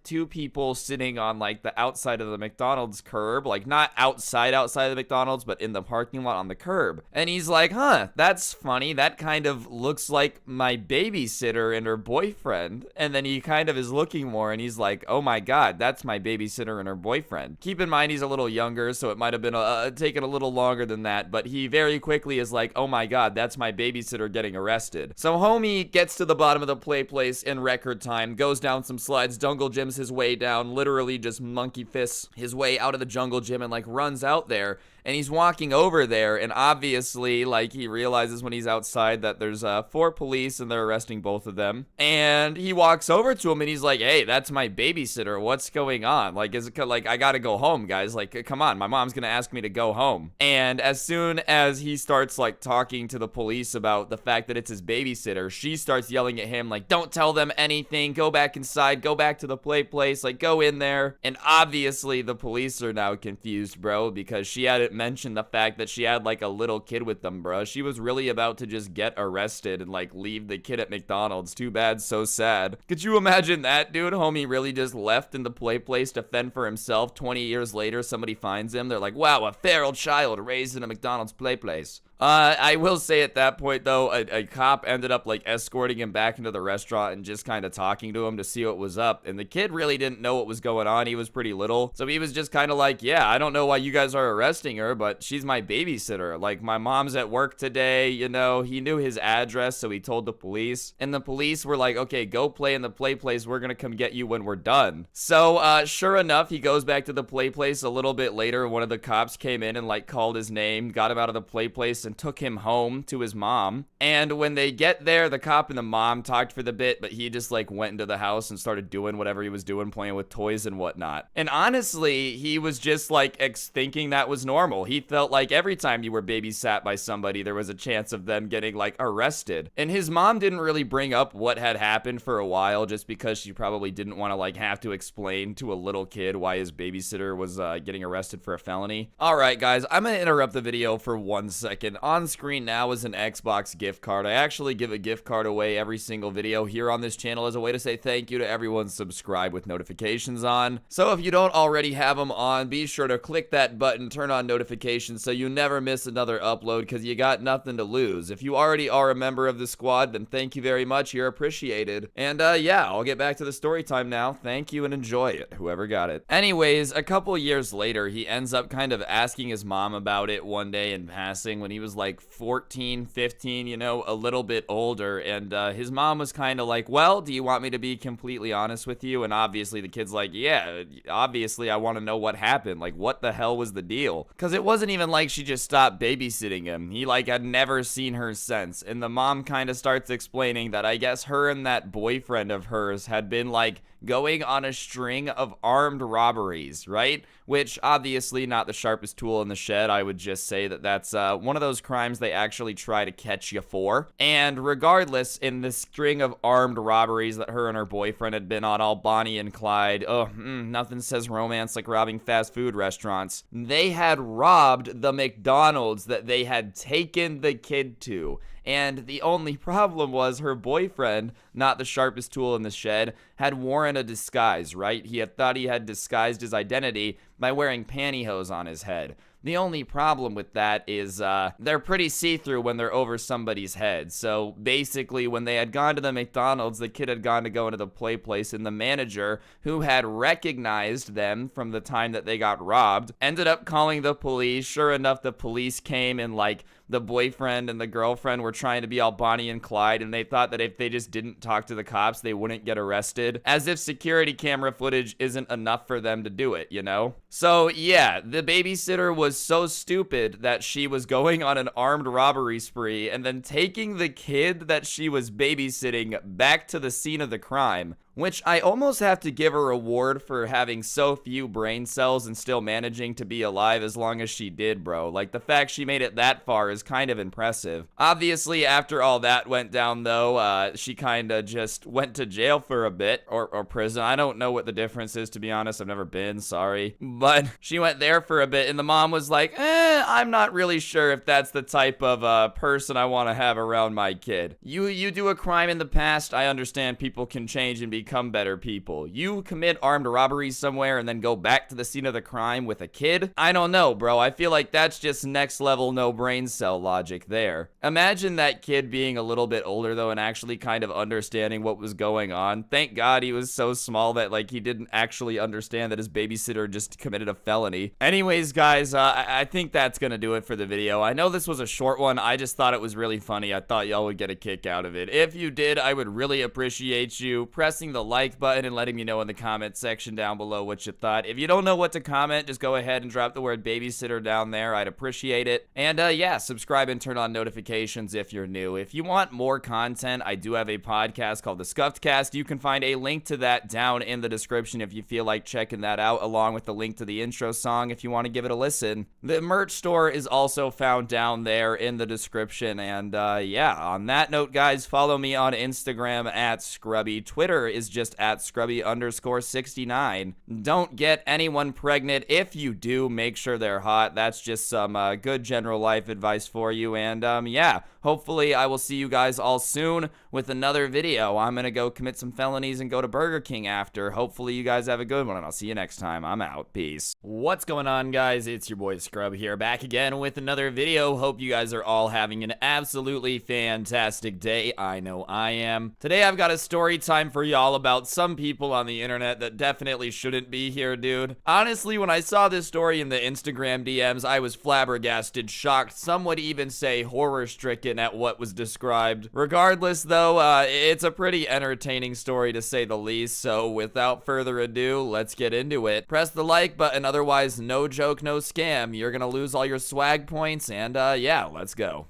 2 people sitting on like the outside of the McDonald's curb, like not outside of the McDonald's, but in the parking lot on the curb. And he's like, huh, that's funny. That kind of looks like my babysitter and her boyfriend. And then he kind of is looking more, and he's like, oh my god, that's my babysitter and her boyfriend. Keep in mind, he's a little younger, so it might have been taken a little longer than that, but he very quickly is like, oh my god, that's my babysitter getting arrested. So homie gets to the bottom of the play place in record time, goes down some slides, jungle gyms his way down, literally just monkey fists his way out of the jungle gym, and like runs out there. And he's walking over there, and obviously, like, he realizes when he's outside that there's 4 police, and they're arresting both of them. And he walks over to him, and he's like, hey, that's my babysitter. What's going on? Like, is it like, I gotta go home, guys. Like, come on, my mom's gonna ask me to go home. And as soon as he starts, like, talking to the police about the fact that it's his babysitter, she starts yelling at him, like, don't tell them anything. Go back inside. Go back to the play place. Like, go in there. And obviously, the police are now confused, bro, because she hadn't mentioned the fact that she had like a little kid with them, bro. She was really about to just get arrested and like leave the kid at McDonald's. Too bad, so sad. Could you imagine that, dude? Homie really just left in the play place to fend for himself. 20 years later, somebody finds him. They're like, wow, a feral child raised in a McDonald's play place. I will say at that point, though, a cop ended up, like, escorting him back into the restaurant and just kind of talking to him to see what was up. And the kid really didn't know what was going on. He was pretty little. So he was just kind of like, yeah, I don't know why you guys are arresting her, but she's my babysitter. Like, my mom's at work today, you know. He knew his address, so he told the police. And the police were like, okay, go play in the play place. We're going to come get you when we're done. So, sure enough, he goes back to the play place a little bit later. One of the cops came in and, like, called his name, got him out of the play place, and took him home to his mom. And when they get there, the cop and the mom talked for the bit, but he just, like, went into the house and started doing whatever he was doing, playing with toys and whatnot. And honestly, he was just, like, thinking that was normal. He felt like every time you were babysat by somebody, there was a chance of them getting, like, arrested. And his mom didn't really bring up what had happened for a while, just because she probably didn't want to, like, have to explain to a little kid why his babysitter was getting arrested for a felony. All right, guys, I'm gonna interrupt the video for 1 second. On screen now is an Xbox gift card. I actually give a gift card away every single video here on this channel as a way to say thank you to everyone subscribed with notifications on. So if you don't already have them on, be sure to click that button, turn on notifications so you never miss another upload, because you got nothing to lose. If you already are a member of the squad, then thank you very much. You're appreciated. And yeah, I'll get back to the story time now. Thank you and enjoy it, whoever got it. Anyways, a couple years later, he ends up kind of asking his mom about it one day in passing when he was like 14, 15, you know, a little bit older. And his mom was kind of like, well, do you want me to be completely honest with you? And obviously the kid's like, yeah, obviously I want to know what happened. Like, what the hell was the deal? Because it wasn't even like she just stopped babysitting him. He like had never seen her since. And the mom kind of starts explaining that I guess her and that boyfriend of hers had been like going on a string of armed robberies, right? Which obviously not the sharpest tool in the shed. I would just say that that's one of those crimes they actually try to catch you for. And regardless, in this string of armed robberies that her and her boyfriend had been on, all Bonnie and Clyde, nothing says romance like robbing fast food restaurants. They had robbed the McDonald's that they had taken the kid to. And the only problem was her boyfriend, not the sharpest tool in the shed, had worn a disguise, right? He had thought he had disguised his identity by wearing pantyhose on his head. The only problem with that is they're pretty see-through when they're over somebody's head. So basically, when they had gone to the McDonald's, the kid had gone to go into the play place, and the manager, who had recognized them from the time that they got robbed, ended up calling the police. Sure enough, the police came, and like the boyfriend and the girlfriend were trying to be all Bonnie and Clyde, and they thought that if they just didn't talk to the cops, they wouldn't get arrested. As if security camera footage isn't enough for them to do it, you know? So yeah, the babysitter was so stupid that she was going on an armed robbery spree and then taking the kid that she was babysitting back to the scene of the crime. Which I almost have to give her a award for having so few brain cells and still managing to be alive as long as she did, bro. Like, the fact she made it that far is kind of impressive. Obviously, after all that went down, though, she kind of just went to jail for a bit, or prison. I don't know what the difference is, to be honest. I've never been, sorry. But she went there for a bit, and the mom was like, I'm not really sure if that's the type of person I want to have around my kid. You do a crime in the past, I understand people can change and become better people. You commit armed robberies somewhere and then go back to the scene of the crime with a kid? I don't know, bro. I feel like that's just next level no brain cell logic there. Imagine that kid being a little bit older though and actually kind of understanding what was going on. Thank God he was so small that like he didn't actually understand that his babysitter just committed a felony. Anyways, guys, I think that's gonna do it for the video. I know this was a short one. I just thought it was really funny. I thought y'all would get a kick out of it. If you did, I would really appreciate you pressing the like button and letting me know in the comment section down below what you thought. If you don't know what to comment, just go ahead and drop the word babysitter down there. I'd appreciate it. And yeah, subscribe and turn on notifications if you're new. If you want more content, I do have a podcast called The Scuffed Cast. You can find a link to that down in the description if you feel like checking that out, along with the link to the intro song if you want to give it a listen. The merch store is also found down there in the description. And yeah, on that note, guys, follow me on Instagram at Scrubby. Twitter is just at Scrubby_69. Don't get anyone pregnant. If you do, make sure they're hot. That's just some good general life advice for you. And yeah, hopefully I will see you guys all soon with another video. I'm gonna go commit some felonies and go to Burger King after. Hopefully you guys have a good one, and I'll see you next time. I'm out. Peace. What's going on, guys? It's your boy Scrubby here, back again with another video. Hope you guys are all having an absolutely fantastic day. I know I am. Today I've got a story time for y'all about some people on the internet that definitely shouldn't be here, dude. Honestly, when I saw this story in the Instagram DMs, I was flabbergasted, shocked, some would even say horror-stricken at what was described. Regardless, though, it's a pretty entertaining story to say the least, so without further ado, let's get into it. Press the like button, otherwise no joke, no scam. You're gonna lose all your swag points, and yeah, let's go.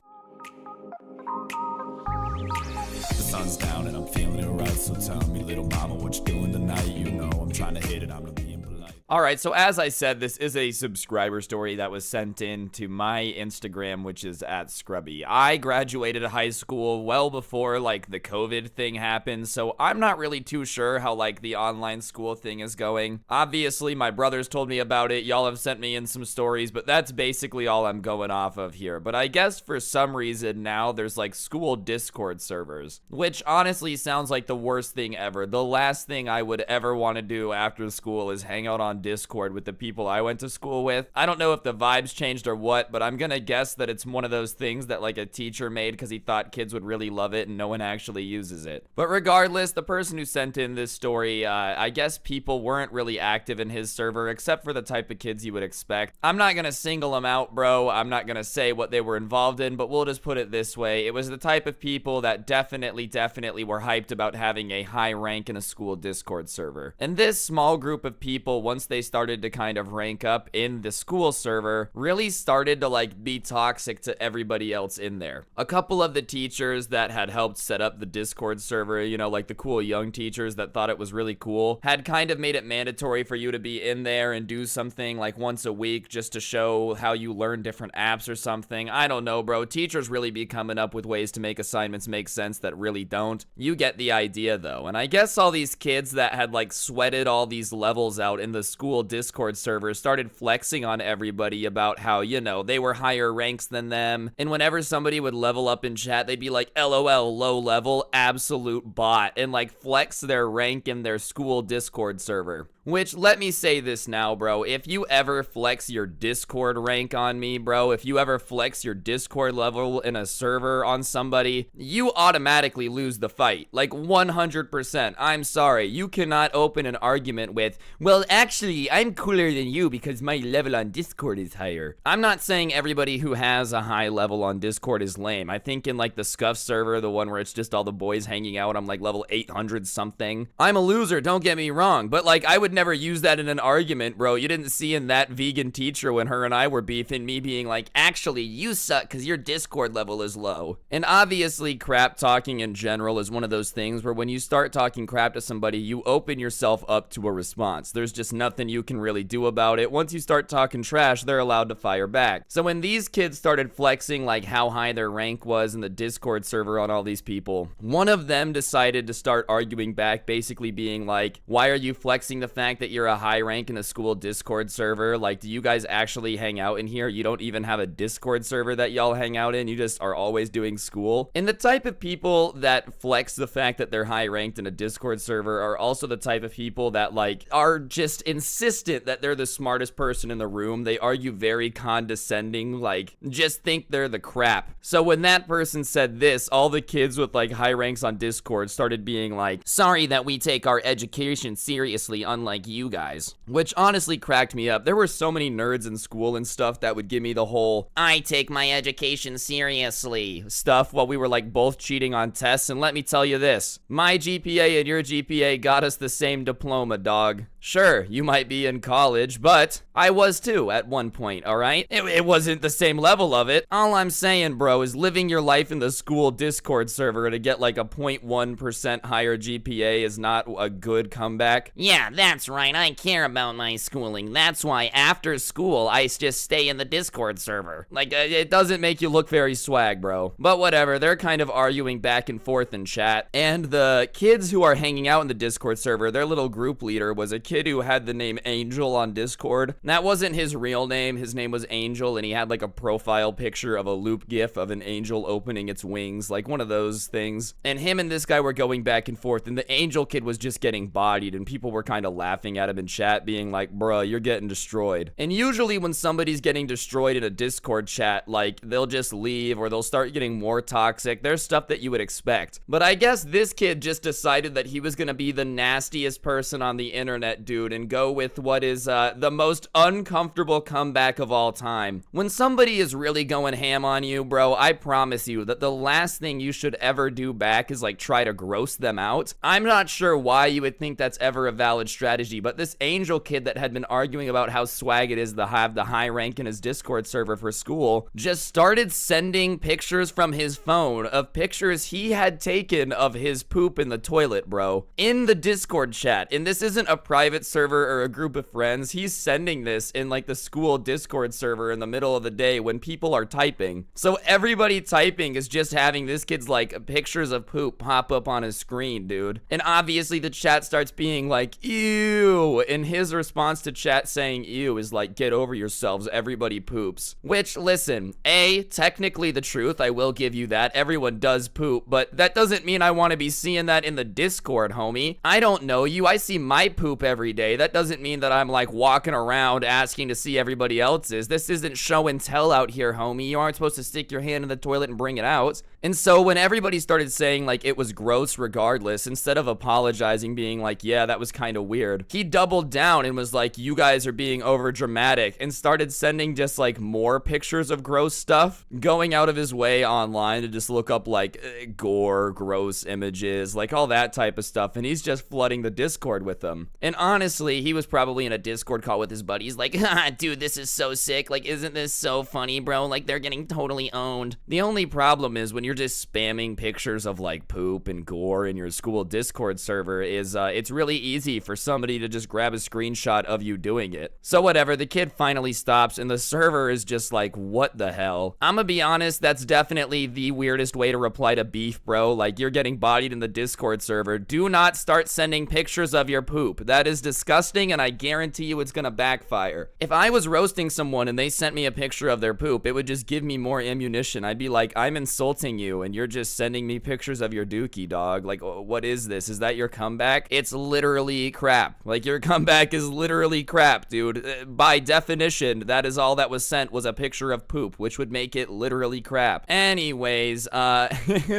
The sun's down and I'm feeling it right, so tell me, little mama, what you doing tonight? You know I'm trying to hit it, I'm being polite. Alright, so as I said, this is a subscriber story that was sent in to my Instagram, which is at Scrubby. I graduated high school well before, like, the COVID thing happened, so I'm not really too sure how, like, the online school thing is going. Obviously, my brothers told me about it, y'all have sent me in some stories, but that's basically all I'm going off of here. But I guess for some reason now, there's, like, school Discord servers, which honestly sounds like the worst thing ever. The last thing I would ever want to do after school is hang out on Discord with the people I went to school with. I don't know if the vibes changed or what, but I'm gonna guess that it's one of those things that like a teacher made because he thought kids would really love it and no one actually uses it. But regardless, the person who sent in this story, I guess people weren't really active in his server except for the type of kids you would expect. I'm not gonna single them out, bro. I'm not gonna say what they were involved in, but we'll just put it this way. It was the type of people that definitely were hyped about having a high rank in a school Discord server. And this small group of people, once they started to kind of rank up in the school server, really started to like be toxic to everybody else in there. A couple of the teachers that had helped set up the Discord server, you know, like the cool young teachers that thought it was really cool, had kind of made it mandatory for you to be in there and do something like once a week just to show how you learn different apps or something. I don't know, bro. Teachers really be coming up with ways to make assignments make sense that really don't. You get the idea though. And I guess all these kids that had like sweated all these levels out in the school Discord server started flexing on everybody about how, you know, they were higher ranks than them. And whenever somebody would level up in chat, they'd be like, LOL, low level, absolute bot, and like flex their rank in their school Discord server. Which, let me say this now, bro. If you ever flex your Discord rank on me, bro, if you ever flex your Discord level in a server on somebody, you automatically lose the fight. Like, 100%. I'm sorry. You cannot open an argument with, well, actually, I'm cooler than you because my level on Discord is higher. I'm not saying everybody who has a high level on Discord is lame. I think in, like, the Scuff server, the one where it's just all the boys hanging out, I'm, like, level 800 something. I'm a loser, don't get me wrong, but, like, I would never use that in an argument, bro. You didn't see in that vegan teacher when her and I were beefing, me being like, actually, you suck because your Discord level is low. And obviously, crap talking in general is one of those things where when you start talking crap to somebody, you open yourself up to a response. There's just nothing you can really do about it. Once you start talking trash, they're allowed to fire back. So when these kids started flexing like how high their rank was in the Discord server on all these people, one of them decided to start arguing back, basically being like, why are you flexing the fact that you're a high rank in a school Discord server? Like, do you guys actually hang out in here? You don't even have a Discord server that y'all hang out in. You just are always doing school. And the type of people that flex the fact that they're high ranked in a Discord server are also the type of people that like are just insistent that they're the smartest person in the room. They argue very condescending, like just think they're the crap. So when that person said this, all the kids with like high ranks on Discord started being like, sorry that we take our education seriously, unlike you guys. Which honestly cracked me up. There were so many nerds in school and stuff that would give me the whole, I take my education seriously stuff while we were like both cheating on tests. And let me tell you this, my GPA and your GPA got us the same diploma, dog. Sure, you might be in college, but I was too at one point, alright? It wasn't the same level of it. All I'm saying, bro, is living your life in the school Discord server to get like a 0.1% higher GPA is not a good comeback. Yeah, that's right. I care about my schooling. That's why after school, I just stay in the Discord server. Like, it doesn't make you look very swag, bro. But whatever, they're kind of arguing back and forth in chat. And the kids who are hanging out in the Discord server, their little group leader was a kid who had the name Angel on Discord. That wasn't his real name. His name was Angel, and he had like a profile picture of a loop gif of an angel opening its wings, like one of those things. And him and this guy were going back and forth, and the Angel kid was just getting bodied, and people were kind of laughing at him in chat, being like, bruh, you're getting destroyed. And usually when somebody's getting destroyed in a Discord chat, like, they'll just leave or they'll start getting more toxic. There's stuff that you would expect. But I guess this kid just decided that he was gonna be the nastiest person on the internet, dude, and go with what is the most uncomfortable comeback of all time. When somebody is really going ham on you, bro, I promise you that the last thing you should ever do back is like try to gross them out. I'm not sure why you would think that's ever a valid strategy, but this Angel kid that had been arguing about how swag it is to have the high rank in his Discord server for school just started sending pictures from his phone of pictures he had taken of his poop in the toilet, bro, in the Discord chat. And this isn't a private server or a group of friends. He's sending this in like the school Discord server in the middle of the day when people are typing. So everybody typing is just having this kid's like pictures of poop pop up on his screen, dude. And obviously the chat starts being like, ew. And his response to chat saying ew is like, get over yourselves, everybody poops. Which, listen, technically the truth, I will give you that. Everyone does poop, but that doesn't mean I want to be seeing that in the Discord, homie. I don't know you. I see my poop every day. That doesn't mean that I'm like walking around asking to see everybody else's. This isn't show and tell out here, homie. You aren't supposed to stick your hand in the toilet and bring it out. And so when everybody started saying like it was gross regardless, instead of apologizing, being like, yeah, that was kind of weird, he doubled down and was like, you guys are being over dramatic, and started sending just like more pictures of gross stuff, going out of his way online to just look up like gore, gross images, like all that type of stuff. And he's just flooding the Discord with them. And honestly, he was probably in a Discord call with his buddies like, dude, this is so sick. Like, isn't this so funny, bro? Like, they're getting totally owned. The only problem is when you're just spamming pictures of like poop and gore in your school Discord server is it's really easy for somebody to just grab a screenshot of you doing it. So whatever, the kid finally stops and the server is just like, what the hell? I'm gonna be honest, that's definitely the weirdest way to reply to beef, bro. Like, you're getting bodied in the Discord server. Do not start sending pictures of your poop. That is disgusting, and I guarantee you it's gonna backfire. If I was roasting someone and they sent me a picture of their poop, it would just give me more ammunition. I'd be like, I'm insulting you and you're just sending me pictures of your dookie, dog. Like, what is this? Is that your comeback? It's literally crap. Like, your comeback is literally crap, dude. By definition, that is all that was sent, was a picture of poop, which would make it literally crap. Anyways,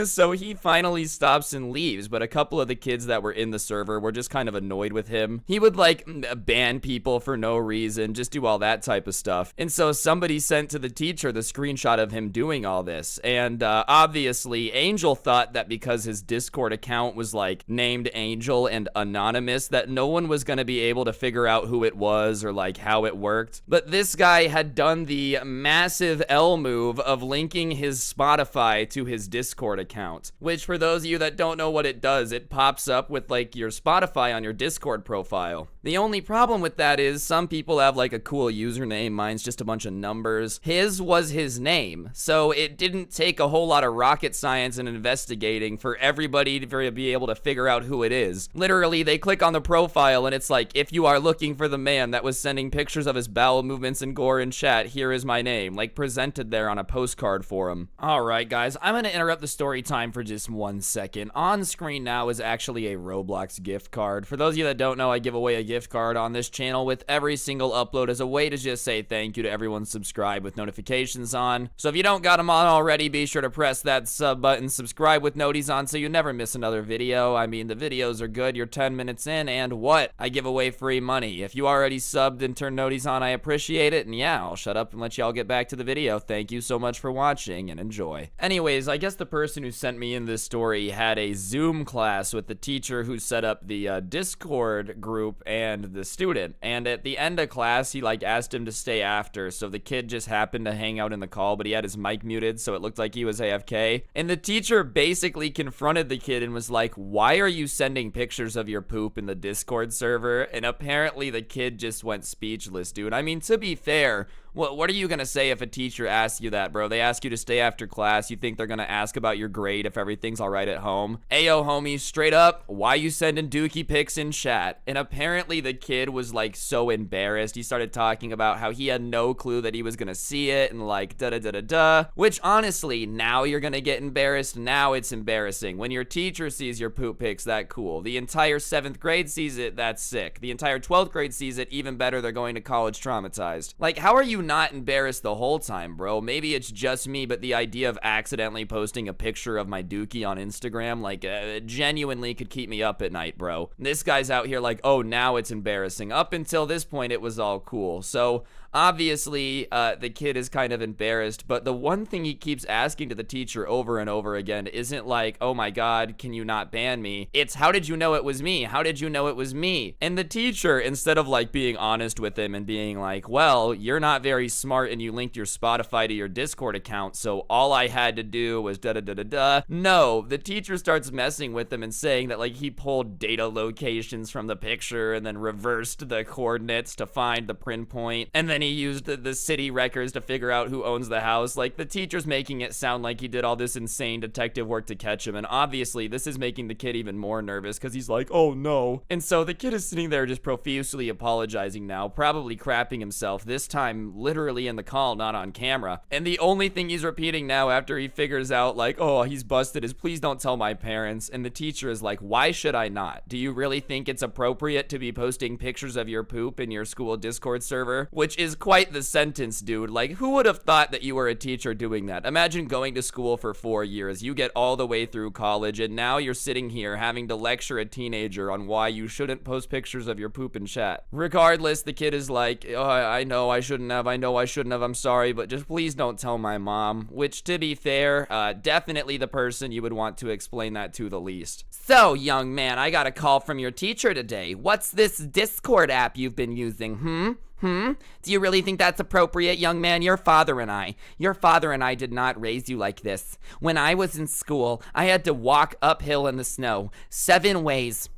so he finally stops and leaves, but a couple of the kids that were in the server were just kind of annoyed with him. He would like ban people for no reason, just do all that type of stuff. And so somebody sent to the teacher the screenshot of him doing all this, and obviously Angel thought that because his Discord account was like named Angel and anonymous, that no one was going to be able to figure out who it was or like how it worked. But this guy had done the massive L move of linking his Spotify to his Discord account, which for those of you that don't know what it does, it pops up with like your Spotify on your Discord profile. The only problem with that is some people have like a cool username. Mine's just a bunch of numbers. His was his name, so it didn't take a whole lot of rocket science and investigating for everybody to be able to figure out who it is. Literally, they click on the profile and it's like, if you are looking for the man that was sending pictures of his bowel movements and gore in chat, here is my name, like presented there on a postcard for him. Alright guys, I'm gonna interrupt the story time for just 1 second. On screen now is actually a Roblox gift card. For those of you that don't know, I give away a gift card on this channel with every single upload as a way to just say thank you to everyone subscribed with notifications on. So if you don't got them on already, be sure to press that sub button, subscribe with noties on so you never miss another video. I mean, the videos are good, you're 10 minutes in, and what? I give away free money. If you already subbed and turned noties on, I appreciate it, and yeah, I'll shut up and let y'all get back to the video. Thank you so much for watching, and enjoy. Anyways, I guess the person who sent me in this story had a Zoom class with the teacher who set up the Discord group and the student, and at the end of class, he like asked him to stay after, so the kid just happened to hang out in the call, but he had his mic muted, so it looked like he was AFK, and the teacher basically confronted the kid and was like, why are you sending pictures of your poop in the Discord server? And apparently the kid just went speechless, dude. I mean, to be fair, What are you gonna say if a teacher asks you that, bro? They ask you to stay after class. You think they're gonna ask about your grade if everything's all right at home? Ayo, homie, straight up, why you sending dookie pics in chat? And apparently the kid was like so embarrassed. He started talking about how he had no clue that he was gonna see it and like da-da-da-da-da. Which honestly, now you're gonna get embarrassed. Now it's embarrassing. When your teacher sees your poop pics, that cool. The entire 7th grade sees it, that's sick. The entire 12th grade sees it, even better, they're going to college traumatized. Like, how are you not embarrassed the whole time, bro? Maybe it's just me, but the idea of accidentally posting a picture of my dookie on Instagram, like, genuinely could keep me up at night, bro. This guy's out here like, oh, now it's embarrassing. Up until this point, it was all cool. So, obviously, the kid is kind of embarrassed, but the one thing he keeps asking to the teacher over and over again isn't like, oh my god, can you not ban me? It's, how did you know it was me? How did you know it was me? And the teacher, instead of like being honest with him and being like, well, you're not very smart and you linked your Spotify to your Discord account, so all I had to do was da-da-da-da-da. No, the teacher starts messing with him and saying that like he pulled data locations from the picture and then reversed the coordinates to find the print point, and then he used the city records to figure out who owns the house. Like, the teacher's making it sound like he did all this insane detective work to catch him, and obviously this is making the kid even more nervous because he's like, oh no. And so the kid is sitting there just profusely apologizing now, probably crapping himself, this time literally in the call, not on camera. And the only thing he's repeating now after he figures out like, oh, he's busted, is please don't tell my parents. And the teacher is like, why should I not? Do you really think it's appropriate to be posting pictures of your poop in your school Discord server? Which is quite the sentence, dude. Like, who would have thought that you were a teacher doing that? Imagine going to school for 4 years, you get all the way through college, and now you're sitting here having to lecture a teenager on why you shouldn't post pictures of your poop in chat. Regardless, the kid is like, oh, I know I shouldn't have, I'm sorry, but just please don't tell my mom. Which, to be fair, definitely the person you would want to explain that to the least. So, young man, I got a call from your teacher today. What's this Discord app you've been using, Do you really think that's appropriate, young man? Your father and I did not raise you like this. When I was in school, I had to walk uphill in the snow 7 ways.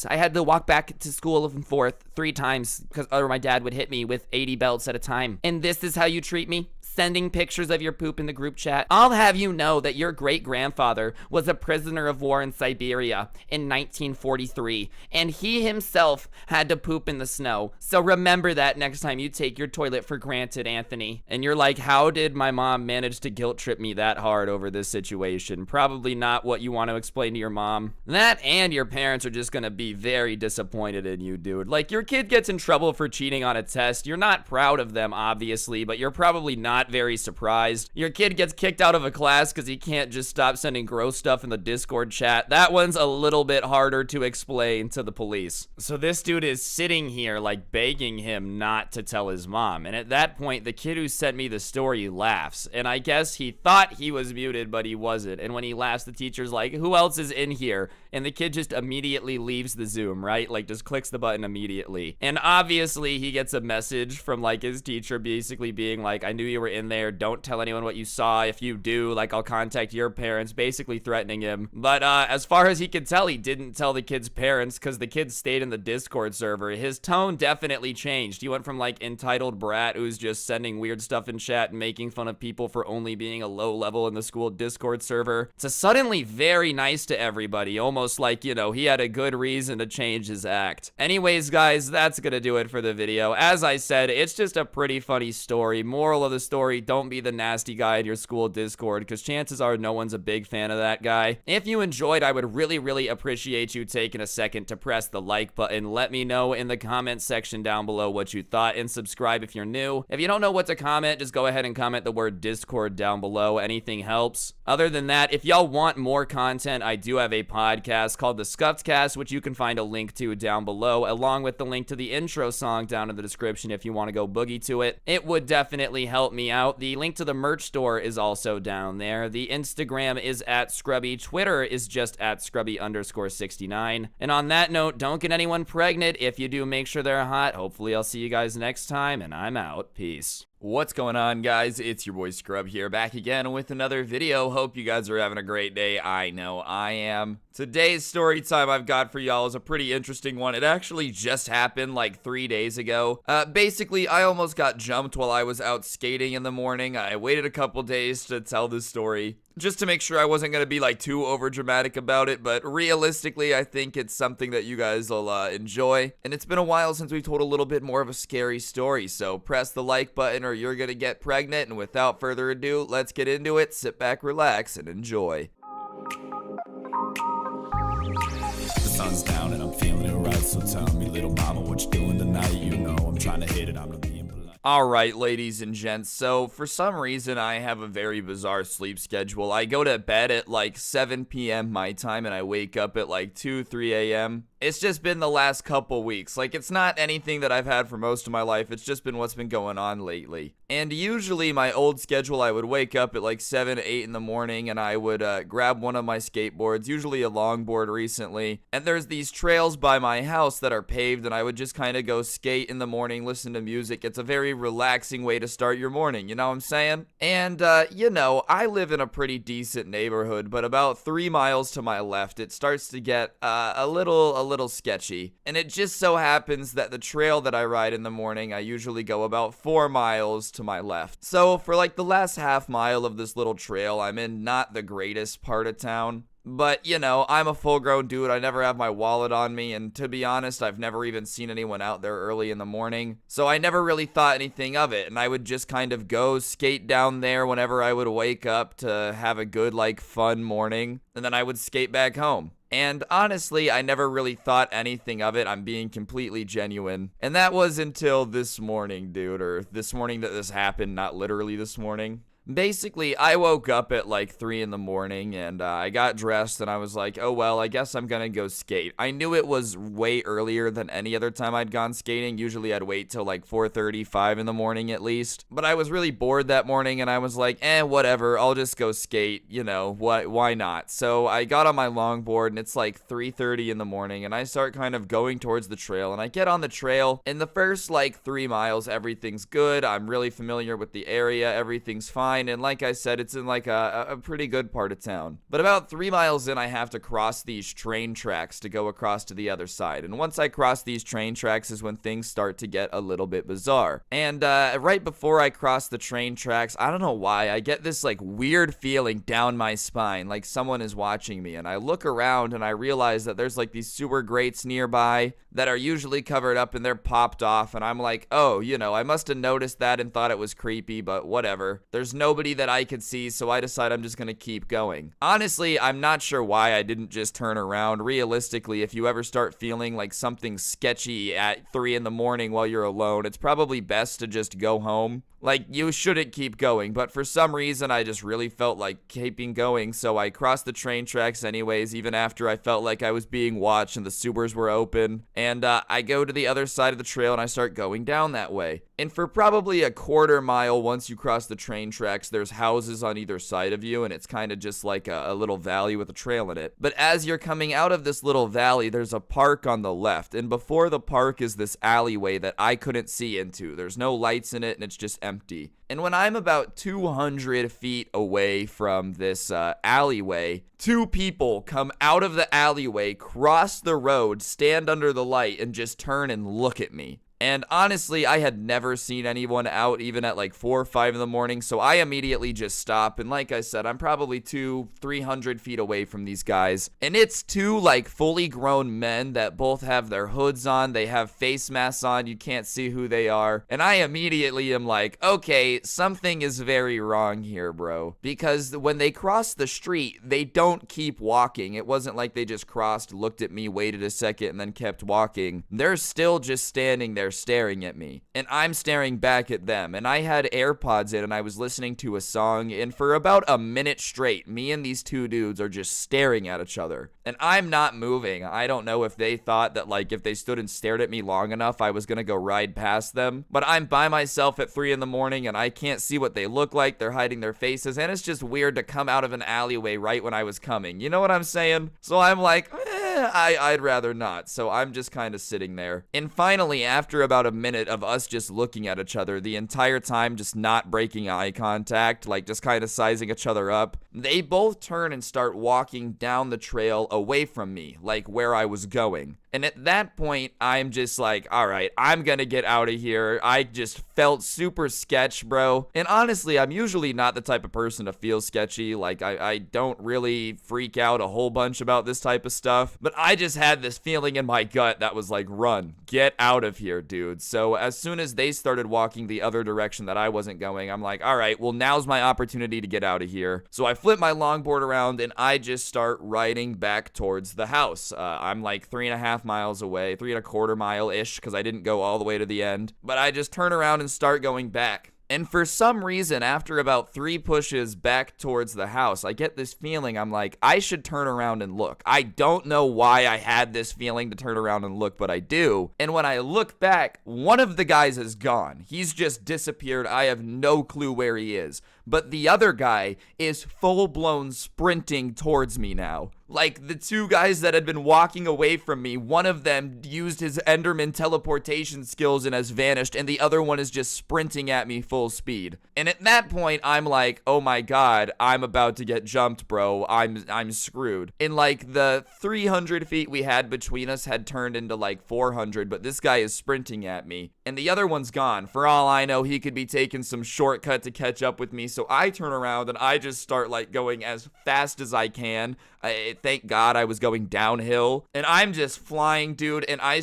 I had to walk back to school and forth 3 times because or my dad would hit me with 80 belts at a time. And this is how you treat me? Sending pictures of your poop in the group chat. I'll have you know that your great-grandfather was a prisoner of war in Siberia in 1943, and he himself had to poop in the snow. So remember that next time you take your toilet for granted, Anthony. And you're like, how did my mom manage to guilt trip me that hard over this situation? Probably not what you want to explain to your mom. That and your parents are just gonna be very disappointed in you, dude. Like, your kid gets in trouble for cheating on a test. You're not proud of them, obviously, but you're probably not very surprised. Your kid gets kicked out of a class because he can't just stop sending gross stuff in the Discord chat. That one's a little bit harder to explain to the police. So this dude is sitting here like begging him not to tell his mom. And at that point, the kid who sent me the story laughs. And I guess he thought he was muted, but he wasn't. And when he laughs, the teacher's like, who else is in here? And the kid just immediately leaves the Zoom, right? Like, just clicks the button immediately. And obviously, he gets a message from like his teacher basically being like, I knew you were in there, don't tell anyone what you saw. If you do, like, I'll contact your parents, basically threatening him. But as far as he could tell, he didn't tell the kid's parents because the kid stayed in the Discord server. His tone definitely changed. He went from like entitled brat who's just sending weird stuff in chat and making fun of people for only being a low level in the school Discord server to suddenly very nice to everybody, almost like, you know, he had a good reason to change his act. Anyways, guys, that's gonna do it for the video. As I said, it's just a pretty funny story. Moral of the story, don't be the nasty guy in your school Discord, because chances are no one's a big fan of that guy. If you enjoyed, I would really appreciate you taking a second to press the like button. Let me know in the comment section down below what you thought, and subscribe if you're new. If you don't know what to comment, just go ahead and comment the word Discord down below. Anything helps. Other than that, if y'all want more content, I do have a podcast called The Scuffed Cast, which you can find a link to down below, along with the link to the intro song down in the description if you want to go boogie to it. It would definitely help me out. The link to the merch store is also down there. The Instagram is at Scrubby. Twitter is just at Scrubby_69. And on that note, don't get anyone pregnant. If you do, make sure they're hot. Hopefully I'll see you guys next time, and I'm out. Peace. What's going on, guys? It's your boy Scrub here, back again with another video. Hope you guys are having a great day. I know I am. Today's story time I've got for y'all is a pretty interesting one. It actually just happened like 3 days ago. Basically, I almost got jumped while I was out skating in the morning. I waited a couple days to tell this story, just to make sure I wasn't going to be like too over dramatic about it, but realistically, I think it's something that you guys will enjoy. And it's been a while since we told a little bit more of a scary story, so press the like button or you're going to get pregnant. And without further ado, let's get into it. Sit back, relax, and enjoy. The sun's down and I'm feeling it right, so tell me, little mama, what you doing tonight? You know I'm trying to hit it, I'm not being polite. Alright, ladies and gents, so for some reason I have a very bizarre sleep schedule. I go to bed at like 7 p.m. my time and I wake up at like 2, 3 a.m. It's just been the last couple weeks. Like, it's not anything that I've had for most of my life. It's just been what's been going on lately. And usually my old schedule, I would wake up at like 7, 8 in the morning and I would grab one of my skateboards, usually a longboard recently. And there's these trails by my house that are paved and I would just kind of go skate in the morning, listen to music. It's a very relaxing way to start your morning, you know what I'm saying? And, you know, I live in a pretty decent neighborhood, but about 3 miles to my left, it starts to get a little sketchy. And it just so happens that the trail that I ride in the morning, I usually go about 4 miles to my left. So for like the last half mile of this little trail, I'm in not the greatest part of town. But, you know, I'm a full-grown dude. I never have my wallet on me, and to be honest, I've never even seen anyone out there early in the morning. So I never really thought anything of it, and I would just kind of go skate down there whenever I would wake up to have a good, like, fun morning, and then I would skate back home. And honestly, I never really thought anything of it. I'm being completely genuine. And that was until this morning, dude, or this morning that this happened, not literally this morning. Basically, I woke up at like 3 in the morning and I got dressed and I was like, oh well, I guess I'm gonna go skate. I knew it was way earlier than any other time I'd gone skating. Usually I'd wait till like 4:30, 5 in the morning at least. But I was really bored that morning and I was like, whatever, I'll just go skate, you know, why not? So I got on my longboard and it's like 3:30 in the morning and I start kind of going towards the trail and I get on the trail. In the first like 3 miles, everything's good. I'm really familiar with the area, everything's fine. And like I said, it's in like a pretty good part of town. But about 3 miles in, I have to cross these train tracks to go across to the other side. And once I cross these train tracks is when things start to get a little bit bizarre. And right before I cross the train tracks, I don't know why, I get this like weird feeling down my spine, like someone is watching me. And I look around and I realize that there's like these sewer grates nearby that are usually covered up and they're popped off. And I'm like, oh, you know, I must have noticed that and thought it was creepy, but whatever. There's nobody that I could see, so I decide I'm just gonna keep going. Honestly, I'm not sure why I didn't just turn around. Realistically, if you ever start feeling like something sketchy at 3 in the morning while you're alone, it's probably best to just go home. Like, you shouldn't keep going, but for some reason, I just really felt like keeping going, so I crossed the train tracks anyways, even after I felt like I was being watched and the sewers were open, and I go to the other side of the trail and I start going down that way. And for probably a quarter mile, once you cross the train tracks, there's houses on either side of you, and it's kind of just like a little valley with a trail in it. But as you're coming out of this little valley, there's a park on the left, and before the park is this alleyway that I couldn't see into. There's no lights in it, and it's just empty. And when I'm about 200 feet away from this alleyway, 2 people come out of the alleyway, cross the road, stand under the light, and just turn and look at me. And honestly, I had never seen anyone out even at like 4 or 5 in the morning, so I immediately just stop. And like I said, I'm probably 200-300 feet away from these guys. And it's 2 like fully grown men that both have their hoods on. They have face masks on. You can't see who they are. And I immediately am like, okay, something is very wrong here, bro. Because when they cross the street, they don't keep walking. It wasn't like they just crossed, looked at me, waited a second, and then kept walking. They're still just standing there staring at me, and I'm staring back at them. And I had AirPods in and I was listening to a song, and for about a minute straight, me and these 2 dudes are just staring at each other, and I'm not moving. I don't know if they thought that like if they stood and stared at me long enough I was gonna go ride past them, but I'm by myself at 3 in the morning and I can't see what they look like. They're hiding their faces, and it's just weird to come out of an alleyway right when I was coming, you know what I'm saying? So I'm like, I'd rather not. So I'm just kind of sitting there. And finally, after about a minute of us just looking at each other the entire time, just not breaking eye contact, like just kind of sizing each other up, they both turn and start walking down the trail away from me, like where I was going. And at that point, I'm just like, all right, I'm gonna get out of here. I just felt super sketch, bro. And honestly, I'm usually not the type of person to feel sketchy. Like, I don't really freak out a whole bunch about this type of stuff. But I just had this feeling in my gut that was like, run, get out of here, dude. So as soon as they started walking the other direction that I wasn't going, I'm like, all right, well, now's my opportunity to get out of here. So I flip my longboard around and I just start riding back towards the house. I'm like 3.5 miles away, 3.25 mile-ish, because I didn't go all the way to the end. But I just turn around and start going back. And for some reason, after about 3 pushes back towards the house, I get this feeling, I'm like, I should turn around and look. I don't know why I had this feeling to turn around and look, but I do. And when I look back, one of the guys is gone. He's just disappeared. I have no clue where he is. But the other guy is full-blown sprinting towards me now. Like, the 2 guys that had been walking away from me, one of them used his Enderman teleportation skills and has vanished, and the other one is just sprinting at me full speed. And at that point, I'm like, oh my god, I'm about to get jumped, bro. I'm screwed. And like, the 300 feet we had between us had turned into like 400, but this guy is sprinting at me. And the other one's gone. For all I know, he could be taking some shortcut to catch up with me. So I turn around and I just start like going as fast as I can. Thank God I was going downhill. And I'm just flying, dude. And I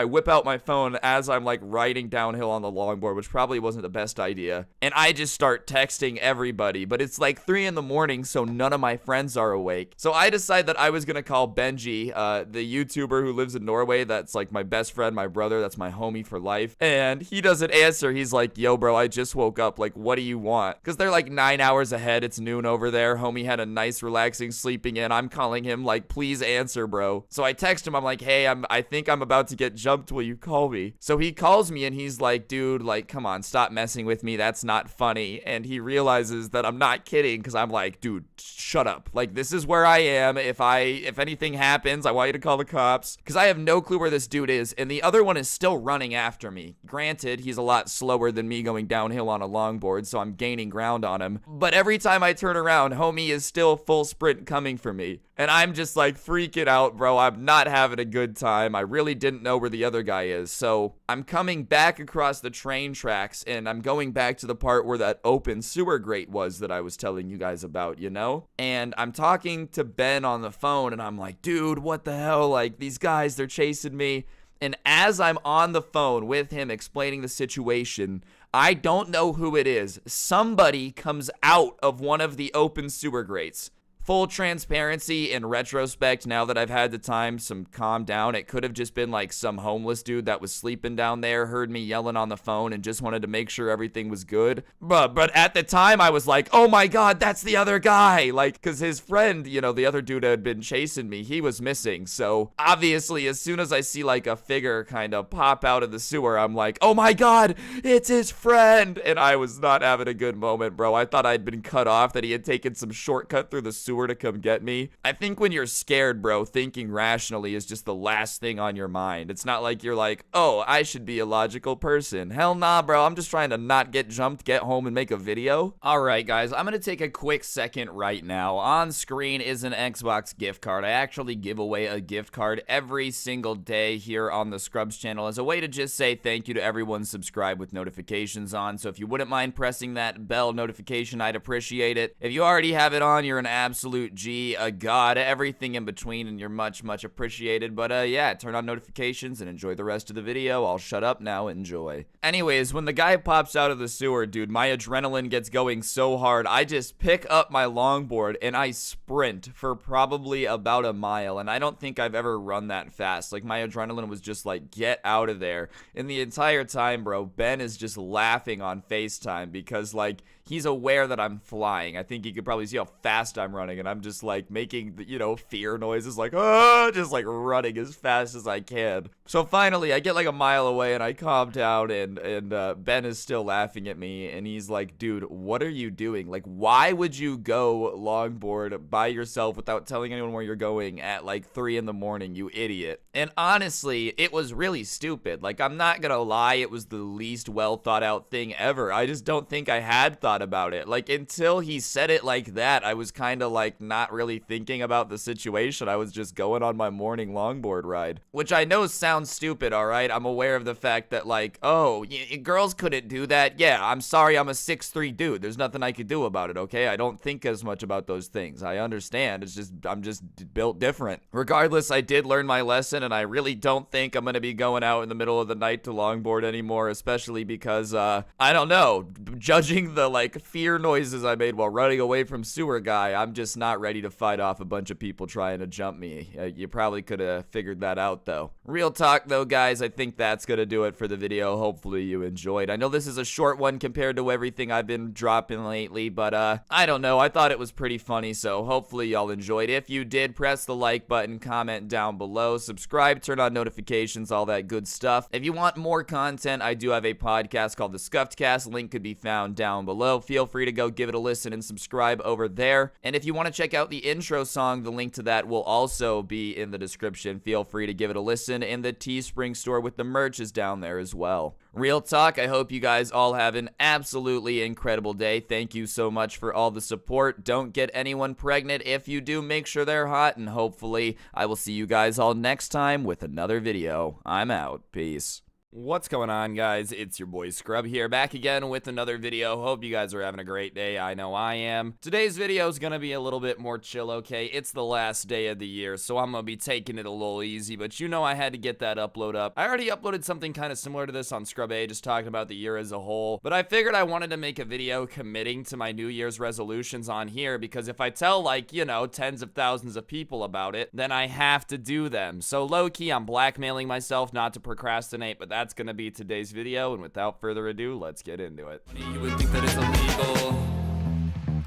whip out my phone as I'm like riding downhill on the longboard, which probably wasn't the best idea. And I just start texting everybody. But it's like 3 in the morning, so none of my friends are awake. So I decide that I was going to call Benji, the YouTuber who lives in Norway. That's like my best friend, my brother. That's my homie for life. And he doesn't answer. He's like, yo, bro, I just woke up. Like, what do you want? Because they're like 9 hours ahead. It's noon over there. Homie had a nice, relaxing sleeping in. I'm calling him like, please answer, bro. So I text him. I'm like, hey, I think I'm about to get jumped. Will you call me? So he calls me and he's like, dude, like, come on, stop messing with me. That's not funny. And he realizes that I'm not kidding because I'm like, dude, shut up. Like, this is where I am. If anything happens, I want you to call the cops because I have no clue where this dude is. And the other one is still running after me. Granted, he's a lot slower than me going downhill on a longboard, so I'm gaining ground on him. But every time I turn around, homie is still full sprint coming for me. And I'm just like freaking out, bro. I'm not having a good time. I really didn't know where the other guy is. So I'm coming back across the train tracks and I'm going back to the part where that open sewer grate was that I was telling you guys about, you know? And I'm talking to Ben on the phone and I'm like, dude, what the hell? Like, these guys, they're chasing me. And as I'm on the phone with him explaining the situation, I don't know who it is. Somebody comes out of one of the open sewer grates. Full transparency, in retrospect, now that I've had the time some calm down, it could have just been like some homeless dude that was sleeping down there, heard me yelling on the phone and just wanted to make sure everything was good. But at the time I was like, oh my god, that's the other guy. Like, because his friend, you know, the other dude had been chasing me, he was missing. So obviously as soon as I see like a figure kind of pop out of the sewer, I'm like, oh my god, it's his friend. And I was not having a good moment, bro. I thought I'd been cut off, that he had taken some shortcut through the sewer to come get me. I think when you're scared, bro, thinking rationally is just the last thing on your mind. It's not like you're like, oh, I should be a logical person. Hell nah, bro. I'm just trying to not get jumped, get home, and make a video. All right, guys, I'm going to take a quick second right now. On screen is an Xbox gift card. I actually give away a gift card every single day here on the Scrubs channel as a way to just say thank you to everyone subscribed with notifications on. So if you wouldn't mind pressing that bell notification, I'd appreciate it. If you already have it on, you're an absolute G, a god, everything in between, and you're much appreciated. But yeah, turn on notifications and enjoy the rest of the video. I'll shut up now. Enjoy. Anyways, when the guy pops out of the sewer, dude, my adrenaline gets going so hard. I just pick up my longboard and I sprint for probably about a mile. And I don't think I've ever run that fast. Like, my adrenaline was just like, get out of there. And the entire time, bro, Ben is just laughing on FaceTime because, like, he's aware that I'm flying. I think he could probably see how fast I'm running. morning, and I'm just like making, fear noises, like, ah, just like running as fast as I can. So finally, I get like a mile away, and I calm down, and Ben is still laughing at me, and he's like, dude, what are you doing? Like, why would you go longboard by yourself without telling anyone where you're going at like 3 in the morning, you idiot? And honestly, it was really stupid. Like, I'm not gonna lie, it was the least well thought out thing ever. I just don't think I had thought about it. Like, until he said it like that, I was kind of like not really thinking about the situation. I was just going on my morning longboard ride, which I know sounds stupid, all right? I'm aware of the fact that, like, oh, girls couldn't do that. Yeah, I'm sorry, I'm a 6'3" dude. There's nothing I could do about it, okay? I don't think as much about those things. I understand. It's just, I'm just built different. Regardless, I did learn my lesson, and I really don't think I'm gonna be going out in the middle of the night to longboard anymore, especially because, I don't know, judging the, like, fear noises I made while running away from sewer guy, I'm just not ready to fight off a bunch of people trying to jump me. You probably could have figured that out, though. Real talk, though, guys, I think that's gonna do it for the video. Hopefully you enjoyed. I know this is a short one compared to everything I've been dropping lately, but, I don't know. I thought it was pretty funny, so hopefully y'all enjoyed. If you did, press the like button, comment down below, subscribe, turn on notifications, all that good stuff. If you want more content, I do have a podcast called The Scuffed Cast. Link could be found down below. Feel free to go give it a listen and subscribe over there. And if you want to check out the intro song, the link to that will also be in the description. Feel free to give it a listen, and the Teespring store with the merch is down there as well. Real talk, I hope you guys all have an absolutely incredible day. Thank you so much for all the support. Don't get anyone pregnant. If you do, make sure they're hot, and hopefully I will see you guys all next time with another video. I'm out. Peace. What's going on, guys? It's your boy Scrubby here, back again with another video. Hope you guys are having a great day. I know I am. Today's video is gonna be a little bit more chill, okay? It's the last day of the year, so I'm gonna be taking it a little easy, but you know I had to get that upload up. I already uploaded something kind of similar to this on Scrubby, just talking about the year as a whole, but I figured I wanted to make a video committing to my New Year's resolutions on here, because if I tell, like, tens of thousands of people about it, then I have to do them. So low-key, I'm blackmailing myself not to procrastinate, but that's gonna be today's video, and without further ado, let's get into it. You would think that it's illegal.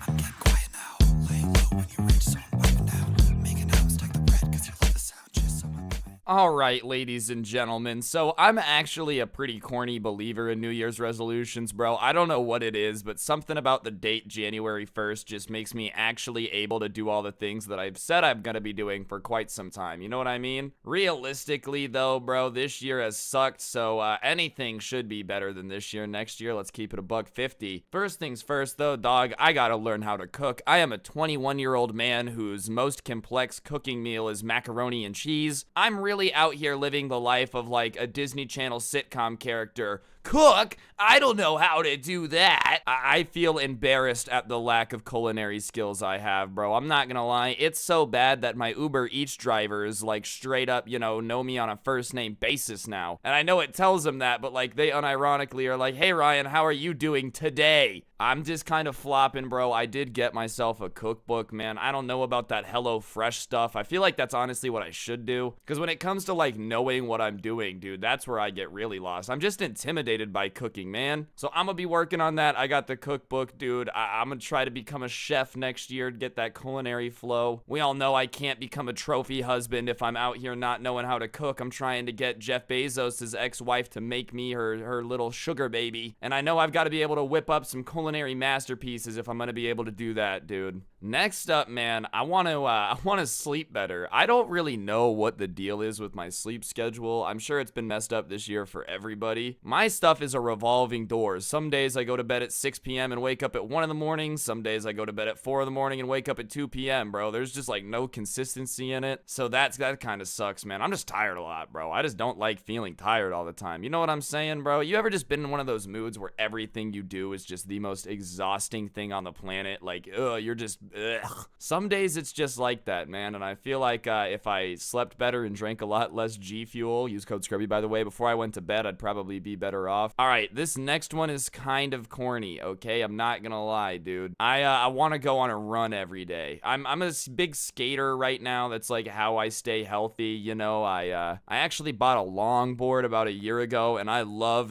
I'm getting quiet now. Laying low when you're rich, so I'm wiping out. Making out, stack the bread, cause you love the sound. Just so I'm Alright, ladies and gentlemen, so I'm actually a pretty corny believer in New Year's resolutions, bro. I don't know what it is, but something about the date January 1st just makes me actually able to do all the things that I've said I'm gonna be doing for quite some time, you know what I mean? Realistically, though, bro, this year has sucked, so anything should be better than this year. Next year, let's keep it $150. First things first, though, dog, I gotta learn how to cook. I am a 21-year-old man whose most complex cooking meal is macaroni and cheese. I'm really out here living the life of like a Disney Channel sitcom character. Cook? I don't know how to do that. I feel embarrassed at the lack of culinary skills I have, bro. I'm not gonna lie. It's so bad that my Uber Eats drivers, like, straight up, know me on a first name basis now. And I know it tells them that, but, like, they unironically are like, hey, Ryan, how are you doing today? I'm just kind of flopping, bro. I did get myself a cookbook, man. I don't know about that Hello Fresh stuff. I feel like that's honestly what I should do. Because when it comes to, like, knowing what I'm doing, dude, that's where I get really lost. I'm just intimidated by cooking, man. So I'm gonna be working on that. I got the cookbook, dude. I'm gonna try to become a chef next year to get that culinary flow. We all know I can't become a trophy husband if I'm out here not knowing how to cook. I'm trying to get Jeff Bezos' ex-wife to make me her little sugar baby. And I know I've got to be able to whip up some culinary masterpieces if I'm gonna be able to do that, dude. Next up, man, I want to sleep better. I don't really know what the deal is with my sleep schedule. I'm sure it's been messed up this year for everybody. My stuff is a revolving door. Some days I go to bed at 6 p.m. and wake up at 1 in the morning. Some days I go to bed at 4 in the morning and wake up at 2 p.m., bro. There's just like no consistency in it. So that kind of sucks, man. I'm just tired a lot, bro. I just don't like feeling tired all the time. You know what I'm saying, bro? You ever just been in one of those moods where everything you do is just the most exhausting thing on the planet? Like, you're just, ugh. Some days it's just like that, man. And I feel like if I slept better and drank a lot less G Fuel, use code Scrubby, by the way, before I went to bed, I'd probably be better off. All right, this next one is kind of corny, okay? I'm not gonna lie, dude. I want to go on a run every day. I'm a big skater right now. That's like how I stay healthy, you know. I actually bought a longboard about a year ago, and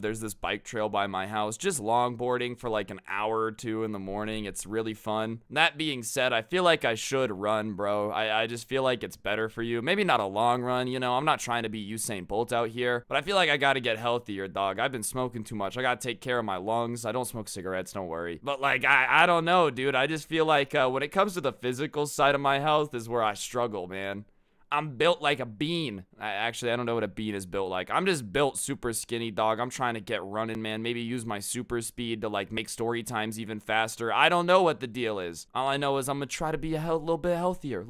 there's this bike trail by my house, just longboarding for like an hour or two in the morning. It's really fun. That being said, I feel like I should run, bro. I just feel like it's better for you. Maybe not a long run, you know. I'm not trying to be Usain Bolt out here, but I feel like I gotta get healthier, dog. I've been smoking too much. I gotta take care of my lungs. I don't smoke cigarettes, don't worry. But like, I don't know, dude. I just feel like when it comes to the physical side of my health is where I struggle, man. I'm built like a bean. Actually, I don't know what a bean is built like. I'm just built super skinny, dog. I'm trying to get running, man. Maybe use my super speed to like make story times even faster. I don't know what the deal is. All I know is I'm gonna try to be a little bit healthier,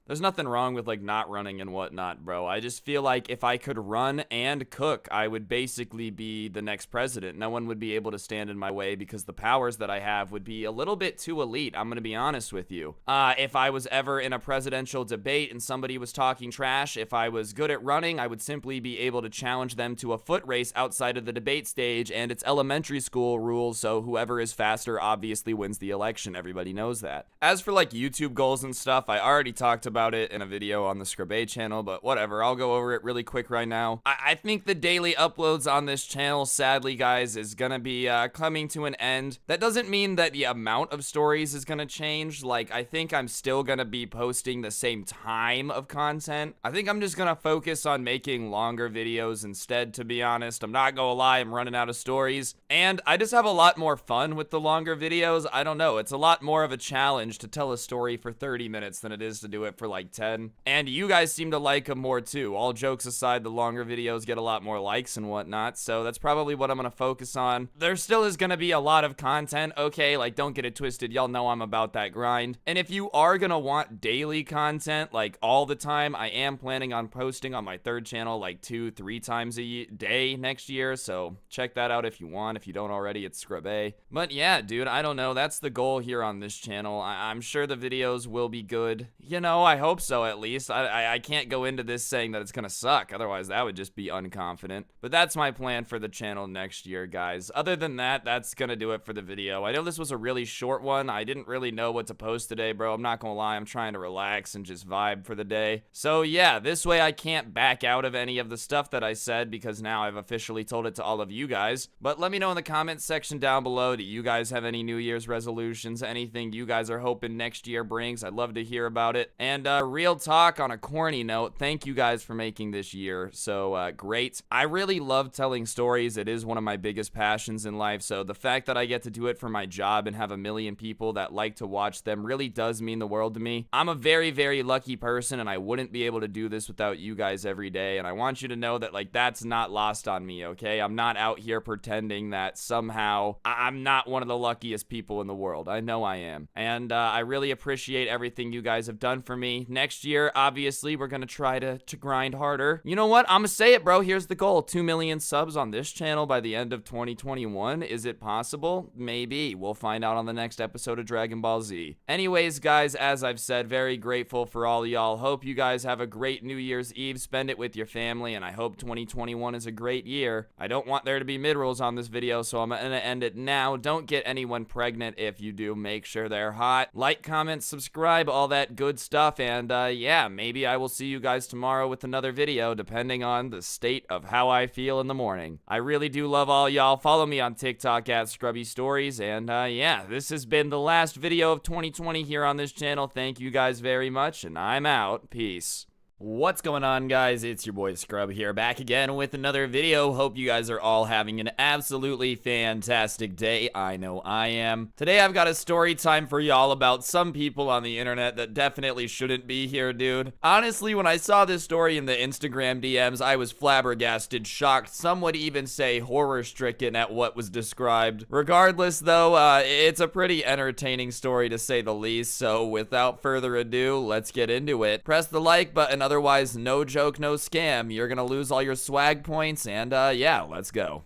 There's nothing wrong with like not running and whatnot, bro. I just feel like if I could run and cook, I would basically be the next president. No one would be able to stand in my way because the powers that I have would be a little bit too elite. I'm gonna be honest with you. If I was ever in a presidential debate and somebody was talking trash, if I was good at running, I would simply be able to challenge them to a foot race outside of the debate stage, and it's elementary school rules, so whoever is faster obviously wins the election. Everybody knows that. As for like YouTube goals and stuff, I already talked about it in a video on the Scrubby channel, but whatever, I'll go over it really quick right now. I think the daily uploads on this channel, sadly guys, is gonna be coming to an end. That doesn't mean that the amount of stories is gonna change. Like, I think I'm still gonna be posting the same time of content. I think I'm just gonna focus on making longer videos instead, to be honest. I'm not gonna lie, I'm running out of stories, and I just have a lot more fun with the longer videos. I don't know, it's a lot more of a challenge to tell a story for 30 minutes than it is to do it for like 10. And you guys seem to like them more too. All jokes aside, the longer videos get a lot more likes and whatnot, so that's probably what I'm gonna focus on. There still is gonna be a lot of content, okay? Like, don't get it twisted, y'all know I'm about that grind. And if you are gonna want daily content, like all the time, I am planning on posting on my third channel like 2-3 times a day next year, so check that out if you want. If you don't already, it's Scrubby. But yeah, dude, I don't know, that's the goal here on this channel. I'm sure the videos will be good. You know, I hope so at least. I can't go into this saying that it's gonna suck, otherwise that would just be unconfident. But that's my plan for the channel next year, guys. Other than that, that's gonna do it for the video. I know this was a really short one. I didn't really know what to post today, bro. I'm not gonna lie, I'm trying to relax and just vibe for the day. So yeah, this way I can't back out of any of the stuff that I said because now I've officially told it to all of you guys. But let me know in the comments section down below, do you guys have any New Year's resolutions, anything you guys are hoping next year brings? I'd love to hear about it. And real talk, on a corny note, thank you guys for making this year so great. I really love telling stories. It is one of my biggest passions in life, so the fact that I get to do it for my job and have a million people that like to watch them really does mean the world to me. I'm a very, very lucky person, and I wouldn't be able to do this without you guys every day, and I want you to know that, like, that's not lost on me, okay? I'm not out here pretending that somehow I'm not one of the luckiest people in the world. I know I am, and I really appreciate everything you guys have done for me. Next year, obviously, we're gonna try to grind harder. You know what? I'm gonna say it, bro. Here's the goal. 2 million subs on this channel by the end of 2021. Is it possible? Maybe. We'll find out on the next episode of Dragon Ball Z. Anyways, guys, as I've said, very grateful for all y'all. Hope you guys have a great New Year's Eve. Spend it with your family, and I hope 2021 is a great year. I don't want there to be mid-rolls on this video, so I'm gonna end it now. Don't get anyone pregnant. If you do, make sure they're hot. Like, comment, subscribe, all that good stuff, and yeah, maybe I will see you guys tomorrow with another video, depending on the state of how I feel in the morning. I really do love all y'all. Follow me on TikTok at Scrubby Stories, and yeah, this has been the last video of 2020 here on this channel. Thank you guys very much, and I'm out. Peace. What's going on, guys? It's your boy Scrub here, back again with another video. Hope you guys are all having an absolutely fantastic day. I know I am. Today I've got a story time for y'all about some people on the internet that definitely shouldn't be here, dude. Honestly, when I saw this story in the Instagram DMs, I was flabbergasted, shocked, some would even say horror-stricken at what was described. Regardless, though, it's a pretty entertaining story to say the least, so without further ado, let's get into it. Press the like button. Otherwise, no joke, no scam. You're gonna lose all your swag points, and yeah, let's go.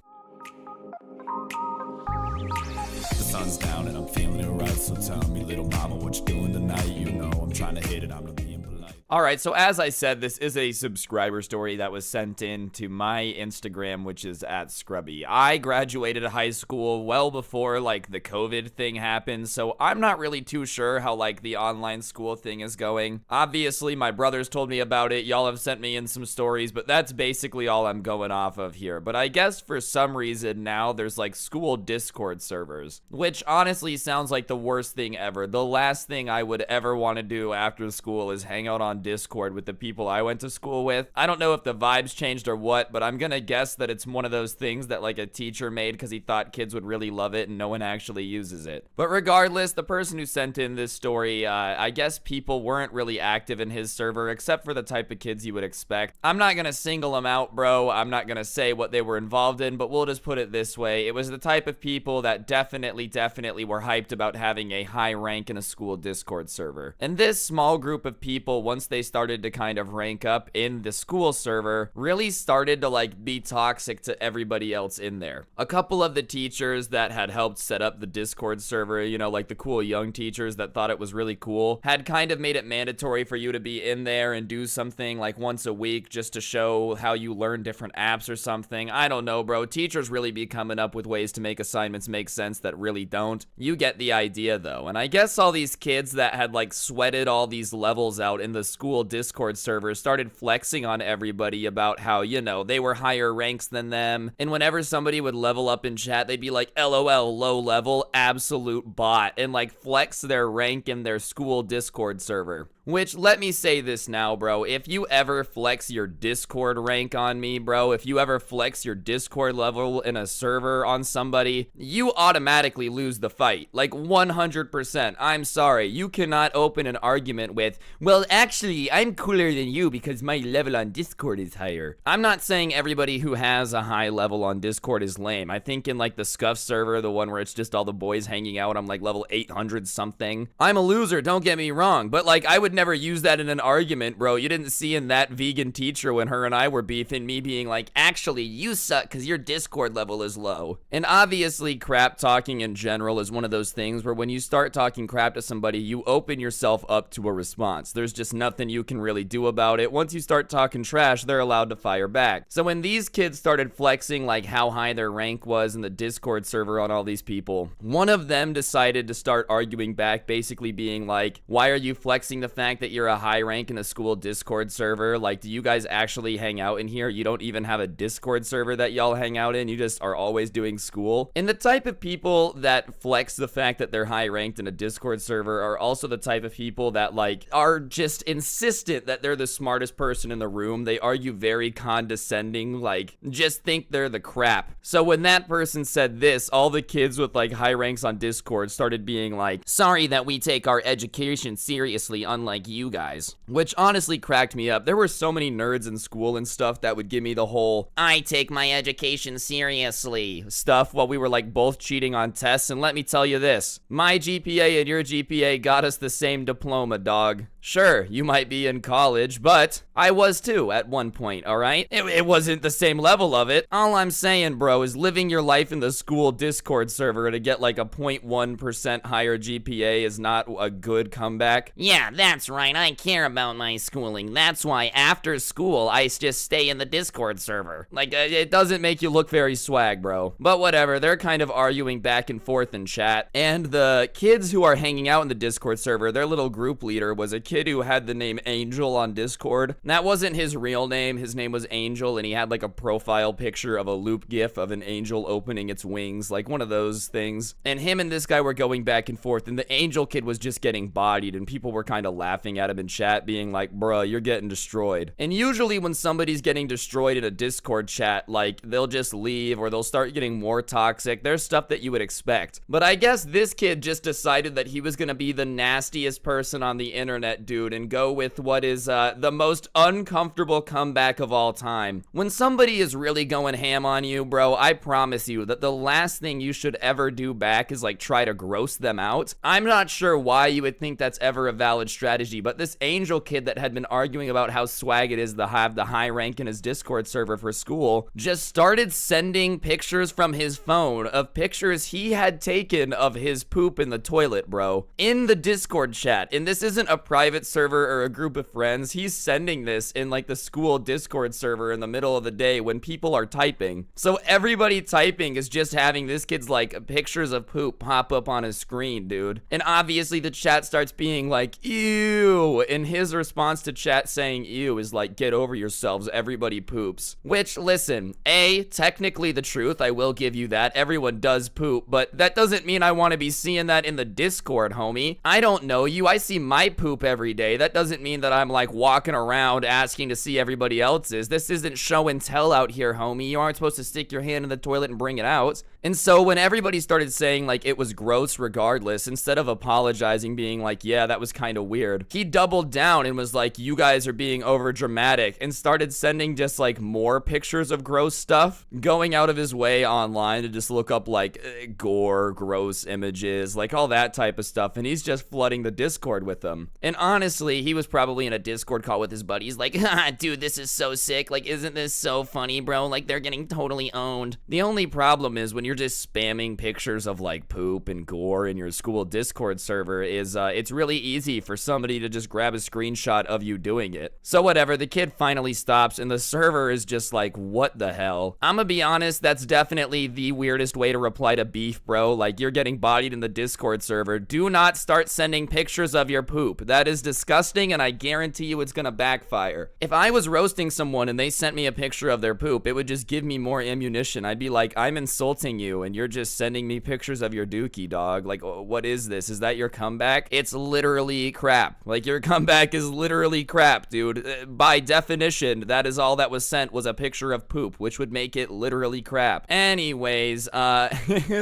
The sun's down and I'm feeling it right, so tell me, little mama, what you doing tonight? You know I'm trying to hit it, I'm not being polite. All right, so as I said, this is a subscriber story that was sent in to my Instagram, which is at Scrubby. I graduated high school well before, like, the COVID thing happened, so I'm not really too sure how, like, the online school thing is going. Obviously, my brothers told me about it. Y'all have sent me in some stories, but that's basically all I'm going off of here. But I guess for some reason now there's, like, school Discord servers, which honestly sounds like the worst thing ever. The last thing I would ever want to do after school is hang out on Discord with the people I went to school with. I don't know if the vibes changed or what, but I'm gonna guess that it's one of those things that like a teacher made because he thought kids would really love it and no one actually uses it. But regardless, the person who sent in this story, I guess people weren't really active in his server except for the type of kids you would expect. I'm not gonna single them out, bro. I'm not gonna say what they were involved in, but we'll just put it this way. It was the type of people that definitely were hyped about having a high rank in a school Discord server. And this small group of people, once they started to kind of rank up in the school server, really started to like be toxic to everybody else in there. A couple of the teachers that had helped set up the Discord server, you know, like the cool young teachers that thought it was really cool, had kind of made it mandatory for you to be in there and do something like once a week just to show how you learn different apps or something. I don't know, bro. Teachers really be coming up with ways to make assignments make sense that really don't. You get the idea though. And I guess all these kids that had like sweated all these levels out in the school Discord server started flexing on everybody about how, you know, they were higher ranks than them. And whenever somebody would level up in chat, they'd be like, LOL, low level, absolute bot, and like flex their rank in their school Discord server. Which, let me say this now, bro. If you ever flex your Discord rank on me, bro, if you ever flex your Discord level in a server on somebody, you automatically lose the fight. Like, 100%. I'm sorry. You cannot open an argument with, well, actually, I'm cooler than you because my level on Discord is higher. I'm not saying everybody who has a high level on Discord is lame. I think in, like, the Scuff server, the one where it's just all the boys hanging out, I'm, like, level 800 something. I'm a loser, don't get me wrong, but, like, I would never use that in an argument, bro. You didn't see in that vegan teacher when her and I were beefing, me being like, actually, you suck because your Discord level is low. And obviously, crap talking in general is one of those things where when you start talking crap to somebody, you open yourself up to a response. There's just nothing you can really do about it. Once you start talking trash, they're allowed to fire back. So when these kids started flexing like how high their rank was in the Discord server on all these people, one of them decided to start arguing back, basically being like, why are you flexing the fact that you're a high rank in a school Discord server? Like, do you guys actually hang out in here? You don't even have a Discord server that y'all hang out in. You just are always doing school. And the type of people that flex the fact that they're high ranked in a Discord server are also the type of people that like are just insistent that they're the smartest person in the room. They argue very condescending, like just think they're the crap. So when that person said this, all the kids with like high ranks on Discord started being like, sorry that we take our education seriously, unlike you guys. Which honestly cracked me up. There were so many nerds in school and stuff that would give me the whole, I take my education seriously stuff while we were like both cheating on tests. And let me tell you this, my GPA and your GPA got us the same diploma, dog. Sure, you might be in college, but I was too at one point, alright? It wasn't the same level of it. All I'm saying, bro, is living your life in the school Discord server to get like a 0.1% higher GPA is not a good comeback. Yeah, that's right. I care about my schooling. That's why after school, I just stay in the Discord server. Like, it doesn't make you look very swag, bro. But whatever, they're kind of arguing back and forth in chat. And the kids who are hanging out in the Discord server, their little group leader was a kid who had the name Angel on Discord. That wasn't his real name. His name was Angel, and he had like a profile picture of a loop gif of an angel opening its wings, like one of those things. And him and this guy were going back and forth, and the Angel kid was just getting bodied, and people were kind of laughing at him in chat, being like, bruh, you're getting destroyed. And usually when somebody's getting destroyed in a Discord chat, like, they'll just leave or they'll start getting more toxic. There's stuff that you would expect. But I guess this kid just decided that he was gonna be the nastiest person on the internet, dude, and go with what is the most uncomfortable comeback of all time. When somebody is really going ham on you, bro, I promise you that the last thing you should ever do back is like try to gross them out. I'm not sure why you would think that's ever a valid strategy, but this Angel kid that had been arguing about how swag it is to have the high rank in his Discord server for school just started sending pictures from his phone of pictures he had taken of his poop in the toilet, bro, in the Discord chat. And this isn't a private private server or a group of friends. He's sending this in like the school Discord server in the middle of the day when people are typing. So everybody typing is just having this kid's like pictures of poop pop up on his screen, dude. And obviously the chat starts being like, ew. And his response to chat saying ew is like, get over yourselves, everybody poops. Which, listen, technically the truth, I will give you that. Everyone does poop, but that doesn't mean I want to be seeing that in the Discord, homie. I don't know you. I see my poop every day. That doesn't mean that I'm like walking around asking to see everybody else's. This isn't show and tell out here, homie. You aren't supposed to stick your hand in the toilet and bring it out. And so when everybody started saying like it was gross regardless, instead of apologizing, being like, yeah, that was kind of weird, he doubled down and was like, you guys are being over dramatic, and started sending just like more pictures of gross stuff, going out of his way online to just look up like gore, gross images, like all that type of stuff. And he's just flooding the Discord with them. And honestly, he was probably in a Discord call with his buddies like, dude, this is so sick. Like, isn't this so funny, bro? Like, they're getting totally owned. The only problem is when you're just spamming pictures of like poop and gore in your school Discord server is it's really easy for somebody to just grab a screenshot of you doing it. So whatever, the kid finally stops and the server is just like, what the hell? I'm gonna be honest, that's definitely the weirdest way to reply to beef, bro. Like, you're getting bodied in the Discord server. Do not start sending pictures of your poop. That is disgusting, and I guarantee you it's gonna backfire. If I was roasting someone and they sent me a picture of their poop, it would just give me more ammunition. I'd be like, I'm insulting you and you're just sending me pictures of your dookie, dog. Like, what is this? Is that your comeback? It's literally crap. Like, your comeback is literally crap, dude. By definition, that is all that was sent, was a picture of poop, which would make it literally crap. Anyways,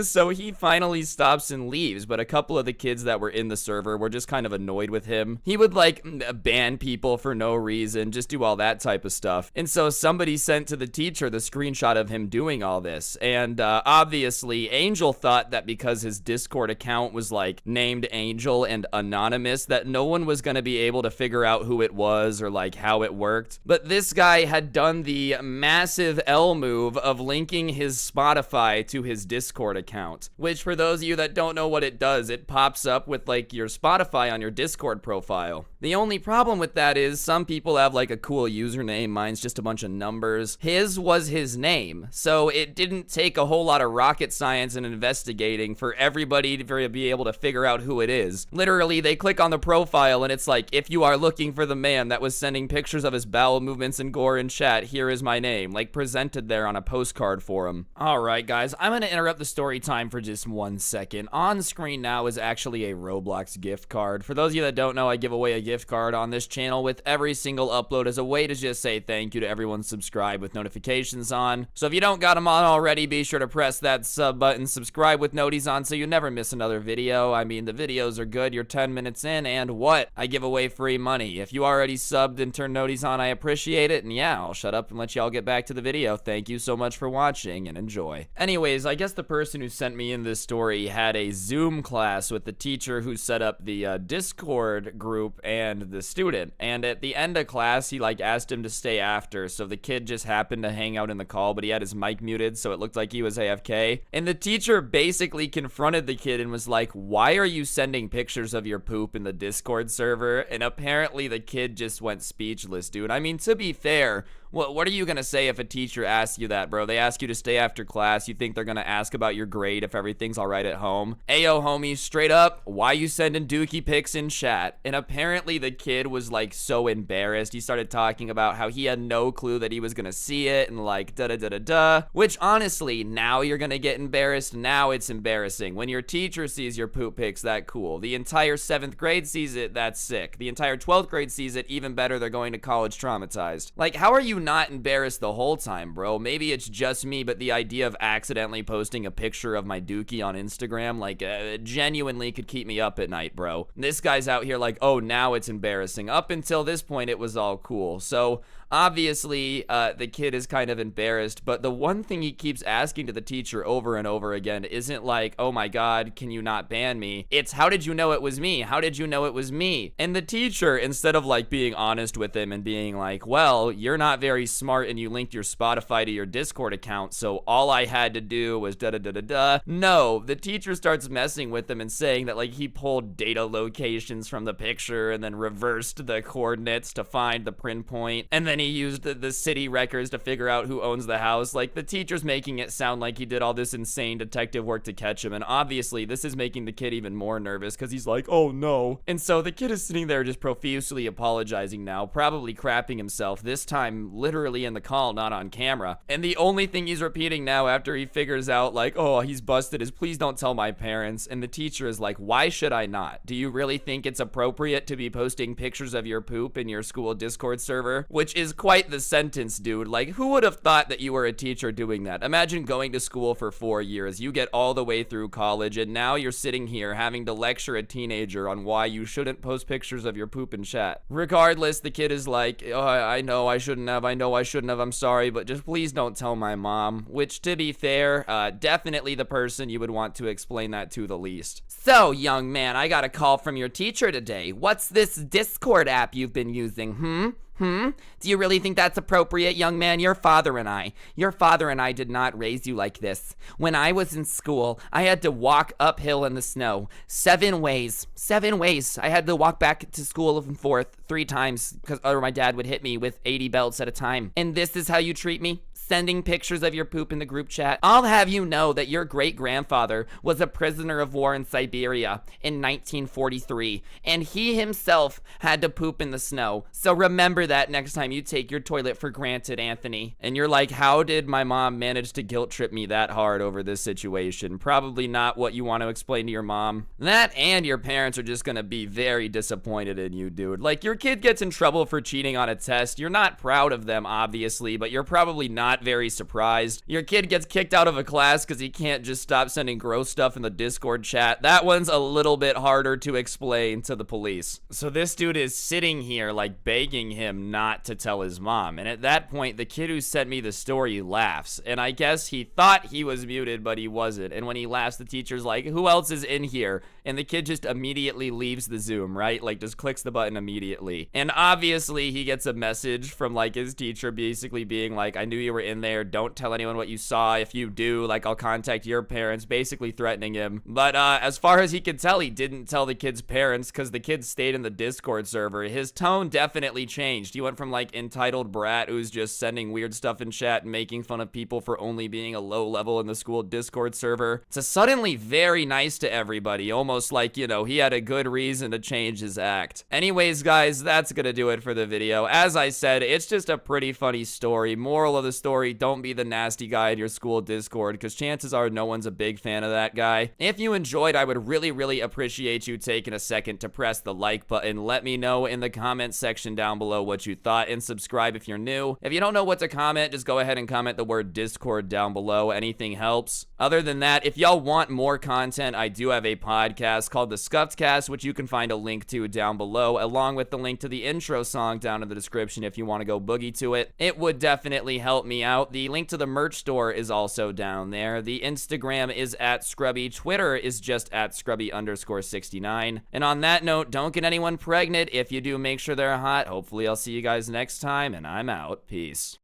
so he finally stops and leaves, but a couple of the kids that were in the server were just kind of annoyed with him. He would like ban people for no reason, just do all that type of stuff. And so somebody sent to the teacher the screenshot of him doing all this, and obviously Angel thought that because his Discord account was like named Angel and anonymous, that no one was going to be able to figure out who it was or like how it worked. But this guy had done the massive L move of linking his Spotify to his Discord account, which for those of you that don't know what it does, it pops up with like your Spotify on your Discord profile. The only problem with that is some people have like a cool username. Mine's just a bunch of numbers. His was his name, so it didn't take a whole lot of rocket science and investigating for everybody to be able to figure out who it is. Literally, they click on the profile and it's like, if you are looking for the man that was sending pictures of his bowel movements and gore in chat, here is my name, like presented there on a postcard for him. Alright guys, I'm gonna interrupt the story time for just 1 second. On screen now is actually a Roblox gift card. For those of you that don't know, I give away a gift card on this channel with every single upload as a way to just say thank you to everyone subscribed with notifications on. So if you don't got them on already, be sure to press that sub button, subscribe with noties on so you never miss another video. I mean, the videos are good, you're 10 minutes in, and what? I give away free money. If you already subbed and turned noties on, I appreciate it, and yeah, I'll shut up and let y'all get back to the video. Thank you so much for watching, and enjoy. Anyways, I guess the person who sent me in this story had a Zoom class with the teacher who set up the Discord group and the student, and at the end of class, he like asked him to stay after, so the kid just happened to hang out in the call, but he had his mic muted, so it looked like he was AFK, and the teacher basically confronted the kid and was like, why are you sending pictures of your poop in the Discord server? And apparently the kid just went speechless, dude. I mean, to be fair, what are you gonna say if a teacher asks you that, bro? They ask you to stay after class. You think they're gonna ask about your grade if everything's alright at home? Ayo, homie, straight up, why you sending dookie pics in chat? And apparently the kid was like so embarrassed. He started talking about how he had no clue that he was gonna see it and like da-da-da-da-da. Which honestly, now you're gonna get embarrassed. Now it's embarrassing. When your teacher sees your poop pics, that cool. The entire 7th grade sees it, that's sick. The entire 12th grade sees it, even better, they're going to college traumatized. Like, how are you not embarrassed the whole time, bro? Maybe it's just me, but the idea of accidentally posting a picture of my dookie on Instagram, like, genuinely could keep me up at night, bro. This guy's out here like, oh, now it's embarrassing. Up until this point, it was all cool. So, Obviously, the kid is kind of embarrassed, but the one thing he keeps asking to the teacher over and over again isn't like, oh my god, can you not ban me? It's, how did you know it was me? How did you know it was me? And the teacher, instead of like being honest with him and being like, well, you're not very smart and you linked your Spotify to your Discord account, so all I had to do was da-da-da-da-da. No, the teacher starts messing with him and saying that like he pulled data locations from the picture and then reversed the coordinates to find the print point, and then he used the city records to figure out who owns the house. Like, the teacher's making it sound like he did all this insane detective work to catch him, and obviously this is making the kid even more nervous because he's like, oh no. And so the kid is sitting there just profusely apologizing now, probably crapping himself, this time literally in the call, not on camera. And the only thing he's repeating now after he figures out like, oh, he's busted, is please don't tell my parents. And the teacher is like, why should I not? Do you really think it's appropriate to be posting pictures of your poop in your school Discord server? Which is quite the sentence, dude. Like, who would have thought that you were a teacher doing that? Imagine going to school for 4 years, you get all the way through college, and now you're sitting here having to lecture a teenager on why you shouldn't post pictures of your poop in chat. Regardless, the kid is like, oh, I know I shouldn't have, I'm sorry, but just please don't tell my mom. Which, to be fair, definitely the person you would want to explain that to the least. So, young man, I got a call from your teacher today. What's this Discord app you've been using, Do you really think that's appropriate, young man? Your father and I did not raise you like this. When I was in school, I had to walk uphill in the snow 7 ways. I had to walk back to school and forth 3 times because or my dad would hit me with 80 belts at a time. And this is how you treat me? Sending pictures of your poop in the group chat. I'll have you know that your great-grandfather was a prisoner of war in Siberia in 1943, and he himself had to poop in the snow. So remember that next time you take your toilet for granted, Anthony. And you're like, how did my mom manage to guilt trip me that hard over this situation? Probably not what you want to explain to your mom. That and your parents are just gonna be very disappointed in you, dude. Like, your kid gets in trouble for cheating on a test. You're not proud of them, obviously, but you're probably not very surprised. Your kid gets kicked out of a class because he can't just stop sending gross stuff in the Discord chat. That one's a little bit harder to explain to the police. So this dude is sitting here like begging him not to tell his mom, and at that point the kid who sent me the story laughs, and I guess he thought he was muted but he wasn't, and when he laughs the teacher's like, who else is in here? And the kid just immediately leaves the Zoom, right? Like, just clicks the button immediately. And obviously he gets a message from like his teacher basically being like, I knew you were in there, don't tell anyone what you saw. If you do, like, I'll contact your parents, basically threatening him. But as far as he could tell, he didn't tell the kid's parents because the kid stayed in the Discord server. His tone definitely changed. He went from like entitled brat who's just sending weird stuff in chat and making fun of people for only being a low level in the school Discord server to suddenly very nice to everybody, almost like, you know, he had a good reason to change his act. Anyways, guys, that's gonna do it for the video. As I said, it's just a pretty funny story. Moral of the story, don't be the nasty guy in your school Discord, because chances are no one's a big fan of that guy. If you enjoyed, I would really appreciate you taking a second to press the like button. Let me know in the comment section down below what you thought, and subscribe if you're new. If you don't know what to comment, just go ahead and comment the word Discord down below. Anything helps. Other than that, if y'all want more content, I do have a podcast called The Scuffed Cast, which you can find a link to down below, along with the link to the intro song down in the description if you want to go boogie to it. It would definitely help me out. The link to the merch store is also down there. The Instagram is @Scrubby. Twitter is just @Scrubby_69. And on that note, don't get anyone pregnant. If you do, make sure they're hot. Hopefully I'll see you guys next time, and I'm out. Peace.